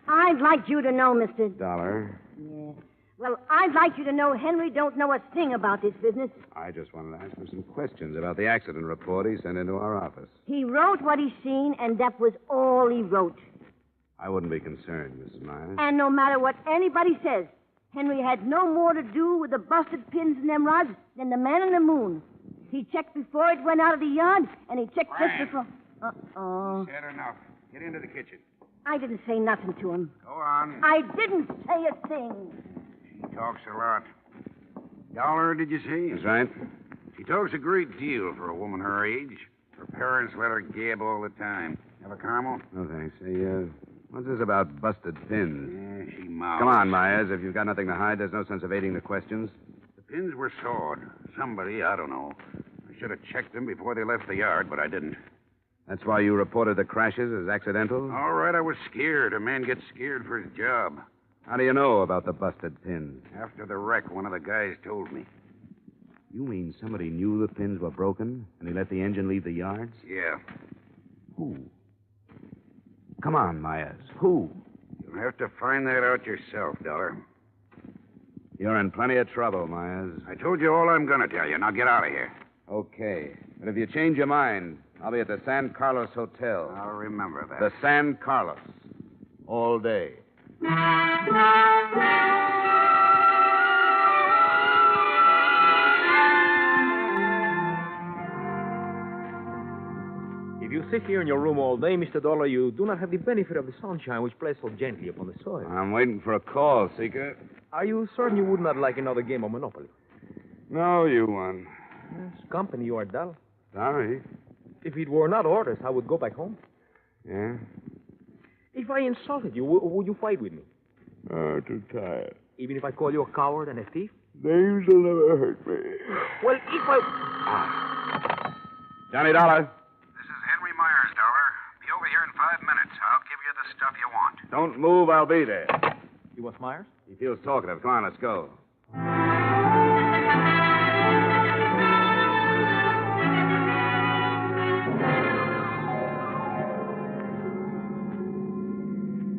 Speaker 20: I'd like you to know, Mr.
Speaker 19: Dollar.
Speaker 20: Yeah. Well, I'd like you to know Henry don't know a thing about this business.
Speaker 19: I just wanted to ask him some questions about the accident report he sent into our office.
Speaker 20: He wrote what he seen, and that was all he wrote.
Speaker 19: I wouldn't be concerned, Mrs. Myers.
Speaker 20: And no matter what anybody says, Henry had no more to do with the busted pins in them rods than the man in the moon. He checked before it went out of the yard, and he checked just before... Uh-oh.
Speaker 4: Said enough. Get into the kitchen.
Speaker 20: I didn't say nothing to him.
Speaker 4: Go on.
Speaker 20: I didn't say a thing.
Speaker 12: She talks a lot. Dollar, did you say?
Speaker 19: That's right.
Speaker 12: She talks a great deal for a woman her age. Her parents let her gab all the time. Have a caramel?
Speaker 19: No, thanks. Hey, what's this about busted pins?
Speaker 12: Yeah, she mouths.
Speaker 19: Come on, Myers. If you've got nothing to hide, there's no sense of evading the questions.
Speaker 12: The pins were sawed. Somebody, I don't know. I should have checked them before they left the yard, but I didn't.
Speaker 19: That's why you reported the crashes as accidental?
Speaker 12: All right, I was scared. A man gets scared for his job.
Speaker 19: How do you know about the busted pins?
Speaker 12: After the wreck, one of the guys told me.
Speaker 19: You mean somebody knew the pins were broken, and he let the engine leave the yards?
Speaker 12: Yeah.
Speaker 19: Who? Come on, Myers. Who?
Speaker 12: You'll have to find that out yourself, Dollar.
Speaker 19: You're in plenty of trouble, Myers.
Speaker 12: I told you all I'm going to tell you. Now get out of here.
Speaker 19: Okay. But if you change your mind, I'll be at the San Carlos Hotel.
Speaker 12: I'll remember that.
Speaker 19: The San Carlos. All day.
Speaker 11: If you sit here in your room all day, Mr. Dollar, you do not have the benefit of the sunshine which plays so gently upon the soil.
Speaker 19: I'm waiting for a call, Seeker.
Speaker 11: Are you certain you would not like another game of Monopoly?
Speaker 19: No, you won.
Speaker 11: Yes, company you are dull.
Speaker 19: Sorry.
Speaker 11: If it were not orders, I would go back home.
Speaker 19: Yeah?
Speaker 11: If I insulted you, would you fight with me?
Speaker 4: Oh, too tired.
Speaker 11: Even if I call you a coward and a thief?
Speaker 4: Names will never hurt me.
Speaker 11: Well, if I...
Speaker 19: Johnny Dollar.
Speaker 10: This is Henry Myers, Dollar. Be over here in 5 minutes. I'll give you the stuff you want.
Speaker 19: Don't move, I'll be there.
Speaker 11: You want Myers?
Speaker 19: He feels talkative. Come on, let's go.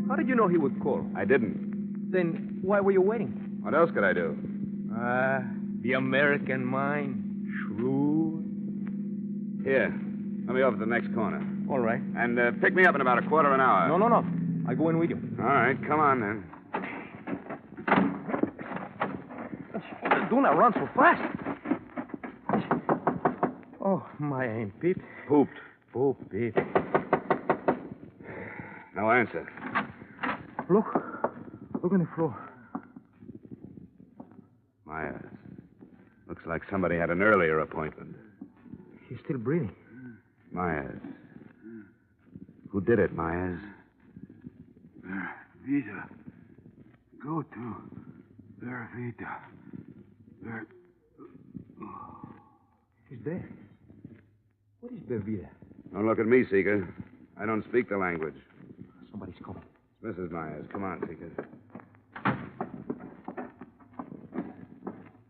Speaker 11: How did you know he would call?
Speaker 19: I didn't.
Speaker 11: Then why were you waiting?
Speaker 19: What else could I do?
Speaker 11: The American mind. Shrewd.
Speaker 19: Here. Let me over to the next corner.
Speaker 11: All right.
Speaker 19: And pick me up in about a quarter of an hour.
Speaker 11: No. I go in with you.
Speaker 19: All right, come on then.
Speaker 11: Do not run so fast. Oh, my ain't Pete.
Speaker 19: Pooped.
Speaker 11: Pooped, Pete.
Speaker 19: No answer.
Speaker 11: Look on the floor.
Speaker 19: Myers. Looks like somebody had an earlier appointment.
Speaker 11: He's still breathing.
Speaker 19: Myers. Who did it, Myers?
Speaker 4: Vita. Go to Vera Vita. Vera...
Speaker 11: He's dead. What is Bervida?
Speaker 19: Don't look at me, Seeker. I don't speak the language.
Speaker 11: Somebody's coming.
Speaker 19: It's Mrs. Myers. Come on, Seeker.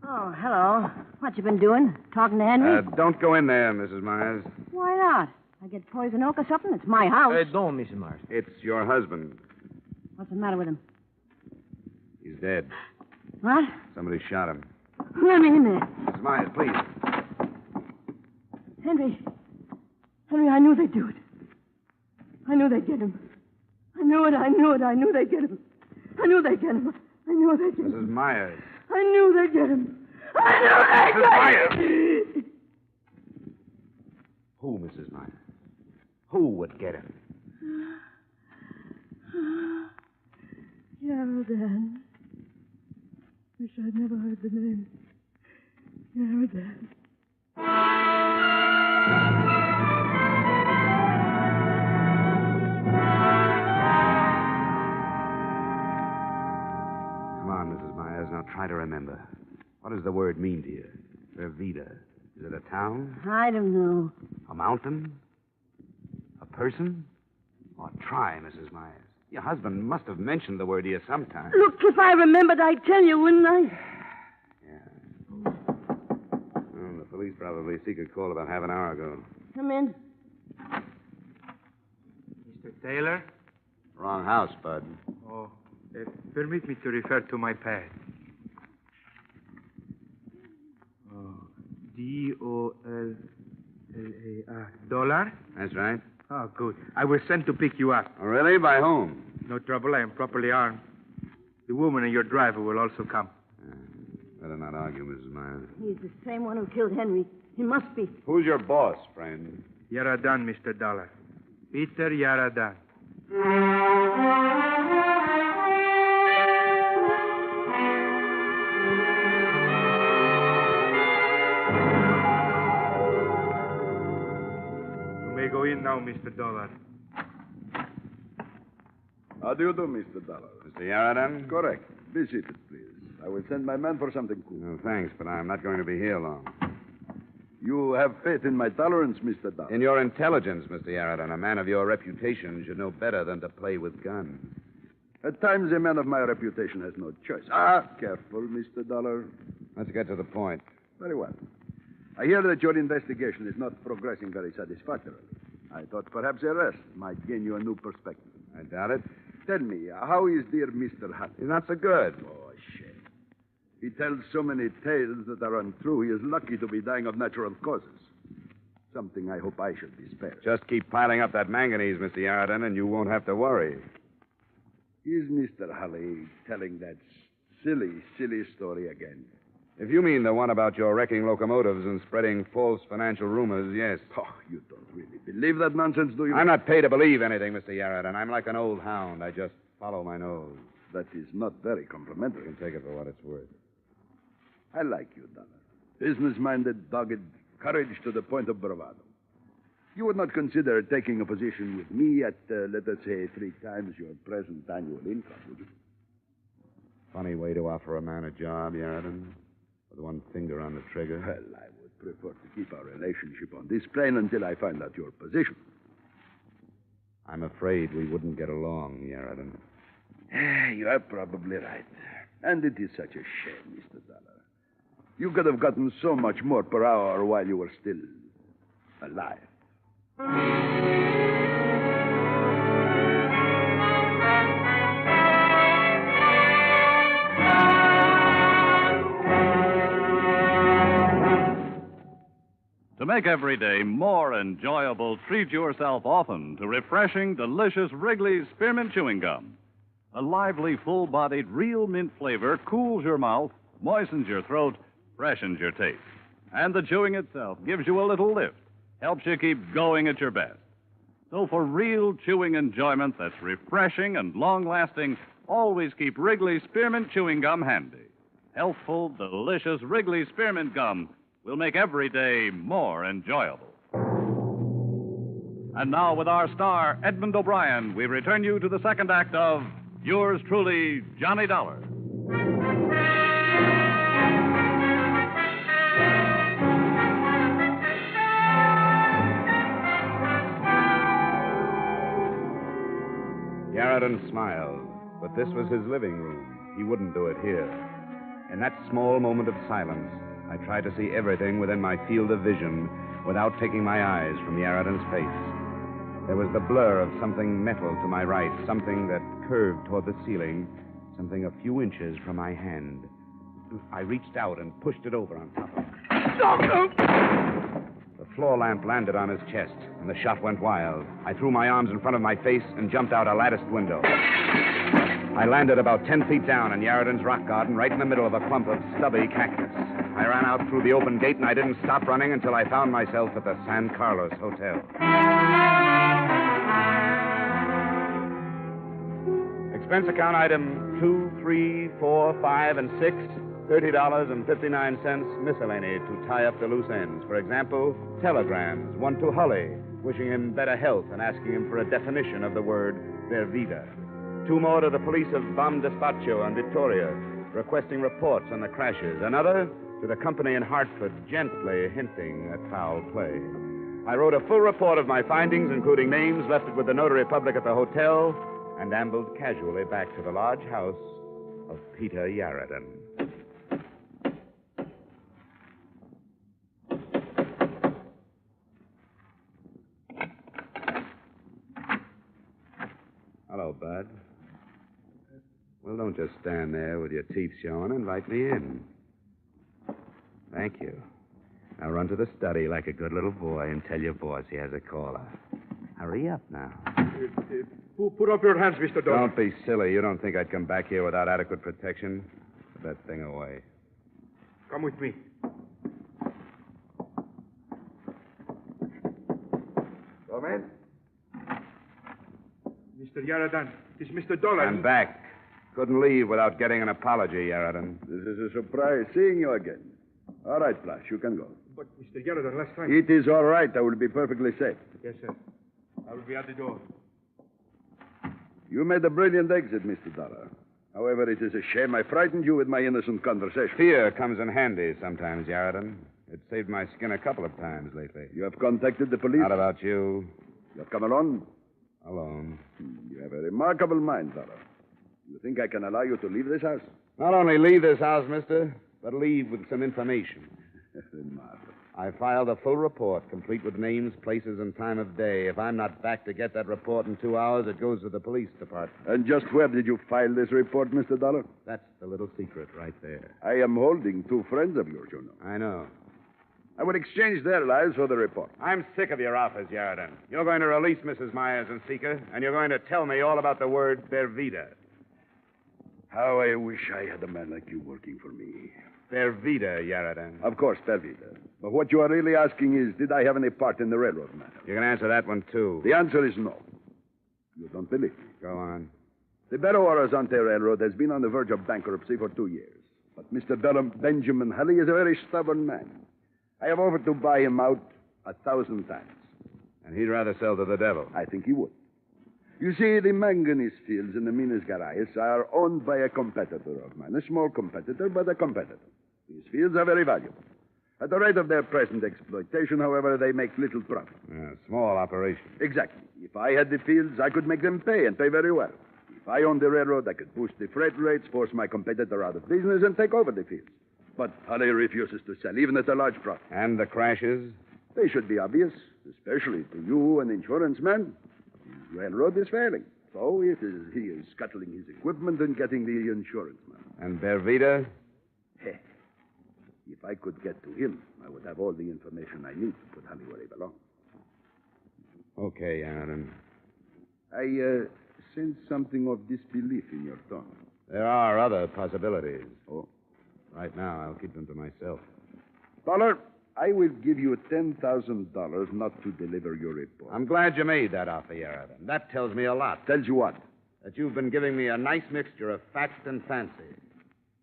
Speaker 20: Oh, hello. What you been doing? Talking to Henry?
Speaker 19: Don't go in there, Mrs. Myers.
Speaker 20: Why not? I get poison oak or something? It's my house.
Speaker 11: Don't, Mrs. Myers.
Speaker 19: It's your husband.
Speaker 20: What's the matter with him?
Speaker 19: He's dead.
Speaker 20: What?
Speaker 19: Somebody shot him.
Speaker 20: Let me in there.
Speaker 19: Mrs. Myers, please.
Speaker 20: Henry, I knew they'd do it. I knew they'd get him. I knew it. I knew they'd get him. I knew they'd get him.
Speaker 19: Mrs. Myers.
Speaker 20: I knew they'd get him. I knew they'd get him.
Speaker 19: Who, Mrs. Myers? Who would get him?
Speaker 20: Geraldine. Wish I'd never heard the name. Geraldine.
Speaker 19: Come on, Mrs. Myers. Now try to remember. What does the word mean to you? Vervita. Is it a town?
Speaker 20: I don't know.
Speaker 19: A mountain? A person? Oh, try, Mrs. Myers. Your husband must have mentioned the word to you sometime.
Speaker 20: Look, if I remembered, I'd tell you, wouldn't I?
Speaker 19: Yeah. Well, the police probably seek a call about half an hour ago.
Speaker 20: Come in.
Speaker 18: Mr. Taylor?
Speaker 19: Wrong house, Bud.
Speaker 18: Oh, permit me to refer to my pad. Oh, Dollar? Dollar?
Speaker 19: That's right.
Speaker 18: Oh, good. I was sent to pick you up.
Speaker 19: Oh, really? By whom?
Speaker 18: No trouble. I am properly armed. The woman and your driver will also come.
Speaker 19: Better not argue, Mrs. Myers.
Speaker 20: He's the same one who killed Henry. He must be.
Speaker 19: Who's your boss, friend?
Speaker 18: Yaradan, Mr. Dollar. Peter Yaradan. You may go in now, Mr. Dollar.
Speaker 5: How do you do, Mr. Dollar?
Speaker 19: Mr. Yaradan?
Speaker 5: Correct. Be seated, please. I will send my man for something cool.
Speaker 19: No, thanks, but I'm not going to be here long.
Speaker 5: You have faith in my tolerance, Mr. Dollar?
Speaker 19: In your intelligence, Mr. Yaradan. A man of your reputation should know better than to play with guns.
Speaker 5: At times, a man of my reputation has no choice. Careful, Mr. Dollar.
Speaker 19: Let's get to the point.
Speaker 5: Very well. I hear that your investigation is not progressing very satisfactorily. I thought perhaps arrest might gain you a new perspective.
Speaker 19: I doubt it.
Speaker 5: Tell me, how is dear Mr. Hutt?
Speaker 19: He's not so good.
Speaker 5: Oh, shit. He tells so many tales that are untrue, he is lucky to be dying of natural causes. Something I hope I should be spared.
Speaker 19: Just keep piling up that manganese, Mr. Yaradan, and you won't have to worry.
Speaker 5: Is Mr. Hulley telling that silly story again?
Speaker 19: If you mean the one about your wrecking locomotives and spreading false financial rumors, yes.
Speaker 5: Oh, you don't really believe that nonsense, do you?
Speaker 19: I'm not paid to believe anything, Mr. Yaradan. I'm like an old hound. I just follow my nose.
Speaker 5: That is not very complimentary.
Speaker 19: You can take it for what it's worth.
Speaker 5: I like you, Dollar. Business-minded, dogged, courage to the point of bravado. You would not consider taking a position with me at, let us say, 3 times your present annual income, would you?
Speaker 19: Funny way to offer a man a job, Yaradan. With one finger on the trigger.
Speaker 5: Well, I would prefer to keep our relationship on this plane until I find out your position.
Speaker 19: I'm afraid we wouldn't get along, Yaradan.
Speaker 5: You are probably right. And it is such a shame, Mr. Dollar. You could have gotten so much more per hour while you were still alive.
Speaker 16: To make every day more enjoyable, treat yourself often to refreshing, delicious Wrigley's Spearmint Chewing Gum. A lively, full-bodied, real mint flavor cools your mouth, moistens your throat, freshens your taste. And the chewing itself gives you a little lift, helps you keep going at your best. So for real chewing enjoyment that's refreshing and long-lasting, always keep Wrigley's Spearmint Chewing Gum handy. Healthful, delicious Wrigley's Spearmint Gum will make every day more enjoyable. And now, with our star, Edmond O'Brien, we return you to the second act of Yours Truly, Johnny Dollar.
Speaker 19: Yaradan smiled, but this was his living room. He wouldn't do it here. In that small moment of silence, I tried to see everything within my field of vision without taking my eyes from Yaradan's face. There was the blur of something metal to my right, something that curved toward the ceiling, something a few inches from my hand. I reached out and pushed it over on top of him. The floor lamp landed on his chest, and the shot went wild. I threw my arms in front of my face and jumped out a latticed window. I landed about 10 feet down in Yaradan's rock garden, right in the middle of a clump of stubby cactus. I ran out through the open gate, and I didn't stop running until I found myself at the San Carlos Hotel. Expense account item 2, 3, 4, 5, and 6, $30.59 miscellany to tie up the loose ends. For example, telegrams, one to Hulley, wishing him better health and asking him for a definition of the word Vervida. 2 more to the police of Bam Despacho and Victoria, requesting reports on the crashes. Another to the company in Hartford, gently hinting at foul play. I wrote a full report of my findings, including names left with the notary public at the hotel, and ambled casually back to the large house of Peter Yaradan. Hello, Bud. Well, don't just stand there with your teeth showing. Invite me in. Thank you. Now run to the study like a good little boy and tell your boss he has a caller. Hurry up now.
Speaker 18: Put up your hands, Mr. Dollar.
Speaker 19: Don't be silly. You don't think I'd come back here without adequate protection? Put that thing away.
Speaker 18: Come with me.
Speaker 5: Come in.
Speaker 18: Mr. Yaradan, it's Mr. Dollar.
Speaker 19: I'm back. Couldn't leave without getting an apology, Yaradan.
Speaker 5: This is a surprise seeing you again. All right, Flash, you can go.
Speaker 18: But, Mr. Yaradan, last time...
Speaker 5: It is all right. I will be perfectly safe.
Speaker 18: Yes, sir. I will be at the door.
Speaker 5: You made a brilliant exit, Mr. Dollar. However, it is a shame I frightened you with my innocent conversation.
Speaker 19: Fear comes in handy sometimes, Yaradan. It saved my skin a couple of times lately.
Speaker 5: You have contacted the police?
Speaker 19: Not about you.
Speaker 5: You have come alone?
Speaker 19: Alone.
Speaker 5: You have a remarkable mind, Dollar. You think I can allow you to leave this house?
Speaker 19: Not only leave this house, mister, but leave with some information. I filed a full report, complete with names, places, and time of day. If I'm not back to get that report in 2 hours, it goes to the police department.
Speaker 5: And just where did you file this report, Mr. Dollar?
Speaker 19: That's the little secret right there.
Speaker 5: I am holding 2 friends of yours, you know.
Speaker 19: I know.
Speaker 5: I would exchange their lives for the report.
Speaker 19: I'm sick of your offers, Yaradan. You're going to release Mrs. Myers and Seeker, and you're going to tell me all about the word Bervida.
Speaker 5: How I wish I had a man like you working for me.
Speaker 19: Bervida, Yaradan.
Speaker 5: Of course, Bervida. But what you are really asking is, did I have any part in the railroad matter?
Speaker 19: You can answer that one, too.
Speaker 5: The answer is no. You don't believe me.
Speaker 19: Go on.
Speaker 5: The Belo Horizonte Railroad has been on the verge of bankruptcy for 2 years. But Mr. Benjamin Halley is a very stubborn man. I have offered to buy him out 1,000 times.
Speaker 19: And he'd rather sell to the devil.
Speaker 5: I think he would. You see, the manganese fields in the Minas Gerais are owned by a competitor of mine. A small competitor, but a competitor. These fields are very valuable. At the rate of their present exploitation, however, they make little profit.
Speaker 19: Small operation.
Speaker 5: Exactly. If I had the fields, I could make them pay, and pay very well. If I owned the railroad, I could boost the freight rates, force my competitor out of business, and take over the fields. But Halley refuses to sell, even at a large profit.
Speaker 19: And the crashes?
Speaker 5: They should be obvious, especially to you, an insurance man. The railroad is failing. So he is scuttling his equipment and getting the insurance money.
Speaker 19: And Bervida?
Speaker 5: If I could get to him, I would have all the information I need to put Halley where he belongs.
Speaker 19: Okay, Aaron.
Speaker 5: I sense something of disbelief in your tone.
Speaker 19: There are other possibilities.
Speaker 5: Oh?
Speaker 19: Right now, I'll keep them to myself.
Speaker 5: Dollar, I will give you $10,000 not to deliver your report.
Speaker 19: I'm glad you made that offer, Yaradan. That tells me a lot.
Speaker 5: Tells you what?
Speaker 19: That you've been giving me a nice mixture of fact and fancy.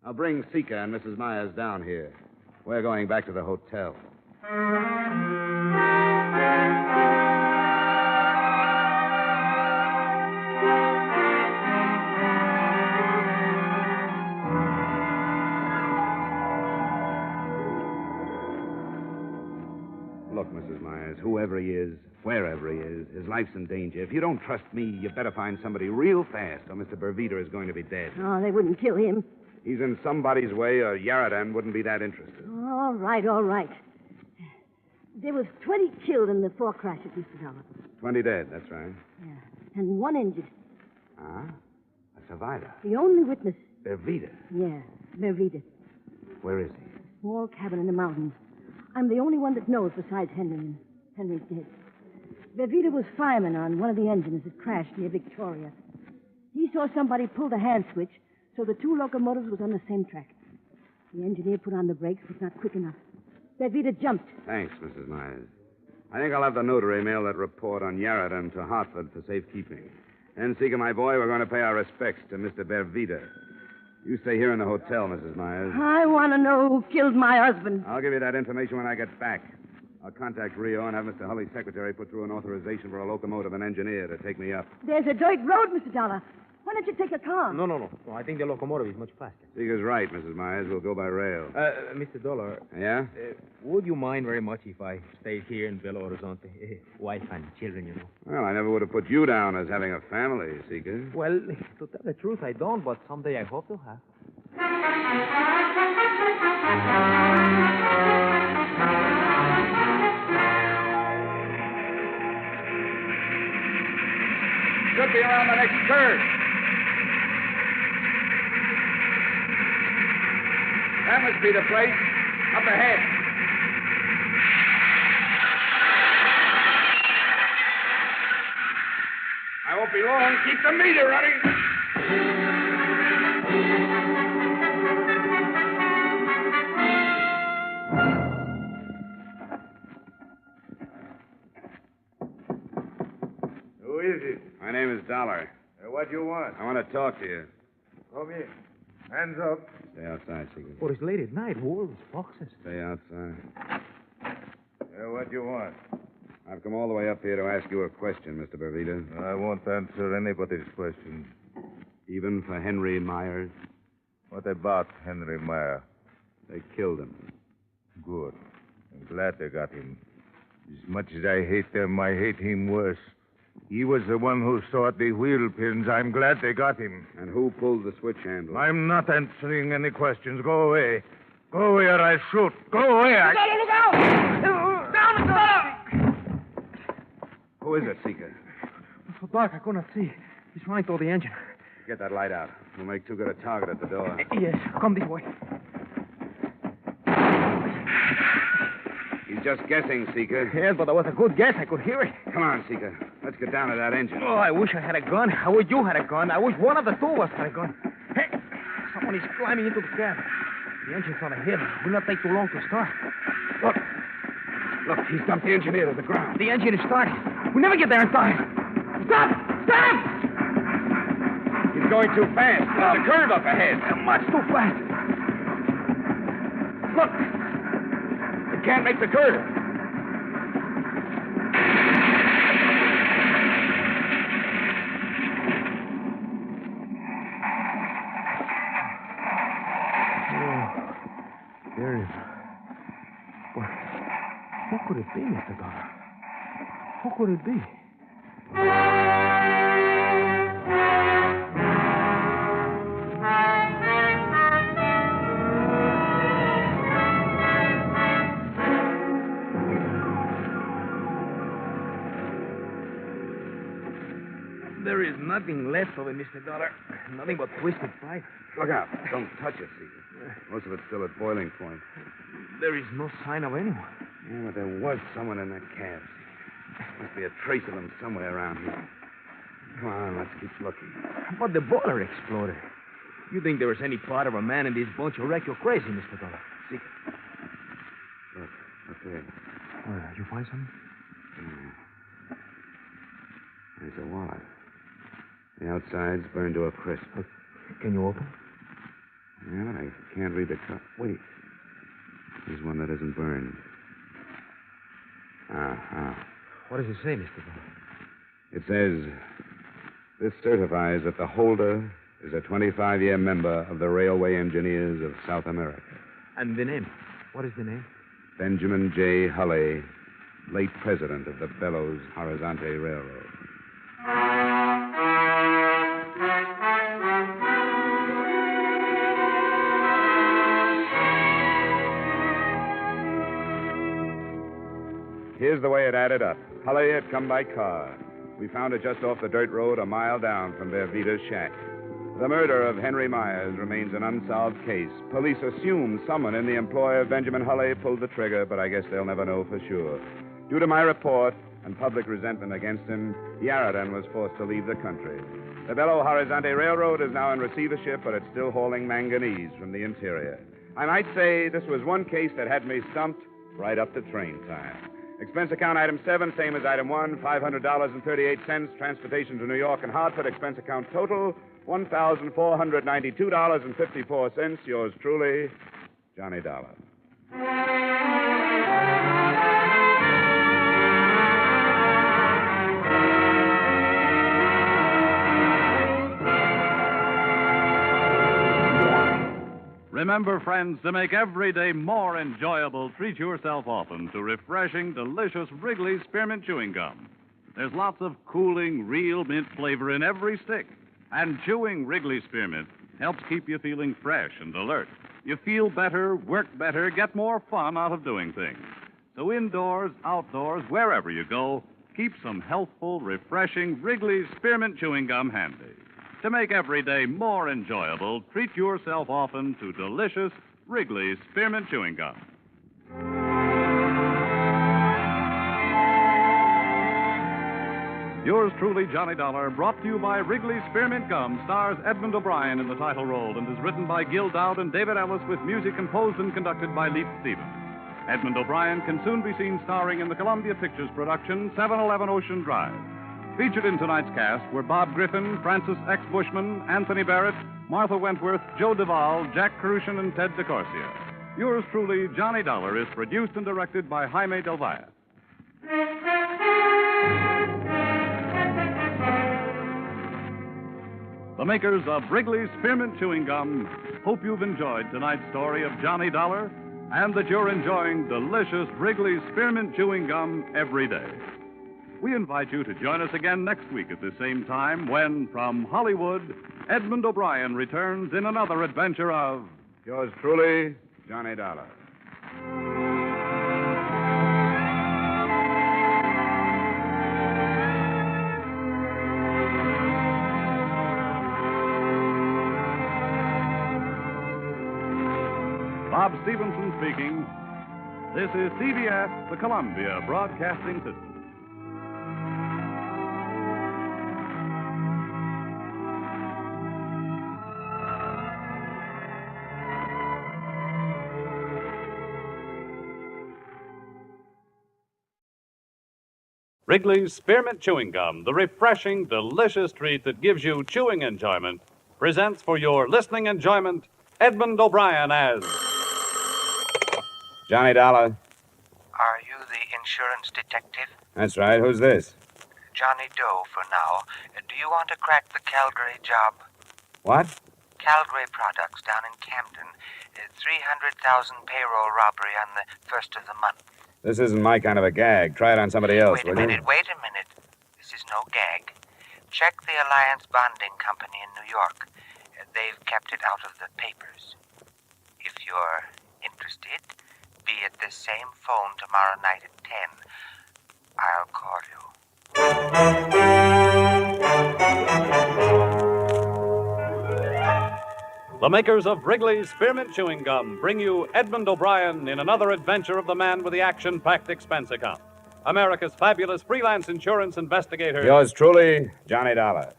Speaker 19: Now bring Sika and Mrs. Myers down here. We're going back to the hotel. Look, Mrs. Myers, whoever he is, wherever he is, his life's in danger. If you don't trust me, you better find somebody real fast, or Mr. Bervida is going to be dead.
Speaker 20: Oh, they wouldn't kill him.
Speaker 19: He's in somebody's way, or Yaradan wouldn't be that interested.
Speaker 20: All right, all right. There was 20 killed in the 4 crashes, Mr. Dollar.
Speaker 19: 20 dead, that's right.
Speaker 20: Yeah. And 1 injured.
Speaker 19: Ah? A survivor.
Speaker 20: The only witness.
Speaker 19: Bervida.
Speaker 20: Yeah, Bervida.
Speaker 19: Where is he?
Speaker 20: Small cabin in the mountains. I'm the only one that knows besides Henry. Henry's dead. Bervida was fireman on one of the engines that crashed near Victoria. He saw somebody pull the hand switch, so the 2 locomotives was on the same track. The engineer put on the brakes, but not quick enough. Bervida jumped.
Speaker 19: Thanks, Mrs. Myers. I think I'll have the notary mail that report on Yaradan to Hartford for safekeeping. And, Seeker, my boy, we're going to pay our respects to Mr. Bervida. You stay here in the hotel, Mrs. Myers.
Speaker 20: I want to know who killed my husband.
Speaker 19: I'll give you that information when I get back. I'll contact Rio and have Mr. Hulley's secretary put through an authorization for a locomotive and engineer to take me up.
Speaker 20: There's a dirt road, Mr. Dollar. Why don't you take a car?
Speaker 11: No. I think the locomotive is much faster.
Speaker 19: Seeker's right, Mrs. Myers. We'll go by rail.
Speaker 11: Mr. Dollar.
Speaker 19: Yeah?
Speaker 11: Would you mind very much if I stayed here in Belo Horizonte? Wife and children, you know.
Speaker 19: Well, I never would have put you down as having a family, Seeker.
Speaker 11: Well, to tell the truth, I don't, but someday I hope to have.
Speaker 19: Should be around the next curve. That must be the place. Up ahead. I won't be
Speaker 12: be long. Keep the meter running.
Speaker 19: Who is it? My name is Dollar.
Speaker 12: What you want?
Speaker 19: I want to talk to you.
Speaker 12: Come in. Hands up.
Speaker 19: Stay outside, Secret.
Speaker 11: Oh, it's late at night. Wolves, foxes.
Speaker 19: Stay outside.
Speaker 12: What you want?
Speaker 19: I've come all the way up here to ask you a question, Mr. Bervita.
Speaker 7: I won't answer anybody's questions.
Speaker 19: Even for Henry Myers?
Speaker 7: What about Henry Meyer?
Speaker 19: They killed him.
Speaker 7: Good. I'm glad they got him. As much as I hate them, I hate him worse. He was the one who sought the wheel pins. I'm glad they got him.
Speaker 19: And who pulled the switch handle?
Speaker 7: I'm not answering any questions. Go away. Go away or I shoot. Go away.
Speaker 11: Look out! Down, down!
Speaker 19: Who is it, Seeker?
Speaker 11: It's so dark I could not see. He's running toward the engine.
Speaker 19: Get that light out. We'll make too good a target at the door.
Speaker 11: Yes, come this way.
Speaker 19: He's just guessing, Seeker.
Speaker 11: Yes, but that was a good guess. I could hear it.
Speaker 19: Come on, Seeker. Let's get down to that engine.
Speaker 11: Oh, I wish I had a gun. I wish you had a gun. I wish one of the two of us had a gun. Hey, someone is climbing into the cab. The engine's on ahead. It will not take too long to start.
Speaker 19: Look, he's dumped the engineer to the ground.
Speaker 11: The engine is starting. We'll never get there in time. Stop! Stop!
Speaker 19: He's going too fast. There's a curve up ahead.
Speaker 11: Much too fast.
Speaker 19: Look! It can't make the curve.
Speaker 11: There is. Well, who could it be, Mr. Dollar? Who could it be? There is nothing left of it, Mr. Dollar. Nothing but twisted pipe.
Speaker 19: Look out. Don't touch it, Seeker. Most of it's still at boiling point.
Speaker 11: There is no sign of anyone.
Speaker 19: Yeah, but there was someone in that cab. Must be a trace of them somewhere around here. Come on, let's keep looking.
Speaker 11: But the boiler exploded. You think there is any part of a man in this bunch who wreck you're crazy, Mr. Dollar.
Speaker 19: Seeker. Look there.
Speaker 11: You find something?
Speaker 19: Yeah. There's a wallet. The outside's burned to a crisp.
Speaker 11: Can you open?
Speaker 19: Yeah, but I can't read the cup. Wait. Here's one that isn't burned.
Speaker 11: What does it say, Mr. Dollar?
Speaker 19: It says, this certifies that the holder is a 25-year member of the Railway Engineers of South America.
Speaker 11: And the name? What is the name?
Speaker 19: Benjamin J. Hulley, late president of the Bellows Horizonte Railroad. Here's the way it added up. Hulley had come by car. We found it just off the dirt road a mile down from Vervita's shack. The murder of Henry Myers remains an unsolved case. Police assume someone in the employ of Benjamin Hulley pulled the trigger, but I guess they'll never know for sure. Due to my report and public resentment against him, Yarradan was forced to leave the country. The Belo Horizonte Railroad is now in receivership, but it's still hauling manganese from the interior. I might say this was one case that had me stumped right up to train time. Expense account item 7, same as item 1, $500.38. Transportation to New York and Hartford. Expense account total, $1,492.54. Yours truly, Johnny Dollar.
Speaker 16: Remember, friends, to make every day more enjoyable, treat yourself often to refreshing, delicious Wrigley's Spearmint Chewing Gum. There's lots of cooling, real mint flavor in every stick. And chewing Wrigley Spearmint helps keep you feeling fresh and alert. You feel better, work better, get more fun out of doing things. So indoors, outdoors, wherever you go, keep some healthful, refreshing Wrigley's Spearmint Chewing Gum handy. To make every day more enjoyable, treat yourself often to delicious Wrigley's Spearmint Chewing Gum. Yours truly, Johnny Dollar, brought to you by Wrigley Spearmint Gum, stars Edmond O'Brien in the title role and is written by Gil Dowd and David Ellis with music composed and conducted by Leith Stevens. Edmond O'Brien can soon be seen starring in the Columbia Pictures production 711 Ocean Drive. Featured in tonight's cast were Bob Griffin, Francis X. Bushman, Anthony Barrett, Martha Wentworth, Joe Duvall, Jack Crucian, and Ted DeCorsia. Yours truly, Johnny Dollar, is produced and directed by Jaime Del Valle. The makers of Wrigley's Spearmint Chewing Gum hope you've enjoyed tonight's story of Johnny Dollar and that you're enjoying delicious Wrigley's Spearmint Chewing Gum every day. We invite you to join us again next week at the same time when, from Hollywood, Edmond O'Brien returns in another adventure of...
Speaker 1: Yours truly, Johnny Dollar.
Speaker 16: Bob Stevenson speaking. This is CBS, the Columbia Broadcasting System. Wrigley's Spearmint Chewing Gum, the refreshing, delicious treat that gives you chewing enjoyment, presents for your listening enjoyment Edmond O'Brien as...
Speaker 1: Johnny Dollar.
Speaker 3: Are you the insurance detective?
Speaker 1: That's right. Who's this?
Speaker 3: Johnny Doe for now. Do you want to crack the Calgary job?
Speaker 1: What?
Speaker 3: Calgary Products down in Camden. 300,000 payroll robbery on the first of the month.
Speaker 1: This isn't my kind of a gag. Try it on somebody else,
Speaker 3: Wait a minute. This is no gag. Check the Alliance Bonding Company in New York. They've kept it out of the papers. If you're interested, be at this same phone tomorrow night at 10. I'll call you.
Speaker 16: The makers of Wrigley's Spearmint Chewing Gum bring you Edmond O'Brien in another adventure of the man with the action-packed expense account. America's fabulous freelance insurance investigator.
Speaker 1: Yours truly, Johnny Dollar.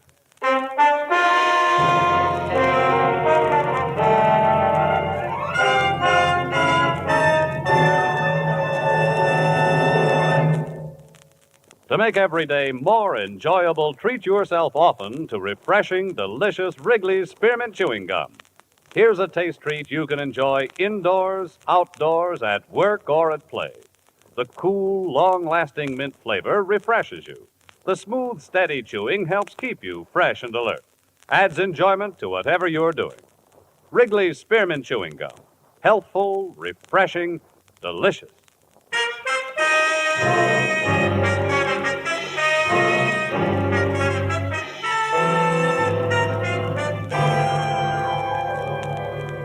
Speaker 16: To make every day more enjoyable, treat yourself often to refreshing, delicious Wrigley's Spearmint Chewing Gum. Here's a taste treat you can enjoy indoors, outdoors, at work, or at play. The cool, long-lasting mint flavor refreshes you. The smooth, steady chewing helps keep you fresh and alert. Adds enjoyment to whatever you're doing. Wrigley's Spearmint Chewing Gum. Healthful, refreshing, delicious.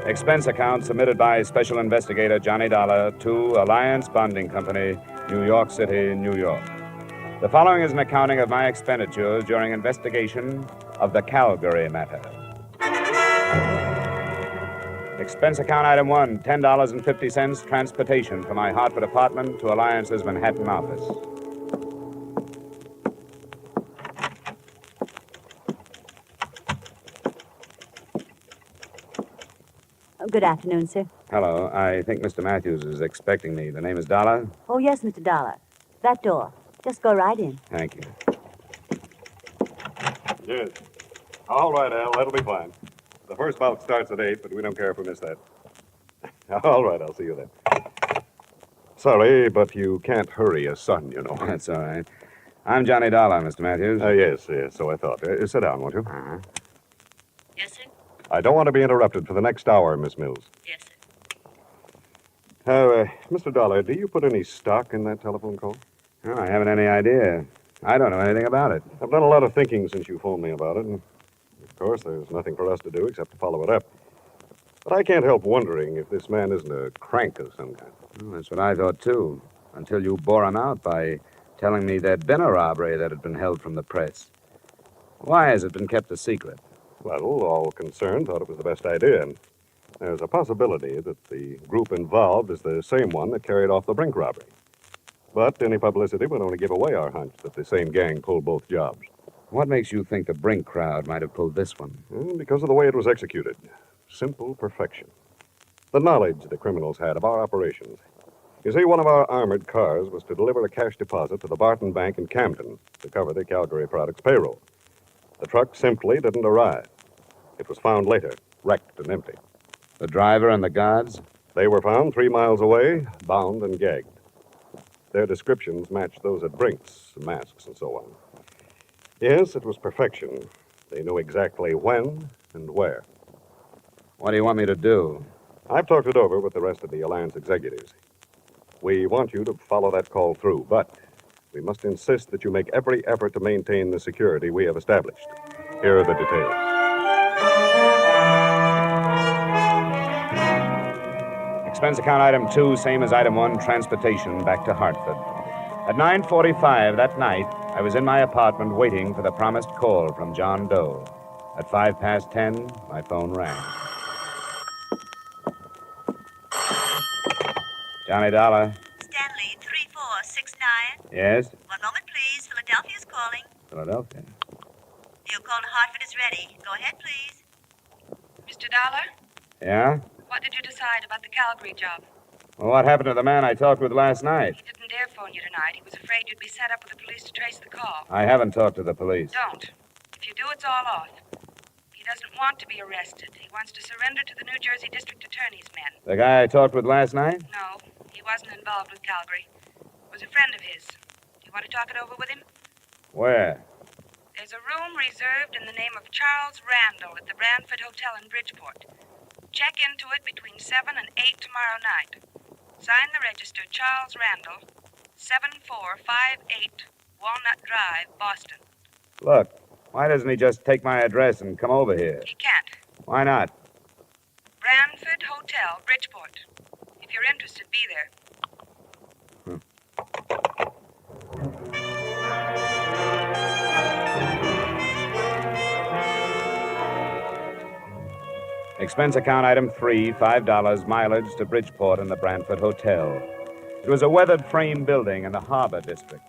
Speaker 1: Expense account submitted by Special Investigator Johnny Dollar to Alliance Bonding Company, New York City, New York. The following is an accounting of my expenditures during investigation of the Calgary matter. Expense account item 1, $10.50 transportation from my Hartford apartment to Alliance's Manhattan office.
Speaker 9: Good afternoon, sir.
Speaker 1: Hello. I think Mr. Matthews is expecting me. The name is Dollar?
Speaker 9: Oh, yes, Mr. Dollar. That door. Just go right in.
Speaker 1: Thank you.
Speaker 23: Yes. All right, Al. That'll be fine. The first bulk starts at 8, but we don't care if we miss that. All right, I'll see you then. Sorry, but you can't hurry a son, you know.
Speaker 1: That's all right. I'm Johnny Dollar, Mr. Matthews.
Speaker 23: Yes, so I thought. Sit down, won't you?
Speaker 1: Uh-huh.
Speaker 9: Yes, sir?
Speaker 23: I don't want to be interrupted for the next hour, Miss Mills.
Speaker 9: Yes, sir.
Speaker 23: Mr. Dollar, do you put any stock in that telephone call?
Speaker 1: Oh, I haven't any idea. I don't know anything about it.
Speaker 23: I've done a lot of thinking since you phoned me about it, and of course there's nothing for us to do except to follow it up. But I can't help wondering if this man isn't a crank of some kind.
Speaker 1: Well, that's what I thought, too, until you bore him out by telling me there'd been a robbery that had been held from the press. Why has it been kept a secret?
Speaker 23: Well, all concerned thought it was the best idea, and there's a possibility that the group involved is the same one that carried off the Brink robbery. But any publicity would only give away our hunch that the same gang pulled both jobs.
Speaker 19: What makes you think the Brink crowd might have pulled this one?
Speaker 23: Because of the way it was executed. Simple perfection. The knowledge the criminals had of our operations. You see, one of our armored cars was to deliver a cash deposit to the Barton Bank in Camden to cover the Calgary Products payroll. The truck simply didn't arrive. It was found later, wrecked and empty.
Speaker 19: The driver and the guards?
Speaker 23: They were found 3 miles away, bound and gagged. Their descriptions matched those at Brink's, masks and so on. Yes, it was perfection. They knew exactly when and where.
Speaker 19: What do you want me to do?
Speaker 23: I've talked it over with the rest of the Alliance executives. We want you to follow that call through, but we must insist that you make every effort to maintain the security we have established. Here are the details.
Speaker 19: Expense account item 2, same as item 1, transportation back to Hartford. At 9:45 that night, I was in my apartment waiting for the promised call from John Doe. At 10:05, my phone rang. Johnny Dollar.
Speaker 9: Stanley, 3469.
Speaker 19: Yes?
Speaker 9: One moment, please. Philadelphia's calling.
Speaker 19: Philadelphia.
Speaker 9: Your call to Hartford is ready. Go ahead, please.
Speaker 2: Mr. Dollar,
Speaker 19: Yeah?
Speaker 2: what did you decide about the Calgary job?
Speaker 19: Well, what happened to the man I talked with last night?
Speaker 2: He didn't dare phone you tonight. He was afraid you'd be set up with the police to trace the call.
Speaker 19: I haven't talked to the police.
Speaker 2: Don't. If you do, it's all off. He doesn't want to be arrested. He wants to surrender to the New Jersey District Attorney's men.
Speaker 19: The guy I talked with last night?
Speaker 2: No, he wasn't involved with Calgary. It was a friend of his. You want to talk it over with him?
Speaker 19: Where?
Speaker 2: There's a room reserved in the name of Charles Randall at the Brantford Hotel in Bridgeport. Check into it between 7 and 8 tomorrow night. Sign the register, Charles Randall, 7458 Walnut Drive, Boston.
Speaker 19: Look, why doesn't he just take my address and come over here?
Speaker 2: He can't.
Speaker 19: Why not?
Speaker 2: Brantford Hotel, Bridgeport. If you're interested, be there.
Speaker 19: Expense account item 3, $5, mileage to Bridgeport and the Brantford Hotel. It was a weathered frame building in the Harbor District.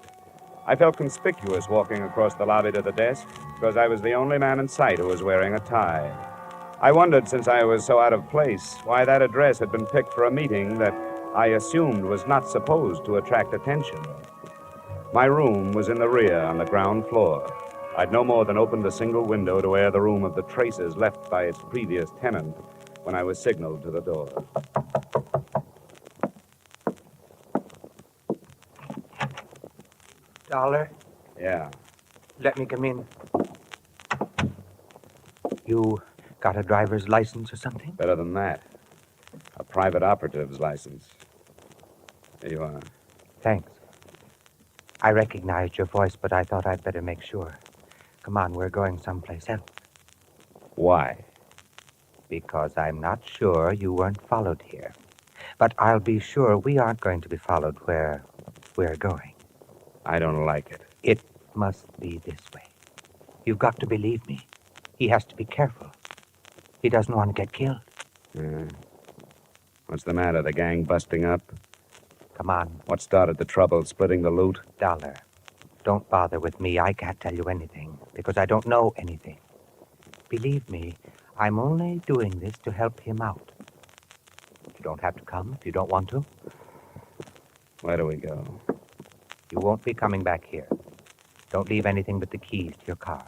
Speaker 19: I felt conspicuous walking across the lobby to the desk because I was the only man in sight who was wearing a tie. I wondered, since I was so out of place, why that address had been picked for a meeting that I assumed was not supposed to attract attention. My room was in the rear on the ground floor. I'd no more than opened a single window to air the room of the traces left by its previous tenant when I was signaled to the door.
Speaker 3: Dollar?
Speaker 19: Yeah.
Speaker 3: Let me come in. You got a driver's license or something?
Speaker 19: Better than that. A private operative's license. Here you are.
Speaker 3: Thanks. I recognized your voice, but I thought I'd better make sure. Come on, we're going someplace else.
Speaker 19: Why?
Speaker 3: Because I'm not sure you weren't followed here. But I'll be sure we aren't going to be followed where we're going.
Speaker 19: I don't like it.
Speaker 3: It must be this way. You've got to believe me. He has to be careful. He doesn't want to get killed.
Speaker 19: Yeah. What's the matter? The gang busting up?
Speaker 3: Come on.
Speaker 19: What started the trouble? Splitting the loot?
Speaker 3: Dollar. Don't bother with me. I can't tell you anything because I don't know anything. Believe me, I'm only doing this to help him out. You don't have to come if you don't want to.
Speaker 19: Where do we go?
Speaker 3: You won't be coming back here. Don't leave anything but the keys to your car.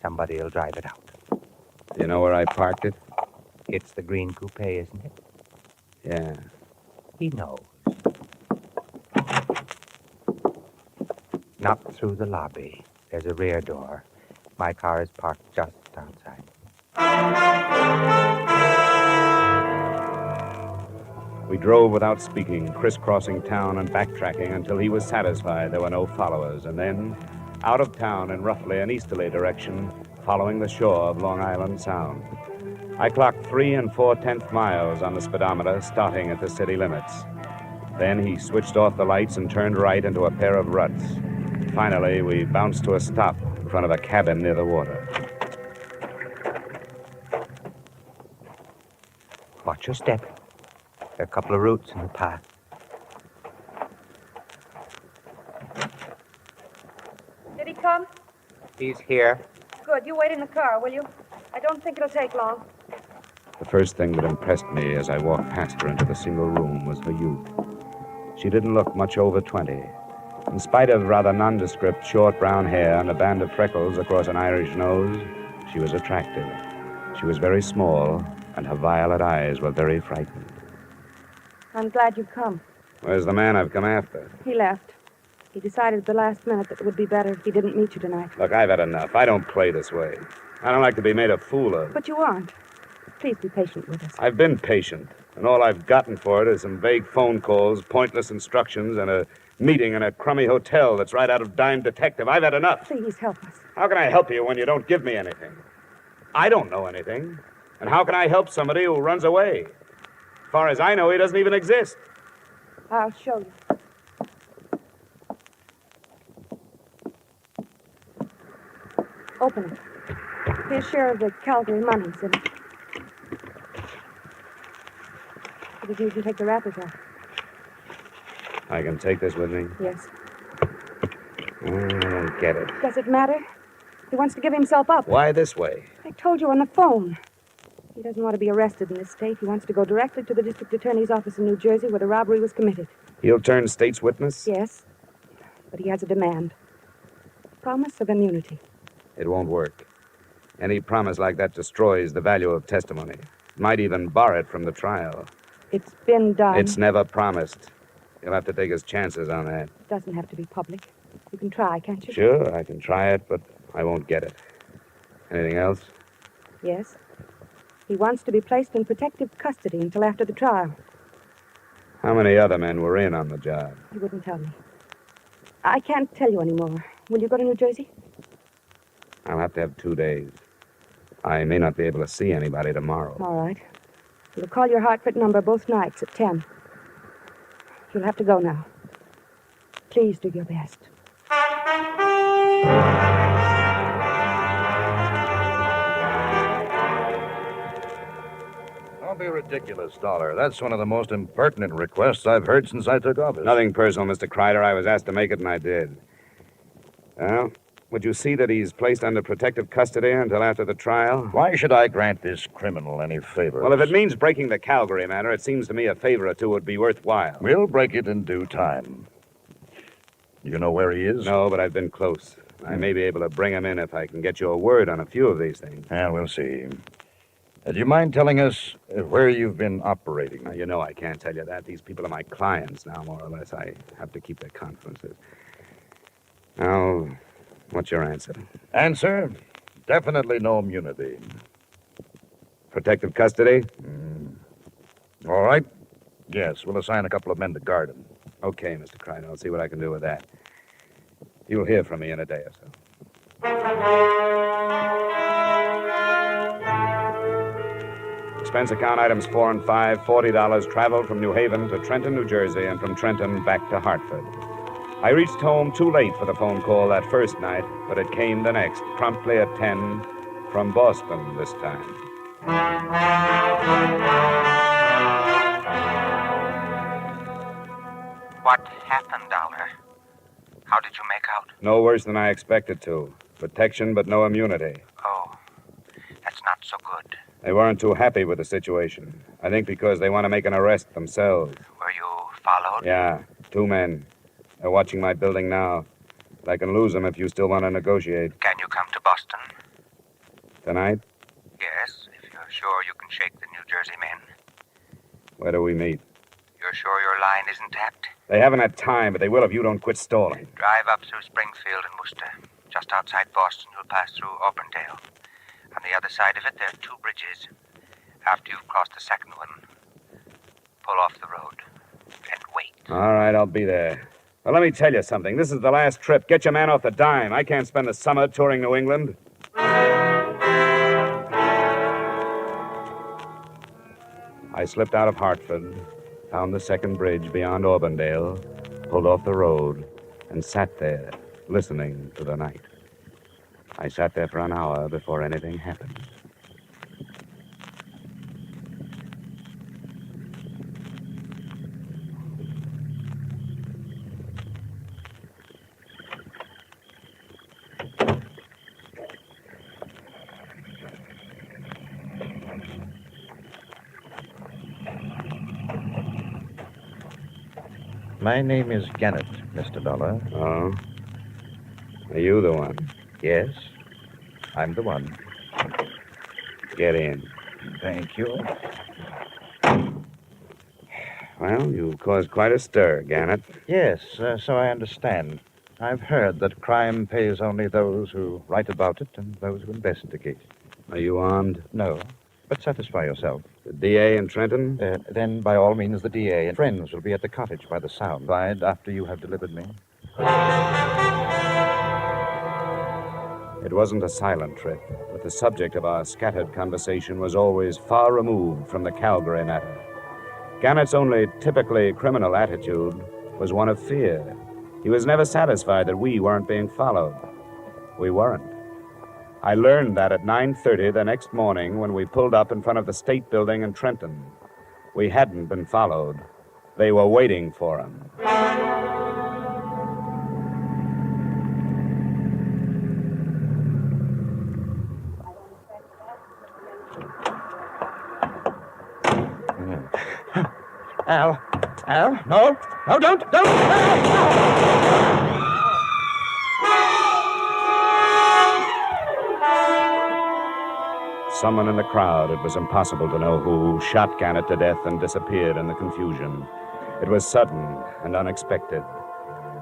Speaker 3: Somebody will drive it out.
Speaker 19: Do you know where I parked it?
Speaker 3: It's the green coupe, isn't it?
Speaker 19: Yeah.
Speaker 3: He knows. Not through the lobby. There's a rear door. My car is parked just outside.
Speaker 19: We drove without speaking, crisscrossing town and backtracking until he was satisfied there were no followers, and then out of town in roughly an easterly direction, following the shore of Long Island Sound. I clocked 3 4/10 miles on the speedometer, starting at the city limits. Then he switched off the lights and turned right into a pair of ruts. Finally, we bounced to a stop in front of a cabin near the water.
Speaker 3: Watch your step. There are a couple of roots in the path.
Speaker 2: come?
Speaker 3: He's here.
Speaker 2: Good. You wait in the car, will you? I don't think it'll take long.
Speaker 1: The first thing that impressed me as I walked past her into the single room was her youth. She didn't look much over 20. In spite of rather nondescript short brown hair and a band of freckles across an Irish nose, she was attractive. She was very small, and her violet eyes were very frightened.
Speaker 2: I'm glad you've come.
Speaker 1: Where's the man I've come after?
Speaker 2: He left. He decided at the last minute that it would be better if he didn't meet you tonight.
Speaker 1: Look, I've had enough. I don't play this way. I don't like to be made a fool of.
Speaker 2: But you aren't. Please be patient with us.
Speaker 1: I've been patient, and all I've gotten for it is some vague phone calls, pointless instructions, and a meeting in a crummy hotel that's right out of Dime Detective. I've had enough.
Speaker 2: Please help us.
Speaker 1: How can I help you when you don't give me anything? I don't know anything. And how can I help somebody who runs away? As far as I know, he doesn't even exist.
Speaker 2: I'll show you. Open it. His share of the Calgary money's in it. What did you do? Take the wrappers off.
Speaker 1: I can take this with me?
Speaker 2: Yes.
Speaker 1: I don't get it.
Speaker 2: Does it matter? He wants to give himself up.
Speaker 1: Why this way?
Speaker 2: I told you on the phone. He doesn't want to be arrested in this state. He wants to go directly to the district attorney's office in New Jersey where the robbery was committed.
Speaker 1: He'll turn state's witness?
Speaker 2: Yes. But he has a demand. Promise of immunity.
Speaker 1: It won't work. Any promise like that destroys the value of testimony. Might even bar it from the trial.
Speaker 2: It's been done.
Speaker 1: It's never promised. He'll have to take his chances on that.
Speaker 2: It doesn't have to be public. You can try, can't you?
Speaker 1: Sure, I can try it, but I won't get it. Anything else?
Speaker 2: Yes. He wants to be placed in protective custody until after the trial.
Speaker 1: How many other men were in on the job?
Speaker 2: He wouldn't tell me. I can't tell you anymore. Will you go to New Jersey?
Speaker 1: I'll have to have 2 days. I may not be able to see anybody tomorrow.
Speaker 2: All right. We'll call your Hartford number both nights at 10. You'll have to go now. Please do your best.
Speaker 14: Don't be ridiculous, Dollar. That's one of the most impertinent requests I've heard since I took office.
Speaker 1: Nothing personal, Mr. Kreider. I was asked to make it, and I did. Well, would you see that he's placed under protective custody until after the trial?
Speaker 14: Why should I grant this criminal any favors?
Speaker 1: Well, if it means breaking the Calgary matter, it seems to me a favor or two would be worthwhile.
Speaker 14: We'll break it in due time. You know where he is?
Speaker 1: No, but I've been close. I may be able to bring him in if I can get you a word on a few of these things.
Speaker 14: Yeah, we'll see. Do you mind telling us where you've been operating?
Speaker 1: Now, you know I can't tell you that. These people are my clients now, more or less. I have to keep their confidences. Now, what's your answer?
Speaker 14: Answer? Definitely no immunity.
Speaker 1: Protective custody?
Speaker 14: All right. Yes, we'll assign a couple of men to guard him.
Speaker 1: Okay, Mr. Kreider. I'll see what I can do with that. You'll hear from me in a day or so. Expense account items 4 and 5, $40 travel from New Haven to Trenton, New Jersey, and from Trenton back to Hartford. I reached home too late for the phone call that first night, but it came the next, promptly at 10, from Boston this time.
Speaker 3: What happened, Dollar? How did you make out?
Speaker 1: No worse than I expected to. Protection, but no immunity.
Speaker 3: Oh, that's not so good.
Speaker 1: They weren't too happy with the situation. I think because they want to make an arrest themselves.
Speaker 3: Were you followed?
Speaker 1: Yeah, 2 men. They're watching my building now. I can lose them if you still want to negotiate.
Speaker 3: Can you come to Boston?
Speaker 1: Tonight?
Speaker 3: Yes, if you're sure you can shake the New Jersey men.
Speaker 1: Where do we meet?
Speaker 3: You're sure your line isn't tapped?
Speaker 1: They haven't had time, but they will if you don't quit stalling.
Speaker 3: Drive up through Springfield and Worcester. Just outside Boston, you'll pass through Auburndale. On the other side of it, there are 2 bridges. After you've crossed the second one, pull off the road and wait.
Speaker 1: All right, I'll be there. Well, let me tell you something. This is the last trip. Get your man off the dime. I can't spend the summer touring New England. I slipped out of Hartford, found the second bridge beyond Auburndale, pulled off the road, and sat there, listening to the night. I sat there for an hour before anything happened.
Speaker 8: My name is Gannett, Mr. Dollar.
Speaker 19: Oh? Are you the one?
Speaker 8: Yes, I'm the one.
Speaker 19: Get in.
Speaker 8: Thank you.
Speaker 19: Well, you've caused quite a stir, Gannett.
Speaker 8: Yes, so I understand. I've heard that crime pays only those who write about it and those who investigate.
Speaker 19: Are you armed?
Speaker 8: No, but satisfy yourself.
Speaker 19: The DA in Trenton?
Speaker 8: Then, by all means, the DA and friends will be at the cottage by the sound side after you have delivered me.
Speaker 19: It wasn't a silent trip, but the subject of our scattered conversation was always far removed from the Calgary matter. Gannett's only typically criminal attitude was one of fear. He was never satisfied that we weren't being followed. We weren't. I learned that at 9:30 the next morning when we pulled up in front of the State Building in Trenton. We hadn't been followed. They were waiting for him.
Speaker 8: Al, no, don't!
Speaker 19: Someone in the crowd, it was impossible to know who, shot Gannett to death and disappeared in the confusion. It was sudden and unexpected.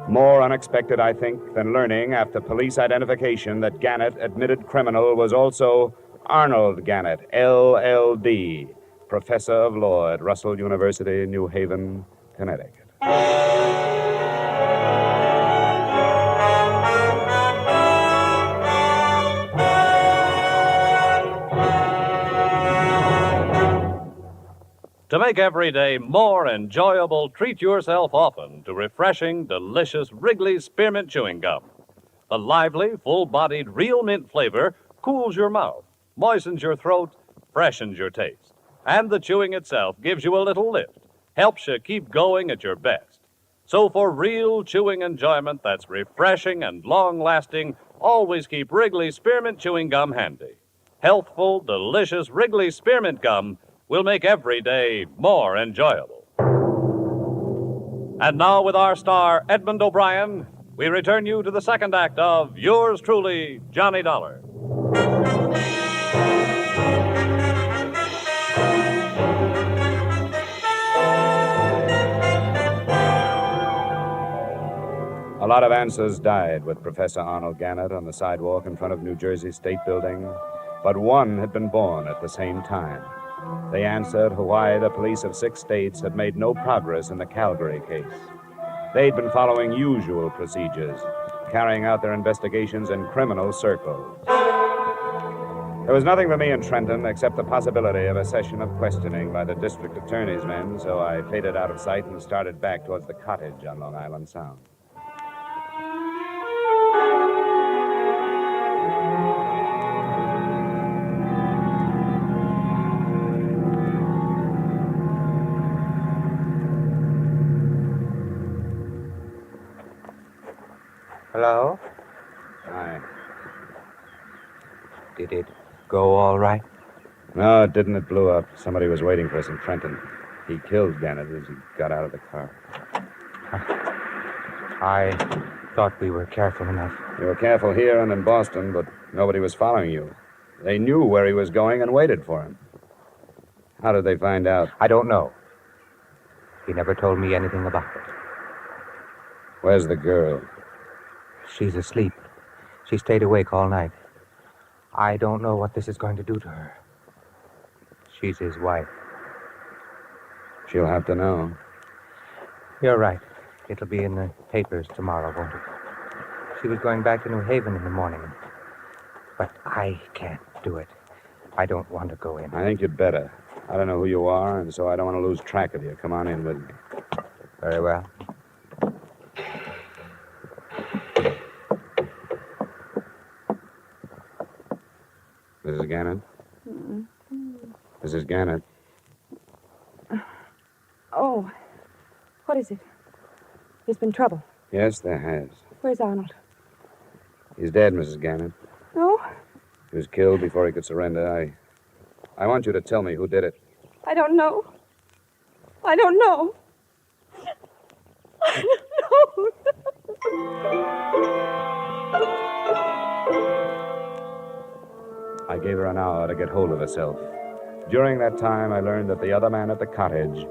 Speaker 19: More unexpected, I think, than learning after police identification that Gannett, admitted criminal, was also Arnold Gannett, LL.D., professor of law at Russell University, New Haven, Connecticut.
Speaker 16: To make every day more enjoyable, treat yourself often to refreshing, delicious Wrigley's Spearmint Chewing Gum. The lively, full-bodied, real mint flavor cools your mouth, moistens your throat, freshens your taste. And the chewing itself gives you a little lift, helps you keep going at your best. So for real chewing enjoyment that's refreshing and long-lasting, always keep Wrigley's Spearmint Chewing Gum handy. Healthful, delicious Wrigley's Spearmint Gum will make every day more enjoyable. And now, with our star, Edmond O'Brien, we return you to the second act of yours truly, Johnny Dollar.
Speaker 19: A lot of answers died with Professor Arnold Gannett on the sidewalk in front of New Jersey State Building, but one had been born at the same time. They answered why the police of 6 states had made no progress in the Calgary case. They'd been following usual procedures, carrying out their investigations in criminal circles. There was nothing for me in Trenton except the possibility of a session of questioning by the district attorney's men, so I faded out of sight and started back towards the cottage on Long Island Sound.
Speaker 3: Hello?
Speaker 19: Hi.
Speaker 3: Did it go all right?
Speaker 19: No, it didn't. It blew up. Somebody was waiting for us in Trenton. He killed Gannett as he got out of the car.
Speaker 3: I thought we were careful enough.
Speaker 19: You were careful here and in Boston, but nobody was following you. They knew where he was going and waited for him. How did they find out?
Speaker 3: I don't know. He never told me anything about it.
Speaker 19: Where's the girl?
Speaker 3: She's asleep. She stayed awake all night. I don't know what this is going to do to her. She's his wife.
Speaker 19: She'll have to know.
Speaker 3: You're right. It'll be in the papers tomorrow, won't it? She was going back to New Haven in the morning. But I can't do it. I don't want to go in.
Speaker 19: I think you'd better. I don't know who you are, and so I don't want to lose track of you. Come on in with me.
Speaker 3: Very well.
Speaker 19: Mrs. Gannett?
Speaker 20: Mm-hmm.
Speaker 19: Mrs. Gannett?
Speaker 13: Oh, what is it? There's been trouble.
Speaker 19: Yes, there has.
Speaker 13: Where's Arnold?
Speaker 19: He's dead, Mrs. Gannett.
Speaker 13: No,
Speaker 19: He was killed before he could surrender. I want you to tell me who did it.
Speaker 13: I don't know. I don't know. I
Speaker 1: I gave her an hour to get hold of herself. During that time, I learned that the other man at the cottage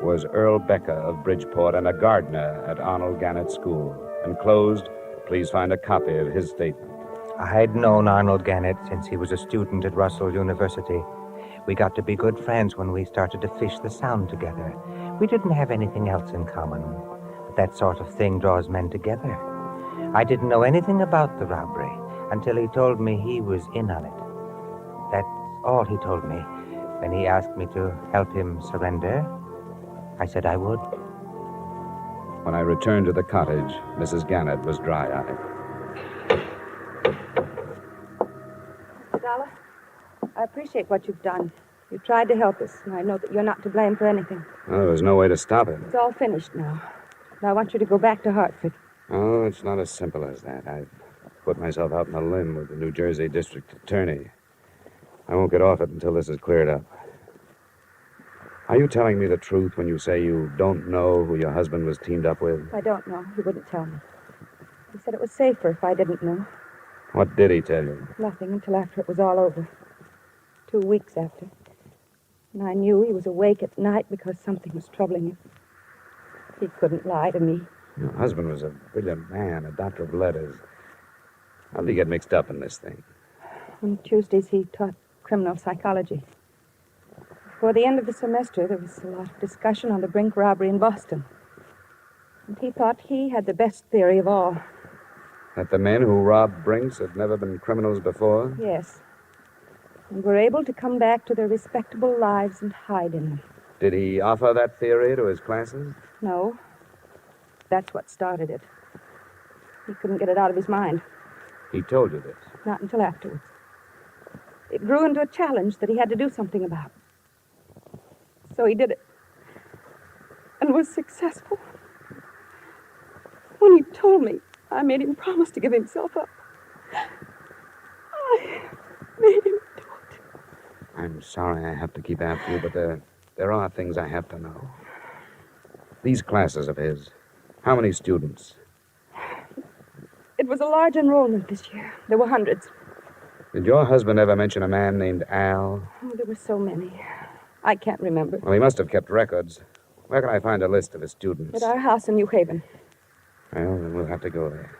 Speaker 1: was Earl Becker of Bridgeport and a gardener at Arnold Gannett School. Enclosed, please find a copy of his statement.
Speaker 3: I'd known Arnold Gannett since he was a student at Russell University. We got to be good friends when we started to fish the Sound together. We didn't have anything else in common, but that sort of thing draws men together. I didn't know anything about the robbery until he told me he was in on it. That's all he told me. When he asked me to help him surrender, I said I would.
Speaker 1: When I returned to the cottage, Mrs. Gannett was dry-eyed.
Speaker 13: Dollar, I appreciate what you've done. You tried to help us, and I know that you're not to blame for anything.
Speaker 1: Well, there was no way to stop it.
Speaker 13: It's all finished now. Now I want you to go back to Hartford.
Speaker 1: Oh, it's not as simple as that. I've put myself out on a limb with the New Jersey District Attorney. I won't get off it until this is cleared up. Are you telling me the truth when you say you don't know who your husband was teamed up with?
Speaker 13: I don't know. He wouldn't tell me. He said it was safer if I didn't know.
Speaker 1: What did he tell you?
Speaker 13: Nothing until after it was all over. 2 weeks after. And I knew he was awake at night because something was troubling him. He couldn't lie to me.
Speaker 1: Your husband was a brilliant man, a doctor of letters. How did he get mixed up in this thing?
Speaker 13: On Tuesdays, he taught criminal psychology. Before the end of the semester, there was a lot of discussion on the Brink robbery in Boston. And he thought he had the best theory of all.
Speaker 1: That the men who robbed Brinks had never been criminals before?
Speaker 13: Yes. And were able to come back to their respectable lives and hide in them.
Speaker 1: Did he offer that theory to his classes?
Speaker 13: No. That's what started it. He couldn't get it out of his mind.
Speaker 1: He told you this?
Speaker 13: Not until afterwards. It grew into a challenge that he had to do something about. So he did it. And was successful. When he told me, I made him promise to give himself up. I made him do it.
Speaker 1: I'm sorry I have to keep after you, but there are things I have to know. These classes of his, how many students?
Speaker 13: It was a large enrollment this year. There were hundreds.
Speaker 1: Did your husband ever mention a man named Al?
Speaker 13: Oh, there were so many. I can't remember.
Speaker 1: Well, he must have kept records. Where can I find a list of his students?
Speaker 13: At our house in New Haven.
Speaker 1: Well, then we'll have to go there.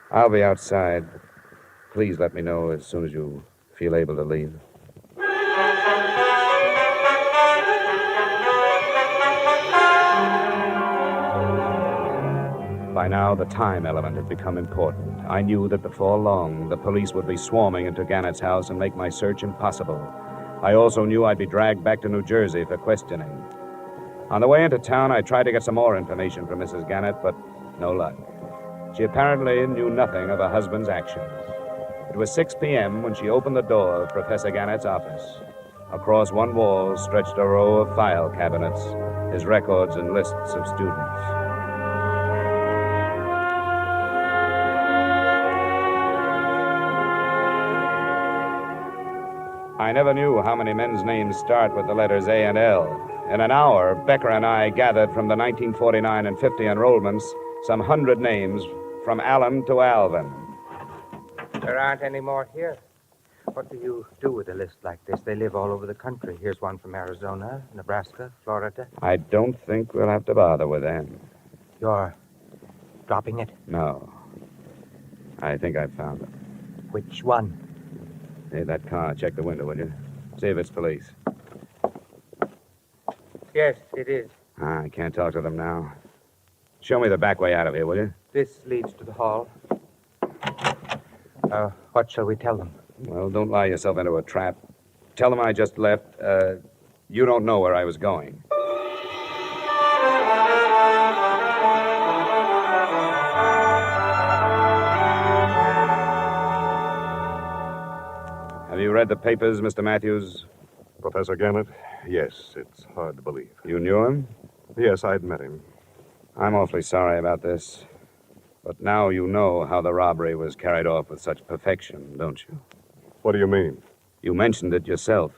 Speaker 1: I'll be outside. Please let me know as soon as you feel able to leave. By now, the time element had become important. I knew that before long, the police would be swarming into Gannett's house and make my search impossible. I also knew I'd be dragged back to New Jersey for questioning. On the way into town, I tried to get some more information from Mrs. Gannett, but no luck. She apparently knew nothing of her husband's actions. It was 6 p.m. when she opened the door of Professor Gannett's office. Across one wall stretched a row of file cabinets, his records and lists of students. I never knew how many men's names start with the letters A and L. In an hour, Becker and I gathered from the 1949 and 50 enrollments some 100 names from Allen to Alvin.
Speaker 3: There aren't any more here. What do you do with a list like this? They live all over the country. Here's one from Arizona, Nebraska, Florida.
Speaker 1: I don't think we'll have to bother with them.
Speaker 3: You're dropping it?
Speaker 1: No. I think I've found it.
Speaker 3: Which one?
Speaker 1: Hey, that car. Check the window, will you? See if it's police.
Speaker 3: Yes, it is.
Speaker 1: I can't talk to them now. Show me the back way out of here, will you?
Speaker 3: This leads to the hall. What shall we tell them?
Speaker 1: Well, don't lie yourself into a trap. Tell them I just left. You don't know where I was going. Have you read the papers, Mr. Matthews?
Speaker 23: Professor Gannett? Yes, it's hard to believe.
Speaker 1: You knew him?
Speaker 23: Yes, I'd met him.
Speaker 1: I'm awfully sorry about this. But now you know how the robbery was carried off with such perfection, don't you?
Speaker 23: What do you mean?
Speaker 1: You mentioned it yourself.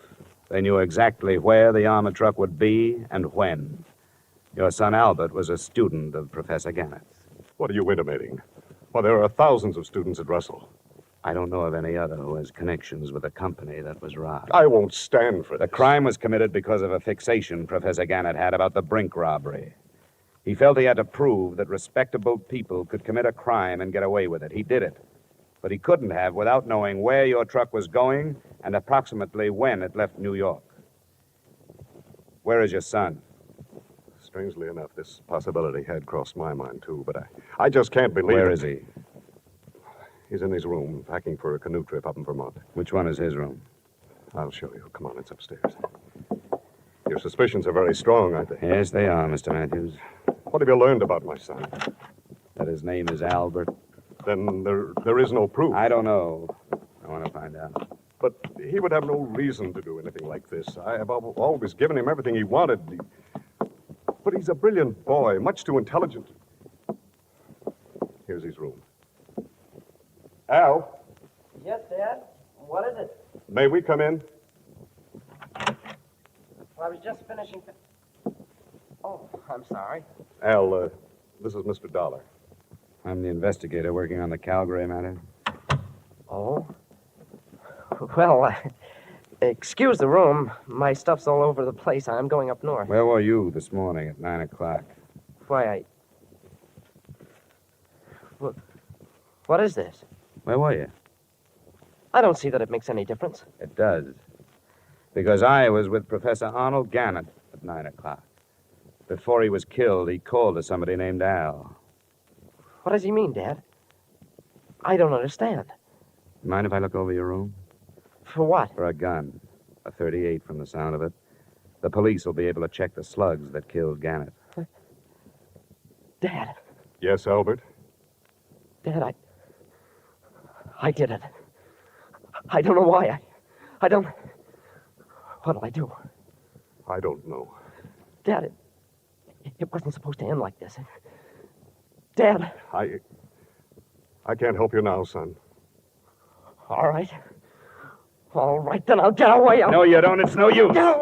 Speaker 1: They knew exactly where the armored truck would be and when. Your son Albert was a student of Professor Gannett's.
Speaker 23: What are you intimating? Well, there are thousands of students at Russell.
Speaker 1: I don't know of any other who has connections with the company that was robbed.
Speaker 23: I won't stand for
Speaker 1: The
Speaker 23: this.
Speaker 1: crime was committed because of a fixation Professor Gannett had about the Brink robbery. He felt he had to prove that respectable people could commit a crime and get away with it. He did it. But he couldn't have without knowing where your truck was going and approximately when it left New York. Where is your son?
Speaker 23: Strangely enough, this possibility had crossed my mind, too, but I just can't believe
Speaker 1: Where
Speaker 23: it.
Speaker 1: is he?
Speaker 23: He's in his room, packing for a canoe trip up in Vermont.
Speaker 1: Which one is his room?
Speaker 23: I'll show you. Come on, it's upstairs. Your suspicions are very strong, aren't they?
Speaker 1: Yes, they are, Mr. Matthews.
Speaker 23: What have you learned about my son?
Speaker 1: That his name is Albert.
Speaker 23: Then there is no proof.
Speaker 1: I don't know. I want to find out.
Speaker 23: But he would have no reason to do anything like this. I have always given him everything he wanted. But he's a brilliant boy, much too intelligent. Here's his room. Al,
Speaker 15: Yes, Dad? What is it?
Speaker 23: may we come in?
Speaker 15: I was just finishing... Oh, I'm sorry.
Speaker 23: Al, this is Mr. Dollar.
Speaker 1: I'm the investigator working on the Calgary matter.
Speaker 15: Oh? Well, excuse the room. My stuff's all over the place. I'm going up north.
Speaker 1: Where were you this morning at 9 o'clock?
Speaker 15: Why, What is this?
Speaker 1: Where were you?
Speaker 15: I don't see that it makes any difference.
Speaker 1: It does. Because I was with Professor Arnold Gannett at 9 o'clock. Before he was killed, he called to somebody named Al.
Speaker 15: What does he mean, Dad? I don't understand.
Speaker 1: Mind if I look over your room?
Speaker 15: For what?
Speaker 1: For a gun. A .38 from the sound of it. The police will be able to check the slugs that killed Gannett.
Speaker 15: Dad.
Speaker 23: Yes, Albert?
Speaker 15: Dad, I did it. I don't know why. I don't... What'll I do?
Speaker 23: I don't know.
Speaker 15: Dad, it wasn't supposed to end like this. Dad.
Speaker 23: I can't help you now, son.
Speaker 15: All right. All right, then I'll get away.
Speaker 1: No, you don't. It's no use.
Speaker 15: Get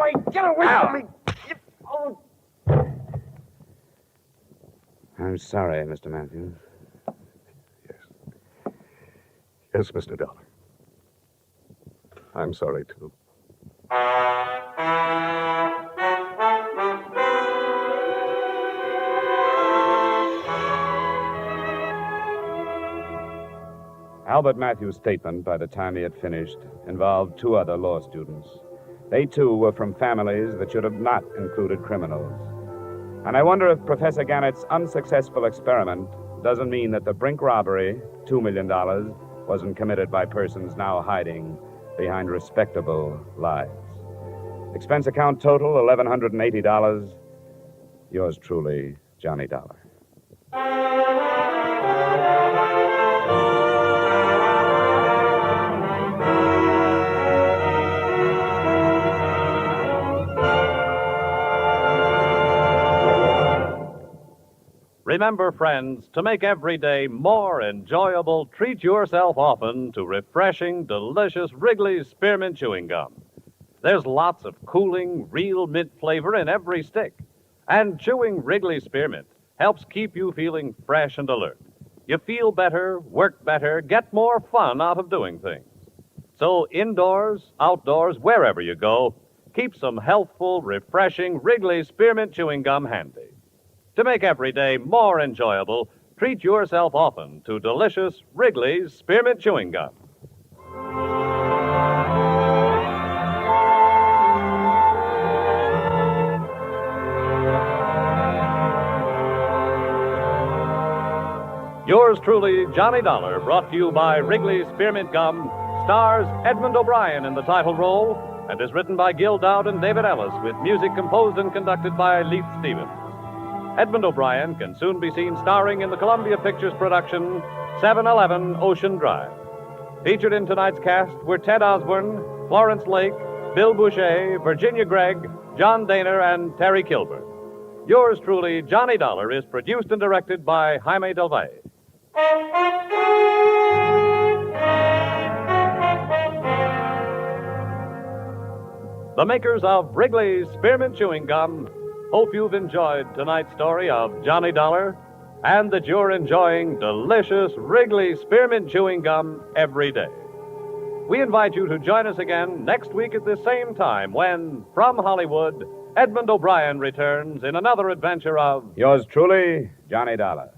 Speaker 15: away from me. Oh.
Speaker 1: I'm sorry, Mr. Matthews.
Speaker 23: Yes, Mr. Dollar. I'm sorry, too.
Speaker 1: Albert Matthews' statement, by the time he had finished, involved two other law students. They, too, were from families that should have not included criminals. And I wonder if Professor Gannett's unsuccessful experiment doesn't mean that the Brink robbery, $2 million, wasn't committed by persons now hiding behind respectable lies. Expense account total, $1,180. Yours truly, Johnny Dollar.
Speaker 16: Remember, friends, to make every day more enjoyable, treat yourself often to refreshing, delicious Wrigley's Spearmint Chewing Gum. There's lots of cooling, real mint flavor in every stick. And chewing Wrigley's Spearmint helps keep you feeling fresh and alert. You feel better, work better, get more fun out of doing things. So indoors, outdoors, wherever you go, keep some healthful, refreshing Wrigley's Spearmint Chewing Gum handy. To make every day more enjoyable, treat yourself often to delicious Wrigley's Spearmint Chewing Gum. Yours truly, Johnny Dollar, brought to you by Wrigley's Spearmint Gum, stars Edmond O'Brien in the title role, and is written by Gil Dowd and David Ellis, with music composed and conducted by Leith Stevens. Edmond O'Brien can soon be seen starring in the Columbia Pictures production 711 Ocean Drive. Featured in tonight's cast were Ted Osborne, Florence Lake, Bill Boucher, Virginia Gregg, John Daner, and Terry Kilburn. Yours truly, Johnny Dollar, is produced and directed by Jaime Del Valle. The makers of Wrigley's Spearmint Chewing Gum hope you've enjoyed tonight's story of Johnny Dollar and that you're enjoying delicious Wrigley Spearmint Chewing Gum every day. We invite you to join us again next week at the same time when, from Hollywood, Edmond O'Brien returns in another adventure of
Speaker 1: Yours truly, Johnny Dollar.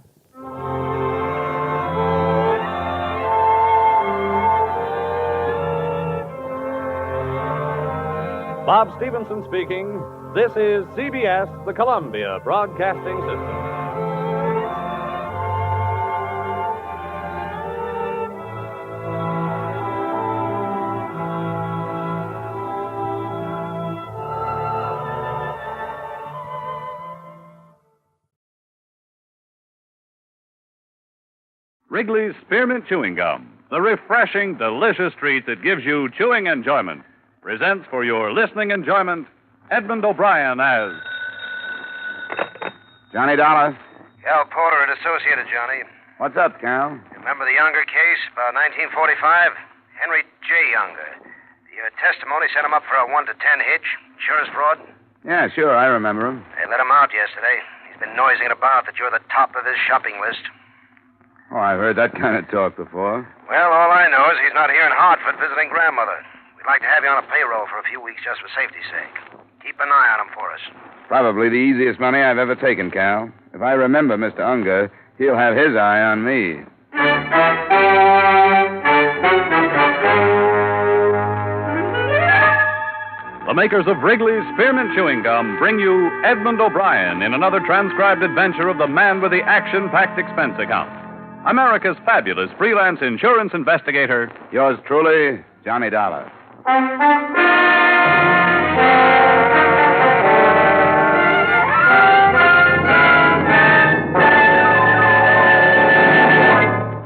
Speaker 16: Bob Stevenson speaking. This is CBS, the Columbia Broadcasting System. Wrigley's Spearmint Chewing Gum, the refreshing, delicious treat that gives you chewing enjoyment, presents for your listening enjoyment Edmond O'Brien as
Speaker 1: Johnny Dollar.
Speaker 10: Cal Porter at Associated, Johnny.
Speaker 1: What's up, Cal?
Speaker 10: Remember the Younger case, about 1945? Henry J. Younger. Your testimony sent him up for a 1 to 10 hitch. Insurance fraud?
Speaker 1: Yeah, sure, I remember him.
Speaker 10: They let him out yesterday. He's been noising about that you're the top of his shopping list.
Speaker 1: Oh, I've heard that kind of talk before.
Speaker 10: Well, all I know is he's not here in Hartford visiting grandmother. We'd like to have you on a payroll for a few weeks just for safety's sake. Keep an eye on him for us.
Speaker 1: Probably the easiest money I've ever taken, Cal. If I remember Mr. Unger, he'll have his eye on me.
Speaker 16: The makers of Wrigley's Spearmint Chewing Gum bring you Edmond O'Brien in another transcribed adventure of the man with the action-packed expense account. America's fabulous freelance insurance investigator.
Speaker 1: Yours truly, Johnny Dollar.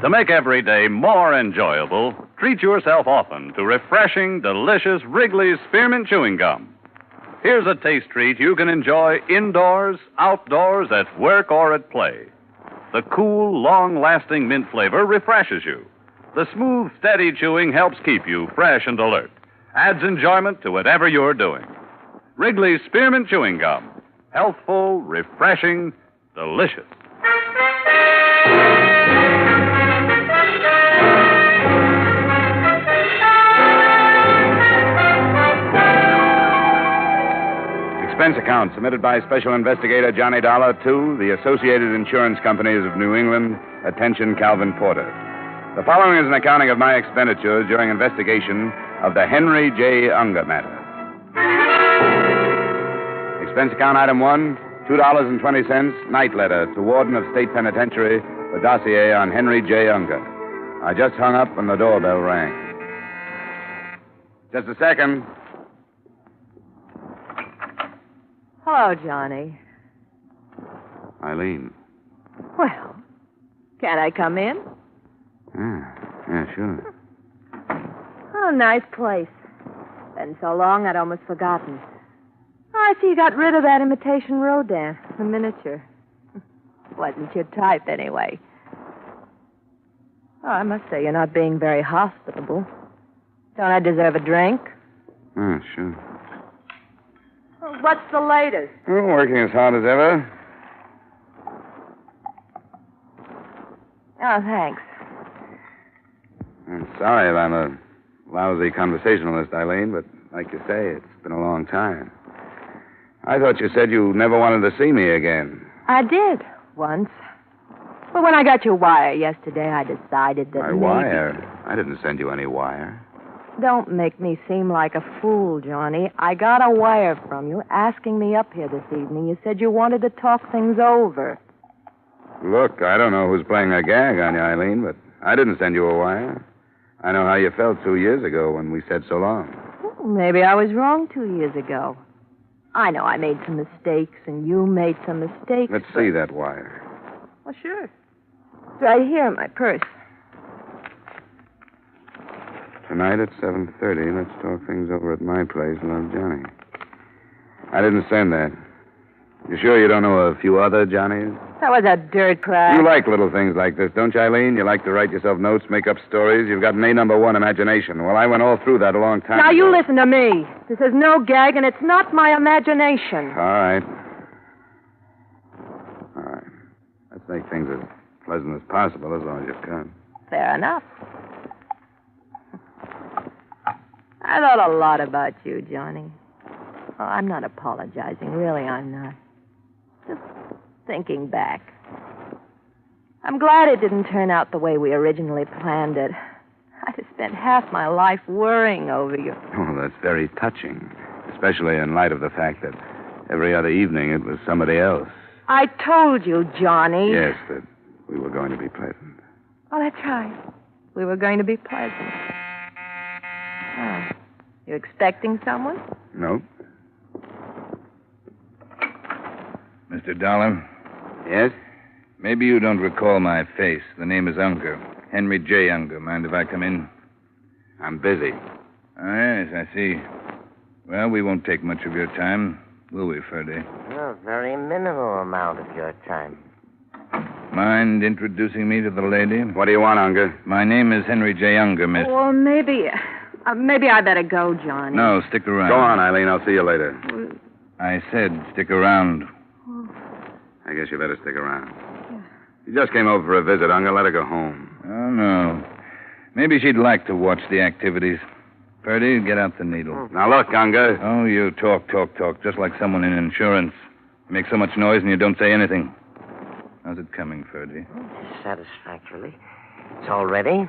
Speaker 16: To make every day more enjoyable, treat yourself often to refreshing, delicious Wrigley's Spearmint Chewing Gum. Here's a taste treat you can enjoy indoors, outdoors, at work, or at play. The cool, long-lasting mint flavor refreshes you. The smooth, steady chewing helps keep you fresh and alert. Adds enjoyment to whatever you're doing. Wrigley's Spearmint Chewing Gum. Healthful, refreshing, delicious.
Speaker 1: Expense account submitted by Special Investigator Johnny Dollar to the Associated Insurance Companies of New England. Attention, Calvin Porter. The following is an accounting of my expenditures during investigation of the Henry J. Unger matter. Expense account item 1, $2.20, night letter to Warden of State Penitentiary for dossier on Henry J. Unger. I just hung up and the doorbell rang. Just a second.
Speaker 6: Hello, Johnny.
Speaker 1: Eileen.
Speaker 6: Well, can I come in?
Speaker 1: Yeah, sure.
Speaker 6: Oh, nice place. Been so long I'd almost forgotten. Oh, I see you got rid of that imitation Rodin, the miniature. Wasn't your type, anyway. Oh, I must say you're not being very hospitable. Don't I deserve a drink?
Speaker 1: Sure.
Speaker 6: Oh, what's the latest?
Speaker 1: Oh, working as hard as ever.
Speaker 6: Oh, thanks.
Speaker 1: I'm sorry if I'm a lousy conversationalist, Eileen, but like you say, it's been a long time. I thought you said you never wanted to see me again.
Speaker 6: I did, once. But when I got your wire yesterday, I decided that
Speaker 1: My
Speaker 6: maybe...
Speaker 1: wire? I didn't send you any wire.
Speaker 6: Don't make me seem like a fool, Johnny. I got a wire from you asking me up here this evening. You said you wanted to talk things over.
Speaker 1: Look, I don't know who's playing a gag on you, Eileen, but I didn't send you a wire. I know how you felt 2 years ago when we said so long.
Speaker 6: Well, maybe I was wrong 2 years ago. I know I made some mistakes, and you made some mistakes.
Speaker 1: Let's see that wire.
Speaker 6: Well, sure. It's right here in my purse.
Speaker 1: Tonight at 7:30, let's talk things over at my place, Love Johnny. I didn't send that. You sure you don't know a few other Johnnies?
Speaker 6: That was a dirt crack.
Speaker 1: You like little things like this, don't you, Eileen? You like to write yourself notes, make up stories. You've got an A1 imagination. Well, I went all through that a long time
Speaker 6: Now,
Speaker 1: ago.
Speaker 6: you listen to me. This is no gag, and it's not my imagination.
Speaker 1: All right.
Speaker 19: Let's make things as pleasant as possible as long as you can.
Speaker 6: Fair enough. I thought a lot about you, Johnny. Oh, I'm not apologizing. Really, I'm not. Just thinking back. I'm glad it didn't turn out the way we originally planned it. I'd have spent half my life worrying over you.
Speaker 19: Oh, that's very touching, especially in light of the fact that every other evening it was somebody else.
Speaker 6: I told you, Johnny.
Speaker 19: Yes, that we were going to be pleasant.
Speaker 6: Oh, that's right. We were going to be pleasant. Oh. You expecting someone?
Speaker 19: Nope.
Speaker 17: Mr. Dollar?
Speaker 19: Yes?
Speaker 17: Maybe you don't recall my face. The name is Unger. Henry J. Unger. Mind if I come in?
Speaker 19: I'm busy.
Speaker 17: Oh, yes, I see. Well, we won't take much of your time, will we, Ferdy?
Speaker 3: A very minimal amount of your time.
Speaker 17: Mind introducing me to the lady?
Speaker 19: What do you want, Unger?
Speaker 17: My name is Henry J. Unger, miss.
Speaker 6: Well, maybe I better go, Johnny.
Speaker 17: No, stick around.
Speaker 19: Go on, Eileen. I'll see you later.
Speaker 17: I said stick around.
Speaker 19: I guess you better stick around. She just came over for a visit, Unger. Let her go home.
Speaker 17: Oh, no. Maybe she'd like to watch the activities. Ferdy, get out the needle.
Speaker 19: Now, look, Unger.
Speaker 17: Oh, you talk, just like someone in insurance. You make so much noise and you don't say anything. How's it coming, Ferdy?
Speaker 3: Satisfactorily. It's all ready.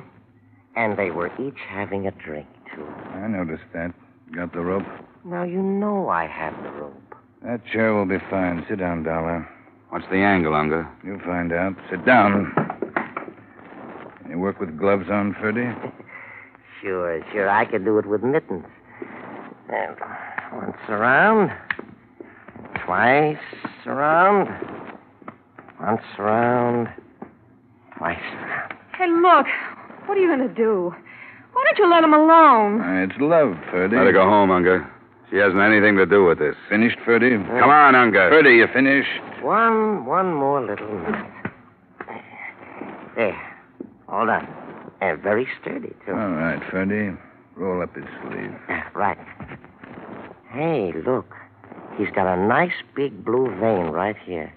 Speaker 3: And they were each having a drink, too.
Speaker 17: I noticed that. Got the rope?
Speaker 3: Now, you know I have the rope.
Speaker 17: That chair will be fine. Sit down, Dollar.
Speaker 19: What's the angle, Unger?
Speaker 17: You'll find out. Sit down. Can you work with gloves on, Ferdy?
Speaker 3: Sure. I could do it with mittens. And once around. Twice around. Once around. Twice around.
Speaker 6: Hey, look. What are you going to do? Why don't you let him alone?
Speaker 17: It's love, Ferdy.
Speaker 19: Let her go home, Unger. She hasn't anything to do with this.
Speaker 17: Finished, Ferdy?
Speaker 19: Come on, Unger.
Speaker 17: Ferdy, you finished?
Speaker 3: One more little minute. There. All done. And very sturdy, too.
Speaker 17: All right, Ferdy. Roll up his sleeve.
Speaker 3: Right. Hey, look. He's got a nice big blue vein right here.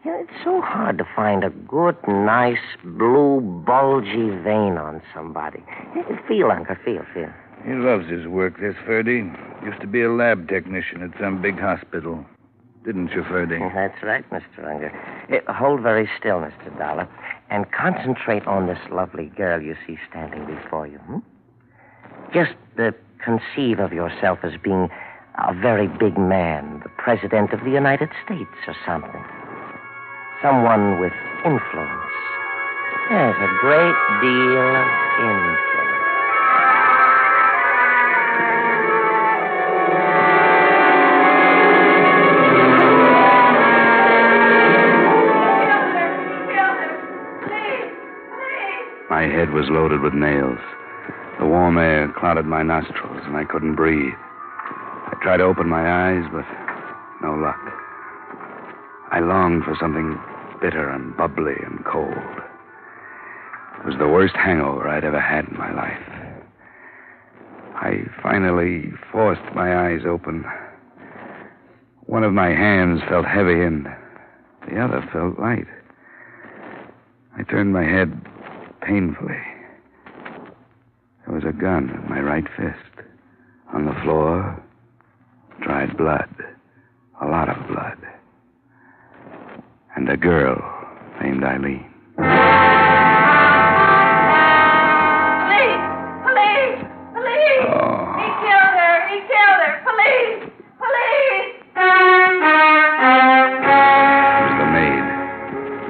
Speaker 3: You know, it's so hard to find a good, nice, blue, bulgy vein on somebody. Feel, Uncle, feel.
Speaker 17: He loves his work, this Ferdy. Used to be a lab technician at some big hospital. Didn't you, Ferdy?
Speaker 3: That's right, Mr. Unger. Hold very still, Mr. Dollar, and concentrate on this lovely girl you see standing before you. Just conceive of yourself as being a very big man, the President of the United States or something. Someone with influence. Yes, a great deal of influence.
Speaker 19: My head was loaded with nails. The warm air clouded my nostrils, and I couldn't breathe. I tried to open my eyes, but no luck. I longed for something bitter and bubbly and cold. It was the worst hangover I'd ever had in my life. I finally forced my eyes open. One of my hands felt heavy, and the other felt light. I turned my head painfully. There was a gun in my right fist. On the floor, dried blood. A lot of blood. And a girl named Eileen.
Speaker 6: Police!
Speaker 19: Oh.
Speaker 6: He killed her! Police!
Speaker 19: It was the maid.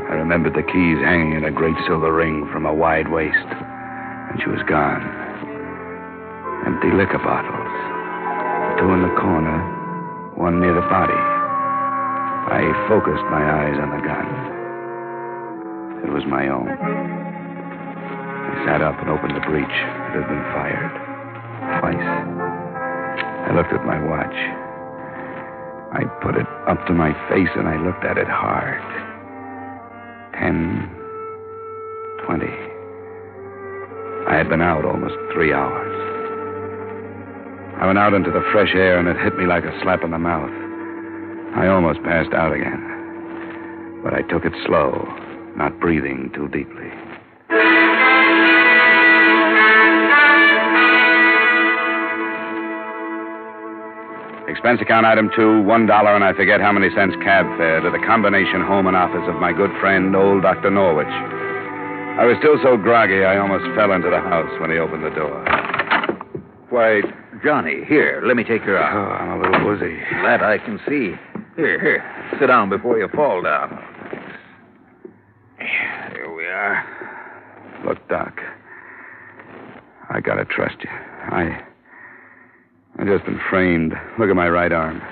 Speaker 19: I remembered the keys hanging in a great silver ring from a wide waist. And she was gone. Empty liquor bottles. 2 in the corner, 1 near the body. I focused my eyes on the gun. It was my own. I sat up and opened the breech. It had been fired. Twice. I looked at my watch. I put it up to my face and I looked at it hard. 10, 20. I had been out almost 3 hours. I went out into the fresh air and it hit me like a slap in the mouth. I almost passed out again. But I took it slow,
Speaker 1: not breathing too deeply. Expense account item 2, $1, and I forget how many cents cab fare to the combination home and office of my good friend, old Dr. Norwich. I was still so groggy, I almost fell into the house when he opened the door.
Speaker 4: Why, Johnny, here, let me take your arm.
Speaker 1: Oh, I'm a little woozy.
Speaker 4: That I can see. Here, sit down before you fall down. Here we are.
Speaker 1: Look, Doc, I gotta trust you. I've just been framed. Look at my right arm.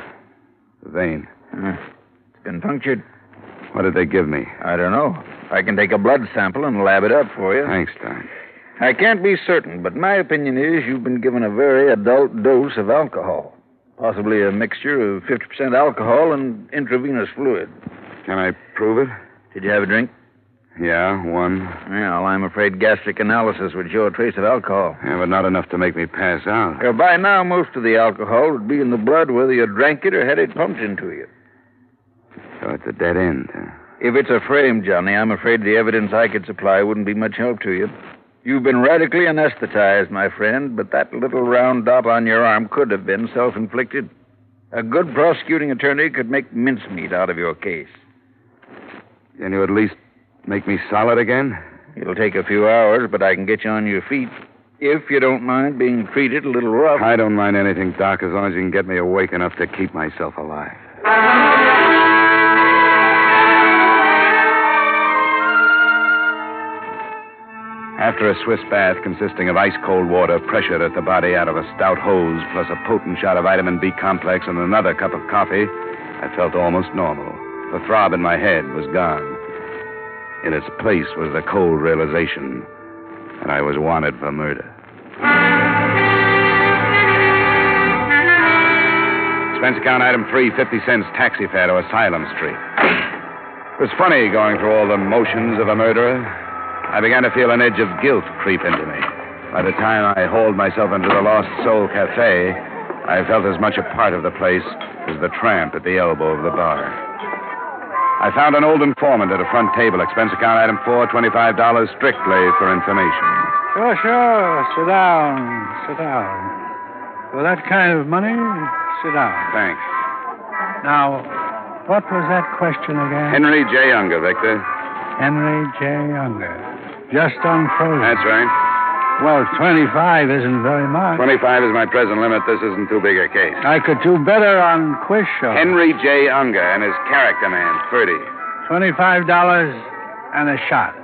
Speaker 1: The vein.
Speaker 4: It's been punctured.
Speaker 1: What did they give me?
Speaker 4: I don't know. I can take a blood sample and lab it up for you.
Speaker 1: Thanks, Doc.
Speaker 4: I can't be certain, but my opinion is you've been given a very adult dose of alcohol. Possibly a mixture of 50% alcohol and intravenous fluid.
Speaker 1: Can I prove it?
Speaker 4: Did you have a drink?
Speaker 1: Yeah, one.
Speaker 4: Well, I'm afraid gastric analysis would show a trace of alcohol.
Speaker 1: Yeah, but not enough to make me pass out.
Speaker 4: By now, most of the alcohol would be in the blood whether you drank it or had it pumped into you.
Speaker 1: So it's a dead end, huh?
Speaker 4: If it's a frame, Johnny, I'm afraid the evidence I could supply wouldn't be much help to you. You've been radically anesthetized, my friend, but that little round dot on your arm could have been self-inflicted. A good prosecuting attorney could make mincemeat out of your case.
Speaker 1: Can you at least make me solid again?
Speaker 4: It'll take a few hours, but I can get you on your feet. If you don't mind being treated a little rough.
Speaker 1: I don't mind anything, Doc, as long as you can get me awake enough to keep myself alive. After a Swiss bath consisting of ice-cold water pressured at the body out of a stout hose, plus a potent shot of vitamin B complex and another cup of coffee, I felt almost normal. The throb in my head was gone. In its place was the cold realization that I was wanted for murder. Expense account item 3, 50 cents taxi fare to Asylum Street. It was funny going through all the motions of a murderer. I began to feel an edge of guilt creep into me. By the time I hauled myself into the Lost Soul Cafe, I felt as much a part of the place as the tramp at the elbow of the bar. I found an old informant at a front table. Expense account item 4, $25 strictly for information.
Speaker 21: Sure. Sit down. For that kind of money, sit down.
Speaker 1: Thanks.
Speaker 21: Now, what was that question again?
Speaker 1: Henry J. Unger, Victor.
Speaker 21: Henry J. Unger. Just unfrozen.
Speaker 1: That's right.
Speaker 21: Well, 25 isn't very much.
Speaker 1: 25 is my present limit. This isn't too big a case.
Speaker 21: I could do better on quiz show.
Speaker 1: Henry J. Unger and his character man, Ferdy.
Speaker 21: $25 and a shot.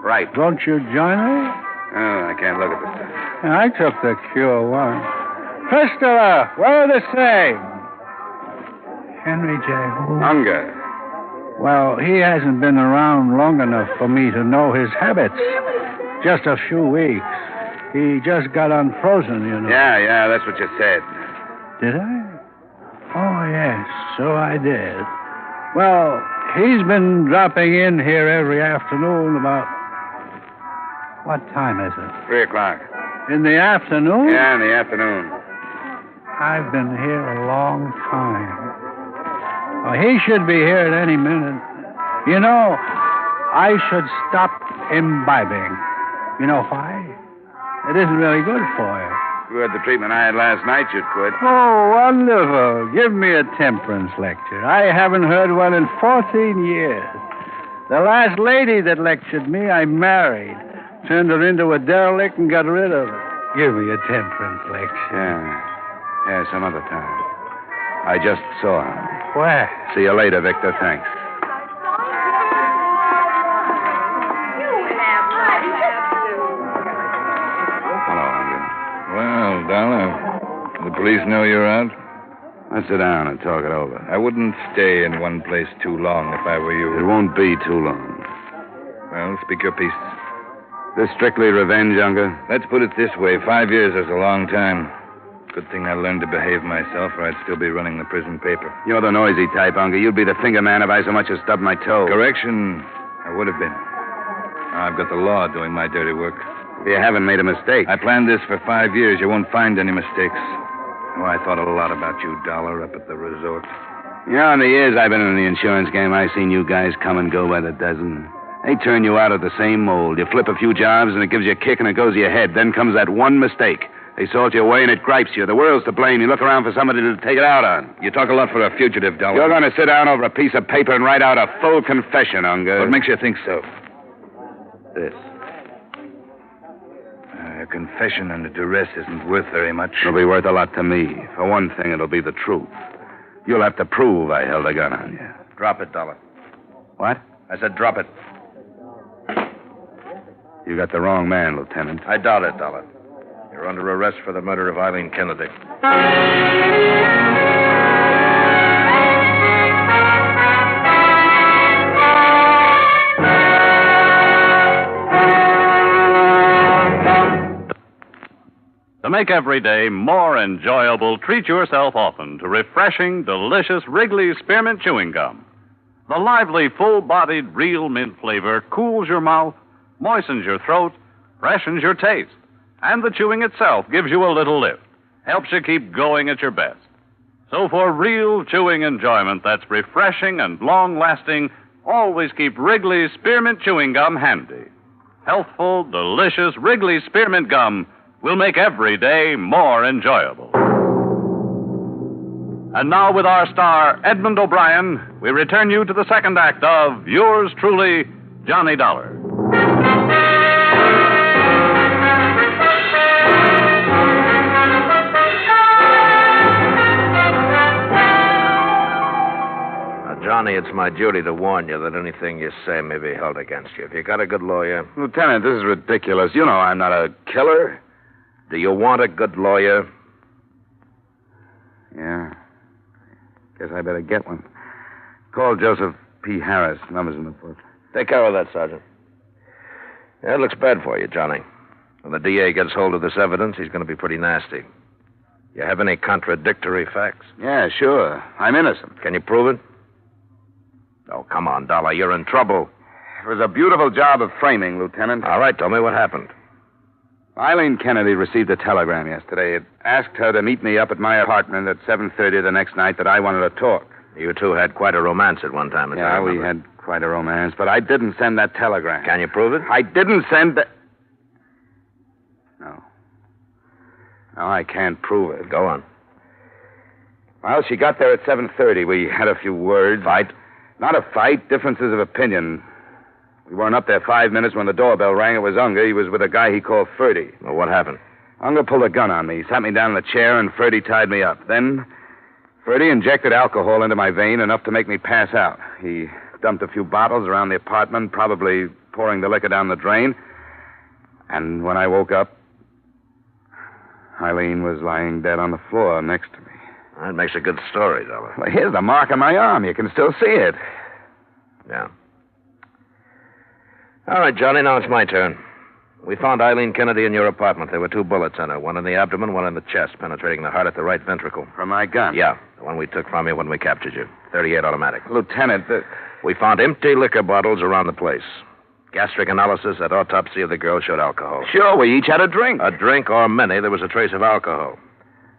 Speaker 1: Right.
Speaker 21: Won't you join me?
Speaker 1: Oh, I can't look at this stuff.
Speaker 21: I took the cure once. Fistula, we're the same. Henry J. Who?
Speaker 1: Unger.
Speaker 21: Well, he hasn't been around long enough for me to know his habits. Just a few weeks. He just got unfrozen, you know.
Speaker 1: Yeah, that's what you said.
Speaker 21: Did I? Oh, yes, so I did. Well, he's been dropping in here every afternoon about... What time is it?
Speaker 1: 3 o'clock.
Speaker 21: In the afternoon?
Speaker 1: Yeah, in the afternoon.
Speaker 21: I've been here a long time. Oh, he should be here at any minute. You know, I should stop imbibing. You know why? It isn't really good for you.
Speaker 1: If you had the treatment I had last night, you'd quit.
Speaker 21: Oh, wonderful. Give me a temperance lecture. I haven't heard one in 14 years. The last lady that lectured me, I married. Turned her into a derelict and got rid of her. Give me a temperance lecture.
Speaker 1: Yeah, some other time. I just saw him.
Speaker 21: Where?
Speaker 1: See you later, Victor. Thanks. Hello, Unger.
Speaker 7: Well, Dollar, the police know you're out?
Speaker 1: Let's sit down and talk it over.
Speaker 7: I wouldn't stay in one place too long if I were you.
Speaker 1: It won't be too long.
Speaker 7: Well, speak your piece.
Speaker 1: This strictly revenge, Unger?
Speaker 7: Let's put it this way. 5 years is a long time. Good thing I learned to behave myself, or I'd still be running the prison paper.
Speaker 1: You're the noisy type, Unger. You'd be the finger man if I so much as stubbed my toe.
Speaker 7: Correction. I would have been. Now I've got the law doing my dirty work.
Speaker 1: If you haven't made a mistake.
Speaker 7: I planned this for 5 years. You won't find any mistakes. Oh, I thought a lot about you, Dollar, up at the resort.
Speaker 1: You know, in the years I've been in the insurance game, I've seen you guys come and go by the dozen. They turn you out of the same mold. You flip a few jobs, and it gives you a kick, and it goes to your head. Then comes that one mistake. They salt you away, and it gripes you. The world's to blame. You look around for somebody to take it out on.
Speaker 17: You talk a lot for a fugitive, Dollar.
Speaker 1: You're going to sit down over a piece of paper and write out a full confession, Unger.
Speaker 17: What makes you think so? This. A confession under duress isn't worth very much.
Speaker 1: It'll be worth a lot to me. For one thing, it'll be the truth. You'll have to prove I held a gun on you.
Speaker 17: Drop it, Dollar.
Speaker 1: What?
Speaker 17: I said drop it.
Speaker 1: You got the wrong man, Lieutenant.
Speaker 17: I doubt it, Dollar. You're under arrest for the murder of Eileen Kennedy.
Speaker 16: To make every day more enjoyable, treat yourself often to refreshing, delicious Wrigley's Spearmint Chewing Gum. The lively, full-bodied, real mint flavor cools your mouth, moistens your throat, freshens your taste. And the chewing itself gives you a little lift, helps you keep going at your best. So for real chewing enjoyment that's refreshing and long-lasting, always keep Wrigley's Spearmint Chewing Gum handy. Healthful, delicious Wrigley's Spearmint Gum will make every day more enjoyable. And now, with our star, Edmond O'Brien, we return you to the second act of yours truly, Johnny Dollar.
Speaker 4: Johnny, it's my duty to warn you that anything you say may be held against you. If you got a good lawyer...
Speaker 1: Lieutenant, this is ridiculous. You know I'm not a killer.
Speaker 4: Do you want a good lawyer?
Speaker 1: Yeah. Guess I better get one. Call Joseph P. Harris. Number's in the book.
Speaker 4: Take care of that, Sergeant. Yeah, it looks bad for you, Johnny. When the DA gets hold of this evidence, he's going to be pretty nasty. You have any contradictory facts?
Speaker 1: Yeah, sure. I'm innocent.
Speaker 4: Can you prove it? Oh, come on, Dollar. You're in trouble.
Speaker 1: It was a beautiful job of framing, Lieutenant.
Speaker 4: All right, tell me what happened.
Speaker 1: Eileen Kennedy received a telegram yesterday. It asked her to meet me up at my apartment at 7:30 the next night that I wanted to talk.
Speaker 4: You two had quite a romance at one time.
Speaker 1: Yeah, we had quite a romance, but I didn't send that telegram.
Speaker 4: Can you prove it?
Speaker 1: I didn't send the... No. No, I can't prove it.
Speaker 4: Go on.
Speaker 1: Well, she got there at 7:30. We had a few words.
Speaker 4: Fight?
Speaker 1: Not a fight, differences of opinion. We weren't up there 5 minutes when the doorbell rang. It was Unger. He was with a guy he called Ferdy.
Speaker 4: Well, what happened?
Speaker 1: Unger pulled a gun on me, sat me down in the chair, and Ferdy tied me up. Then Ferdy injected alcohol into my vein, enough to make me pass out. He dumped a few bottles around the apartment, probably pouring the liquor down the drain. And when I woke up, Eileen was lying dead on the floor next to me.
Speaker 4: That makes a good story, Dollar.
Speaker 1: Well, here's the mark on my arm. You can still see it.
Speaker 4: Yeah. All right, Johnny, now it's my turn. We found Eileen Kennedy in your apartment. There were 2 bullets in her, one in the abdomen, one in the chest, penetrating the heart at the right ventricle.
Speaker 1: From my gun?
Speaker 4: Yeah, the one we took from you when we captured you. .38 automatic.
Speaker 1: Lieutenant,
Speaker 4: we found empty liquor bottles around the place. Gastric analysis at autopsy of the girl showed alcohol.
Speaker 1: Sure, we each had a drink.
Speaker 4: A drink or many, there was a trace of alcohol.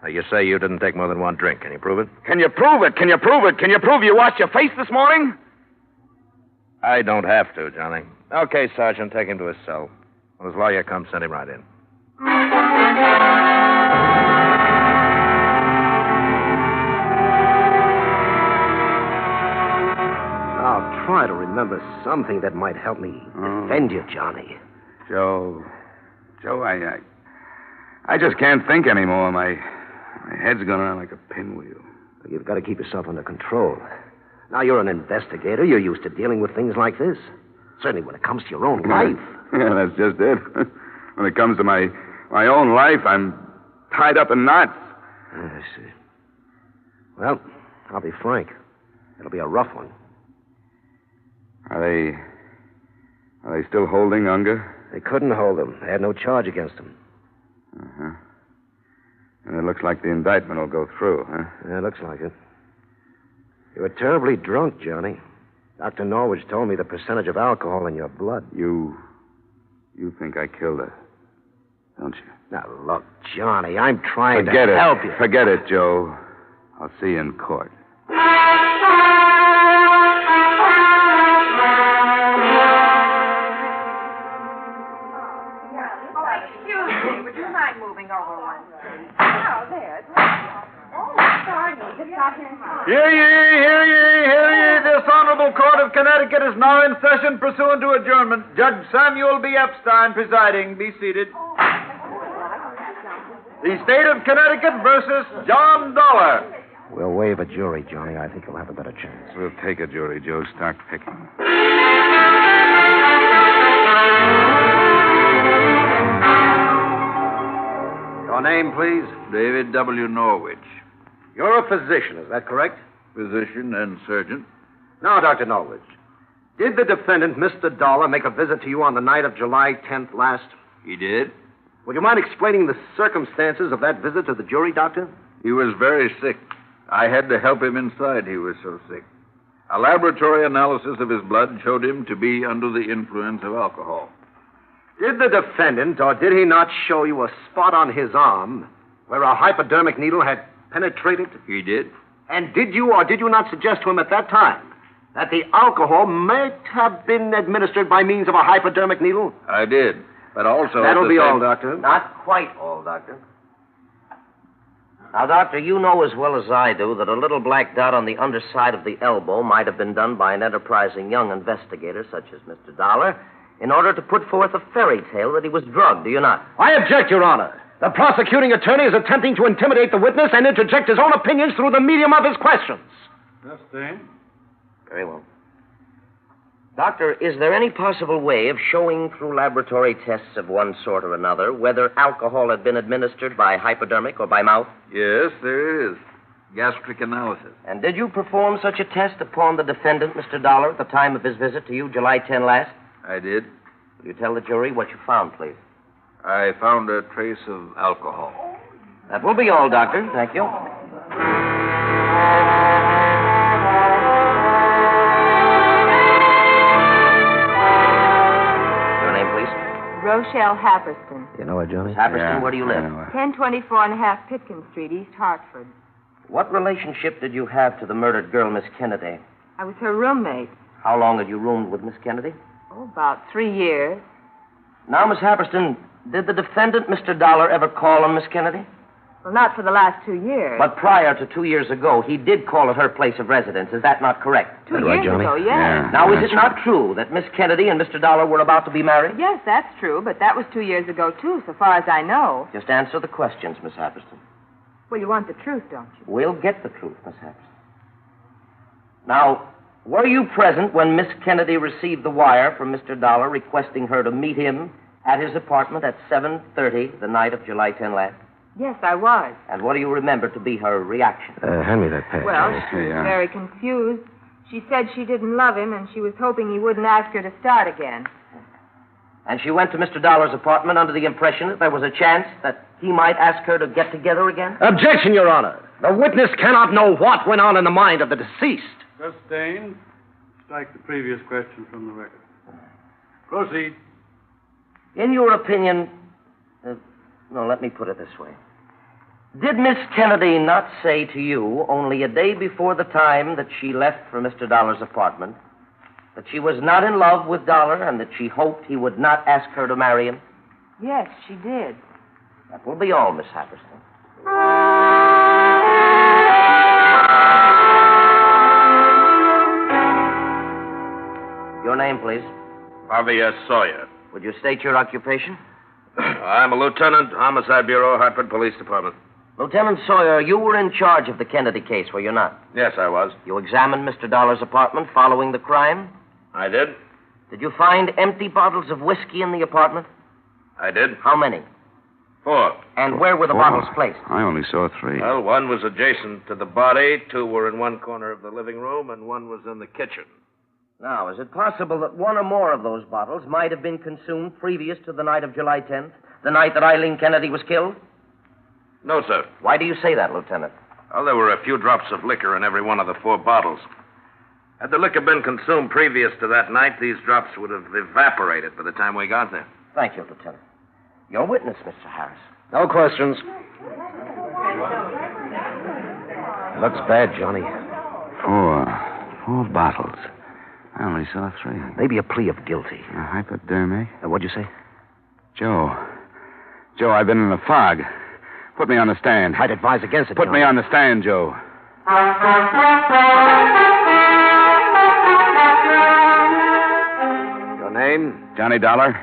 Speaker 4: Now, you say you didn't take more than 1 drink. Can you prove it?
Speaker 1: Can you prove it? Can you prove it? Can you prove you washed your face this morning?
Speaker 4: I don't have to, Johnny. Okay, Sergeant, take him to his cell. When his lawyer comes, send him right in.
Speaker 15: I'll try to remember something that might help me defend you, Johnny.
Speaker 1: Joe, I just can't think anymore. My head's going around like a pinwheel.
Speaker 15: You've got to keep yourself under control. Now, you're an investigator. You're used to dealing with things like this. Certainly when it comes to your own life.
Speaker 1: Yeah, that's just it. When it comes to my own life, I'm tied up in knots.
Speaker 15: I see. Well, I'll be frank. It'll be a rough one.
Speaker 1: Are they still holding Unger?
Speaker 15: They couldn't hold him. They had no charge against him.
Speaker 1: Uh-huh. And it looks like the indictment will go through, huh?
Speaker 15: Yeah, it looks like it. You were terribly drunk, Johnny. Dr. Norwich told me the percentage of alcohol in your blood.
Speaker 1: You think I killed her, don't you?
Speaker 15: Now, look, Johnny, I'm trying to
Speaker 1: Forget it.
Speaker 15: help you.
Speaker 1: Forget it, Joe. I'll see you in court.
Speaker 6: Excuse me, would you mind moving over one? Oh, there. Oh, pardon me. Just got here in time.
Speaker 4: Hear ye, hear ye, hear ye. This Honorable Court of Connecticut is now in session pursuant to adjournment. Judge Samuel B. Epstein presiding. Be seated. The State of Connecticut versus John Dollar.
Speaker 15: We'll waive a jury, Johnny. I think you'll have a better chance.
Speaker 19: We'll take a jury, Joe. Start picking.
Speaker 15: Your name, please?
Speaker 4: David W. Norwich.
Speaker 15: You're a physician, is that correct?
Speaker 4: Physician and surgeon.
Speaker 15: Now, Dr. Norwich, did the defendant, Mr. Dollar, make a visit to you on the night of July 10th last?
Speaker 4: He did.
Speaker 15: Would you mind explaining the circumstances of that visit to the jury, Doctor?
Speaker 4: He was very sick. I had to help him inside. He was so sick. A laboratory analysis of his blood showed him to be under the influence of alcohol.
Speaker 15: Did the defendant, or did he not show you a spot on his arm where a hypodermic needle had penetrated?
Speaker 4: He did.
Speaker 15: And did you or did you not suggest to him at that time that the alcohol might have been administered by means of a hypodermic needle?
Speaker 4: I did. But also...
Speaker 15: That'll be all, Doctor.
Speaker 5: Not quite all, Doctor. Now, Doctor, you know as well as I do that a little black dot on the underside of the elbow might have been done by an enterprising young investigator such as Mr. Dollar in order to put forth a fairy tale that he was drugged, do you not?
Speaker 15: I object, Your Honor. The prosecuting attorney is attempting to intimidate the witness and interject his own opinions through the medium of his questions.
Speaker 23: Justine?
Speaker 5: Very well. Doctor, is there any possible way of showing through laboratory tests of one sort or another whether alcohol had been administered by hypodermic or by mouth?
Speaker 4: Yes, there is. Gastric analysis.
Speaker 5: And did you perform such a test upon the defendant, Mr. Dollar, at the time of his visit to you, July 10 last?
Speaker 4: I did.
Speaker 5: Will you tell the jury what you found, please?
Speaker 4: I found a trace of alcohol.
Speaker 5: That will be all, Doctor. Thank you.
Speaker 6: Rochelle Happerston.
Speaker 15: You know her, Johnny?
Speaker 5: Miss Happerston, where do you live?
Speaker 6: 1024 and a half Pitkin Street, East Hartford.
Speaker 5: What relationship did you have to the murdered girl, Miss Kennedy?
Speaker 6: I was her roommate.
Speaker 5: How long had you roomed with Miss Kennedy?
Speaker 6: Oh, about 3 years.
Speaker 5: Now, Miss Happerston, did the defendant, Mr. Dollar, ever call on Miss Kennedy?
Speaker 6: Well, not for the last 2 years.
Speaker 5: But prior to 2 years ago, he did call at her place of residence. Is that not correct?
Speaker 6: 2 years ago, yes.
Speaker 19: Yeah,
Speaker 5: now, is it not true that Miss Kennedy and Mr. Dollar were about to be married?
Speaker 6: Yes, that's true, but that was 2 years ago, too, so far as I know.
Speaker 5: Just answer the questions, Miss Happerston.
Speaker 6: Well, you want the truth, don't you?
Speaker 5: We'll get the truth, Miss Happerston. Now, were you present when Miss Kennedy received the wire from Mr. Dollar requesting her to meet him at his apartment at 7:30 the night of July 10 last?
Speaker 6: Yes, I was.
Speaker 5: And what do you remember to be her reaction?
Speaker 15: Hand me that pad.
Speaker 6: Well, she was very confused. She said she didn't love him, and she was hoping he wouldn't ask her to start again.
Speaker 5: And she went to Mr. Dollar's apartment under the impression that there was a chance that he might ask her to get together again?
Speaker 15: Objection, Your Honor. The witness cannot know what went on in the mind of the deceased.
Speaker 23: Sustained. Strike the previous question from the record. Proceed.
Speaker 5: In your opinion, let me put it this way. Did Miss Kennedy not say to you, only a day before the time that she left for Mr. Dollar's apartment, that she was not in love with Dollar and that she hoped he would not ask her to marry him?
Speaker 6: Yes, she did.
Speaker 5: That will be all, Miss Happerston. Your name, please.
Speaker 18: Javier Sawyer.
Speaker 5: Would you state your occupation?
Speaker 18: I'm a lieutenant, Homicide Bureau, Hartford Police Department.
Speaker 5: Lieutenant Sawyer, you were in charge of the Kennedy case, were you not?
Speaker 18: Yes, I was.
Speaker 5: You examined Mr. Dollar's apartment following the crime?
Speaker 18: I did.
Speaker 5: Did you find empty bottles of whiskey in the apartment?
Speaker 18: I did.
Speaker 5: How many?
Speaker 18: 4.
Speaker 5: And where were the bottles placed?
Speaker 19: I only saw 3.
Speaker 18: Well, one was adjacent to the body, 2 were in one corner of the living room, and 1 was in the kitchen.
Speaker 5: Now, is it possible that 1 or more of those bottles might have been consumed previous to the night of July 10th, the night that Eileen Kennedy was killed?
Speaker 18: No, sir.
Speaker 5: Why do you say that, Lieutenant?
Speaker 18: Well, there were a few drops of liquor in every one of the 4 bottles. Had the liquor been consumed previous to that night, these drops would have evaporated by the time we got there.
Speaker 5: Thank you, Lieutenant. Your witness, Mr. Harris.
Speaker 15: No questions. Looks bad, Johnny.
Speaker 19: 4 bottles. I only saw 3.
Speaker 15: Maybe a plea of guilty.
Speaker 19: A hypodermic?
Speaker 15: What'd you say?
Speaker 19: Joe, Joe, I've been in a fog. Put me on the stand.
Speaker 15: I'd advise against it,
Speaker 19: Put me on the stand, Joe.
Speaker 15: Your name?
Speaker 19: Johnny Dollar,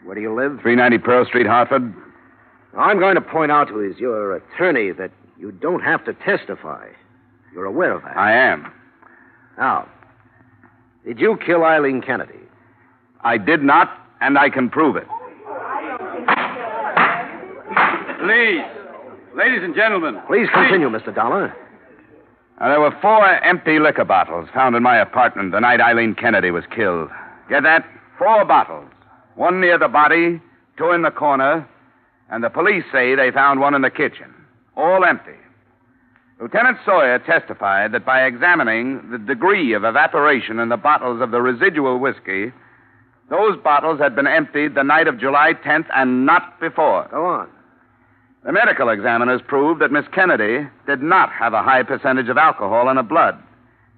Speaker 15: Where do you live?
Speaker 19: 390 Pearl Street, Hartford.
Speaker 15: I'm going to point out to your attorney that you don't have to testify. You're aware of that.
Speaker 19: I am.
Speaker 15: Now, did you kill Eileen Kennedy?
Speaker 19: I did not, and I can prove it.
Speaker 21: Please. Ladies and gentlemen.
Speaker 15: Please continue, Mr. Dollar.
Speaker 19: Now, there were 4 empty liquor bottles found in my apartment the night Eileen Kennedy was killed. Get that? 4 bottles. 1 near the body, 2 in the corner, and the police say they found 1 in the kitchen. All empty. Lieutenant Sawyer testified that by examining the degree of evaporation in the bottles of the residual whiskey, those bottles had been emptied the night of July 10th and not before.
Speaker 15: Go on.
Speaker 19: The medical examiners proved that Miss Kennedy did not have a high percentage of alcohol in her blood.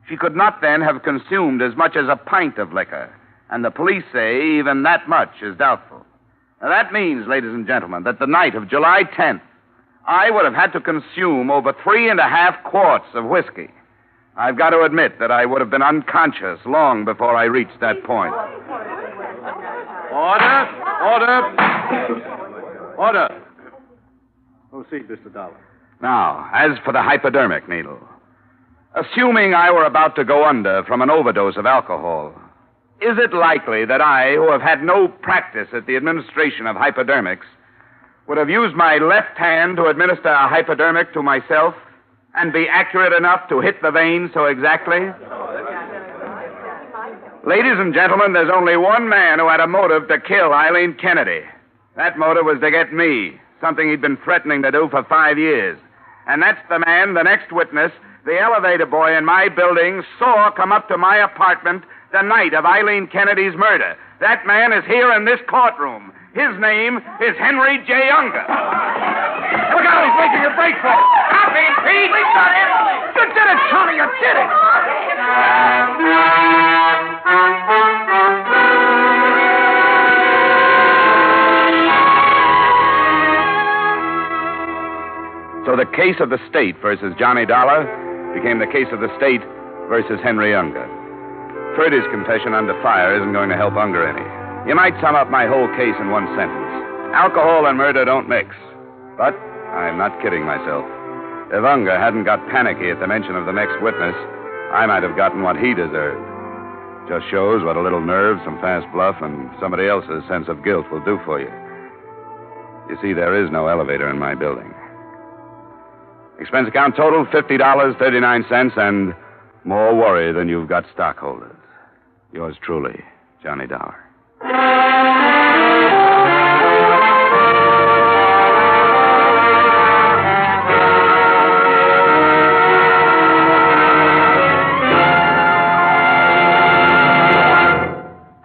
Speaker 19: She could not then have consumed as much as a pint of liquor, and the police say even that much is doubtful. Now, that means, ladies and gentlemen, that the night of July 10th, I would have had to consume over 3.5 quarts of whiskey. I've got to admit that I would have been unconscious long before I reached that point.
Speaker 21: Order. Proceed, Mr. Dollar.
Speaker 19: Now, as for the hypodermic needle, assuming I were about to go under from an overdose of alcohol, is it likely that I, who have had no practice at the administration of hypodermics, would have used my left hand to administer a hypodermic to myself and be accurate enough to hit the vein so exactly? Ladies and gentlemen, there's only one man who had a motive to kill Eileen Kennedy. That motive was to get me, something he'd been threatening to do for 5 years. And that's the man, the next witness, the elevator boy in my building, saw come up to my apartment the night of Eileen Kennedy's murder. That man is here in this courtroom. His name is Henry J. Unger. Look out, he's making a break for it. Stop him, Pete! We got him! You did it, Tommy, you did it! So the case of the state versus Johnny Dollar became the case of the state versus Henry Unger. Ferdy's confession under fire isn't going to help Unger any. You might sum up my whole case in one sentence. Alcohol and murder don't mix. But I'm not kidding myself. If Unger hadn't got panicky at the mention of the next witness, I might have gotten what he deserved. Just shows what a little nerve, some fast bluff, and somebody else's sense of guilt will do for you. You see, there is no elevator in my building. Expense account total, $50.39, and more worry than you've got stockholders. Yours truly, Johnny Dollar.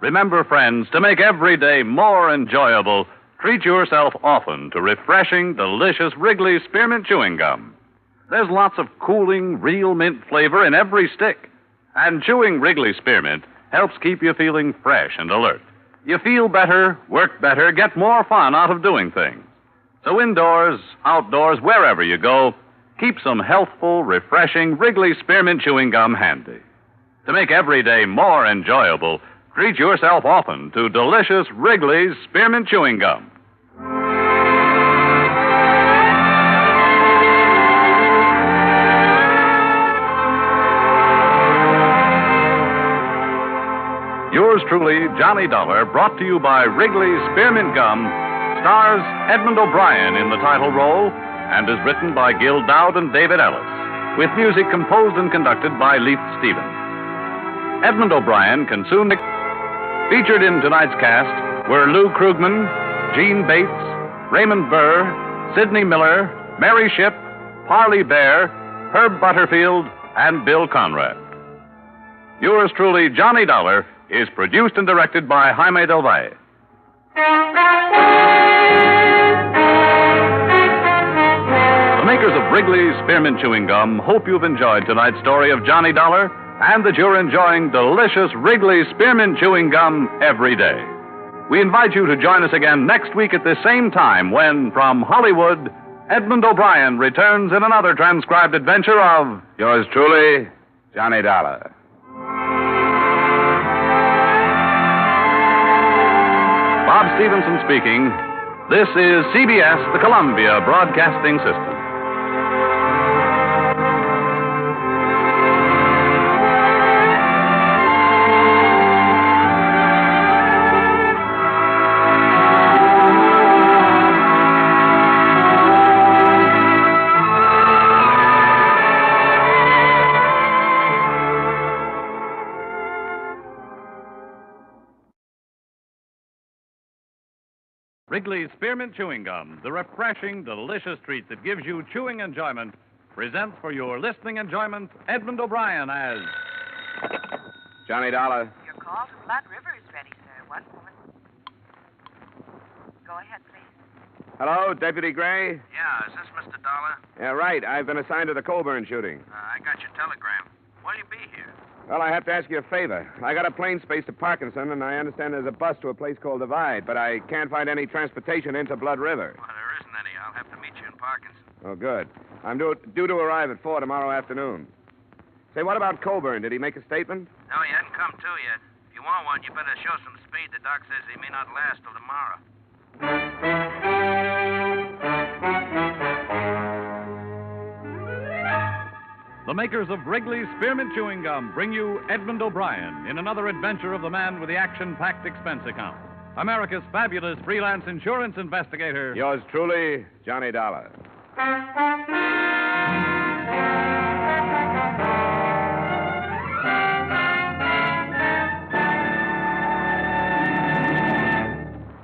Speaker 16: Remember, friends, to make every day more enjoyable, treat yourself often to refreshing, delicious Wrigley Spearmint Chewing Gum. There's lots of cooling, real mint flavor in every stick. And chewing Wrigley Spearmint helps keep you feeling fresh and alert. You feel better, work better, get more fun out of doing things. So indoors, outdoors, wherever you go, keep some healthful, refreshing Wrigley Spearmint Chewing Gum handy. To make every day more enjoyable, treat yourself often to delicious Wrigley's Spearmint Chewing Gum. Yours truly, Johnny Dollar, brought to you by Wrigley's Spearmint Gum, stars Edmond O'Brien in the title role and is written by Gil Dowd and David Ellis, with music composed and conducted by Leif Stevens. Edmond O'Brien can soon... Featured in tonight's cast were Lou Krugman, Gene Bates, Raymond Burr, Sidney Miller, Mary Shipp, Parley Bear, Herb Butterfield, and Bill Conrad. Yours truly, Johnny Dollar, is produced and directed by Jaime Del Valle. The makers of Wrigley's Spearmint Chewing Gum hope you've enjoyed tonight's story of Johnny Dollar and that you're enjoying delicious Wrigley's Spearmint Chewing Gum every day. We invite you to join us again next week at the same time when, from Hollywood, Edmond O'Brien returns in another transcribed adventure of
Speaker 19: Yours truly, Johnny Dollar.
Speaker 16: Bob Stevenson speaking. This is CBS, the Columbia Broadcasting System. Wrigley's Spearmint Chewing Gum, the refreshing, delicious treat that gives you chewing enjoyment, presents for your listening enjoyment Edmond O'Brien as
Speaker 19: Johnny Dollar.
Speaker 2: Your call to Blood River is ready, sir. One moment. Go ahead, please.
Speaker 19: Hello, Deputy Gray?
Speaker 18: Yeah, is this Mr. Dollar?
Speaker 19: Yeah, right. I've been assigned to the Colburn shooting.
Speaker 18: I got your telegram. What'll you be here?
Speaker 19: Well, I have to ask you a favor. I got a plane space to Parkinson, and I understand there's a bus to a place called Divide, but I can't find any transportation into Blood River.
Speaker 18: Well, there isn't any. I'll have to meet you in Parkinson.
Speaker 19: Oh, good. I'm due to arrive at 4 tomorrow afternoon. Say, what about Colburn? Did he make a statement?
Speaker 18: No, he hadn't come to yet. If you want one, you better show some speed. The doc says he may not last till tomorrow.
Speaker 16: The makers of Wrigley's Spearmint Chewing Gum bring you Edmond O'Brien in another adventure of the man with the action-packed expense account. America's fabulous freelance insurance investigator.
Speaker 19: Yours truly, Johnny Dollar.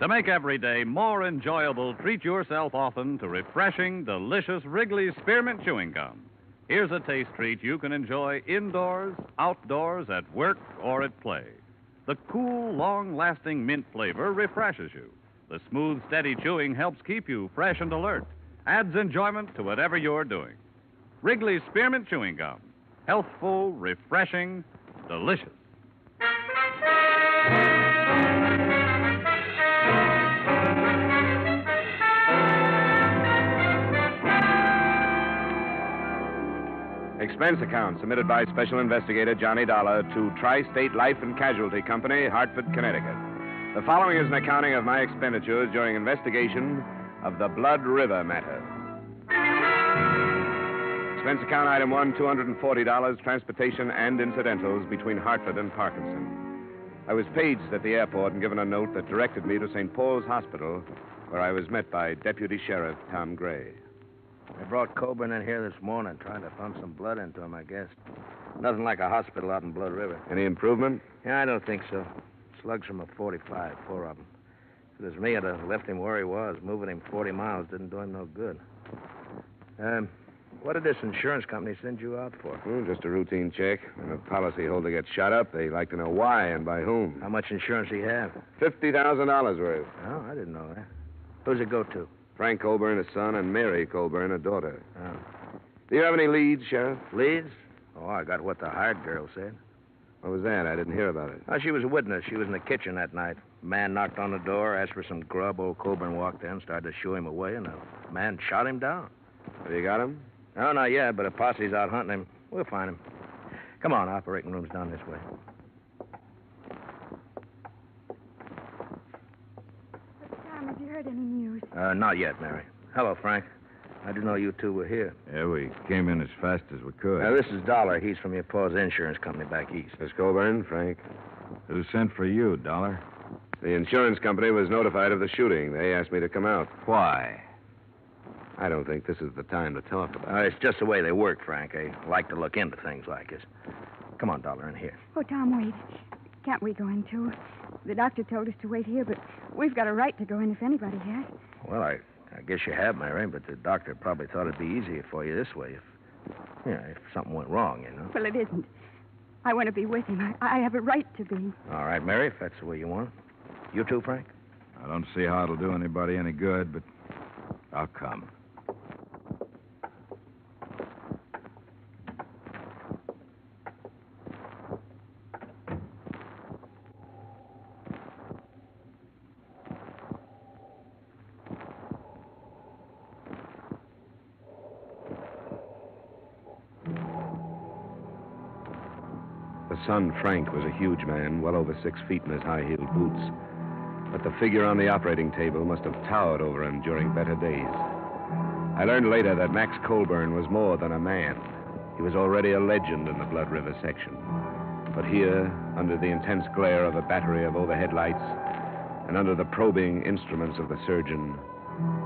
Speaker 16: To make every day more enjoyable, treat yourself often to refreshing, delicious Wrigley's Spearmint Chewing Gum. Here's a taste treat you can enjoy indoors, outdoors, at work, or at play. The cool, long-lasting mint flavor refreshes you. The smooth, steady chewing helps keep you fresh and alert, adds enjoyment to whatever you're doing. Wrigley's Spearmint Chewing Gum. Healthful, refreshing, delicious.
Speaker 19: Expense account submitted by Special Investigator Johnny Dollar to Tri-State Life and Casualty Company, Hartford, Connecticut. The following is an accounting of my expenditures during investigation of the Blood River matter. Expense account item 1, $240, transportation and incidentals between Hartford and Parkinson. I was paged at the airport and given a note that directed me to St. Paul's Hospital, where I was met by Deputy Sheriff Tom Gray.
Speaker 14: They brought Colburn in here this morning, trying to pump some blood into him, I guess. Nothing like a hospital out in Blood River.
Speaker 19: Any improvement?
Speaker 14: Yeah, I don't think so. Slugs from a .45, 4 of them. If it was me, I'd have left him where he was. Moving him 40 miles didn't do him no good. What did this insurance company send you out for?
Speaker 19: Just a routine check. When a policyholder gets shot up, they like to know why and by whom.
Speaker 14: How much insurance do you have?
Speaker 19: $50,000 worth.
Speaker 14: Oh, I didn't know that. Who's it go to?
Speaker 19: Frank Colburn, a son, and Mary Colburn, a daughter.
Speaker 14: Oh.
Speaker 19: Do you have any leads, Sheriff?
Speaker 14: Leads? Oh, I got what the hired girl said.
Speaker 19: What was that? I didn't hear about it.
Speaker 14: Oh, she was a witness. She was in the kitchen that night. A man knocked on the door, asked for some grub. Old Colburn walked in, started to shoo him away, and the man shot him down.
Speaker 19: Have you got him?
Speaker 14: No, not yet, but a posse's out hunting him. We'll find him. Come on, operating room's down this way.
Speaker 13: Tom, have you heard any news?
Speaker 14: Not yet, Mary. Hello, Frank. I didn't know you two were here.
Speaker 4: Yeah, we came in as fast as we could.
Speaker 14: This is Dollar. He's from your pa's insurance company back east.
Speaker 19: Miss Colburn, Frank.
Speaker 4: Who sent for you, Dollar?
Speaker 19: The insurance company was notified of the shooting. They asked me to come out.
Speaker 4: Why?
Speaker 19: I don't think this is the time to talk about it.
Speaker 14: It's just the way they work, Frank. They like to look into things like this. Come on, Dollar, in here.
Speaker 13: Oh, Tom, wait. Can't we go in, too? The doctor told us to wait here, but we've got a right to go in if anybody has.
Speaker 14: Well, I guess you have, Mary, but the doctor probably thought it'd be easier for you this way if something went wrong, you know.
Speaker 13: Well, it isn't. I want to be with him. I have a right to be.
Speaker 14: All right, Mary, if that's the way you want it. You too, Frank?
Speaker 4: I don't see how it'll do anybody any good, but I'll come.
Speaker 19: son, Frank, was a huge man, well over 6 feet in his high-heeled boots. But the figure on the operating table must have towered over him during better days. I learned later that Max Colburn was more than a man. He was already a legend in the Blood River section. But here, under the intense glare of a battery of overhead lights, and under the probing instruments of the surgeon,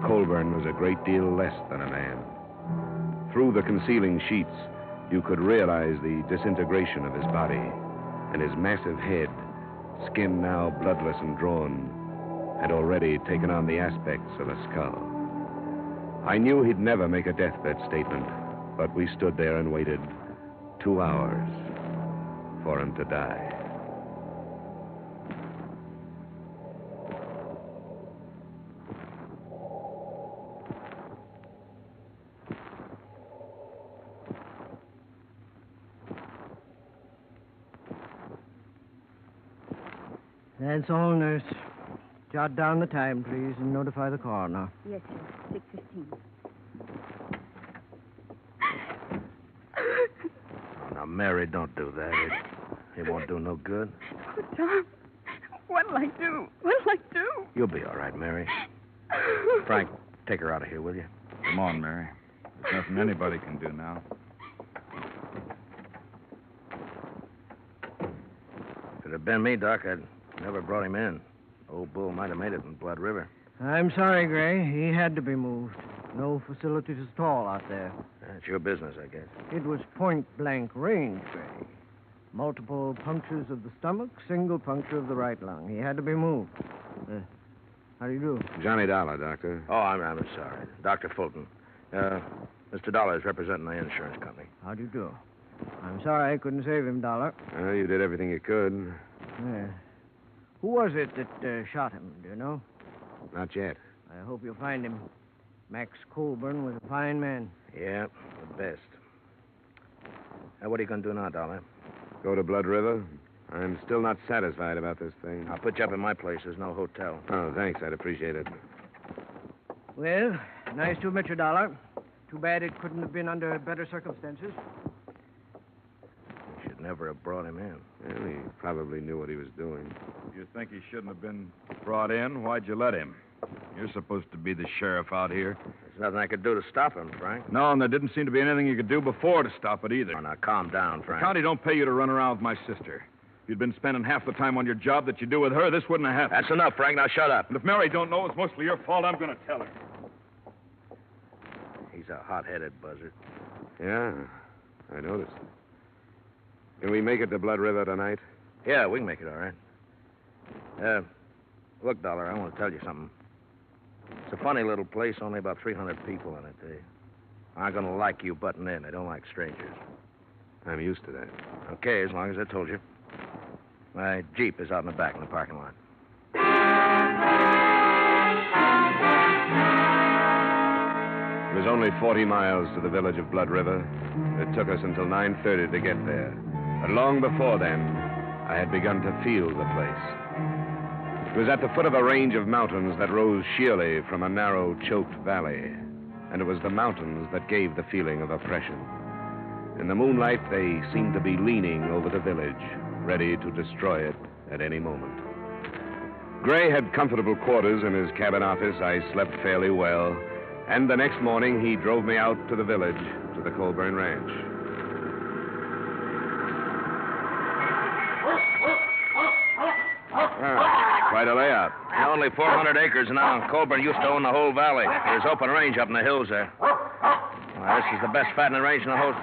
Speaker 19: Colburn was a great deal less than a man. Through the concealing sheets, you could realize the disintegration of his body, and his massive head, skin now bloodless and drawn, had already taken on the aspects of a skull. I knew he'd never make a deathbed statement, but we stood there and waited 2 hours for him to die.
Speaker 11: That's all, nurse. Jot down the time, please, and notify the coroner.
Speaker 20: Yes, sir. 6:15.
Speaker 14: Oh, now, Mary, don't do that. It won't do no good.
Speaker 6: Oh, Tom, what'll I do? What'll I do?
Speaker 14: You'll be all right, Mary. Frank, take her out of here, will you?
Speaker 17: Come on, Mary. There's nothing anybody can do now.
Speaker 14: If it had been me, Doc, I'd never brought him in. Old Bull might have made it in Blood River.
Speaker 11: I'm sorry, Gray. He had to be moved. No facilities at all out there.
Speaker 14: It's your business, I guess.
Speaker 11: It was point-blank range, Gray. Multiple punctures of the stomach, single puncture of the right lung. He had to be moved. How do you do?
Speaker 19: Johnny Dollar, Doctor.
Speaker 14: Oh, I'm sorry. Dr. Fulton. Mr. Dollar is representing the insurance company.
Speaker 11: How do you do? I'm sorry I couldn't save him, Dollar.
Speaker 19: Well, you did everything you could.
Speaker 11: Yeah. Who was it that shot him? Do you know?
Speaker 19: Not yet.
Speaker 11: I hope you'll find him. Max Colburn was a fine man.
Speaker 14: Yeah, the best. What are you going to do now, Dollar?
Speaker 19: Go to Blood River? I'm still not satisfied about this thing.
Speaker 14: I'll put you up in my place. There's no hotel.
Speaker 19: Oh, thanks. I'd appreciate it.
Speaker 11: Well, nice to meet you, Dollar. Too bad it couldn't have been under better circumstances.
Speaker 14: You should never have brought him in.
Speaker 19: Well, he probably knew what he was doing.
Speaker 17: You think he shouldn't have been brought in? Why'd you let him? You're supposed to be the sheriff out here.
Speaker 14: There's nothing I could do to stop him, Frank.
Speaker 17: No, and there didn't seem to be anything you could do before to stop it either.
Speaker 14: Oh, now, calm down, Frank.
Speaker 17: The county don't pay you to run around with my sister. If you'd been spending half the time on your job that you do with her, this wouldn't have happened.
Speaker 14: That's enough, Frank. Now, shut up.
Speaker 17: And if Mary don't know it's mostly your fault, I'm going to tell her.
Speaker 14: He's a hot-headed buzzard.
Speaker 19: Yeah, I noticed. Can we make it to Blood River tonight?
Speaker 14: Yeah, we can make it all right. Look, Dollar, I want to tell you something. It's a funny little place, only about 300 people in it. They aren't going to like you butting in. They don't like strangers.
Speaker 19: I'm used to that.
Speaker 14: Okay, as long as I told you. My Jeep is out in the back in the parking lot.
Speaker 19: It was only 40 miles to the village of Blood River. It took us until 9:30 to get there. But long before then, I had begun to feel the place. It was at the foot of a range of mountains that rose sheerly from a narrow, choked valley. And it was the mountains that gave the feeling of oppression. In the moonlight, they seemed to be leaning over the village, ready to destroy it at any moment. Gray had comfortable quarters in his cabin office. I slept fairly well. And the next morning, he drove me out to the village, to the Colburn Ranch. Quite a layout.
Speaker 14: Only 400 acres now. Colburn used to own the whole valley. There's open range up in the hills there. Well, this is the best fattening range in the whole...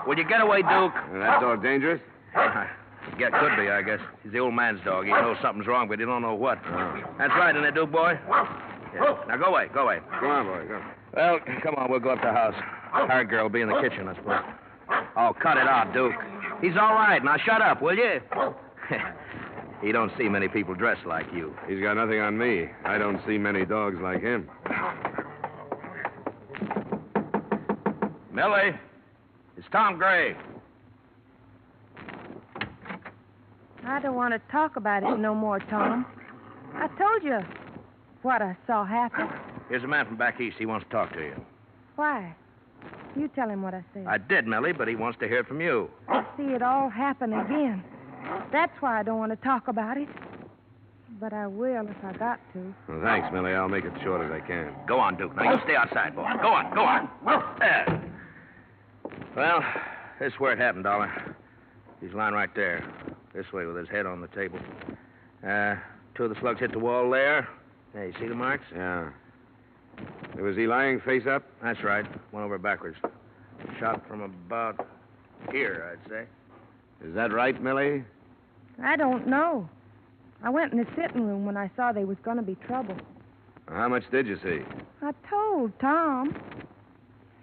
Speaker 14: Will you get away, Duke?
Speaker 19: That dog dangerous?
Speaker 14: Yeah, could be, I guess. He's the old man's dog. He knows something's wrong, but he don't know what. That's right, isn't it, Duke, boy? Yeah. Now, go away, go away.
Speaker 19: Come on, boy, go.
Speaker 14: Well, come on, we'll go up to the house. Our girl will be in the kitchen, I suppose. Oh, cut it out, Duke. He's all right. Now, shut up, will you? He don't see many people dressed like you.
Speaker 19: He's got nothing on me. I don't see many dogs like him.
Speaker 14: Millie, it's Tom Gray.
Speaker 6: I don't want to talk about it no more, Tom. I told you what I saw happen.
Speaker 14: Here's a man from back east. He wants to talk to you.
Speaker 6: Why? You tell him what I said.
Speaker 14: I did, Millie, but he wants to hear it from you.
Speaker 6: I see it all happen again.
Speaker 13: That's why I don't want to talk about it. But I will if I got to.
Speaker 19: Well, thanks, Millie. I'll make it short as I can.
Speaker 18: Go on, Duke. Now, you stay outside, boy. Go on, go on. There. Well, this is where it happened, Dollar. He's lying right there. This way with his head on the table. Two of the slugs hit the wall there. Hey, you see the marks?
Speaker 19: Yeah. Was he lying face up?
Speaker 18: That's right. One over backwards. Shot from about here, I'd say.
Speaker 19: Is that right, Millie?
Speaker 13: I don't know. I went in the sitting room when I saw there was going to be trouble.
Speaker 19: How much did you see?
Speaker 13: I told Tom.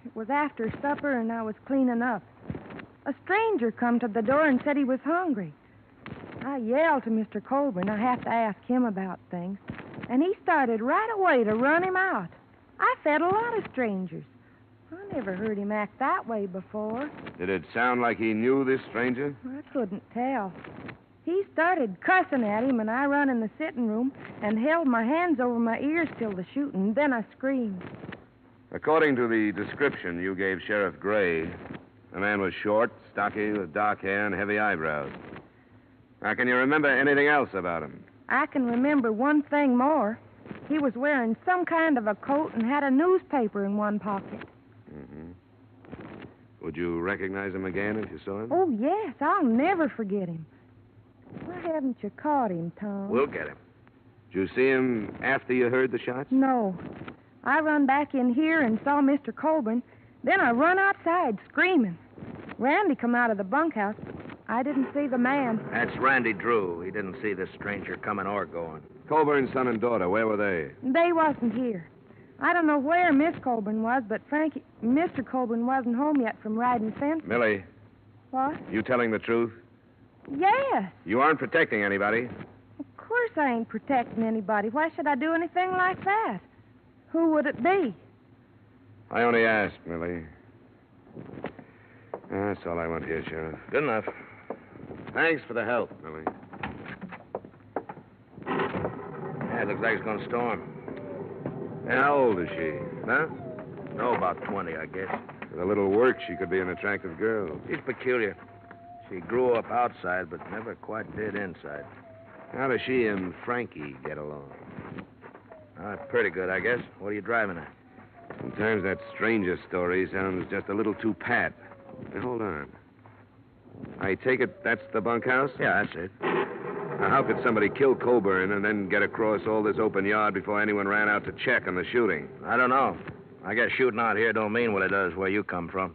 Speaker 13: It was after supper and I was cleaning up. A stranger come to the door and said he was hungry. I yelled to Mr. Colburn. I have to ask him about things. And he started right away to run him out. I fed a lot of strangers. I never heard him act that way before.
Speaker 19: Did it sound like he knew this stranger?
Speaker 13: I couldn't tell. He started cussing at him, and I run in the sitting room and held my hands over my ears till the shooting. Then I screamed.
Speaker 19: According to the description you gave Sheriff Gray, the man was short, stocky, with dark hair and heavy eyebrows. Now, can you remember anything else about him?
Speaker 13: I can remember one thing more. He was wearing some kind of a coat and had a newspaper in one pocket.
Speaker 19: Mm-hmm. Would you recognize him again if you saw him?
Speaker 13: Oh, yes. I'll never forget him. Why haven't you caught him, Tom?
Speaker 18: We'll get him.
Speaker 19: Did you see him after you heard the shots?
Speaker 13: No. I run back in here and saw Mr. Colburn. Then I run outside screaming. Randy come out of the bunkhouse. I didn't see the man.
Speaker 18: That's Randy Drew. He didn't see this stranger coming or going.
Speaker 19: Colburn's son and daughter, where were they?
Speaker 13: They wasn't here. I don't know where Miss Colburn was, but Mr. Colburn wasn't home yet from riding fence.
Speaker 19: Millie.
Speaker 13: What?
Speaker 19: You telling the truth?
Speaker 13: Yes.
Speaker 19: You aren't protecting anybody.
Speaker 13: Of course I ain't protecting anybody. Why should I do anything like that? Who would it be?
Speaker 19: I only asked, Millie. That's all I want here, Sheriff.
Speaker 18: Good enough.
Speaker 19: Thanks for the help, Millie.
Speaker 18: Yeah, it looks like it's going to storm.
Speaker 19: How old is she?
Speaker 18: Huh? No, about 20, I guess.
Speaker 19: With a little work, she could be an attractive girl.
Speaker 18: She's peculiar. She grew up outside, but never quite did inside.
Speaker 19: How does she and Frankie get along?
Speaker 18: Pretty good, I guess. What are you driving at?
Speaker 19: Sometimes that stranger story sounds just a little too pat. Now, hold on. I take it that's the bunkhouse?
Speaker 18: Yeah, that's it.
Speaker 19: Now, how could somebody kill Coburn and then get across all this open yard before anyone ran out to check on the shooting?
Speaker 18: I don't know. I guess shooting out here don't mean what it does where you come from.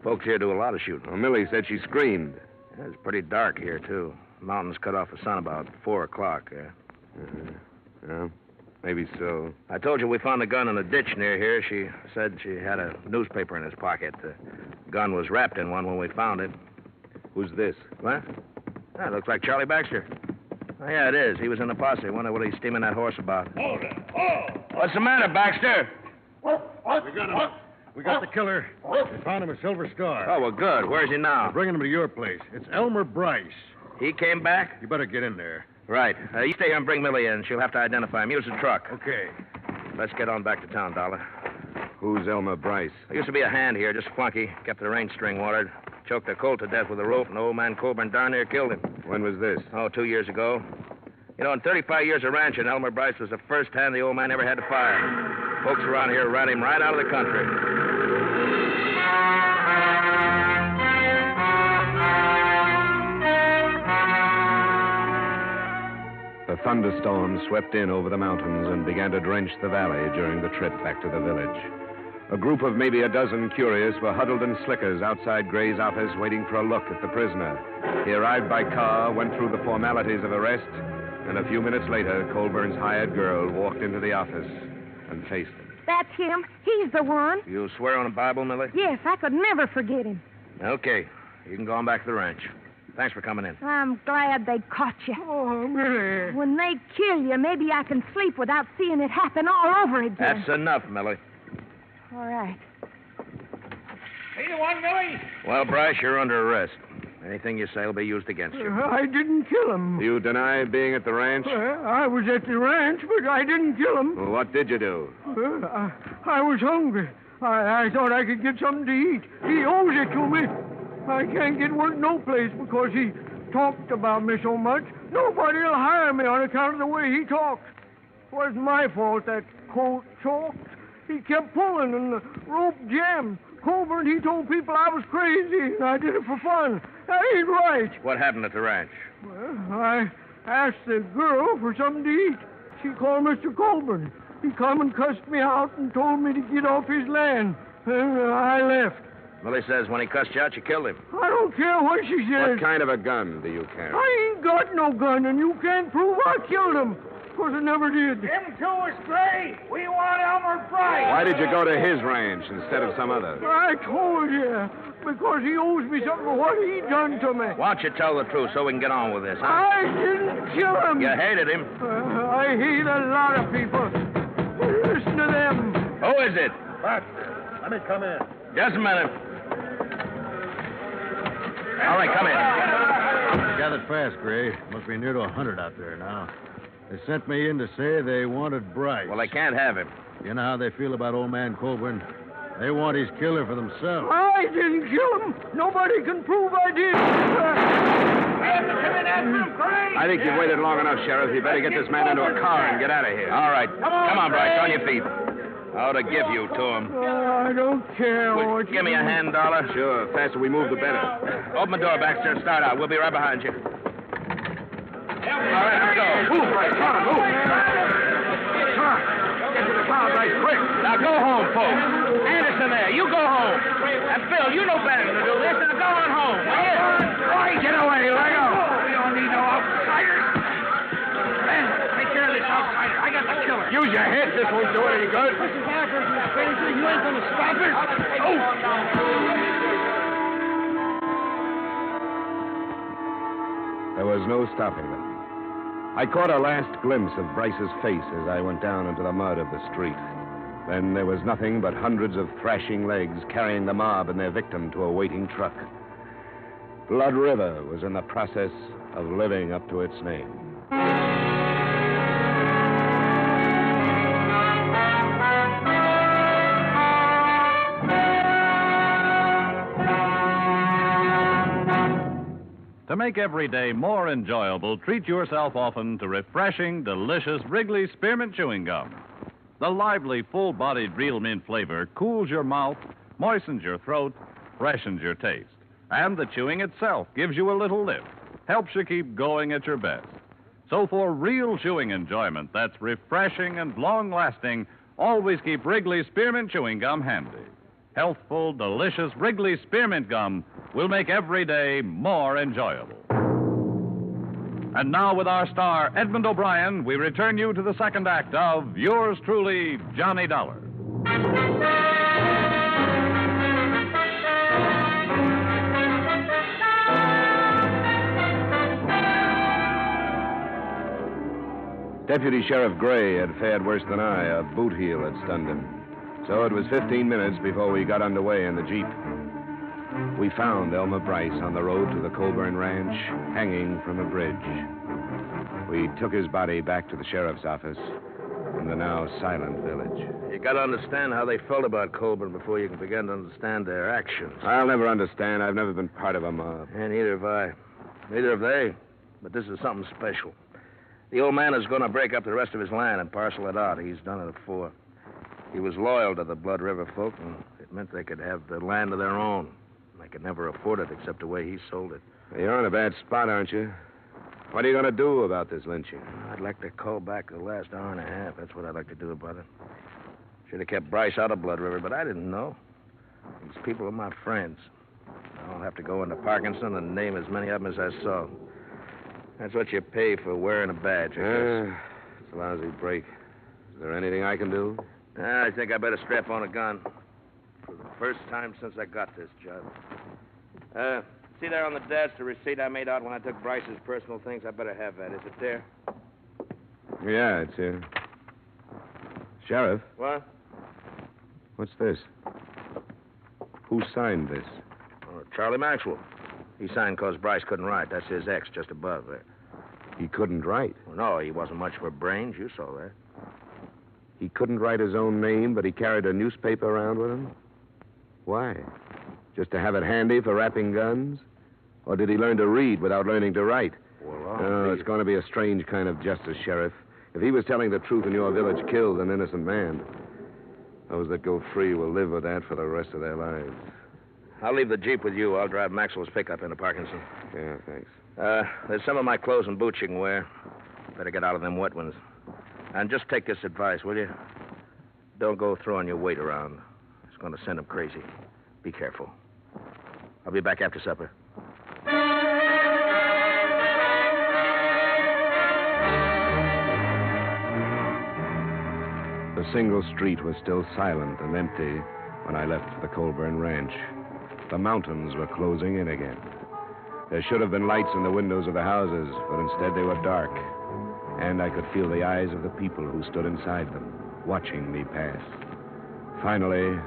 Speaker 18: Folks here do a lot of shooting.
Speaker 19: Well, Millie said she screamed.
Speaker 18: Yeah, it's pretty dark here, too. Mountains cut off the sun about 4 o'clock.
Speaker 19: Well, maybe so.
Speaker 18: I told you we found a gun in a ditch near here. She said she had a newspaper in his pocket. The gun was wrapped in one when we found it.
Speaker 19: Who's this?
Speaker 18: What? That looks like Charlie Baxter. Oh, yeah, it is. He was in the posse. Wonder what he's steaming that horse about.
Speaker 9: Hold it. Oh!
Speaker 18: What's the matter, Baxter?
Speaker 9: We got him. We got the killer. We found him a Silver Star.
Speaker 18: Oh, well, good. Where's he now?
Speaker 9: We're bringing him to your place. It's Elmer Bryce.
Speaker 18: He came back?
Speaker 9: You better get in there.
Speaker 18: Right. You stay here and bring Millie in. She'll have to identify him. Use the truck.
Speaker 9: Okay.
Speaker 18: Let's get on back to town, Dollar.
Speaker 19: Who's Elmer Bryce?
Speaker 18: There used to be a hand here, just flunky. Kept the range string watered. Choked a colt to death with a rope, and old man Colburn darn near killed him.
Speaker 19: When was this?
Speaker 18: Oh, 2 years ago. You know, in 35 years of ranching, Elmer Bryce was the first hand the old man ever had to fire. Folks around here ran him right out of the country.
Speaker 19: The thunderstorm swept in over the mountains and began to drench the valley during the trip back to the village. A group of maybe a dozen curious were huddled in slickers outside Gray's office waiting for a look at the prisoner. He arrived by car, went through the formalities of arrest, and a few minutes later, Colburn's hired girl walked into the office and faced him.
Speaker 13: That's him. He's the one.
Speaker 18: You swear on the Bible, Millie?
Speaker 13: Yes, I could never forget him.
Speaker 18: Okay. You can go on back to the ranch. Thanks for coming in.
Speaker 13: I'm glad they caught you.
Speaker 11: Oh, Millie.
Speaker 13: When they kill you, maybe I can sleep without seeing it happen all over again.
Speaker 18: That's enough, Millie.
Speaker 13: All right.
Speaker 9: Hey, the one, Millie?
Speaker 18: Well, Bryce, you're under arrest. Anything you say will be used against you.
Speaker 11: I didn't kill him.
Speaker 19: You deny being at the ranch?
Speaker 11: I was at the ranch, but I didn't kill him.
Speaker 19: Well, what did you do?
Speaker 11: I was hungry. I thought I could get something to eat. He owes it to me. I can't get work no place because he talked about me so much, nobody'll hire me on account of the way he talks. It wasn't my fault that colt choked. He kept pulling and the rope jammed. Colburn, he told people I was crazy and I did it for fun. That ain't right.
Speaker 18: What happened at the ranch?
Speaker 11: Well, I asked the girl for something to eat. She called Mr. Colburn. He come and cussed me out and told me to get off his land. And I left.
Speaker 18: Millie says when he cussed you out, you killed him.
Speaker 11: I don't care what she says.
Speaker 8: What kind of a gun do you carry?
Speaker 11: I ain't got no gun, and you can't prove I killed him. Of course, I never did.
Speaker 12: Him too is Gray. We want Elmer Price.
Speaker 8: Why did you go to his ranch instead of some other?
Speaker 11: I told you. Because he owes me something for what he done to me.
Speaker 18: Why don't you tell the truth so we can get on with this, huh?
Speaker 11: I didn't kill him.
Speaker 18: You hated him.
Speaker 11: I hate a lot of people. Listen to them.
Speaker 18: Who is it?
Speaker 9: Buck, let me come in.
Speaker 18: Just a minute. All right, come in.
Speaker 9: Gathered fast, Gray. Must be near to 100 out there now. They sent me in to say they wanted Bryce.
Speaker 18: Well, they can't have him.
Speaker 9: You know how they feel about old man Colburn? They want his killer for themselves.
Speaker 11: I didn't kill him. Nobody can prove I did.
Speaker 8: I think you've waited long enough, Sheriff. You better get this man into a car and get out of here.
Speaker 18: All right. Come on, Bryce. On your feet. I ought to give you to him.
Speaker 11: I don't care what
Speaker 18: Give me a hand, Dollar.
Speaker 8: Sure. The faster we move, the better.
Speaker 18: Open the door, Baxter, and start out. We'll be right behind you. All right, let's go.
Speaker 8: Move, Bryce. Come on, move. Come on. Get to the car, Bryce, quick.
Speaker 18: Now go home, folks. Anderson there, you go home. And Phil, you know better than to do this. Now go on home, will you?
Speaker 12: Right, get away, let go. We don't need no outsiders. Ben, take care of this outsider. I got the killer.
Speaker 8: Use your head. This won't do any good.
Speaker 12: This is Hackers, you stranger. You ain't gonna stop it. Oh!
Speaker 8: There was no stopping them. I caught a last glimpse of Bryce's face as I went down into the mud of the street. Then there was nothing but hundreds of thrashing legs carrying the mob and their victim to a waiting truck. Blood River was in the process of living up to its name.
Speaker 16: To make every day more enjoyable, treat yourself often to refreshing, delicious Wrigley Spearmint Chewing Gum. The lively, full-bodied real mint flavor cools your mouth, moistens your throat, freshens your taste. And the chewing itself gives you a little lift, helps you keep going at your best. So for real chewing enjoyment that's refreshing and long-lasting, always keep Wrigley Spearmint Chewing Gum handy. Healthful, delicious Wrigley Spearmint Gum will make every day more enjoyable. And now, with our star, Edmond O'Brien, we return you to the second act of Yours Truly, Johnny Dollar.
Speaker 8: Deputy Sheriff Gray had fared worse than I. A boot heel had stunned him. So it was 15 minutes before we got underway in the Jeep. We found Elmer Bryce on the road to the Colburn Ranch, hanging from a bridge. We took his body back to the sheriff's office in the now silent village.
Speaker 18: You got to understand how they felt about Colburn before you can begin to understand their actions.
Speaker 8: I'll never understand. I've never been part of a mob.
Speaker 18: And neither have I. Neither have they. But this is something special. The old man is going to break up the rest of his land and parcel it out. He's done it before. He was loyal to the Blood River folk, and it meant they could have the land of their own. They could never afford it except the way he sold it.
Speaker 8: You're in a bad spot, aren't you? What are you going to do about this lynching?
Speaker 18: I'd like to call back the last hour and a half. That's what I'd like to do about it. Should have kept Bryce out of Blood River, but I didn't know. These people are my friends. I'll have to go into Parkinson and name as many of them as I saw. That's what you pay for wearing a badge, I guess.
Speaker 8: It's a lousy break. Is there anything I can do?
Speaker 18: I think I better strap on a gun. For the first time since I got this job. See there on the desk the receipt I made out when I took Bryce's personal things? I better have that. Is it there?
Speaker 8: Yeah, it's here. Sheriff?
Speaker 18: What?
Speaker 8: What's this? Who signed this?
Speaker 18: Charlie Maxwell. He signed because Bryce couldn't write. That's his X just above there.
Speaker 8: He couldn't write?
Speaker 18: Well, no, he wasn't much for brains. You saw that.
Speaker 8: He couldn't write his own name, but he carried a newspaper around with him? Why? Just to have it handy for wrapping guns? Or did he learn to read without learning to write?
Speaker 9: Well,
Speaker 8: it's going to be a strange kind of justice, Sheriff. If he was telling the truth and your village killed an innocent man, those that go free will live with that for the rest of their lives.
Speaker 18: I'll leave the Jeep with you. I'll drive Maxwell's pickup into Parkinson.
Speaker 8: Yeah, thanks.
Speaker 18: There's some of my clothes and boots you can wear. Better get out of them wet ones. And just take this advice, will you? Don't go throwing your weight around. It's going to send them crazy. Be careful. I'll be back after supper.
Speaker 8: The single street was still silent and empty when I left for the Colburn Ranch. The mountains were closing in again. There should have been lights in the windows of the houses, but instead they were dark. And I could feel the eyes of the people who stood inside them, watching me pass. Finally,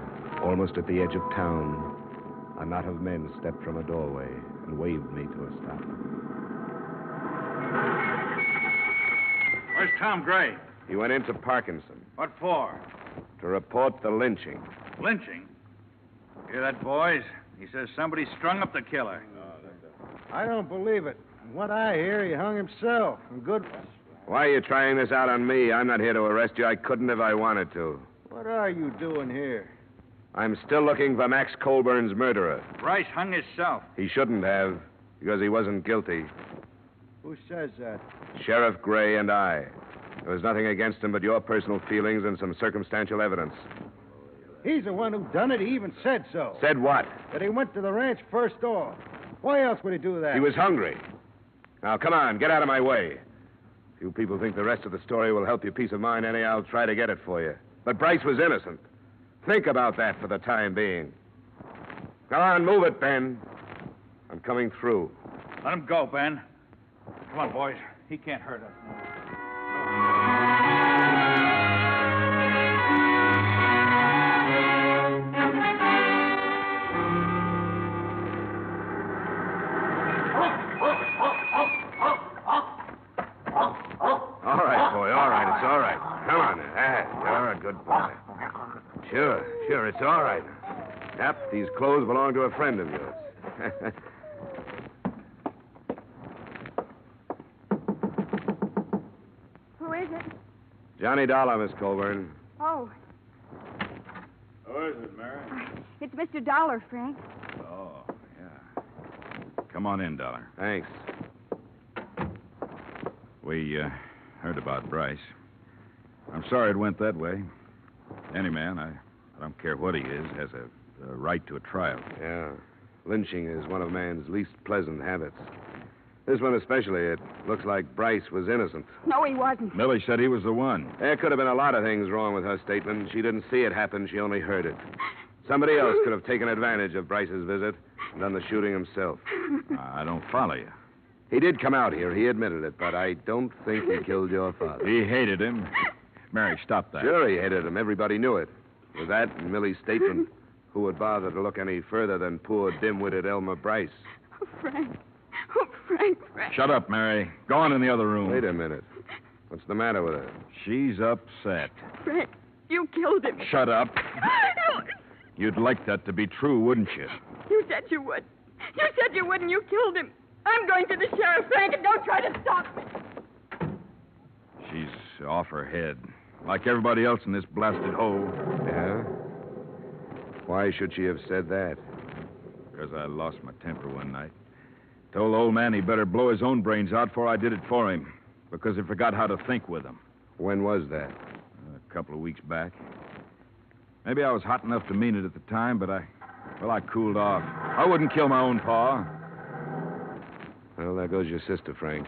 Speaker 8: almost at the edge of town, a knot of men stepped from a doorway and waved me to a stop.
Speaker 12: Where's Tom Gray?
Speaker 8: He went into Parkinson
Speaker 12: What for?
Speaker 8: to report the lynching.
Speaker 12: Lynching? Hear that, boys? He says somebody strung up the killer.
Speaker 11: I don't believe it. From what I hear, he hung himself. And good.
Speaker 8: Why are you trying this out on me? I'm not here to arrest you. I couldn't if I wanted to.
Speaker 11: What are you doing here?
Speaker 8: I'm still looking for Max Colburn's murderer.
Speaker 12: Bryce hung himself.
Speaker 8: He shouldn't have, because he wasn't guilty.
Speaker 11: Who says that?
Speaker 8: Sheriff Gray and I. There was nothing against him but your personal feelings and some circumstantial evidence.
Speaker 11: He's the one who done it. He even said so.
Speaker 8: Said what?
Speaker 11: That he went to the ranch first off. Why else would he do that?
Speaker 8: He was hungry. Now, come on, get out of my way. If you people think the rest of the story will help your peace of mind any, I'll try to get it for you. But Bryce was innocent. Think about that for the time being. Come on, move it, Ben. I'm coming through.
Speaker 12: Let him go, Ben. Come on, boys. He can't hurt us.
Speaker 8: All right, boy, all right. It's all right. Come on. You're a good boy. Sure, it's all right. Yep, these clothes belong to a friend of yours.
Speaker 6: Who is it?
Speaker 8: Johnny Dollar, Miss Colburn.
Speaker 6: Oh,
Speaker 9: Who is it, Mary?
Speaker 6: it's Mr. Dollar, Frank.
Speaker 9: Oh, yeah. Come on in, Dollar.
Speaker 8: Thanks.
Speaker 9: We heard about Bryce. I'm sorry it went that way. Any man, I don't care what he is, has a right to a trial.
Speaker 8: Yeah. Lynching is one of man's least pleasant habits. This one especially, it looks like Bryce was innocent.
Speaker 6: No, he wasn't.
Speaker 9: Millie said he was the one.
Speaker 8: There could have been a lot of things wrong with her statement. She didn't see it happen, she only heard it. Somebody else could have taken advantage of Bryce's visit and done the shooting himself.
Speaker 9: I don't follow you.
Speaker 8: He did come out here, he admitted it, but I don't think he killed your father.
Speaker 9: He hated him. Mary, stop that.
Speaker 8: Sure, he hated him. Everybody knew it. With that and Millie's statement, who would bother to look any further than poor, dim-witted Elmer Bryce?
Speaker 6: Oh, Frank. Oh, Frank.
Speaker 9: Shut up, Mary. Go on in the other room.
Speaker 8: Wait a minute. What's the matter with her?
Speaker 9: She's upset.
Speaker 6: Frank, you killed him.
Speaker 9: Shut up. You'd like that to be true, wouldn't you?
Speaker 6: You said you would. You said you would, and you killed him. I'm going to the sheriff, Frank, and don't try to stop me.
Speaker 9: She's off her head. Like everybody else in this blasted hole.
Speaker 8: Yeah? Why should she have said that?
Speaker 9: Because I lost my temper one night. Told the old man he better blow his own brains out before I did it for him. Because he forgot how to think with them.
Speaker 8: When was that?
Speaker 9: A couple of weeks back. Maybe I was hot enough to mean it at the time, but I cooled off. I wouldn't kill my own pa.
Speaker 8: Well, there goes your sister, Frank.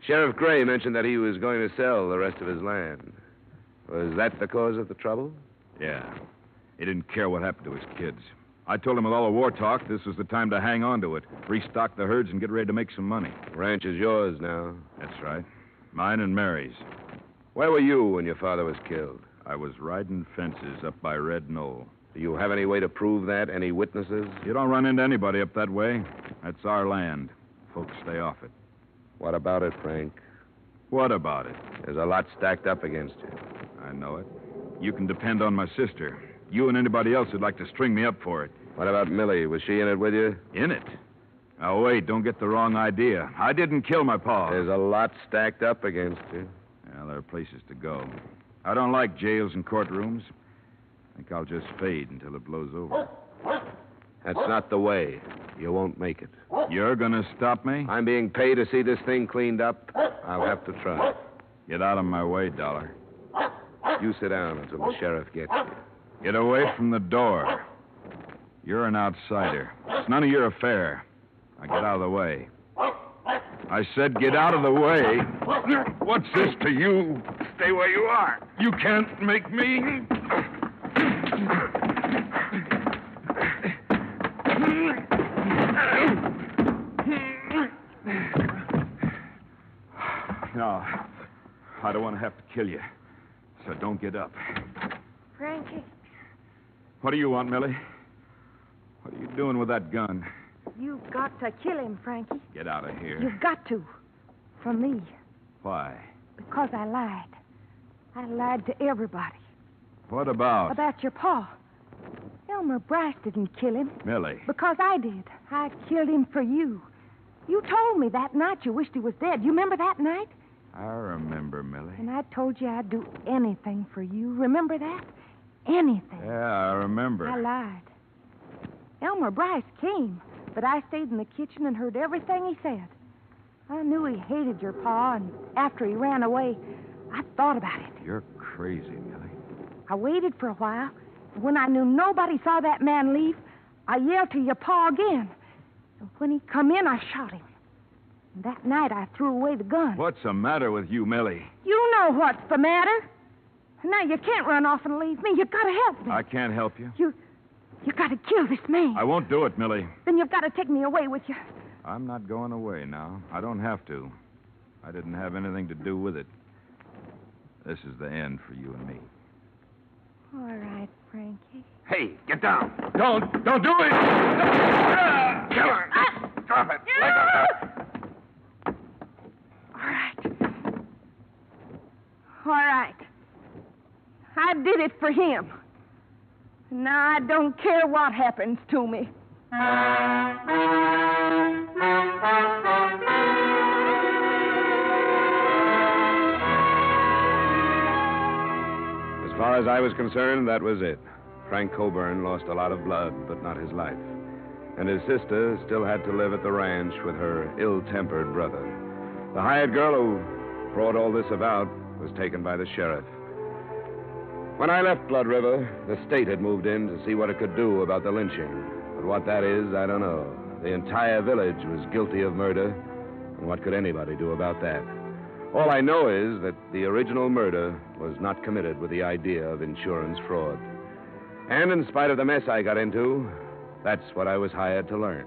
Speaker 8: Sheriff Gray mentioned that he was going to sell the rest of his land. Was that the cause of the trouble?
Speaker 9: Yeah. He didn't care what happened to his kids. I told him with all the war talk, this was the time to hang on to it, restock the herds, and get ready to make some money.
Speaker 8: The ranch is yours now.
Speaker 9: That's right. Mine and Mary's.
Speaker 8: Where were you when your father was killed?
Speaker 9: I was riding fences up by Red Knoll.
Speaker 8: Do you have any way to prove that? Any witnesses?
Speaker 9: You don't run into anybody up that way. That's our land. Folks stay off it.
Speaker 8: What about it, Frank?
Speaker 9: What about it?
Speaker 8: There's a lot stacked up against you.
Speaker 9: I know it. You can depend on my sister. You and anybody else who'd like to string me up for it.
Speaker 8: What about Millie? Was she in it with you?
Speaker 9: In it? Now, wait, don't get the wrong idea. I didn't kill my pa.
Speaker 8: There's a lot stacked up against you.
Speaker 9: Yeah, there are places to go. I don't like jails and courtrooms. I think I'll just fade until it blows over.
Speaker 8: That's not the way. You won't make it.
Speaker 9: You're gonna stop me?
Speaker 8: I'm being paid to see this thing cleaned up. I'll have to try.
Speaker 9: Get out of my way, Dollar.
Speaker 8: You sit down until the sheriff gets you.
Speaker 9: Get away from the door. You're an outsider. It's none of your affair. Now get out of the way. I said get out of the way. What's this to you? Stay where you are. You can't make me. No, I don't want to have to kill you. So don't get up.
Speaker 6: Frankie,
Speaker 9: What do you want, Millie? What are you doing with that gun?
Speaker 6: you've got to kill him, Frankie.
Speaker 9: Get out of here.
Speaker 6: You've got to. For me.
Speaker 9: Why?
Speaker 6: Because I lied. I lied to everybody.
Speaker 9: What about?
Speaker 6: About your pa. Elmer Bryce didn't kill him.
Speaker 9: Millie.
Speaker 6: Because I did. I killed him for you. You told me that night you wished he was dead. You remember that night?
Speaker 9: I remember, Millie.
Speaker 6: And I told you I'd do anything for you. Remember that? Anything.
Speaker 9: Yeah, I remember.
Speaker 6: I lied. Elmer Bryce came, but I stayed in the kitchen and heard everything he said. I knew he hated your pa, and after he ran away, I thought about it.
Speaker 9: You're crazy, Millie.
Speaker 6: I waited for a while, and when I knew nobody saw that man leave, I yelled to your pa again. And when he come in, I shot him. And that night, I threw away the gun.
Speaker 9: What's the matter with you, Millie?
Speaker 6: You know what's the matter. Now, you can't run off and leave me. You've got to help me.
Speaker 9: I can't help you.
Speaker 6: You've got to kill this man.
Speaker 9: I won't do it, Millie.
Speaker 6: Then you've got to take me away with you.
Speaker 9: I'm not going away now. I don't have to. I didn't have anything to do with it. This is the end for you and me.
Speaker 6: All right, Frankie.
Speaker 9: Hey, get down. Don't do it.
Speaker 12: Kill her. Drop it. Let go.
Speaker 6: All right. I did it for him. Now I don't care what happens to me.
Speaker 8: As far as I was concerned, that was it. Frank Coburn lost a lot of blood, but not his life. And his sister still had to live at the ranch with her ill-tempered brother. The hired girl who brought all this about was taken by the sheriff. When I left Blood River, the state had moved in to see what it could do about the lynching. But what that is, I don't know. The entire village was guilty of murder, and what could anybody do about that? All I know is that the original murder was not committed with the idea of insurance fraud. And in spite of the mess I got into, that's what I was hired to learn.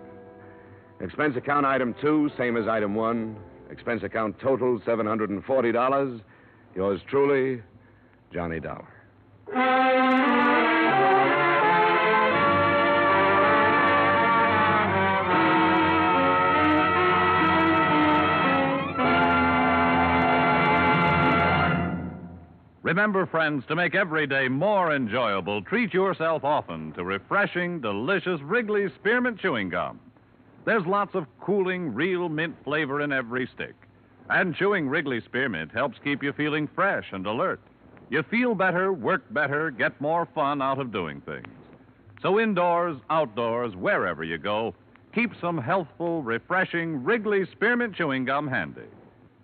Speaker 8: Expense account item 2, same as item 1. Expense account total, $740. Yours truly, Johnny Dollar.
Speaker 16: Remember, friends, to make every day more enjoyable, treat yourself often to refreshing, delicious Wrigley's Spearmint Chewing Gum. There's lots of cooling, real mint flavor in every stick. And chewing Wrigley Spearmint helps keep you feeling fresh and alert. You feel better, work better, get more fun out of doing things. So indoors, outdoors, wherever you go, keep some healthful, refreshing Wrigley Spearmint Chewing Gum handy.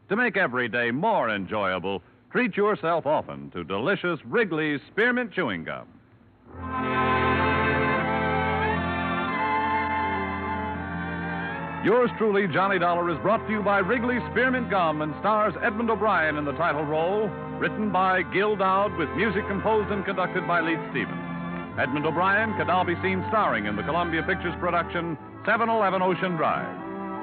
Speaker 16: To make every day more enjoyable, treat yourself often to delicious Wrigley's Spearmint Chewing Gum. Yours truly, Johnny Dollar, is brought to you by Wrigley's Spearmint Gum and stars Edmond O'Brien in the title role, written by Gil Dowd with music composed and conducted by Leith Stevens. Edmond O'Brien can now be seen starring in the Columbia Pictures production 711 Ocean Drive.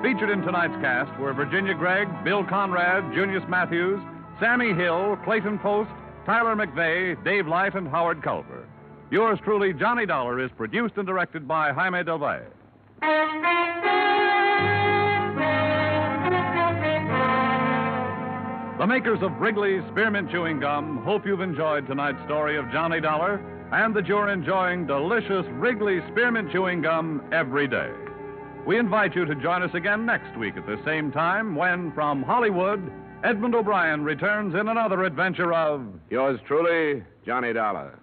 Speaker 16: Featured in tonight's cast were Virginia Gregg, Bill Conrad, Junius Matthews, Sammy Hill, Clayton Post, Tyler McVeigh, Dave Light, and Howard Culver. Yours truly, Johnny Dollar, is produced and directed by Jaime Del Valle. The makers of Wrigley's Spearmint Chewing Gum hope you've enjoyed tonight's story of Johnny Dollar and that you're enjoying delicious Wrigley's Spearmint Chewing Gum every day. We invite you to join us again next week at the same time when, from Hollywood, Edmond O'Brien returns in another adventure of...
Speaker 8: Yours truly, Johnny Dollar.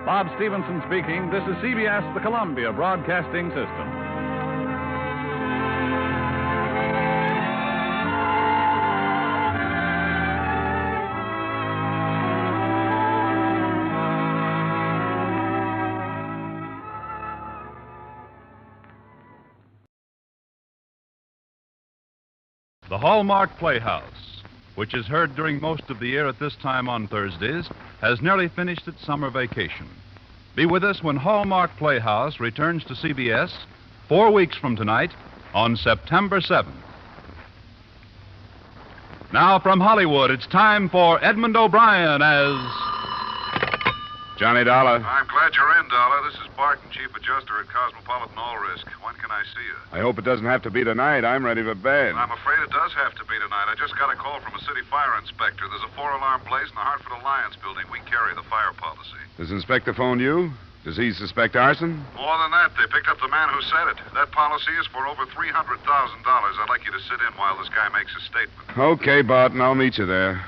Speaker 16: Bob Stevenson speaking. This is CBS, the Columbia Broadcasting System. The Hallmark Playhouse, which is heard during most of the year at this time on Thursdays, has nearly finished its summer vacation. Be with us when Hallmark Playhouse returns to CBS 4 weeks from tonight on September 7th. Now from Hollywood, it's time for Edmond O'Brien as...
Speaker 8: Johnny Dollar.
Speaker 3: I'm glad you're in, Dollar. This is Barton, Chief Adjuster at Cosmopolitan All Risk. When can I see you?
Speaker 8: I hope it doesn't have to be tonight. I'm ready for bed.
Speaker 3: I'm afraid it does have to be tonight. I just got a call from a city fire inspector. There's a 4-alarm blaze in the Hartford Alliance building. We carry the fire policy.
Speaker 8: Does Inspector phone you? Does he suspect arson?
Speaker 3: More than that, they picked up the man who said it. That policy is for over $300,000. I'd like you to sit in while this guy makes his statement.
Speaker 8: Okay, Barton. I'll meet you there.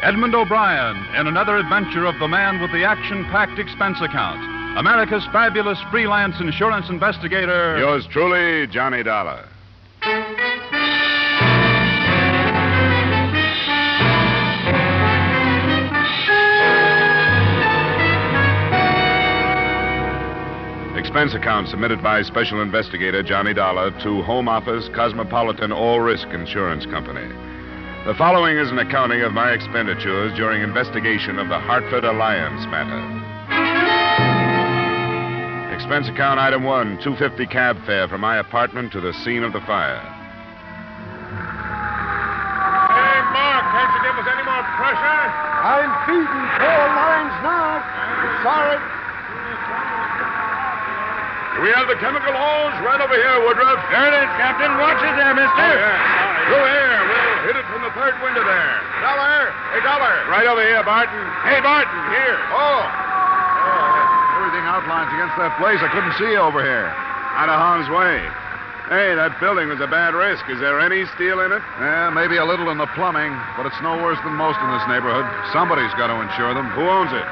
Speaker 16: Edmond O'Brien in another adventure of the man with the action-packed expense account. America's fabulous freelance insurance investigator.
Speaker 8: Yours truly, Johnny Dollar. Expense account submitted by Special Investigator Johnny Dollar to Home Office, Cosmopolitan All Risk Insurance Company. The following is an accounting of my expenditures during investigation of the Hartford Alliance matter. Expense account item 1, $2.50 cab fare from my apartment to the scene of the fire.
Speaker 12: Hey, Mark, can't you give us any more pressure? I'm feeding 4 lines now. Sorry.
Speaker 8: Do we have the chemical hose? Right over here, Woodruff.
Speaker 12: There it is, Captain. Watch it there, mister.
Speaker 8: Oh, yeah. Through here. We'll hit it from the third window there.
Speaker 12: Dollar. Hey, Dollar.
Speaker 8: Right over here, Barton.
Speaker 12: Hey, Barton, here.
Speaker 8: Oh, everything outlines against that place. I couldn't see over here. Out of harm's way. Hey, that building was a bad risk. Is there any steel in it?
Speaker 9: Yeah, maybe a little in the plumbing, but it's no worse than most in this neighborhood. Somebody's got to insure them.
Speaker 8: Who owns it?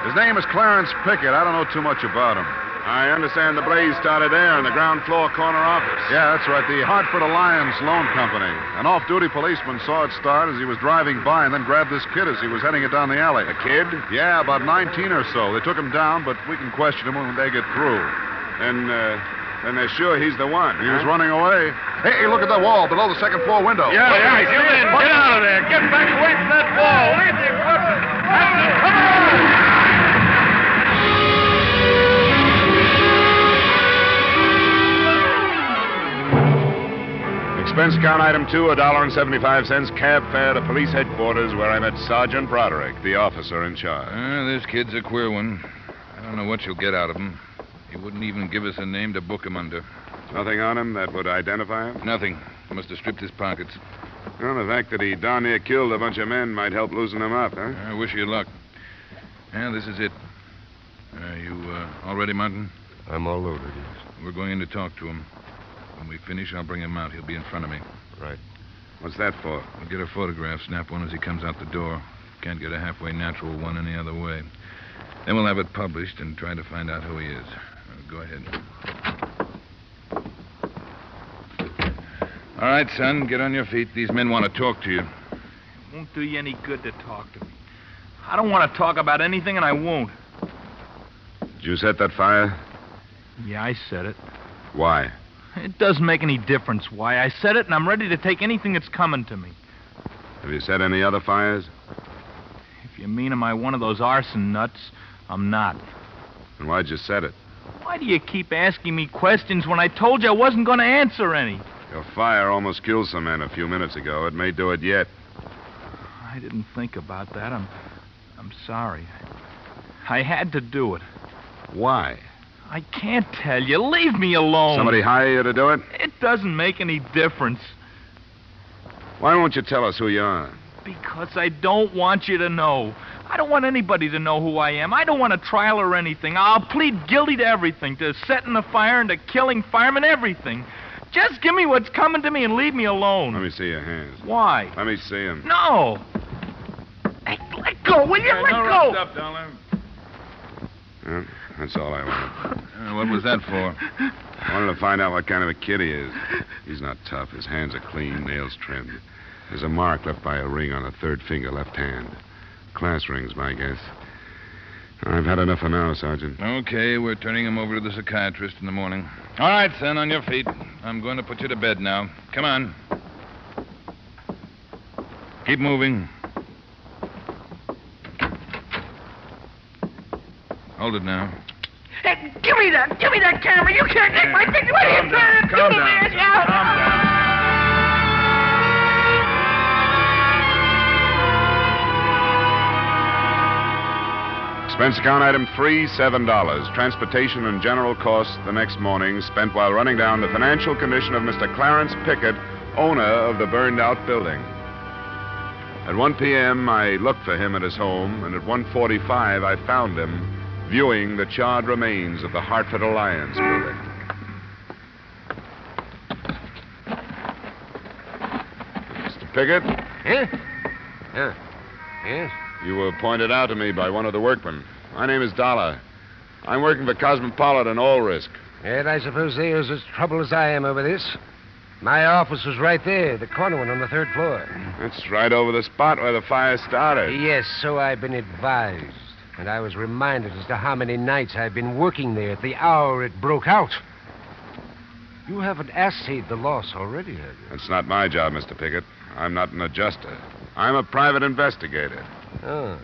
Speaker 9: His name is Clarence Pickett. I don't know too much about him.
Speaker 8: I understand the blaze started there in the ground floor corner office.
Speaker 9: Yeah, that's right. The Hartford Alliance Loan Company. An off-duty policeman saw it start as he was driving by and then grabbed this kid as he was heading it down the alley.
Speaker 8: A kid?
Speaker 9: Yeah, about 19 or so. They took him down, but we can question him when they get through.
Speaker 8: Then they're sure he's the one.
Speaker 9: He was running away. Hey, look at that wall below the second floor window.
Speaker 12: Yeah, you in. Get out of there. Get back away from that wall. Come on!
Speaker 8: Expense account item 2, $1.75 cab fare to police headquarters where I met Sergeant Broderick, the officer in charge.
Speaker 17: This kid's a queer one. I don't know what you'll get out of him. He wouldn't even give us a name to book him under.
Speaker 8: Nothing on him that would identify him?
Speaker 17: Nothing. Must have stripped his pockets.
Speaker 8: Well, the fact that he darn near killed a bunch of men might help loosen him up, huh?
Speaker 17: I wish you luck. Yeah, this is it. You all ready, Martin?
Speaker 23: I'm all loaded, yes.
Speaker 17: We're going in to talk to him. When we finish, I'll bring him out. He'll be in front of me.
Speaker 23: Right.
Speaker 8: What's that for?
Speaker 17: We'll get a photograph, snap one as he comes out the door. Can't get a halfway natural one any other way. Then we'll have it published and try to find out who he is. Go ahead. All right, son, get on your feet. These men want to talk to you.
Speaker 10: It won't do you any good to talk to me. I don't want to talk about anything, and I won't.
Speaker 8: Did you set that fire?
Speaker 10: Yeah, I said it.
Speaker 8: Why?
Speaker 10: It doesn't make any difference why. I said it, and I'm ready to take anything that's coming to me.
Speaker 8: Have you set any other fires?
Speaker 10: If you mean am I one of those arson nuts, I'm not.
Speaker 8: Then why'd you set it?
Speaker 10: Why do you keep asking me questions when I told you I wasn't going to answer any?
Speaker 8: Your fire almost killed some men a few minutes ago. It may do it yet.
Speaker 10: I didn't think about that. I'm sorry. I had to do it.
Speaker 8: Why?
Speaker 10: I can't tell you. Leave me alone.
Speaker 8: Somebody hire you to do it?
Speaker 10: It doesn't make any difference.
Speaker 19: Why won't you tell us who you are?
Speaker 10: Because I don't want you to know. I don't want anybody to know who I am. I don't want a trial or anything. I'll plead guilty to everything, to setting the fire and to killing firemen, everything. Just give me what's coming to me and leave me alone.
Speaker 19: Let me see your hands.
Speaker 10: Why?
Speaker 19: Let me see them.
Speaker 10: No. Hey, let go, will you? Let go.
Speaker 9: Up, darling.
Speaker 19: Well, that's all I wanted.
Speaker 9: What was that for?
Speaker 19: I wanted to find out what kind of a kid he is. He's not tough. His hands are clean, nails trimmed. There's a mark left by a ring on the third finger, left hand. Class rings, my guess. I've had enough for now, Sergeant.
Speaker 17: Okay, we're turning him over to the psychiatrist in the morning. All right, son, on your feet. I'm going to put you to bed now. Come on. Keep moving. Hold it now.
Speaker 12: Hey, give me that camera. You can't take my picture. What are you trying to do to me? Calm down.
Speaker 19: Expense account item 3, $7. Transportation and general costs the next morning spent while running down the financial condition of Mr. Clarence Pickett, owner of the burned-out building. At 1 p.m., I looked for him at his home, and at 1:45, I found him viewing the charred remains of the Hartford Alliance building. Mr. Pickett?
Speaker 8: Huh? Yes?
Speaker 19: You were pointed out to me by one of the workmen. My name is Dollar. I'm working for Cosmopolitan All Risk.
Speaker 8: And I suppose there's as trouble as I am over this. My office was right there, the corner one on the third floor.
Speaker 19: That's right over the spot where the fire started.
Speaker 8: Yes, so I've been advised. And I was reminded as to how many nights I've been working there at the hour it broke out. You haven't assayed the loss already, have you?
Speaker 19: That's not my job, Mr. Pickett. I'm not an adjuster. I'm a private investigator.
Speaker 8: Oh.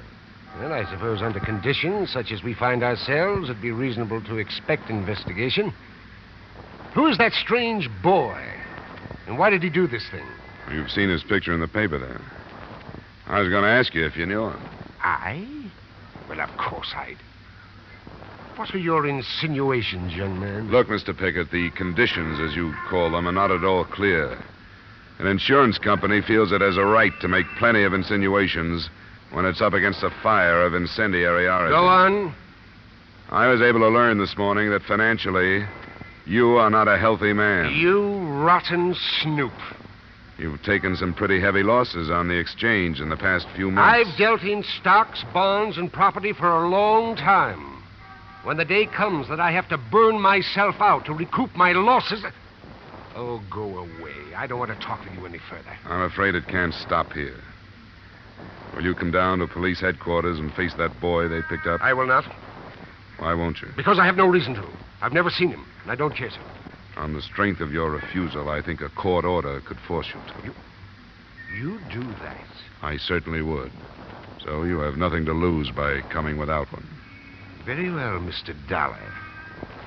Speaker 8: Well, I suppose under conditions such as we find ourselves, it'd be reasonable to expect investigation. Who is that strange boy? And why did he do this thing?
Speaker 19: You've seen his picture in the paper there. I was going to ask you if you knew him.
Speaker 8: I? Well, of course I'd. What are your insinuations, young man?
Speaker 19: Look, Mr. Pickett, the conditions, as you call them, are not at all clear. An insurance company feels it has a right to make plenty of insinuations when it's up against a fire of incendiary origin.
Speaker 8: Go on.
Speaker 19: I was able to learn this morning that financially, you are not a healthy man.
Speaker 8: You rotten snoop.
Speaker 19: You've taken some pretty heavy losses on the exchange in the past few months.
Speaker 8: I've dealt in stocks, bonds, and property for a long time. When the day comes that I have to burn myself out to recoup my losses... Oh, go away. I don't want to talk with you any further.
Speaker 19: I'm afraid it can't stop here. Will you come down to police headquarters and face that boy they picked up?
Speaker 8: I will not.
Speaker 19: Why won't you?
Speaker 8: Because I have no reason to. I've never seen him, and I don't care to.
Speaker 19: On the strength of your refusal, I think a court order could force you to.
Speaker 8: You do that?
Speaker 19: I certainly would. So you have nothing to lose by coming without one.
Speaker 8: Very well, Mr. Dollar.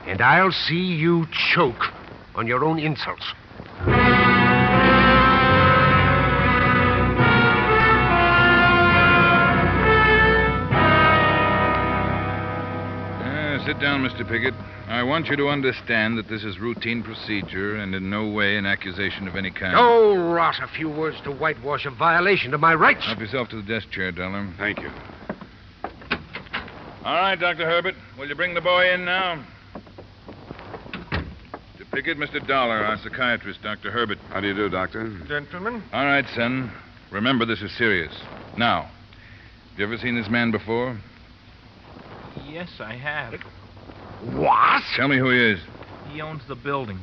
Speaker 8: And I'll see you choke on your own insults.
Speaker 17: Sit down, Mr. Pickett. I want you to understand that this is routine procedure and in no way an accusation of any kind.
Speaker 8: Oh, rot. A few words to whitewash a violation of my rights.
Speaker 17: Help yourself to the desk chair, Dollar.
Speaker 19: Thank you.
Speaker 17: All right, Dr. Herbert. Will you bring the boy in now? Mr. Pickett, Mr. Dollar, our psychiatrist, Dr. Herbert.
Speaker 19: How do you do, Doctor?
Speaker 11: Gentlemen.
Speaker 17: All right, son. Remember, this is serious. Now, have you ever seen this man before?
Speaker 10: Yes, I have.
Speaker 8: What?
Speaker 17: Tell me who he is.
Speaker 10: He owns the building.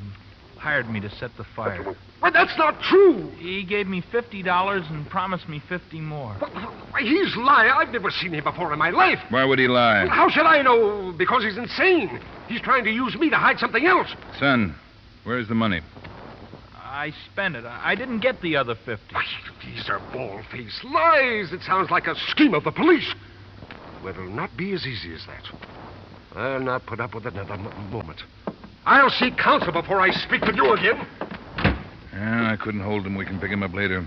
Speaker 10: He hired me to set the fire.
Speaker 8: But that's not true.
Speaker 10: He gave me $50 and promised me 50 more.
Speaker 8: Why, he's lying. I've never seen him before in my life.
Speaker 17: Why would he lie?
Speaker 8: How should I know? Because he's insane. He's trying to use me to hide something else.
Speaker 17: Son, where's the money?
Speaker 10: I spent it. I didn't get the other 50.
Speaker 8: Why, these are bald-faced lies. It sounds like a scheme of the police. Well, it'll not be as easy as that. I'll not put up with it another moment. I'll seek counsel before I speak with you again.
Speaker 17: Yeah, I couldn't hold him. We can pick him up later.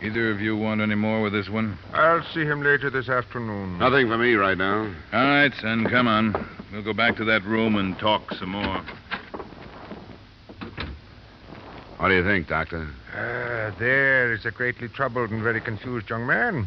Speaker 17: Either of you want any more with this one?
Speaker 11: I'll see him later this afternoon.
Speaker 19: Nothing for me right now.
Speaker 17: All right, son, come on. We'll go back to that room and talk some more.
Speaker 8: What do you think, Doctor?
Speaker 1: There is a greatly troubled and very confused young man.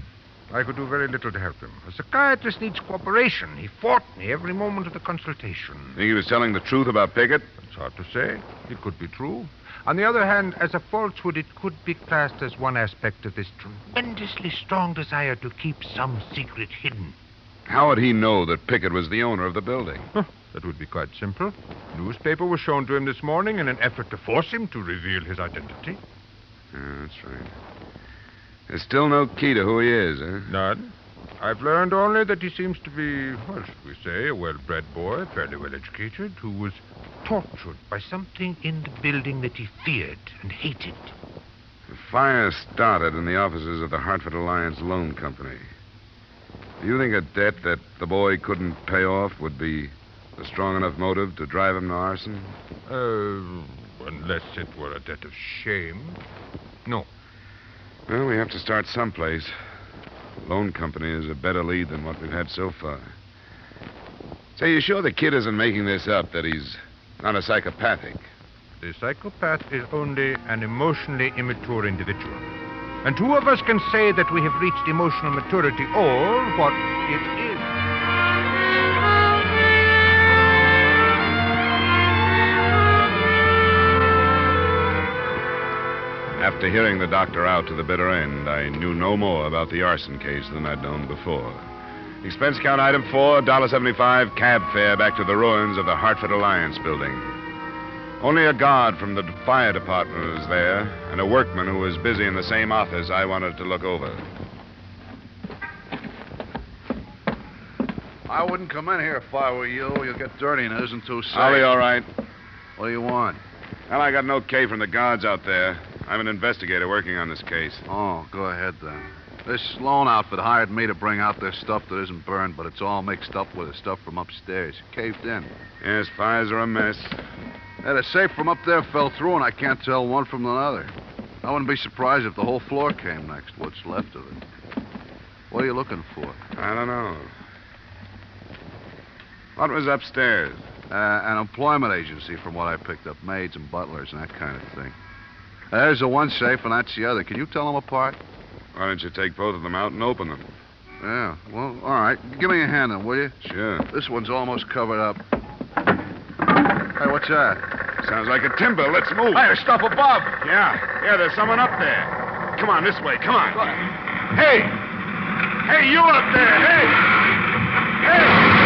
Speaker 1: I could do very little to help him. A psychiatrist needs cooperation. He fought me every moment of the consultation.
Speaker 8: Think he was telling the truth about Pickett?
Speaker 1: It's hard to say. It could be true. On the other hand, as a falsehood, it could be classed as one aspect of this tremendously strong desire to keep some secret hidden.
Speaker 8: How would he know that Pickett was the owner of the building?
Speaker 1: That would be quite simple. Newspaper was shown to him this morning in an effort to force him to reveal his identity.
Speaker 8: That's right. There's still no key to who he is, huh?
Speaker 1: None. I've learned only that he seems to be, well, should we say, a well-bred boy, fairly well-educated, who was tortured by something in the building that he feared and hated.
Speaker 8: The fire started in the offices of the Hartford Alliance Loan Company. Do you think a debt that the boy couldn't pay off would be a strong enough motive to drive him to arson?
Speaker 1: Unless it were a debt of shame. No.
Speaker 8: Well, we have to start someplace. Loan company is a better lead than what we've had so far. Say, you sure the kid isn't making this up, that he's not a psychopathic?
Speaker 1: The psychopath is only an emotionally immature individual. And two of us can say that we have reached emotional maturity, or what it is.
Speaker 8: After hearing the doctor out to the bitter end, I knew no more about the arson case than I'd known before. Expense account item 4, $1.75, cab fare back to the ruins of the Hartford Alliance building. Only a guard from the fire department was there, and a workman who was busy in the same office I wanted to look over.
Speaker 19: I wouldn't come in here if I were you. You'll get dirty and it isn't too safe.
Speaker 8: I'll be all right.
Speaker 19: What do you want?
Speaker 8: Well, I got an okay from the guards out there. I'm an investigator working on this case.
Speaker 19: Oh, go ahead then. This loan outfit hired me to bring out their stuff that isn't burned, but it's all mixed up with the stuff from upstairs. Caved in.
Speaker 8: Yes, fires are a mess.
Speaker 19: Yeah, the safe from up there fell through, and I can't tell one from another. I wouldn't be surprised if the whole floor came next, what's left of it. What are you looking for?
Speaker 8: I don't know. What was upstairs?
Speaker 19: An employment agency, from what I picked up. Maids and butlers and that kind of thing. There's the one safe, and that's the other. Can you tell them apart?
Speaker 8: Why don't you take both of them out and open them?
Speaker 19: Yeah, well, all right. Give me a hand then, will you?
Speaker 8: Sure.
Speaker 19: This one's almost covered up. Hey, what's that?
Speaker 8: Sounds like a timber. Let's move.
Speaker 19: Hey, there's stuff above.
Speaker 8: Yeah, there's someone up there. Come on, this way. Come on. Hey! Hey, you up there! Hey! Hey!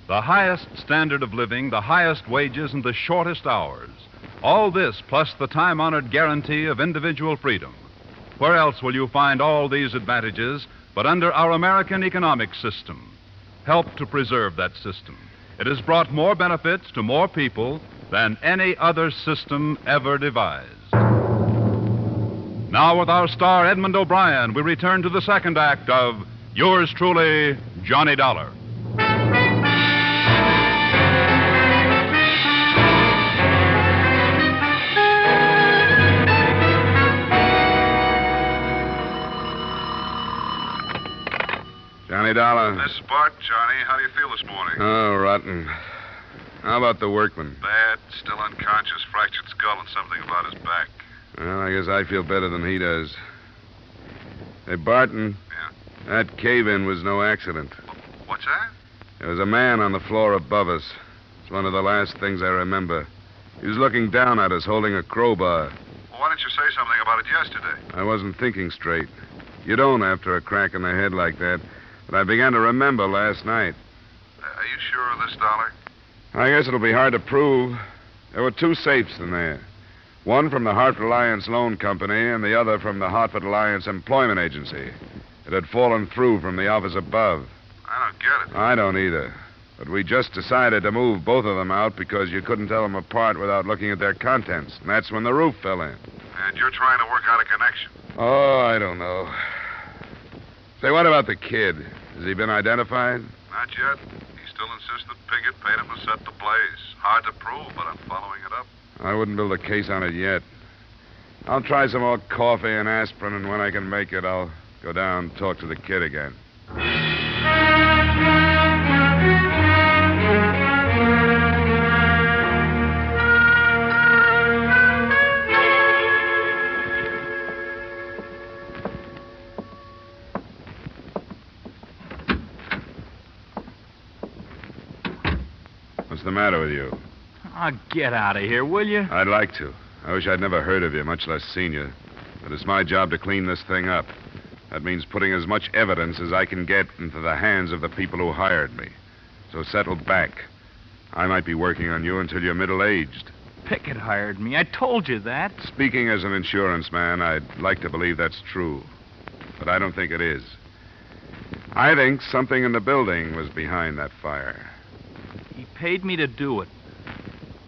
Speaker 16: The highest standard of living, the highest wages, and the shortest hours. All this plus the time-honored guarantee of individual freedom. Where else will you find all these advantages but under our American economic system? Help to preserve that system. It has brought more benefits to more people than any other system ever devised. Now, with our star Edmond O'Brien, we return to the second act of Yours Truly, Johnny Dollar.
Speaker 8: Johnny Dollar.
Speaker 3: This is Bart, Johnny. How do you feel this morning?
Speaker 8: Oh, rotten. How about the workman?
Speaker 3: Bad. Still unconscious. Fractured skull and something about his back.
Speaker 8: Well, I guess I feel better than he does. Hey, Barton.
Speaker 3: Yeah?
Speaker 8: That cave-in was no accident.
Speaker 3: What's that?
Speaker 8: There was a man on the floor above us. It's one of the last things I remember. He was looking down at us, holding a crowbar.
Speaker 3: Well, why didn't you say something about it yesterday?
Speaker 8: I wasn't thinking straight. You don't after a crack in the head like that. But I began to remember last night.
Speaker 3: Are you sure of this, Dollar?
Speaker 8: I guess it'll be hard to prove. There were two safes in there. One from the Hartford Alliance Loan Company and the other from the Hartford Alliance Employment Agency. It had fallen through from the office above.
Speaker 3: I don't get it.
Speaker 8: I don't either. But we just decided to move both of them out because you couldn't tell them apart without looking at their contents. And that's when the roof fell in.
Speaker 3: And you're trying to work out a connection.
Speaker 8: Oh, I don't know. Say, what about the kid? Has he been identified?
Speaker 3: Not yet. He still insists that Pickett paid him to set the blaze. Hard to prove, but I'm following it up.
Speaker 8: I wouldn't build a case on it yet. I'll try some more coffee and aspirin, and when I can make it, I'll
Speaker 19: Go down and talk to the kid again. What's the matter with you?
Speaker 10: Oh, get out of here, will you?
Speaker 19: I'd like to. I wish I'd never heard of you, much less seen you. But it's my job to clean this thing up. That means putting as much evidence as I can get into the hands of the people who hired me. So settle back. I might be working on you until you're middle-aged.
Speaker 10: Pickett hired me. I told you that.
Speaker 19: Speaking as an insurance man, I'd like to believe that's true. But I don't think it is. I think something in the building was behind that fire.
Speaker 10: He paid me to do it.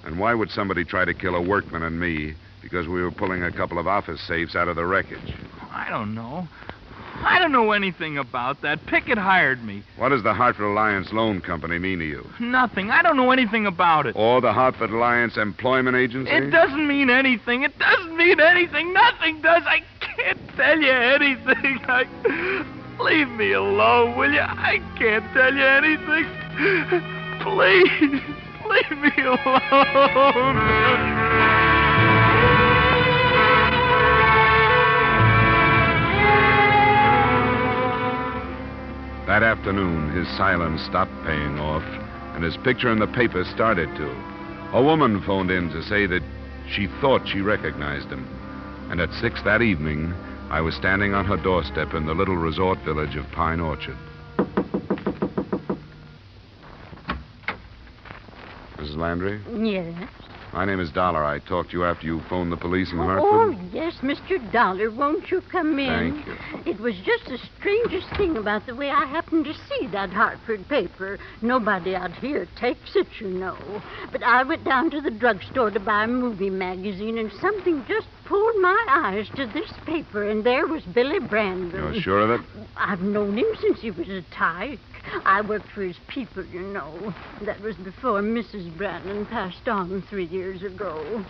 Speaker 19: And why would somebody try to kill a workman and me because we were pulling a couple of office safes out of the wreckage?
Speaker 10: I don't know. I don't know anything about that. Pickett hired me.
Speaker 19: What does the Hartford Alliance Loan Company mean to you?
Speaker 10: Nothing. I don't know anything about it.
Speaker 19: Or the Hartford Alliance Employment Agency?
Speaker 10: It doesn't mean anything. It doesn't mean anything. Nothing does. I can't tell you anything. Leave me alone, will you? I can't tell you anything. Please, leave me alone.
Speaker 19: That afternoon, his silence stopped paying off, and his picture in the paper started to. A woman phoned in to say that she thought she recognized him. And at 6 that evening, I was standing on her doorstep in the little resort village of Pine Orchard. Mrs. Landry?
Speaker 5: Yes.
Speaker 19: My name is Dollar. I talked to you after you phoned the police in Hartford.
Speaker 5: Oh, yes, Mr. Dollar. Won't you come in?
Speaker 19: Thank you.
Speaker 5: It was just the strangest thing about the way I happened to see that Hartford paper. Nobody out here takes it, you know. But I went down to the drugstore to buy a movie magazine, and something just pulled my eyes to this paper, and there was Billy Brandon.
Speaker 19: You're sure of it?
Speaker 5: I've known him since he was a tyke. I worked for his people, you know. That was before Mrs. Brandon passed on 3 years ago.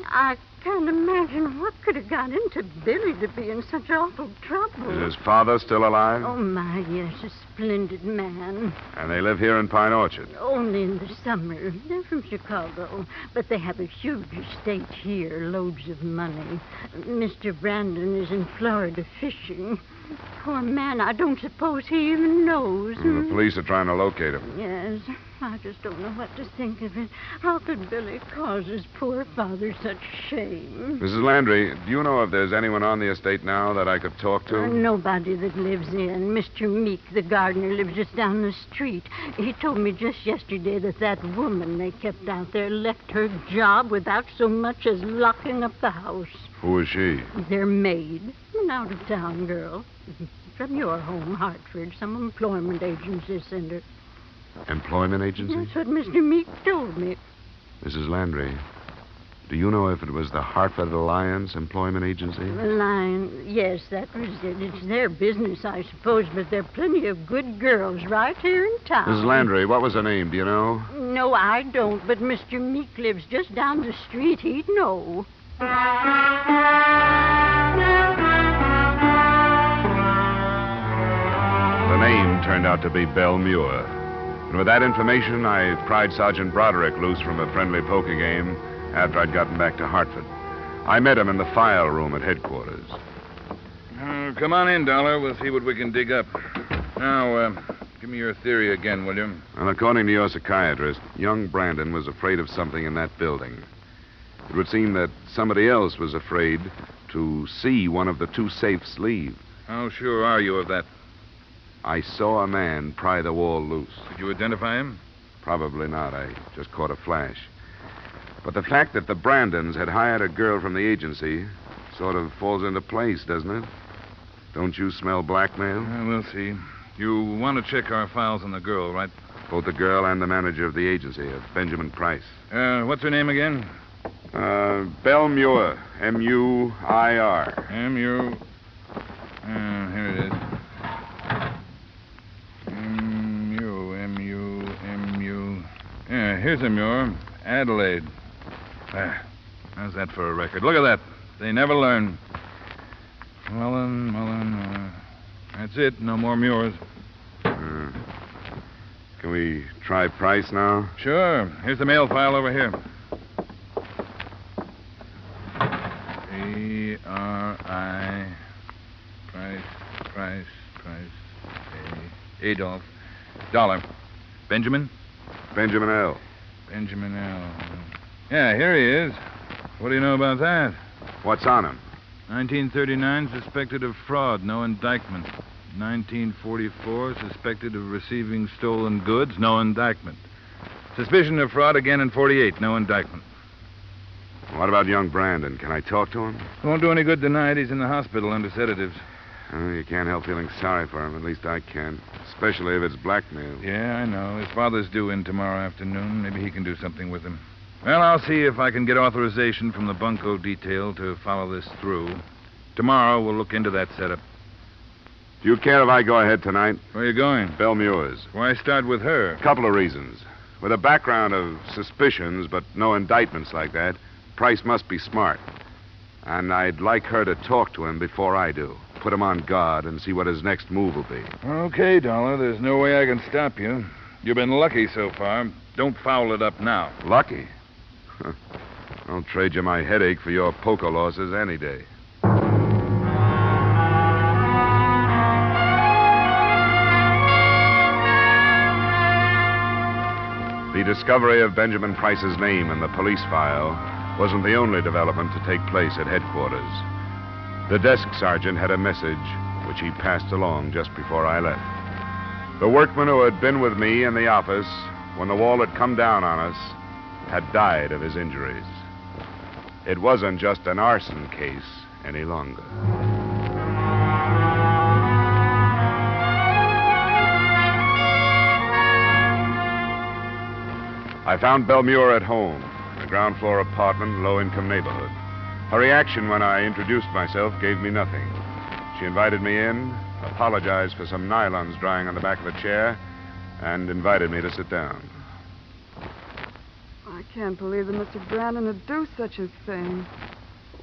Speaker 5: I can't imagine what could have got into Billy to be in such awful trouble.
Speaker 19: Is his father still alive?
Speaker 5: Oh, my, yes, a splendid man.
Speaker 19: And they live here in Pine Orchard?
Speaker 5: Only in the summer. They're from Chicago, but they have a huge estate here, loads of money. Mr. Brandon is in Florida fishing. Poor man, I don't suppose he even knows.
Speaker 19: The police are trying to locate him.
Speaker 5: Yes, I just don't know what to think of it. How could Billy cause his poor father such shame?
Speaker 19: Mrs. Landry, do you know if there's anyone on the estate now that I could talk to?
Speaker 5: Nobody that lives in. Mr. Meek, the gardener, lives just down the street. He told me just yesterday that woman they kept out there left her job without so much as locking up the house.
Speaker 19: Who is she?
Speaker 5: Their maid. An out-of-town girl. From your home, Hartford. Some employment agency sent her.
Speaker 19: Employment agency?
Speaker 5: That's what Mr. Meek told me.
Speaker 19: Mrs. Landry, do you know if it was the Hartford Alliance Employment Agency?
Speaker 5: Yes, that was it. It's their business, I suppose, but there are plenty of good girls right here in town.
Speaker 19: Mrs. Landry, what was her name? Do you know?
Speaker 5: No, I don't, but Mr. Meek lives just down the street. He'd know.
Speaker 19: The name turned out to be Belle Muir. And with that information, I pried Sergeant Broderick loose from a friendly poker game after I'd gotten back to Hartford. I met him in the file room at headquarters.
Speaker 9: Come on in, Dollar. We'll see what we can dig up. Now, give me your theory again, will you?
Speaker 19: And according to your psychiatrist, young Brandon was afraid of something in that building. It would seem that somebody else was afraid to see one of the two safes leave.
Speaker 9: How sure are you of that?
Speaker 19: I saw a man pry the wall loose.
Speaker 9: Could you identify him?
Speaker 19: Probably not. I just caught a flash. But the fact that the Brandons had hired a girl from the agency sort of falls into place, doesn't it? Don't you smell blackmail?
Speaker 9: We'll see. You want to check our files on the girl, right?
Speaker 19: Both the girl and the manager of the agency, Benjamin Price.
Speaker 9: What's her name again?
Speaker 19: Belle Muir. M-U-I-R.
Speaker 9: M-U... here it is. M-U... Yeah, here's a Muir. Adelaide. How's that for a record? Look at that. They never learn. Mullen. That's it. No more Muirs.
Speaker 19: Can we try Price now?
Speaker 9: Sure. Here's the mail file over here. A-R-I... Price... Adolph. Dollar. Benjamin?
Speaker 19: Benjamin L.
Speaker 9: Benjamin L. Yeah, here he is. What do you know about that?
Speaker 19: What's on him?
Speaker 9: 1939, suspected of fraud, no indictment. 1944, suspected of receiving stolen goods, no indictment. Suspicion of fraud again in 48, no indictment.
Speaker 19: What about young Brandon? Can I talk to him?
Speaker 9: Won't do any good tonight. He's in the hospital under sedatives.
Speaker 19: You can't help feeling sorry for him. At least I can. Especially if it's blackmail.
Speaker 9: Yeah, I know. His father's due in tomorrow afternoon. Maybe he can do something with him. Well, I'll see if I can get authorization from the bunco detail to follow this through. Tomorrow, we'll look into that setup.
Speaker 19: Do you care if I go ahead tonight?
Speaker 9: Where are you going?
Speaker 19: Belle Muirs.
Speaker 9: Why start with her?
Speaker 19: A couple of reasons. With a background of suspicions, but no indictments like that, Price must be smart. And I'd like her to talk to him before I do. Put him on guard and see what his next move will be.
Speaker 9: Okay, Dollar. There's no way I can stop you. You've been lucky so far. Don't foul it up now.
Speaker 19: Lucky? I'll trade you my headache for your poker losses any day. The discovery of Benjamin Price's name in the police file wasn't the only development to take place at headquarters. The desk sergeant had a message which he passed along just before I left. The workman who had been with me in the office when the wall had come down on us had died of his injuries. It wasn't just an arson case any longer. I found Belle Muir at home, in a ground floor apartment, low-income neighborhood. Her reaction when I introduced myself gave me nothing. She invited me in, apologized for some nylons drying on the back of a chair, and invited me to sit down.
Speaker 7: I can't believe that Mr. Brandon would do such a thing.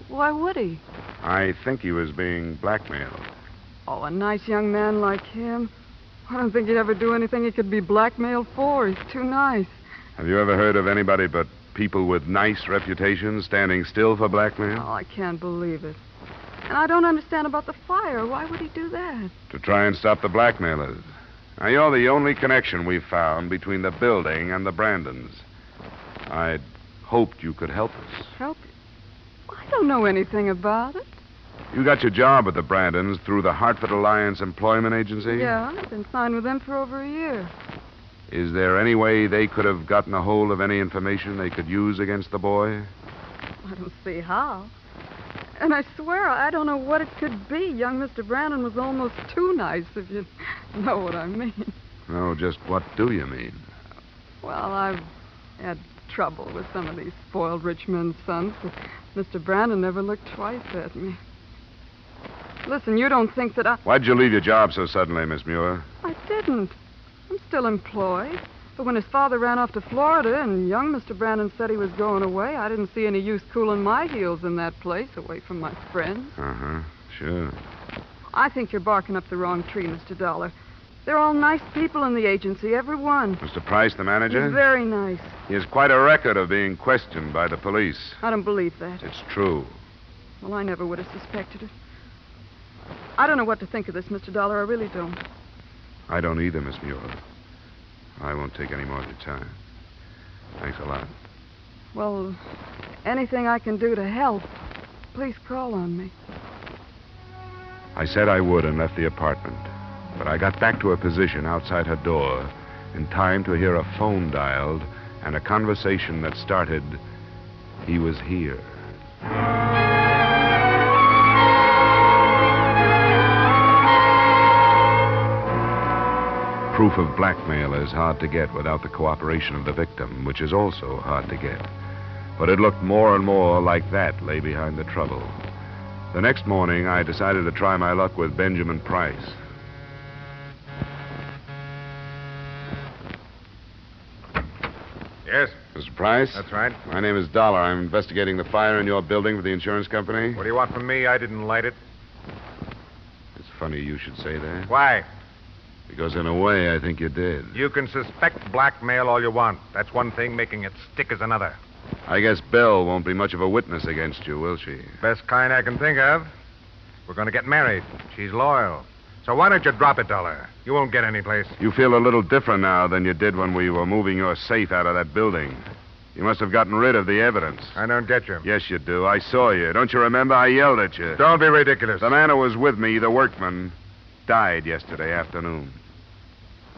Speaker 7: Why would he?
Speaker 19: I think he was being blackmailed.
Speaker 7: Oh, a nice young man like him. I don't think he'd ever do anything he could be blackmailed for. He's too nice.
Speaker 19: Have you ever heard of anybody but people with nice reputations standing still for blackmail?
Speaker 7: Oh, I can't believe it. And I don't understand about the fire. Why would he do that?
Speaker 19: To try and stop the blackmailers. Now, you're the only connection we've found between the building and the Brandons. I'd hoped you could help us.
Speaker 7: Help you? I don't know anything about it.
Speaker 19: You got your job at the Brandons through the Hartford Alliance Employment Agency?
Speaker 7: Yeah, I've been signed with them for over a year.
Speaker 19: Is there any way they could have gotten a hold of any information they could use against the boy?
Speaker 7: I don't see how. And I swear I don't know what it could be. Young Mr. Brandon was almost too nice, if you know what I mean.
Speaker 19: No, just what do you mean?
Speaker 7: Well, I've had trouble with some of these spoiled rich men's sons, but Mr. Brandon never looked twice at me. Listen, you don't think that I...
Speaker 19: Why'd you leave your job so suddenly, Miss Muir?
Speaker 7: I didn't. I'm still employed. But when his father ran off to Florida and young Mr. Brandon said he was going away, I didn't see any use cooling my heels in that place away from my friends.
Speaker 19: Uh-huh, sure.
Speaker 7: I think you're barking up the wrong tree, Mr. Dollar. They're all nice people in the agency, every one.
Speaker 19: Mr. Price, the manager?
Speaker 7: He's very nice.
Speaker 19: He has quite a record of being questioned by the police.
Speaker 7: I don't believe that.
Speaker 19: It's true.
Speaker 7: Well, I never would have suspected it. I don't know what to think of this, Mr. Dollar. I really don't.
Speaker 19: I don't either, Miss Muir. I won't take any more of your time. Thanks a lot.
Speaker 7: Well, anything I can do to help, please call on me.
Speaker 19: I said I would and left the apartment. But I got back to her position outside her door in time to hear a phone dialed and a conversation that started, "He was here." Proof of blackmail is hard to get without the cooperation of the victim, which is also hard to get. But it looked more and more like that lay behind the trouble. The next morning, I decided to try my luck with Benjamin Price.
Speaker 1: Yes?
Speaker 19: Mr. Price?
Speaker 1: That's right.
Speaker 19: My name is Dollar. I'm investigating the fire in your building for the insurance company.
Speaker 1: What do you want from me? I didn't light it.
Speaker 19: This
Speaker 8: funny you should say that.
Speaker 1: Why?
Speaker 8: Because in a way, I think you did.
Speaker 1: You can suspect blackmail all you want. That's one thing, making it stick is another.
Speaker 8: I guess Belle won't be much of a witness against you, will she?
Speaker 1: Best kind I can think of. We're going to get married. She's loyal. So why don't you drop it, Dollar? You won't get any place.
Speaker 8: You feel a little different now than you did when we were moving your safe out of that building. You must have gotten rid of the evidence.
Speaker 1: I don't get you.
Speaker 8: Yes, you do. I saw you. Don't you remember? I yelled at you.
Speaker 1: Don't be ridiculous.
Speaker 8: The man who was with me, the workman, died yesterday afternoon.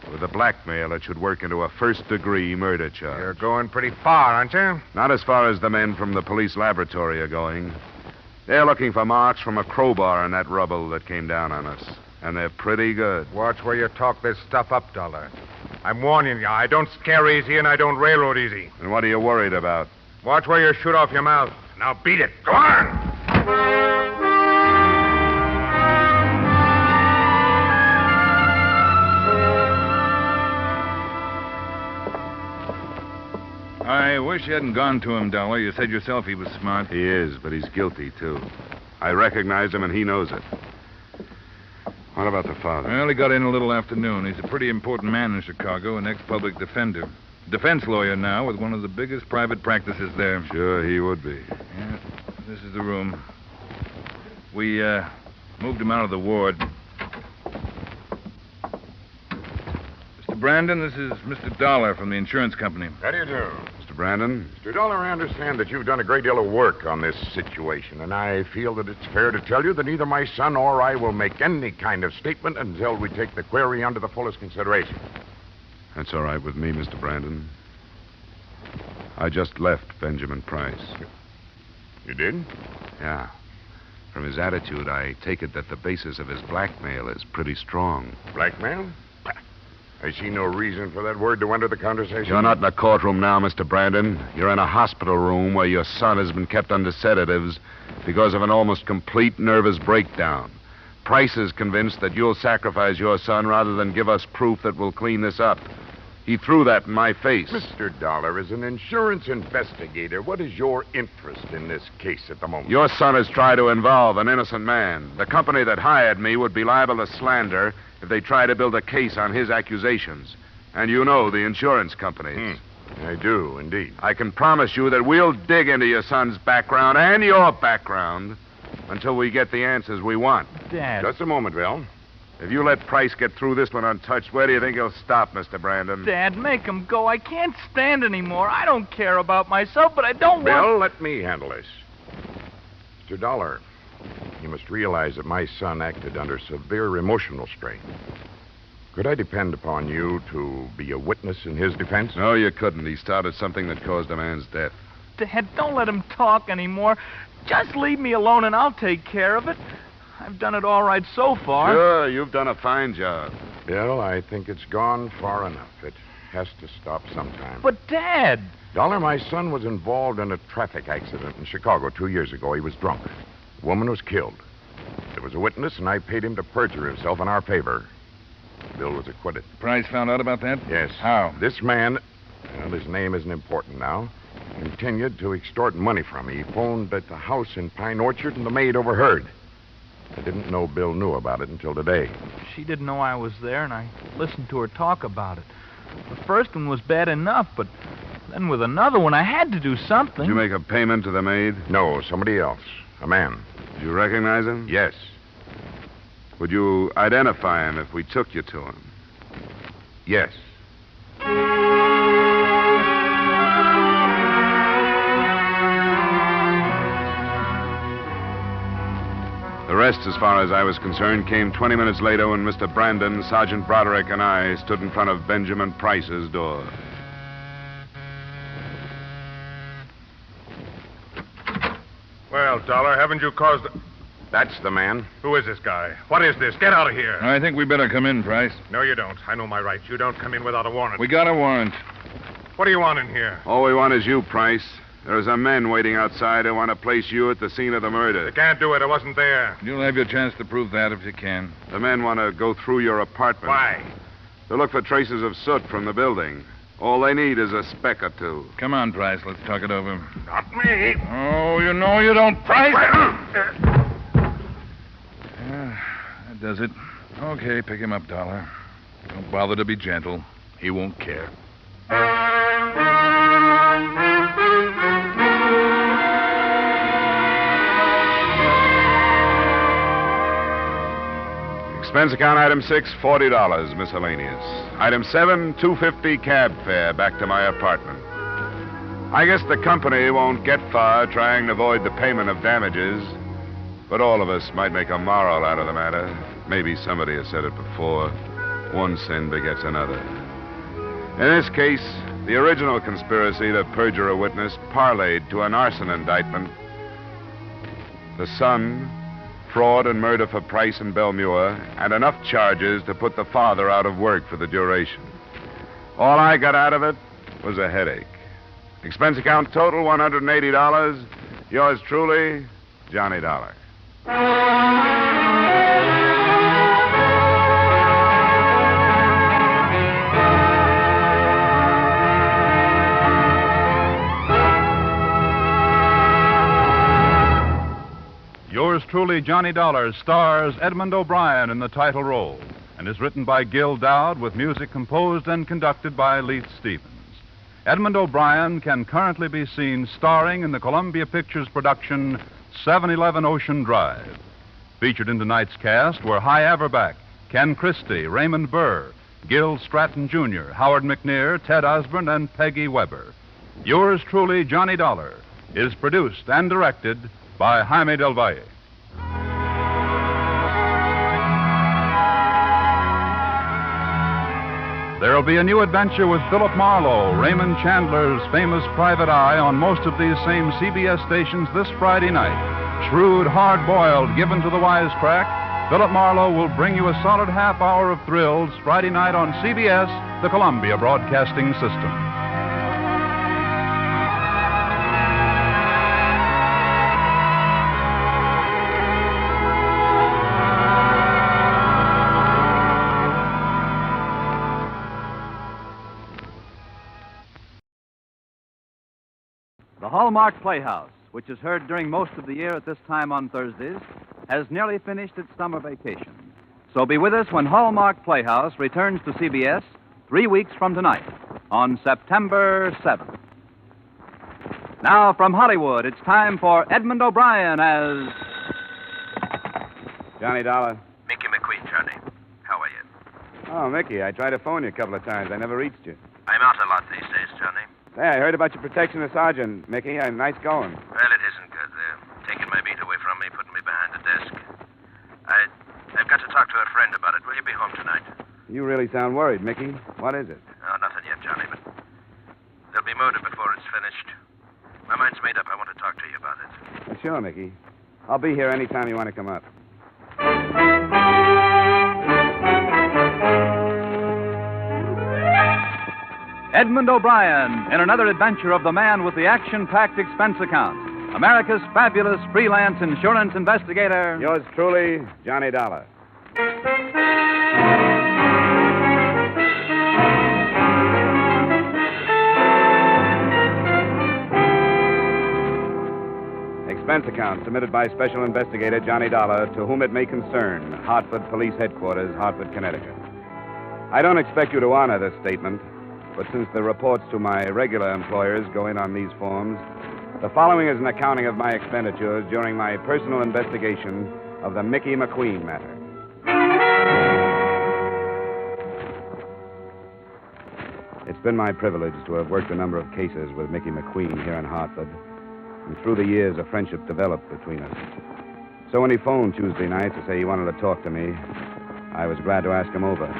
Speaker 8: With the blackmail, it should work into a first-degree murder charge.
Speaker 1: You're going pretty far, aren't you?
Speaker 8: Not as far as the men from the police laboratory are going. They're looking for marks from a crowbar in that rubble that came down on us. And they're pretty good.
Speaker 1: Watch where you talk this stuff up, Dollar. I'm warning you, I don't scare easy and I don't railroad easy.
Speaker 8: And what are you worried about?
Speaker 1: Watch where you shoot off your mouth. Now beat it. Go on!
Speaker 17: I wish you hadn't gone to him, Dollar. You said yourself he was smart.
Speaker 8: He is, but he's guilty, too. I recognize him, and he knows it. What about the father?
Speaker 17: Well, he got in a little afternoon. He's a pretty important man in Chicago, an ex-public defender. Defense lawyer now with one of the biggest private practices there.
Speaker 8: Sure, he would be.
Speaker 17: Yeah, this is the room. We, moved him out of the ward. Mr. Brandon, this is Mr. Dollar from the insurance company.
Speaker 15: How do you do?
Speaker 8: Mr. Brandon?
Speaker 15: Mr. Dollar, I understand that you've done a great deal of work on this situation, and I feel that it's fair to tell you that neither my son or I will make any kind of statement until we take the query under the fullest consideration.
Speaker 8: That's all right with me, Mr. Brandon. I just left Benjamin Price.
Speaker 15: You did?
Speaker 8: Yeah. From his attitude, I take it that the basis of his blackmail is pretty strong.
Speaker 15: Blackmail? I see no reason for that word to enter the conversation.
Speaker 8: You're not in a courtroom now, Mr. Brandon. You're in a hospital room where your son has been kept under sedatives because of an almost complete nervous breakdown. Price is convinced that you'll sacrifice your son rather than give us proof that will clean this up. He threw that in my face.
Speaker 15: Mr. Dollar, as an insurance investigator, what is your interest in this case at the moment?
Speaker 8: Your son has tried to involve an innocent man. The company that hired me would be liable to slander if they try to build a case on his accusations. And you know the insurance companies.
Speaker 15: I do, indeed.
Speaker 8: I can promise you that we'll dig into your son's background and your background until we get the answers we want.
Speaker 10: Dad.
Speaker 15: Just a moment, Bill.
Speaker 8: If you let Price get through this one untouched, where do you think he'll stop, Mr. Brandon?
Speaker 10: Dad, make him go. I can't stand anymore. I don't care about myself, but I don't want...
Speaker 15: Bill, let me handle this. Mr. Dollar, you must realize that my son acted under severe emotional strain. Could I depend upon you to be a witness in his defense?
Speaker 8: No, you couldn't. He started something that caused a man's death.
Speaker 10: Dad, don't let him talk anymore. Just leave me alone and I'll take care of it. I've done it all right so far.
Speaker 8: Sure, you've done a fine job.
Speaker 15: Bill, I think it's gone far enough. It has to stop sometime.
Speaker 10: But, Dad...
Speaker 15: Dollar, my son was involved in a traffic accident in Chicago 2 years ago. He was drunk. The woman was killed. There was a witness, and I paid him to perjure himself in our favor. Bill was acquitted.
Speaker 17: Price found out about that?
Speaker 15: Yes.
Speaker 17: How?
Speaker 15: This man, well, his name isn't important now, continued to extort money from me. He phoned at the house in Pine Orchard, and the maid overheard. I didn't know Bill knew about it until today.
Speaker 10: She didn't know I was there, and I listened to her talk about it. The first one was bad enough, but then with another one, I had to do something.
Speaker 8: Did you make a payment to the maid?
Speaker 15: No, somebody else. A man.
Speaker 8: Did you recognize him?
Speaker 15: Yes.
Speaker 8: Would you identify him if we took you to him?
Speaker 15: Yes.
Speaker 8: The rest, as far as I was concerned, came 20 minutes later when Mr. Brandon, Sergeant Broderick, and I stood in front of Benjamin Price's door.
Speaker 1: Well, Dollar, haven't you caused...
Speaker 15: That's the man.
Speaker 1: Who is this guy? What is this? Get out of here.
Speaker 17: I think we better come in, Price.
Speaker 1: No, you don't. I know my rights. You don't come in without a warrant.
Speaker 17: We got a warrant.
Speaker 1: What do you want in here?
Speaker 8: All we want is you, Price. There's a men waiting outside who want to place you at the scene of the murder.
Speaker 1: You can't do it. I wasn't there.
Speaker 17: You'll have your chance to prove that if you can.
Speaker 8: The men want to go through your apartment.
Speaker 1: Why?
Speaker 8: To look for traces of soot from the building. All they need is a speck or two.
Speaker 17: Come on, Price. Let's talk it over.
Speaker 1: Not me.
Speaker 17: Oh, you know you don't, Price.
Speaker 9: That does it. Okay, pick him up, Dollar. Don't bother to be gentle. He won't care.
Speaker 8: Expense account item 6, $40, miscellaneous. Item 7, $2.50 cab fare back to my apartment. I guess the company won't get far trying to avoid the payment of damages, but all of us might make a moral out of the matter. Maybe somebody has said it before. One sin begets another. In this case, the original conspiracy to perjure a witness parlayed to an arson indictment. The son, fraud and murder for Price and Belmure, and enough charges to put the father out of work for the duration. All I got out of it was a headache. Expense account total, $180. Yours truly, Johnny Dollar.
Speaker 16: Yours truly, Johnny Dollar, stars Edmond O'Brien in the title role and is written by Gil Dowd with music composed and conducted by Leith Stevens. Edmond O'Brien can currently be seen starring in the Columbia Pictures production 711 Ocean Drive. Featured in tonight's cast were Hy Averback, Ken Christie, Raymond Burr, Gil Stratton Jr., Howard McNear, Ted Osborne, and Peggy Weber. Yours truly, Johnny Dollar, is produced and directed by Jaime Del Valle. There'll be a new adventure with Philip Marlowe, Raymond Chandler's famous private eye, on most of these same CBS stations this Friday night. Shrewd, hard-boiled, given to the wisecrack, Philip Marlowe will bring you a solid half hour of thrills Friday night on CBS, the Columbia Broadcasting System.
Speaker 2: The Hallmark Playhouse, which is heard during most of the year at this time on Thursdays, has nearly finished its summer vacation. So be with us when Hallmark Playhouse returns to CBS 3 weeks from tonight, on September 7th. Now, from Hollywood, it's time for Edmond O'Brien as...
Speaker 19: Johnny Dollar.
Speaker 18: Mickey McQueen, Johnny. How are you?
Speaker 19: Oh, Mickey, I tried to phone you a couple of times. I never reached you.
Speaker 18: I'm out a lot these days, Johnny.
Speaker 19: Hey, I heard about your protection of Sergeant, Mickey. Nice going.
Speaker 18: Well, it isn't good. They're taking my beat away from me, putting me behind the desk. I've got to talk to a friend about it. Will you be home tonight?
Speaker 19: You really sound worried, Mickey. What is it?
Speaker 18: Oh, nothing yet, Johnny, but there'll be murder before it's finished. My mind's made up. I want to talk to you about it.
Speaker 19: Well, sure, Mickey. I'll be here any time you want to come up.
Speaker 2: Edmond O'Brien in another adventure of the man with the action-packed expense account, America's fabulous freelance insurance investigator.
Speaker 19: Yours truly, Johnny Dollar. Expense account submitted by Special Investigator Johnny Dollar, to whom it may concern, Hartford Police Headquarters, Hartford, Connecticut. I don't expect you to honor this statement, but since the reports to my regular employers go in on these forms, the following is an accounting of my expenditures during my personal investigation of the Mickey McQueen matter. It's been my privilege to have worked a number of cases with Mickey McQueen here in Hartford, and through the years a friendship developed between us. So when he phoned Tuesday night to say he wanted to talk to me, I was glad to ask him over.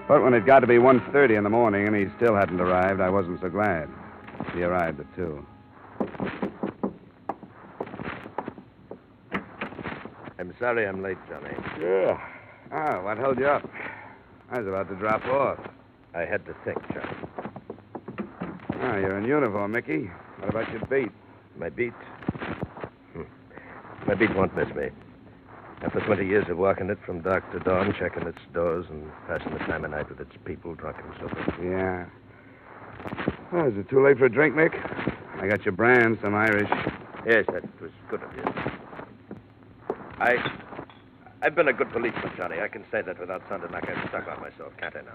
Speaker 19: But when it got to be 1:30 in the morning and he still hadn't arrived, I wasn't so glad. He arrived at 2.
Speaker 18: I'm sorry I'm late, Johnny.
Speaker 19: Yeah. Oh, what held you up? I was about to drop off.
Speaker 18: I had to think, Johnny.
Speaker 19: Oh, you're in uniform, Mickey. What about your beat?
Speaker 18: My beat? My beat won't miss me. After 20 years of walking it from dark to dawn, checking its doors and passing the time of night with its people, drunk and so forth.
Speaker 19: Yeah. Oh, is it too late for a drink, Mick? I got your brand, some Irish.
Speaker 18: Yes, that was good of you. I've been a good policeman, Johnny. I can say that without sounding like I'm stuck on myself, can't I now?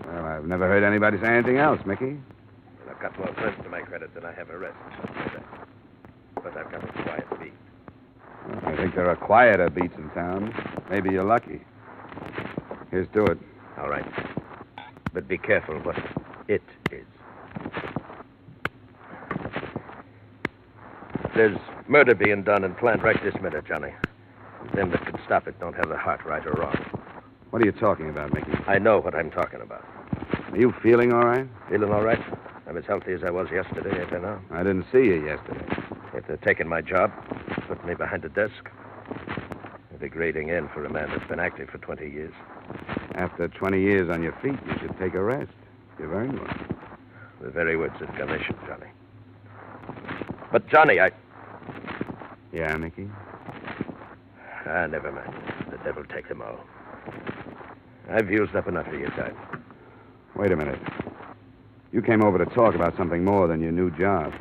Speaker 19: Well, I've never heard anybody say anything else, Mickey.
Speaker 18: Well, I've got more friends to my credit than I have arrests. I'll say that. But I've got a quiet beat.
Speaker 19: I think there are quieter beats in town. Maybe you're lucky. Here's to it.
Speaker 18: All right. But be careful what it is. There's murder being done and planned right this minute, Johnny. Them that could stop it don't have the heart, right or wrong.
Speaker 19: What are you talking about, Mickey?
Speaker 18: I know what I'm talking about.
Speaker 19: Are you feeling all right?
Speaker 18: Feeling all right? I'm as healthy as I was yesterday, ain't I now?
Speaker 19: I didn't see you yesterday.
Speaker 18: If they're taking my job, putting me behind a desk, a degrading end for a man that's been active for 20 years.
Speaker 19: After 20 years on your feet, you should take a rest. You've earned one.
Speaker 18: The very words that commission, Johnny. But, Johnny,
Speaker 19: Yeah, Mickey?
Speaker 18: Never mind. The devil take them all. I've used up enough of your time.
Speaker 19: Wait a minute. You came over to talk about something more than your new job.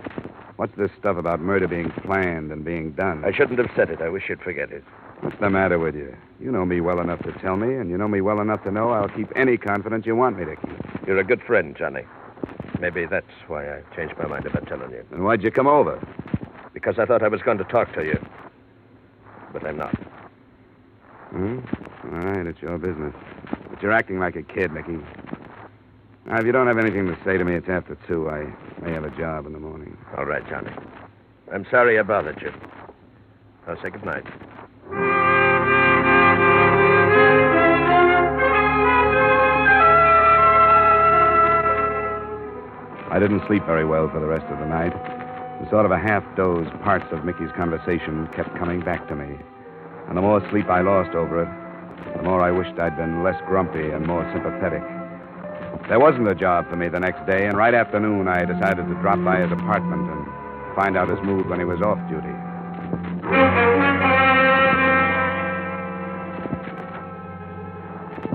Speaker 19: What's this stuff about murder being planned and being done?
Speaker 18: I shouldn't have said it. I wish you'd forget it.
Speaker 19: What's the matter with you? You know me well enough to tell me, and you know me well enough to know I'll keep any confidence you want me to keep.
Speaker 18: You're a good friend, Johnny. Maybe that's why I changed my mind about telling you.
Speaker 19: And why'd you come over?
Speaker 18: Because I thought I was going to talk to you. But I'm not.
Speaker 19: All right, it's your business. But you're acting like a kid, Mickey. Now, if you don't have anything to say to me, it's after 2. I may have a job in the morning.
Speaker 18: All right, Johnny. I'm sorry I bothered you. I'll say good night.
Speaker 19: I didn't sleep very well for the rest of the night. And sort of a half-dozed parts of Mickey's conversation kept coming back to me. And the more sleep I lost over it, the more I wished I'd been less grumpy and more sympathetic. There wasn't a job for me the next day, and right after noon I decided to drop by his apartment and find out his mood when he was off duty.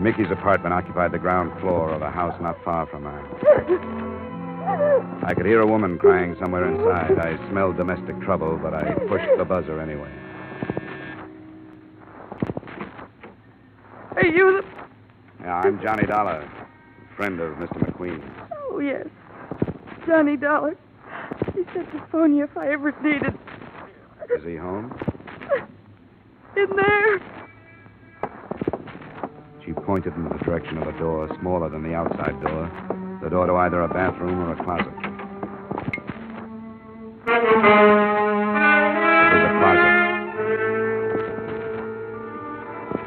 Speaker 19: Mickey's apartment occupied the ground floor of a house not far from mine. I could hear a woman crying somewhere inside. I smelled domestic trouble, but I pushed the buzzer anyway.
Speaker 7: Hey, you...
Speaker 19: Yeah, I'm Johnny Dollar, friend of Mr. McQueen.
Speaker 7: Oh, yes. Johnny Dollar. He said to phone you if I ever needed...
Speaker 19: Is he home?
Speaker 7: In there.
Speaker 19: She pointed in the direction of a door smaller than the outside door, the door to either a bathroom or a closet. It was a closet.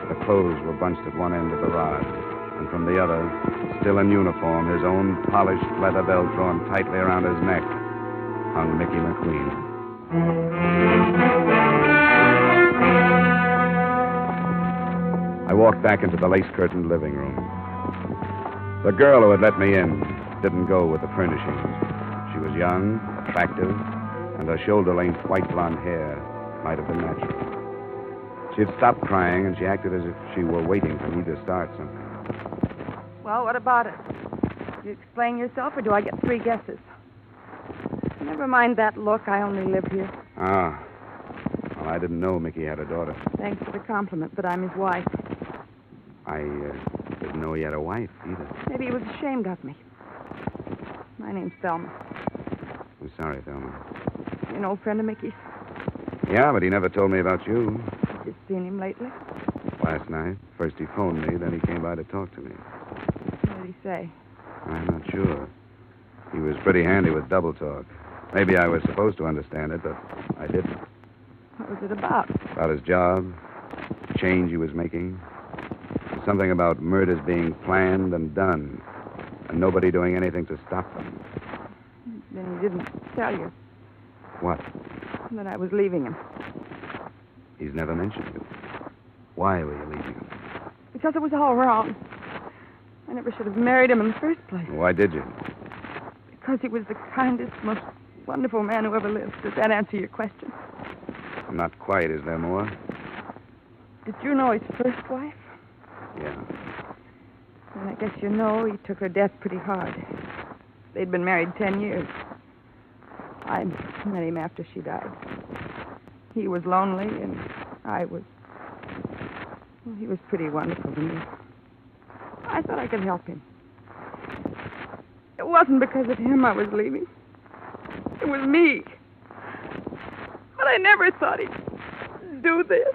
Speaker 19: The clothes were bunched at one end of the rod, and from the other, still in uniform, his own polished leather belt drawn tightly around his neck, hung Mickey McQueen. I walked back into the lace-curtained living room. The girl who had let me in didn't go with the furnishings. She was young, attractive, and her shoulder-length white blonde hair might have been natural. She had stopped crying, and she acted as if she were waiting for me to start something.
Speaker 6: Well, what about it? You explain yourself, or do I get 3 guesses? Never mind that look. I only live here.
Speaker 19: Ah. Well, I didn't know Mickey had a daughter.
Speaker 6: Thanks for the compliment, but I'm his wife.
Speaker 19: I didn't know he had a wife, either.
Speaker 6: Maybe he was ashamed of me. My name's Thelma.
Speaker 19: I'm sorry, Thelma.
Speaker 6: You're an old friend of Mickey's.
Speaker 19: Yeah, but he never told me about you.
Speaker 6: You seen him lately?
Speaker 19: Last night. First he phoned me, then he came by to talk to me.
Speaker 6: What did he say?
Speaker 19: I'm not sure. He was pretty handy with double talk. Maybe I was supposed to understand it, but I didn't.
Speaker 6: What was it about?
Speaker 19: About his job, the change he was making. Something about murders being planned and done, and nobody doing anything to stop them.
Speaker 6: Then he didn't tell you
Speaker 19: What?
Speaker 6: that I was leaving him.
Speaker 19: He's never mentioned it. Why were you leaving him?
Speaker 6: Because it was all wrong. I never should have married him in the first place.
Speaker 19: Why did you?
Speaker 6: Because he was the kindest, most wonderful man who ever lived. Does that answer your question?
Speaker 19: Not quite. Is there more?
Speaker 6: Did you know his first wife?
Speaker 19: Yeah.
Speaker 6: And I guess you know he took her death pretty hard. They'd been married 10 years. I met him after she died. He was lonely, and I was...
Speaker 7: Well, he was pretty wonderful to me. I thought I could help him. It wasn't because of him I was leaving. It was me. But I never thought he'd do this.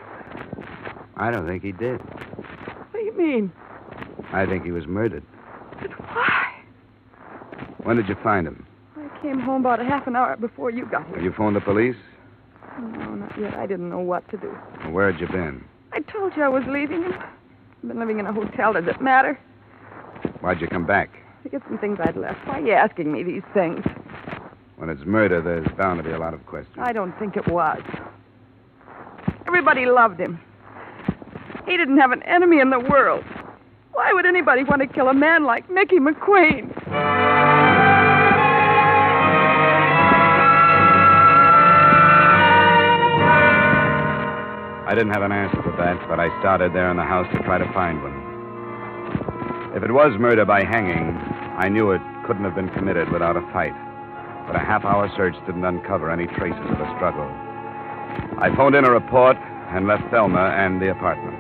Speaker 19: I don't think he did.
Speaker 7: What do you mean?
Speaker 19: I think he was murdered.
Speaker 7: But why?
Speaker 19: When did you find him?
Speaker 7: I came home about a half an hour before you got here.
Speaker 19: Have you phoned the police?
Speaker 7: No, not yet. I didn't know what to do.
Speaker 19: Well, where had you been?
Speaker 7: I told you I was leaving him. I've been living in a hotel. Does it matter?
Speaker 19: Why'd you come back?
Speaker 7: To get some things I'd left. Why are you asking me these things?
Speaker 19: When it's murder, there's bound to be a lot of questions.
Speaker 7: I don't think it was. Everybody loved him. He didn't have an enemy in the world. Why would anybody want to kill a man like Mickey McQueen?
Speaker 19: I didn't have an answer for that, but I started there in the house to try to find one. If it was murder by hanging, I knew it couldn't have been committed without a fight. But a half-hour search didn't uncover any traces of a struggle. I phoned in a report and left Thelma and the apartment.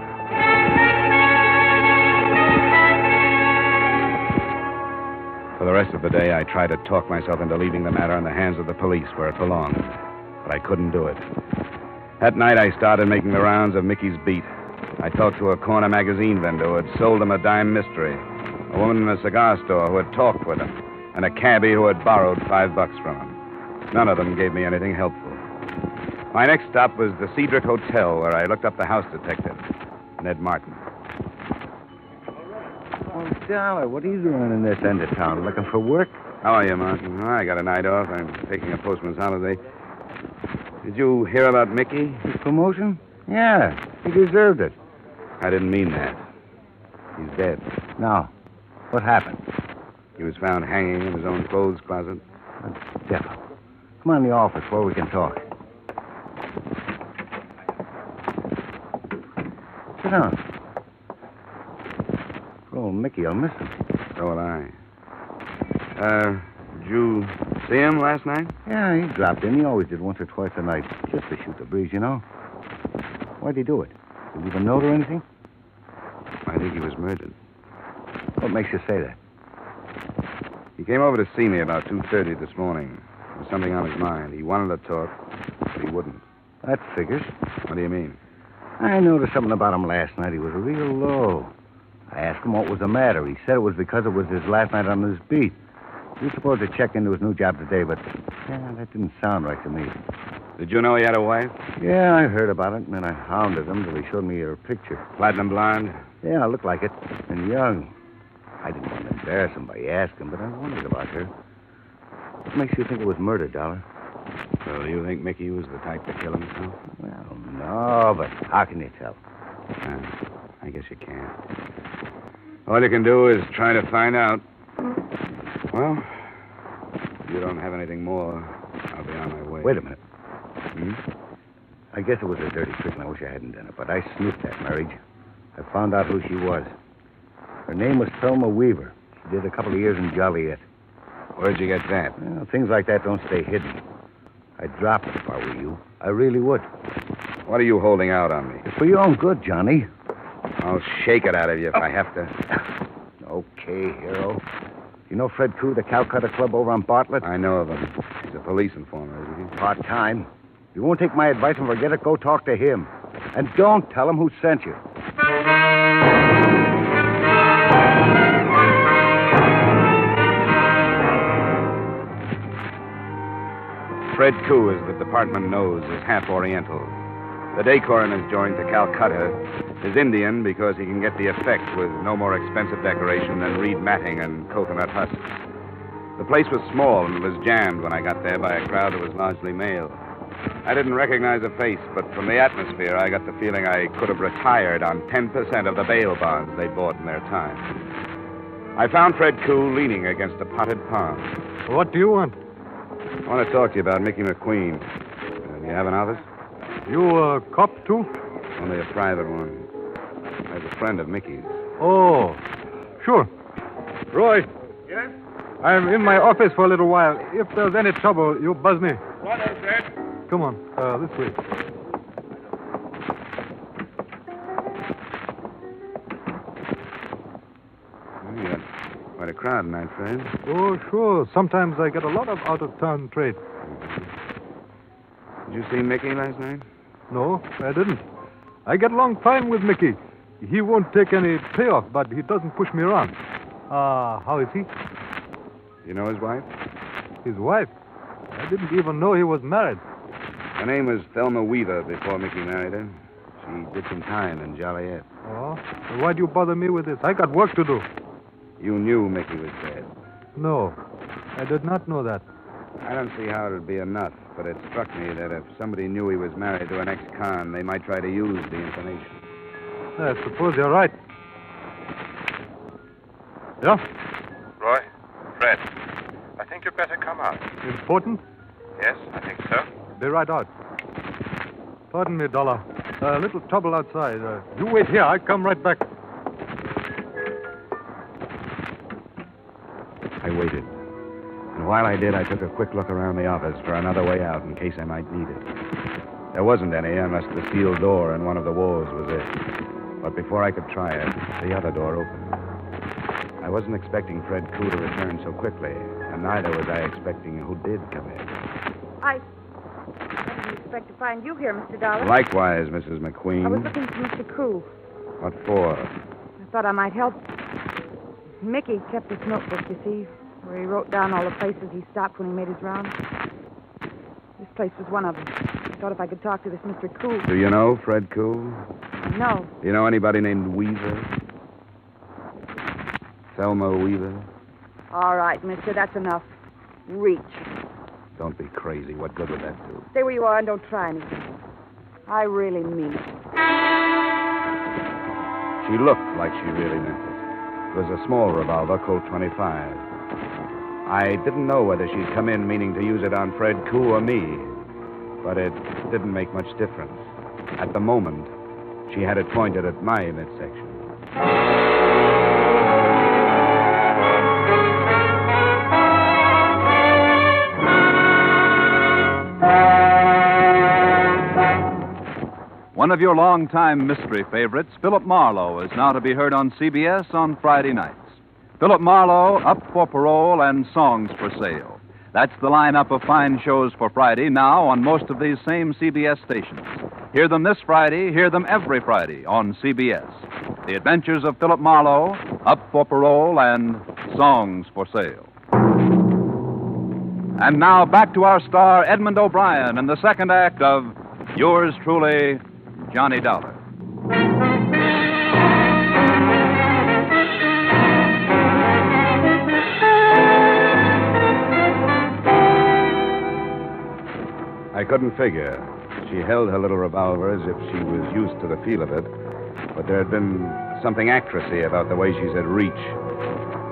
Speaker 19: For the rest of the day, I tried to talk myself into leaving the matter in the hands of the police where it belonged. But I couldn't do it. That night, I started making the rounds of Mickey's beat. I talked to a corner magazine vendor who had sold him a dime mystery, a woman in a cigar store who had talked with him, and a cabbie who had borrowed $5 from him. None of them gave me anything helpful. My next stop was the Cedric Hotel, where I looked up the house detective, Ned Martin.
Speaker 14: Oh, Dollar, what are you doing in this end of town? Looking for work?
Speaker 19: How are you, Martin? Oh, I got a night off. I'm taking a postman's holiday. Did you hear about Mickey?
Speaker 14: His promotion? Yeah, he deserved it.
Speaker 19: I didn't mean that. He's dead.
Speaker 14: No. What happened?
Speaker 19: He was found hanging in his own clothes closet.
Speaker 14: Devil. Come on in the office where we can talk. Sit down. Oh, Mickey, I'll miss him.
Speaker 19: So will I. Did you see him last night?
Speaker 14: Yeah, he dropped in. He always did once or twice a night, just to shoot the breeze, you know. Why'd he do it? Did he leave a note or anything?
Speaker 19: I think he was murdered.
Speaker 14: What makes you say that?
Speaker 19: He came over to see me about 2:30 this morning. There was something on his mind. He wanted to talk, but he wouldn't.
Speaker 14: That figures.
Speaker 19: What do you mean?
Speaker 14: I noticed something about him last night. He was real low. I asked him what was the matter. He said it was because it was his last night on his beat. He was supposed to check into his new job today, but that didn't sound right to me.
Speaker 19: Did you know he had a wife?
Speaker 14: Yeah, I heard about it, and then I hounded him till he showed me her picture.
Speaker 19: Platinum blonde?
Speaker 14: Yeah, looked like it. And young. I didn't want to embarrass him by asking, but I wondered about her. What makes you think it was murder, Dollar?
Speaker 19: So you think Mickey was the type to kill himself?
Speaker 14: Well, no, but how can you tell?
Speaker 19: I guess you can't. All you can do is try to find out. Well, if you don't have anything more, I'll be on my way.
Speaker 14: Wait a minute. I guess it was a dirty trick, and I wish I hadn't done it, but I snooped that marriage. I found out who she was. Her name was Thelma Weaver. She did a couple of years in Joliet.
Speaker 19: Where'd you get that?
Speaker 14: Well, things like that don't stay hidden. I'd drop it if I were you. I really would.
Speaker 19: What are you holding out on me?
Speaker 14: It's for your own good, Johnny.
Speaker 19: I'll shake it out of you if I have to.
Speaker 14: Okay, hero. You know Fred Koo, the Calcutta Club over on Bartlett?
Speaker 19: I know of him. He's a police informer, isn't he?
Speaker 14: Part-time. If you won't take my advice and forget it, go talk to him. And don't tell him who sent you.
Speaker 19: Fred Koo, as the department knows, is half Oriental. The day coroner's joined to Calcutta is Indian because he can get the effect with no more expensive decoration than reed matting and coconut husks. The place was small and was jammed when I got there by a crowd that was largely male. I didn't recognize a face, but from the atmosphere, I got the feeling I could have retired on 10% of the bail bonds they bought in their time. I found Fred Koo leaning against a potted palm.
Speaker 11: What do you want?
Speaker 19: I want to talk to you about Mickey McQueen. You have an office?
Speaker 11: You a cop, too?
Speaker 19: Only a private one. I was a friend of Mickey's.
Speaker 11: Oh, sure. Roy.
Speaker 4: Yes?
Speaker 11: I'm in my office for a little while. If there's any trouble, you buzz me.
Speaker 4: What is that?
Speaker 11: Come on, this way.
Speaker 19: a crowd tonight, Fred.
Speaker 4: Oh, sure. Sometimes I get a lot of out-of-town trade.
Speaker 19: Did you see Mickey last night?
Speaker 4: No, I didn't. I get along fine with Mickey. He won't take any payoff, but he doesn't push me around. How is he?
Speaker 19: You know his wife?
Speaker 4: His wife? I didn't even know he was married.
Speaker 19: Her name was Thelma Weaver before Mickey married her. She did some time in Joliet.
Speaker 4: Oh? Well, why'd you bother me with this? I got work to do.
Speaker 19: You knew Mickey was dead.
Speaker 4: No, I did not know that.
Speaker 19: I don't see how it'd be enough, but it struck me that if somebody knew he was married to an ex-con, they might try to use the information.
Speaker 4: I suppose you're right. Yeah?
Speaker 15: Roy? Fred? I think you'd better come out.
Speaker 4: Important?
Speaker 15: Yes, I think so.
Speaker 4: Be right out. Pardon me, Dollar. A little trouble outside. You wait here. I'll come right back.
Speaker 19: I waited. And while I did, I took a quick look around the office for another way out in case I might need it. There wasn't any unless the steel door in one of the walls was it. But before I could try it, the other door opened. I wasn't expecting Fred Koo to return so quickly, and neither was I expecting who did come in.
Speaker 6: I didn't expect to find you here, Mr. Dollar.
Speaker 19: Likewise, Mrs. McQueen.
Speaker 6: I was looking for Mr. Koo.
Speaker 19: What for?
Speaker 6: I thought I might help. Mickey kept his notebook, you see, where he wrote down all the places he stopped when he made his rounds. This place was one of them. I thought if I could talk to this Mr. Koo.
Speaker 19: Do you know Fred Koo?
Speaker 6: No.
Speaker 19: Do you know anybody named Weaver? Thelma Weaver?
Speaker 6: All right, mister, that's enough. Reach.
Speaker 19: Don't be crazy. What good would that do?
Speaker 6: Stay where you are and don't try anything. I really mean it.
Speaker 19: She looked like she really meant it. It was a small revolver, Colt 25. I didn't know whether she'd come in meaning to use it on Fred Koo or me, but it didn't make much difference. At the moment, she had it pointed at my midsection.
Speaker 2: One of your longtime mystery favorites, Philip Marlowe, is now to be heard on CBS on Friday nights. Philip Marlowe, Up for Parole, and Songs for Sale. That's the lineup of fine shows for Friday now on most of these same CBS stations. Hear them this Friday, hear them every Friday on CBS. The Adventures of Philip Marlowe, Up for Parole, and Songs for Sale. And now back to our star, Edmond O'Brien, in the second act of Yours Truly, Johnny Dollar.
Speaker 19: I couldn't figure. She held her little revolver as if she was used to the feel of it, but there had been something actressy about the way she said reach.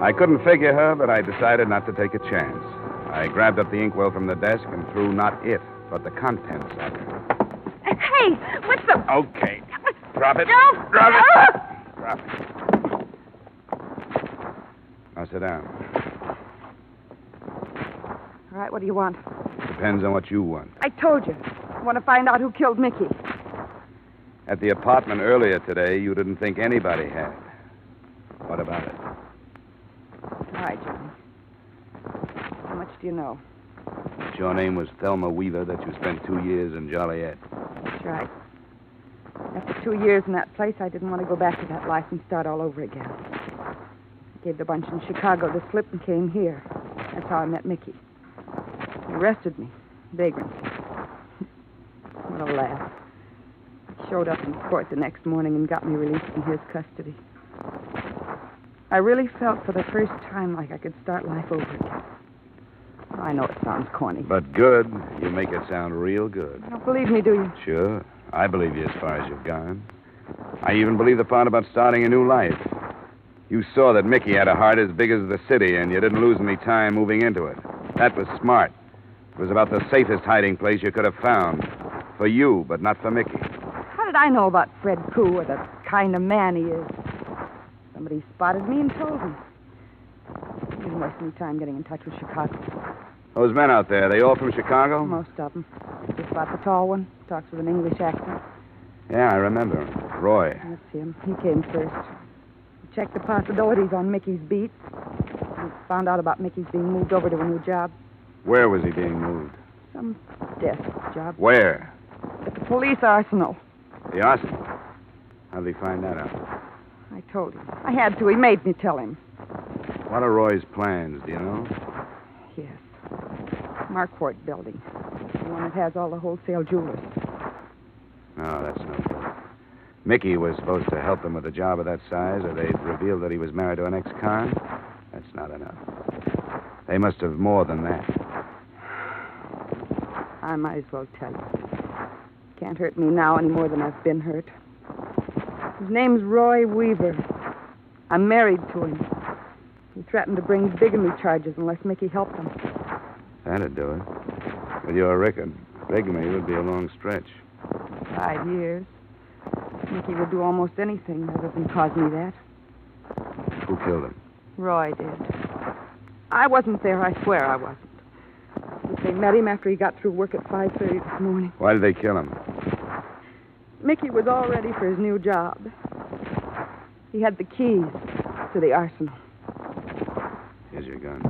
Speaker 19: I couldn't figure her, but I decided not to take a chance. I grabbed up the inkwell from the desk and threw not it, but the contents at her.
Speaker 6: Hey, what's the...
Speaker 19: Okay. Drop it.
Speaker 6: No.
Speaker 19: Drop it. Drop it. Now sit down.
Speaker 6: All right, what do you want?
Speaker 19: Depends on what you want.
Speaker 6: I told you. I want to find out who killed Mickey.
Speaker 19: At the apartment earlier today, you didn't think anybody had. What about it?
Speaker 6: All right, Johnny. How much do you know?
Speaker 19: That your name was Thelma Weaver, that you spent 2 years in Joliet.
Speaker 6: That's right. After 2 years in that place, I didn't want to go back to that life and start all over again. I gave the bunch in Chicago the slip and came here. That's how I met Mickey. He arrested me. Vagrant. What a laugh. He showed up in court the next morning and got me released from his custody. I really felt for the first time like I could start life over again. I know it sounds corny.
Speaker 19: But good. You make it sound real good.
Speaker 6: You don't believe me, do you?
Speaker 19: Sure. I believe you as far as you've gone. I even believe the part about starting a new life. You saw that Mickey had a heart as big as the city, and you didn't lose any time moving into it. That was smart. It was about the safest hiding place you could have found. For you, but not for Mickey.
Speaker 6: How did I know about Fred Koo or the kind of man he is? Somebody spotted me and told me. I didn't waste any time getting in touch with Chicago.
Speaker 19: Those men out there, they all from Chicago?
Speaker 6: Most of them. Just about the tall one. Talks with an English accent.
Speaker 19: Yeah, I remember him. Roy.
Speaker 6: That's him. He came first. He checked the possibilities on Mickey's beat.
Speaker 7: and found out about Mickey's being moved over to a new job.
Speaker 19: Where was he being moved?
Speaker 7: Some desk job.
Speaker 19: Where?
Speaker 7: At the police arsenal.
Speaker 19: The arsenal. How did he find that out?
Speaker 7: I told him. I had to. He made me tell him.
Speaker 19: What are Roy's plans, do you know?
Speaker 7: Yes. Marquardt building. The one that has all the wholesale jewelers.
Speaker 19: No, that's no good. Mickey was supposed to help them with a job of that size, or they'd revealed that he was married to an ex-con. That's not enough. They must have more than that.
Speaker 7: I might as well tell you. Can't hurt me now any more than I've been hurt. His name's Roy Weaver. I'm married to him. He threatened to bring bigamy charges unless Mickey helped him.
Speaker 19: That'd do it. With your record, bigamy would be a long stretch.
Speaker 7: 5 years. Mickey would do almost anything rather than cause me that.
Speaker 19: Who killed him?
Speaker 7: Roy did. I wasn't there, I swear I wasn't. But they met him after he got through work at 5:30 this morning.
Speaker 19: Why did they kill him?
Speaker 7: Mickey was all ready for his new job. He had the keys to the arsenal.
Speaker 19: Here's your gun.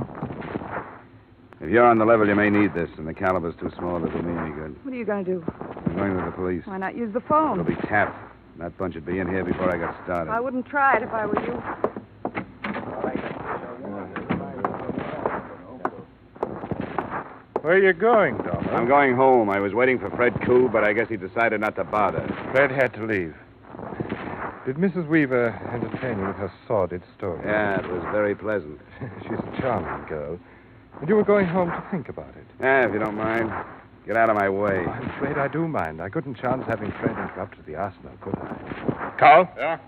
Speaker 19: If you're on the level, you may need this, and the caliber's too small to do me any good.
Speaker 7: What are you going to do?
Speaker 19: I'm going to the police.
Speaker 7: Why not use the phone?
Speaker 19: It'll be tapped. That bunch would be in here before I got started.
Speaker 7: I wouldn't try it if I were you.
Speaker 20: Where are you going, Dollar?
Speaker 19: I'm going home. I was waiting for Fred Koo, but I guess he decided not to bother.
Speaker 20: Fred had to leave. Did Mrs. Weaver entertain you with her sordid story?
Speaker 19: Yeah, it was very pleasant.
Speaker 20: She's a charming girl. And you were going home to think about it.
Speaker 19: Yeah, if you don't mind. Get out of my way.
Speaker 20: I'm afraid I do mind. I couldn't chance having Fred interrupt the arsenal, could I?
Speaker 19: Carl?
Speaker 20: Yeah?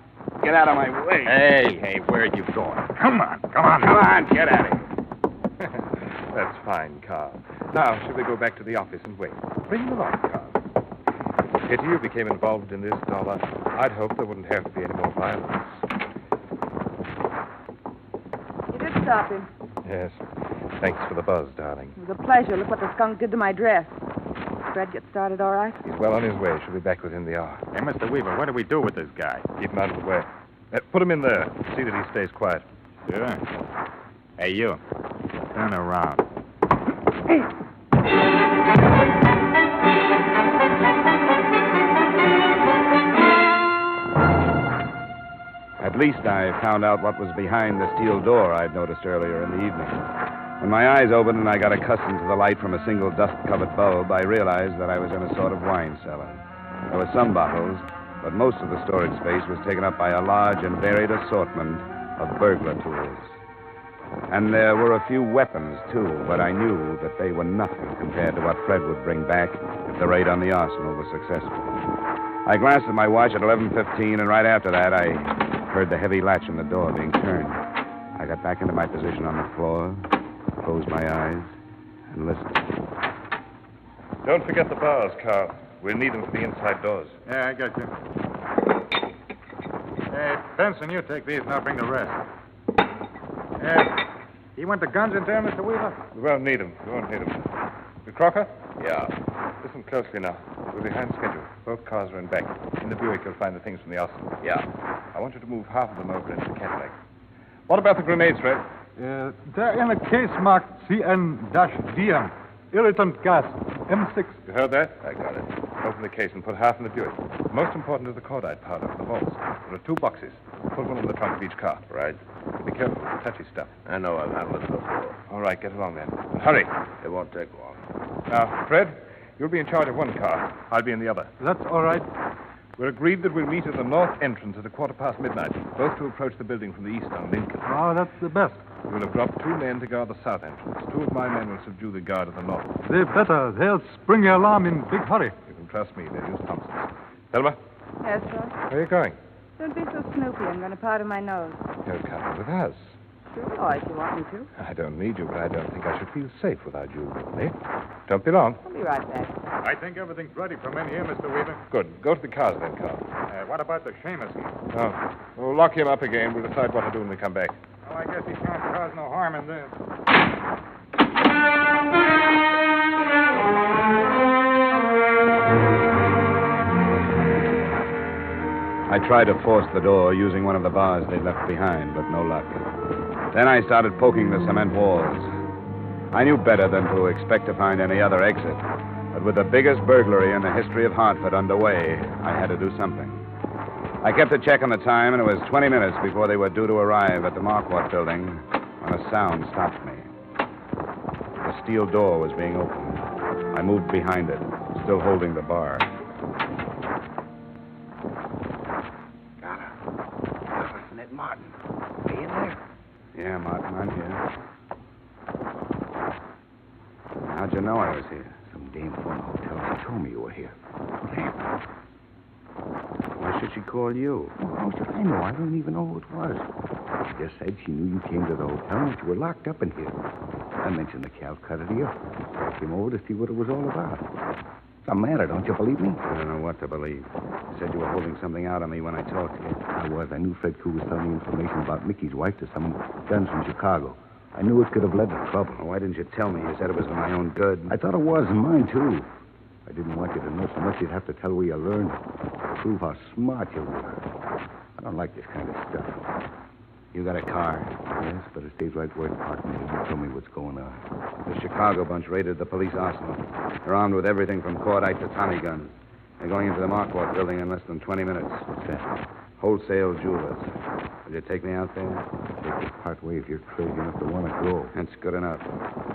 Speaker 19: Get out of my way.
Speaker 20: Hey, where are you going?
Speaker 19: Come on, get out of here.
Speaker 20: That's fine, Carl. Now, shall we go back to the office and wait? Bring them along, Carl. Pity you became involved in this, Dollar. I'd hoped there wouldn't have to be any more violence.
Speaker 7: You did stop him.
Speaker 20: Yes. Thanks for the buzz, darling.
Speaker 7: It was a pleasure. Look what the skunk did to my dress. Fred get started all right?
Speaker 20: He's well on his way. She'll be back within the hour.
Speaker 21: Hey, Mr. Weaver, what do we do with this guy?
Speaker 20: Keep him out of the way. Put him in there. See that he stays quiet.
Speaker 21: Sure. Hey, you. Turn around.
Speaker 19: At least I found out what was behind the steel door I'd noticed earlier in the evening. When my eyes opened and I got accustomed to the light from a single dust-covered bulb, I realized that I was in a sort of wine cellar. There were some bottles, but most of the storage space was taken up by a large and varied assortment of burglar tools. And there were a few weapons, too, but I knew that they were nothing compared to what Fred would bring back if the raid on the arsenal was successful. I glanced at my watch at 11:15, and right after that, I heard the heavy latch on the door being turned. I got back into my position on the floor, closed my eyes, and listened.
Speaker 20: Don't forget the bars, Carl. We'll need them for the inside doors.
Speaker 21: Yeah, I got you. Hey, Benson, you take these and I'll bring the rest. You want the guns in there, Mr. Weaver?
Speaker 20: We won't need them. Crocker?
Speaker 21: Yeah.
Speaker 20: Listen closely now. We're behind schedule. Both cars are in back. In the Buick, you'll find the things from the arsenal.
Speaker 21: Yeah.
Speaker 20: I want you to move half of them over into the Cadillac. What about the grenades, Fred?
Speaker 4: They're in a case marked CN-DM. Irritant gas, M6.
Speaker 20: You heard that?
Speaker 21: I got it.
Speaker 20: Open the case and put half in the Buick. Most important is the cordite powder for the vaults. There are 2 boxes. Put one in the trunk of each car.
Speaker 21: Right.
Speaker 20: Be careful with the touchy stuff.
Speaker 21: I know I've handled it before.
Speaker 20: All right, get along then. Hurry.
Speaker 21: It won't take long.
Speaker 20: Now, Fred, you'll be in charge of one car. I'll be in the other.
Speaker 4: That's all right.
Speaker 20: We're agreed that we'll meet at the north entrance at midnight, both to approach the building from the east on Lincoln.
Speaker 4: Oh, that's the best.
Speaker 20: We'll have dropped 2 men to guard the south entrance. 2 of my men will subdue the guard at the north.
Speaker 4: They better. They'll spring the alarm in big hurry.
Speaker 20: You can trust me. They'll use Thompson's. Thelma,
Speaker 7: Yes, sir?
Speaker 20: where are you going?
Speaker 7: Don't be so snoopy. I'm going to powder my nose.
Speaker 20: You're coming with us.
Speaker 7: Sure, Lloyd, you want me to?
Speaker 20: I don't need you, but I don't think I should feel safe without you with me. Don't be long.
Speaker 7: I'll be right back.
Speaker 21: I think everything's ready for men here, Mr. Weaver.
Speaker 20: Good. Go to the cars then, Carl.
Speaker 21: What about the Seamus?
Speaker 20: Oh, we'll lock him up again. We'll decide what to do when we come back.
Speaker 21: Well, I guess he can't cause no harm in this.
Speaker 19: I tried to force the door using one of the bars they'd left behind, but no luck. Then I started poking the cement walls. I knew better than to expect to find any other exit. But with the biggest burglary in the history of Hartford underway, I had to do something. I kept a check on the time, and it was 20 minutes before they were due to arrive at the Marquardt building when a sound stopped me. The steel door was being opened. I moved behind it, still holding the bar.
Speaker 14: Got her. Isn't it Martin? Are you there?
Speaker 19: Yeah, Martin, I'm here. How'd you know I was here?
Speaker 14: Some dame phone hotel. She told me you were here.
Speaker 19: Why should she call you?
Speaker 14: Well, how should I know? I don't even know who it was. She just said she knew you came to the hotel and you were locked up in here. I mentioned the Calcutta to you. I came over to see what it was all about. Some matter, don't you believe me?
Speaker 19: I don't know what to believe. You said you were holding something out on me when I talked to you.
Speaker 14: I was. I knew Fred Koo was selling information about Mickey's wife to some guns from Chicago. I knew it could have led to trouble.
Speaker 19: Well, why didn't you tell me? You said it was for my own good.
Speaker 14: I thought it was, and mine, too. I didn't want you to know so much you'd have to tell where you learned it. To prove how smart you were. I don't like this kind of stuff.
Speaker 19: You got a car?
Speaker 14: Yes, but it stays right where it parked me. You tell me what's going on.
Speaker 19: The Chicago bunch raided the police arsenal. They're armed with everything from cordite to Tommy guns. They're going into the Marquardt building in less than 20 minutes.
Speaker 14: What's that?
Speaker 19: Wholesale jewelers. Will you take me out there?
Speaker 14: Take this part way if you're crazy enough to want to go.
Speaker 19: That's good enough.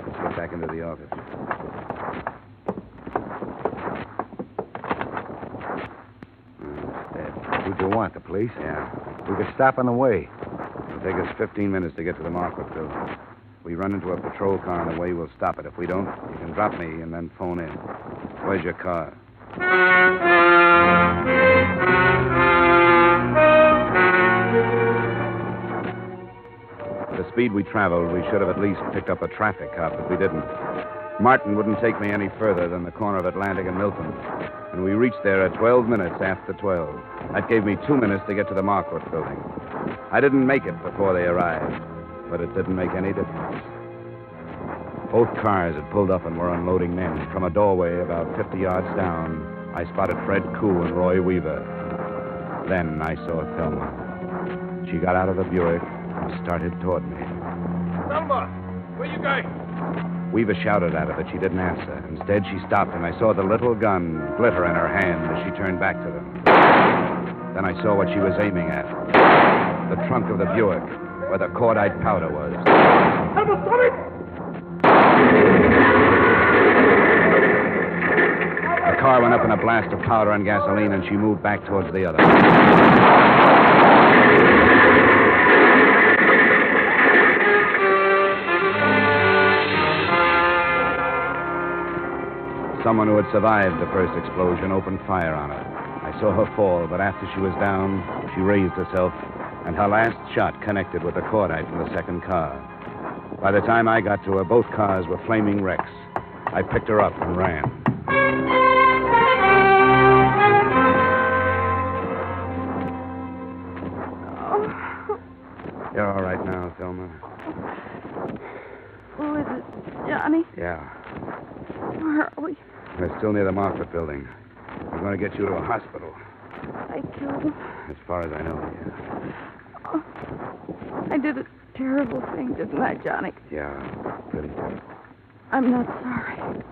Speaker 19: Let's get back into the office.
Speaker 14: Who'd you want, the police?
Speaker 19: Yeah.
Speaker 14: We could stop on the way.
Speaker 19: It'll take us 15 minutes to get to the Marquardt building. If we run into a patrol car on the way, we'll stop it. If we don't, you can drop me and then phone in. Where's your car? At the speed we traveled, we should have at least picked up a traffic cop, but we didn't. Martin wouldn't take me any further than the corner of Atlantic and Milton, and we reached there at 12 minutes after 12. That gave me 2 minutes to get to the Marquardt building. I didn't make it before they arrived, but it didn't make any difference. Both cars had pulled up and were unloading men. From a doorway about 50 yards down, I spotted Fred Koo and Roy Weaver. Then I saw Thelma. She got out of the Buick and started toward me.
Speaker 21: Thelma, where you going?
Speaker 19: Weaver shouted at her, but she didn't answer. Instead, she stopped, and I saw the little gun glitter in her hand as she turned back to them. Then I saw what she was aiming at. The trunk of the Buick, where the cordite powder was.
Speaker 21: Thelma, stop it!
Speaker 19: The car went up in a blast of powder and gasoline, and she moved back towards the other. Someone who had survived the first explosion opened fire on her. I saw her fall, but after she was down, she raised herself, and her last shot connected with the cordite from the second car. By the time I got to her, both cars were flaming wrecks. I picked her up and ran. You're all right now, Thelma.
Speaker 7: Who is it? Johnny?
Speaker 19: Yeah.
Speaker 7: Where are we?
Speaker 19: We're still near the Marquardt building. We're going to get you to a hospital.
Speaker 7: I killed him.
Speaker 19: As far as I know, yeah.
Speaker 7: Oh, I did a terrible thing, didn't I, Johnny?
Speaker 19: Yeah, pretty terrible.
Speaker 7: I'm not sorry.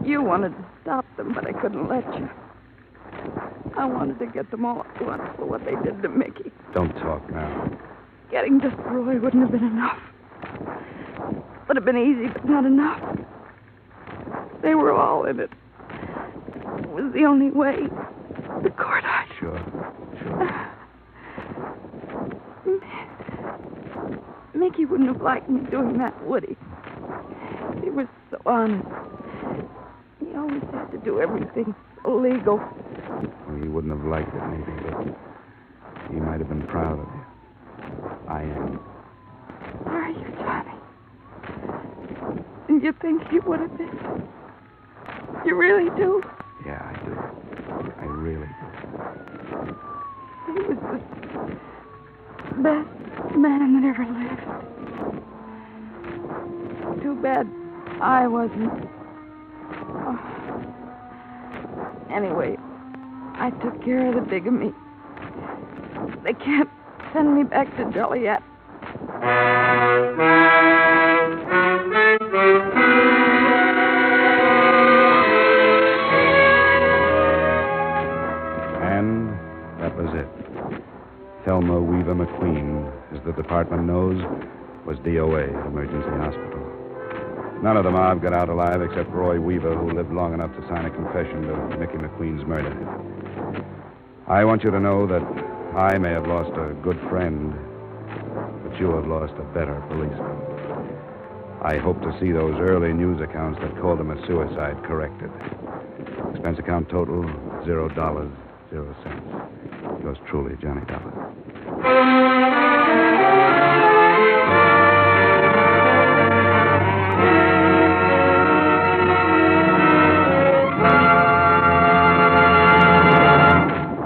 Speaker 7: You wanted to stop them, but I couldn't let you. I wanted to get them all at once for what they did to Mickey.
Speaker 19: Don't talk now.
Speaker 7: Getting just Roy wouldn't have been enough. Would have been easy, but not enough. They were all in it. It was the only way. The cordite.
Speaker 19: Sure.
Speaker 7: Mickey wouldn't have liked me doing that, would he? He was so honest. He always had to do everything illegal.
Speaker 19: Well, he wouldn't have liked it, maybe, but he might have been proud of you. I am.
Speaker 7: Are you, Johnny? And you think he would have been? You really do?
Speaker 19: Yeah, I do. I really do.
Speaker 7: He was the best man that ever lived. Too bad I wasn't. Oh. Anyway, I took care of the bigamy. They can't send me back to Joliet.
Speaker 19: And that was it. Thelma Weaver McQueen, as the department knows, was DOA at Emergency Hospital. None of the mob got out alive except Roy Weaver, who lived long enough to sign a confession to Mickey McQueen's murder. I want you to know that I may have lost a good friend, but you have lost a better policeman. I hope to see those early news accounts that called him a suicide corrected. Expense account total, $0, 0 cents. Yours truly, Johnny Dollar.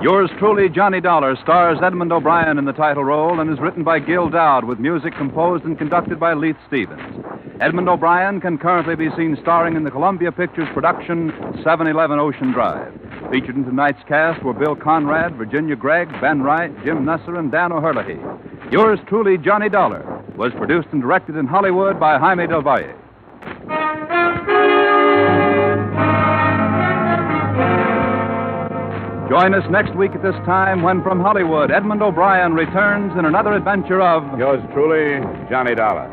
Speaker 2: Yours truly, Johnny Dollar, stars Edmond O'Brien in the title role and is written by Gil Dowd with music composed and conducted by Leith Stevens. Edmond O'Brien can currently be seen starring in the Columbia Pictures production 711 Ocean Drive. Featured in tonight's cast were Bill Conrad, Virginia Gregg, Ben Wright, Jim Nusser, and Dan O'Herlihy. Yours truly, Johnny Dollar, was produced and directed in Hollywood by Jaime Del Valle. Join us next week at this time when from Hollywood, Edmond O'Brien returns in another adventure of...
Speaker 19: Yours truly, Johnny Dollar.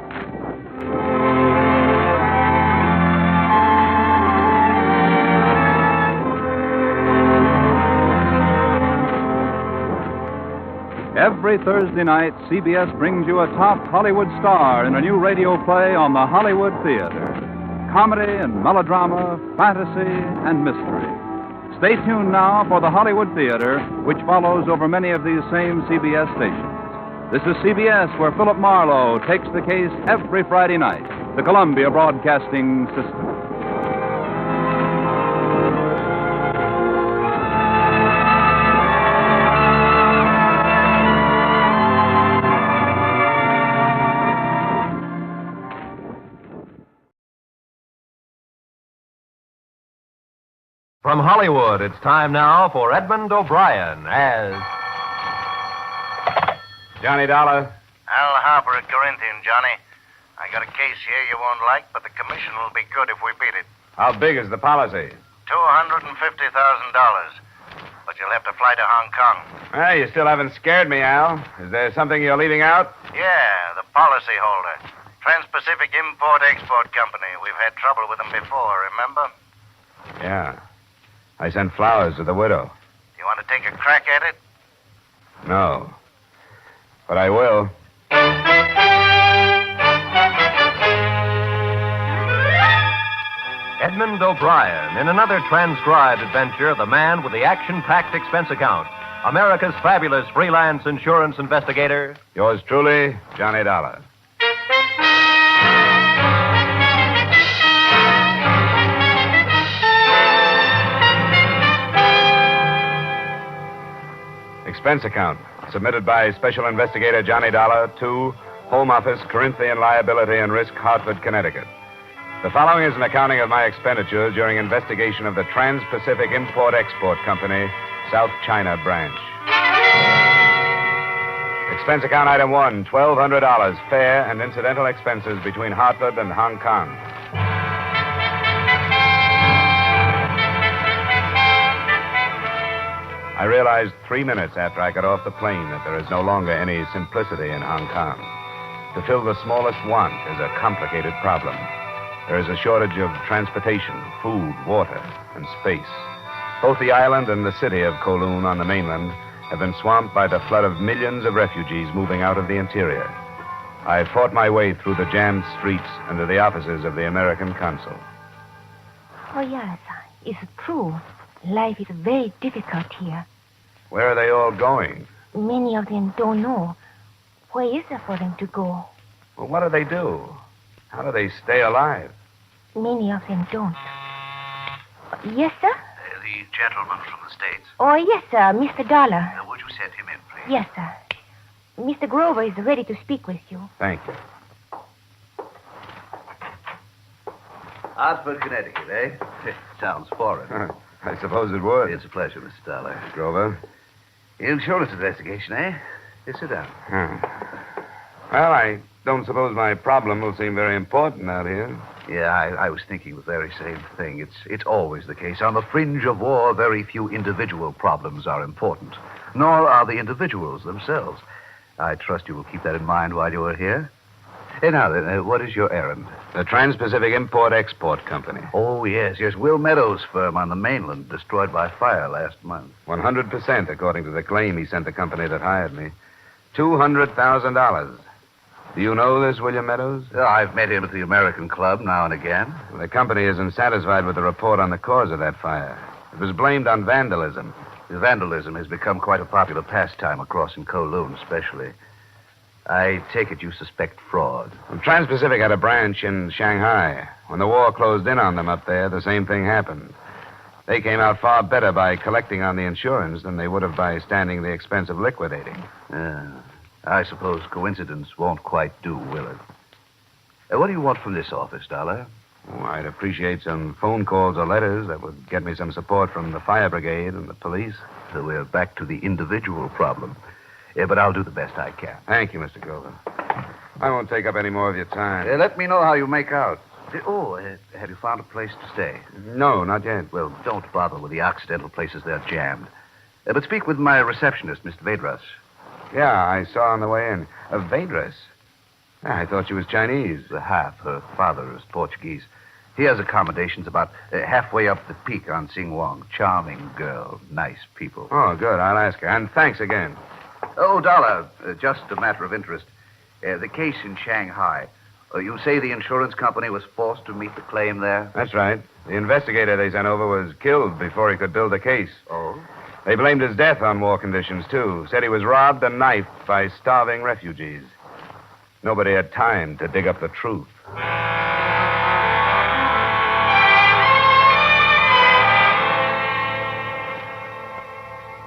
Speaker 2: Every Thursday night, CBS brings you a top Hollywood star in a new radio play on the Hollywood Theater. Comedy and melodrama, fantasy and mystery. Stay tuned now for the Hollywood Theater, which follows over many of these same CBS stations. This is CBS, where Philip Marlowe takes the case every Friday night. The Columbia Broadcasting System.
Speaker 13: From Hollywood, it's time now for Edmond O'Brien as...
Speaker 19: Johnny Dollar.
Speaker 22: Al Harper at Corinthian, Johnny. I got a case here you won't like, but the commission will be good if we beat it.
Speaker 19: How big is the policy?
Speaker 22: $250,000. But you'll have to fly to Hong Kong.
Speaker 19: Well, you still haven't scared me, Al. Is there something you're leaving out?
Speaker 22: Yeah, the policyholder. Trans-Pacific Import-Export Company. We've had trouble with them before, remember?
Speaker 19: Yeah. I sent flowers to the widow.
Speaker 22: You want to take a crack at it?
Speaker 19: No. But I will.
Speaker 13: Edmond O'Brien in another transcribed adventure, The Man with the Action-Packed Expense Account. America's fabulous freelance insurance investigator.
Speaker 19: Yours truly, Johnny Dollar. Expense account, submitted by Special Investigator Johnny Dollar to Home Office, Corinthian Liability and Risk, Hartford, Connecticut. The following is an accounting of my expenditures during investigation of the Trans-Pacific Import-Export Company, South China Branch. Expense account item 1, $1,200, fare and incidental expenses between Hartford and Hong Kong. I realized 3 minutes after I got off the plane that there is no longer any simplicity in Hong Kong. To fill the smallest want is a complicated problem. There is a shortage of transportation, food, water, and space. Both the island and the city of Kowloon on the mainland have been swamped by the flood of millions of refugees moving out of the interior. I fought my way through the jammed streets and to the offices of the American consul.
Speaker 23: Oh, yes, it's true. Life is very difficult here.
Speaker 19: Where are they all going?
Speaker 23: Many of them don't know. Where is there for them to go?
Speaker 19: Well, what do they do? How do they stay alive?
Speaker 23: Many of them don't. Yes, sir?
Speaker 22: The gentleman from the States.
Speaker 23: Oh, yes, sir. Mr. Dollar.
Speaker 22: Would you send him in, please?
Speaker 23: Yes, sir. Mr. Grover is ready to speak with you.
Speaker 19: Thank you.
Speaker 22: Hartford, Connecticut, eh? Sounds foreign.
Speaker 19: I suppose it would.
Speaker 22: It's a pleasure, Mr. Dollar.
Speaker 19: Grover.
Speaker 22: Insurance investigation, eh? Yes, sit down.
Speaker 19: Well, I don't suppose my problem will seem very important out here.
Speaker 3: Yeah, I was thinking the very same thing. It's always the case. On the fringe of war, very few individual problems are important, nor are the individuals themselves. I trust you will keep that in mind while you are here. Hey, now then, what is your errand?
Speaker 19: The Trans-Pacific Import-Export Company.
Speaker 3: Oh, yes. Will Meadows' firm on the mainland, destroyed by fire last month.
Speaker 19: 100%, according to the claim he sent the company that hired me. $200,000. Do you know this William Meadows?
Speaker 3: I've met him at the American Club now and again.
Speaker 19: The company isn't satisfied with the report on the cause of that fire. It was blamed on vandalism.
Speaker 3: Vandalism has become quite a popular pastime across in Kowloon, especially. I take it you suspect fraud.
Speaker 19: Well, Trans-Pacific had a branch in Shanghai. When the war closed in on them up there, the same thing happened. They came out far better by collecting on the insurance than they would have by standing the expense of liquidating.
Speaker 3: I suppose coincidence won't quite do, will it? What do you want from this office, Dollar?
Speaker 19: Oh, I'd appreciate some phone calls or letters that would get me some support from the fire brigade and the police.
Speaker 3: So we're back to the individual problem. But I'll do the best I can.
Speaker 19: Thank you, Mr. Govan. I won't take up any more of your time.
Speaker 3: Let me know how you make out. Have you found a place to stay?
Speaker 19: No, not yet.
Speaker 3: Well, don't bother with the Occidental places. They're jammed. But speak with my receptionist, Mr. Vedras.
Speaker 19: Yeah, I saw on the way in. Vedras? I thought she was Chinese.
Speaker 3: Half. Her father is Portuguese. He has accommodations about halfway up the peak on Sing Wong. Charming girl. Nice people.
Speaker 19: Oh, good. I'll ask her. And thanks again.
Speaker 3: Oh, Dollar, just a matter of interest. The case in Shanghai. You say the insurance company was forced to meet the claim there?
Speaker 19: That's right. The investigator they sent over was killed before he could build a case.
Speaker 3: Oh?
Speaker 19: They blamed his death on war conditions, too. Said he was robbed and knifed by starving refugees. Nobody had time to dig up the truth.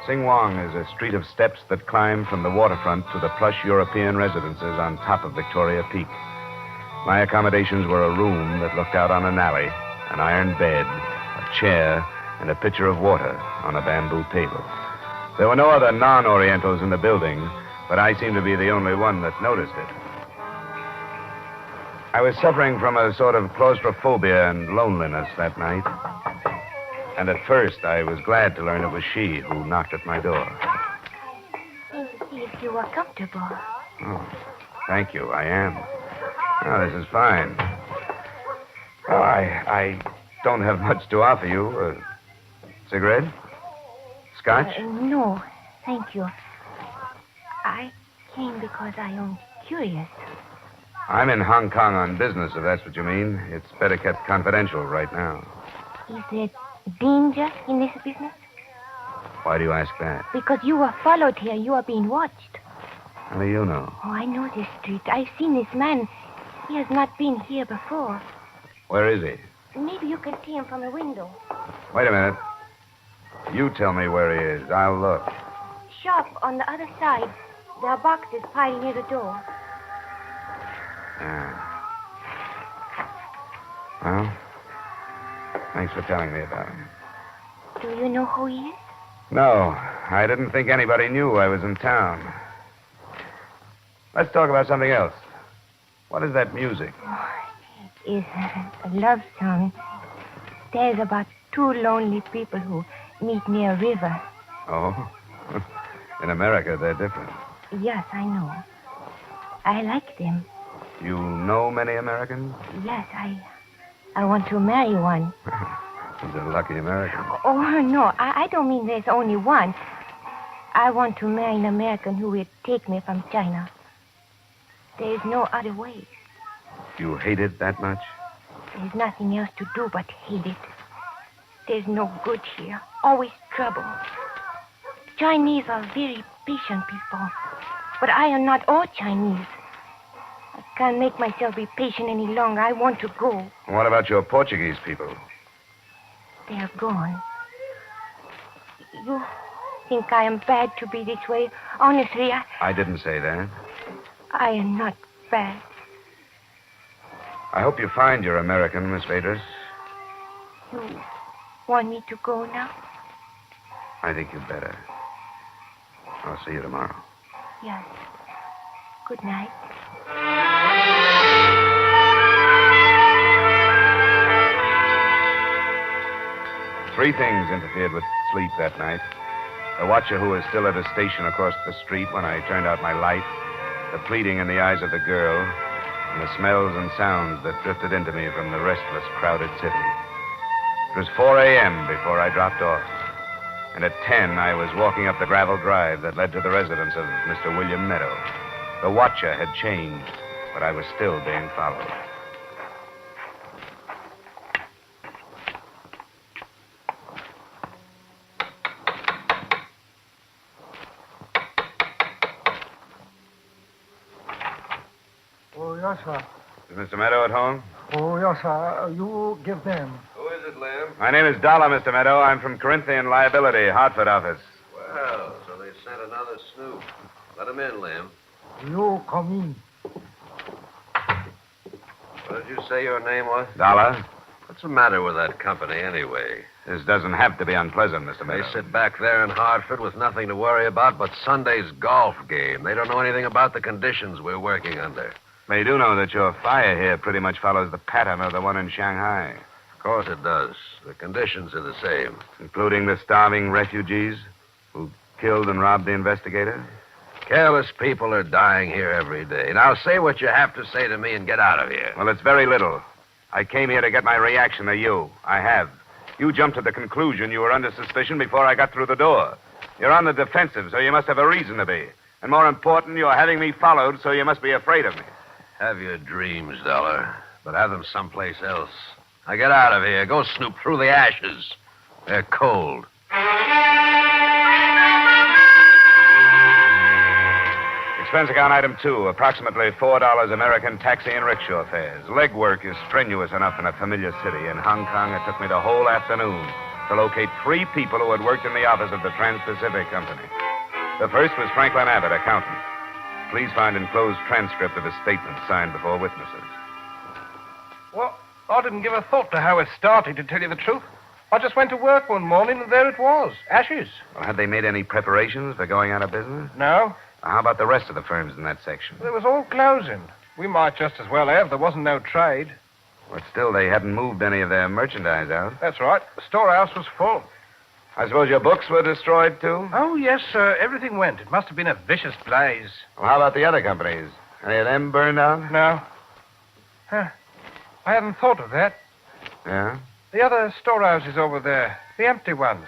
Speaker 19: Sing Wong is a street of steps that climb from the waterfront to the plush European residences on top of Victoria Peak. My accommodations were a room that looked out on an alley, an iron bed, a chair, and a pitcher of water on a bamboo table. There were no other non-Orientals in the building, but I seemed to be the only one that noticed it. I was suffering from a sort of claustrophobia and loneliness that night. And at first, I was glad to learn it was she who knocked at my door.
Speaker 23: Came to see if you were comfortable.
Speaker 19: Oh, thank you. I am. Oh, this is fine. Oh, I don't have much to offer you. Cigarette? Scotch?
Speaker 23: No, thank you. I came because I am curious.
Speaker 19: I'm in Hong Kong on business, if that's what you mean. It's better kept confidential right now.
Speaker 23: Is there danger in this business?
Speaker 19: Why do you ask that?
Speaker 23: Because you were followed here. You are being watched.
Speaker 19: How do you know?
Speaker 23: Oh, I know this street. I've seen this man. He has not been here before.
Speaker 19: Where is he?
Speaker 23: Maybe you can see him from a window.
Speaker 19: Wait a minute. You tell me where he is. I'll look.
Speaker 23: Shop on the other side. There are boxes piled near the door.
Speaker 19: Well, thanks for telling me about him.
Speaker 23: Do you know who he is?
Speaker 19: No, I didn't think anybody knew I was in town. Let's talk about something else. What is that music?
Speaker 23: Oh, it is a love song. There's about two lonely people who meet near a river.
Speaker 19: Oh? In America, they're different.
Speaker 23: Yes, I know. I like them.
Speaker 19: You know many Americans?
Speaker 23: Yes, I want to marry one.
Speaker 19: He's a lucky American.
Speaker 23: Oh, no, I don't mean there's only one. I want to marry an American who will take me from China. There is no other way.
Speaker 19: You hate it that much?
Speaker 23: There's nothing else to do but hate it. There's no good here. Always trouble. Chinese are very patient people. But I am not all Chinese. I can't make myself be patient any longer. I want to go.
Speaker 19: What about your Portuguese people?
Speaker 23: They're gone. You think I am bad to be this way? Honestly,
Speaker 19: I didn't say that.
Speaker 23: I am not bad.
Speaker 19: I hope you find your American, Miss Vedras.
Speaker 23: You want me to go now?
Speaker 19: I think you'd better. I'll see you tomorrow.
Speaker 23: Yes. Good night.
Speaker 8: Three things interfered with sleep that night. The watcher who was still at a station across the street when I turned out my light, the pleading in the eyes of the girl, and the smells and sounds that drifted into me from the restless, crowded city. It was 4 a.m. before I dropped off, and at 10 I was walking up the gravel drive that led to the residence of Mr. William Meadow. The watcher had changed, but I was still being followed.
Speaker 11: Oh, yes, sir.
Speaker 8: Is Mr. Meadow at home?
Speaker 11: Oh, yes, sir. You give them.
Speaker 8: Who is it, Lamb? My name is Dollar, Mr. Meadow. I'm from Corinthian Liability, Hartford office.
Speaker 5: Well, so they sent another snoop. Let him in, Lim.
Speaker 11: You come in.
Speaker 5: What did you say your name was?
Speaker 8: Dollar?
Speaker 5: What's the matter with that company, anyway?
Speaker 8: This doesn't have to be unpleasant, Mr. Meadow.
Speaker 5: They sit back there in Hartford with nothing to worry about but Sunday's golf game. They don't know anything about the conditions we're working under.
Speaker 8: They do know that your fire here pretty much follows the pattern of the one in Shanghai.
Speaker 5: Of course it does. The conditions are the same.
Speaker 8: Including the starving refugees who killed and robbed the investigator?
Speaker 5: Careless people are dying here every day. Now say what you have to say to me and get out of here.
Speaker 8: Well, it's very little. I came here to get my reaction to you. I have. You jumped to the conclusion you were under suspicion before I got through the door. You're on the defensive, so you must have a reason to be. And more important, you're having me followed, so you must be afraid of me.
Speaker 5: Have your dreams, Dollar, but have them someplace else. Now get out of here. Go snoop through the ashes. They're cold.
Speaker 8: Expense account item 2, approximately $4 American taxi and rickshaw fares. Legwork is strenuous enough in a familiar city. In Hong Kong, it took me the whole afternoon to locate 3 people who had worked in the office of the Trans-Pacific Company. The first was Franklin Abbott, accountant. Please find enclosed transcript of his statement signed before witnesses.
Speaker 10: Well, I didn't give a thought to how it started, to tell you the truth. I just went to work one morning, and there it was. Ashes.
Speaker 8: Well, had they made any preparations for going out of business?
Speaker 10: No.
Speaker 8: How about the rest of the firms in that section?
Speaker 10: It was all closing. We might just as well have. There wasn't no trade.
Speaker 8: But still, they hadn't moved any of their merchandise out.
Speaker 10: That's right. The storehouse was full.
Speaker 8: I suppose your books were destroyed, too?
Speaker 10: Oh, yes, sir. Everything went. It must have been a vicious blaze.
Speaker 8: Well, how about the other companies? Any of them burned out?
Speaker 10: No. Huh. I hadn't thought of that.
Speaker 8: Yeah?
Speaker 10: The other storehouses over there, the empty ones.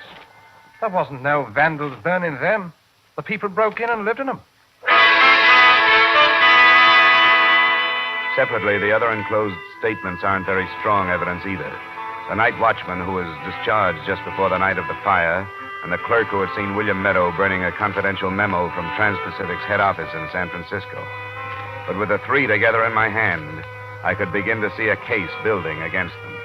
Speaker 10: There wasn't no vandals burning them. The people broke in and lived in them.
Speaker 8: Separately, the other enclosed statements aren't very strong evidence either. The night watchman who was discharged just before the night of the fire, and the clerk who had seen William Meadow burning a confidential memo from Trans-Pacific's head office in San Francisco. But with the 3 together in my hand, I could begin to see a case building against them.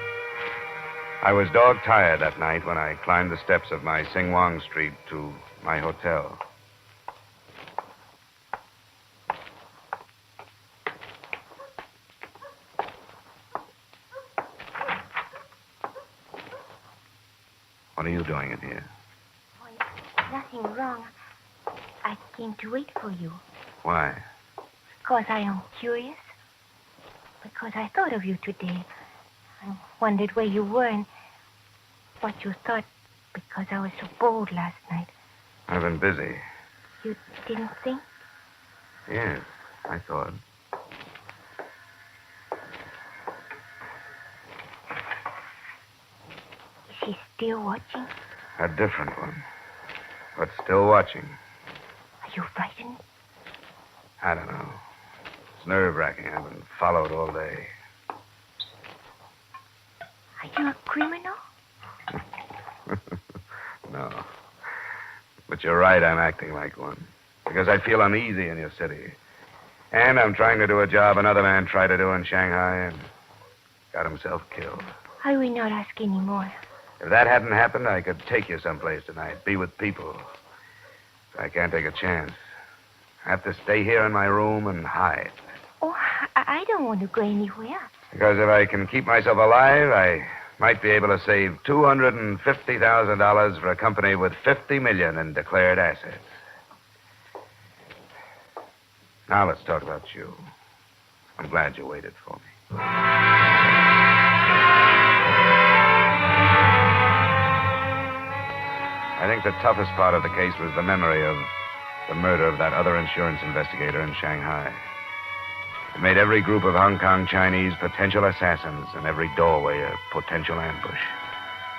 Speaker 8: I was dog-tired that night when I climbed the steps of my Sing-Wong Street to my hotel. What are you doing in here?
Speaker 23: Nothing wrong. I came to wait for you.
Speaker 8: Why?
Speaker 23: Because I am curious. Because I thought of you today. I wondered where you were and what you thought because I was so bold last night.
Speaker 8: I've been busy.
Speaker 23: You didn't think?
Speaker 8: Yes, I thought.
Speaker 23: Is he still watching?
Speaker 8: A different one. But still watching.
Speaker 23: Are you frightened?
Speaker 8: I don't know. It's nerve-wracking. I've been followed all day.
Speaker 23: Are you a criminal?
Speaker 8: No. But you're right, I'm acting like one. Because I feel uneasy in your city. And I'm trying to do a job another man tried to do in Shanghai and got himself killed.
Speaker 23: I will not ask any more.
Speaker 8: If that hadn't happened, I could take you someplace tonight, be with people. I can't take a chance. I have to stay here in my room and hide.
Speaker 23: Oh, I don't want to go anywhere.
Speaker 8: Because if I can keep myself alive, I might be able to save $250,000 for a company with $50 million in declared assets. Now let's talk about you. I'm glad you waited for me. I think the toughest part of the case was the memory of the murder of that other insurance investigator in Shanghai. It made every group of Hong Kong Chinese potential assassins and every doorway a potential ambush.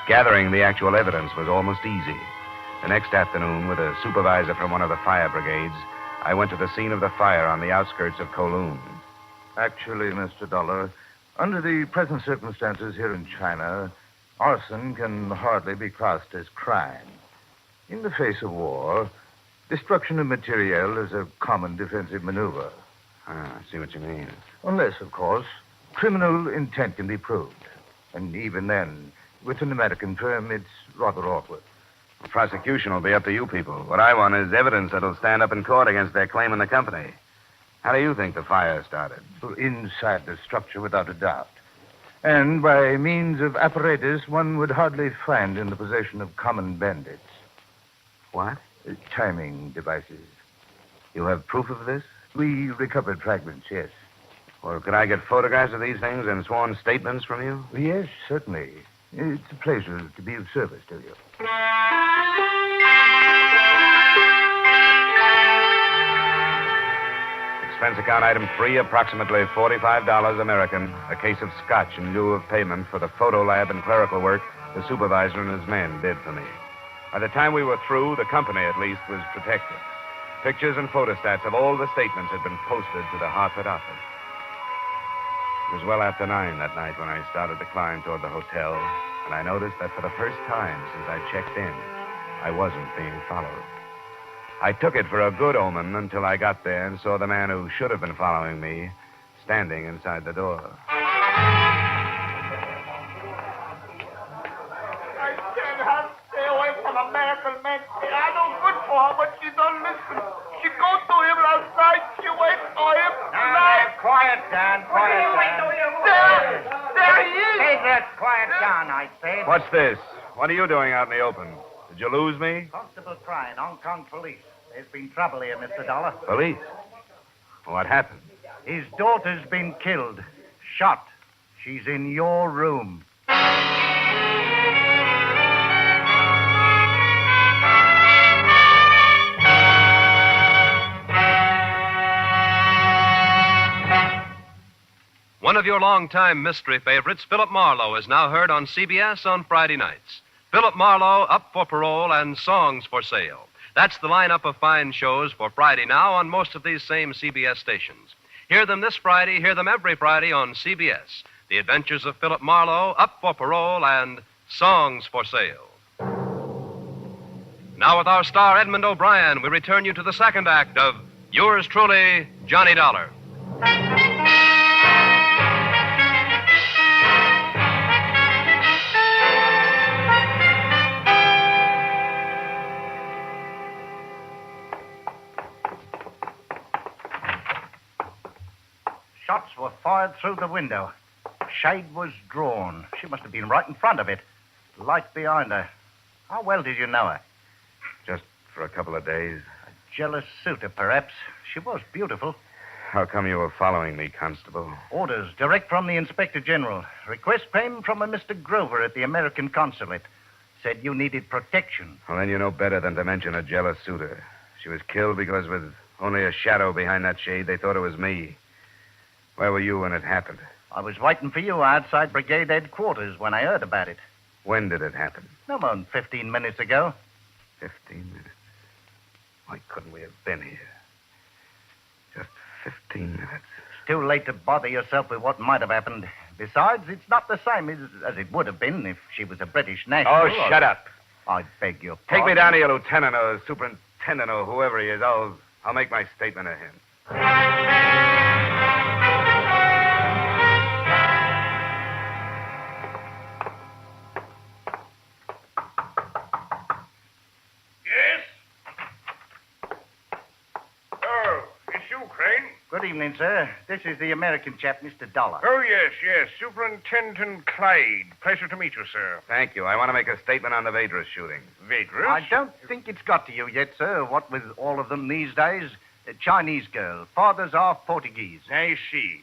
Speaker 8: Gathering the actual evidence was almost easy. The next afternoon, with a supervisor from one of the fire brigades, I went to the scene of the fire on the outskirts of Kowloon.
Speaker 1: Actually, Mr. Dollar, under the present circumstances here in China, arson can hardly be classed as crime. In the face of war, destruction of materiel is a common defensive maneuver.
Speaker 8: I see what you mean.
Speaker 1: Unless, of course, criminal intent can be proved. And even then, with an American firm, it's rather awkward.
Speaker 8: The prosecution will be up to you people. What I want is evidence that'll stand up in court against their claim in the company. How do you think the fire started?
Speaker 1: Inside the structure, without a doubt. And by means of apparatus one would hardly find in the possession of common bandits.
Speaker 8: What?
Speaker 1: Timing devices.
Speaker 8: You have proof of this?
Speaker 1: We recovered fragments, yes.
Speaker 8: Well, could I get photographs of these things and sworn statements from you?
Speaker 1: Yes, certainly. It's a pleasure to be of service to you.
Speaker 8: Expense account item 3, approximately $45 American. A case of scotch in lieu of payment for the photo lab and clerical work the supervisor and his men did for me. By the time we were through, the company, at least, was protected. Pictures and photostats of all the statements had been posted to the Hartford office. It was well after 9 that night when I started to climb toward the hotel, and I noticed that for the first time since I checked in, I wasn't being followed. I took it for a good omen until I got there and saw the man who should have been following me standing inside the door.
Speaker 21: Stay away from American men. I know good for her, but she don't listen. She go to him last night. She wait for him tonight.
Speaker 22: Quiet down, quiet down.
Speaker 21: There he is.
Speaker 22: Hey, that quiet down, I said.
Speaker 8: What's this? What are you doing out in the open? Did you lose me?
Speaker 22: Constable Crane, Hong Kong police. There's been trouble here, Mr. Dollar.
Speaker 8: Police? What happened?
Speaker 22: His daughter's been killed. Shot. She's in your room.
Speaker 13: One of your longtime mystery favorites, Philip Marlowe, is now heard on CBS on Friday nights. Philip Marlowe, Up for Parole, and Songs for Sale. That's the lineup of fine shows for Friday now on most of these same CBS stations. Hear them this Friday, hear them every Friday on CBS. The Adventures of Philip Marlowe, Up for Parole, and Songs for Sale. Now with our star Edmond O'Brien, we return you to the second act of Yours Truly, Johnny Dollar.
Speaker 22: Shots were fired through the window. Shade was drawn. She must have been right in front of it. Light behind her. How well did you know her?
Speaker 8: Just for a couple of days.
Speaker 22: A jealous suitor, perhaps. She was beautiful.
Speaker 8: How come you were following me, Constable?
Speaker 22: Orders direct from the Inspector General. Request came from a Mr. Grover at the American consulate. Said you needed protection.
Speaker 8: Well, then you know better than to mention a jealous suitor. She was killed because with only a shadow behind that shade, they thought it was me. Where were you when it happened?
Speaker 22: I was waiting for you outside brigade headquarters when I heard about it.
Speaker 8: When did it happen?
Speaker 22: No more than 15 minutes ago.
Speaker 8: 15 minutes. Why couldn't we have been here? Just 15 minutes.
Speaker 22: It's too late to bother yourself with what might have happened. Besides, it's not the same as it would have been if she was a British national.
Speaker 8: Oh, shut up.
Speaker 22: I beg your
Speaker 8: Take
Speaker 22: pardon.
Speaker 8: me down to your lieutenant or superintendent or whoever he is. I'll make my statement of him.
Speaker 22: Good evening, sir. This is the American chap, Mr. Dollar.
Speaker 10: Oh, yes. Superintendent Clyde. Pleasure to meet you, sir.
Speaker 8: Thank you. I want to make a statement on the Vadrus shooting.
Speaker 10: Vadrus?
Speaker 22: I don't think it's got to you yet, sir. What with all of them these days, A Chinese girl. Father's half Portuguese.
Speaker 10: I see.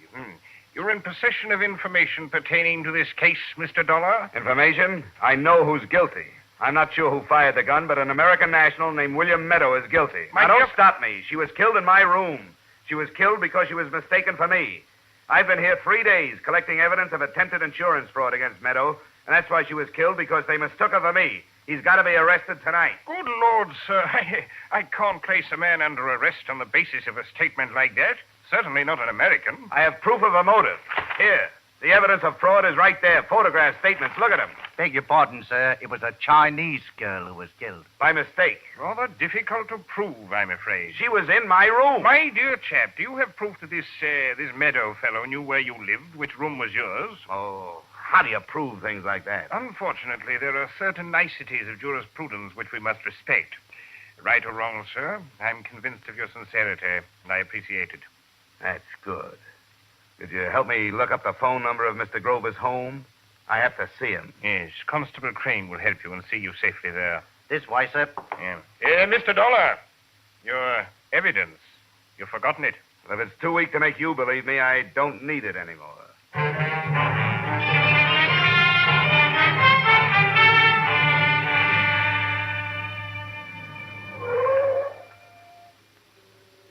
Speaker 10: You're in possession of information pertaining to this case, Mr. Dollar?
Speaker 19: Information? I know who's guilty. I'm not sure who fired the gun, but an American national named William Meadow is guilty. Now, don't stop me. She was killed in my room. She was killed because she was mistaken for me. I've been here 3 days collecting evidence of attempted insurance fraud against Meadow, and that's why she was killed, because they mistook her for me. He's got to be arrested tonight.
Speaker 10: Good Lord, sir. I can't place a man under arrest on the basis of a statement like that. Certainly not an American.
Speaker 19: I have proof of a motive. Here. The evidence of fraud is right there. Photographs, statements. Look at them.
Speaker 22: Beg your pardon, sir. It was a Chinese girl who was killed.
Speaker 19: By mistake.
Speaker 10: Rather difficult to prove, I'm afraid.
Speaker 19: She was in my room.
Speaker 10: My dear chap, do you have proof that this Meadow fellow knew where you lived, which room was yours?
Speaker 19: Oh, how do you prove things like that?
Speaker 10: Unfortunately, there are certain niceties of jurisprudence which we must respect. Right or wrong, sir, I'm convinced of your sincerity, and I appreciate it.
Speaker 19: That's good. Could you help me look up the phone number of Mr. Grover's home? I have to see him.
Speaker 10: Yes, Constable Crane will help you and see you safely there.
Speaker 22: This way, sir.
Speaker 10: Yeah. Mr. Dollar, your evidence. You've forgotten it.
Speaker 19: Well, if it's too weak to make you believe me, I don't need it anymore.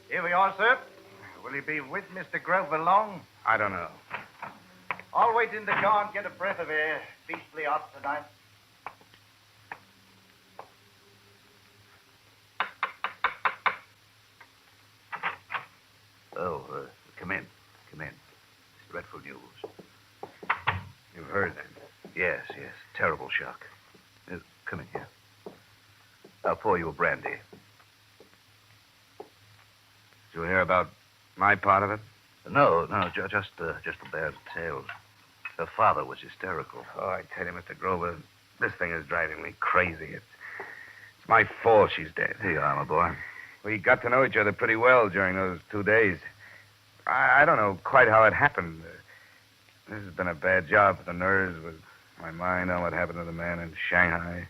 Speaker 22: Here we are, sir. Will you be with Mr. Grover long?
Speaker 19: I don't know.
Speaker 22: I'll wait in the car and get a breath of air. Beastly hot tonight.
Speaker 3: Oh, come in. Come in. It's dreadful news.
Speaker 19: You've heard then?
Speaker 3: Yes. Terrible shock. Come in here. I'll pour you a brandy.
Speaker 19: Did you hear about my part of it?
Speaker 3: No, just the bad tales. Her father was hysterical.
Speaker 19: Oh, I tell you, Mr. Grover, this thing is driving me crazy. It's my fault she's dead.
Speaker 3: Here you are, my boy.
Speaker 19: We got to know each other pretty well during those 2 days. I don't know quite how it happened. This has been a bad job for the nerves with my mind on what happened to the man in Shanghai.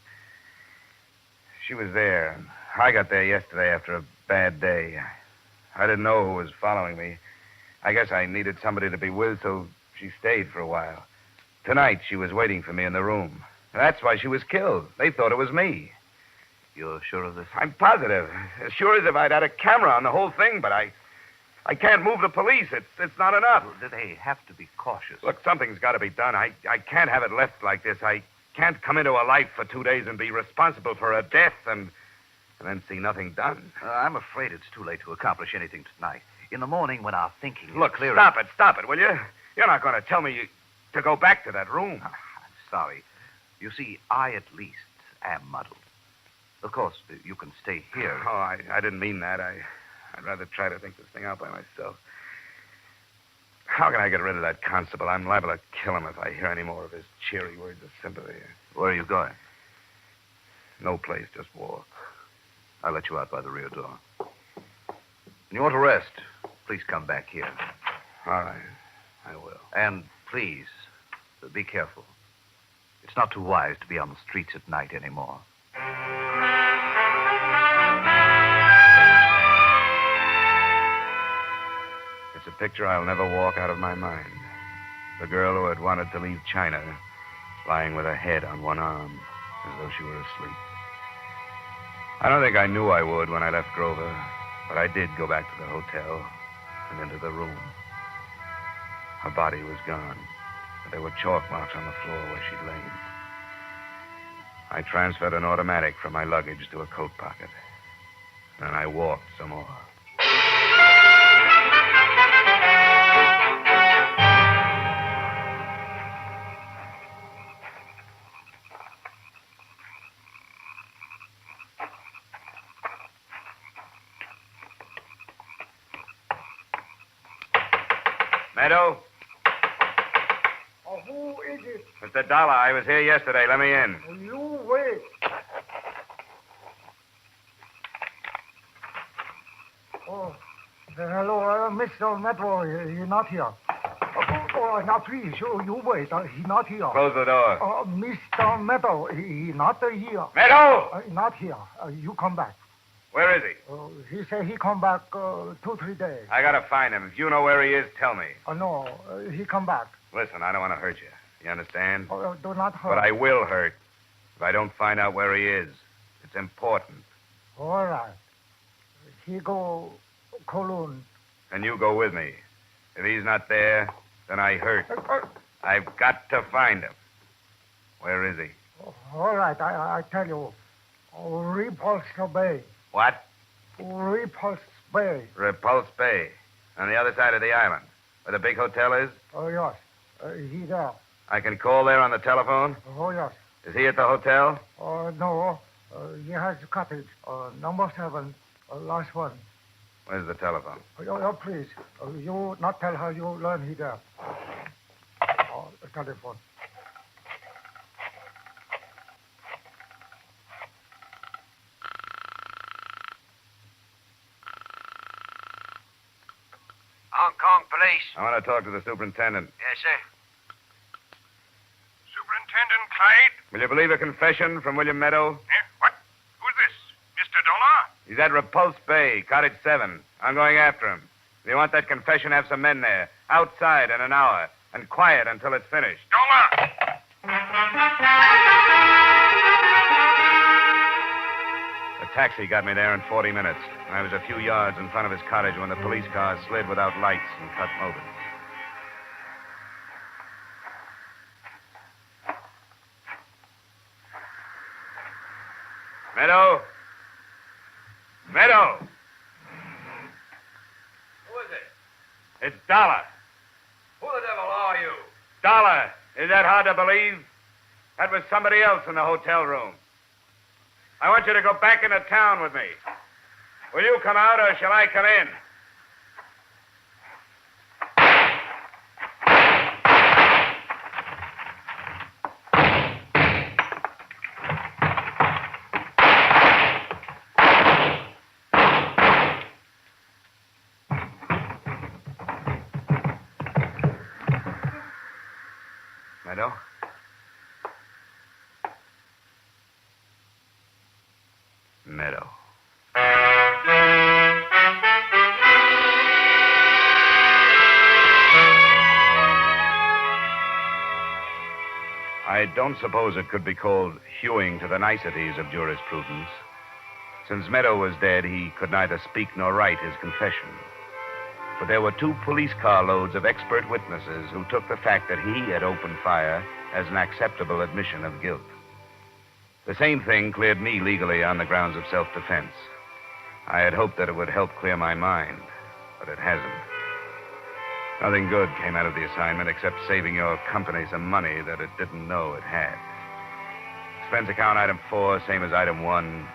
Speaker 19: She was there, and I got there yesterday after a bad day. I didn't know who was following me. I guess I needed somebody to be with, so she stayed for a while. Tonight, she was waiting for me in the room. That's why she was killed. They thought it was me.
Speaker 3: You're sure of this?
Speaker 19: I'm positive. As sure as if I'd had a camera on the whole thing, but I can't move the police. It's not enough.
Speaker 3: Well, they have to be cautious.
Speaker 19: Look, something's got to be done. I can't have it left like this. I can't come into a life for 2 days and be responsible for her death and then see nothing done.
Speaker 3: I'm afraid it's too late to accomplish anything tonight. In the morning, when our thinking
Speaker 19: Look,
Speaker 3: is clearer...
Speaker 19: Stop it, will you? You're not going to tell me to go back to that room.
Speaker 3: I'm sorry. You see, I at least am muddled. Of course, you can stay here.
Speaker 19: Oh, I didn't mean that. I'd rather try to think this thing out by myself. How can I get rid of that constable? I'm liable to kill him if I hear any more of his cheery words of sympathy.
Speaker 3: Where are you going?
Speaker 19: No place, just walk.
Speaker 3: I'll let you out by the rear door. When you want to rest, please come back here.
Speaker 19: All right. I will.
Speaker 3: And please, be careful. It's not too wise to be on the streets at night anymore.
Speaker 19: It's a picture I'll never walk out of my mind. The girl who had wanted to leave China, lying with her head on one arm, as though she were asleep. I don't think I knew I would when I left Grover, but I did go back to the hotel and into the room. Her body was gone, but there were chalk marks on the floor where she'd lain. I transferred an automatic from my luggage to a coat pocket. Then I walked some more. Meadow?
Speaker 11: Oh, who is it?
Speaker 19: Mr. Dollar, I was here yesterday. Let me in.
Speaker 11: You wait. Oh, hello, Mr. Meadow. He's not here. Now, please, you wait. He's not here.
Speaker 19: Close the door.
Speaker 11: Mr. Meadow, he's not here.
Speaker 19: Meadow!
Speaker 11: Not here. You come back.
Speaker 19: Where is he?
Speaker 11: He say he come back 2-3 days.
Speaker 19: I gotta find him. If you know where he is, tell me.
Speaker 11: No, he come back.
Speaker 19: Listen, I don't want to hurt you. You understand?
Speaker 11: Do not hurt.
Speaker 19: But I will hurt if I don't find out where he is. It's important.
Speaker 11: All right. He go Kowloon.
Speaker 19: And you go with me. If he's not there, then I hurt. I've got to find him. Where is he?
Speaker 11: All right, I tell you. Repulse Bay.
Speaker 19: What?
Speaker 11: Repulse Bay.
Speaker 19: Repulse Bay. On the other side of the island. Where the big hotel is?
Speaker 11: Oh, yes. He there.
Speaker 19: I can call there on the telephone?
Speaker 11: Oh, yes.
Speaker 19: Is he at the hotel?
Speaker 11: No. He has a cottage. Number 7. Last one.
Speaker 19: Where's the telephone?
Speaker 11: Please. You not tell her you learn he there. The telephone.
Speaker 18: Hong Kong police.
Speaker 19: I want to talk to the superintendent.
Speaker 18: Yes, sir.
Speaker 10: Superintendent Clyde?
Speaker 19: Will you believe a confession from William Meadow?
Speaker 10: What? Who's this? Mr. Dollar?
Speaker 19: He's at Repulse Bay, Cottage 7. I'm going after him. If you want that confession, have some men there. Outside in an hour. And quiet until it's finished.
Speaker 10: Dollar!
Speaker 19: The taxi got me there in 40 minutes. I was a few yards in front of his cottage when the police car slid without lights and cut open. Meadow? Meadow!
Speaker 18: Who is it?
Speaker 19: It's Dollar.
Speaker 18: Who the devil are you?
Speaker 19: Dollar. Is that hard to believe? That was somebody else in the hotel room. I want you to go back into town with me. Will you come out or shall I come in? Meadow? Meadow. I don't suppose it could be called hewing to the niceties of jurisprudence. Since Meadow was dead, he could neither speak nor write his confession. But there were 2 police car loads of expert witnesses who took the fact that he had opened fire as an acceptable admission of guilt. The same thing cleared me legally on the grounds of self-defense. I had hoped that it would help clear my mind, but it hasn't. Nothing good came out of the assignment except saving your company some money that it didn't know it had. Expense account item 4, same as item 1.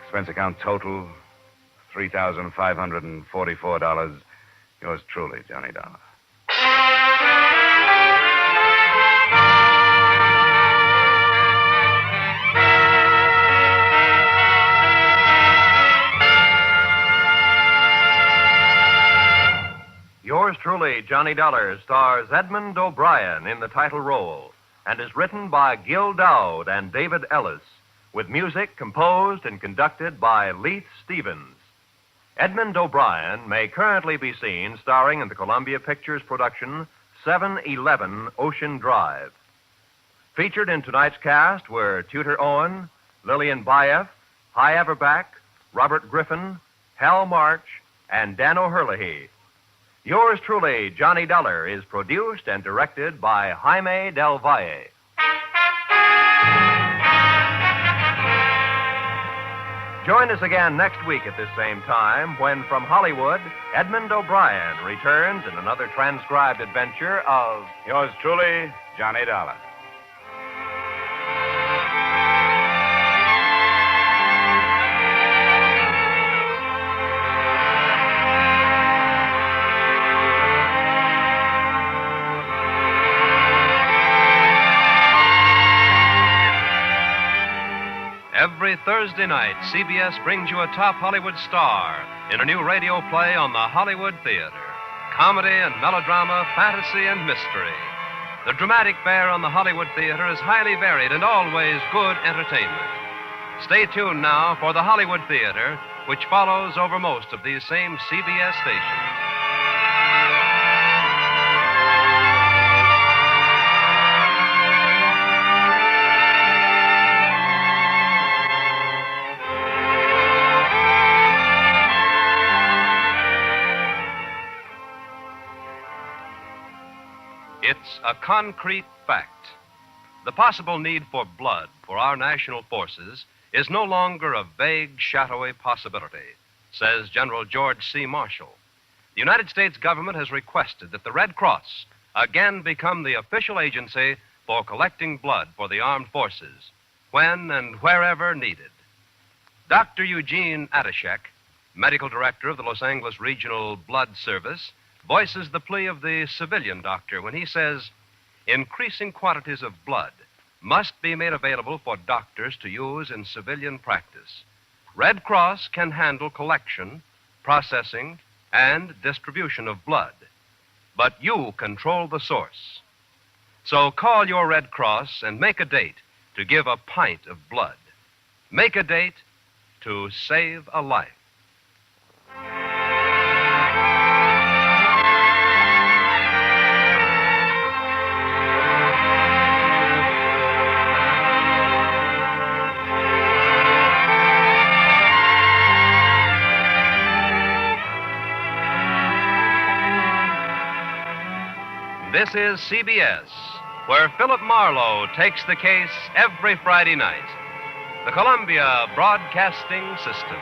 Speaker 19: Expense account total, $3,544. Yours truly, Johnny Dollar.
Speaker 13: Yours truly, Johnny Dollar, stars Edmond O'Brien in the title role and is written by Gil Dowd and David Ellis, with music composed and conducted by Leith Stevens. Edmond O'Brien may currently be seen starring in the Columbia Pictures production 711 Ocean Drive. Featured in tonight's cast were Tudor Owen, Lillian Baeff, Hy Averback, Robert Griffin, Hal March, and Dan O'Herlihy. Yours truly, Johnny Dollar, is produced and directed by Jaime Del Valle. Join us again next week at this same time when, from Hollywood, Edmond O'Brien returns in another transcribed adventure of
Speaker 19: Yours truly, Johnny Dollar.
Speaker 13: Every Thursday night, CBS brings you a top Hollywood star in a new radio play on the Hollywood Theater. Comedy and melodrama, fantasy and mystery. The dramatic fare on the Hollywood Theater is highly varied and always good entertainment. Stay tuned now for the Hollywood Theater, which follows over most of these same CBS stations. It's a concrete fact. The possible need for blood for our national forces is no longer a vague, shadowy possibility, says General George C. Marshall. The United States government has requested that the Red Cross again become the official agency for collecting blood for the armed forces, when and wherever needed. Dr. Eugene Adashek, medical director of the Los Angeles Regional Blood Service, voices the plea of the civilian doctor when he says, increasing quantities of blood must be made available for doctors to use in civilian practice. Red Cross can handle collection, processing, and distribution of blood. But you control the source. So call your Red Cross and make a date to give a pint of blood. Make a date to save a life. This is CBS, where Philip Marlowe takes the case every Friday night. The Columbia Broadcasting System.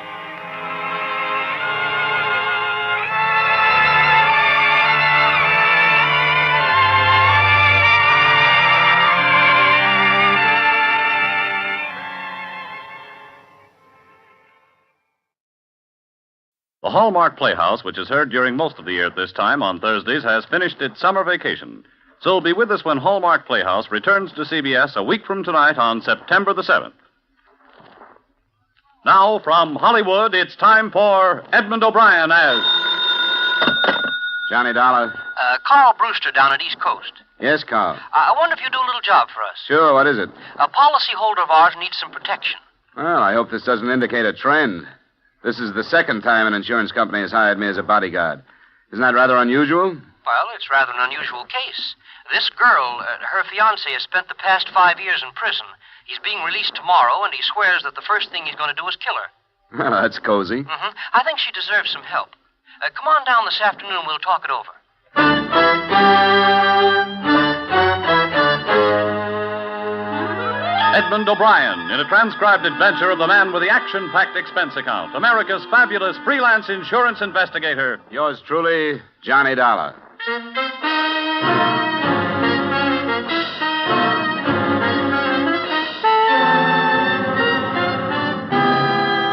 Speaker 16: The Hallmark Playhouse, which is heard during most of the year at this time on Thursdays, has finished its summer vacation. So be with us when Hallmark Playhouse returns to CBS a week from tonight on September the 7th. Now, from Hollywood, it's time for Edmond O'Brien as...
Speaker 9: Johnny Dollar.
Speaker 12: Carl Brewster down at East Coast.
Speaker 9: Yes, Carl.
Speaker 12: I wonder if you'd do a little job for us.
Speaker 9: Sure, what is it?
Speaker 12: A policyholder of ours needs some protection.
Speaker 9: Well, I hope this doesn't indicate a trend. This is the second time an insurance company has hired me as a bodyguard. Isn't that rather unusual?
Speaker 12: Well, it's rather an unusual case. This girl, her fiancé, has spent the past 5 years in prison. He's being released tomorrow, and he swears that the first thing he's going to do is kill her.
Speaker 9: Well, that's cozy.
Speaker 12: Mm-hmm. I think she deserves some help. Come on down this afternoon, and we'll talk it over.
Speaker 16: Edmond O'Brien in a transcribed adventure of the man with the action-packed expense account, America's fabulous freelance insurance investigator.
Speaker 9: Yours truly, Johnny Dollar.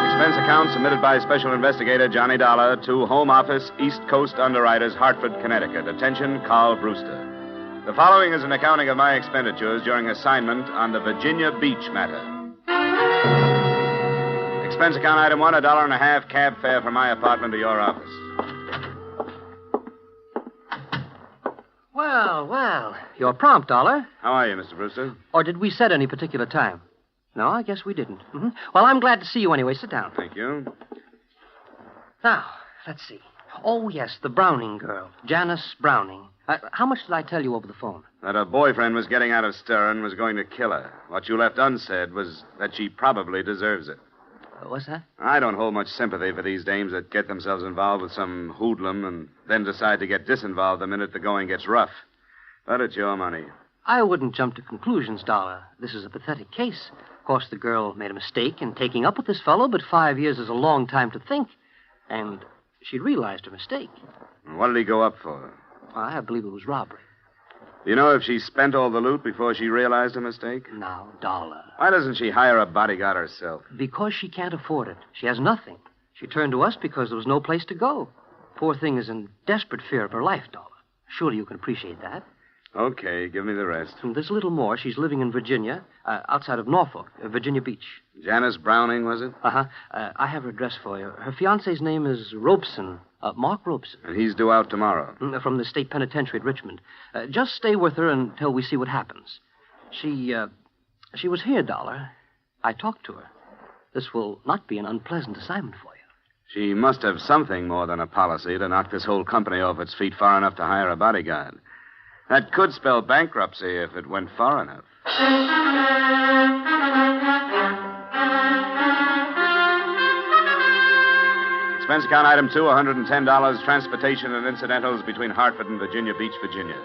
Speaker 9: Expense account submitted by Special Investigator Johnny Dollar to Home Office, East Coast Underwriters, Hartford, Connecticut. Attention, Carl Brewster. The following is an accounting of my expenditures during assignment on the Virginia Beach matter. Expense account item 1, $1.50 cab fare from my apartment to your office.
Speaker 12: Well, you're prompt, Dollar.
Speaker 9: How are you, Mr. Brewster?
Speaker 12: Or did we set any particular time? No, I guess we didn't. Mm-hmm. Well, I'm glad to see you anyway. Sit down.
Speaker 9: Thank you.
Speaker 12: Now, let's see. Oh, yes, the Browning girl, Janice Browning. How much did I tell you over the phone?
Speaker 9: That her boyfriend was getting out of stir and was going to kill her. What you left unsaid was that she probably deserves it.
Speaker 12: What's that?
Speaker 9: I don't hold much sympathy for these dames that get themselves involved with some hoodlum and then decide to get disinvolved the minute the going gets rough. But it's your money.
Speaker 12: I wouldn't jump to conclusions, Dollar. This is a pathetic case. Of course, the girl made a mistake in taking up with this fellow, but 5 years is a long time to think. And she realized her mistake.
Speaker 9: What did he go up for?
Speaker 12: I believe it was robbery.
Speaker 9: Do you know if she spent all the loot before she realized her mistake?
Speaker 12: Now, Dollar.
Speaker 9: Why doesn't she hire a bodyguard herself?
Speaker 12: Because she can't afford it. She has nothing. She turned to us because there was no place to go. Poor thing is in desperate fear of her life, Dollar. Surely you can appreciate that.
Speaker 9: Okay, give me the rest.
Speaker 12: And there's a little more. She's living in Virginia, outside of Norfolk, Virginia Beach.
Speaker 9: Janice Browning, was it?
Speaker 12: Uh-huh. I have her address for you. Her fiancé's name is Robeson, Mark Robeson.
Speaker 9: And he's due out tomorrow.
Speaker 12: From the state penitentiary at Richmond. Just stay with her until we see what happens. She was here, Dollar. I talked to her. This will not be an unpleasant assignment for you.
Speaker 19: She must have something more than a policy to knock this whole company off its feet far enough to hire a bodyguard. That could spell bankruptcy if it went far enough. Expense account item 2, $110, transportation and incidentals between Hartford and Virginia Beach, Virginia.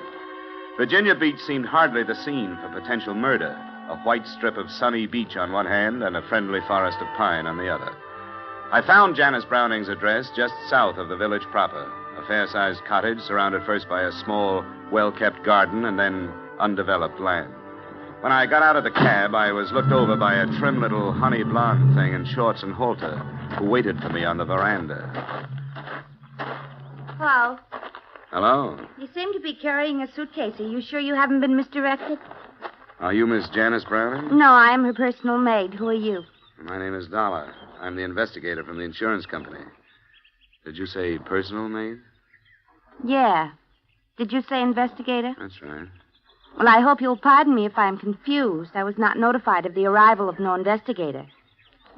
Speaker 19: Virginia Beach seemed hardly the scene for potential murder. A white strip of sunny beach on one hand and a friendly forest of pine on the other. I found Janice Browning's address just south of the village proper. A fair-sized cottage surrounded first by a small, well-kept garden and then undeveloped land. When I got out of the cab, I was looked over by a trim little honey blonde thing in shorts and halter who waited for me on the veranda.
Speaker 6: Hello.
Speaker 19: Hello.
Speaker 6: You seem to be carrying a suitcase. Are you sure you haven't been misdirected?
Speaker 19: Are you Miss Janice Browning?
Speaker 6: No, I am her personal maid. Who are you?
Speaker 19: My name is Dollar. I'm the investigator from the insurance company. Did you say personal maid?
Speaker 6: Yeah. Did you say investigator?
Speaker 19: That's right.
Speaker 6: Well, I hope you'll pardon me if I'm confused. I was not notified of the arrival of no investigator.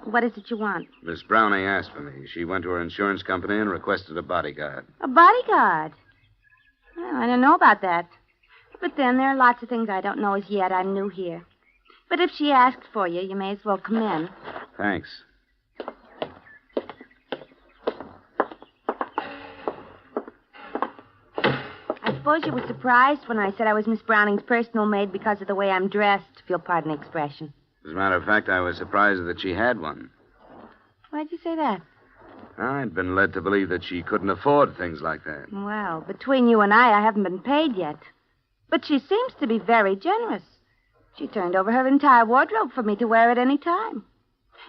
Speaker 6: What is it you want?
Speaker 19: Miss Browning asked for me. She went to her insurance company and requested a bodyguard.
Speaker 6: A bodyguard? Well, I don't know about that. But then there are lots of things I don't know as yet. I'm new here. But if she asked for you, you may as well come in.
Speaker 19: Thanks.
Speaker 6: I suppose you were surprised when I said I was Miss Browning's personal maid because of the way I'm dressed, if you'll pardon the expression.
Speaker 19: As a matter of fact, I was surprised that she had one.
Speaker 6: Why'd you say that?
Speaker 19: I'd been led to believe that she couldn't afford things like that.
Speaker 6: Well, between you and I haven't been paid yet. But she seems to be very generous. She turned over her entire wardrobe for me to wear at any time.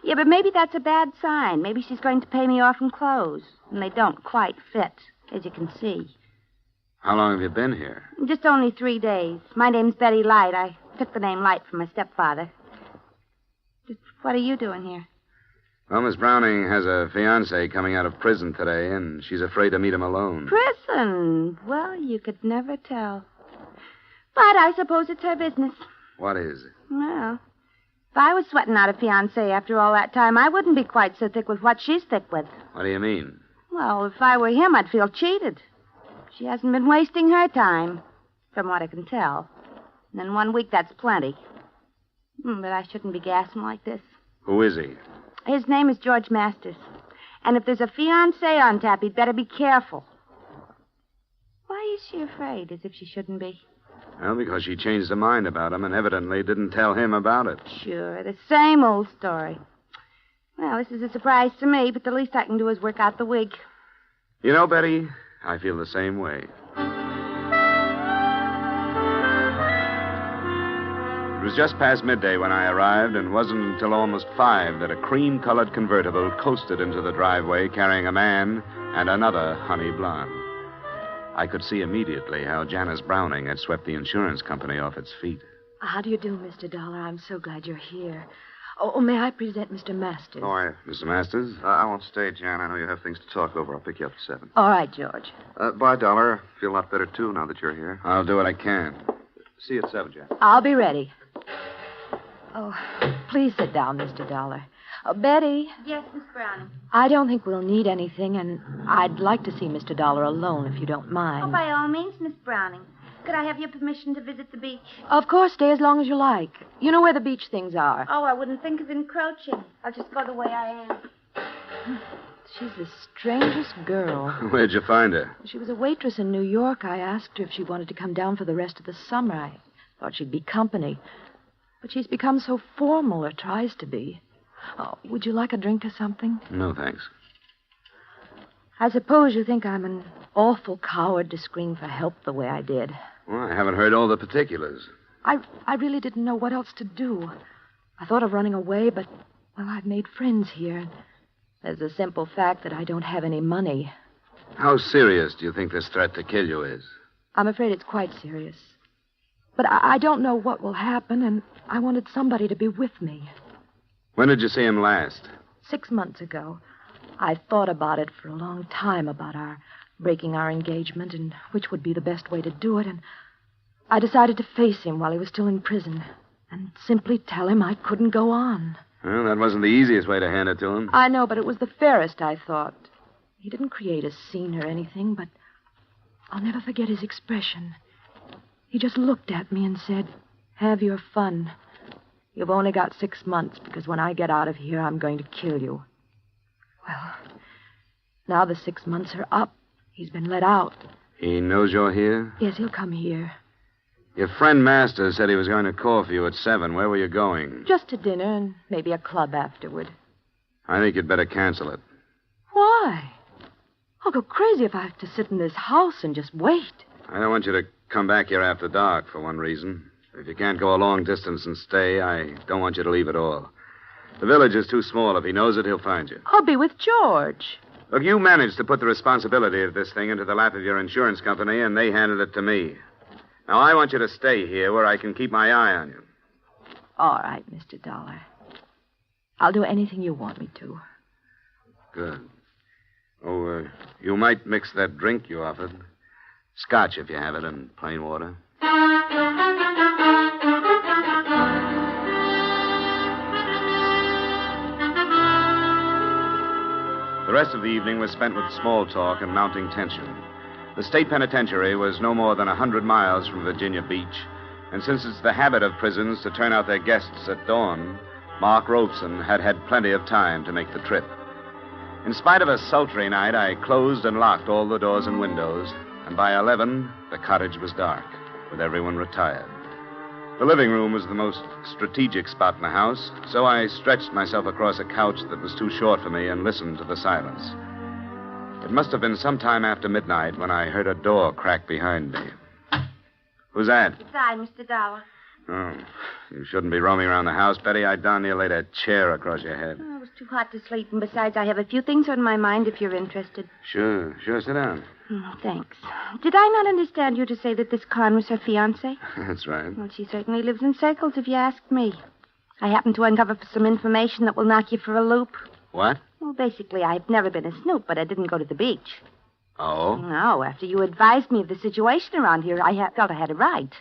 Speaker 6: Yeah, but maybe that's a bad sign. Maybe she's going to pay me off in clothes, and they don't quite fit, as you can see.
Speaker 19: How long have you been here?
Speaker 6: Just only 3 days. My name's Betty Light. I took the name Light from my stepfather. What are you doing here?
Speaker 19: Well, Miss Browning has a fiancé coming out of prison today, and she's afraid to meet him alone.
Speaker 6: Prison? Well, you could never tell. But I suppose it's her business.
Speaker 19: What is it?
Speaker 6: Well, if I was sweating out a fiancé after all that time, I wouldn't be quite so thick with what she's thick with.
Speaker 19: What do you mean?
Speaker 6: Well, if I were him, I'd feel cheated. She hasn't been wasting her time, from what I can tell. And in 1 week, that's plenty. But I shouldn't be gassing like this.
Speaker 19: Who is he?
Speaker 6: His name is George Masters. And if there's a fiancé on tap, he'd better be careful. Why is she afraid, as if she shouldn't be?
Speaker 19: Well, because she changed her mind about him and evidently didn't tell him about it.
Speaker 6: Sure, the same old story. Well, this is a surprise to me, but the least I can do is work out the wig.
Speaker 19: You know, Betty, I feel the same way. It was just past midday when I arrived, and wasn't until almost 5 that a cream-colored convertible coasted into the driveway carrying a man and another honey blonde. I could see immediately how Janice Browning had swept the insurance company off its feet.
Speaker 15: How do you do, Mr. Dollar? I'm so glad you're here. Oh, may I present Mr. Masters?
Speaker 3: How are you?
Speaker 19: Mr. Masters?
Speaker 3: I won't stay, Jan. I know you have things to talk over. I'll pick you up at 7.
Speaker 15: All right, George.
Speaker 3: Bye, Dollar. Feel a lot better, too, now that you're here.
Speaker 19: I'll do what I can.
Speaker 3: See you at 7, Jan.
Speaker 15: I'll be ready. Oh, please sit down, Mr. Dollar. Betty.
Speaker 6: Yes, Miss Browning.
Speaker 15: I don't think we'll need anything, and I'd like to see Mr. Dollar alone, if you don't mind.
Speaker 6: Oh, by all means, Miss Browning. Could I have your permission to visit the beach?
Speaker 15: Of course, stay as long as you like. You know where the beach things are.
Speaker 6: Oh, I wouldn't think of encroaching. I'll just go the way I am.
Speaker 15: She's the strangest girl.
Speaker 19: Where'd you find her?
Speaker 15: She was a waitress in New York. I asked her if she wanted to come down for the rest of the summer. I thought she'd be company. But she's become so formal, or tries to be. Oh, would you like a drink or something?
Speaker 19: No, thanks.
Speaker 15: I suppose you think I'm an awful coward to scream for help the way I did.
Speaker 19: Well, I haven't heard all the particulars.
Speaker 15: I really didn't know what else to do. I thought of running away, but, well, I've made friends here. There's the simple fact that I don't have any money.
Speaker 19: How serious do you think this threat to kill you is?
Speaker 15: I'm afraid it's quite serious. But I don't know what will happen, and I wanted somebody to be with me.
Speaker 19: When did you see him last?
Speaker 15: 6 months ago. I thought about it for a long time, about our breaking our engagement and which would be the best way to do it, and I decided to face him while he was still in prison and simply tell him I couldn't go on.
Speaker 19: Well, that wasn't the easiest way to hand it to him.
Speaker 15: I know, but it was the fairest, I thought. He didn't create a scene or anything, but I'll never forget his expression. He just looked at me and said, "Have your fun. You've only got 6 months, because when I get out of here, I'm going to kill you." Well, now the 6 months are up. He's been let out.
Speaker 19: He knows you're here?
Speaker 15: Yes, he'll come here.
Speaker 19: Your friend Master said he was going to call for you at 7. Where were you going?
Speaker 15: Just to dinner and maybe a club afterward.
Speaker 19: I think you'd better cancel it.
Speaker 15: Why? I'll go crazy if I have to sit in this house and just wait.
Speaker 19: I don't want you to come back here after dark, for one reason. If you can't go a long distance and stay, I don't want you to leave at all. The village is too small. If he knows it, he'll find you.
Speaker 15: I'll be with George.
Speaker 19: Look, you managed to put the responsibility of this thing into the lap of your insurance company, and they handed it to me. Now, I want you to stay here where I can keep my eye on you.
Speaker 15: All right, Mr. Dollar. I'll do anything you want me to.
Speaker 19: Good. Oh, you might mix that drink you offered. Scotch, if you have it, and plain water. The rest of the evening was spent with small talk and mounting tension. The state penitentiary was no more than 100 miles from Virginia Beach, and since it's the habit of prisons to turn out their guests at dawn, Mark Robeson had had plenty of time to make the trip. In spite of a sultry night, I closed and locked all the doors and windows, and by 11, the cottage was dark, with everyone retired. The living room was the most strategic spot in the house, so I stretched myself across a couch that was too short for me and listened to the silence. It must have been some time after midnight when I heard a door crack behind me. Who's that?
Speaker 6: It's I, Mr. Dollar.
Speaker 19: Oh, you shouldn't be roaming around the house, Betty. I darn near laid a chair across your head.
Speaker 6: Oh, it was too hot to sleep, and besides, I have a few things on my mind if you're interested.
Speaker 19: Sure, sit down.
Speaker 6: Oh, thanks. Did I not understand you to say that this Con was her fiancé?
Speaker 19: That's right.
Speaker 6: Well, she certainly lives in circles, if you ask me. I happened to uncover some information that will knock you for a loop.
Speaker 19: What?
Speaker 6: Well, basically, I've never been a snoop, but I didn't go to the beach.
Speaker 19: Oh?
Speaker 6: No, after you advised me of the situation around here, I felt I had a right.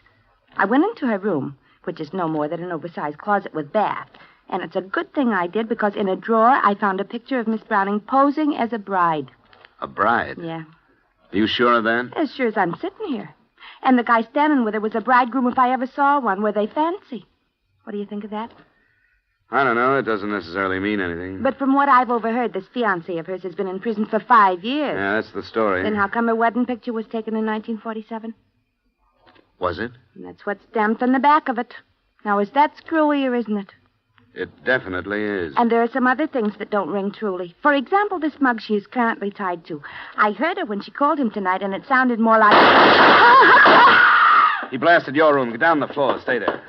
Speaker 6: I went into her room, which is no more than an oversized closet with bath. And it's a good thing I did, because in a drawer, I found a picture of Miss Browning posing as a bride.
Speaker 19: A bride?
Speaker 6: Yeah.
Speaker 19: Are you sure of that?
Speaker 6: As sure as I'm sitting here. And the guy standing with her was a bridegroom if I ever saw one. Were they fancy? What do you think of that?
Speaker 19: I don't know. It doesn't necessarily mean anything.
Speaker 6: But from what I've overheard, this fiancé of hers has been in prison for 5 years.
Speaker 19: Yeah, that's the story.
Speaker 6: Then how come her wedding picture was taken in 1947?
Speaker 19: Was it?
Speaker 6: And that's what's stamped on the back of it. Now, is that screwy or isn't it?
Speaker 19: It definitely is.
Speaker 6: And there are some other things that don't ring truly. For example, this mug she is currently tied to. I heard her when she called him tonight, and it sounded more like...
Speaker 19: He blasted your room. Get down on the floor. Stay there.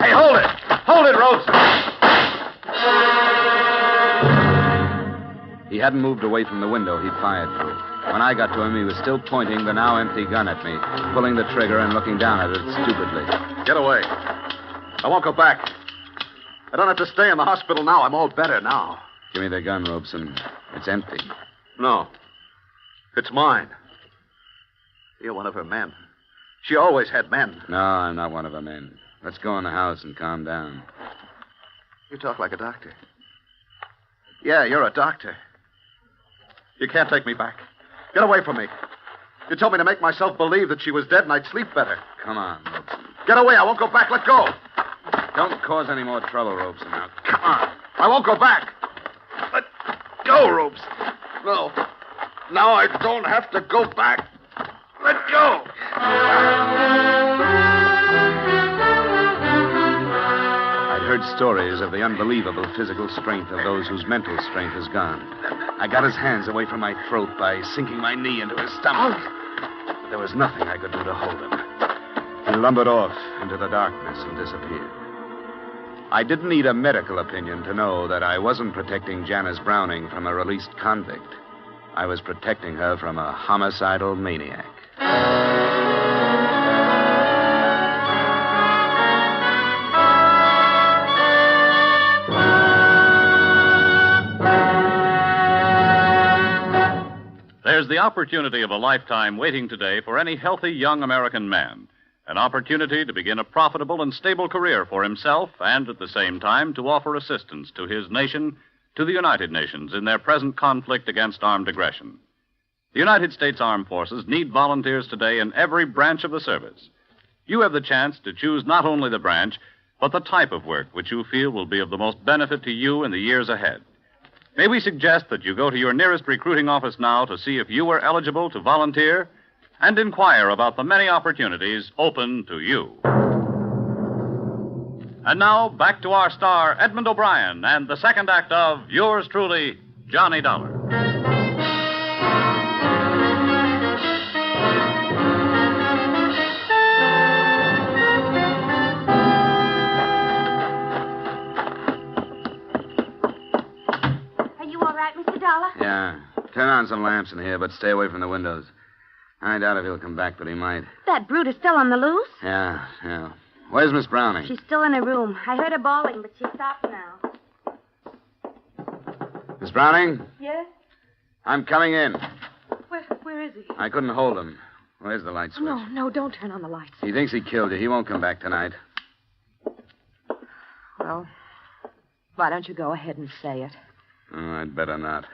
Speaker 19: Hey, hold it! Hold it, Robeson! He hadn't moved away from the window he'd fired through. When I got to him, he was still pointing the now empty gun at me, pulling the trigger and looking down at it stupidly.
Speaker 8: Get away. I won't go back. I don't have to stay in the hospital now. I'm all better now.
Speaker 19: Give me the gun, Robeson. It's empty.
Speaker 8: No. It's mine. You're one of her men. She always had men.
Speaker 19: No, I'm not one of her men. Let's go in the house and calm down.
Speaker 8: You talk like a doctor. Yeah, you're a doctor. You can't take me back. Get away from me. You told me to make myself believe that she was dead and I'd sleep better.
Speaker 19: Come on, Robeson.
Speaker 8: Get away. I won't go back. Let go.
Speaker 19: Don't cause any more trouble, Robeson. Now,
Speaker 8: Come on. I won't go back. Let go, Robeson. No. Now I don't have to go back. Let go.
Speaker 19: I'd heard stories of the unbelievable physical strength of those whose mental strength is gone. I got his hands away from my throat by sinking my knee into his stomach. But there was nothing I could do to hold him. He lumbered off into the darkness and disappeared. I didn't need a medical opinion to know that I wasn't protecting Janice Browning from a released convict. I was protecting her from a homicidal maniac.
Speaker 16: There's the opportunity of a lifetime waiting today for any healthy young American man. an opportunity to begin a profitable and stable career for himself and at the same time to offer assistance to his nation, to the United Nations in their present conflict against armed aggression. The United States Armed Forces need volunteers today in every branch of the service. You have the chance to choose not only the branch, but the type of work which you feel will be of the most benefit to you in the years ahead. May we suggest that you go to your nearest recruiting office now to see if you are eligible to volunteer and inquire about the many opportunities open to you. And now, back to our star, Edmond O'Brien, and the second act of yours truly, Johnny Dollar.
Speaker 6: Are you all right, Mr. Dollar?
Speaker 9: Yeah. Turn on some lamps in here, but stay away from the windows. I doubt if he'll come back, but he might.
Speaker 6: That brute is still on the loose?
Speaker 9: Yeah. Where's Miss Browning?
Speaker 6: She's still in her room. I heard her bawling, but she stopped now.
Speaker 9: Miss Browning?
Speaker 6: Yes?
Speaker 9: I'm coming in.
Speaker 15: Where is he?
Speaker 9: I couldn't hold him. Where's the light switch?
Speaker 15: No, don't turn on the lights.
Speaker 9: He thinks he killed you. He won't come back tonight.
Speaker 15: Well, why don't you go ahead and say it?
Speaker 9: Oh, I'd better not.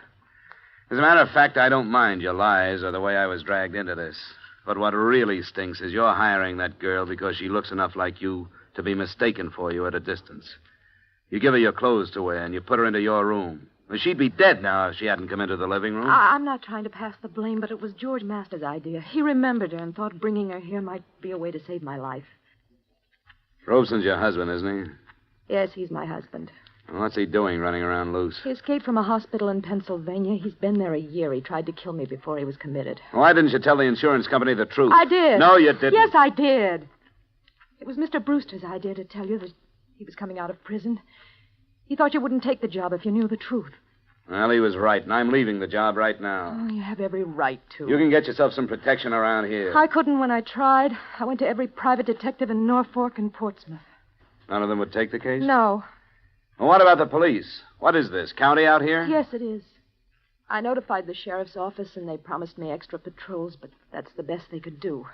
Speaker 9: As a matter of fact, I don't mind your lies or the way I was dragged into this. But what really stinks is you're hiring that girl because she looks enough like you to be mistaken for you at a distance. You give her your clothes to wear and you put her into your room. Well, she'd be dead now if she hadn't come into the living room.
Speaker 15: I'm not trying to pass the blame, but it was George Masters' idea. He remembered her and thought bringing her here might be a way to save my life.
Speaker 9: Robeson's your husband, isn't he?
Speaker 15: Yes, he's my husband.
Speaker 9: Well, what's he doing running around loose?
Speaker 15: He escaped from a hospital in Pennsylvania. He's been there a year. He tried to kill me before he was committed.
Speaker 9: Why didn't you tell the insurance company the truth?
Speaker 15: I did.
Speaker 9: No, you didn't.
Speaker 15: Yes, I did. It was Mr. Brewster's idea to tell you that he was coming out of prison. He thought you wouldn't take the job if you knew the truth.
Speaker 9: Well, he was right, and I'm leaving the job right now.
Speaker 15: Oh, you have every right to.
Speaker 9: You can get yourself some protection around here.
Speaker 15: I couldn't when I tried. I went to every private detective in Norfolk and Portsmouth.
Speaker 9: None of them would take the case?
Speaker 15: No.
Speaker 9: Well, what about the police? What is this, county out here?
Speaker 15: Yes, it is. I notified the sheriff's office, and they promised me extra patrols, but that's the best they could do.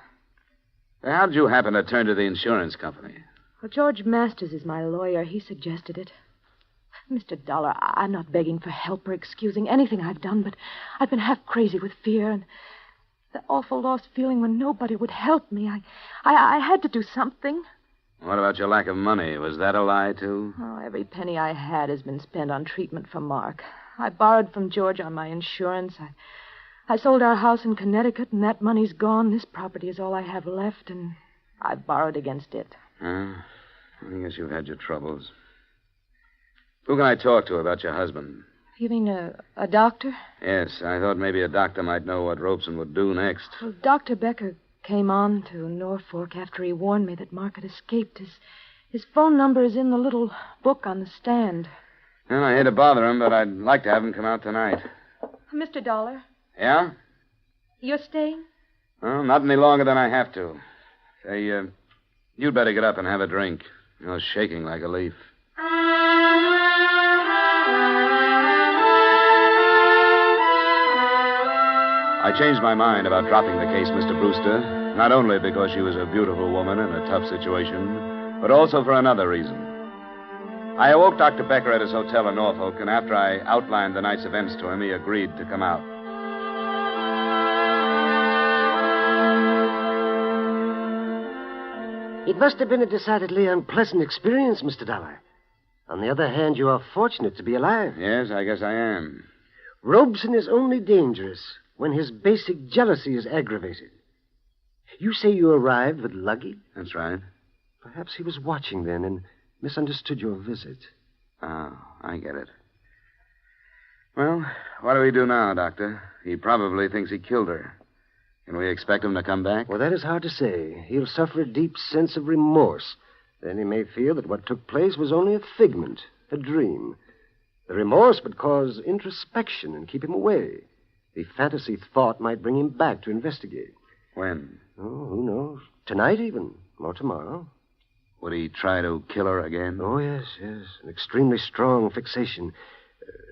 Speaker 9: How did you happen to turn to the insurance company?
Speaker 15: Well, George Masters is my lawyer. He suggested it. Mr. Dollar, I'm not begging for help or excusing anything I've done, but I've been half crazy with fear and the awful lost feeling when nobody would help me. I had to do something.
Speaker 9: What about your lack of money? Was that a lie, too?
Speaker 15: Oh, every penny I had has been spent on treatment for Mark. I borrowed from George on my insurance. I sold our house in Connecticut, and that money's gone. This property is all I have left, and I've borrowed against it.
Speaker 9: I guess you've had your troubles. Who can I talk to about your husband?
Speaker 15: You mean a doctor?
Speaker 9: Yes, I thought maybe a doctor might know what Robeson would do next.
Speaker 15: Well, Dr. Becker came on to Norfolk after he warned me that Mark had escaped. His phone number is in the little book on the stand.
Speaker 9: Well, I hate to bother him, but I'd like to have him come out tonight.
Speaker 15: Mr. Dollar,
Speaker 9: Yeah?
Speaker 15: you're staying?
Speaker 9: Well, not any longer than I have to. Say, you'd better get up and have a drink. You're shaking like a leaf. I changed my mind about dropping the case, Mr. Brewster, not only because she was a beautiful woman in a tough situation, but also for another reason. I awoke Dr. Becker at his hotel in Norfolk, and after I outlined the night's events to him, he agreed to come out.
Speaker 4: It must have been a decidedly unpleasant experience, Mr. Dollar. On the other hand, you are fortunate to be alive.
Speaker 9: Yes, I guess I am.
Speaker 4: Robeson is only dangerous when his basic jealousy is aggravated. You say you arrived with luggage?
Speaker 9: That's right.
Speaker 4: Perhaps he was watching then and misunderstood your visit.
Speaker 9: Oh, I get it. Well, what do we do now, Doctor? He probably thinks he killed her. Can we expect him to come back?
Speaker 4: Well, that is hard to say. He'll suffer a deep sense of remorse. Then he may feel that what took place was only a figment, a dream. The remorse would cause introspection and keep him away. The fantasy thought might bring him back to investigate.
Speaker 9: When?
Speaker 4: Oh, who knows? Tonight even, or tomorrow.
Speaker 9: Would he try to kill her again?
Speaker 4: Oh, yes. An extremely strong fixation.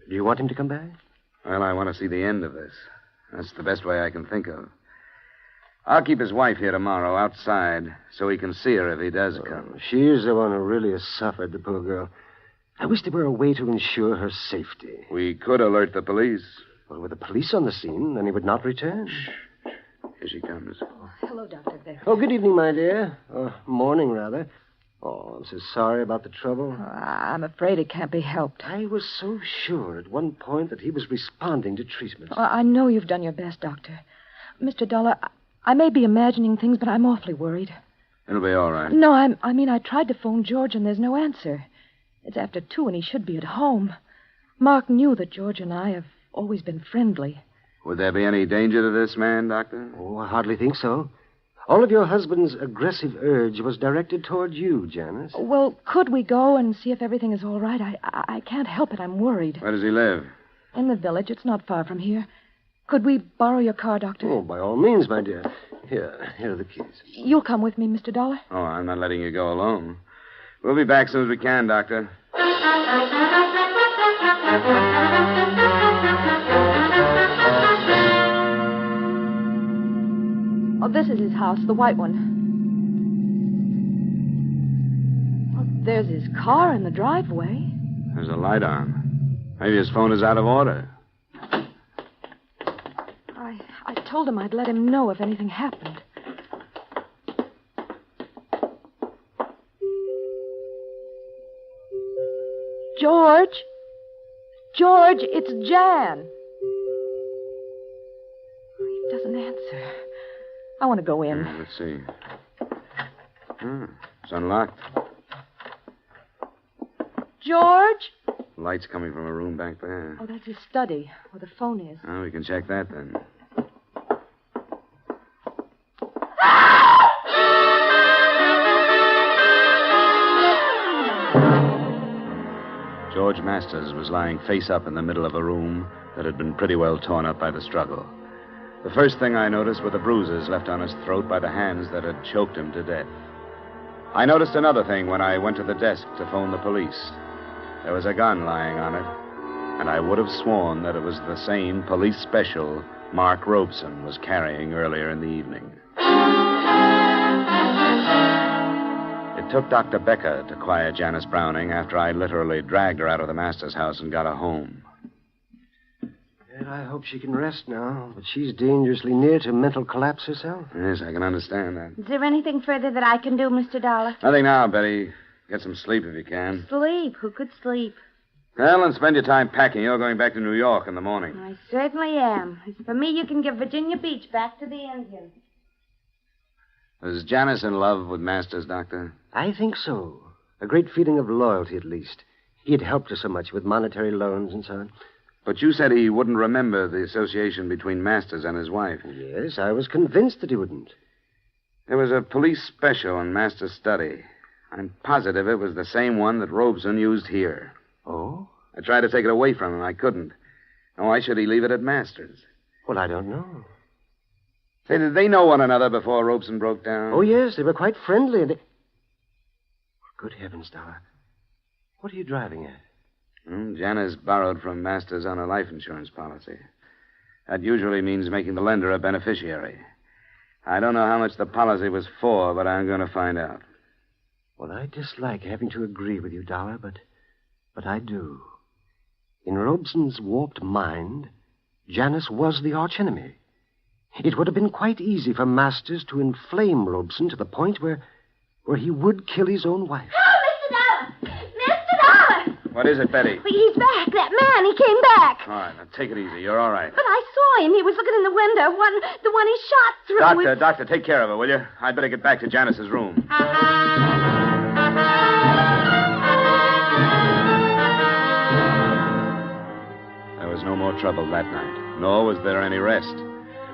Speaker 4: Do you want him to come back?
Speaker 9: Well, I want to see the end of this. That's the best way I can think of.
Speaker 19: I'll keep his wife here tomorrow outside so he can see her if he does come.
Speaker 4: She's the one who really has suffered, the poor girl. I wish there were a way to ensure her safety.
Speaker 19: We could alert the police.
Speaker 4: Well, with the police on the scene, then he would not return.
Speaker 19: Here she comes.
Speaker 15: Hello, Dr. Vick.
Speaker 4: Oh, good evening, my dear. Morning, rather. Oh, I'm so sorry about the trouble.
Speaker 15: I'm afraid it can't be helped.
Speaker 4: I was so sure at one point that he was responding to treatment.
Speaker 15: Oh, I know you've done your best, Doctor. Mr. Dollar, I may be imagining things, but I'm awfully worried.
Speaker 19: It'll be all right.
Speaker 15: No, I mean, I tried to phone George, and there's no answer. It's after 2, and he should be at home. Mark knew that George and I have always been friendly.
Speaker 19: Would there be any danger to this man, Doctor?
Speaker 4: Oh, I hardly think so. All of your husband's aggressive urge was directed toward you, Janice.
Speaker 15: Well, could we go and see if everything is all right? I can't help it. I'm worried.
Speaker 19: Where does he live?
Speaker 15: In the village. It's not far from here. Could we borrow your car, Doctor?
Speaker 4: Oh, by all means, my dear. Here are the keys.
Speaker 15: You'll come with me, Mr. Dollar?
Speaker 19: Oh, I'm not letting you go alone. We'll be back as soon as we can, Doctor.
Speaker 15: Oh, this is his house, the white one. Oh, there's his car in the driveway.
Speaker 19: There's a light on. Maybe his phone is out of order.
Speaker 15: I told him I'd let him know if anything happened. George? George, it's Jan. He doesn't answer. I want to go in.
Speaker 19: Let's see. It's unlocked.
Speaker 15: George?
Speaker 19: Light's coming from a room back there.
Speaker 15: Oh, that's his study, where the phone is.
Speaker 19: Oh, we can check that then. George Masters was lying face up in the middle of a room that had been pretty well torn up by the struggle. The first thing I noticed were the bruises left on his throat by the hands that had choked him to death. I noticed another thing when I went to the desk to phone the police. There was a gun lying on it, and I would have sworn that it was the same police special Mark Robeson was carrying earlier in the evening. It took Dr. Becker to quiet Janice Browning after I literally dragged her out of the master's house and got her home.
Speaker 4: And I hope she can rest now, but she's dangerously near to mental collapse herself.
Speaker 19: Yes, I can understand that.
Speaker 6: Is there anything further that I can do, Mr. Dollar?
Speaker 19: Nothing now, Betty. Get some sleep if you can.
Speaker 6: Sleep? Who could sleep?
Speaker 19: Well, and spend your time packing. You're going back to New York in the morning.
Speaker 6: I certainly am. As for me, you can give Virginia Beach back to the Indians.
Speaker 19: Was Janice in love with Masters, Doctor?
Speaker 4: I think so. A great feeling of loyalty, at least. He had helped her so much with monetary loans and so on.
Speaker 19: But you said he wouldn't remember the association between Masters and his wife.
Speaker 4: Yes, I was convinced that he wouldn't.
Speaker 19: There was a police special in Masters' study. I'm positive it was the same one that Robeson used here.
Speaker 4: Oh?
Speaker 19: I tried to take it away from him. I couldn't. Now, why should he leave it at Masters?
Speaker 4: Well, I don't know.
Speaker 19: Say, did they know one another before Robeson broke down?
Speaker 4: Oh, yes, they were quite friendly. And Good heavens, Dollar. What are you driving at?
Speaker 19: Janice borrowed from Masters on a life insurance policy. That usually means making the lender a beneficiary. I don't know how much the policy was for, but I'm going to find out.
Speaker 4: Well, I dislike having to agree with you, Dollar, but I do. In Robeson's warped mind, Janice was the archenemy. It would have been quite easy for Masters to inflame Robeson to the point where he would kill his own wife.
Speaker 6: Oh, Mr. Dollar! Mr. Dollar!
Speaker 19: What is it, Betty?
Speaker 6: He's back. That man, he came back.
Speaker 19: All right, now take it easy. You're all right.
Speaker 6: But I saw him. He was looking in the window. The one he shot through.
Speaker 19: Doctor, take care of her, will you? I'd better get back to Janice's room. There was no more trouble that night, nor was there any rest.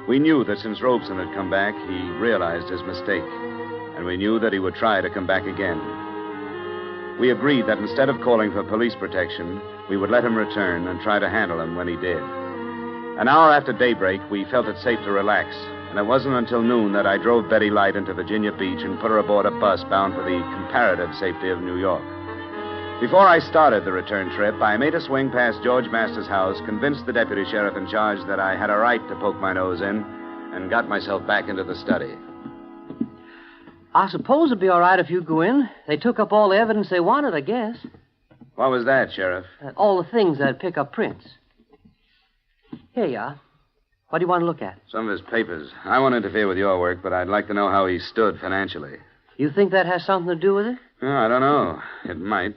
Speaker 19: We knew that since Robeson had come back, he realized his mistake, and we knew that he would try to come back again. We agreed that instead of calling for police protection, we would let him return and try to handle him when he did. An hour after daybreak, we felt it safe to relax, and it wasn't until noon that I drove Betty Light into Virginia Beach and put her aboard a bus bound for the comparative safety of New York. Before I started the return trip, I made a swing past George Masters' house, convinced the deputy sheriff in charge that I had a right to poke my nose in,
Speaker 9: and got myself back into the study.
Speaker 12: I suppose it'd be all right if you go in. They took up all the evidence they wanted, I guess.
Speaker 9: What was that, Sheriff?
Speaker 12: All the things that'd pick up prints. Here you are. What do you want to look at?
Speaker 9: Some of his papers. I won't interfere with your work, but I'd like to know how he stood financially.
Speaker 12: You think that has something to do with it?
Speaker 9: Oh, I don't know. It might.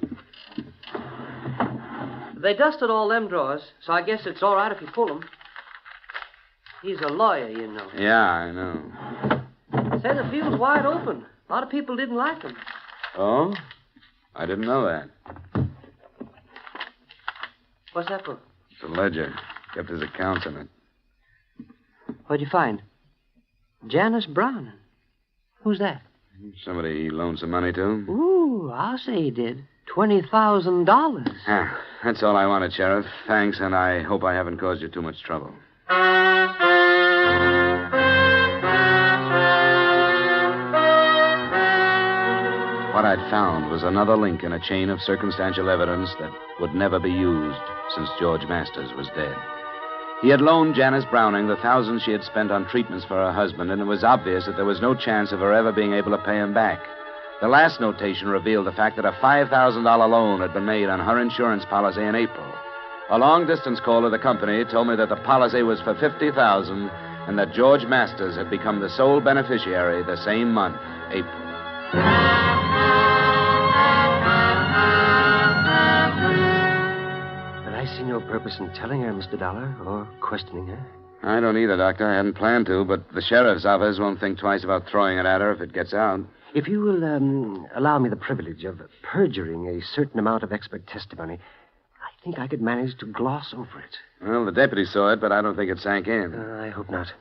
Speaker 12: They dusted all them drawers, so I guess it's all right if you pull them. He's a lawyer, you know.
Speaker 9: Yeah, I know.
Speaker 12: Said the field's wide open. A lot of people didn't like him.
Speaker 9: Oh? I didn't know that.
Speaker 12: What's that for?
Speaker 9: It's a ledger. Kept his accounts in it.
Speaker 12: What'd you find? Janice Brown. Who's that?
Speaker 9: Somebody he loaned some money to?
Speaker 12: Ooh, I'll say he did. $20,000.
Speaker 9: Ah, that's all I wanted, Sheriff. Thanks, and I hope I haven't caused you too much trouble. What I'd found was another link in a chain of circumstantial evidence that would never be used since George Masters was dead. He had loaned Janice Browning the thousands she had spent on treatments for her husband, and it was obvious that there was no chance of her ever being able to pay him back. The last notation revealed the fact that a $5,000 loan had been made on her insurance policy in April. A long-distance call to the company told me that the policy was for $50,000 and that George Masters had become the sole beneficiary the same month, April.
Speaker 4: But I see no purpose in telling her, Mr. Dollar, or questioning her.
Speaker 9: I don't either, Doctor. I hadn't planned to, but the sheriff's office won't think twice about throwing it at her if it gets out.
Speaker 4: If you will allow me the privilege of perjuring a certain amount of expert testimony, I think I could manage to gloss over it.
Speaker 9: Well, the deputy saw it, but I don't think it sank in.
Speaker 4: I hope not.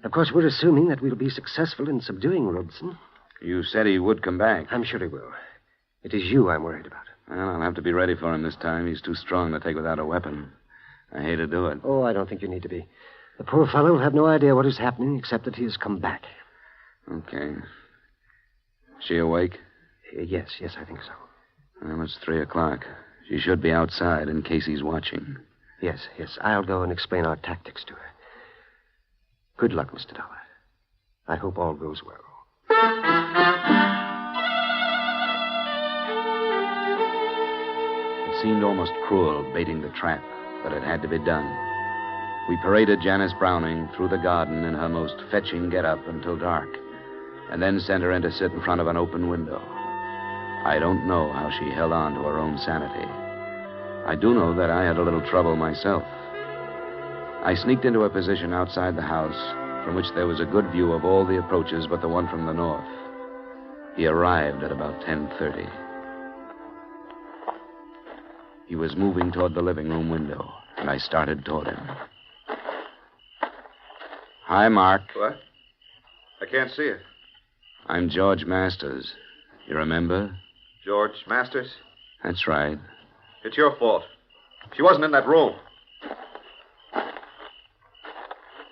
Speaker 4: Of course, we're assuming that we'll be successful in subduing Robeson.
Speaker 9: You said he would come back.
Speaker 4: I'm sure he will. It is you I'm worried about.
Speaker 9: Well, I'll have to be ready for him this time. He's too strong to take without a weapon. I hate to do it.
Speaker 4: Oh, I don't think you need to be. The poor fellow will have no idea what is happening except that he has come back.
Speaker 9: Okay. She awake?
Speaker 4: Yes, I think so.
Speaker 9: Well, it's 3:00. She should be outside in case he's watching.
Speaker 4: Yes. I'll go and explain our tactics to her. Good luck, Mr. Dollar. I hope all goes well.
Speaker 9: It seemed almost cruel baiting the trap, but it had to be done. We paraded Janice Browning through the garden in her most fetching get-up until dark, and then sent her in to sit in front of an open window. I don't know how she held on to her own sanity. I do know that I had a little trouble myself. I sneaked into a position outside the house from which there was a good view of all the approaches but the one from the north. He arrived at about 10:30. He was moving toward the living room window, and I started toward him. Hi, Mark.
Speaker 19: What? I can't see it.
Speaker 9: I'm George Masters. You remember?
Speaker 19: George Masters?
Speaker 9: That's right.
Speaker 19: It's your fault. She wasn't in that room.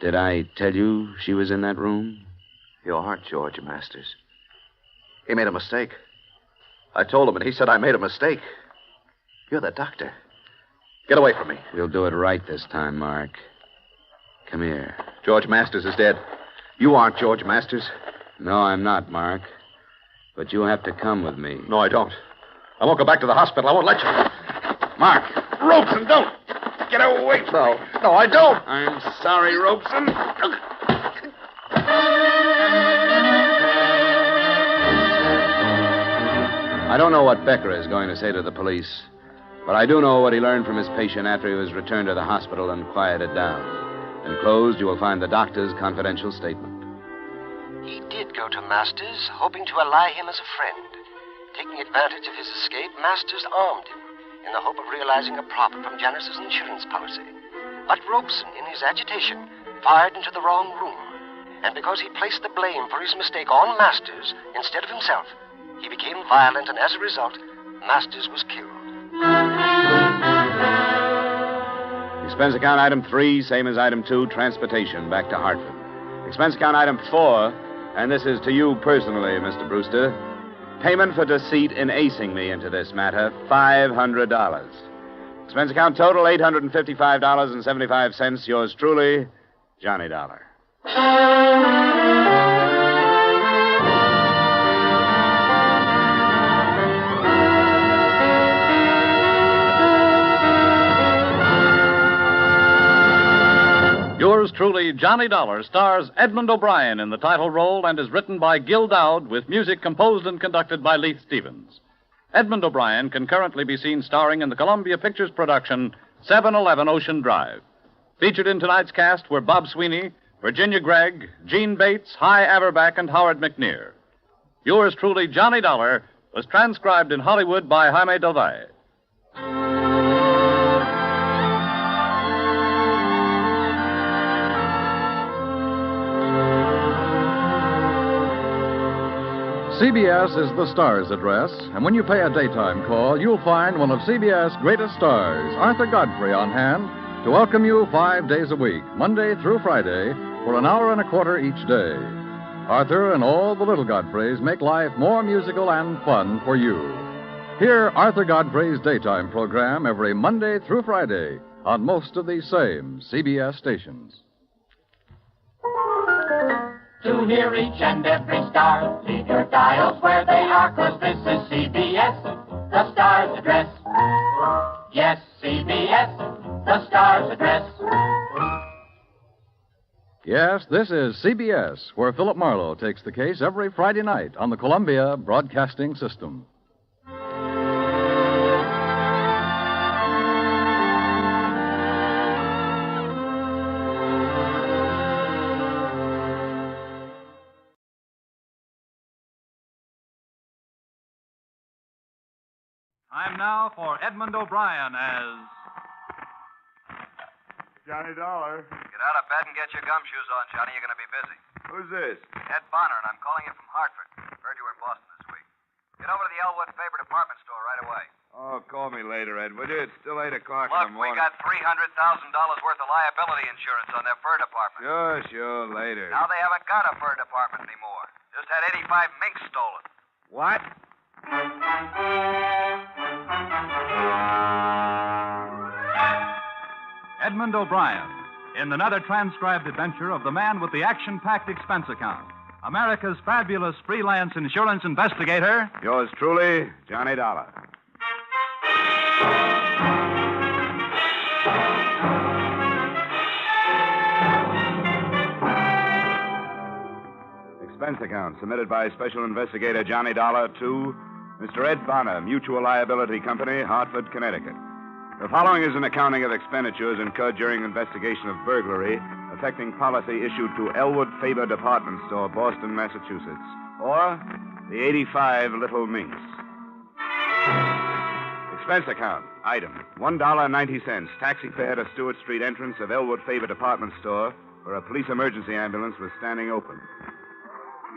Speaker 9: Did I tell you she was in that room?
Speaker 3: You aren't George Masters. He made a mistake. I told him, and he said I made a mistake. You're the doctor. Get away from me.
Speaker 9: We'll do it right this time, Mark. Come here.
Speaker 3: George Masters is dead. You aren't George Masters.
Speaker 9: No, I'm not, Mark. But you have to come with me.
Speaker 3: No, I don't. I won't go back to the hospital. I won't let you.
Speaker 9: Mark!
Speaker 3: Robeson, don't! Get away from me. No, I don't.
Speaker 9: I'm sorry, Robeson. I don't know what Becker is going to say to the police, but I do know what he learned from his patient after he was returned to the hospital and quieted down. Enclosed, you will find the doctor's confidential statement.
Speaker 4: He did go to Masters, hoping to ally him as a friend. Taking advantage of his escape, Masters armed him in the hope of realizing a profit from Janice's insurance policy. But Robeson, in his agitation, fired into the wrong room. And because he placed the blame for his mistake on Masters instead of himself, he became violent, and as a result, Masters was killed.
Speaker 9: Expense account item 3, same as item 2, transportation back to Hartford. Expense account item 4, and this is to you personally, Mr. Brewster. Payment for deceit in acing me into this matter, $500. Expense account total, $855.75. Yours truly, Johnny Dollar.
Speaker 2: Yours truly, Johnny Dollar, stars Edmond O'Brien in the title role and is written by Gil Dowd with music composed and conducted by Leith Stevens. Edmond O'Brien can currently be seen starring in the Columbia Pictures production 711 Ocean Drive. Featured in tonight's cast were Bob Sweeney, Virginia Gregg, Gene Bates, Hy Averback, and Howard McNear. Yours truly, Johnny Dollar, was transcribed in Hollywood by Jaime Del Valle.
Speaker 14: CBS is the star's address, and when you pay a daytime call, you'll find one of CBS' greatest stars, Arthur Godfrey, on hand to welcome you 5 days a week, Monday through Friday, for an hour and a quarter each day. Arthur and all the little Godfreys make life more musical and fun for you. Hear Arthur Godfrey's daytime program every Monday through Friday on most of these same CBS stations.
Speaker 17: To hear each and every star, leave your dials where they are, 'cause this is CBS, the star's address. Yes, CBS, the star's address.
Speaker 14: Yes, this is CBS, where Philip Marlowe takes the case every Friday night on the Columbia Broadcasting System.
Speaker 2: Time now for Edmond O'Brien as
Speaker 19: Johnny Dollar.
Speaker 13: Get out of bed and get your gumshoes on, Johnny. You're going to be busy.
Speaker 19: Who's this?
Speaker 13: Ed Bonner, and I'm calling you from Hartford. Heard you were in Boston this week. Get over to the Elwood Faber department store right away.
Speaker 19: Oh, call me later, Ed, would you? It's still 8 o'clock in
Speaker 13: Look,
Speaker 19: the
Speaker 13: we
Speaker 19: morning.
Speaker 13: got $300,000 worth of liability insurance on their fur department.
Speaker 19: Sure, later.
Speaker 13: Now they haven't got a fur department anymore. Just had 85 minks stolen.
Speaker 19: What?
Speaker 2: Edmond O'Brien in another transcribed adventure of the man with the action-packed expense account, America's fabulous freelance insurance investigator.
Speaker 19: Yours truly, Johnny Dollar. Expense account submitted by Special Investigator Johnny Dollar to Mr. Ed Bonner, Mutual Liability Company, Hartford, Connecticut. The following is an accounting of expenditures incurred during investigation of burglary affecting policy issued to Elwood Faber Department Store, Boston, Massachusetts, or the 85 Little Minks. Expense account. Item. $1.90. Taxi fare to Stewart Street entrance of Elwood Faber Department Store, where a police emergency ambulance was standing open.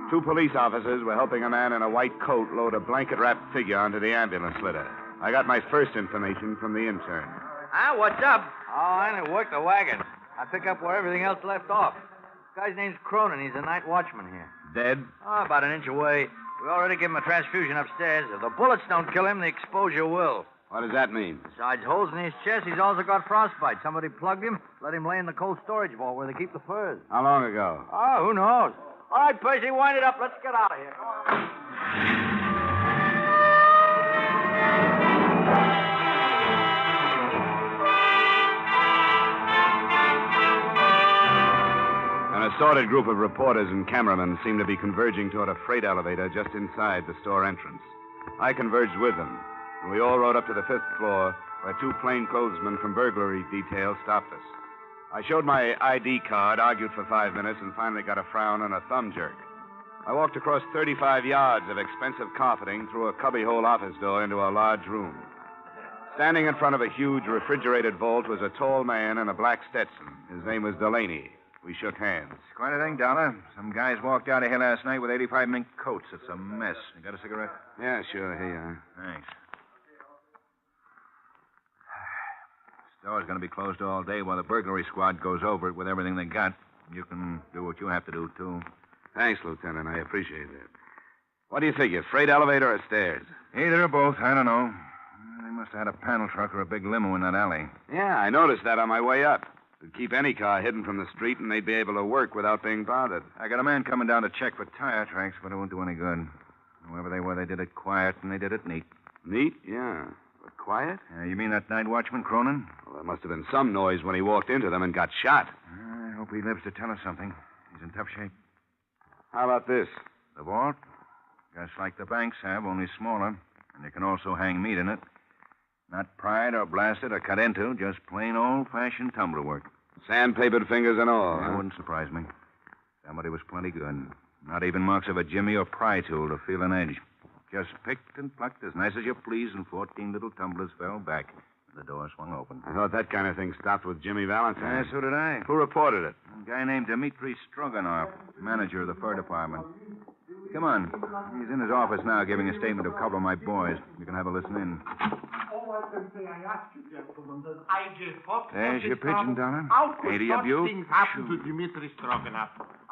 Speaker 19: 2 police officers were helping a man in a white coat load a blanket-wrapped figure onto the ambulance litter. I got my first information from the intern.
Speaker 18: Ah, what's up? Oh, I only work the wagon. I pick up where everything else left off. This guy's name's Cronin. He's a night watchman here.
Speaker 19: Dead?
Speaker 18: Oh, about an inch away. We already give him a transfusion upstairs. If the bullets don't kill him, the exposure will.
Speaker 19: What does that mean?
Speaker 18: Besides holes in his chest, he's also got frostbite. Somebody plugged him, let him lay in the cold storage vault where they keep the furs.
Speaker 19: How long ago?
Speaker 18: Oh, who knows? All right, Percy, wind it up. Let's get out of here. Come on.
Speaker 19: An assorted group of reporters and cameramen seemed to be converging toward a freight elevator just inside the store entrance. I converged with them, and we all rode up to the 5th floor, where 2 plainclothesmen from burglary detail stopped us. I showed my ID card, argued for 5 minutes, and finally got a frown and a thumb jerk. I walked across 35 yards of expensive carpeting through a cubbyhole office door into a large room. Standing in front of a huge refrigerated vault was a tall man in a black Stetson. His name was Delaney. We shook hands.
Speaker 20: Quite a thing, Dollar. Some guys walked out of here last night with 85 mink coats. It's a mess. You got a cigarette?
Speaker 19: Yeah, sure. Here you are.
Speaker 20: Thanks. Store's going to be closed all day while the burglary squad goes over it with everything they got. You can do what you have to do, too.
Speaker 19: Thanks, Lieutenant. I appreciate that. What do you figure, freight elevator or stairs?
Speaker 20: Either or both. I don't know. They must have had a panel truck or a big limo in that alley.
Speaker 19: Yeah, I noticed that on my way up. It'd keep any car hidden from the street, and they'd be able to work without being bothered.
Speaker 20: I got a man coming down to check for tire tracks, but it won't do any good. Whoever they were, they did it quiet, and they did it neat.
Speaker 19: Neat? Yeah. But quiet?
Speaker 20: You mean that night watchman, Cronin?
Speaker 19: Well, there must have been some noise when he walked into them and got shot.
Speaker 20: I hope he lives to tell us something. He's in tough shape.
Speaker 19: How about this?
Speaker 20: The vault? Just like the banks have, only smaller. And you can also hang meat in it. Not pried or blasted or cut into, just plain old-fashioned tumbler work.
Speaker 19: Sandpapered fingers and all.
Speaker 20: That wouldn't surprise me. Somebody was plenty good. Not even marks of a jimmy or pry tool to feel an edge. Just picked and plucked as nice as you please, and 14 little tumblers fell back. And the door swung open.
Speaker 19: I thought that kind of thing stopped with Jimmy Valentine.
Speaker 20: Yeah, so did I.
Speaker 19: Who reported it?
Speaker 20: A guy named Dmitri Stroganoff, manager of the fur department. Come on. He's in his office now giving a statement to a couple of my boys. You can have a listen in.
Speaker 21: All I can say, I ask you, gentlemen, that I just thought...
Speaker 20: There's your pigeon, Donna.
Speaker 21: How could
Speaker 20: Ain't he a
Speaker 21: such
Speaker 20: beaut?
Speaker 21: things happen to Dmitri Stroganoff?